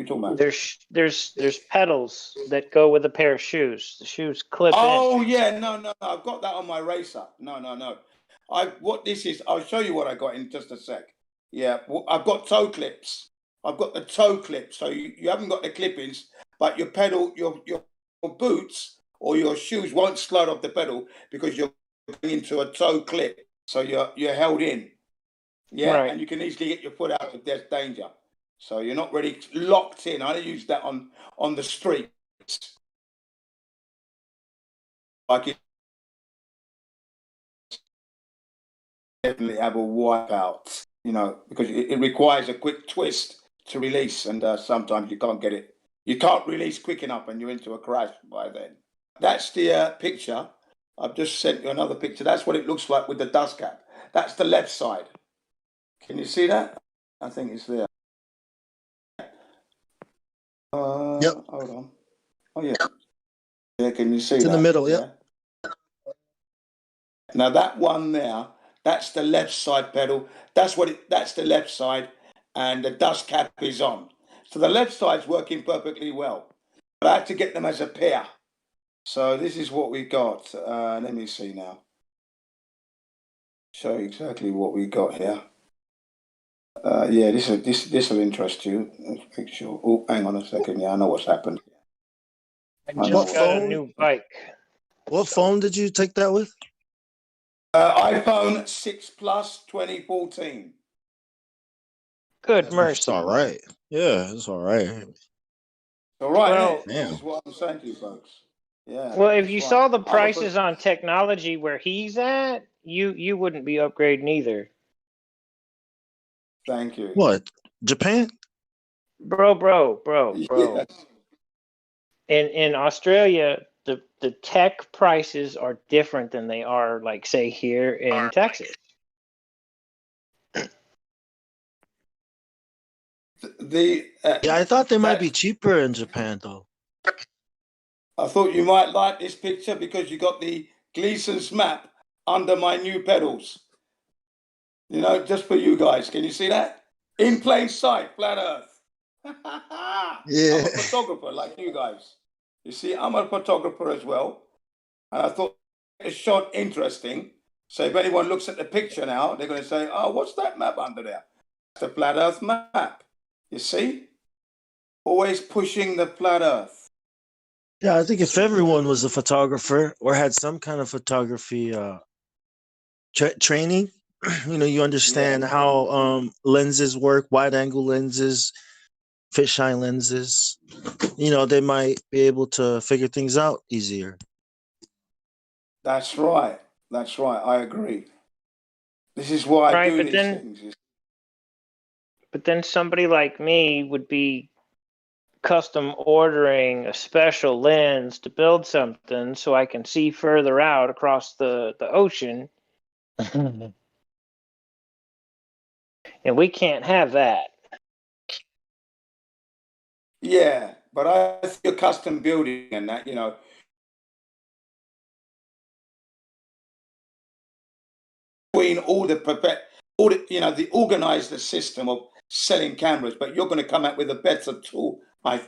talking about? There's pedals that go with a pair of shoes. The shoes clip Oh in. yeah, no. I've got that on my racer. No. What this is, I'll show you what I got in just a sec. Yeah, I've got toe clips. I've got the toe clips. So you haven't got the clip-ins, but your pedal, your boots or your shoes won't slide off the pedal because you're going into a toe clip. So you're held in. Yeah, Right. and you can easily get your foot out if there's danger. So you're not really locked in. I use that on the streets. Like it definitely have a wipeout, because it requires a quick twist to release, and sometimes you can't get it. You can't release quick enough, and you're into a crash by then. That's the picture. I've just sent you another picture. That's what it looks like with the dust cap. That's the left side. Can you see that? I think it's there. Yep. Hold on. Oh yeah. Yeah, can you see It's that? in the middle, yep. Now that one there, that's the left side pedal. That's the left side, and the dust cap is on. So the left side's working perfectly well. But I had to get them as a pair. So this is what we got. Let me see now. Show you exactly what we got here. Yeah, this will interest you. Let's make sure. Oh, hang on a second. Yeah, I know what's happened. I just got a new bike. What phone did you take that with? iPhone 6 Plus 2014. Good It's mercy. all right. Yeah, it's all right. All right, Well, this is what I'm saying to you folks. Yeah. Well, if that's you right. saw the I'm a prices on technology where he's at, you wouldn't be upgrading either. Thank you. What? Japan? Bro. Yes. In Australia, the tech prices are different than they are, like, say, here in Texas. Yeah, I thought they might be cheaper in Japan though. I thought you might like this picture because you got the Gleason's map under my new pedals. Just for you guys. Can you see that? In plain sight, flat Earth. Yeah. I'm a photographer like you guys. You see, I'm a photographer as well. And I thought the shot interesting. So if anyone looks at the picture now, they're going to say, oh, what's that map under there? It's the flat Earth map. You see? Always pushing the flat Earth. Yeah, I think if everyone was a photographer or had some kind of photography training, you understand how lenses work, wide angle lenses, fisheye lenses, they might be able to figure things out easier. That's right. I agree. This is why I do these things. But then somebody like me would be custom ordering a special lens to build something so I can see further out across the ocean. And we can't have that. Yeah, but I think custom building and that, between the organized system of selling cameras, but you're going to come out with a better tool. I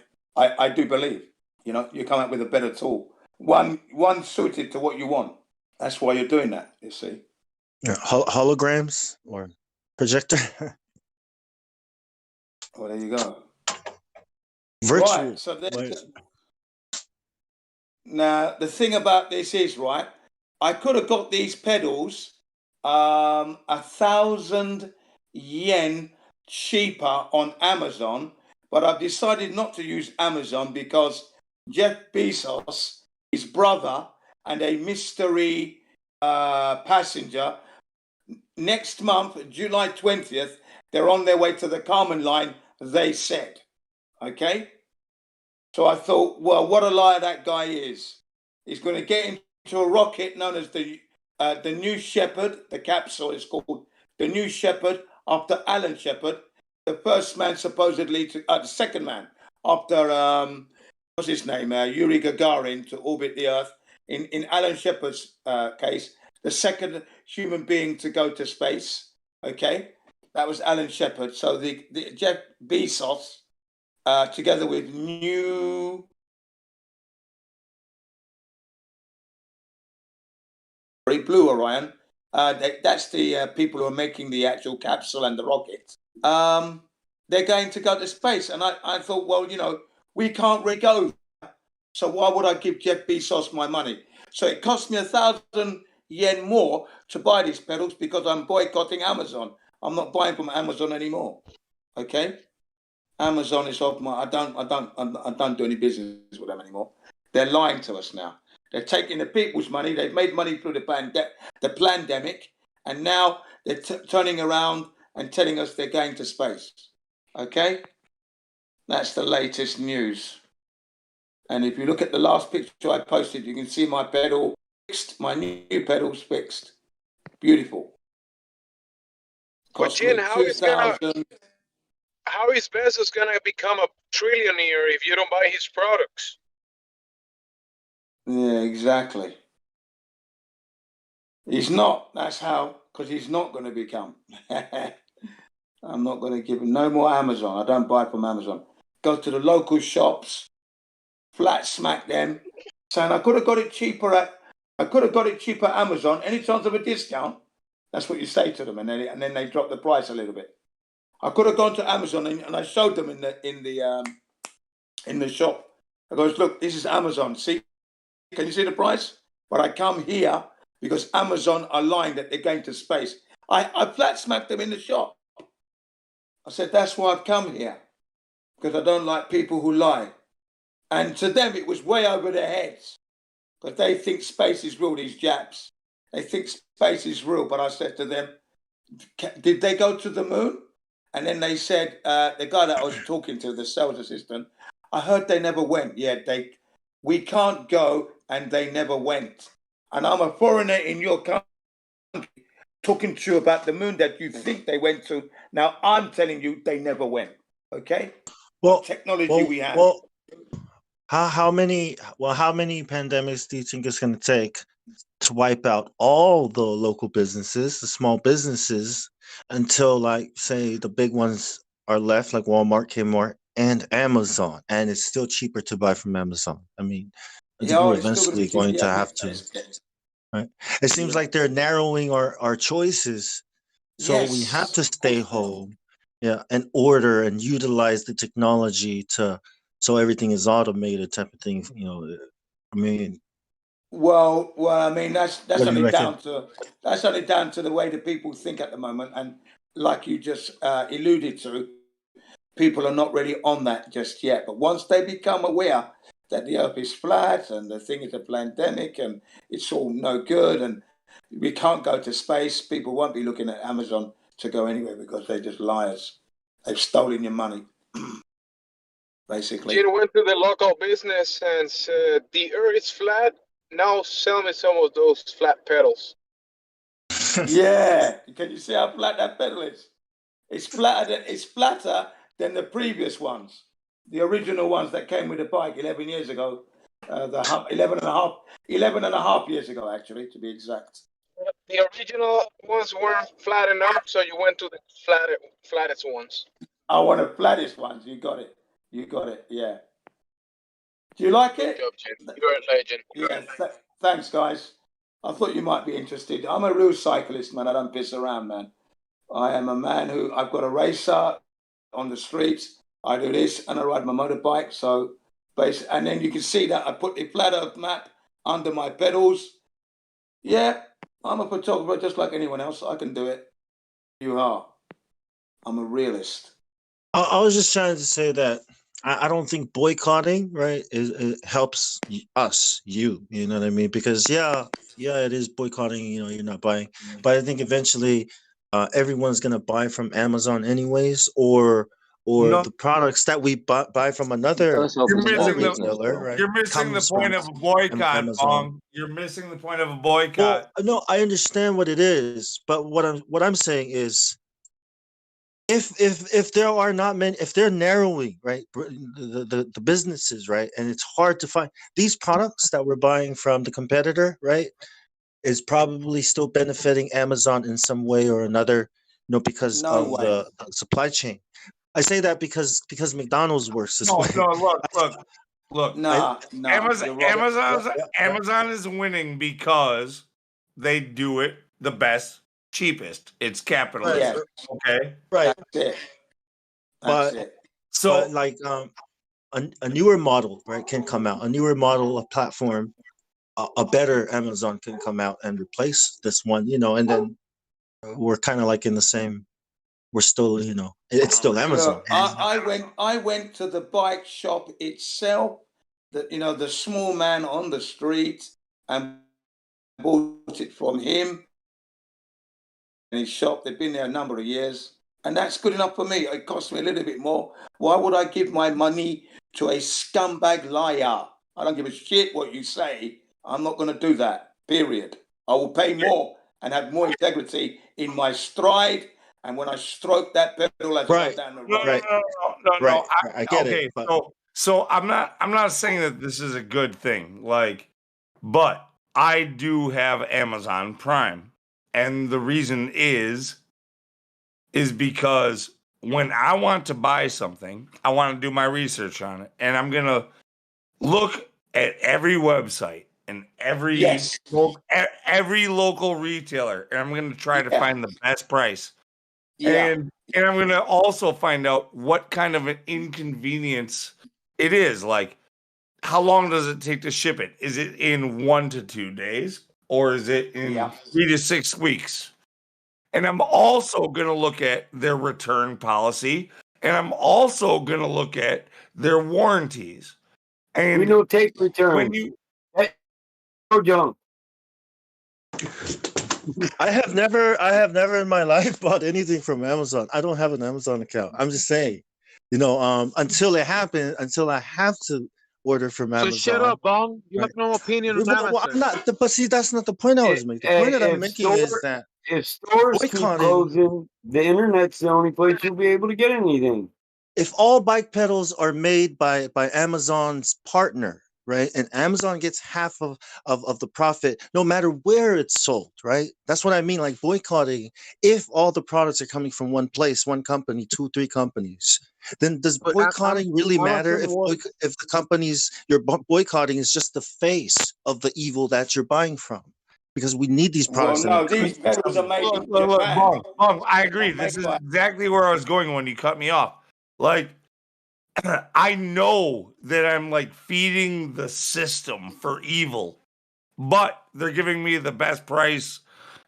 do believe, you come out with a better tool, one suited to what you want. That's why you're doing that. You see, holograms or projector. Well, there you go. Virtual. Right. So now the thing about this is, right, I could have got these pedals 1,000 yen cheaper on Amazon, but I've decided not to use Amazon because Jeff Bezos, his brother, and a mystery passenger, next month, July 20th, they're on their way to the Carmen line, they said. Okay? So I thought, well, what a liar that guy is. He's going to get into a rocket known as the New Shepard. The capsule is called the New Shepard after Alan Shepard, the first man supposedly to, the second man after, what's his name, Yuri Gagarin to orbit the Earth. In Alan Shepard's case, the second human being to go to space, okay? That was Alan Shepard. So the Jeff Bezos, together with Blue Orion, that's the people who are making the actual capsule and the rocket. They're going to go to space. And I thought, well, you know, we can't really go. So why would I give Jeff Bezos my money? So it cost me 1,000 yen more to buy these pedals because I'm boycotting Amazon. I'm not buying from Amazon anymore. Okay? Amazon is off my. I don't do any business with them anymore. They're lying to us now. They're taking the people's money. They've made money through the pandemic, and now they're turning around and telling us they're going to space. Okay, that's the latest news. And if you look at the last picture I posted, you can see my pedal fixed. My new pedal's fixed. Beautiful. But Jin, how is Bezos gonna become a trillionaire if you don't buy his products? Yeah, exactly. He's not. That's how, because he's not going to become. I'm not going to give him no more Amazon. I don't buy from Amazon. Go to the local shops, flat smack them, saying I could have got it cheaper at Amazon. Any chance of a discount? That's what you say to them, and then they drop the price a little bit. I could have gone to Amazon and I showed them in the shop. I goes, look, this is Amazon. See, can you see the price? But I come here because Amazon are lying that they're going to space. I flat smacked them in the shop. I said, that's why I've come here, because I don't like people who lie. And to them, it was way over their heads, because they think space is real, these Japs. They think space is real. But I said to them, did they go to the moon? And then they said, the guy that I was talking to, the sales assistant, I heard they never went. Yeah, we can't go, and they never went. And I'm a foreigner in your country talking to you about the moon that you think they went to. Now I'm telling you they never went. Okay? Well, what technology we have. Well, how many pandemics do you think it's going to take to wipe out all the local businesses, the small businesses, until, like, say, the big ones are left, like Walmart, Kmart, and Amazon, and it's still cheaper to buy from Amazon? I mean, I think we're eventually going to have to. Right? It seems like they're narrowing our choices, so we have to stay home, and order and utilize the technology so everything is automated, type of thing. You know, I mean. Well, I mean that's What do you only reckon? down to the way the people think at the moment, and like you just alluded to, people are not really on that just yet. But once they become aware that the Earth is flat and the thing is a pandemic and it's all no good and we can't go to space, people won't be looking at Amazon to go anywhere because they're just liars. They've stolen your money, basically. Jin went to the local business and said, the Earth is flat. Now sell me some of those flat pedals. Yeah, can you see how flat that pedal is? It's flatter than the previous ones, the original ones that came with the bike 11 years ago. 11 and a half years ago, actually, to be exact. The original ones weren't flat enough, so you went to the flattest ones. I want the flattest ones. You got it. Yeah. Do you like it? Good job, Jin. You're a legend. Yeah. Thanks, guys. I thought you might be interested. I'm a real cyclist, man. I don't piss around, man. I am a man I've got a racer on the streets. I do this and I ride my motorbike. So, and then you can see that I put the flat Earth map under my pedals. Yeah, I'm a photographer just like anyone else. I can do it. You are. I'm a realist. I was just trying to say that I don't think boycotting, right, it helps us, you know what I mean? Because yeah, it is boycotting. You know, you're not buying, but I think eventually everyone's gonna buy from Amazon anyways, or No. the products that we buy from another small retailer, right? You're missing the point of a boycott, Bong. You're missing the point of a boycott. Well, no, I understand what it is, but what I'm saying is, if there are not many, if they're narrowing, right, the businesses, right, and it's hard to find these products that we're buying from the competitor, right, is probably still benefiting Amazon in some way or another, because No of way. the supply chain. I say that because McDonald's works this way. No, look. Nah, Amazon, you're right. Amazon is winning because they do it the best, cheapest. It's capitalism. Yes. Okay. Right. That's it. But like a newer model, right, can come out. A newer model, a platform, a better Amazon can come out and replace this one, and then we're kind of like in the same. We're still, it's still Amazon. Look, I went to the bike shop itself, the small man on the street, and bought it from him in his shop. They've been there a number of years, and that's good enough for me. It cost me a little bit more. Why would I give my money to a scumbag liar? I don't give a shit what you say. I'm not going to do that, period. I will pay more and have more integrity in my stride. And when I stroke that pedal as I go down the road. No. I get okay, it. But... So I'm not saying that this is a good thing, but I do have Amazon Prime. And the reason is because when I want to buy something, I want to do my research on it. And I'm going to look at every website and every local retailer. And I'm going to try to find the best price. Yeah. And I'm going to also find out what kind of an inconvenience it is. Like, how long does it take to ship it? Is it in 1 to 2 days? Or is it in 3 to 6 weeks? And I'm also going to look at their return policy. And I'm also going to look at their warranties. And we don't take returns. When you... No junk. I have never in my life bought anything from Amazon. I don't have an Amazon account. I'm just saying, until it happens, until I have to order from Amazon. So shut up, Bong. You have no opinion on Amazon. I'm not, but see, that's not the point I was making. The point that I'm making is that if stores keep closing, the internet's the only place you'll be able to get anything. If all bike pedals are made by Amazon's partner, right, and Amazon gets half of the profit, no matter where it's sold, right? That's what I mean, like boycotting. If all the products are coming from one place, one company, 2, 3 companies, then does boycotting really matter if the companies you're boycotting is just the face of the evil that you're buying from? Because we need these products. Well, no, these pedals are made in Japan. Bong, I agree. This is exactly where I was going when you cut me off. Like, I know that I'm feeding the system for evil, but they're giving me the best price,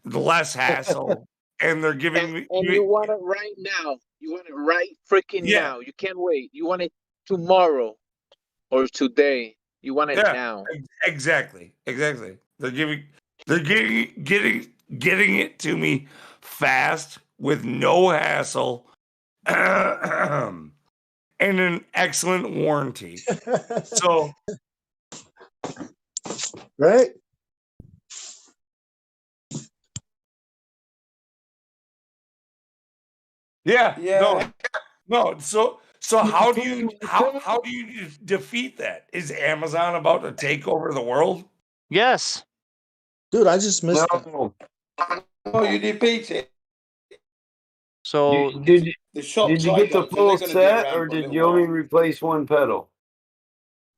the less hassle, and they're giving me. And you want it right now. You want it right freaking now. You can't wait. You want it tomorrow or today. You want it now. Exactly. They're getting it to me fast with no hassle. And an excellent warranty. So, right? Yeah. No. So how do you defeat that? Is Amazon about to take over the world? Yes. Dude, I just missed that. No, you defeat it. So did you get the full set, or did you only replace one pedal?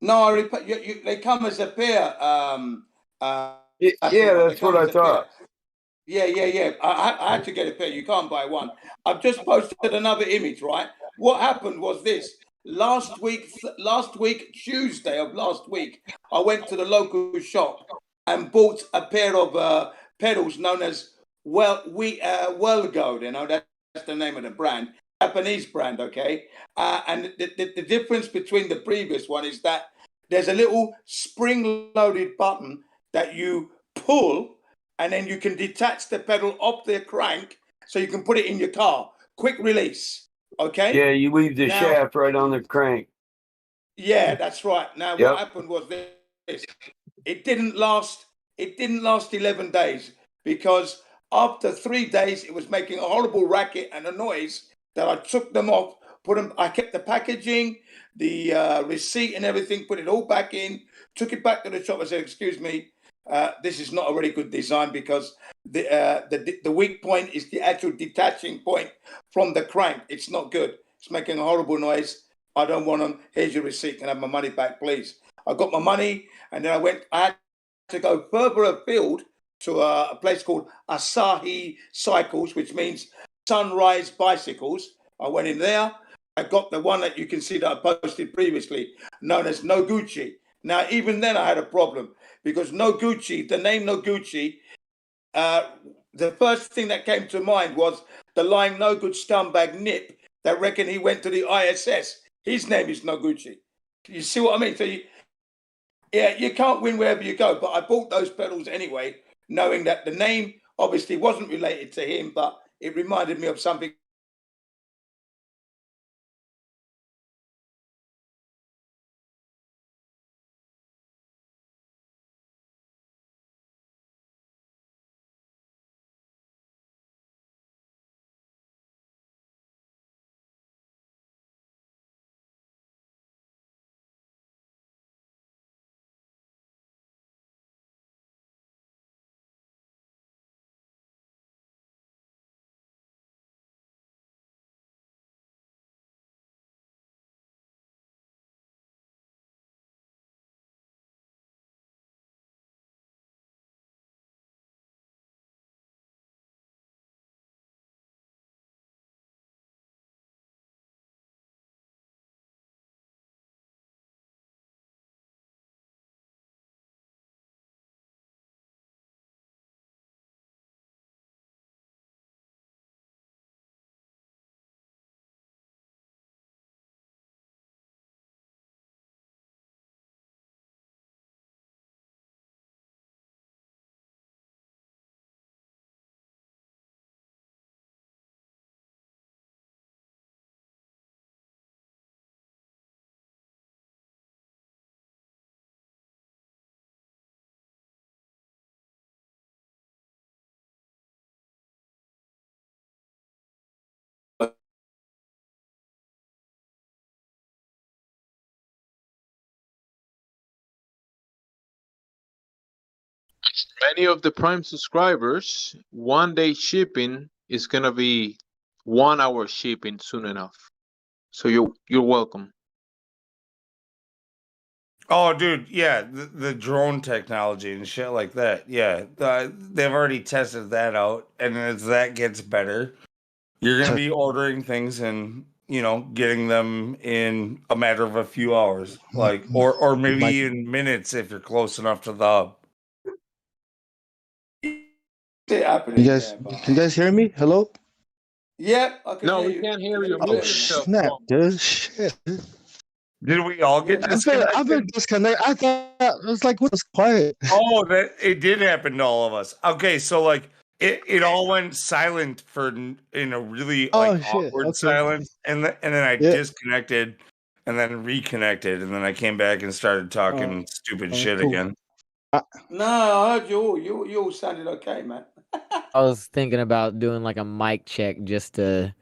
No, they come as a pair. That's what I thought. Yeah. I had to get a pair. You can't buy one. I've just posted another image, right? What happened was this. Last week, Tuesday of last week, I went to the local shop and bought a pair of pedals known as Wellgo. That's the name of the brand, Japanese brand, okay? And the difference between the previous one is that there's a little spring-loaded button that you pull, and then you can detach the pedal off the crank so you can put it in your car. Quick release, okay? Yeah, you leave the shaft right on the crank. Yeah, that's right. Now, what happened was this. It didn't last 11 days because after 3 days, it was making a horrible racket and a noise that I took them off, I kept the packaging, the receipt and everything, put it all back in, took it back to the shop. I said, excuse me, this is not a really good design because the weak point is the actual detaching point from the crank. It's not good. It's making a horrible noise. I don't want them. Here's your receipt. Can I have my money back, please? I got my money, and then I had to go further afield to a place called Asahi Cycles, which means Sunrise Bicycles. I went in there. I got the one that you can see that I posted previously, known as Noguchi. Now, even then I had a problem because Noguchi, the name Noguchi, the first thing that came to mind was the lying no good scumbag Nip that reckoned he went to the ISS. His name is Noguchi. You see what I mean? So you can't win wherever you go. But I bought those pedals anyway, knowing that the name obviously wasn't related to him, but it reminded me of something. Many of the Prime subscribers, 1 day shipping is gonna be 1 hour shipping soon enough. So you're welcome. Oh, dude, yeah, the drone technology and shit like that. Yeah, they've already tested that out, and as that gets better, you're gonna be ordering things and getting them in a matter of a few hours, like or maybe in minutes if you're close enough to the hub. You guys hear me? Hello? Yep, I can No, hear we you. can't hear you. Oh Mute yourself. snap, dude! Shit. Did we all get disconnected? I've been disconnected. I thought it was like what was quiet. Oh, that it did happen to all of us. Okay, so like it all went silent in a really Oh like shit. awkward Okay. silence, and then I Yeah. disconnected, and then reconnected, and then I came back and started talking stupid shit cool. again. No, I heard you all sounded okay, man. I was thinking about doing like a mic check just to,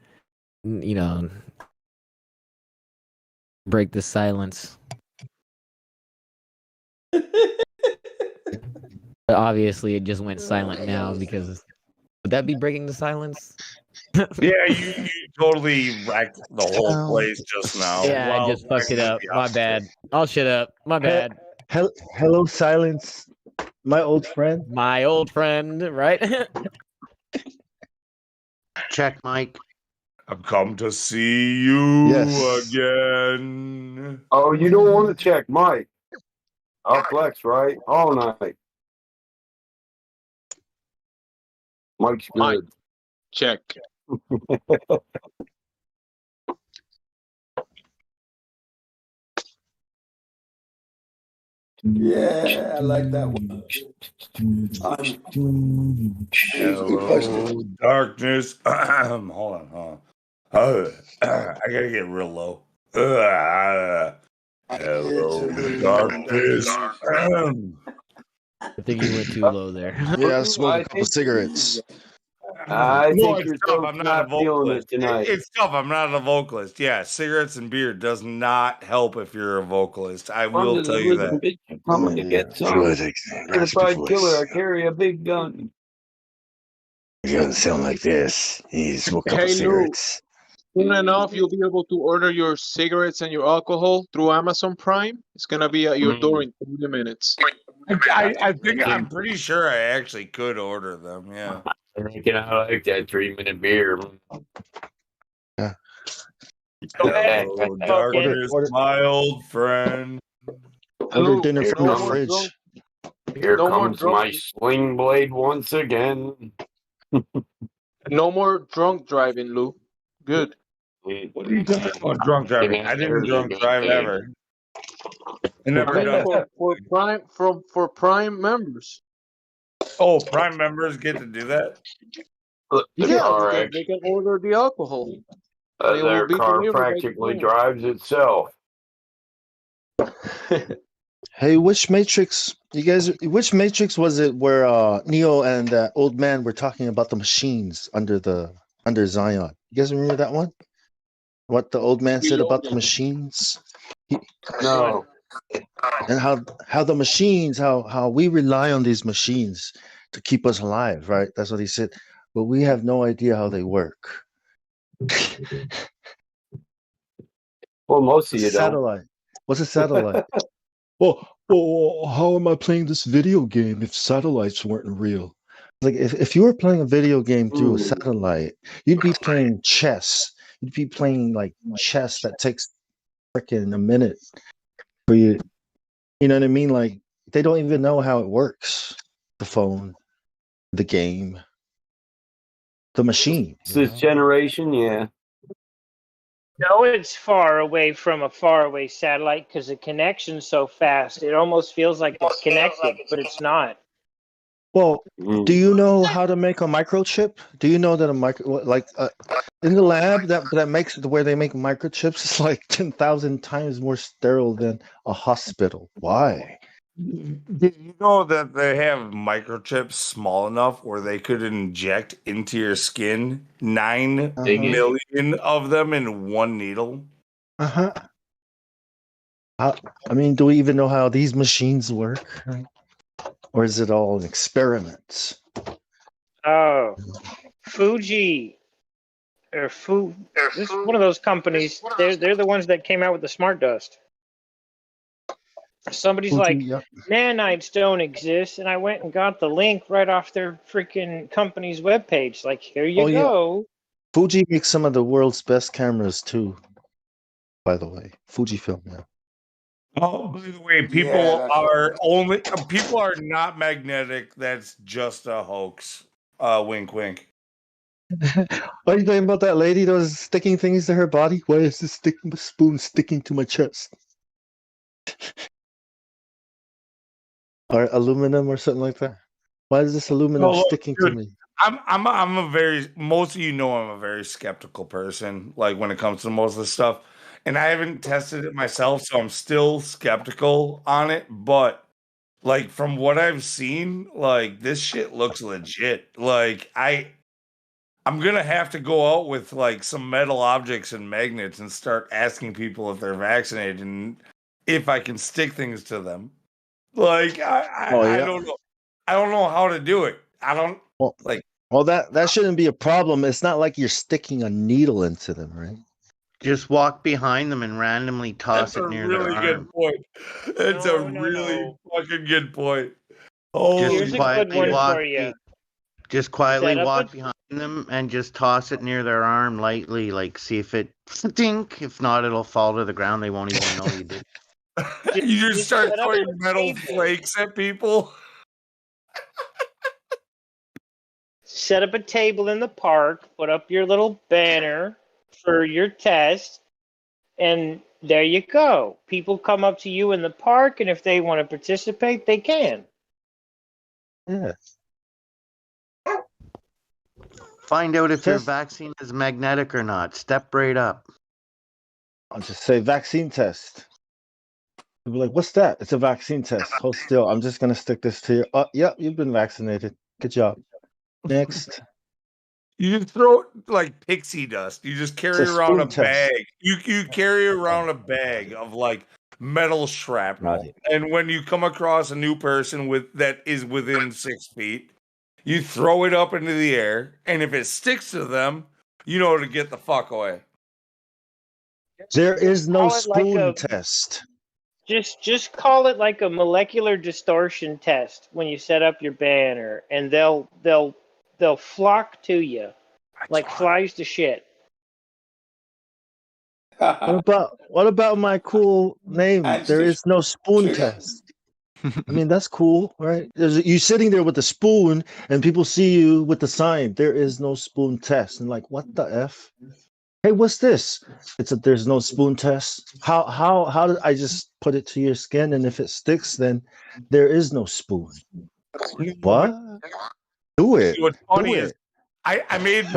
break the silence. But obviously, it just went silent now because would that be breaking the silence? Yeah, you totally wrecked the whole place just now. Yeah, I Well, just fucked it up. the My opposite. bad. I'll shut up. My bad. Hello, silence, my old friend. My old friend, right? Check, Mike. I've come to see you Yes. again. Oh, you don't want to check, Mike. I'll flex, right? All night. Mike's Mike, good. check. Yeah, I like that one. Hello, darkness. Hold on. I gotta get real low. Hello, darkness. I think you went too low there. Yeah, smoke a couple cigarettes. I No, think it's your tough. throat's I'm not a not feeling vocalist. it tonight. It's tough. I'm not a vocalist. Yeah, cigarettes and beer does not help if you're a vocalist. I I'm will just a tell you little that. bitch coming to get some. Good, Certified killer. voice. I carry a big gun. It doesn't sound like this. You need to smoke a couple Hey Lou, cigarettes. soon enough you'll be able to order your cigarettes and your alcohol through Amazon Prime. It's gonna be at your door in 30 minutes. I think I'm pretty sure I actually could order them. Yeah. I reckon I like that 3-minute beer. Hello, darkness, my old friend. Order dinner Here from the comes- fridge. Here No more comes drunk- my sling blade once again. No more drunk driving, Lou. Good. What are you talking about drunk driving? I didn't drunk drive ever. I never I mean, done. for Prime members. Oh, Prime members get to do that? Yeah, car because wreck. they can order the alcohol. And it will Their be car delivered by practically phone. drives itself. Hey, which Matrix? You guys, which Matrix was it where Neo and that old man were talking about the machines under Zion? You guys remember that one? What the old man said about the machines? No. And how the machines, how we rely on these machines to keep us alive, right? That's what he said. But we have no idea how they work. Well, most of you don't. Satellite. What's a satellite? well, how am I playing this video game if satellites weren't real? Like if you were playing a video game through a satellite, you'd be playing chess. You'd be playing like chess that takes freaking a minute for you. You know what I mean? Like they don't even know how it works. The phone, the game, the machine. This generation, yeah. No, it's far away from a faraway satellite because the connection's so fast. It almost feels like it's connected, but it's not. Well, do you know how to make a microchip? Do you know that in the lab that makes where they make microchips is like 10,000 times more sterile than a hospital? Why? Did you know that they have microchips small enough where they could inject into your skin 9 million of them in one needle? Uh-huh. I mean, do we even know how these machines work? Right? Or is it all an experiment? Oh, Fuji or this is one of those companies. They're the ones that came out with the smart dust. Somebody's Fuji, like, yep. nanites don't exist, and I went and got the link right off their freaking company's webpage. Like, here you go. Fuji makes some of the world's best cameras too. By the way, Fujifilm. Yeah. Oh, by the way, people are not magnetic. That's just a hoax. Wink, wink. Are you talking about that lady that was sticking things to her body? Why is this spoon sticking to my chest? Or aluminum or something like that? Why is this aluminum sticking to me? I'm a very, most of you know I'm a very skeptical person, like when it comes to most of the stuff. And I haven't tested it myself, so I'm still skeptical on it. But like from what I've seen, like this shit looks legit. Like I'm gonna have to go out with like some metal objects and magnets and start asking people if they're vaccinated and if I can stick things to them. Like I don't know. I don't know how to do it. I don't like. Well, that shouldn't be a problem. It's not like you're sticking a needle into them, right? Just walk behind them and randomly toss it near their Really arm. good point. It's a really fucking good point. Just quietly walk. you. Just quietly Set up walk a- behind them and just toss it near their arm lightly. Like see if it stink. If not, it'll fall to the ground. They won't even know you did. You just start set up throwing a metal flakes at people. Set up a table in the park, put up your little banner for your test, and there you go. People come up to you in the park, and if they want to participate, they can. Yeah. Find out if your vaccine is magnetic or not. Step right up. I'll just say vaccine test. They'll be like, what's that? It's a vaccine test. Hold still. I'm just gonna stick this to you. Oh, yep, you've been vaccinated. Good job. Next. You just throw it like pixie dust. You just carry It's a around a spoon test. bag. You carry around a bag of like metal shrapnel, and when you come across a new person that is within 6 feet, you throw it up into the air, and if it sticks to them, you know to get the fuck away. There is no Call it like spoon a- test. Just call it like a molecular distortion test when you set up your banner, and they'll flock to you like flies to shit. What about my cool name? There is no spoon test. I mean, that's cool, right? You sitting there with the spoon, and people see you with the sign. There is no spoon test, and like, what the f? Hey, what's this? There's no spoon test. How did I just put it to your skin, and if it sticks, then there is no spoon. What? Do it. See, what's funny Do is it. I made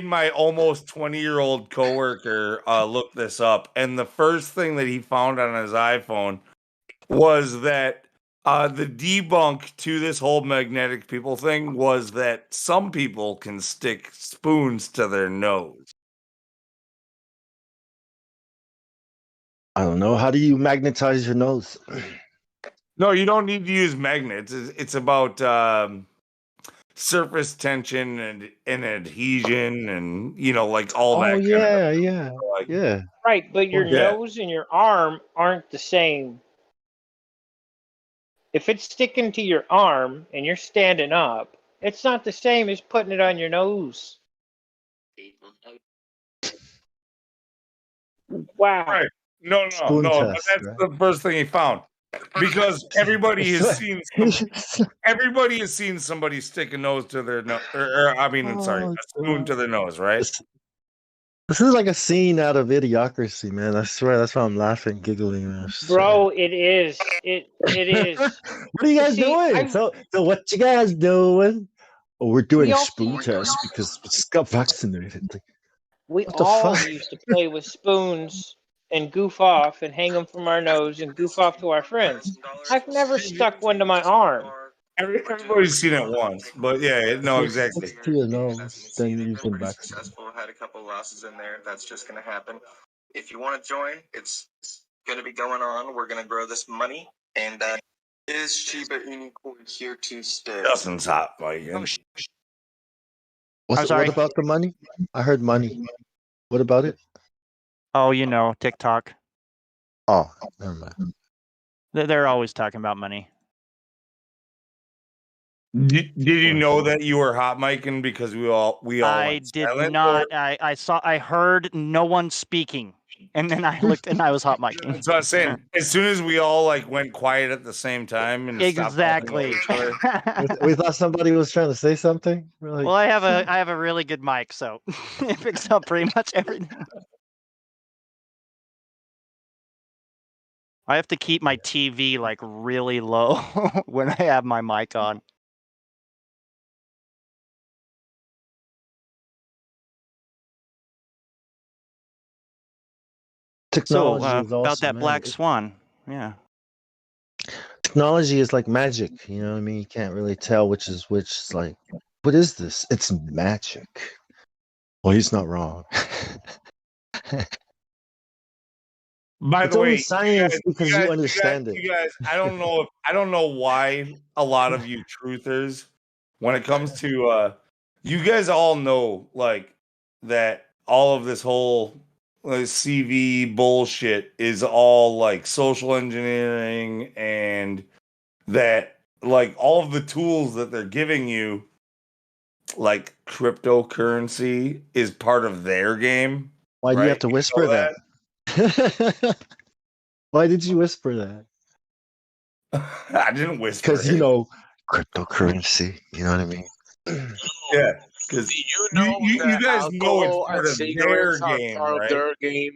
my almost 20-year-old coworker look this up, and the first thing that he found on his iPhone was that the debunk to this whole magnetic people thing was that some people can stick spoons to their nose. I don't know. How do you magnetize your nose? No, you don't need to use magnets. It's about surface tension and adhesion, and like all that. Oh kind yeah, of yeah, like, yeah. Right, but your Yeah. nose and your arm aren't the same. If it's sticking to your arm and you're standing up, it's not the same as putting it on your nose. Wow. Right. No, Spoon but test, that's right? the first thing he found. Because everybody has seen somebody stick a nose to their nose, sorry, a spoon to their nose, right? This is like a scene out of Idiocracy, man. I swear, that's why I'm laughing, giggling. I swear. Bro, it is. It is. What are you guys doing? So what you guys doing? Oh, we're doing a spoon test because we just got vaccinated. Like, We what the all fuck? used to play with spoons and goof off and hang them from our nose and goof off to our friends. I've never stuck one to my arm. Everybody's seen it once, but yeah, no, If it exactly. sticks to your nose, then you've been vaccinated. Successful, had a couple losses in there. That's just going to happen. If you want to join, it's going to be going on. We're going to grow this money, and is Shiba Inu coin here to stay? Justin's hot, Mike. What about the money? I heard money. What about it? Oh, TikTok. Oh, never mind. They're always talking about money. Did you know that you were hot micing because we all I went did silent, not. or- I heard no one speaking, and then I looked and I was hot micing. That's what I'm saying. As soon as we all went quiet at the same time and stopped talking over Exactly. each other. We thought somebody was trying to say something. We're like, Well, I have a really good mic, so it picks up pretty much everything. I have to keep my TV really low when I have my mic on. technology So is about awesome, that man. black swan, yeah. Technology is like magic. You know what I mean? You can't really tell which is which. It's like, what is this? It's magic. Well, he's not wrong. By It's the only way, science because you understand it. You guys, I don't know why a lot of you truthers, when it comes to you guys all know that all of this whole CV bullshit is all social engineering, and that all of the tools that they're giving you, like cryptocurrency, is part of their game. Why do you have right? to You whisper know that? Why did you whisper that? I didn't whisper. Because cryptocurrency. You know what I mean? Yeah, because Do you know you guys know it's alcohol part and of their cigarettes are game, part of right? their game?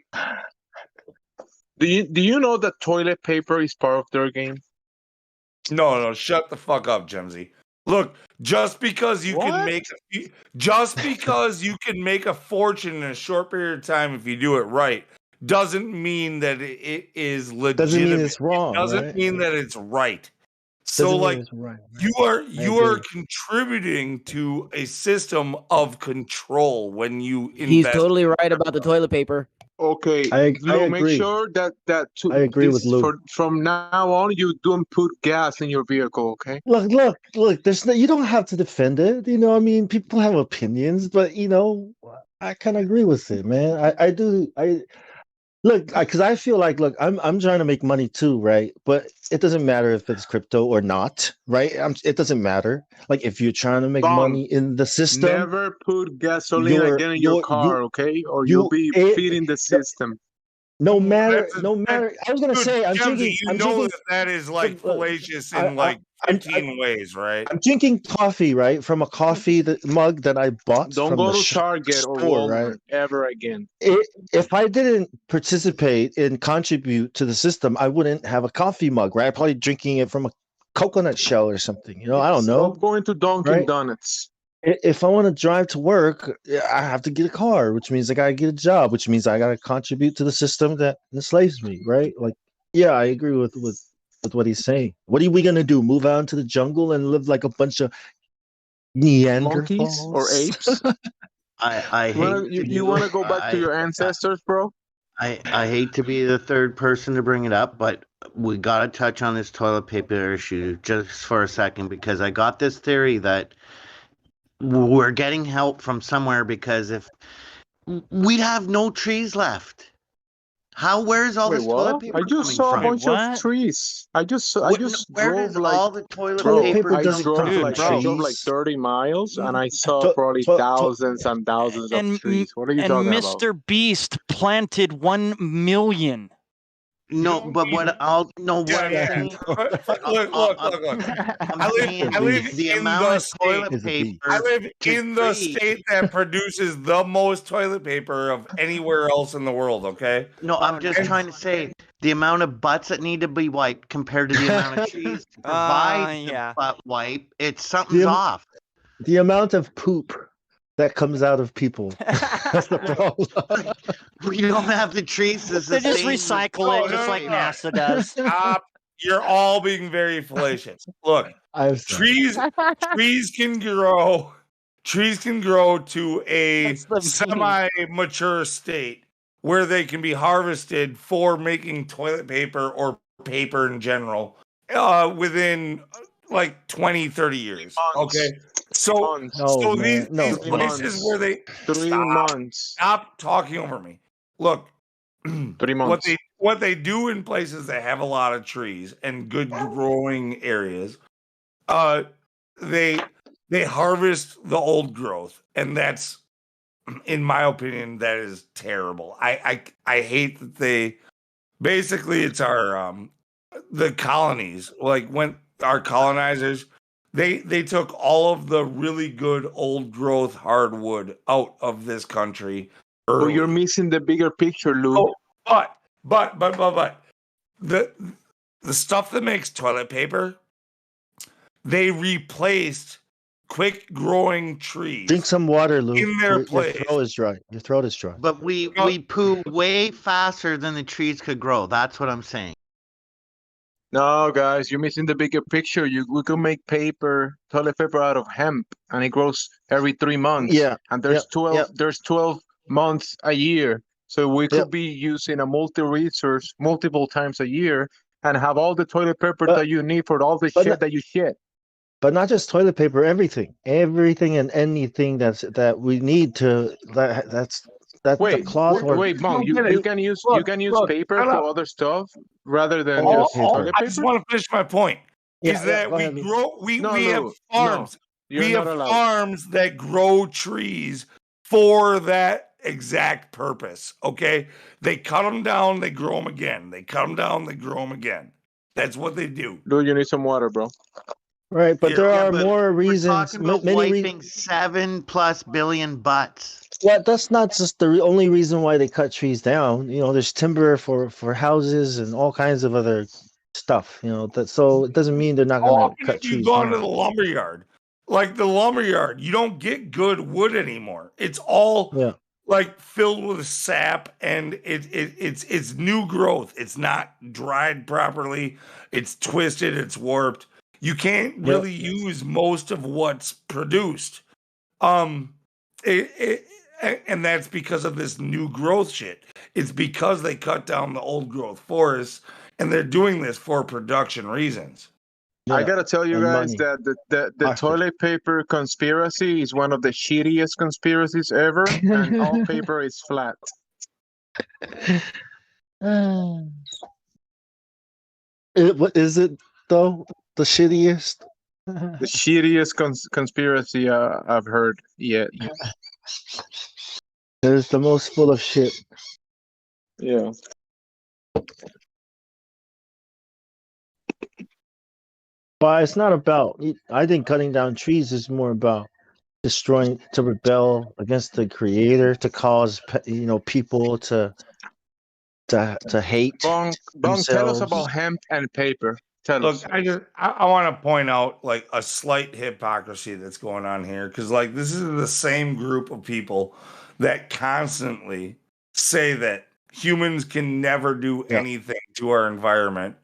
Do you know that toilet paper is part of their game? No, shut the fuck up, Jemsy. Look, just because you can make a fortune in a short period of time if you do it right, doesn't mean that it is legitimate. Doesn't mean it's wrong. It doesn't right? mean that it's right. So Doesn't mean like it's right. you are agree. contributing to a system of control when you He's invest. totally right about the toilet paper. Okay, I Lou, make agree. sure that I agree with Lou. from now on you don't put gas in your vehicle. Okay. Look. There's no, you don't have to defend it. You know, I mean, people have opinions, but you know, I kind of agree with it, man. I do. Look, because I feel like, look, I'm trying to make money too, right? But it doesn't matter if it's crypto or not, right? It doesn't matter. Like if you're trying to make Bong, money in the system, never put gasoline again in your car, okay? Or you'll be feeding the system. no matter. I was gonna Dude, say, I'm Kemsy, drinking. you I'm know drinking. that is like fallacious in I- like 15 ways, right? I'm drinking coffee, right, from a coffee mug that I bought Don't from go the to Target or store, Walmart right? ever again. If I didn't participate and contribute to the system, I wouldn't have a coffee mug, right? I'm probably drinking it from a coconut shell or something. You know, I don't know. Stop going to Dunkin' Right? Donuts. If I want to drive to work, I have to get a car, which means I gotta get a job, which means I gotta contribute to the system that enslaves me, right? Like, yeah, I agree with what he's saying. What are we gonna do? Move out into the jungle and live like a bunch of Monkeys or Neanderthals? apes? I hate to You want to go back to I, your ancestors, bro? I hate to be the third person to bring it up, but we got to touch on this toilet paper issue just for a second because I got this theory that we're getting help from somewhere because if we'd have no trees left. Where's all Wait, this toilet what? paper I just coming saw a from? bunch of trees. I just Where drove does like, all the toilet bro, paper I come drove from? like I drove like 30 miles and I saw probably thousands and thousands of trees. What are you talking about? Mr. Beast planted 1 million. No, but what I'll no what I'm Yeah. saying. Look. I live the in amount the of state. toilet paper. I live to in the trees. state that produces the most toilet paper of anywhere else in the world. Okay. No, I'm just trying to say the amount of butts that need to be wiped compared to the amount of trees to provide the butt wipe. Something's off. The amount of poop that comes out of people. That's the problem. We don't have the trees to They just sustain. recycle it just like NASA does. Stop. You're all being very fallacious. Look, trees can grow. Trees can grow to a semi-mature state where they can be harvested for making toilet paper or paper in general within like 20, 30 years. Okay. So these places where they 3 months. Stop talking over me. Look, 3 months. What they do in places that have a lot of trees and good growing areas, they harvest the old growth, and that's, in my opinion, that is terrible. I hate that they basically it's our the colonies, like when our colonizers they took all of the really good old growth hardwood out of this country early. Oh, you're missing the bigger picture, Lou. But the stuff that makes toilet paper, they replaced quick growing trees. Drink some water, Lou. In their Your place. throat is dry. Your throat is dry. But we poo way faster than the trees could grow. That's what I'm saying. No, guys, you're missing the bigger picture. We can make toilet paper out of hemp, and it grows every 3 months. Yeah, and there's 12 months a year, so we could be using a multi-resource multiple times a year and have all the toilet paper that you need for all the shit that you shit. But not just toilet paper, everything and anything that we need to. That's the cloth. Wait, Mom, you can use paper for other stuff rather than just toilet paper. I just want to finish my point. Yeah, is that go we ahead, Lou. grow we No, have Lou, farms. no, you're we not have allowed. farms that grow trees for that exact purpose. Okay, they cut them down, they grow them again. They cut them down, they grow them again. That's what they do. Lou, you need some water, bro. Right, but there are more reasons. Talking about wiping 7+ billion butts. Yeah, that's not just the only reason why they cut trees down. You know, there's timber for houses and all kinds of other stuff. You know, so it doesn't mean they're not going to cut trees You've gone down. to the lumberyard. Like the lumberyard, you don't get good wood anymore. It's all like filled with sap, and it's new growth. It's not dried properly. It's twisted. It's warped. You can't really use most of what's produced. And that's because of this new growth shit. It's because they cut down the old growth forests, and they're doing this for production reasons. I gotta tell you guys that the toilet paper conspiracy is one of the shittiest conspiracies ever, and all paper is flat. What is it though? The shittiest. The shittiest conspiracy I've heard yet. It's the most full of shit. Yeah. But it's not about. I think cutting down trees is more about destroying, to rebel against the creator, to cause people to hate Bong, themselves. tell us about hemp and paper. Tell us. Look, I want to point out like a slight hypocrisy that's going on here, because like this is the same group of people that constantly say that humans can never do anything to our environment,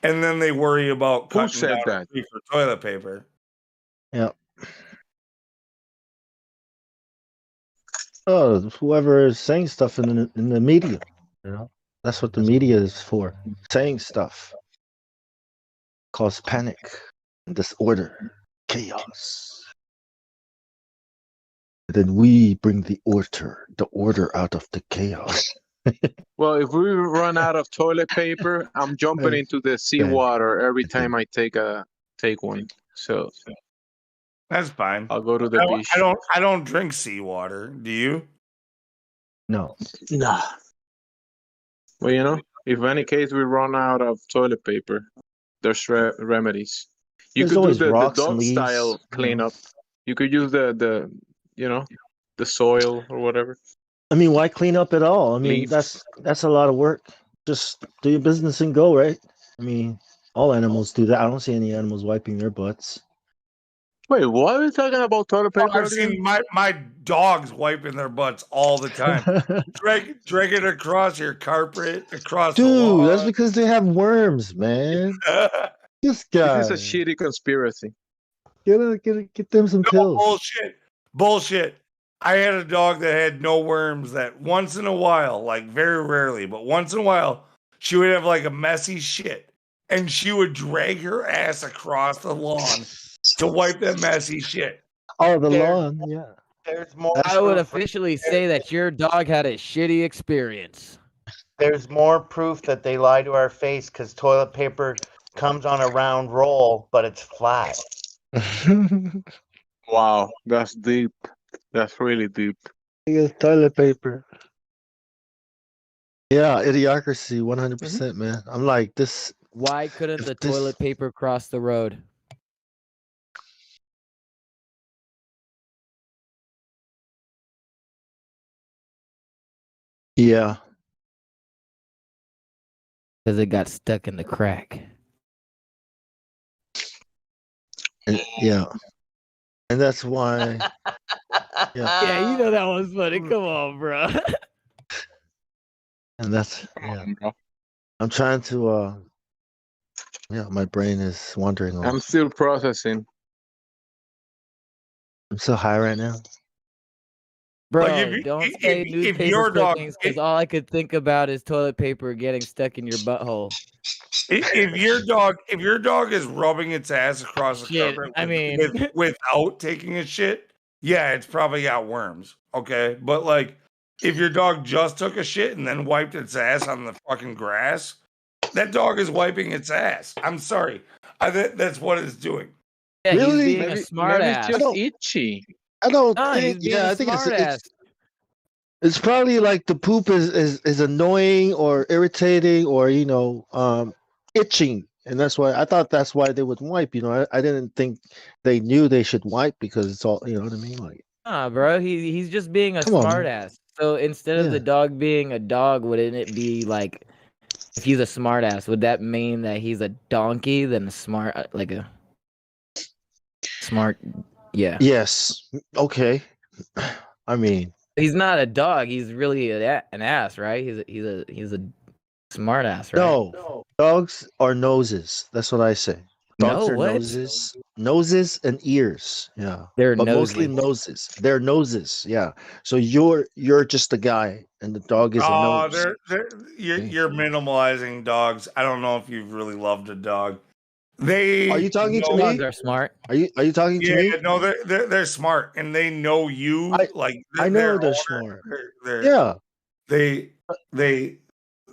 and then they worry about cutting down a tree for toilet paper. Yeah. Oh, whoever is saying stuff in the media, that's what the media is for. Saying stuff cause panic, disorder, chaos. And then we bring the order out of the chaos. Well, if we run out of toilet paper, I'm jumping into the seawater every time I take one. So that's fine. I'll go to the beach. I don't drink seawater. Do you? No. Nah. Well, if in any case we run out of toilet paper, there's remedies. You could do the dog style cleanup. You could use the soil or whatever. I mean, why clean up at all? I mean, that's a lot of work. Just do your business and go, right? I mean, all animals do that. I don't see any animals wiping their butts. Wait, what are we talking about toilet paper? I've seen my dogs wiping their butts all the time. drag it across your carpet, across the lawn. Dude, that's because they have worms, man. This guy. This is a shitty conspiracy. Get them some pills. Bullshit. I had a dog that had no worms that once in a while, like very rarely, but once in a while, she would have like a messy shit, and she would drag her ass across the lawn to wipe that messy shit. Oh, the lawn, yeah. There's more. I would officially say that your dog had a shitty experience. There's more proof that they lie to our face, because toilet paper comes on a round roll, but it's flat. Wow, that's deep. That's really deep. It's toilet paper. Yeah, idiocracy, 100%, man. I'm like this. Why couldn't the toilet paper cross the road? Yeah. Because it got stuck in the crack. Yeah. And that's why. Yeah, you know that was funny. Come on, bro. And that's I'm trying to my brain is wandering off. I'm still processing. I'm so high right now. Bro, Like don't say newspaper clippings, because all I could think about is toilet paper getting stuck in your butthole. If your dog is rubbing its ass across the carpet without taking a shit, yeah, it's probably got worms. Okay, but like if your dog just took a shit and then wiped its ass on the fucking grass, that dog is wiping its ass. I'm sorry, that's what it's doing. Yeah, Really? he's being a smart ass. Maybe it's just itchy. I don't No, think. he's being a I think smart ass. it's probably like the poop is annoying or irritating or itching, and that's why I thought that's why they would wipe. I didn't think they knew they should wipe because it's all. You know what I mean? Like, Nah, bro, he's just being a Come on, smart man. ass. So instead of the dog being a dog, wouldn't it be like, if he's a smart ass, would that mean that he's a donkey than a smart, like a smart? Yeah. Yes. Okay. I mean, He's not a dog. He's really an ass, right? He's a smart ass, right? no, dogs are noses. That's what I say. Dogs No, are what? noses and ears. Yeah, They're but mostly nosy. noses. They're noses. Yeah. So you're just a guy, and the dog is a Oh, nose. you're minimalizing dogs. I don't know if you've really loved a dog. They Are you talking to know, me? Dogs are smart. Are you talking to yeah, me? no, they're smart and they know you like I their know they're owner. smart. They're Yeah. they they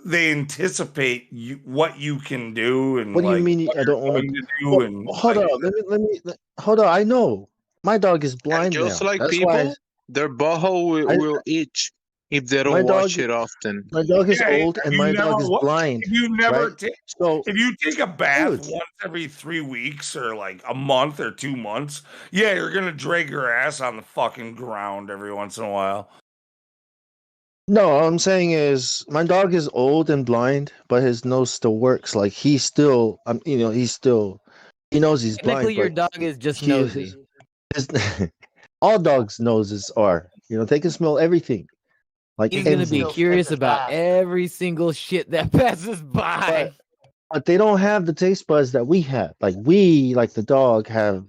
they anticipate what you can do and What do you like mean what I you're don't want going to? to do Well, and hold like on. Hold on. I know my dog is And blind just now. like That's why people, their butthole I will itch if they my don't dog wash it often. my dog is yeah, old and my dog is blind. if you never Right. take So, if you take a bath dude. once every 3 weeks or like a month or 2 months, yeah, you're gonna drag your ass on the fucking ground every once in a while. No, all I'm saying is my dog is old and blind, but his nose still works. Like he's still, he knows he's Technically, blind, your but dog is just he nosy. his all dogs' noses are. They can smell everything, like He's gonna be everything. curious about every single shit that passes by. But they don't have the taste buds that we have. Like the dog, have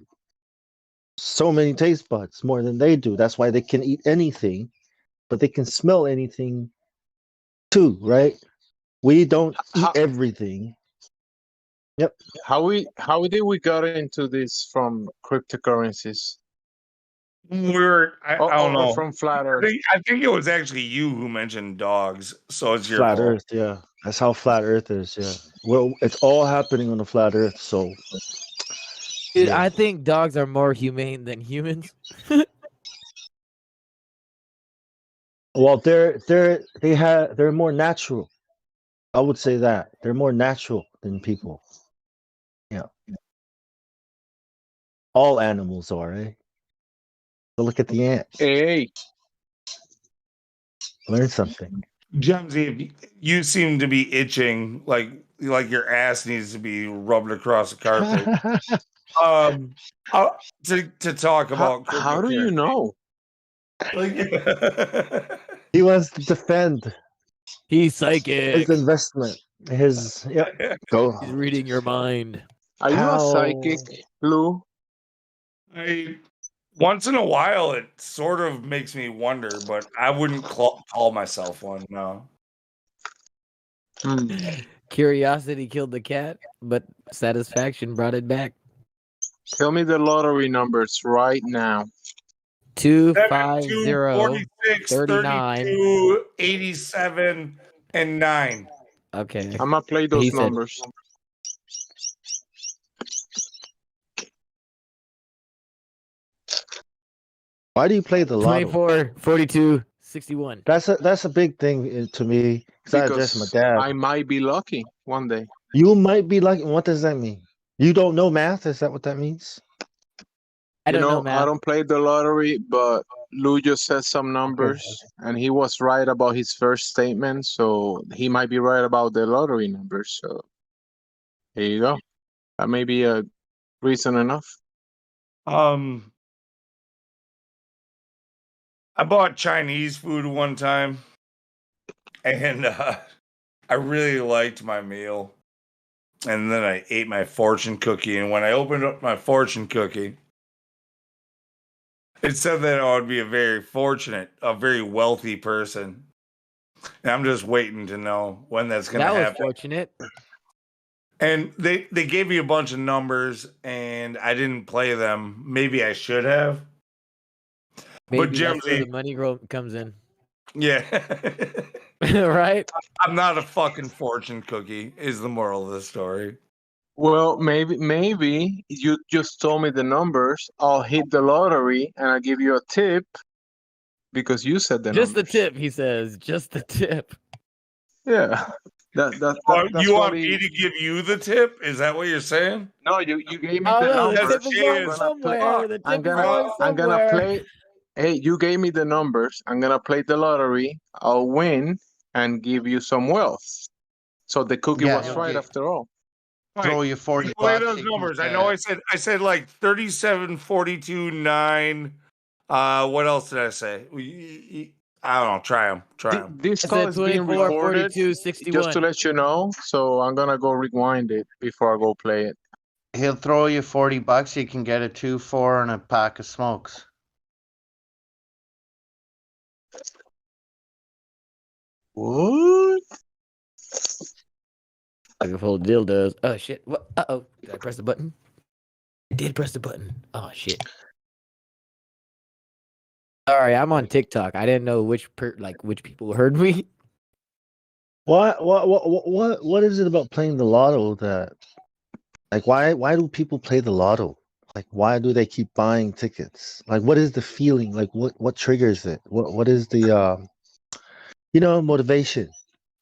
so many taste buds more than they do. That's why they can eat anything, but they can smell anything too, right? We don't eat How everything. Yep. how did we got into this from cryptocurrencies I don't or know. from flat Earth? I think it was actually you who mentioned dogs, so it's your Flat fault. Earth, yeah. That's how flat Earth is, yeah. Well, it's all happening on the flat Earth, so Dude, yeah. I think dogs are more humane than humans. Well, they're more natural. I would say that they're more natural than people. Yeah, all animals are, eh? So look at the ants. Hey, Learn something. Jemsy, you seem to be itching like your ass needs to be rubbed across the carpet. To talk about how do you cryptocurrency. know? He wants to defend He's psychic. his investment. Go. He's reading your mind. Are you a psychic, Lou? Once in a while, it sort of makes me wonder, but I wouldn't call myself one. No. Curiosity killed the cat, but satisfaction brought it back. Tell me the lottery numbers right now. 250 46, 39. 32, 87, and 9. Okay. I'm gonna play those He said- numbers. Why do you play the lotto? 24, 42, 61. That's a big thing to me because I addressed my Because dad. I might be lucky one day. You might be lucky. What does that mean? You don't know math? Is that what that means? I don't know, I man. don't play the lottery, but Lou just said some numbers, and he was right about his first statement, so he might be right about the lottery numbers. So there you go. That may be a reason enough. I bought Chinese food one time, and I really liked my meal. And then I ate my fortune cookie, and when I opened up my fortune cookie, it said that I would be a very wealthy person. And I'm just waiting to know when that's going to That was happen. fortunate. And they gave me a bunch of numbers, and I didn't play them. Maybe I should have. Maybe But that's where Jimsy, the money comes in. yeah. Right? I'm not a fucking fortune cookie, is the moral of the story. Well, maybe you just told me the numbers. I'll hit the lottery, and I'll give you a tip because you said the Just numbers. the tip, he says. Just the tip. Yeah. That's You what want me to give you the tip? Is that what you're saying? No, you gave me Oh, the no, the numbers. tip is going somewhere. The tip is going I'm gonna somewhere. play. Hey, you gave me the numbers. I'm gonna play the lottery. I'll win and give you some wealth. So the cookie Yeah, was he'll right get- after all. Throw you 40 Play bucks. those and numbers. keep I know that. I said like 37, 42, 9. What else did I say? I don't know. Try them. This I call said is being 24, recorded 42, just 61. to let you know. So I'm gonna go rewind it before I go play it. He'll throw you $40. You can get a 2, 4, and a pack of smokes. What? Like a full deal does. Oh shit! What? Uh-oh. Did I press the button? I did press the button. Oh shit! Sorry, I'm on TikTok. I didn't know which which people heard me. What is it about playing the lotto that, like, why do people play the lotto? Like, why do they keep buying tickets? Like, what is the feeling? Like, what triggers it? What is the motivation?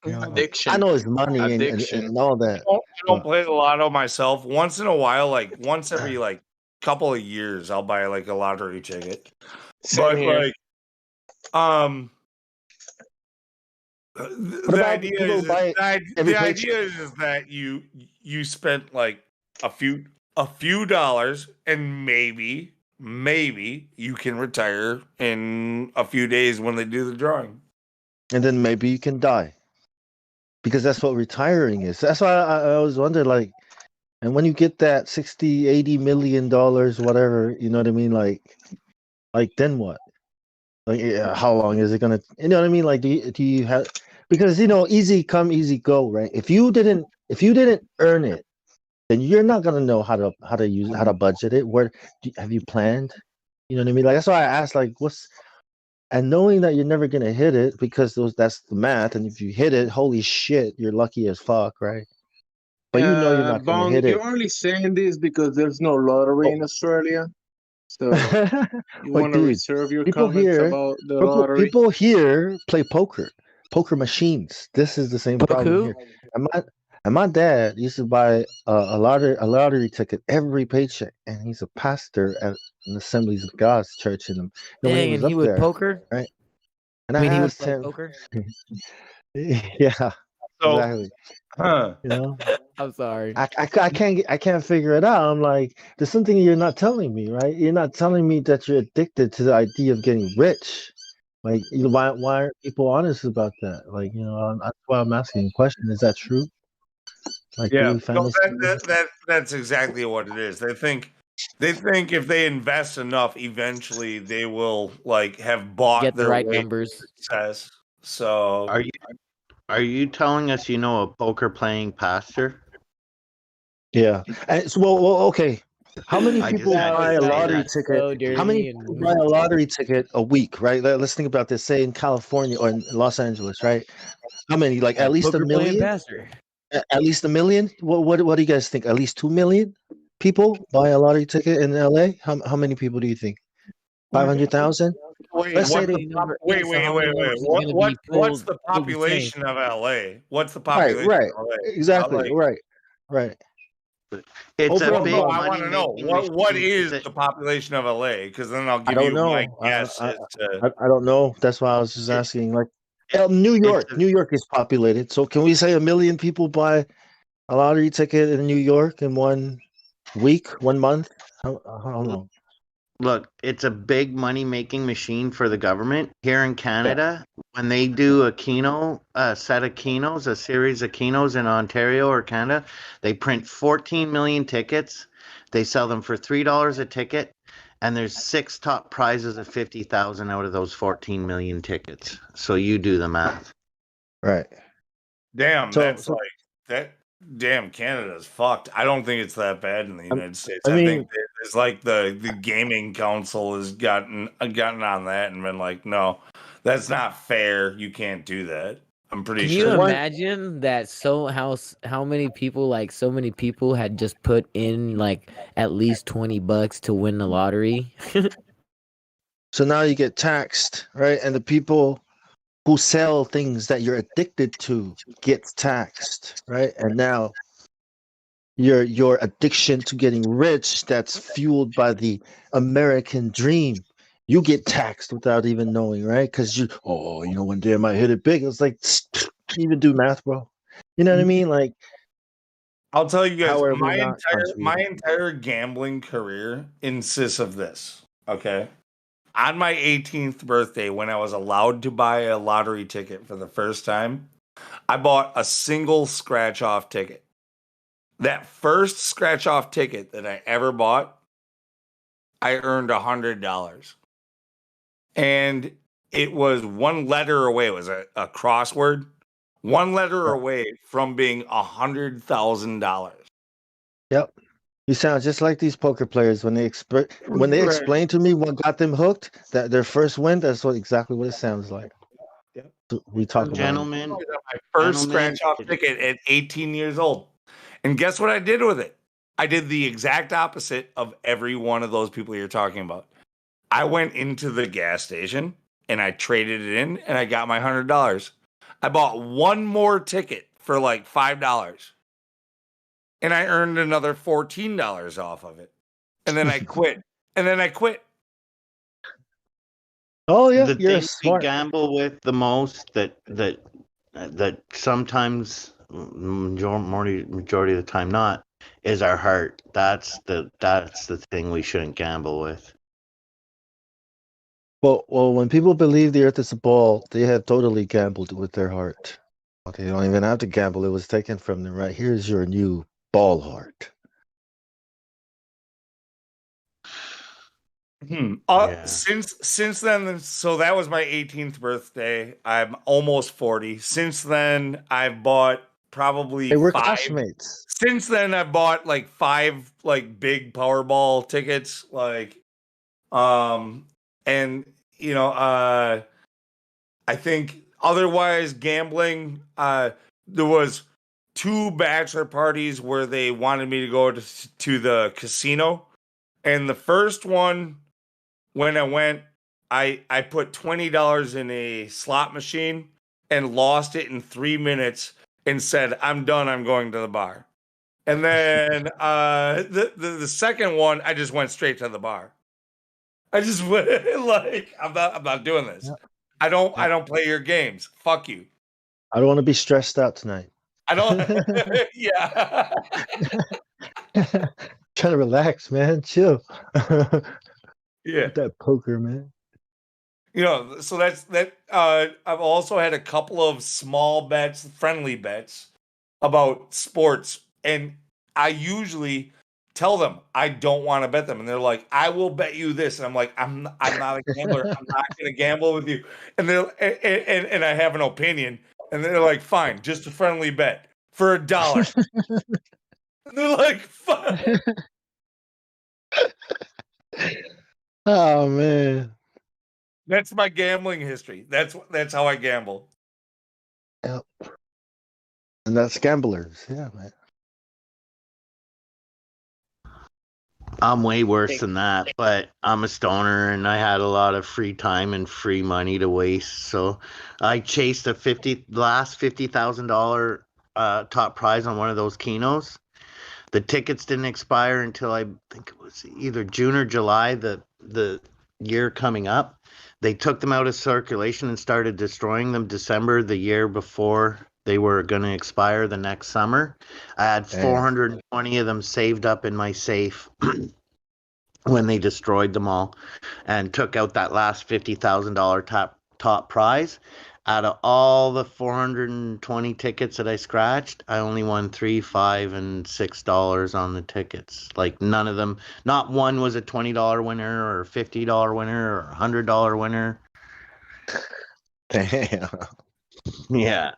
You know, I Addiction. know it's money and Addiction. all that. I don't but- play the lotto myself. Once in a while, like once every like couple of years, I'll buy like a lottery ticket. Same But here. like, What the about idea people is buy it every the paycheck? idea is that you spent like a few dollars and maybe you can retire in a few days when they do the drawing. And then maybe you can die, because that's what retiring is. That's why I always wonder, like, and when you get that 60, 80 million dollars, whatever, you know what I mean? Like then what? Like, yeah, how long is it gonna? You know what I mean? Like, do you have? Because easy come, easy go, right? If you didn't earn it, then you're not gonna know how to use how to budget it. Have you planned? You know what I mean? Like, that's why I asked, like, and knowing that you're never gonna hit it, because that's the math, and if you hit it, holy shit, you're lucky as fuck, right? But you're not gonna Bong, hit it. you're only saying this because there's no lottery in Australia. So you Like, want to dude, reserve your people comments here, about the lottery. people here play poker machines. This is the same problem here. And my dad used to buy a lottery ticket every paycheck, and he's a pastor at an Assemblies of God's church in him. When he Dang, was and up he would there, poker. right? And I mean, I he would asked play him, poker. yeah, So, exactly. You know, I'm sorry. I can't figure it out. I'm like, there's something you're not telling me, right? You're not telling me that you're addicted to the idea of getting rich. Like, why aren't people honest about that? Like, that's why I'm asking the question. Is that true? Like, do yeah, we no, fantasy? that's exactly what it is. They think if they invest enough, eventually they will like have bought Get the their right way to numbers. success. So Are you telling us you know a poker playing pastor? Yeah. And so, well, okay. How many I just people had buy to a say lottery that. ticket? So How many dirty people and buy a lottery ticket a week, right? Let's think about this. Say in California or in Los Angeles, right? How many? Like, at least a poker playing million? pastor. At least a million? What do you guys think? At least 2 million people buy a lottery ticket in LA? How many people do you think? 500,000? Wait, Let's say what's they the wait, So how many numbers is gonna be what's pulled? the Pulled the same? population of LA? What's the right, population right, of LA? exactly, right. It's a Over a Well, no, big I month. want money to know making what machine. is the population of LA? Because then I'll I give don't you my know. guess as to. I don't know. That's why I was just asking. Like, New It's York. New York is populated. So can we say 1 million people buy a lottery ticket in New York in 1 week, 1 month? I don't know. Look, it's a big money making machine for the government. Here in Canada, when they do a set of Kenos, a series of Kenos in Ontario or Canada, they print 14 million tickets. They sell them for $3 a ticket, and there's 6 top prizes of 50,000 out of those 14 million tickets. So you do the math. Right. Damn, So, that's like that. Damn, Canada's fucked. I don't think it's that bad in the United States. I I mean, think it's like the gaming council has gotten on that and been like, no, that's not fair. You can't do that. I'm pretty Can sure. you imagine that? How many people, like so many people, had just put in like at least $20 to win the lottery? so now you get taxed, right? And the people who sell things that you're addicted to gets taxed, right? And now your addiction to getting rich, that's fueled by the American dream, you get taxed without even knowing, right? Because one day I might hit it big. It's like, you even do math, bro. You know what I mean? Like, I'll tell you guys, how are we not my contributing? entire gambling career insists of this. Okay. On my 18th birthday, when I was allowed to buy a lottery ticket for the first time, I bought a single scratch off ticket. That first scratch off ticket that I ever bought, I earned $100. And it was one letter away. It was a crossword. One letter away from being $100,000. Yep. You sound just like these poker players when they explain to me what got them hooked. That their first win. That's exactly what it sounds like. Yep. We talk about it. Gentlemen, My first scratch off ticket at 18 years old. And guess what I did with it? I did the exact opposite of every one of those people you're talking about. I went into the gas station and I traded it in and I got my $100. I bought one more ticket for like $5 and I earned another $14 off of it. And then I quit. Oh yeah, the you're thing we smart. gamble with the most that sometimes majority of the time not is our heart. That's the thing we shouldn't gamble with. Well, when people believe the earth is a ball, they have totally gambled with their heart. Okay, you don't even have to gamble. It was taken from them, right? Here's your new ball heart. Yeah. Since then, so that was my 18th birthday. I'm almost 40. Since then, I've bought probably Hey, we're 5. classmates. Since then, I've bought like 5 like big Powerball tickets, like, and you know, I think otherwise gambling. There was 2 bachelor parties where they wanted me to go to the casino, and the first one. When I went, I put $20 in a slot machine and lost it in 3 minutes and said, I'm done, I'm going to the bar. And then the second one, I just went straight to the bar. I just went like I'm not doing this. I don't play your games. Fuck you. I don't want to be stressed out tonight. I don't yeah. Trying to relax, man. Chill. Yeah. With that poker, man. You know, so that's that. I've also had a couple of small bets, friendly bets about sports, and I usually tell them I don't want to bet them, and they're like, "I will bet you this," and I'm like, "I'm not a gambler. I'm not going to gamble with you." And and I have an opinion, and they're like, "Fine, just a friendly bet for $1." And they're like, "Fuck." Oh man. That's my gambling history. That's how I gamble. Yep. And that's gamblers. Yeah, man. I'm way worse than that, but I'm a stoner and I had a lot of free time and free money to waste. So I chased the last $50,000 top prize on one of those Kenos. The tickets didn't expire until I think it was either June or July, the year coming up. They took them out of circulation and started destroying them December the year before they were going to expire the next summer. I had 420 of them saved up in my safe when they destroyed them all and took out that last $50,000 top prize. Out of all the 420 tickets that I scratched, I only won $3, $5, and $6 on the tickets. Like none of them, not one was a $20 winner or a $50 winner or a $100 winner. Damn. Yeah.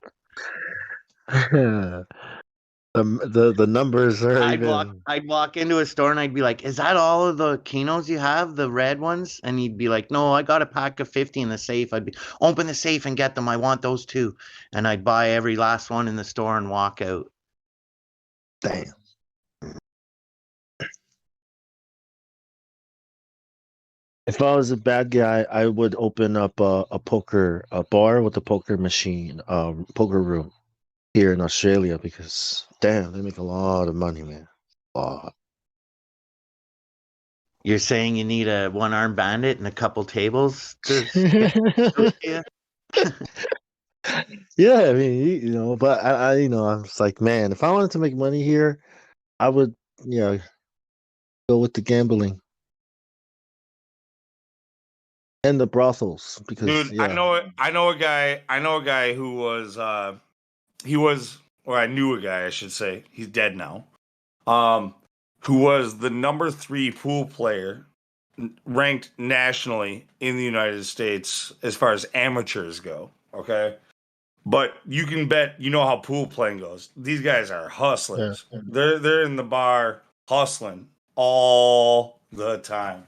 The numbers are I'd walk into a store and I'd be like, "Is that all of the Kenos you have, the red ones?" And he'd be like, "No, I got a pack of 50 in the safe." I'd be, "Open the safe and get them. I want those too." And I'd buy every last one in the store and walk out. Damn. If I was a bad guy, I would open up a bar with a poker machine, poker room here in Australia because damn, they make a lot of money, man. A lot. You're saying you need a one-armed bandit and a couple tables to Yeah, I mean, you know, but I I was like, man, if I wanted to make money here, I would, go with the gambling and the brothels because, Dude, I know a guy who was I knew a guy, I should say. He's dead now. who was the number 3 pool player ranked nationally in the United States as far as amateurs go. Okay. But you can bet, you know how pool playing goes. These guys are hustlers. Yeah. They're in the bar hustling all the time.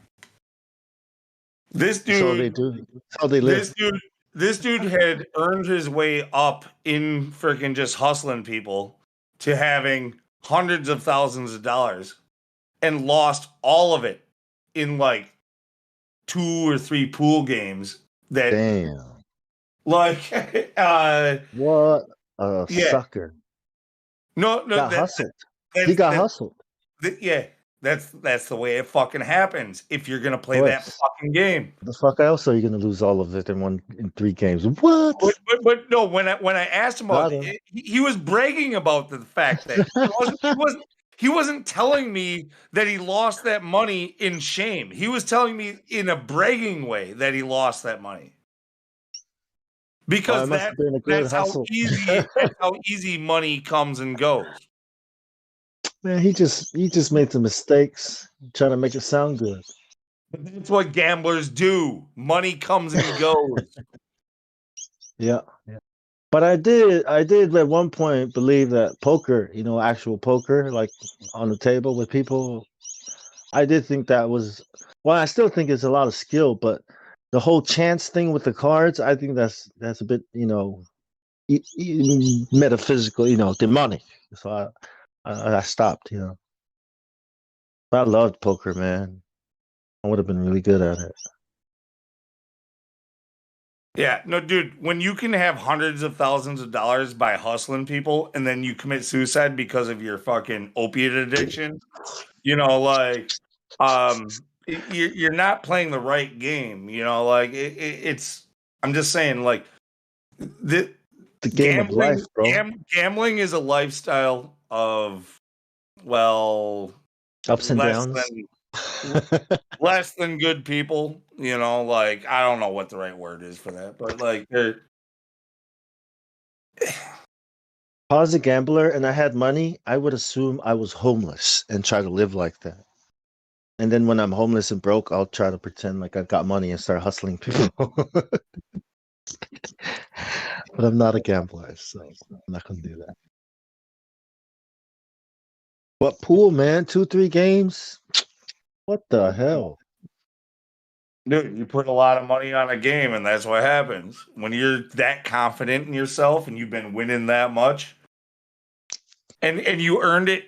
This That's all they dude, do. That's how they live. this dude had earned his way up in freaking just hustling people to having hundreds of thousands of dollars and lost all of it in like 2 or 3 pool games that Damn. like What a yeah. sucker. No, Got hustled. He that's- got that- hustled. yeah, that's the way it fucking happens if you're gonna play Of that course. fucking game. The fuck else are you gonna lose all of it in 3 games? What? But no, when I asked him about Got him. it, he was bragging about the fact that he wasn't telling me that he lost that money in shame. He was telling me in a bragging way that he lost that money. Because it must have been a good that's hustle. how easy money comes and goes. Man, he just made some mistakes trying to make it sound good. That's what gamblers do. Money comes and goes. Yeah. But I did at one point believe that poker, actual poker, like on the table with people, I did think that was, well, I still think it's a lot of skill, but the whole chance thing with the cards, I think that's a bit, metaphysical, demonic. So I stopped, But I loved poker, man. I would have been really good at it. Yeah, no, dude, when you can have hundreds of thousands of dollars by hustling people and then you commit suicide because of your fucking opiate addiction, you're not playing the right game, it's, I'm just saying, like, the game of life, bro. Gambling is a lifestyle of, well, ups and downs. Less than good people, like, I don't know what the right word is for that, but like they're If I was a gambler and I had money, I would assume I was homeless and try to live like that. And then when I'm homeless and broke, I'll try to pretend like I got money and start hustling people. But I'm not a gambler, so I'm not gonna do that. What pool, man? 2-3 games? What the hell? Dude, you put a lot of money on a game, and that's what happens when you're that confident in yourself and you've been winning that much. And you earned it.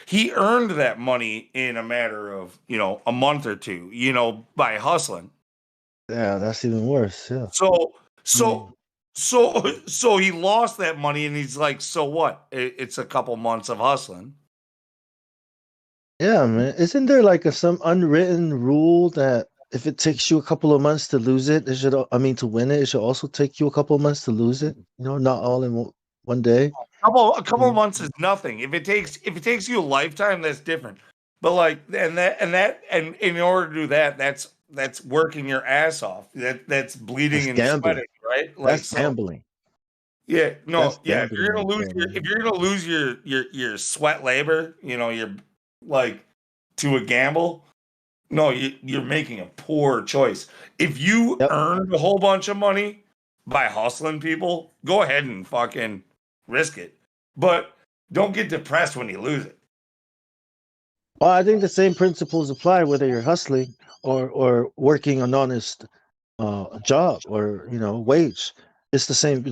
He earned that money in a matter of a month or two, by hustling. Yeah, that's even worse. Yeah. So he lost that money, and he's like, so what? It's a couple months of hustling. Yeah, man. Isn't there like some unwritten rule that if it takes you a couple of months to lose it, to win it, it should also take you a couple of months to lose it? Not all in one day. A couple of months is nothing. If it takes you a lifetime, that's different. But like, and in order to do that, that's working your ass off. That's bleeding and sweating, right? Like, That's gambling. Yeah, no, That's yeah. If you're gonna gambling lose right there, if you're gonna lose your sweat labor, you're like to a gamble. No, you're making a poor choice. If you earned a whole bunch of money by hustling people, go ahead and fucking risk it. But don't get depressed when you lose it. Well, I think the same principles apply whether you're hustling or working an honest job or wage. It's the same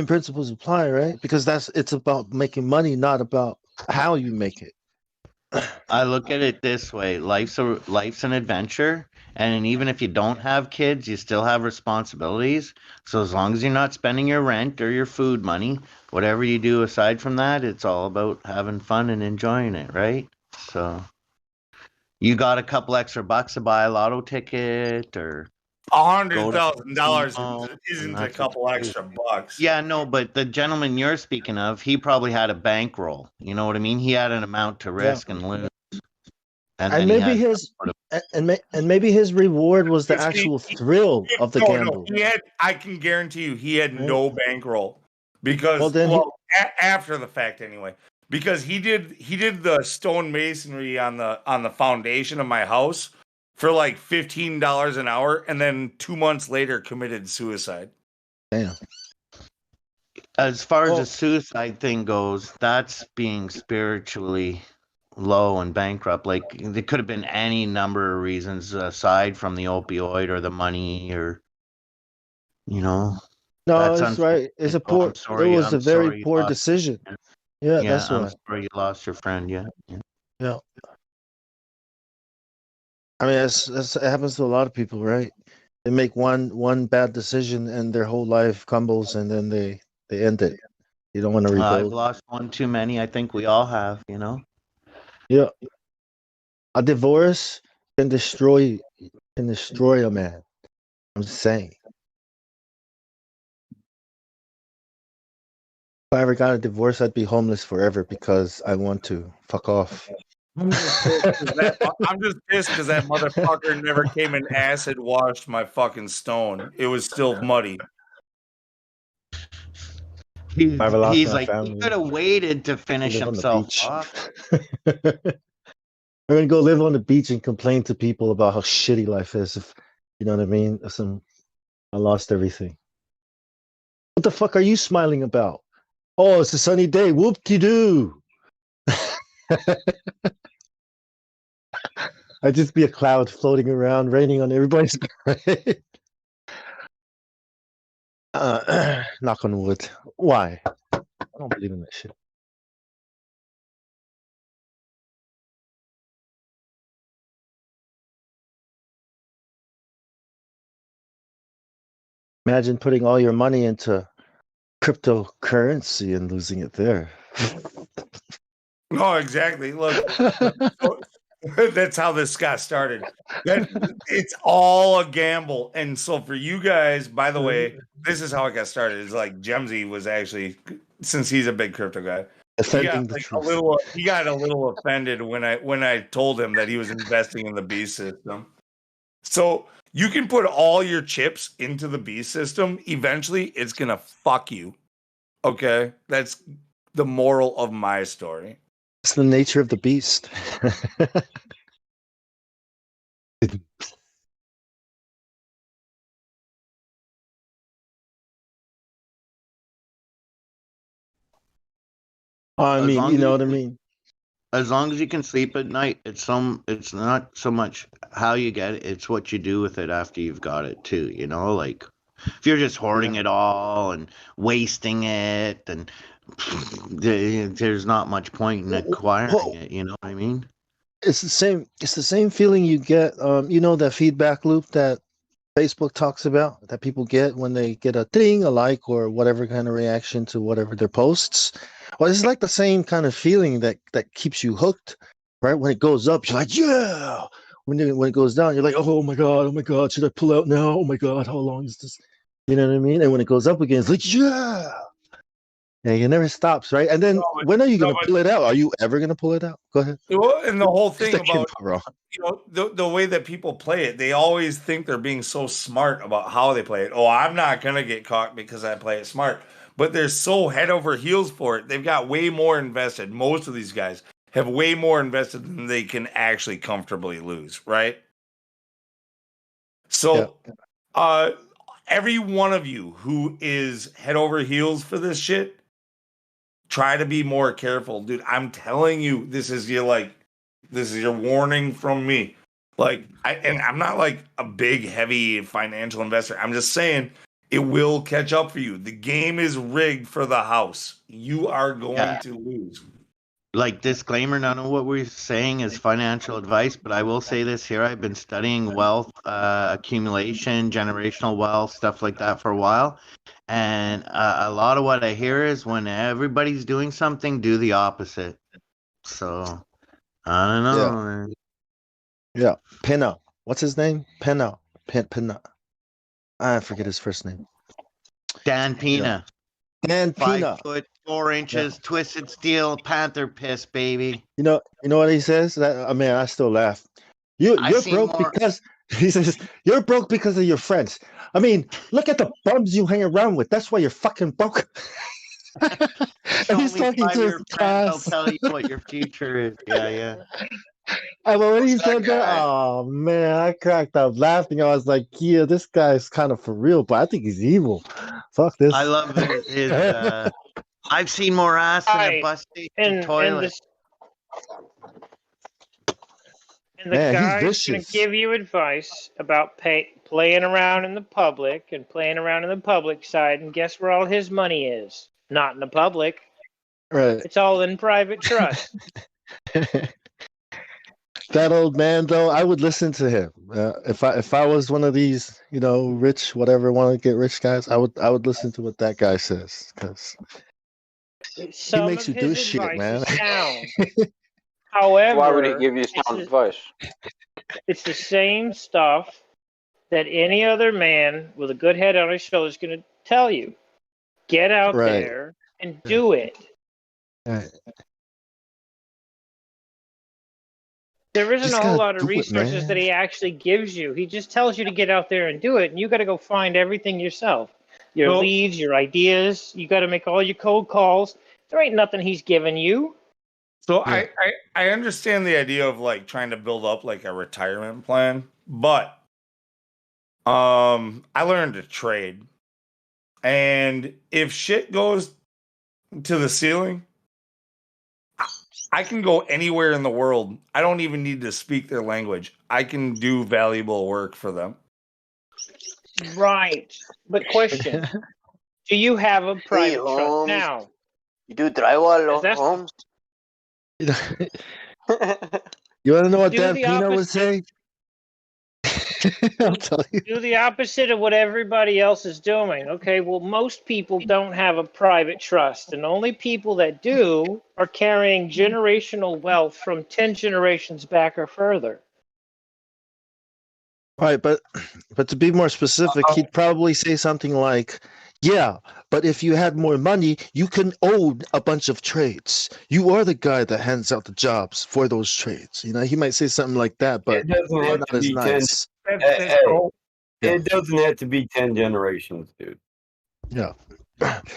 principles apply, right? Because it's about making money, not about how you make it. I look at it this way: life's an adventure, and even if you don't have kids, you still have responsibilities. So as long as you're not spending your rent or your food money, whatever you do aside from that, it's all about having fun and enjoying it, right? So you got a couple extra bucks to buy a lotto ticket or $100,000 isn't a couple extra bucks. Yeah, no, but the gentleman you're speaking of, he probably had a bankroll. You know what I mean? He had an amount to risk and lose. And maybe his reward was the actual thrill of the gamble. I can guarantee you, he had no bankroll because after the fact anyway. because he did the stone masonry on the foundation of my house for like $15 an hour, and then 2 months later committed suicide. Damn. As far as the suicide thing goes, that's being spiritually low and bankrupt. Like there could have been any number of reasons aside from the opioid or the money or, you know. No, That's it's right. It's a unfortunate. Oh, poor. I'm sorry. It was I'm a very sorry you poor lost. decision. Yeah, Yeah, that's I'm why. sorry you lost your friend. Yeah. Yeah. I mean, it happens to a lot of people, right? They make one bad decision and their whole life crumbles, and then they end it. You don't want to I've rebuild. lost one too many. I think we all have, you know. Yeah. A divorce can destroy a man. I'm just saying. If I ever got a divorce, I'd be homeless forever because I want to. Fuck off. I'm just pissed because that motherfucker never came and acid washed my fucking stone. It was still muddy. If I ever lost He's my like, he family, could have waited to I finish live on the himself beach. off. I'm gonna go live on the beach and complain to people about how shitty life is. If you know what I mean. I lost everything. What the fuck are you smiling about? Oh, it's a sunny day. Whoop-de-doo. I'd just be a cloud floating around, raining on everybody's parade. Knock on wood. Why? I don't believe in that shit. Imagine putting all your money into cryptocurrency and losing it there. No, exactly. Look, so, that's how this got started. It's all a gamble. And so for you guys, by the way, this is how it got started. It's like Gemsy was actually, since he's a big crypto guy, Defending the truth. he got a little offended when I told him that he was investing in the B system. So you can put all your chips into the B system. Eventually, it's gonna fuck you. Okay, that's the moral of my story. It's the nature of the beast. I mean, you know what I mean? As long as you can sleep at night, it's not so much how you get it, it's what you do with it after you've got it too, you know? Like if you're just hoarding it all and wasting it, and there's not much point in acquiring it, you know what I mean? It's the same feeling you get, you know, that feedback loop that Facebook talks about, that people get when they get a thing, a like, or whatever kind of reaction to whatever their posts. Well, it's like the same kind of feeling that keeps you hooked, right? When it goes up, you're like, yeah. When it goes down, you're like, oh my god, should I pull out now? Oh my god, how long is this? You know what I mean? And when it goes up again, it's like, yeah. Yeah, it never stops, right? And then when are you gonna pull it out? Are you ever gonna pull it out? Go ahead. Well, and the whole thing That kid, about bro. you know the way that people play it, they always think they're being so smart about how they play it. Oh, I'm not gonna get caught because I play it smart. But they're so head over heels for it. They've got way more invested. Most of these guys have way more invested than they can actually comfortably lose, right? So every one of you who is head over heels for this shit, try to be more careful, dude. I'm telling you, this is your warning from me. Like, I'm not like a big, heavy financial investor. I'm just saying it will catch up for you. The game is rigged for the house. You are going to lose. Like, disclaimer, none of what we're saying is financial advice, but I will say this here. I've been studying wealth accumulation, generational wealth, stuff like that for a while. And a lot of what I hear is when everybody's doing something, do the opposite. So, I don't know. Man. Yeah. Pena. What's his name? Pena. Pena. I forget his first name. Dan Pena. Dan Pena. 5 foot 4 inches, twisted steel, panther piss, baby. You know what he says? I mean, I still laugh. You're broke because he says you're broke because of your friends. I mean, look at the bums you hang around with. That's why you're fucking broke. And he's Only talking to his 5-year friends will class. tell you what your future is. Yeah. And when he Who's that said that, guy? oh man, I cracked up laughing. I was like, yeah, this guy's kind of for real, but I think he's evil. Fuck this. I love his I've seen more ass in a bus station toilet. And the Man, he's guy's going to vicious. give you advice about playing around in the public and playing around in the public side. And guess where all his money is? Not in the public. Right. It's all in private trust. That old man, though, I would listen to him. If I was one of these, rich, whatever, want to get rich guys, I would listen to what that guy says because he Some makes of you do his shit, advice man. is sound. However, Why would he give you sound advice? It's the same stuff that any other man with a good head on his shoulders is going to tell you. Get out Right. there and do it. Right. There isn't Just a whole gotta lot of do it, resources that man. he actually gives you. He just tells you to get out there and do it, and you got to go find everything yourself. Your Well- leads, your ideas. You got to make all your cold calls. There ain't nothing he's giving you. So I understand the idea of like trying to build up like a retirement plan, but I learned to trade. And if shit goes to the ceiling, I can go anywhere in the world. I don't even need to speak their language. I can do valuable work for them. Right. But question, do you have a private trust Holmes. now? You do drywall, That's- Holmes? You want to know what Do Dan the Pino would opposite. say? I'll tell you. Do the opposite of what everybody else is doing. Okay, well, most people don't have a private trust, and only people that do are carrying generational wealth from 10 generations back or further. Right, but to be more specific, he'd probably say something like, "Yeah, but if you had more money, you can own a bunch of trades. You are the guy that hands out the jobs for those trades." He might say something like that, but It doesn't have not to as be 10. nice. Hey, Yeah. it doesn't have to be 10 generations, dude. Yeah.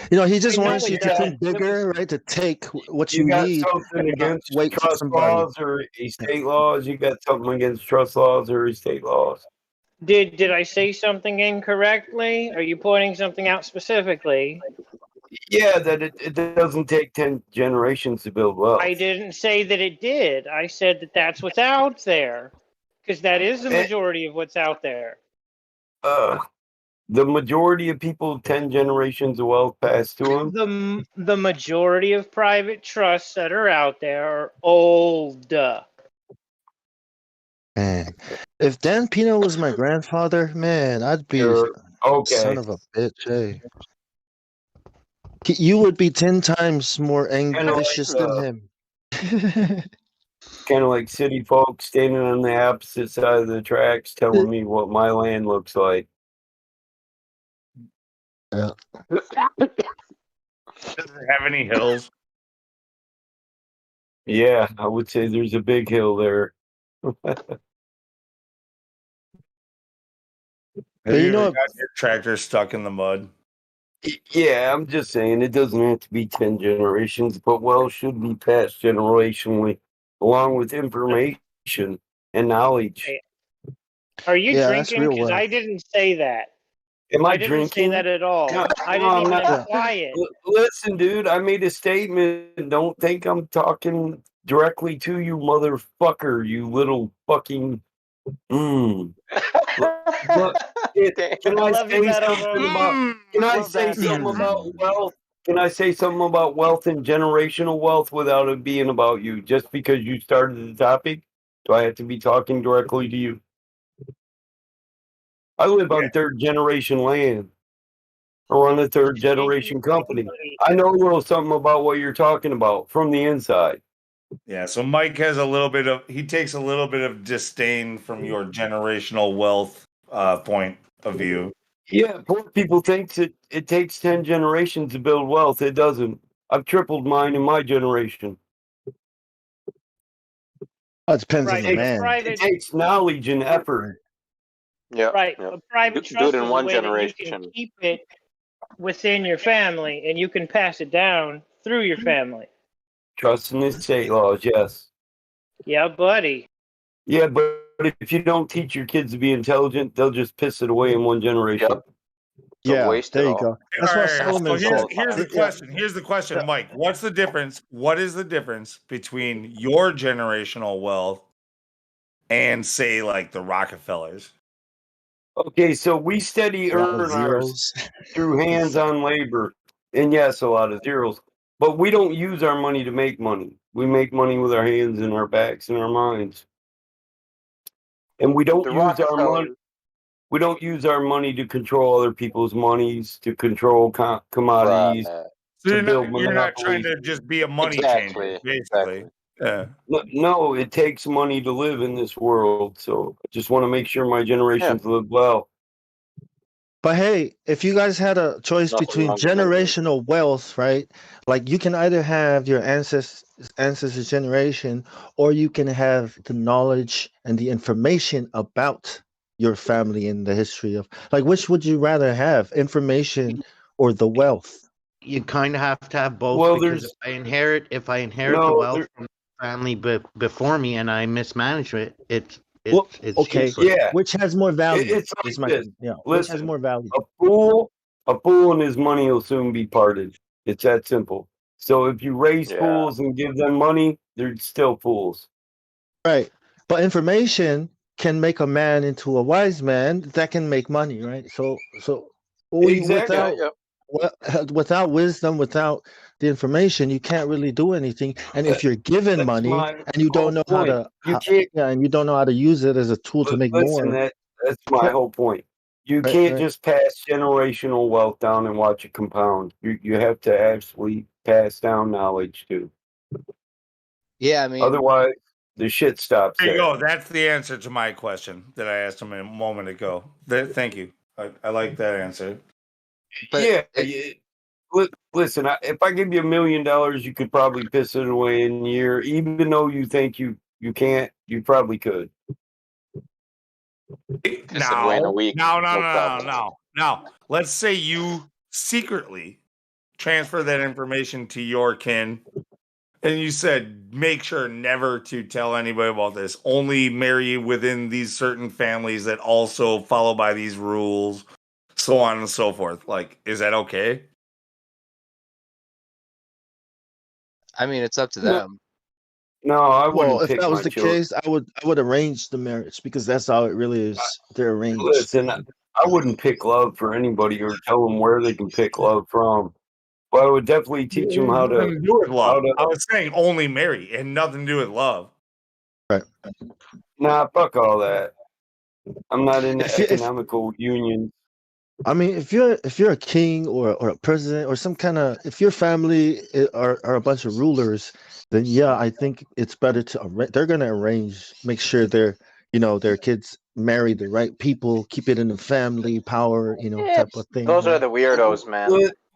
He just I know wants it you to doesn't. think bigger, right? To take what you You got need. something and not against wait for trust somebody. laws or estate laws? You got something against trust laws or estate laws? Did I say something incorrectly? Are you pointing something out specifically? Yeah, that it doesn't take 10 generations to build wealth. I didn't say that it did. I said that that's what's out there, because that is the majority of what's out there. The majority of people, 10 generations of wealth passed to them. The majority of private trusts that are out there are old. Man, if Dan Pino was my grandfather, man, I'd be Okay. son of a bitch. Hey, you would be 10 times more vicious than him. Kind of like city folks standing on the opposite side of the tracks telling me what my land looks like. Yeah. Does it have any hills? Yeah, I would say there's a big hill there. Have you ever got your tractor stuck in the mud? Yeah, I'm just saying it doesn't have to be 10 generations, but wealth should be passed generationally along with information and knowledge. Are you Yeah, that's drinking? real Because I wealth. didn't say that. Am I didn't drinking? say that at all. No, I no, didn't I'm even not. imply it. Listen, dude, I made a statement. Don't think I'm talking directly to you, motherfucker. You little fucking. Look, can I love you say better, something Ron. about? Can I love say that. something about wealth? Can I say something about wealth and generational wealth without it being about you? Just because you started the topic, do I have to be talking directly to you? I live on third generation land. I run a third generation company. I know a little something about what you're talking about from the inside. Yeah, so Mike has he takes a little bit of disdain from your generational wealth point of view. Yeah, poor people think it takes 10 generations to build wealth. It doesn't. I've tripled mine in my generation. It depends Right, on the but man. It takes knowledge and effort. Yeah. Right, yeah. a private Do trust it in is a one way that you generation. can keep it within your family, and you can pass it down through your family. Trust in the state laws, yes. Yeah, buddy. Yeah, but if you don't teach your kids to be intelligent, they'll just piss it away in one generation. Yep. Yeah, there you go. That's All what right, Solomon so said. here's the question. Here's the question, Mike. What's the difference? What is the difference between your generational wealth and, say, like the Rockefellers? Okay, so we steady A lot of earn ours zeros. through hands-on labor, and yes, a lot of zeros. But we don't use our money to make money. We make money with our hands and our backs and our minds. And we don't The use our money. Rockefellers. We don't use our money to control other people's monies, to control commodities, Right. So to build you're not trying monopolies. to just be a money changer, Exactly. basically. Yeah. No, it takes money to live in this world. So I just want to make sure my generations live well. But hey, if you guys had a choice Nothing between wrong with that. generational wealth, right? Like you can either have your ancestors' generation, or you can have the knowledge and the information about your family and the history of. Like, which would you rather have, information or the wealth? You kind of have to have both Well, because there's if I inherit the no wealth there, from the family before me and I mismanage it, it's Well, it's okay, useless. yeah. which has more value? It's Is like my this. yeah, which has Listen, more value? a fool and his money will soon be parted. It's that simple. So if you raise Yeah. fools and give them money, they're still fools. Right. But information can make a man into a wise man that can make money, right? So Exactly. without wisdom, without the information, you can't really do anything. And if you're given That's money my and you don't whole know how point. to You can't and you don't know how to use it as a tool to make listen. more. That's my whole point. You Right, can't right. just pass generational wealth down and watch it compound. You have to actually pass down knowledge too. Yeah, I mean, Otherwise, the shit stops There you there. go. That's the answer to my question that I asked him a moment ago. Thank you. I like that answer. Yeah. Listen, if I give you $1 million, you could probably piss it away in a year. Even though you think you can't, you probably could. Piss it away in a week. No. problem. Now, let's say you secretly transfer that information to your kin, and you said, make sure never to tell anybody about this. Only marry within these certain families that also follow by these rules, so on and so forth. Like, is that okay? I mean, it's up to No, them. no, I Well, wouldn't if pick that was my the children. case, I would arrange the marriage because that's how it really is. They're arranged. Listen, I wouldn't pick love for anybody or tell them where they can pick love from. But I would definitely teach them how Nothing to. to do with How love. to I was saying only marry. It had nothing to do with love. Right. nah, fuck all that. I'm not into If economical unions. I mean, if you're a king or a president or some kind of, if your family are a bunch of rulers, then yeah, I think it's better to they're gonna arrange, make sure their kids marry the right people, keep it in the family power, type of thing. Those are the weirdos, man.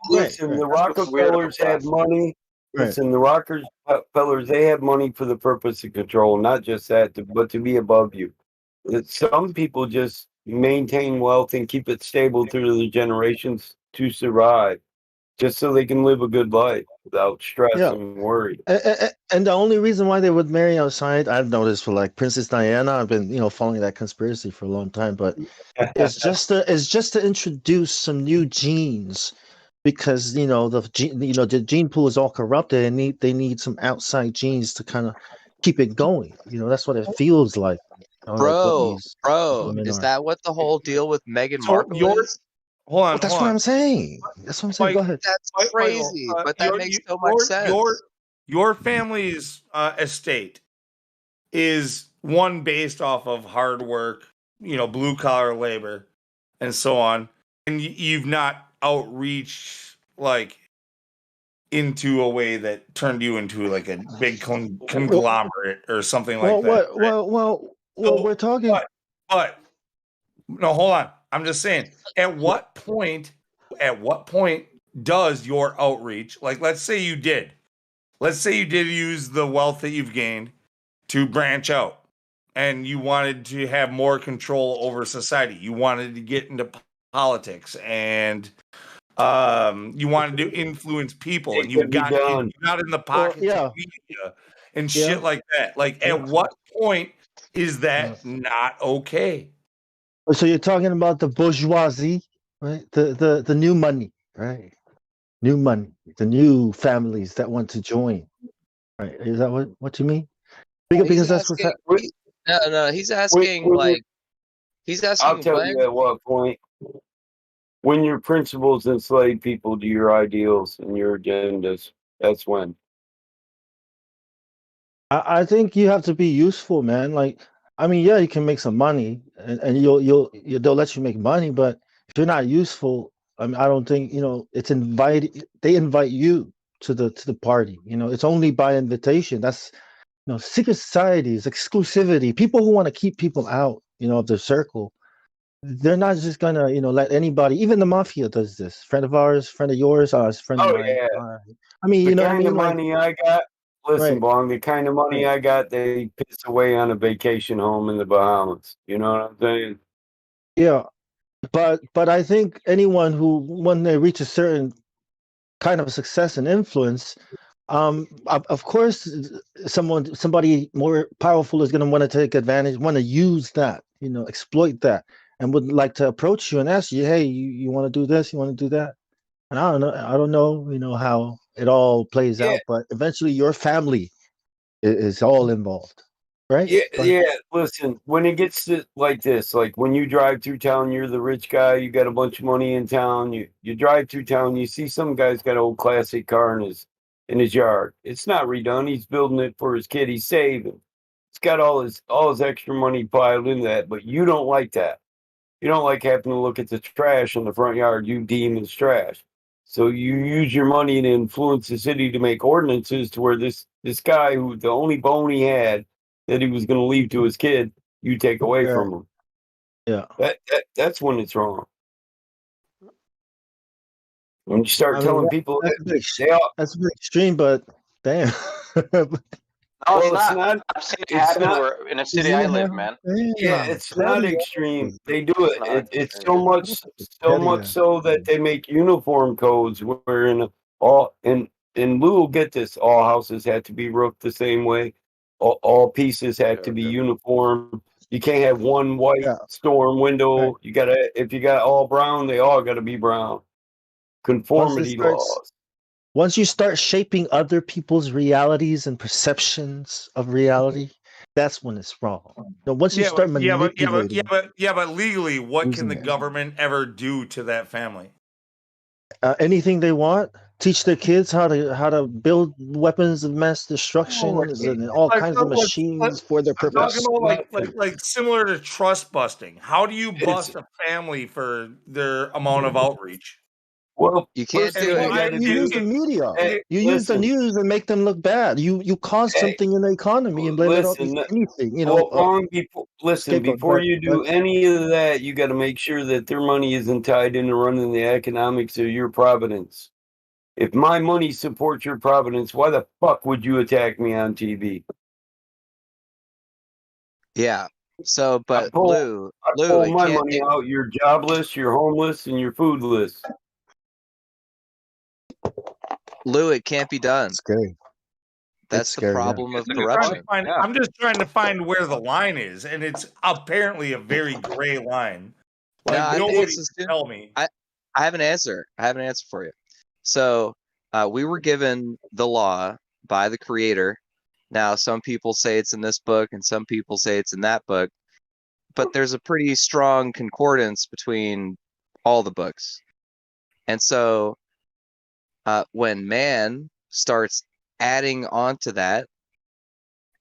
Listen, Right. the That's what the weirdo Rockefellers had stuff. money. Right. Listen, the Rockefellers, they had money for the purpose of control, not just that, but to be above you. Some people just maintain wealth and keep it stable through the generations to survive, just so they can live a good life without stress Yeah. and worry. And the only reason why they would marry outside, I've noticed for like Princess Diana, I've been following that conspiracy for a long time, but it's just to introduce some new genes, because the gene pool is all corrupted and they need some outside genes to kind of keep it going. That's what it feels like. Like what these women is are. that what the whole deal with Meghan So Markle is? hold on, Well, that's hold what on. I'm saying. That's what I'm saying. Go ahead. That's Michael, crazy, but that makes so much sense. Your family's estate is one based off of hard work, blue collar labor, and so on. And you've not outreached like into a way that turned you into like a big conglomerate or something like that. Well, we're talking. But no, hold on. I'm just saying. At what point does your outreach, like let's say you did use the wealth that you've gained to branch out and you wanted to have more control over society. You wanted to get into politics and You wanted to influence people, and It you can be got done. in the Well, pockets yeah, of media and yeah, shit like that. Like, yeah. at what point is Yeah. that not okay? So you're talking about the bourgeoisie, right? The new money, right? New money, the new families that want to join, right? Is that what you mean? He's Because that's what's asking. happening. No. He's asking like. He's I'll asking tell you when. at what point. When your principles enslave people to your ideals and your agendas, that's when. I think you have to be useful, man. Like, I mean, yeah, you can make some money, and they'll let you make money, but if you're not useful, I mean, I don't think it's they invite you to the party. It's only by invitation. That's secret societies, exclusivity, people who want to keep people out, of their circle. They're not just gonna, let anybody. Even the mafia does this. Friend of ours, friend of yours, is friend of Oh mine. yeah. I mean, The you know what I kind of mean? Like, money I got, listen, right, Bong, the kind of money right. I got, they piss away on a vacation home in the Bahamas. You know what I'm saying? Yeah, but I think anyone who, when they reach a certain kind of success and influence, of course, somebody more powerful is going to want to take advantage, want to use that, exploit that, and would like to approach you and ask you, hey, you want to do this, you want to do that, and I don't know, how it all plays Yeah, out, but eventually your family is all involved, right? yeah, Go ahead. yeah. Listen, when it gets to like this, like when you drive through town, you're the rich guy, you got a bunch of money in town, you drive through town, you see some guy's got an old classic car in his yard. It's not redone. He's building it for his kid. He's saving. It's got all his extra money piled in that, but you don't like that. You don't like having to look at the trash in the front yard you deem as trash. So you use your money to influence the city to make ordinances to where this guy who the only bone he had that he was going to leave to his kid, you take away Right. from him. Yeah. That's when it's wrong. When you start I mean, telling people that's that they all, that's a bit extreme, but damn. No, it's well, it's not. not. I've seen it It's happen not. where in a city Isn't I it live, happening? man. Yeah, Damn, it's not petty. extreme. They do It's it. not It's extreme. so much Petty. so that they make uniform codes wherein all and Lou will get this. All houses had to be roofed the same way. All pieces had to be uniform. You can't have one white Yeah. storm window. Right. You gotta if you got all brown, they all gotta be brown. Conformity laws. Once you start shaping other people's realities and perceptions of reality, that's when it's wrong. Once you Yeah, start but manipulating, legally, what can using the it, government ever do to that family? anything they want, teach their kids how to build weapons of mass destruction and all kinds of machines for their I'm talking purpose. about Nothing. like similar to trust busting. How do you It's bust a family for their amount of outreach? well, You can't first do thing it. you got to You use do. the media. Hey, You use the listen. news and make them look bad. You cause Hey, something in the economy and blame it on listen. anything. Well, long before listen, Scapegoat. before you do any of that, you got to make sure that their money isn't tied into running the economics of your providence. If my money supports your providence, why the fuck would you attack me on TV? Yeah. So, but I Lou, pull it my can't. money out. You're jobless, you're homeless, and you're foodless. Lou, it can't be done. Scary. That's the problem of corruption. I'm just trying to find where the line is, and it's apparently a very gray line. Like No, I think nobody this is can tell me. I have an answer. I have an answer for you. So, we were given the law by the creator. Now, some people say it's in this book, and some people say it's in that book, but there's a pretty strong concordance between all the books. And so, when man starts adding on to that,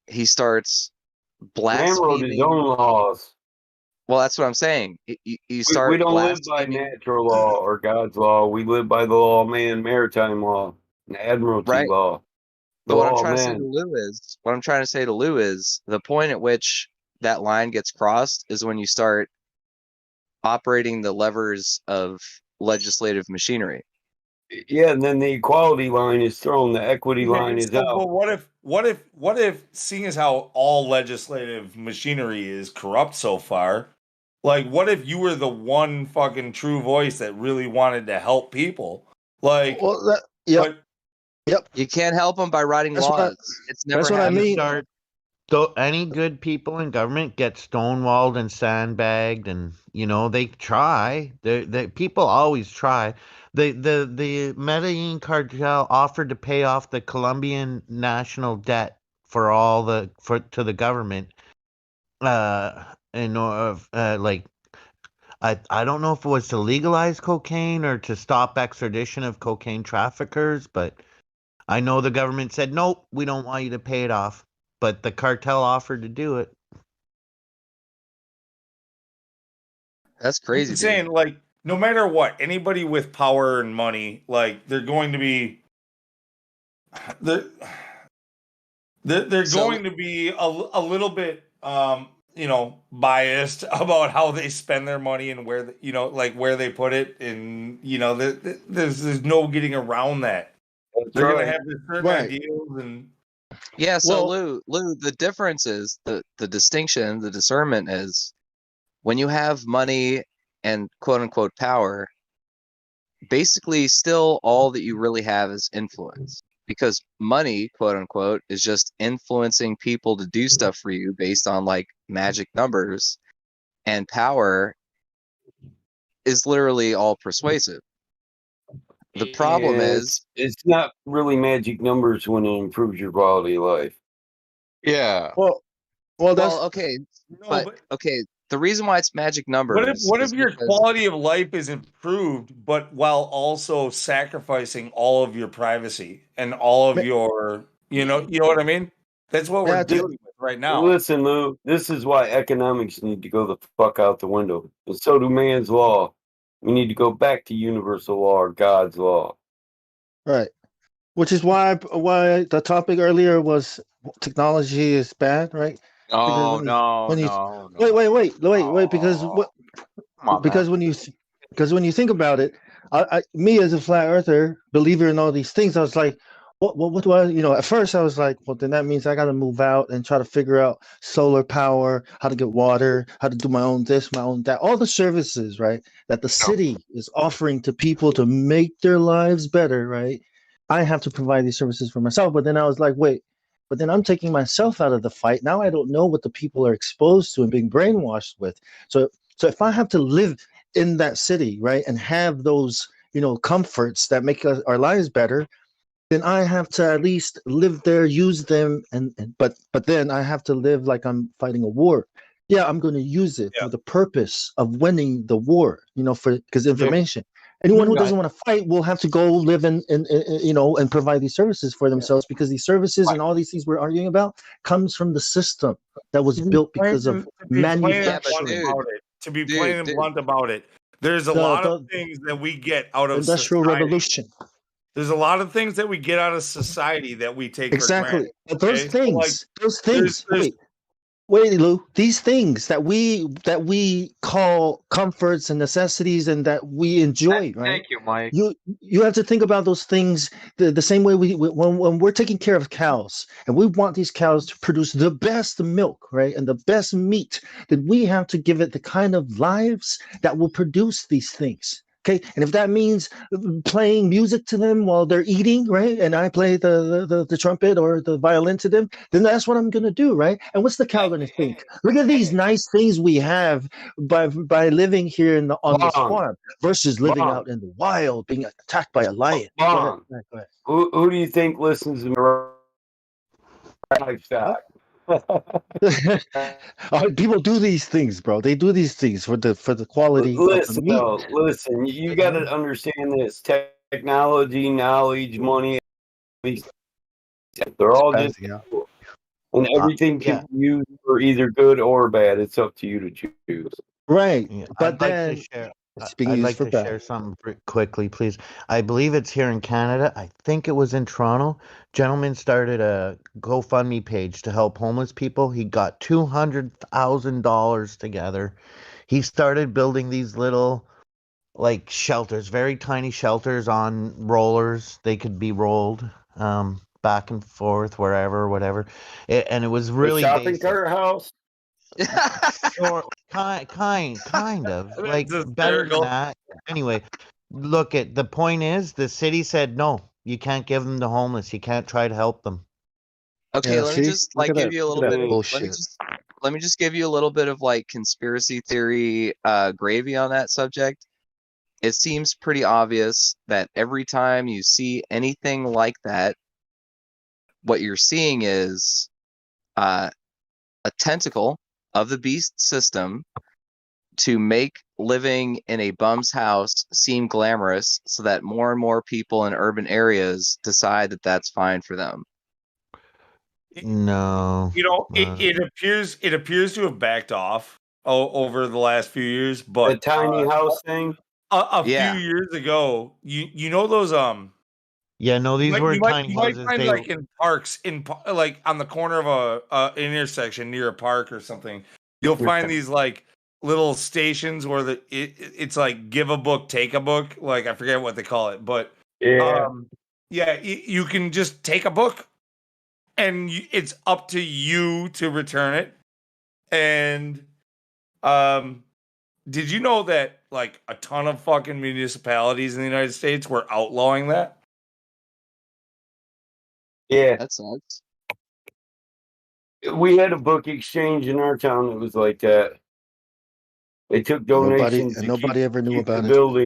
he starts Man wrote his own blaspheming. laws. Well, that's what I'm saying. You We start don't live by blaspheming. natural law or God's law. We live by the law of man, maritime law, and admiralty Right. law. The But what I'm law of trying to say man. to Lou is the point at which that line gets crossed is when you start operating the levers of legislative machinery. Yeah, and then the equality line is thrown, the equity line Okay, is so, out. but what if seeing as how all legislative machinery is corrupt so far, Like, what if you were the one fucking true voice that really wanted to help people? Like, yep. Yep. You can't help them by writing That's what I- laws. It's never That's what I happened. mean. So any good people in government get stonewalled and sandbagged, and they try. The people always try. The Medellin cartel offered to pay off the Colombian national debt for to the government. Like I don't know if it was to legalize cocaine or to stop extradition of cocaine traffickers, but I know the government said nope, we don't want you to pay it off. But the cartel offered to do it. That's crazy, I'm saying, like, no matter what, anybody with power and money, like, they're going to be they're going to be a little bit biased about how they spend their money and where where they put it, and there's no getting around that. They're gonna have this certain ideals and Yeah, so Lou, the difference is the distinction, the discernment is when you have money and quote unquote power, basically still all that you really have is influence. Because money, quote unquote, is just influencing people to do stuff for you based on like magic numbers, and power is literally all persuasive. The problem is it's not really magic numbers when it improves your quality of life. Yeah. Well, okay, but okay. The reason why it's magic numbers. what if is your because- quality of life is improved, but while also sacrificing all of your privacy and all of your, you know what I mean? That's what we're dealing with right now. Listen, Lou, this is why economics need to go the fuck out the window. And so do man's law. We need to go back to universal law or God's law. Right. Which is why the topic earlier was technology is bad, right? Oh, Wait, because when you think about it, me as a flat earther, believer in all these things, I was like, what do I, at first I was like, well, then that means I got to move out and try to figure out solar power, how to get water, how to do my own this, my own that, all the services, right, that the city is offering to people to make their lives better, right? I have to provide these services for myself. But then I was like, wait, but then I'm taking myself out of the fight. Now I don't know what the people are exposed to and being brainwashed with. So if I have to live in that city, right, and have those, comforts that make our lives better, then I have to at least live there, use them, but then I have to live like I'm fighting a war. Yeah, I'm going to use it for the purpose of winning the war, because information. Anyone who doesn't want to fight will have to go live in and provide these services for themselves, because these services and all these things we're arguing about comes from the system that was built because of manufacturing. To be plain and blunt about it, there's a lot of things that we get out of Industrial society. Revolution. There's a lot of things that we get out of society that we take for granted. But those okay? things, wait, Lou. These things that we call comforts and necessities and that we enjoy, right? Thank you, Mike. You have to think about those things the same way when we're taking care of cows and we want these cows to produce the best milk, right, and the best meat. Then we have to give it the kind of lives that will produce these things. Okay, and if that means playing music to them while they're eating, right, and I play the trumpet or the violin to them, then that's what I'm gonna do, right? And what's the cow gonna think? Look at these nice things we have by living here on this farm versus living out in the wild, being attacked by a lion. Go ahead. Who do you think listens to my livestock? People do these things, bro. They do these things for the quality of the meat. Listen, you got to understand this. Technology, knowledge, money, they're all just and everything people use for either good or bad. It's up to you to choose. Right. But I'd like to share something quickly, please. I believe it's here in Canada. I think it was in Toronto. Gentleman started a GoFundMe page to help homeless people. He got $200,000 together. He started building these little like shelters, very tiny shelters on rollers. They could be rolled back and forth wherever, whatever. And it was really a shopping basic. cart house. Or kind of like It's better than hysterical. that. Anyway, look at the point is the city said no, you can't give them to homeless. You can't try to help them. Okay, Yeah, let me see, just look like at give that, you a look little at bit that of bullshit. let me just give you a little bit of like conspiracy theory gravy on that subject. It seems pretty obvious that every time you see anything like that, what you're seeing is a tentacle of the beast system to make living in a bum's house seem glamorous so that more and more people in urban areas decide that that's fine for them. No. You know, it appears to have backed off over the last few years, The but tiny house thing. a few Yeah. years ago, you know those Yeah, no, these you weren't might tiny you might houses. find They like in parks like on the corner of an intersection near a park or something. You'll find these like little stations where it's like give a book, take a book. Like I forget what they call it, but Yeah. yeah, you can just take a book, and it's up to you to return it. And did you know that like a ton of fucking municipalities in the United States were outlawing that? Yeah. That sucks. We had a book exchange in our town that was like that. They took donations to Nobody ever knew keep the about it. building.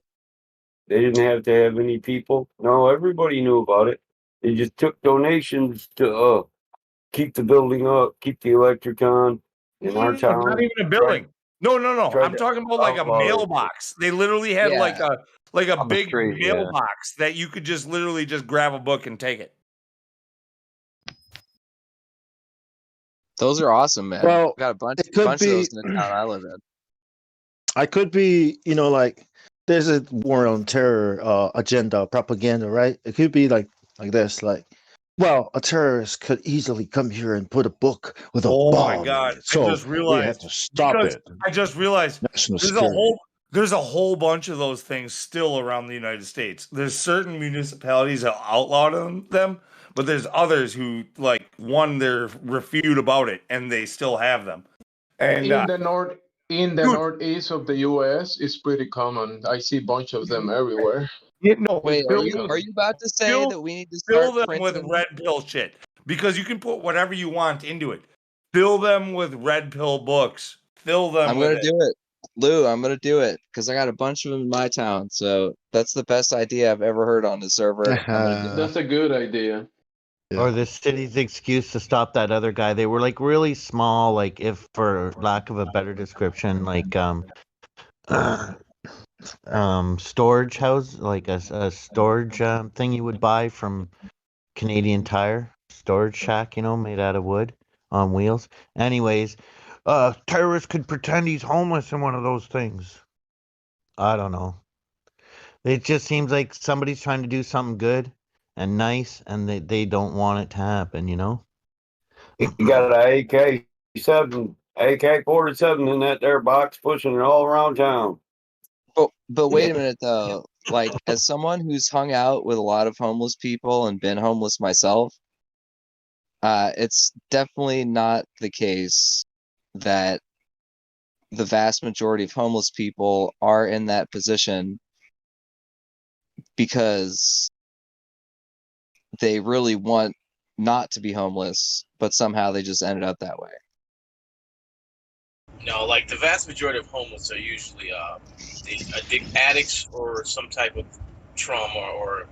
They didn't have to have any people. No, everybody knew about it. They just took donations to keep the building up, keep the electric on in our No, not town. even a building. No. Tried I'm to talking about like a outlaw it. mailbox. They literally had Yeah. like a On the big street, yeah. mailbox that you could just literally just grab a book and take it. Those are awesome, man. Well, We got a bunch it could of those be. in the town I live in. I could be, like there's a war on terror agenda propaganda, right? It could be like this, like, well, a terrorist could easily come here and put a book with a Oh my bomb in god! it, I so just we have realized to stop because it. I just realized National there's security. a whole bunch of those things still around the United States. There's certain municipalities that outlawed them, but there's others who like they're refute about it and they still have them. And In the northeast of the U.S., it's pretty common. I see a bunch of them everywhere. no, Wait, fill are you about to say fill- that we need to fill start them with printing? red pill shit because you can put whatever you want into it. Fill them with red pill books. Fill them I'm with gonna do it, Lou. I'm gonna do it because I got a bunch of them in my town. So that's the best idea I've ever heard on the server. I'm gonna do it. That's a good idea. or the city's excuse to stop that other guy. They were like really small, like if for lack of a better description, like storage house, like a storage thing you would buy from Canadian Tire, storage shack, made out of wood on wheels. Anyways, terrorist could pretend he's homeless in one of those things. I don't know. It just seems like somebody's trying to do something good and nice, and they don't want it to happen, You got an AK-7, AK-47 in that there box, pushing it all around town. But wait a minute though. Like as someone who's hung out with a lot of homeless people and been homeless myself, it's definitely not the case that the vast majority of homeless people are in that position because they really want not to be homeless, but somehow they just ended up that way. No, like the vast majority of homeless are usually addicts or some type of trauma, or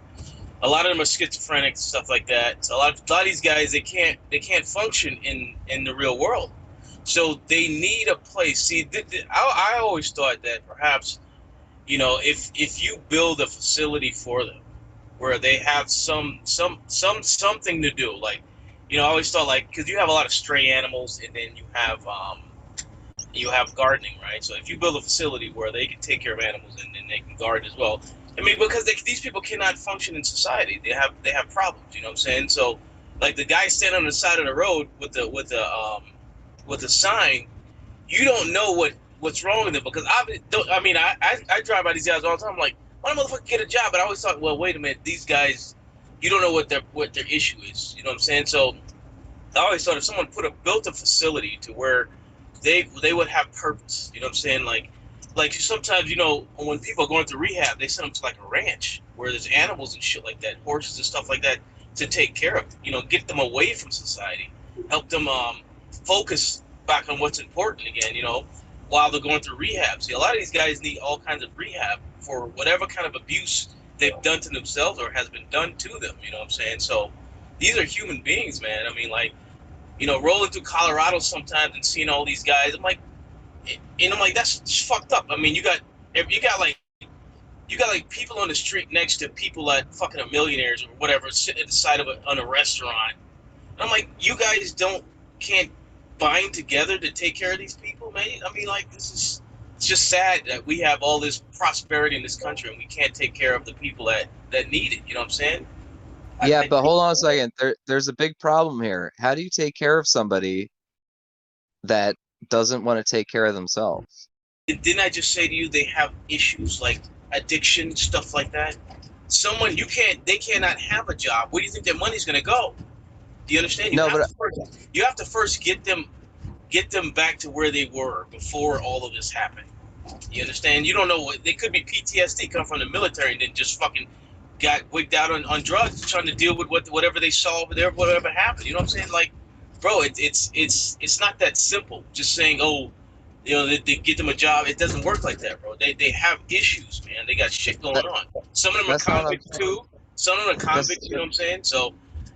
a lot of them are schizophrenic, stuff like that. So a lot of these guys they can't function in the real world, so they need a place. See, I always thought that perhaps if you build a facility for them where they have something to do, like I always thought, like, because you have a lot of stray animals and then you have gardening, right? So if you build a facility where they can take care of animals and then they can garden as well, I mean, because these people cannot function in society, they have problems. You know what I'm saying? So, like the guy standing on the side of the road with the sign, you don't know what's wrong with them, because I drive by these guys all the time. I'm like, why the motherfucker get a job? But I always thought, well, wait a minute, these guys, you don't know what their issue is. You know what I'm saying? So I always thought if someone built a facility to where they would have purpose. You know what I'm saying? Like sometimes, you know, when people are going through rehab, they send them to like a ranch where there's animals and shit like that, horses and stuff like that, to take care of, you know, get them away from society, help them focus back on what's important again, you know, while they're going through rehab. See, a lot of these guys need all kinds of rehab for whatever kind of abuse they've done to themselves or has been done to them. You know what I'm saying? So these are human beings, man. I mean, like, you know, rolling through Colorado sometimes and seeing all these guys, I'm like, and I'm like, that's just fucked up. I mean, you got like people on the street next to people that fucking are millionaires or whatever, sitting at the side of on a restaurant. And I'm like, you guys can't bind together to take care of these people, man. I mean, like, it's just sad that we have all this prosperity in this country and we can't take care of the people that need it. You know what I'm saying? Yeah, but hold on a second. There's a big problem here. How do you take care of somebody that doesn't want to take care of themselves? Didn't I just say to you they have issues like addiction, stuff like that? They cannot have a job. Where do you think their money's going to go? Do you understand? You have to first get them back to where they were before all of this happened. You understand? You don't know what they could be. PTSD, come from the military and then just fucking got wigged out on drugs, trying to deal with whatever they saw over there, whatever happened. You know what I'm saying? Like, bro, it's not that simple. Just saying, oh, you know, they get them a job. It doesn't work like that, bro. They have issues, man. They got shit going on. Some of them are convicts too. Some of them are convicts. You know what I'm saying? So,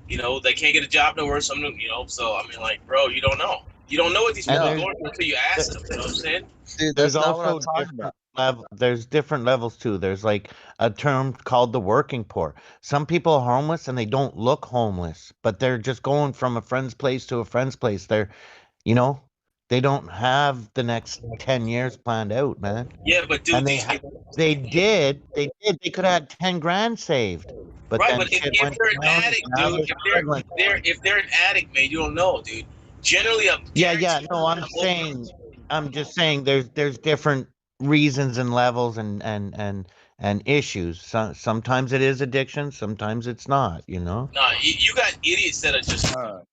you know, they can't get a job nowhere. Some of them, you know. So I mean, like, bro, you don't know. You don't know what these people are going through until you ask them. You know what I'm saying? Dude, There's that's not what I'm also talking about. there's different levels too. There's like a term called the working poor. Some people are homeless and they don't look homeless, but they're just going from a friend's place to a friend's place. They're, you know, they don't have the next 10 years planned out, man. Yeah, but dude, And they could have had 10 grand saved. But right, then but shit if went they're an down, addict, now dude, they're if they're an addict, man, you don't know, dude. Generally, no, I'm just saying there's different reasons and levels and issues. Sometimes it is addiction, sometimes it's not, you know. Nah, you got idiots that are just. All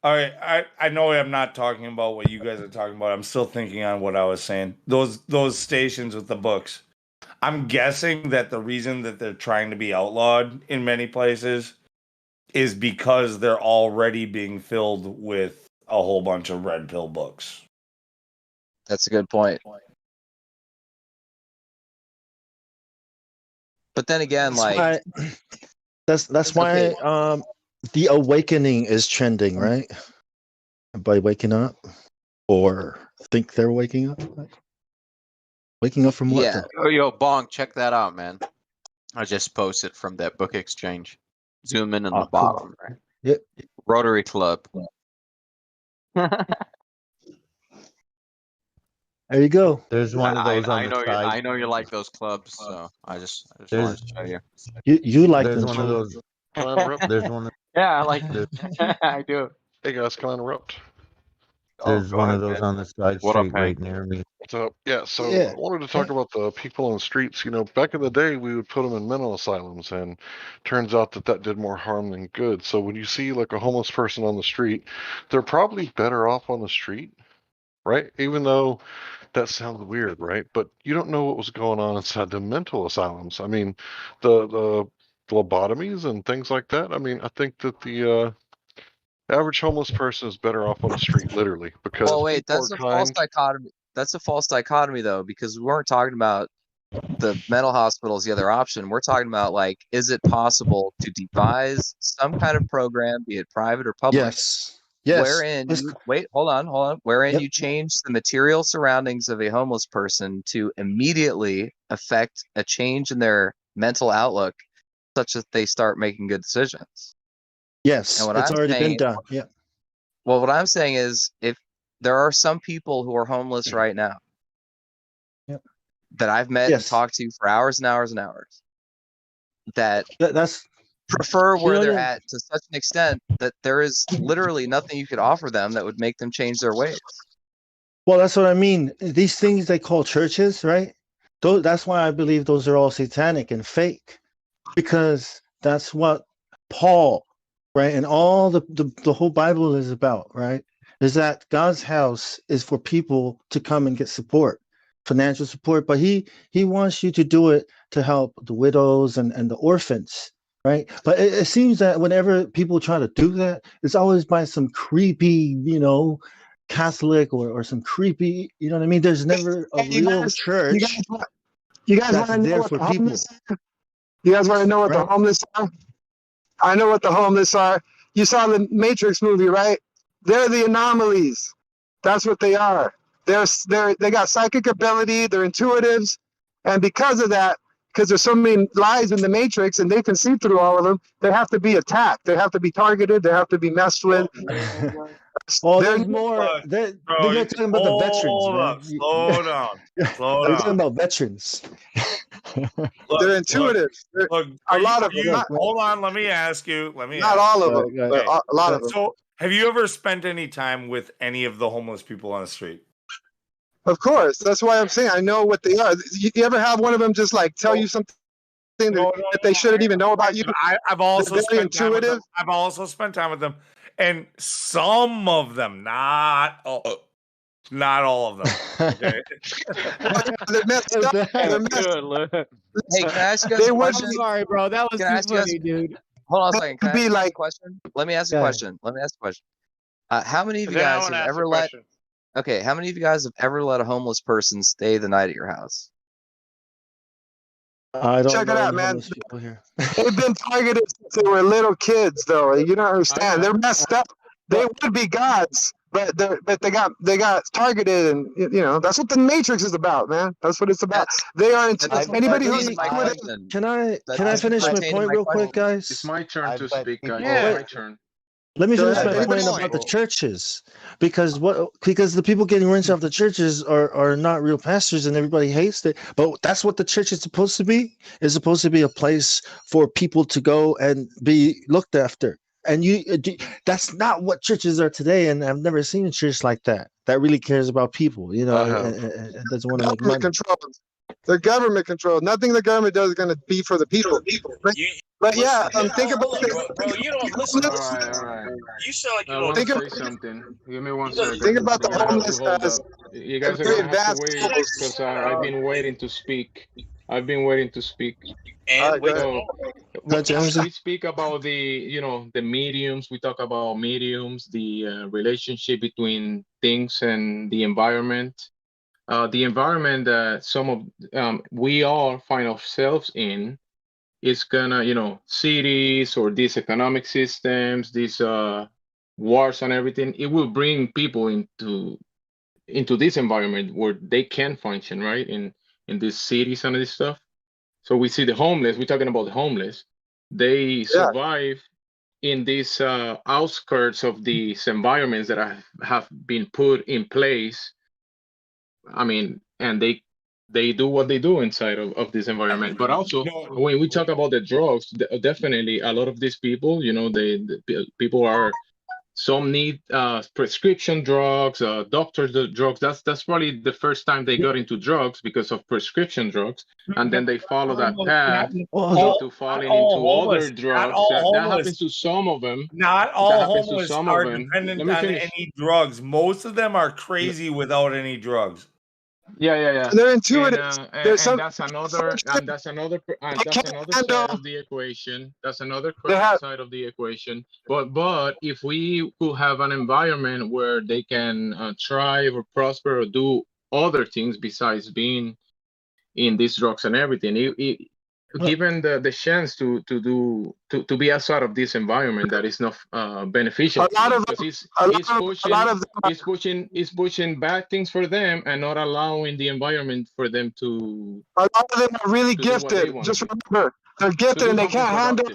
right, I know I'm not talking about what you guys are talking about. I'm still thinking on what I was saying. Those stations with the books. I'm guessing that the reason that they're trying to be outlawed in many places is because they're already being filled with a whole bunch of red pill books. That's a good point. But then again, that's why the awakening is trending, right? By waking up, or think they're waking up. Waking up from what? Yeah. Oh, yo, Bong, check that out, man. I just posted from that book exchange. Zoom in on the bottom, right? Yep. Rotary Club. There you go. There's one of those on I the know side. I know you like those clubs, so I just wanted to show you. You like There's them one of too. those. Can I interrupt? There's one. Yeah, I like. I do. Hey guys, can I interrupt? There's go one ahead, of those man. on the side What up, street Hank? right near me. So yeah, Yeah. I wanted to talk about the people on the streets. You know, back in the day, we would put them in mental asylums, and turns out that did more harm than good. So when you see like a homeless person on the street, they're probably better off on the street, right? Even though that sounds weird, right? But you don't know what was going on inside the mental asylums. I mean, the lobotomies and things like that. I mean, I think that the average homeless person is better off on the street, literally, because Well, wait, people are that's a false kind. dichotomy. That's a false dichotomy, though, because we weren't talking about the mental hospital as the other option. We're talking about, like, is it possible to devise some kind of program, be it private or public, Yes. Yes. wherein you wait, hold on, wherein Yep. you change the material surroundings of a homeless person to immediately affect a change in their mental outlook, such that they start making good decisions. Yes. And what It's I'm already saying, been done. Yeah. well, what I'm saying is, if there are some people who are homeless right now Yep. that I've met and Yes. talked to for hours and hours and hours, that That's prefer where you know, they're yeah. at to such an extent that there is literally nothing you could offer them that would make them change their ways. Well, that's what I mean. These things they call churches, right? That's why I believe those are all satanic and fake, because that's what Paul, right, and all the whole Bible is about, right? is that God's house is for people to come and get support, financial support, but he wants you to do it to help the widows and the orphans, right? But it seems that whenever people try to do that, it's always by some creepy, Catholic or some creepy, you know what I mean? There's never a real church you guys that's want to know there what for the people. homeless are? You guys want to know what the Right. homeless are? I know what the homeless are. You saw the Matrix movie, right? They're the anomalies. That's what they are. They got psychic ability. They're intuitives, and because of that, because there's so many lies in the Matrix, and they can see through all of them, they have to be attacked. They have to be targeted. They have to be messed with. Well, They're- there's more. You're talking about the veterans, Hold man. up, slow down, slow You're talking down. about veterans. They're intuitive. Look, A lot of you, them. hold on, let me ask you. Not all of them, but a lot of them. So, have you ever spent any time with any of the homeless people on the street? Of course, that's why I'm saying I know what they are. You ever have one of them just like tell you something that they shouldn't even know about you? I've also They're very spent time with them. intuitive. I've also spent time with them, and some of them, not all of them. Okay. They're messed up. They're messed up. Hey, can I ask you guys They a would question? be- Sorry, bro. That was Can I too ask you guys- funny, dude. Hold on a second. Can I be ask you guys like- a question? Let me ask a Yeah. question. Let me ask a question. How many of you Then I guys want to have ask ever a let? question. Okay, how many of you guys have ever let a homeless person stay the night at your house? I don't Check know it out, any man. homeless people here. They've been targeted since they were little kids, though. You don't understand. They're messed up. They would be gods, but they got targeted, and that's what the Matrix is about, man. That's what it's about. They are anybody who's intuitive. Can I finish my point real quick, guys? It's my turn to bet speak, guys. people- It's Wait. my turn. Let me Go finish ahead. my Anybody point else? about the churches, because the people getting rich off the churches are not real pastors, and everybody hates it. But that's what the church is supposed to be. It's supposed to be a place for people to go and be looked after. And that's not what churches are today. And I've never seen a church like that really cares about people. And doesn't want to make money. Government controlled. They're government controlled. Nothing the government does is going to be for the people. But yeah, think about bro, you don't listen. All right. You sound like you I don't want to think say something. Give me one Think second. about the You're gonna have to homeless hold as up. You guys are very gonna have to advanced wait souls. because I've been waiting to speak. I've been waiting to speak. And wait, So James. we speak about the mediums. We talk about mediums, the relationship between things and the environment. The environment that we all find ourselves in is gonna, cities or these economic systems, these wars and everything. It will bring people into this environment where they can function, right? In these cities and this stuff. So we see the homeless. We're talking about the homeless. They survive in these outskirts of these environments that have been put in place. I mean, and they do what they do inside of this environment. But also, when we talk about the drugs, definitely a lot of these people, people are. Some need prescription drugs, doctors drugs. That's probably the first time they got into drugs because of prescription drugs, and then they follow that path into falling into other drugs. That happens to some of them. Not all That happens to homeless some are of them. dependent Let me on finish. any drugs. Most of them are crazy without any drugs. Yeah. They're intuitive. And that's another side of the equation. That's another side of the equation. But if we could have an environment where they can thrive or prosper or do other things besides being in these drugs and everything, given the chance to be outside of this environment that is not beneficial because it's pushing bad things for them and not allowing the environment for them to. A lot of them are really to do what they gifted. want Just to. remember, they're gifted do and they something can't handle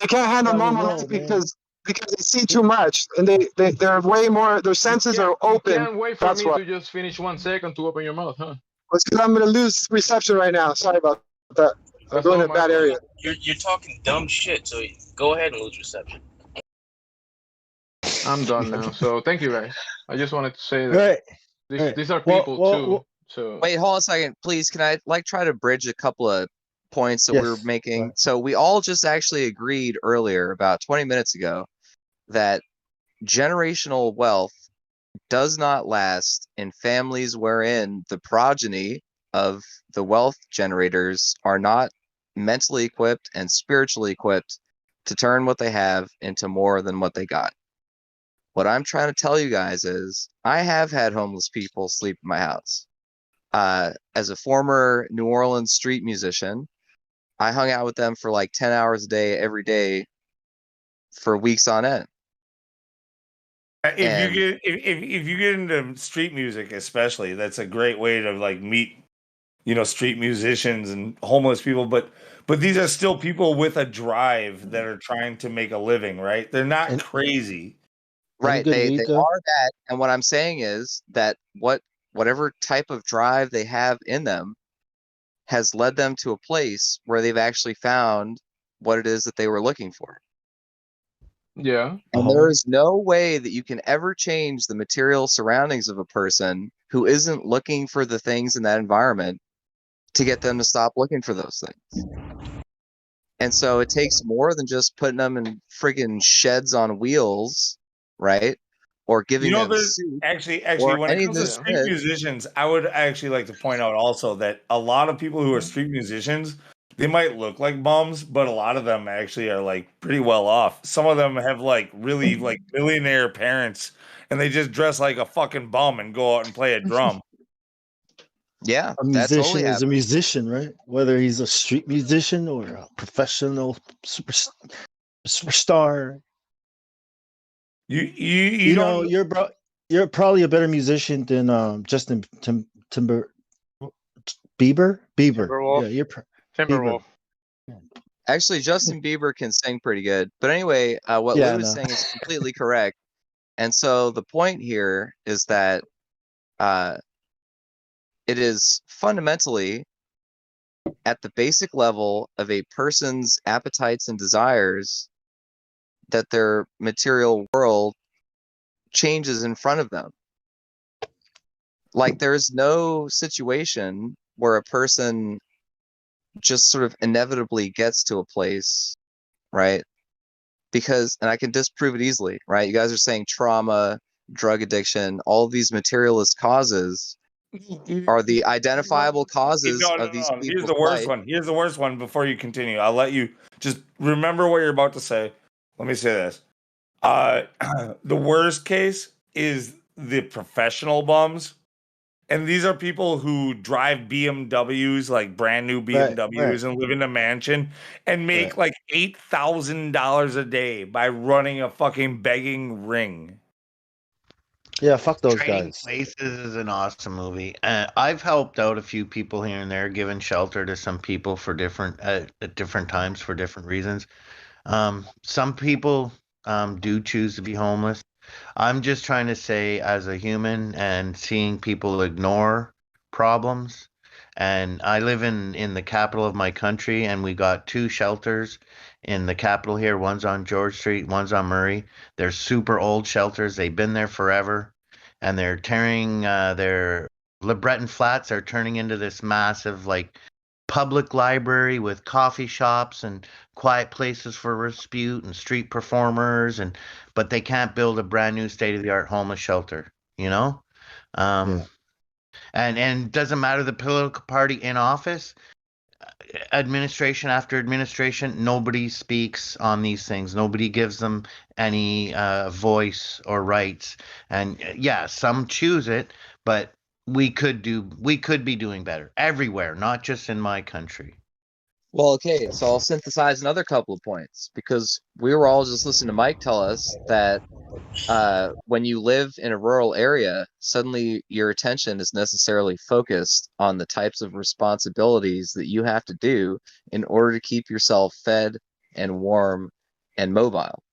productive. normal life because they see too much and they're way more. Their senses are open. You can't wait for That's me why. to just finish 1 second to open your mouth, huh? It's because I'm going to lose reception right now. Sorry about that. I'm That's going not in a my bad fault. area. you're talking dumb shit. So go ahead and lose reception. I'm done now. So thank you guys. I just wanted to say that these are people too. So Wait, hold on a second, please. Can I try to bridge a couple of points that we were making? So we all just actually agreed earlier, about 20 minutes ago, that generational wealth does not last in families wherein the progeny of the wealth generators are not mentally equipped and spiritually equipped to turn what they have into more than what they got. What I'm trying to tell you guys is I have had homeless people sleep in my house. As a former New Orleans street musician, I hung out with them for like 10 hours a day, every day for weeks on end. If you get into street music, especially, that's a great way to like meet, street musicians and homeless people. But these are still people with a drive that are trying to make a living, right? They're not crazy. Right. They are that. And what I'm saying is that whatever type of drive they have in them has led them to a place where they've actually found what it is that they were looking for. Yeah. And there is no way that you can ever change the material surroundings of a person who isn't looking for the things in that environment to get them to stop looking for those things. And so it takes more than just putting them in friggin' sheds on wheels, right? Or giving them There's soup actually or when it any of comes to this street shit. musicians, I would actually like to point out also that a lot of people who are street musicians, they might look like bums, but a lot of them actually are like pretty well off. Some of them have like really like millionaire parents, and they just dress like a fucking bum and go out and play a drum. Yeah, A musician is a musician, right? Whether he's a street musician or a professional superstar. You know, don't... you're probably a better musician than Justin Bieber. Timberwolf. Yeah, you're Timberwolf. Actually, Justin Bieber can sing pretty good. But anyway, what Yeah, I Lou is know. saying is completely correct. And so the point here is that it is fundamentally at the basic level of a person's appetites and desires that their material world changes in front of them. Like there's no situation where a person just sort of inevitably gets to a place, right? Because, and I can disprove it easily, right? You guys are saying trauma, drug addiction, all of these materialist causes are the identifiable causes of these Here's people's the worst plight. one. Here's the worst one before you continue. I'll let you just remember what you're about to say. Let me say this. The worst case is the professional bums. And these are people who drive BMWs, like brand new BMWs, and live in a mansion and make like $8,000 a day by running a fucking begging ring. Yeah, fuck those Trading guys. Places is an awesome movie. I've helped out a few people here and there, given shelter to some people for different at different times for different reasons. Some people do choose to be homeless. I'm just trying to say, as a human and seeing people ignore problems, and I live in the capital of my country, and we got two shelters in the capital here. One's on George Street, one's on Murray. They're super old shelters. They've been there forever, and they're tearing their LeBreton Flats are turning into this massive like public library with coffee shops and quiet places for dispute and street performers, and but they can't build a brand new state of the art homeless shelter, and it doesn't matter the political party in office, administration after administration, nobody speaks on these things. Nobody gives them any voice or rights. And yeah, some choose it, but we could be doing better everywhere, not just in my country. Well, okay, so I'll synthesize another couple of points because we were all just listening to Mike tell us that when you live in a rural area, suddenly your attention is necessarily focused on the types of responsibilities that you have to do in order to keep yourself fed and warm and mobile,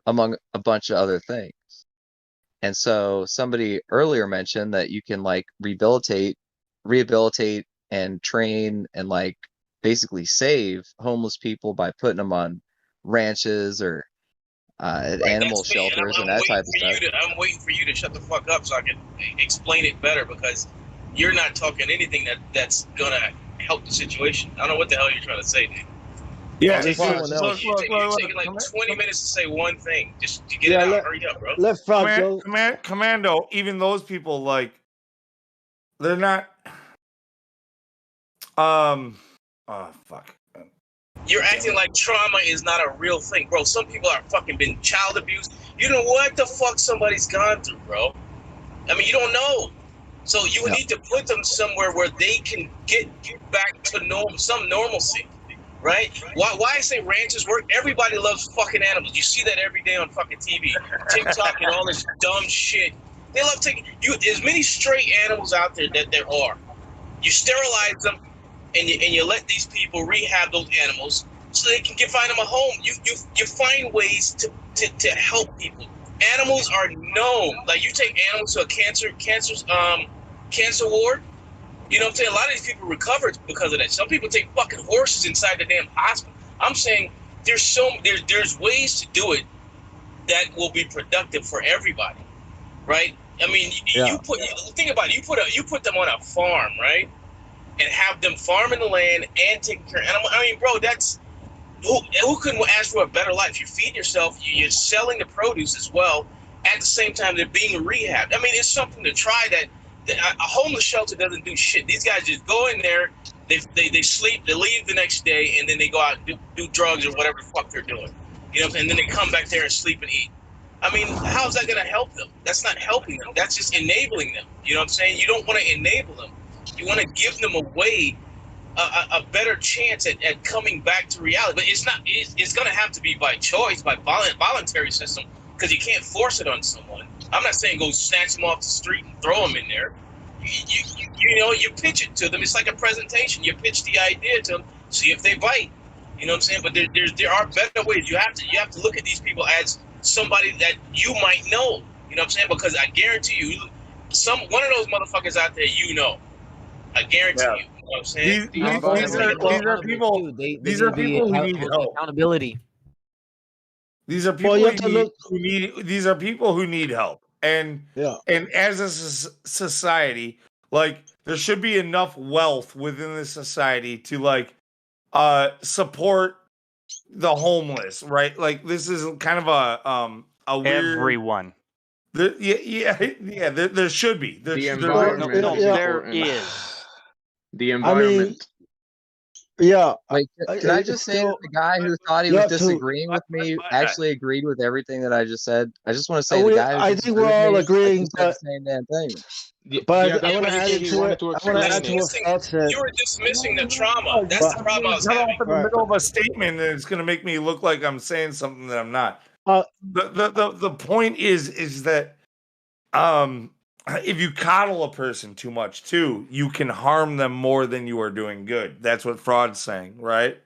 among a bunch of other things. And so somebody earlier mentioned that you can like rehabilitate and train and like basically save homeless people by putting them on ranches or at animal shelters and that type of stuff. I'm waiting for you to shut the fuck up so I can explain it better because you're not talking anything that's gonna help the situation. I don't know what the hell you're trying to say, dude. Yeah, Take, dude, you're look, taking like 20 minutes to say one thing. Just to get it out. Hurry up, bro. Commando, even those people, like, they're not. Oh fuck. You're acting like trauma is not a real thing, bro. Some people are fucking been child abused. You know what the fuck somebody's gone through, bro. I mean, you don't know. So you need to put them somewhere where they can get back to some normalcy, right? Why I say ranches work? Everybody loves fucking animals. You see that every day on fucking TV, TikTok, and all this dumb shit. They love taking you. There's many stray animals out there that there are. You sterilize them, and you let these people rehab those animals so they can find them a home. You find ways to help people. Animals are known. Like, you take animals to a cancer ward. You know what I'm saying? A lot of these people recover because of that. Some people take fucking horses inside the damn hospital. I'm saying there's ways to do it that will be productive for everybody, right? I mean, think about it. You put them on a farm, right? And have them farming the land and taking care of animals. I mean, bro, that's who couldn't ask for a better life? You feed yourself, you're selling the produce as well. At the same time, they're being rehabbed. I mean, it's something to try that a homeless shelter doesn't do shit. These guys just go in there, they sleep, they leave the next day, and then they go out and do drugs or whatever the fuck they're doing. You know, and then they come back there and sleep and eat. I mean, how's that going to help them? That's not helping them. That's just enabling them. You know what I'm saying? You don't want to enable them. You want to give them a way, a better chance at coming back to reality. But it's not. It's going to have to be by choice, by voluntary system, because you can't force it on someone. I'm not saying go snatch them off the street and throw them in there. You pitch it to them. It's like a presentation. You pitch the idea to them, see if they bite. You know what I'm saying? But there are better ways. You have to look at these people as somebody that you might know. You know what I'm saying? Because I guarantee you, one of those motherfuckers out there, you know. I guarantee you. You know what I'm saying? These are people. These are people who need help. Accountability. These are people These are people who need help, and as a society, like, there should be enough wealth within the society to support the homeless, right? Like, this is kind of a weird. Everyone. There should be. The environment. There is. The environment. Like, can I just say that the guy who thought he was disagreeing with me actually agreed with everything that I just said? I just want to say the guy who I think we're all agreeing, said the same damn thing. But I want to add to what Froud said. You were dismissing the trauma. That's the problem I was having. In the middle of a statement, and it's going to make me look like I'm saying something that I'm not. The point is that if you coddle a person too much too, you can harm them more than you are doing good. That's what Fraud's saying, right?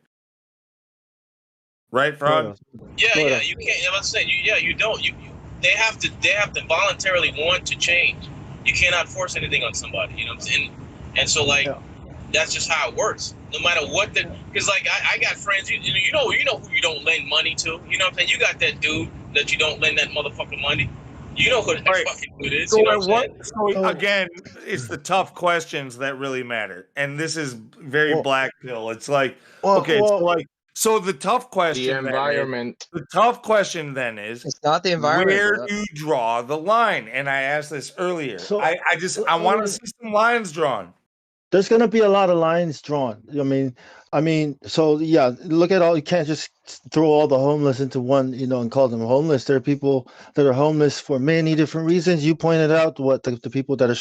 Right, Fraud? Yeah, you can't. I'm saying, you don't. They have to voluntarily want to change. You cannot force anything on somebody. You know what I'm saying? And so, that's just how it works. No matter what because I got friends. You know who you don't lend money to. You know what I'm saying? You got that dude that you don't lend that motherfucking money. You know who that fucking dude is. So, you know what I'm saying? So again, it's the tough questions that really matter, and this is very black pill. It's like, so the toff question. The environment. The tough question then is, it's not the environment. Where do you draw the line? And I asked this earlier. So, I want to see some lines drawn. There's going to be a lot of lines drawn. I mean, so yeah, look at all. You can't just throw all the homeless into one, and call them homeless. There are people that are homeless for many different reasons. You pointed out the people that are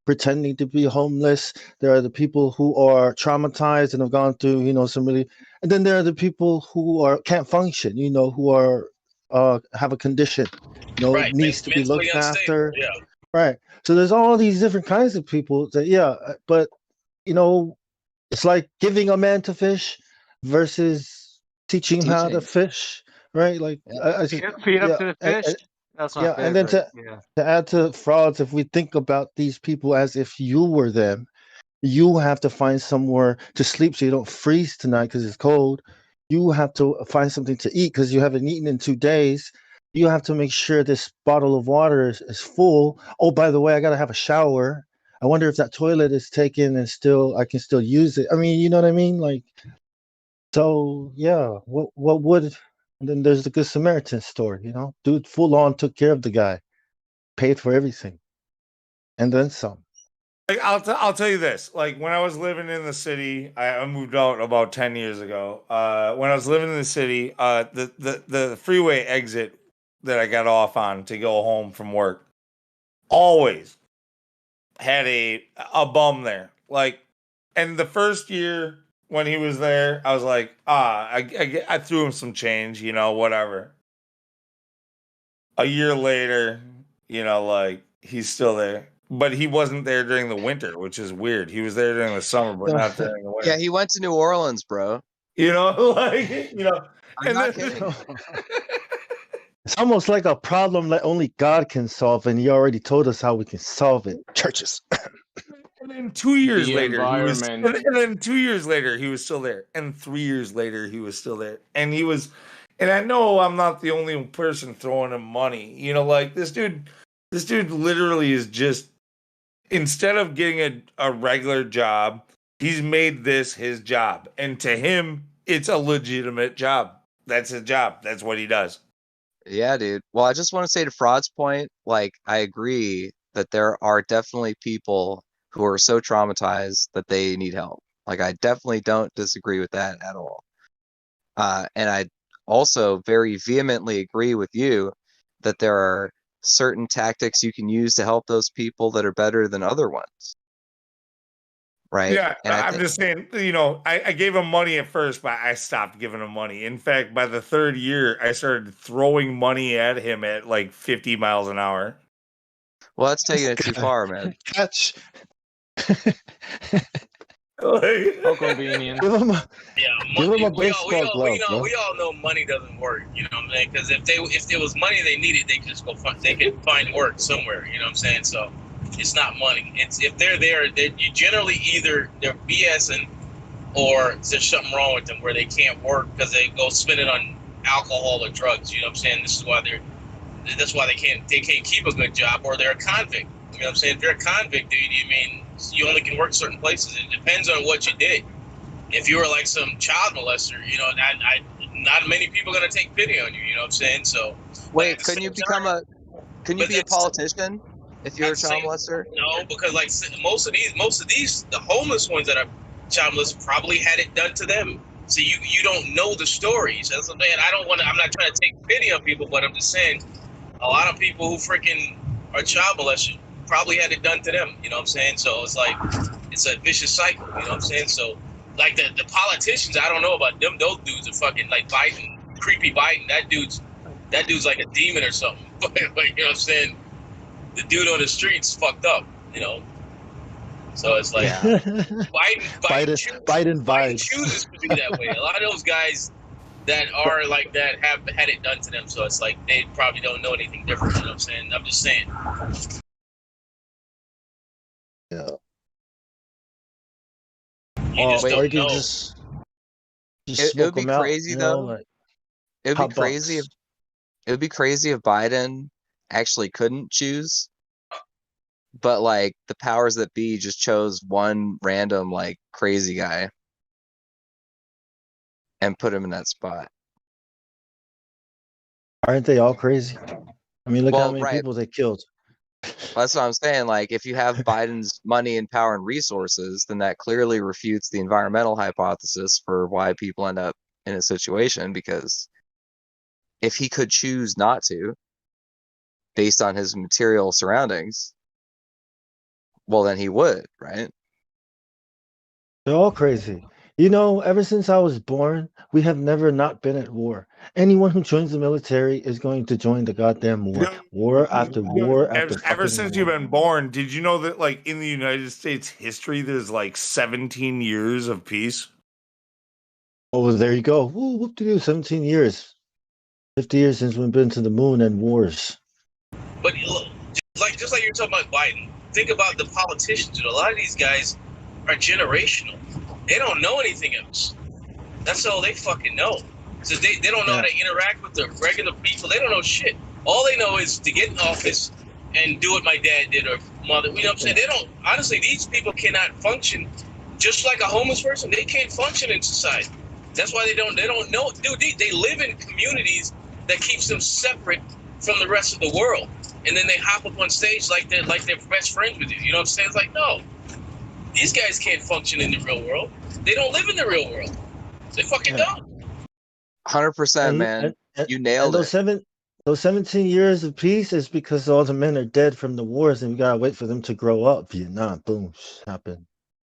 pretending to be homeless. There are the people who are traumatized and have gone through, some really, and then there are the people who can't function, who are have a condition, needs to be looked after. Yeah. Right. So there's all these different kinds of people but it's like giving a man to fish versus teaching him how to fish, right? Like I just feed up to the fish. That's my favorite. And then to add to Frauds, if we think about these people as if you were them, you have to find somewhere to sleep so you don't freeze tonight because it's cold. You have to find something to eat because you haven't eaten in 2 days. You have to make sure this bottle of water is full. Oh, by the way, I got to have a shower. I wonder if that toilet is taken and I can still use it. I mean, you know what I mean? Like, So yeah, what would? And then there's the Good Samaritan story. You know, dude, full on took care of the guy, paid for everything, and then some. Like, I'll tell you this. Like when I was living in the city, I moved out about 10 years ago. When I was living in the city, the freeway exit that I got off on to go home from work always had a bum there. Like, and the first year when he was there, I was like, I threw him some change, you know, whatever. A year later, you know, like he's still there. But he wasn't there during the winter, which is weird. He was there during the summer, but not during the winter. Yeah, he went to New Orleans, bro. You know, like, you know, I'm not kidding. It's almost like a problem that only God can solve, and He already told us how we can solve it. Churches. And then 2 years The later, he was, environment. and then 2 years later, he was still there, and 3 years later, he was still there, and he was, and I know I'm not the only person throwing him money. You know, like this dude literally is just, instead of getting a regular job, he's made this his job, and to him, it's a legitimate job. That's his job. That's what he does. Yeah, dude. Well, I just want to say to Fraud's point, like, I agree that there are definitely people who are so traumatized that they need help. Like, I definitely don't disagree with that at all. And I also very vehemently agree with you that there are certain tactics you can use to help those people that are better than other ones. Right? Yeah, And I I'm think, just saying, you know, I gave him money at first, but I stopped giving him money. In fact, by the third year, I started throwing money at him at like 50 miles an hour. well, that's taking it too far, man. Catch. How convenient. Give him a, Yeah, give money. him a baseball glove, bro. We all know money doesn't work. You know what I'm saying? Because if there was money they needed, they could just go they could find work somewhere. You know what I'm saying? So it's not money. It's if they're there, you generally either they're BSing or there's something wrong with them where they can't work because they go spend it on alcohol or drugs. You know what I'm saying? That's why they can't keep a good job, or they're a convict. You know what I'm saying? If you're a convict, dude, you mean you only can work certain places. It depends on what you did. If you were like some child molester, you know, not many people are gonna take pity on you. You know what I'm saying? So wait, couldn't you be a politician if you're a child molester? No, because like most of these, the homeless ones that are child molesters probably had it done to them. So you don't know the stories. That's what I'm saying. I'm not trying to take pity on people, but I'm just saying a lot of people who freaking are child molesters probably had it done to them. You know what I'm saying? So it's like it's a vicious cycle. You know what I'm saying? So like the politicians, I don't know about them. Those dudes are fucking like Biden, creepy Biden. That dude's like a demon or something. But you know what I'm saying? The dude on the streets fucked up, you know. So it's like Biden chooses to be that way. A lot of those guys that are like that have had it done to them. So it's like they probably don't know anything different. You know what I'm saying? I'm just saying. Yeah. Or you just It smoke would be them out, crazy you know, though. like It would hot be crazy bucks. it would be crazy if Biden actually couldn't choose, but like the powers that be just chose one random like crazy guy and put him in that spot. Aren't they all crazy? I mean, look how Well, many right. people they killed. That's what I'm saying. Like, if you have Biden's money and power and resources, then that clearly refutes the environmental hypothesis for why people end up in a situation. Because if he could choose not to, based on his material surroundings, well, then he would, right? They're all crazy. You know, ever since I was born, we have never not been at war. Anyone who joins the military is going to join the goddamn war. War after war after Ever fucking since war. you've been born, did you know that like in the United States history, there's like 17 years of peace? Oh, there you go. Woo, whoop-de-doo, 17 years. 50 years since we've been to the moon and wars. But look, just like you're talking about Biden, think about the politicians. A lot of these guys are generational. They don't know anything else. That's all they fucking know. So they don't know how to interact with the regular people. They don't know shit. All they know is to get in office and do what my dad did or mother. You know what I'm saying? They don't. Honestly, these people cannot function. Just like a homeless person, they can't function in society. That's why they don't know, dude. They live in communities that keeps them separate from the rest of the world, and then they hop up on stage like they're best friends with you. You know what I'm saying? It's like, no, these guys can't function in the real world. They don't live in the real world. They fucking don't. 100%, man. You And nailed it. those 17 years of peace is because all the men are dead from the wars, and we gotta wait for them to grow up. Vietnam, boom, happened.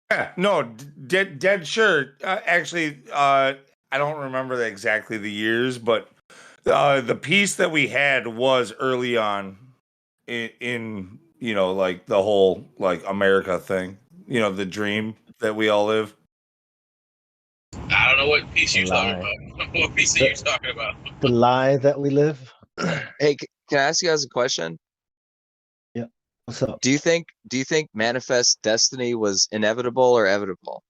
Yeah, no, dead sure. Actually, I don't remember exactly the years, but the piece that we had was early on in you know, like the whole like America thing. You know, the dream that we all live. I don't know what piece you're talking about. What piece are you talking about? The lie that we live. Hey, can I ask you guys a question? Yeah. What's up? Do you think Manifest Destiny was inevitable or evitable?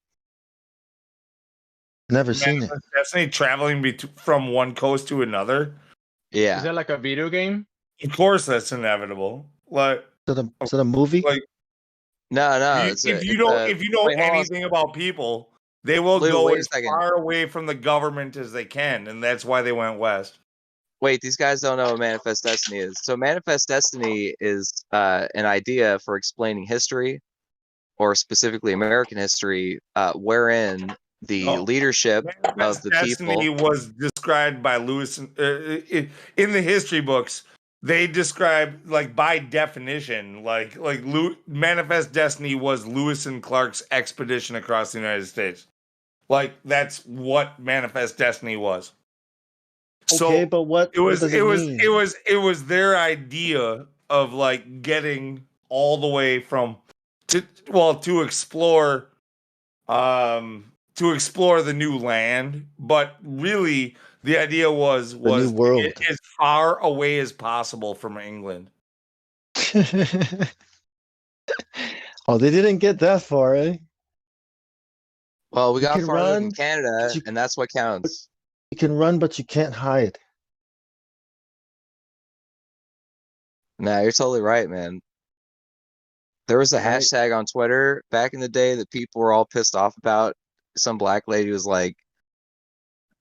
Never seen it. Destiny traveling from one coast to another. Yeah. Is that like a video game? Of course, that's inevitable. Like, Is it a movie? like no. if you know wait, hold on. anything about people, they will Lou, go wait a as second. far away from the government as they can, and that's why they went west. Wait, these guys don't know what Manifest Destiny is. So Manifest Destiny is an idea for explaining history, or specifically American history, wherein the leadership of the Destiny people. was described by Lewis in the history books. They describe, like, by definition, Manifest Destiny was Lewis and Clark's expedition across the United States. Like, that's what Manifest Destiny was. Okay, but what does it mean? It was their idea of like getting all the way from to explore the new land, but really the idea was new world. to get as far away as possible from England. Oh, they didn't get that far, eh? Well, we You got can farther than run, Canada, and that's what counts. You can run, but you can't hide. Nah, you're totally right, man. There was a hashtag on Twitter back in the day that people were all pissed off about. Some black lady was like,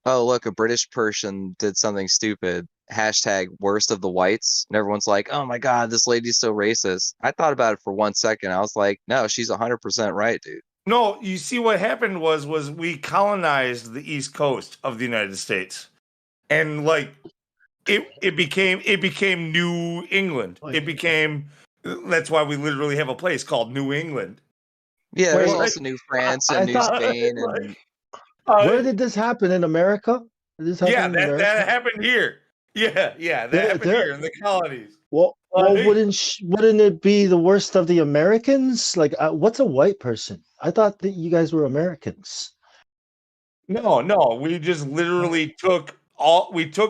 "Oh, look, a British person did something stupid. Hashtag worst of the whites." And everyone's like, "Oh my God, this lady's so racist." I thought about it for 1 second. I was like, no, she's 100% right, dude. No, you see what happened was we colonized the East Coast of the United States. And like it became New England. It became that's why we literally have a place called New England. Yeah, there's also New France and New Spain and Where did this happen in America? Did this happen in America? that happened here. Yeah, that happened here in the colonies. Well, wouldn't it be the worst of the Americans? Like, what's a white person? I thought that you guys were Americans. No, we just literally took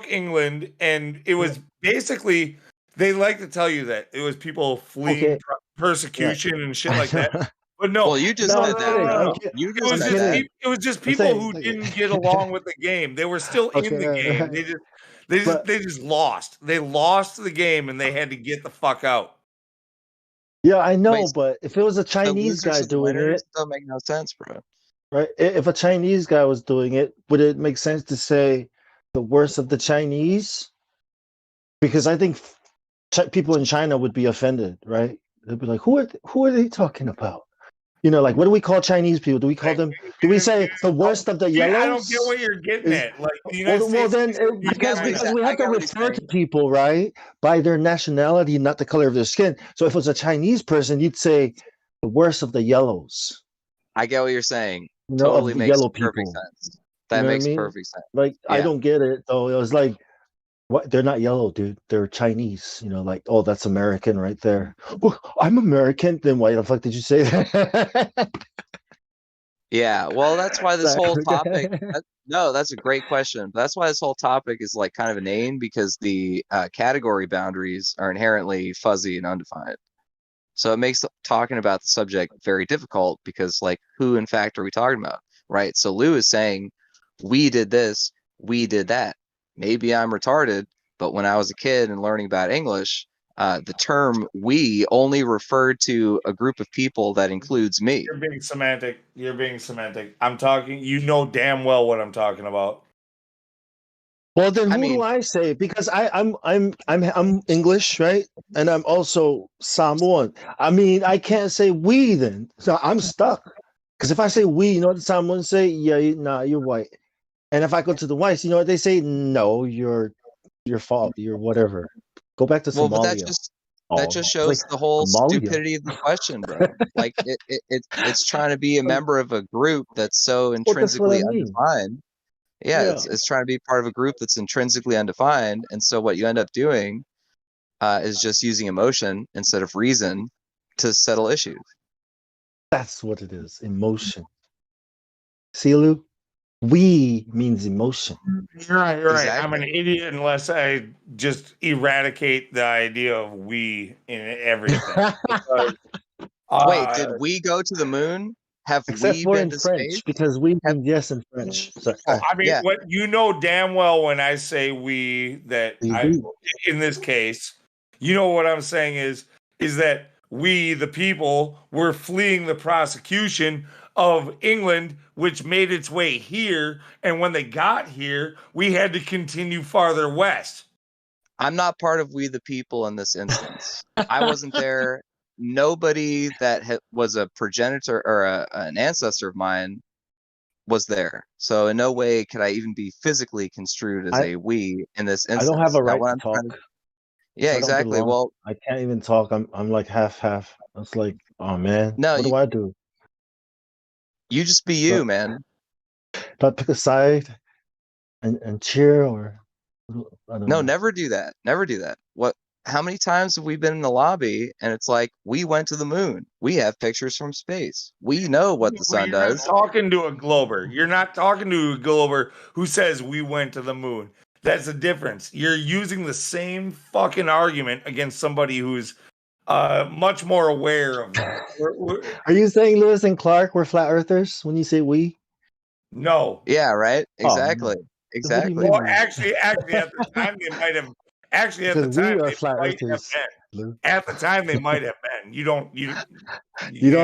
England, and it was basically, they like to tell you that it was people fleeing persecution and shit like that. But no, well, you just said that. You just said that. It was just people who didn't get along with the game. They were still in the game. They just lost. They lost the game, and they had to get the fuck out. Yeah, I know, but if it was a Chinese guy doing it, don't make no sense, bro. Right? If a Chinese guy was doing it, would it make sense to say the worst of the Chinese? Because I think people in China would be offended, right? They'd be like, "Who are they talking about?" You know, like, what do we call Chinese people? Do we call them? Do we say the worst of the yellows? I don't get what you're getting at. Like, the United well, States, then because we have to refer to people, right, by their nationality, not the color of their skin. So if it was a Chinese person, you'd say the worst of the yellows. I get what you're saying. You know, Totally of the makes yellow perfect people. sense. That You know what makes I mean? perfect sense. Like, I Yeah. don't get it though. It was like, what? They're not yellow, dude. They're Chinese. You know, like, oh, that's American right there. Well, I'm American. Then why the fuck did you say that? Yeah, well, that's why this whole topic. No, that's a great question. That's why this whole topic is like kind of inane, because the category boundaries are inherently fuzzy and undefined. So it makes talking about the subject very difficult, because, like, who in fact are we talking about, right? So Lou is saying, we did this, we did that. Maybe I'm retarded, but when I was a kid and learning about English, the term "we" only referred to a group of people that includes me. You're being semantic. You're being semantic. I'm talking. You know damn well what I'm talking about. Well, then who do I say? Because I'm English, right? And I'm also Samoan. I mean, I can't say we then, so I'm stuck. Because if I say we, you know what the Samoans say? Yeah, nah, you're white. And if I go to the whites, you know what they say? No, you're fault. You're whatever. Go back to Well, but Somalia. that just It's shows like the whole Somalia. stupidity of the question, bro. Like it's trying to be a member of a group that's so Well, that's what I intrinsically mean. undefined. Yeah, Yeah. it's trying to be part of a group that's intrinsically undefined, and so what you end up doing is just using emotion instead of reason to settle issues. That's what it is. Emotion. See, Lou? We means emotion. You're right. You're right. I'm an idiot unless I just eradicate the idea of we in everything. Because, Wait, did we go to the moon? Have Except we for been in to French, space? because we mean yes in French. Sorry. I mean, Yeah. what you know damn well when I say we that in this case, you know what I'm saying is that we, the people, were fleeing the prosecution of England, which made its way here, and when they got here, we had to continue farther west. I'm not part of we the people in this instance. I wasn't there. Nobody that was a progenitor or an ancestor of mine was there. So in no way could I even be physically construed as a we in this I instance. don't have a Now, right what to I'm talk. trying to, yeah, I don't exactly. belong. Well, I can't even talk. I'm like half. It's like, oh man, no, what do I do? You just be you, man. Do I pick a side and cheer, or I don't No, know. never do that. Never do that. What? How many times have we been in the lobby and it's like we went to the moon? We have pictures from space. We know what the sun You're not does. talking to a glober. You're not talking to a glober who says we went to the moon. That's the difference. You're using the same fucking argument against somebody who's much more aware of that. Are you saying Lewis and Clark were flat earthers when you say we? No. Yeah, right. Exactly. man. Exactly. Well, actually, at the time they might have. Actually, at the Because we time are they flat might have earthers, been. Lou. At the time they might have been. You don't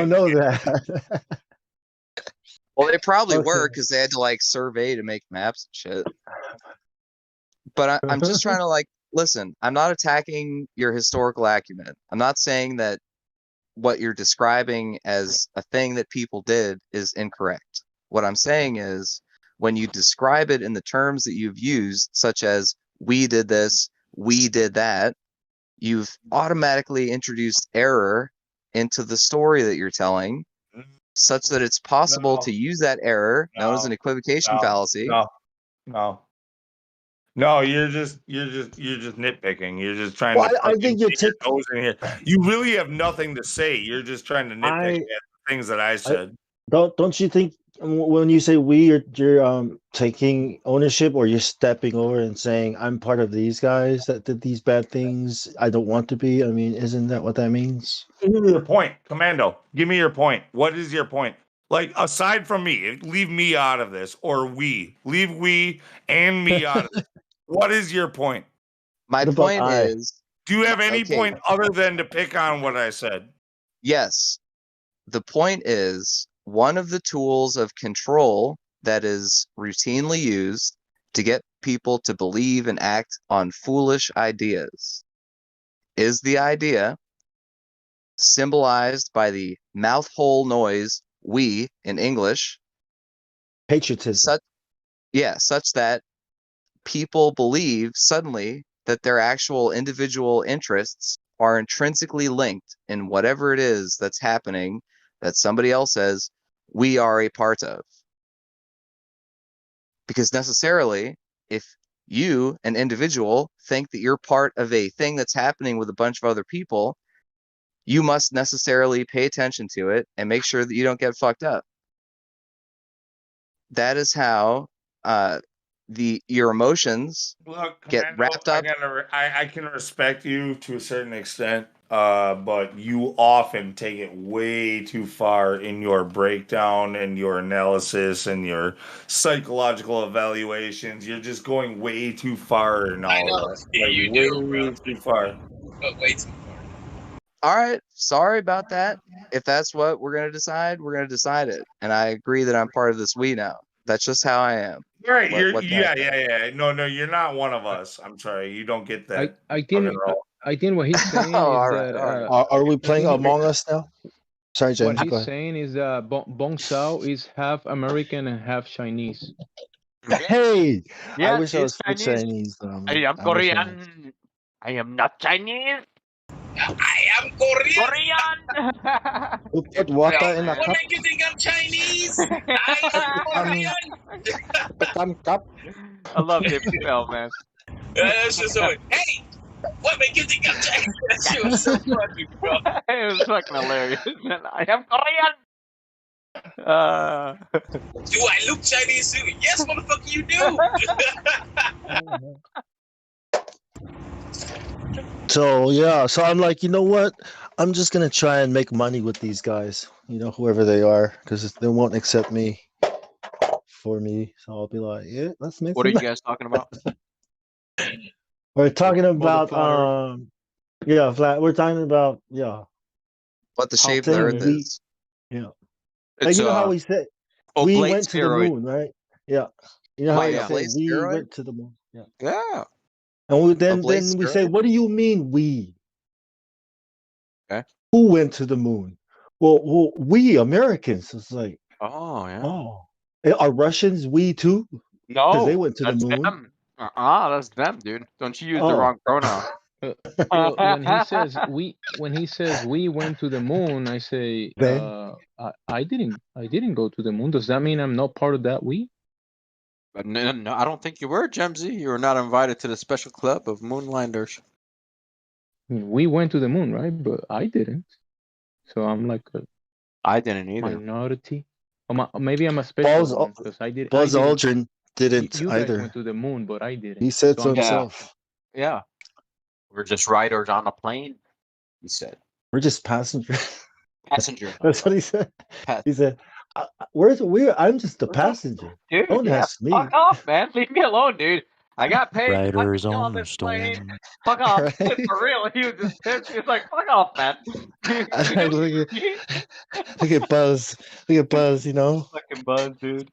know that. Well, they probably Okay. were because they had to like survey to make maps and shit. But I'm just trying to like listen. I'm not attacking your historical acumen. I'm not saying that what you're describing as a thing that people did is incorrect. What I'm saying is when you describe it in the terms that you've used, such as we did this, we did that, you've automatically introduced error into the story that you're telling, such that it's possible to use that error, known as an equivocation fallacy. No, you're just nitpicking. You're just trying Well, to I fucking think you're get your nose in here. You really have nothing to say. You're just trying to nitpick at the things that I said. Don't you think when you say we, you're taking ownership, or you're stepping over and saying I'm part of these guys that did these bad things? I don't want to be. I mean, isn't that what that means? Give me your point, Commando. Give me your point. What is your point? Like, aside from me, leave me out of this, or leave we and me out of this. What is your point? My point is, do you have any okay. point other than to pick on what I said? Yes. The point is, one of the tools of control that is routinely used to get people to believe and act on foolish ideas is the idea symbolized by the mouth hole noise we in English. Patriotism. Such that people believe suddenly that their actual individual interests are intrinsically linked in whatever it is that's happening that somebody else says we are a part of. Because necessarily, if you, an individual, think that you're part of a thing that's happening with a bunch of other people, you must necessarily pay attention to it and make sure that you don't get fucked up. That is how your emotions get wrapped up. I can respect you to a certain extent, but you often take it way too far in your breakdown and your analysis and your psychological evaluations. You're just going way too far in all of that. Yeah, Like, you do, way bro. too far. But way too far. All right, sorry about that. If that's what we're gonna decide, we're gonna decide it. And I agree that I'm part of this we now. That's just how I am. Right, What can I say? yeah. No, you're not one of us. I'm sorry, you don't get that. I think what he's saying Oh, is all right, that all right. Are we playing Among Us now? Sorry, what James. Go he's ahead. saying is that Bong Sao is half American and half Chinese. Hey, I Yes, wish I he's was full Chinese. Chinese. I am I wish I was. Korean. I am not Chinese. I am Korean. Korean. Who put water in a What cup? make you think I'm Chinese? I am Korean. Cup. I love Dave Chappelle, man. That's just so. Hey, what make you think I'm Chinese? That shit was so funny, bro. It was fucking hilarious, man. I am Korean. Do I look Chinese too? Yes, motherfucker, you do. So yeah, so I'm like, you know what? I'm just gonna try and make money with these guys, whoever they are, because they won't accept me for me. So I'll be like, yeah, let's make. What are some you guys talking about? We're talking about flattery? we're talking about What the how shape of the saying earth we, is. like It's how we said we oblate went to the steroid. moon, right? Yeah, you know how Wait, we a say blade we steroid? went to the moon. Yeah, Yeah. and A blade then we say, steroid? what do you mean we? Okay. Who went to the moon? Well, we Americans. It's like, Oh yeah. oh, are Russians we too? Because they No, went to the that's moon. them. That's them, dude. Don't you use the Oh, wrong pronoun. Well, when he says we went to the moon, I say then I didn't go to the moon. Does that mean I'm not part of that we? But no, I don't think you were, Gemsy. You were not invited to the special club of moonlanders. I mean, we went to the moon, right? But I didn't. So I'm like a I didn't either. minority. Or maybe I'm a special one because I did. Buzz I didn't. Aldrin didn't You guys either. went to the moon, but I didn't. He said so I'm himself. Yeah. We're just riders on a plane, he said. We're just passengers. Passengers. That's what he said. He said, I'm just a passenger. Dude, Don't yeah, ask me. fuck off, man. Leave me alone, dude. I got paid to fucking Riders get on on the this plane. storm. Fuck off. Right? For real. He was just pissed. He was like, fuck off, man. Look at Buzz. Look at Buzz, Fucking Buzz, dude.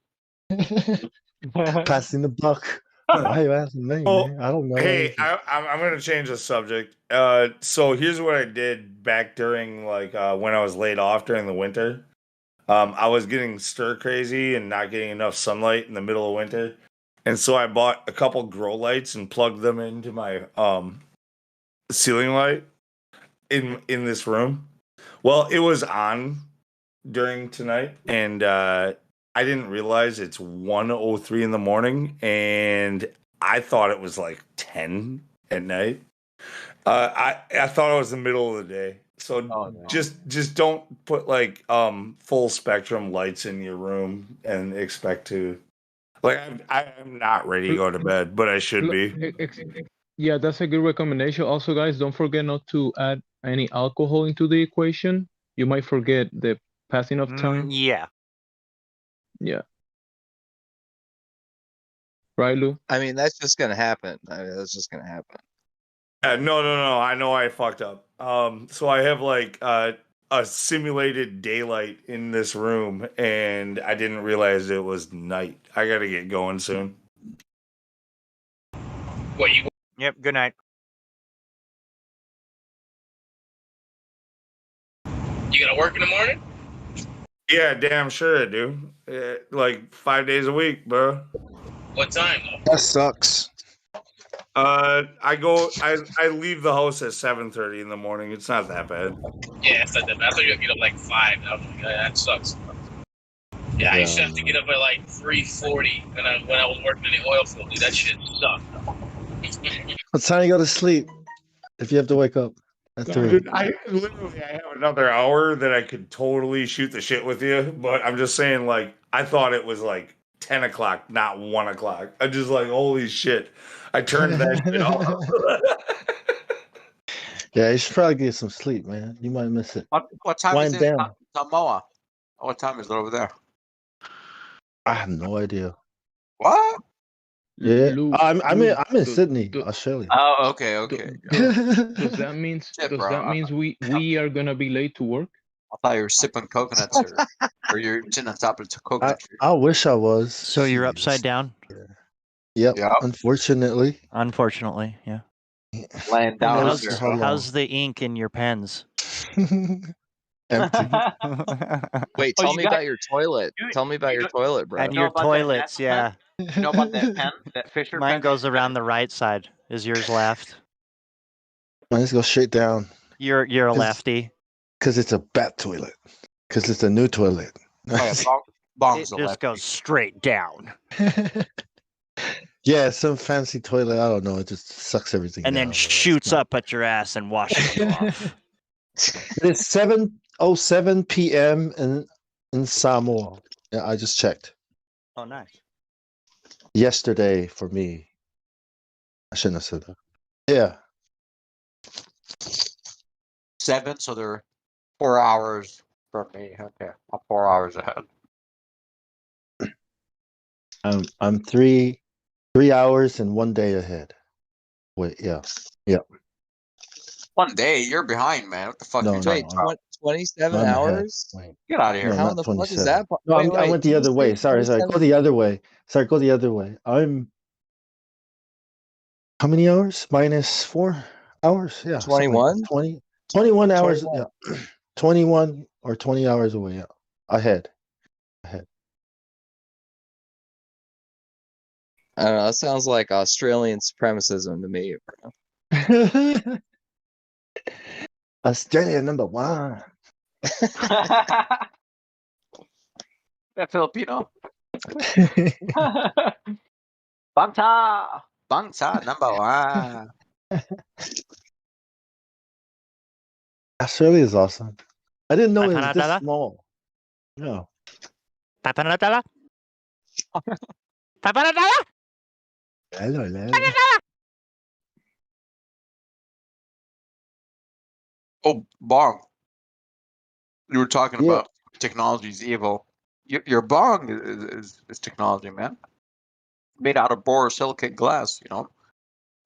passing the buck. Why are you asking me, man? I don't know. Hey, I'm going to change the subject. So here's what I did back during when I was laid off during the winter. I was getting stir crazy and not getting enough sunlight in the middle of winter, and so I bought a couple grow lights and plugged them into my ceiling light in this room. Well, it was on during tonight, and I didn't realize it's 1:03 in the morning, and I thought it was like 10 at night. I thought it was the middle of the day. So just don't put full spectrum lights in your room and expect to I'm not ready to go to bed, but I should be. Yeah, that's a good recommendation. Also, guys, don't forget not to add any alcohol into the equation. You might forget the passing of time. Yeah. Yeah. Right, Lou? I mean, that's just gonna happen. That's just gonna happen. No. I know I fucked up. So I have a simulated daylight in this room, and I didn't realize it was night. I gotta get going soon. What you? Yep. Good night. You gotta work in the morning? Yeah, damn sure I do. 5 days a week, bro. What time? That sucks. I leave the house at 7:30 in the morning. It's not that bad. Yeah, it's not that bad. I thought you were gonna get up 5. I was like, that sucks. Yeah, I used to have to get up at 3:40 when I was working in the oil field. Dude, that shit sucked. What time you go to sleep if you have to wake up at 3? Dude, I have another hour that I could totally shoot the shit with you, but I'm just saying, I thought it was 10 o'clock, not 1 o'clock. I'm just holy shit. I turned that shit off. Yeah, you should probably get some sleep, man. You might miss it. What time Wind is it in down. Samoa? What time is it over there? I have no idea. What? Yeah, Luke, I'm Luke, in Sydney, Australia. Oh, okay, okay. does that means Shit, bro. we are gonna be late to work? I thought you were sipping coconuts or you're sitting on top of a coconut tree. I wish I was. So you're upside down? Yep. Yeah. Unfortunately. Unfortunately, yeah. Laying down How's, under. how's the ink in your pens? Empty. Wait, Oh, tell you me got- about your toilet. Tell me about your toilet, bro. And your toilets, yeah. You know about that pen? That Fisher Mine pen? goes around the right side. Is yours left? Mine just go straight down. You're a lefty. Because it's a bat toilet. Because it's a new toilet. It just goes straight down. Yeah, some fancy toilet. I don't know. It just sucks everything And down. then shoots up at your ass and washes you off. It's 7:07 p.m. in Samoa. Yeah, I just checked. Oh, nice. Yesterday for me. I shouldn't have said that. Yeah. 7, so they're 4 hours from me. Okay, I'm 4 hours ahead. I'm 3 hours and 1 day ahead. Wait, yeah. Yeah. 1 day, you're behind, man. What the fuck No, are you no, talking about? 27 I'm ahead. hours? Wait. Get out of here. No, How not in the fuck is 27. that? No, Wait, I went the other way. Sorry. Go 27. the other way. Sorry, go the other way. I'm how many hours? Minus 4 hours? Yeah. something like 21? 21 hours. 21. Yeah. 21 or 20 hours away. Yeah. Ahead. I don't know. That sounds like Australian supremacism to me, bro. Australia #1. That Filipino? Bangsa! Bangsa #1. Australia is awesome. I didn't know it was this Panadala? small. No. Papanadala? Papanadala? Hello. Oh, bong. You were talking Yeah. about technology's evil. Your bong is technology, man. Made out of borosilicate glass, you know.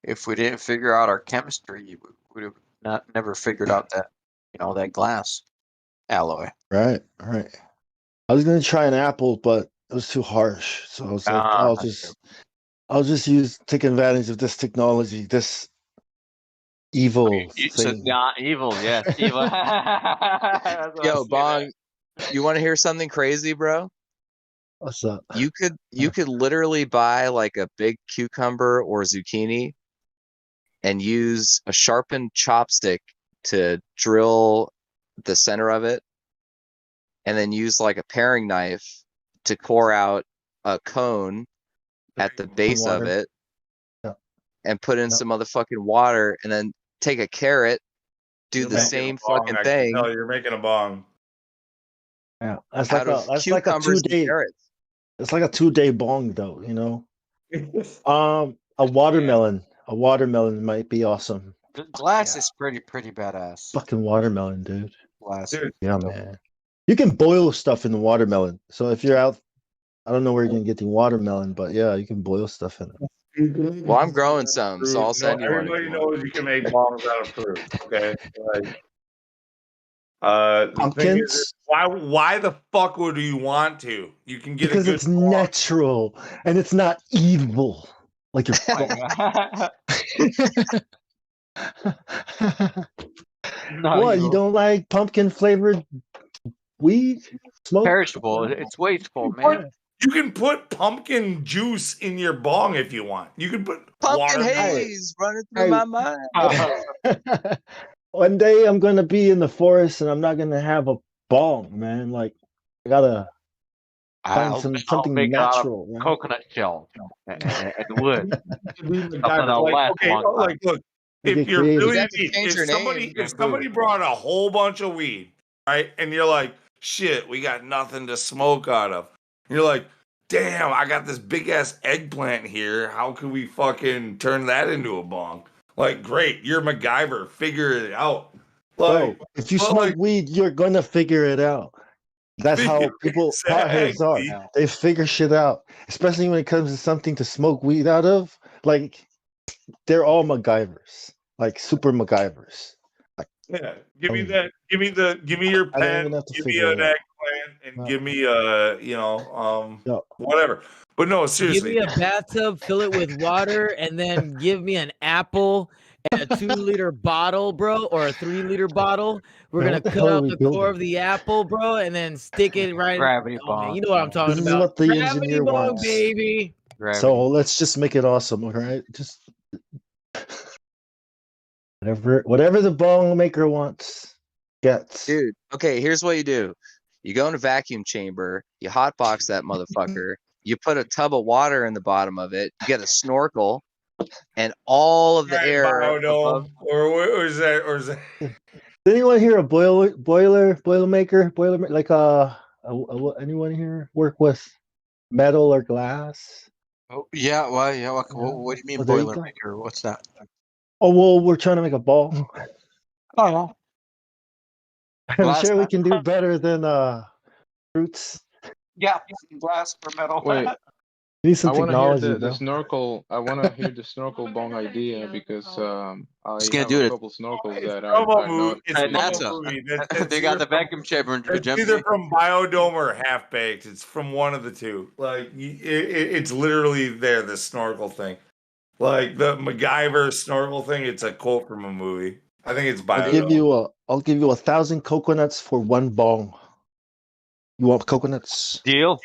If we didn't figure out our chemistry, we would have never figured out that, that glass alloy. Right. I was gonna try an apple, but it was too harsh. So I was like, I'll just take advantage of this technology, this evil So, thing. yeah, evil, yes, evil. That's what I Yo, was Bong, you want to hear something crazy, bro? What's up? You could literally buy like a big cucumber or zucchini and use a sharpened chopstick to drill the center of it, and then use like a paring knife to core out a cone at the base of it, and put in some motherfucking water, and then take a carrot, do You're the making same a bong, fucking I can thing. tell you're making a bong. Yeah, that's out of like a cucumbers and 2-day. carrots. It's like a 2-day bong, though. A watermelon. A watermelon might be awesome. Glass is pretty badass. Fucking watermelon, dude. Glass. Yeah, man. You can boil stuff in the watermelon. So if you're out, I don't know where you're gonna get the watermelon, but yeah, you can boil stuff in it. Well, I'm growing some, so I'll send you one. Everybody knows you can make bongs out of fruit. Okay. The thing is, why the fuck would you want to? You can get Because a good it's natural and it's not evil. Like your What? You don't like pumpkin flavored weed? Smoke? Perishable. It's wasteful, man. You can put pumpkin juice in your bong if you want. You can put Pumpkin watermelon. haze running through my mind. One day I'm gonna be in the forest and I'm not gonna have a bong, man. Like I gotta find something make natural. it out of coconut shell and wood. Something Like, that'll last okay, a long time. like look, Get if you're creative. really You have to change your name. if somebody brought a whole bunch of weed, right, and you're like, shit, we got nothing to smoke out of. And you're like, damn, I got this big ass eggplant here. How can we fucking turn that into a bong? Like, great, you're MacGyver. Figure it out. Like, Bro, if you smoke weed, you're gonna figure it out. That's how people potheads are. Exactly. They figure shit out, especially when it comes to something to smoke weed out of. Like they're all MacGyvers, like super MacGyvers. Like, Yeah, give me that. Give me your I don't pen. even have to Give me figure an it out. eggplant, and No. give me No. whatever. But no, Give seriously. me a bathtub, fill it with water, and then give me an apple and a 2-liter bottle, bro, or a 3-liter bottle. We're Man, gonna what the cut hell are out we the core building? of the apple, bro, and then stick it right. Gravity Oh man, bong. you know what I'm talking This is about. what the Gravity engineer bong, wants. baby. Gravity. So let's just make it awesome, all right? Just whatever the bong maker wants, gets. Dude, okay, here's what you do. You go in a vacuum chamber, you hotbox that motherfucker, you put a tub of water in the bottom of it, you get a snorkel, and all of the Right, air above. biodome, or is that? Did anyone here a boiler maker, like anyone here work with metal or glass? Oh, yeah. Well, yeah. What do you mean Oh, there you go. Boilermaker? What's that? Oh well, we're trying to make a ball. Oh, I'm glass. sure we can do better than fruits. Yeah, glass or metal. Wait, We need some I want to hear technology, the bro. snorkel. I want to hear the snorkel bong idea because I Just gonna have do a it. couple snorkels It's that from a are movie. not. It's At from a NASA. movie. That's They got the either from, vacuum chamber in it's either Germany. from Biodome or Half Baked. It's from one of the two. Like it's literally there. The snorkel thing, like the MacGyver snorkel thing. It's a quote from a movie. I think it's I'll give Biodome. you 1,000 coconuts for one bong. You want coconuts? Deal.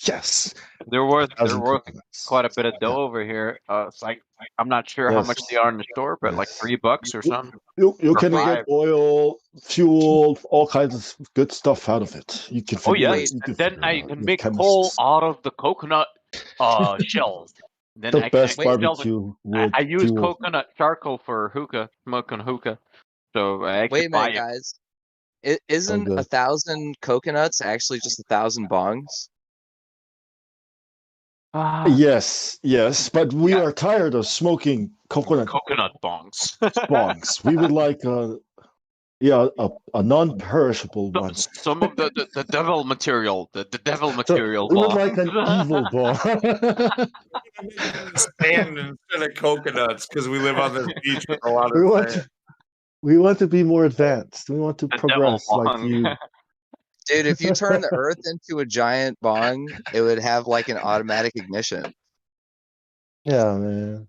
Yes. They're worth 1,000 coconuts. quite a bit of dough over here. It's like I'm not sure how much they are in the store, but like $3 or something. You Or can get $5. oil, fuel, all kinds of good stuff out of it. You can Oh figure yes, it. You can and then figure it I out. can You're make chemists. coal out of the coconut shells. Then The I can best actually sell the. barbecue wood I use fuel. coconut charcoal for hookah, smoking hookah. So I actually Wait a buy minute, it. guys. So Isn't good. 1,000 coconuts actually just 1,000 bongs? Yes, but we are tired of smoking coconut Coconut bongs. bongs. We would like a non-perishable one. Some of the devil material, the devil So material we would bongs. like an evil bong. Sand instead of coconuts because we live on this beach with a lot we of want sand. we want to be more advanced. We want to The devil progress like bong. you. Dude, if you turn the earth into a giant bong, it would have like an automatic ignition. Yeah, man.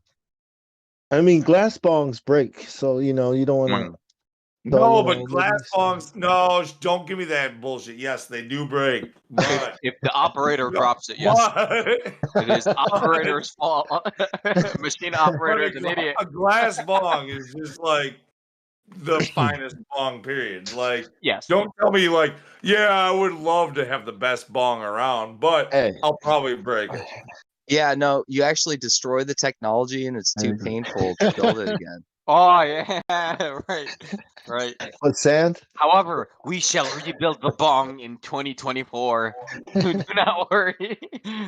I mean, glass bongs break, so you don't want to. No, but glass bongs. No, don't give me that bullshit. Yes, they do break, but If the operator drops it, yes. It is operator's fault. Machine operator is an idiot. A glass bong is just like the finest bong. Period. Like, yes. Don't tell me like, yeah, I would love to have the best bong around, but I'll probably break it. Yeah, no, you actually destroy the technology and it's too painful to build it again. Oh yeah, right. But sand? However, we shall rebuild the bong in 2024. Do not worry.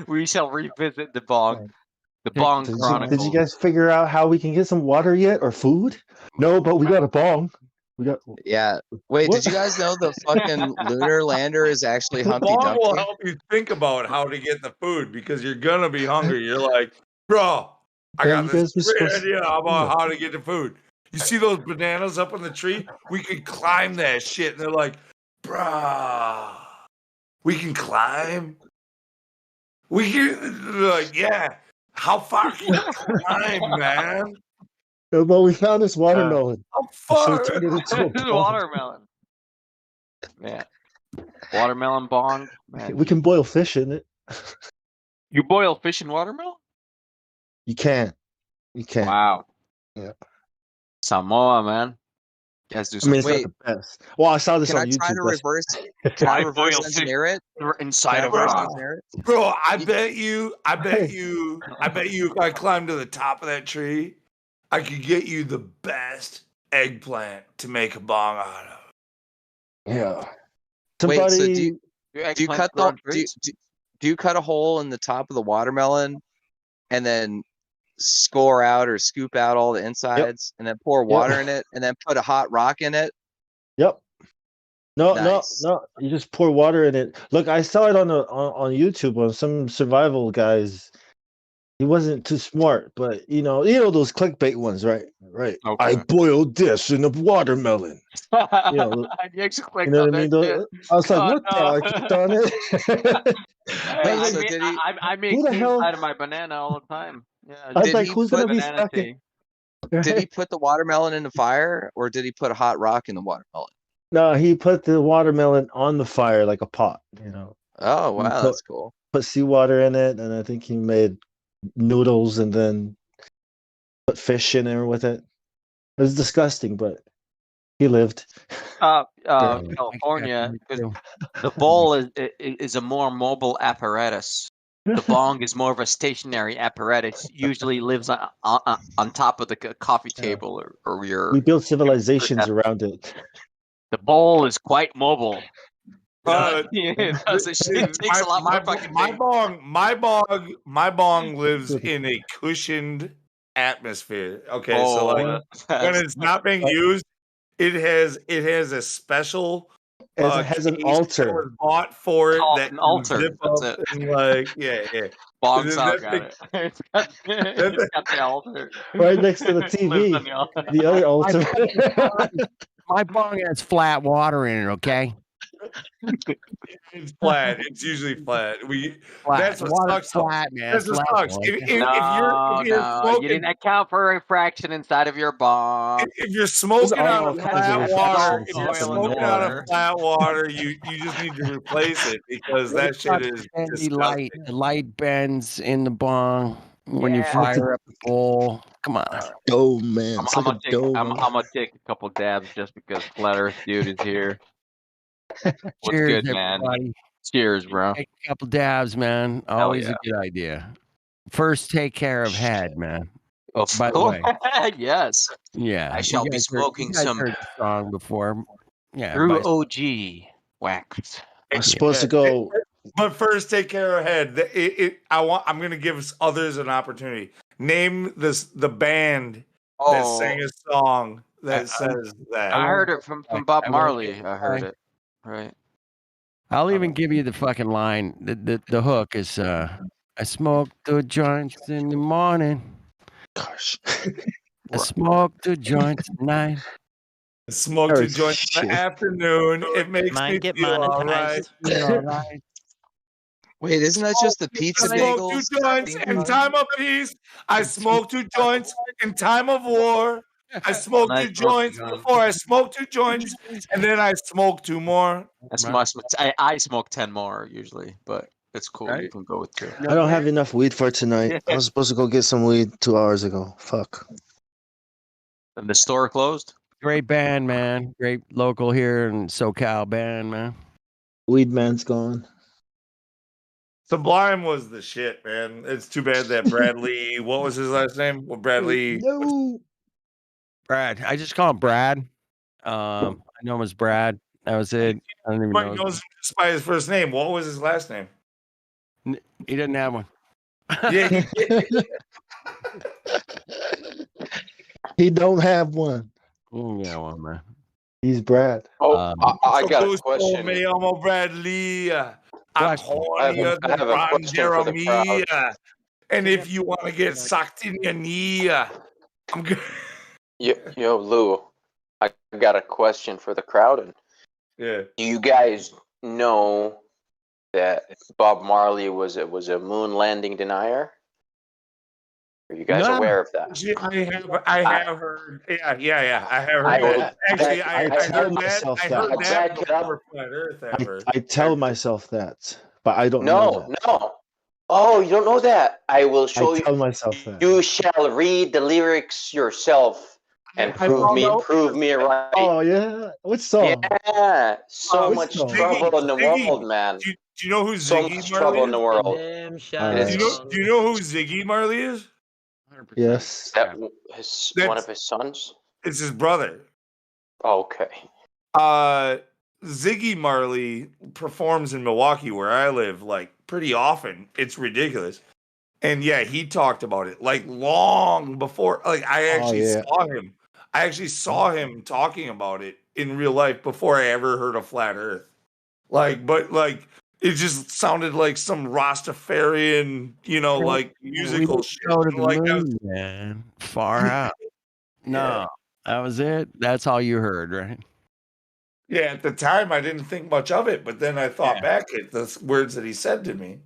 We shall revisit the bong. The bong Did chronicles. you guys figure out how we can get some water yet or food? No, but we got a bong. We got. Yeah. Wait, What? did you guys know the fucking lunar lander is actually The Humpty bong will Dumpty? help you think about how to get the food because you're gonna be hungry. You're like, bro, I Man, got you this guys were great supposed to- idea about how to get the food. You see those bananas up in the tree? We could climb that shit. And they're like, bruh, we can climb? We can, they're like, yeah. How far can you climb, man? No, but we found this watermelon. How So far? we turned it into a This is bong. watermelon. Man. Watermelon bong. Man. We can boil fish in it. You boil fish in watermelon? You can't. You can't. Wow. Yeah. Samoa, man. You guys do I some. mean, it's Wait. not the best. Well, I saw this Can on I try YouTube. to That's- reverse? Can I I reverse boil fish engineer it? inside Can I of reverse a engineer it? Bro, I bet you if I climbed to the top of that tree, I could get you the best eggplant to make a bong out of. Yeah. Wait, so Somebody. do you cut the do you cut a hole in the top of the watermelon and then score out or scoop out all the insides and then pour water in it and then put a hot rock in it? Yep. Nice. No. You just pour water in it. Look, I saw it on YouTube on some survival guys. He wasn't too smart, but you know those clickbait ones, right? Right. I Okay. boiled this in a watermelon. You know, You actually you clicked know on what I that mean? shit. I was like, Oh what the? no. I clicked on it. Hey, was I like, make I make who the tea hell? inside of my banana all the time. Yeah, I was Did like, he who's gonna put be banana stuck in? tea. did he put the watermelon in the fire, or did he put a hot rock in the watermelon? No, he put the watermelon on the fire like a pot. You know. Oh He wow, put that's cool. seawater in it, and I think he made noodles and then put fish in there with it. It was disgusting, but he lived. California, because the bowl is a more mobile apparatus. The bong is more of a stationary apparatus. Usually lives on top of the coffee table or your. We built civilizations around it. The bowl is quite mobile. It takes a lot more fucking space. my bong lives in a cushioned atmosphere. Okay, so like when it's not being used, it has a special It has an case altar. that was bought for it that An can altar. zip That's up it. and like yeah. Bong And then style that got thing- it. It's got the altar. Right next to the Lives TV. on the altar. The other altar. My bong has flat water in it, okay? It's flat. It's usually flat. Flat. That's what Water's sucks. flat, man. That's what Flat, sucks. boy. If No, you're you smoking, didn't account for a fraction inside of your bong. if you're smoking out all of kinds of flat water, if reflections you're in the smoking out of water. flat water, you just need to replace it because that shit is Sandy disgusting. light. The light bends in the bong when you Yeah. fire up the bowl. Come on. Dome, man. It's I'm like a dome. I'm gonna take a couple dabs just because Flat Earth dude is here. What's Cheers, good, man? everybody. Cheers, bro. Take a couple dabs, man. Always yeah. a good idea. First, take care of head, man. Oh, By the way, yes. yeah. I you shall be guys smoking you guys some heard the song before. Yeah. Brew by- OG wax. I'm supposed to go. But first, take care of head. I'm going to give others an opportunity. Name the band that sang a song that says that. I heard it from Bob I wanna Marley. get I heard back. it. Right. I'll even give you the fucking line. The hook is I smoke the joints in the morning. Gosh. I smoke the joints at night. Smoke two joints in the afternoon. It makes Might me get feel all right. monetized. Wait, isn't that just the pizza I smoke two bagels? joints in time of peace. I smoke two joints in time of war. I smoke two joints before I smoke two joints, and then I smoke two more. I smoke 10 more usually, but it's cool. You Right. can go with 2. I don't have enough weed for tonight. I was supposed to go get some weed 2 hours ago. Fuck. And the store closed? Great band, man. Great local here in SoCal band, man. Weed man's gone. Sublime was the shit, man. It's too bad that Bradley. What was his last name? Well, Bradley. No. Brad. I just call him Brad. I know him as Brad. That was it. I don't even know. Everybody knows him just by his first name. What was his last name? He didn't have one. Yeah, He don't have one. Yeah, one man. He's Brad. I got a question. Me amo Bradley. I'm hornier I have than a Ron question for the Jeremy. crowd. And if you want to get sucked in your knee, I'm good. Yo, Lou, I got a question for the crowd. And Yeah. do you guys know that Bob Marley was a moon landing denier? Are you guys No. aware of that? I have heard. Yeah. I have heard I that. would- Actually, I tell heard that. myself I that. heard that Back it up. before Flat Earth ever. I tell myself that, but I don't know that. No. Oh, you don't know that? I will show I you. tell myself that. You shall read the lyrics yourself and I don't know. prove me right. Oh yeah, which song? Yeah, so Which much song? trouble in the Ziggy. world, man. Do you know who So Ziggy much Marley trouble is? in the world. Do you know who Ziggy Marley is? Yes. That one of his sons. It's his brother. Okay. Ziggy Marley performs in Milwaukee, where I live, like pretty often. It's ridiculous. And yeah, he talked about it like long before. Like I actually yeah. saw him. I actually saw him talking about it in real life before I ever heard of flat Earth. But it just sounded like some Rastafarian, like We musical didn't shit. go to the Like moon, man. Far out. No, that was it. That's all you heard, right? yeah, at the time I didn't think much of it, but then I thought back at the words that he said to me.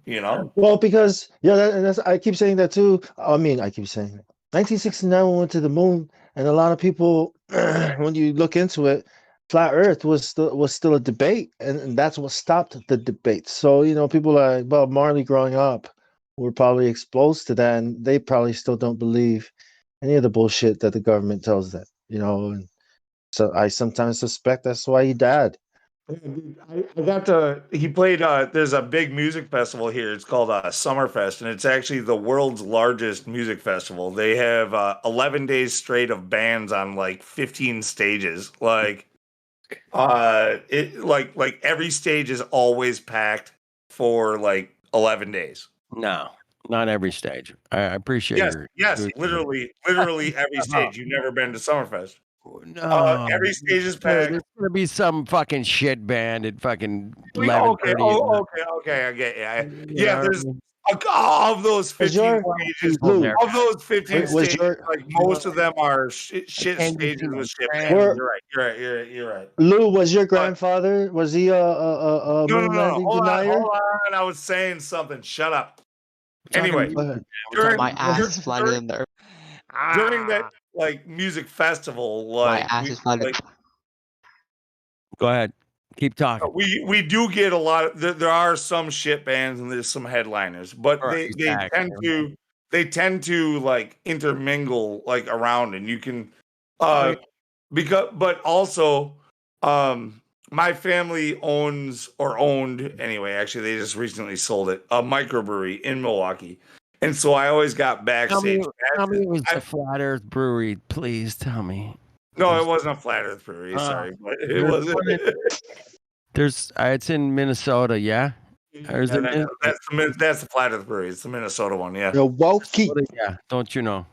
Well, because that's I keep saying that too. I mean, I keep saying it. 1969 we went to the moon, and a lot of people, when you look into it, flat Earth was still a debate, and that's what stopped the debate. So people like Bob Marley growing up were probably exposed to that, and they probably still don't believe any of the bullshit that the government tells them. And so I sometimes suspect that's why he died. I got to. He played. There's a big music festival here. It's called Summerfest, and it's actually the world's largest music festival. They have 11 days straight of bands on like 15 stages. Like every stage is always packed for like 11 days. No, not every stage. I appreciate Yes, literally every stage. You've never been to Summerfest. No, Every stage is There's packed. gonna be some fucking shit band at fucking Okay, 11:30. okay, I get you. Yeah, there's of those 15 stages. Lou, Of those 15 was stages, your- like most of them are shit stages with shit bands. Were- You're right. Lou, was your grandfather? Was he a moon landing Hold denier? on. I was saying something. Shut up. Anyway, My ass is flatter than the earth. during that like music festival, My like ass is flatter. Go ahead, keep talking. we do get a lot of there are some shit bands and there's some headliners, but Right, they exactly. tend to like intermingle like around, and you can but also my family owned anyway, actually they just recently sold it, a microbrewery in Milwaukee. And so I always got Tell me, backstage passes. it was the Flat Earth Brewery. Please tell me. No, it wasn't a Flat Earth Brewery. Sorry, but it there's wasn't. one There's it's in Minnesota, yeah. Or is Yeah, it that's the Flat Earth Brewery. It's the Minnesota one. Yeah. Milwaukee. Yeah, don't you know?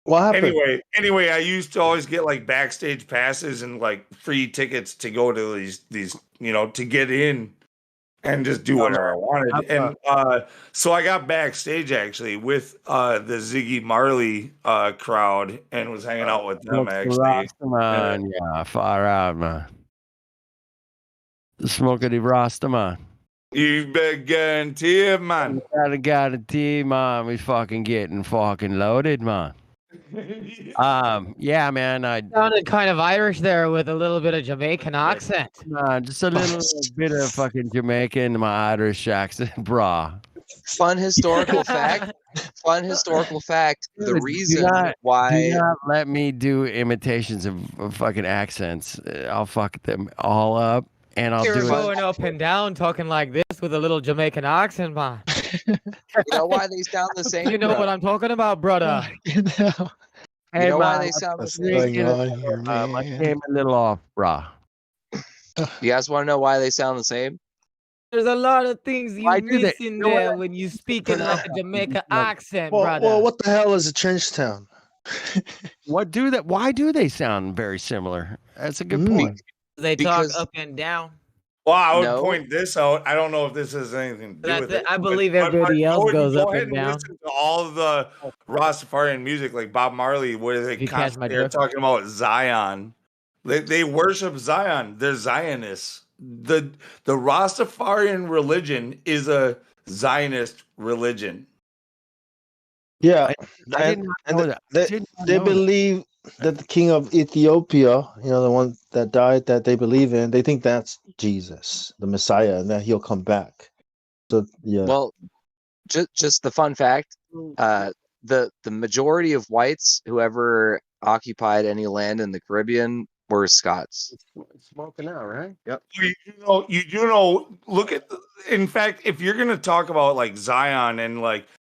What happened? Anyway, I used to always get like backstage passes and like free tickets to go to these to get in and just do whatever I wanted. And so I got backstage actually with the Ziggy Marley crowd and was hanging out with them actually. Rastaman, yeah, far out, man. The smoke of the Rastaman. You bet guarantee it, man. Gotta guarantee, man. We fucking getting fucking loaded, man. Yeah, man. I Sounded kind of Irish there with a little bit of Jamaican accent. just a little bit of fucking Jamaican in my Irish accent, brah. Fun historical fact. Fun historical fact. The Dude, reason do why not let me do imitations of fucking accents. I'll fuck them all up, and I'll You're do going it. up and down talking like this with a little Jamaican accent, man. you know why they sound the same. You know what I'm talking about, brother. You Hey, know why man, they sound the what's same. going on here, my game a little off, brah. You guys want to know why they sound the same? There's a lot of things you Why do they- miss in there when you speak in like a Jamaican accent, brother. Well, what the hell is a trench town? Why do they sound very similar? That's a good Mm. point. They talk Because- up and down. Well, I would No. point this out. I don't know if this has anything to do That's with it. it. I believe everybody else goes go up ahead and down. listen to all of the Rastafarian music, like Bob Marley, where they You catch my constantly are drift? talking about Zion. They worship Zion. They're Zionists. The Rastafarian religion is a Zionist religion. Yeah, I did not know that. They believe that the king of Ethiopia, the one that died, that they believe in, they think that's Jesus, the Messiah, and that he'll come back. So yeah. Well, just the fun fact, the majority of whites who ever occupied any land in the Caribbean were Scots. Smoking out, right? Yep. You do know. Look at. In fact, if you're gonna talk about like Zion and like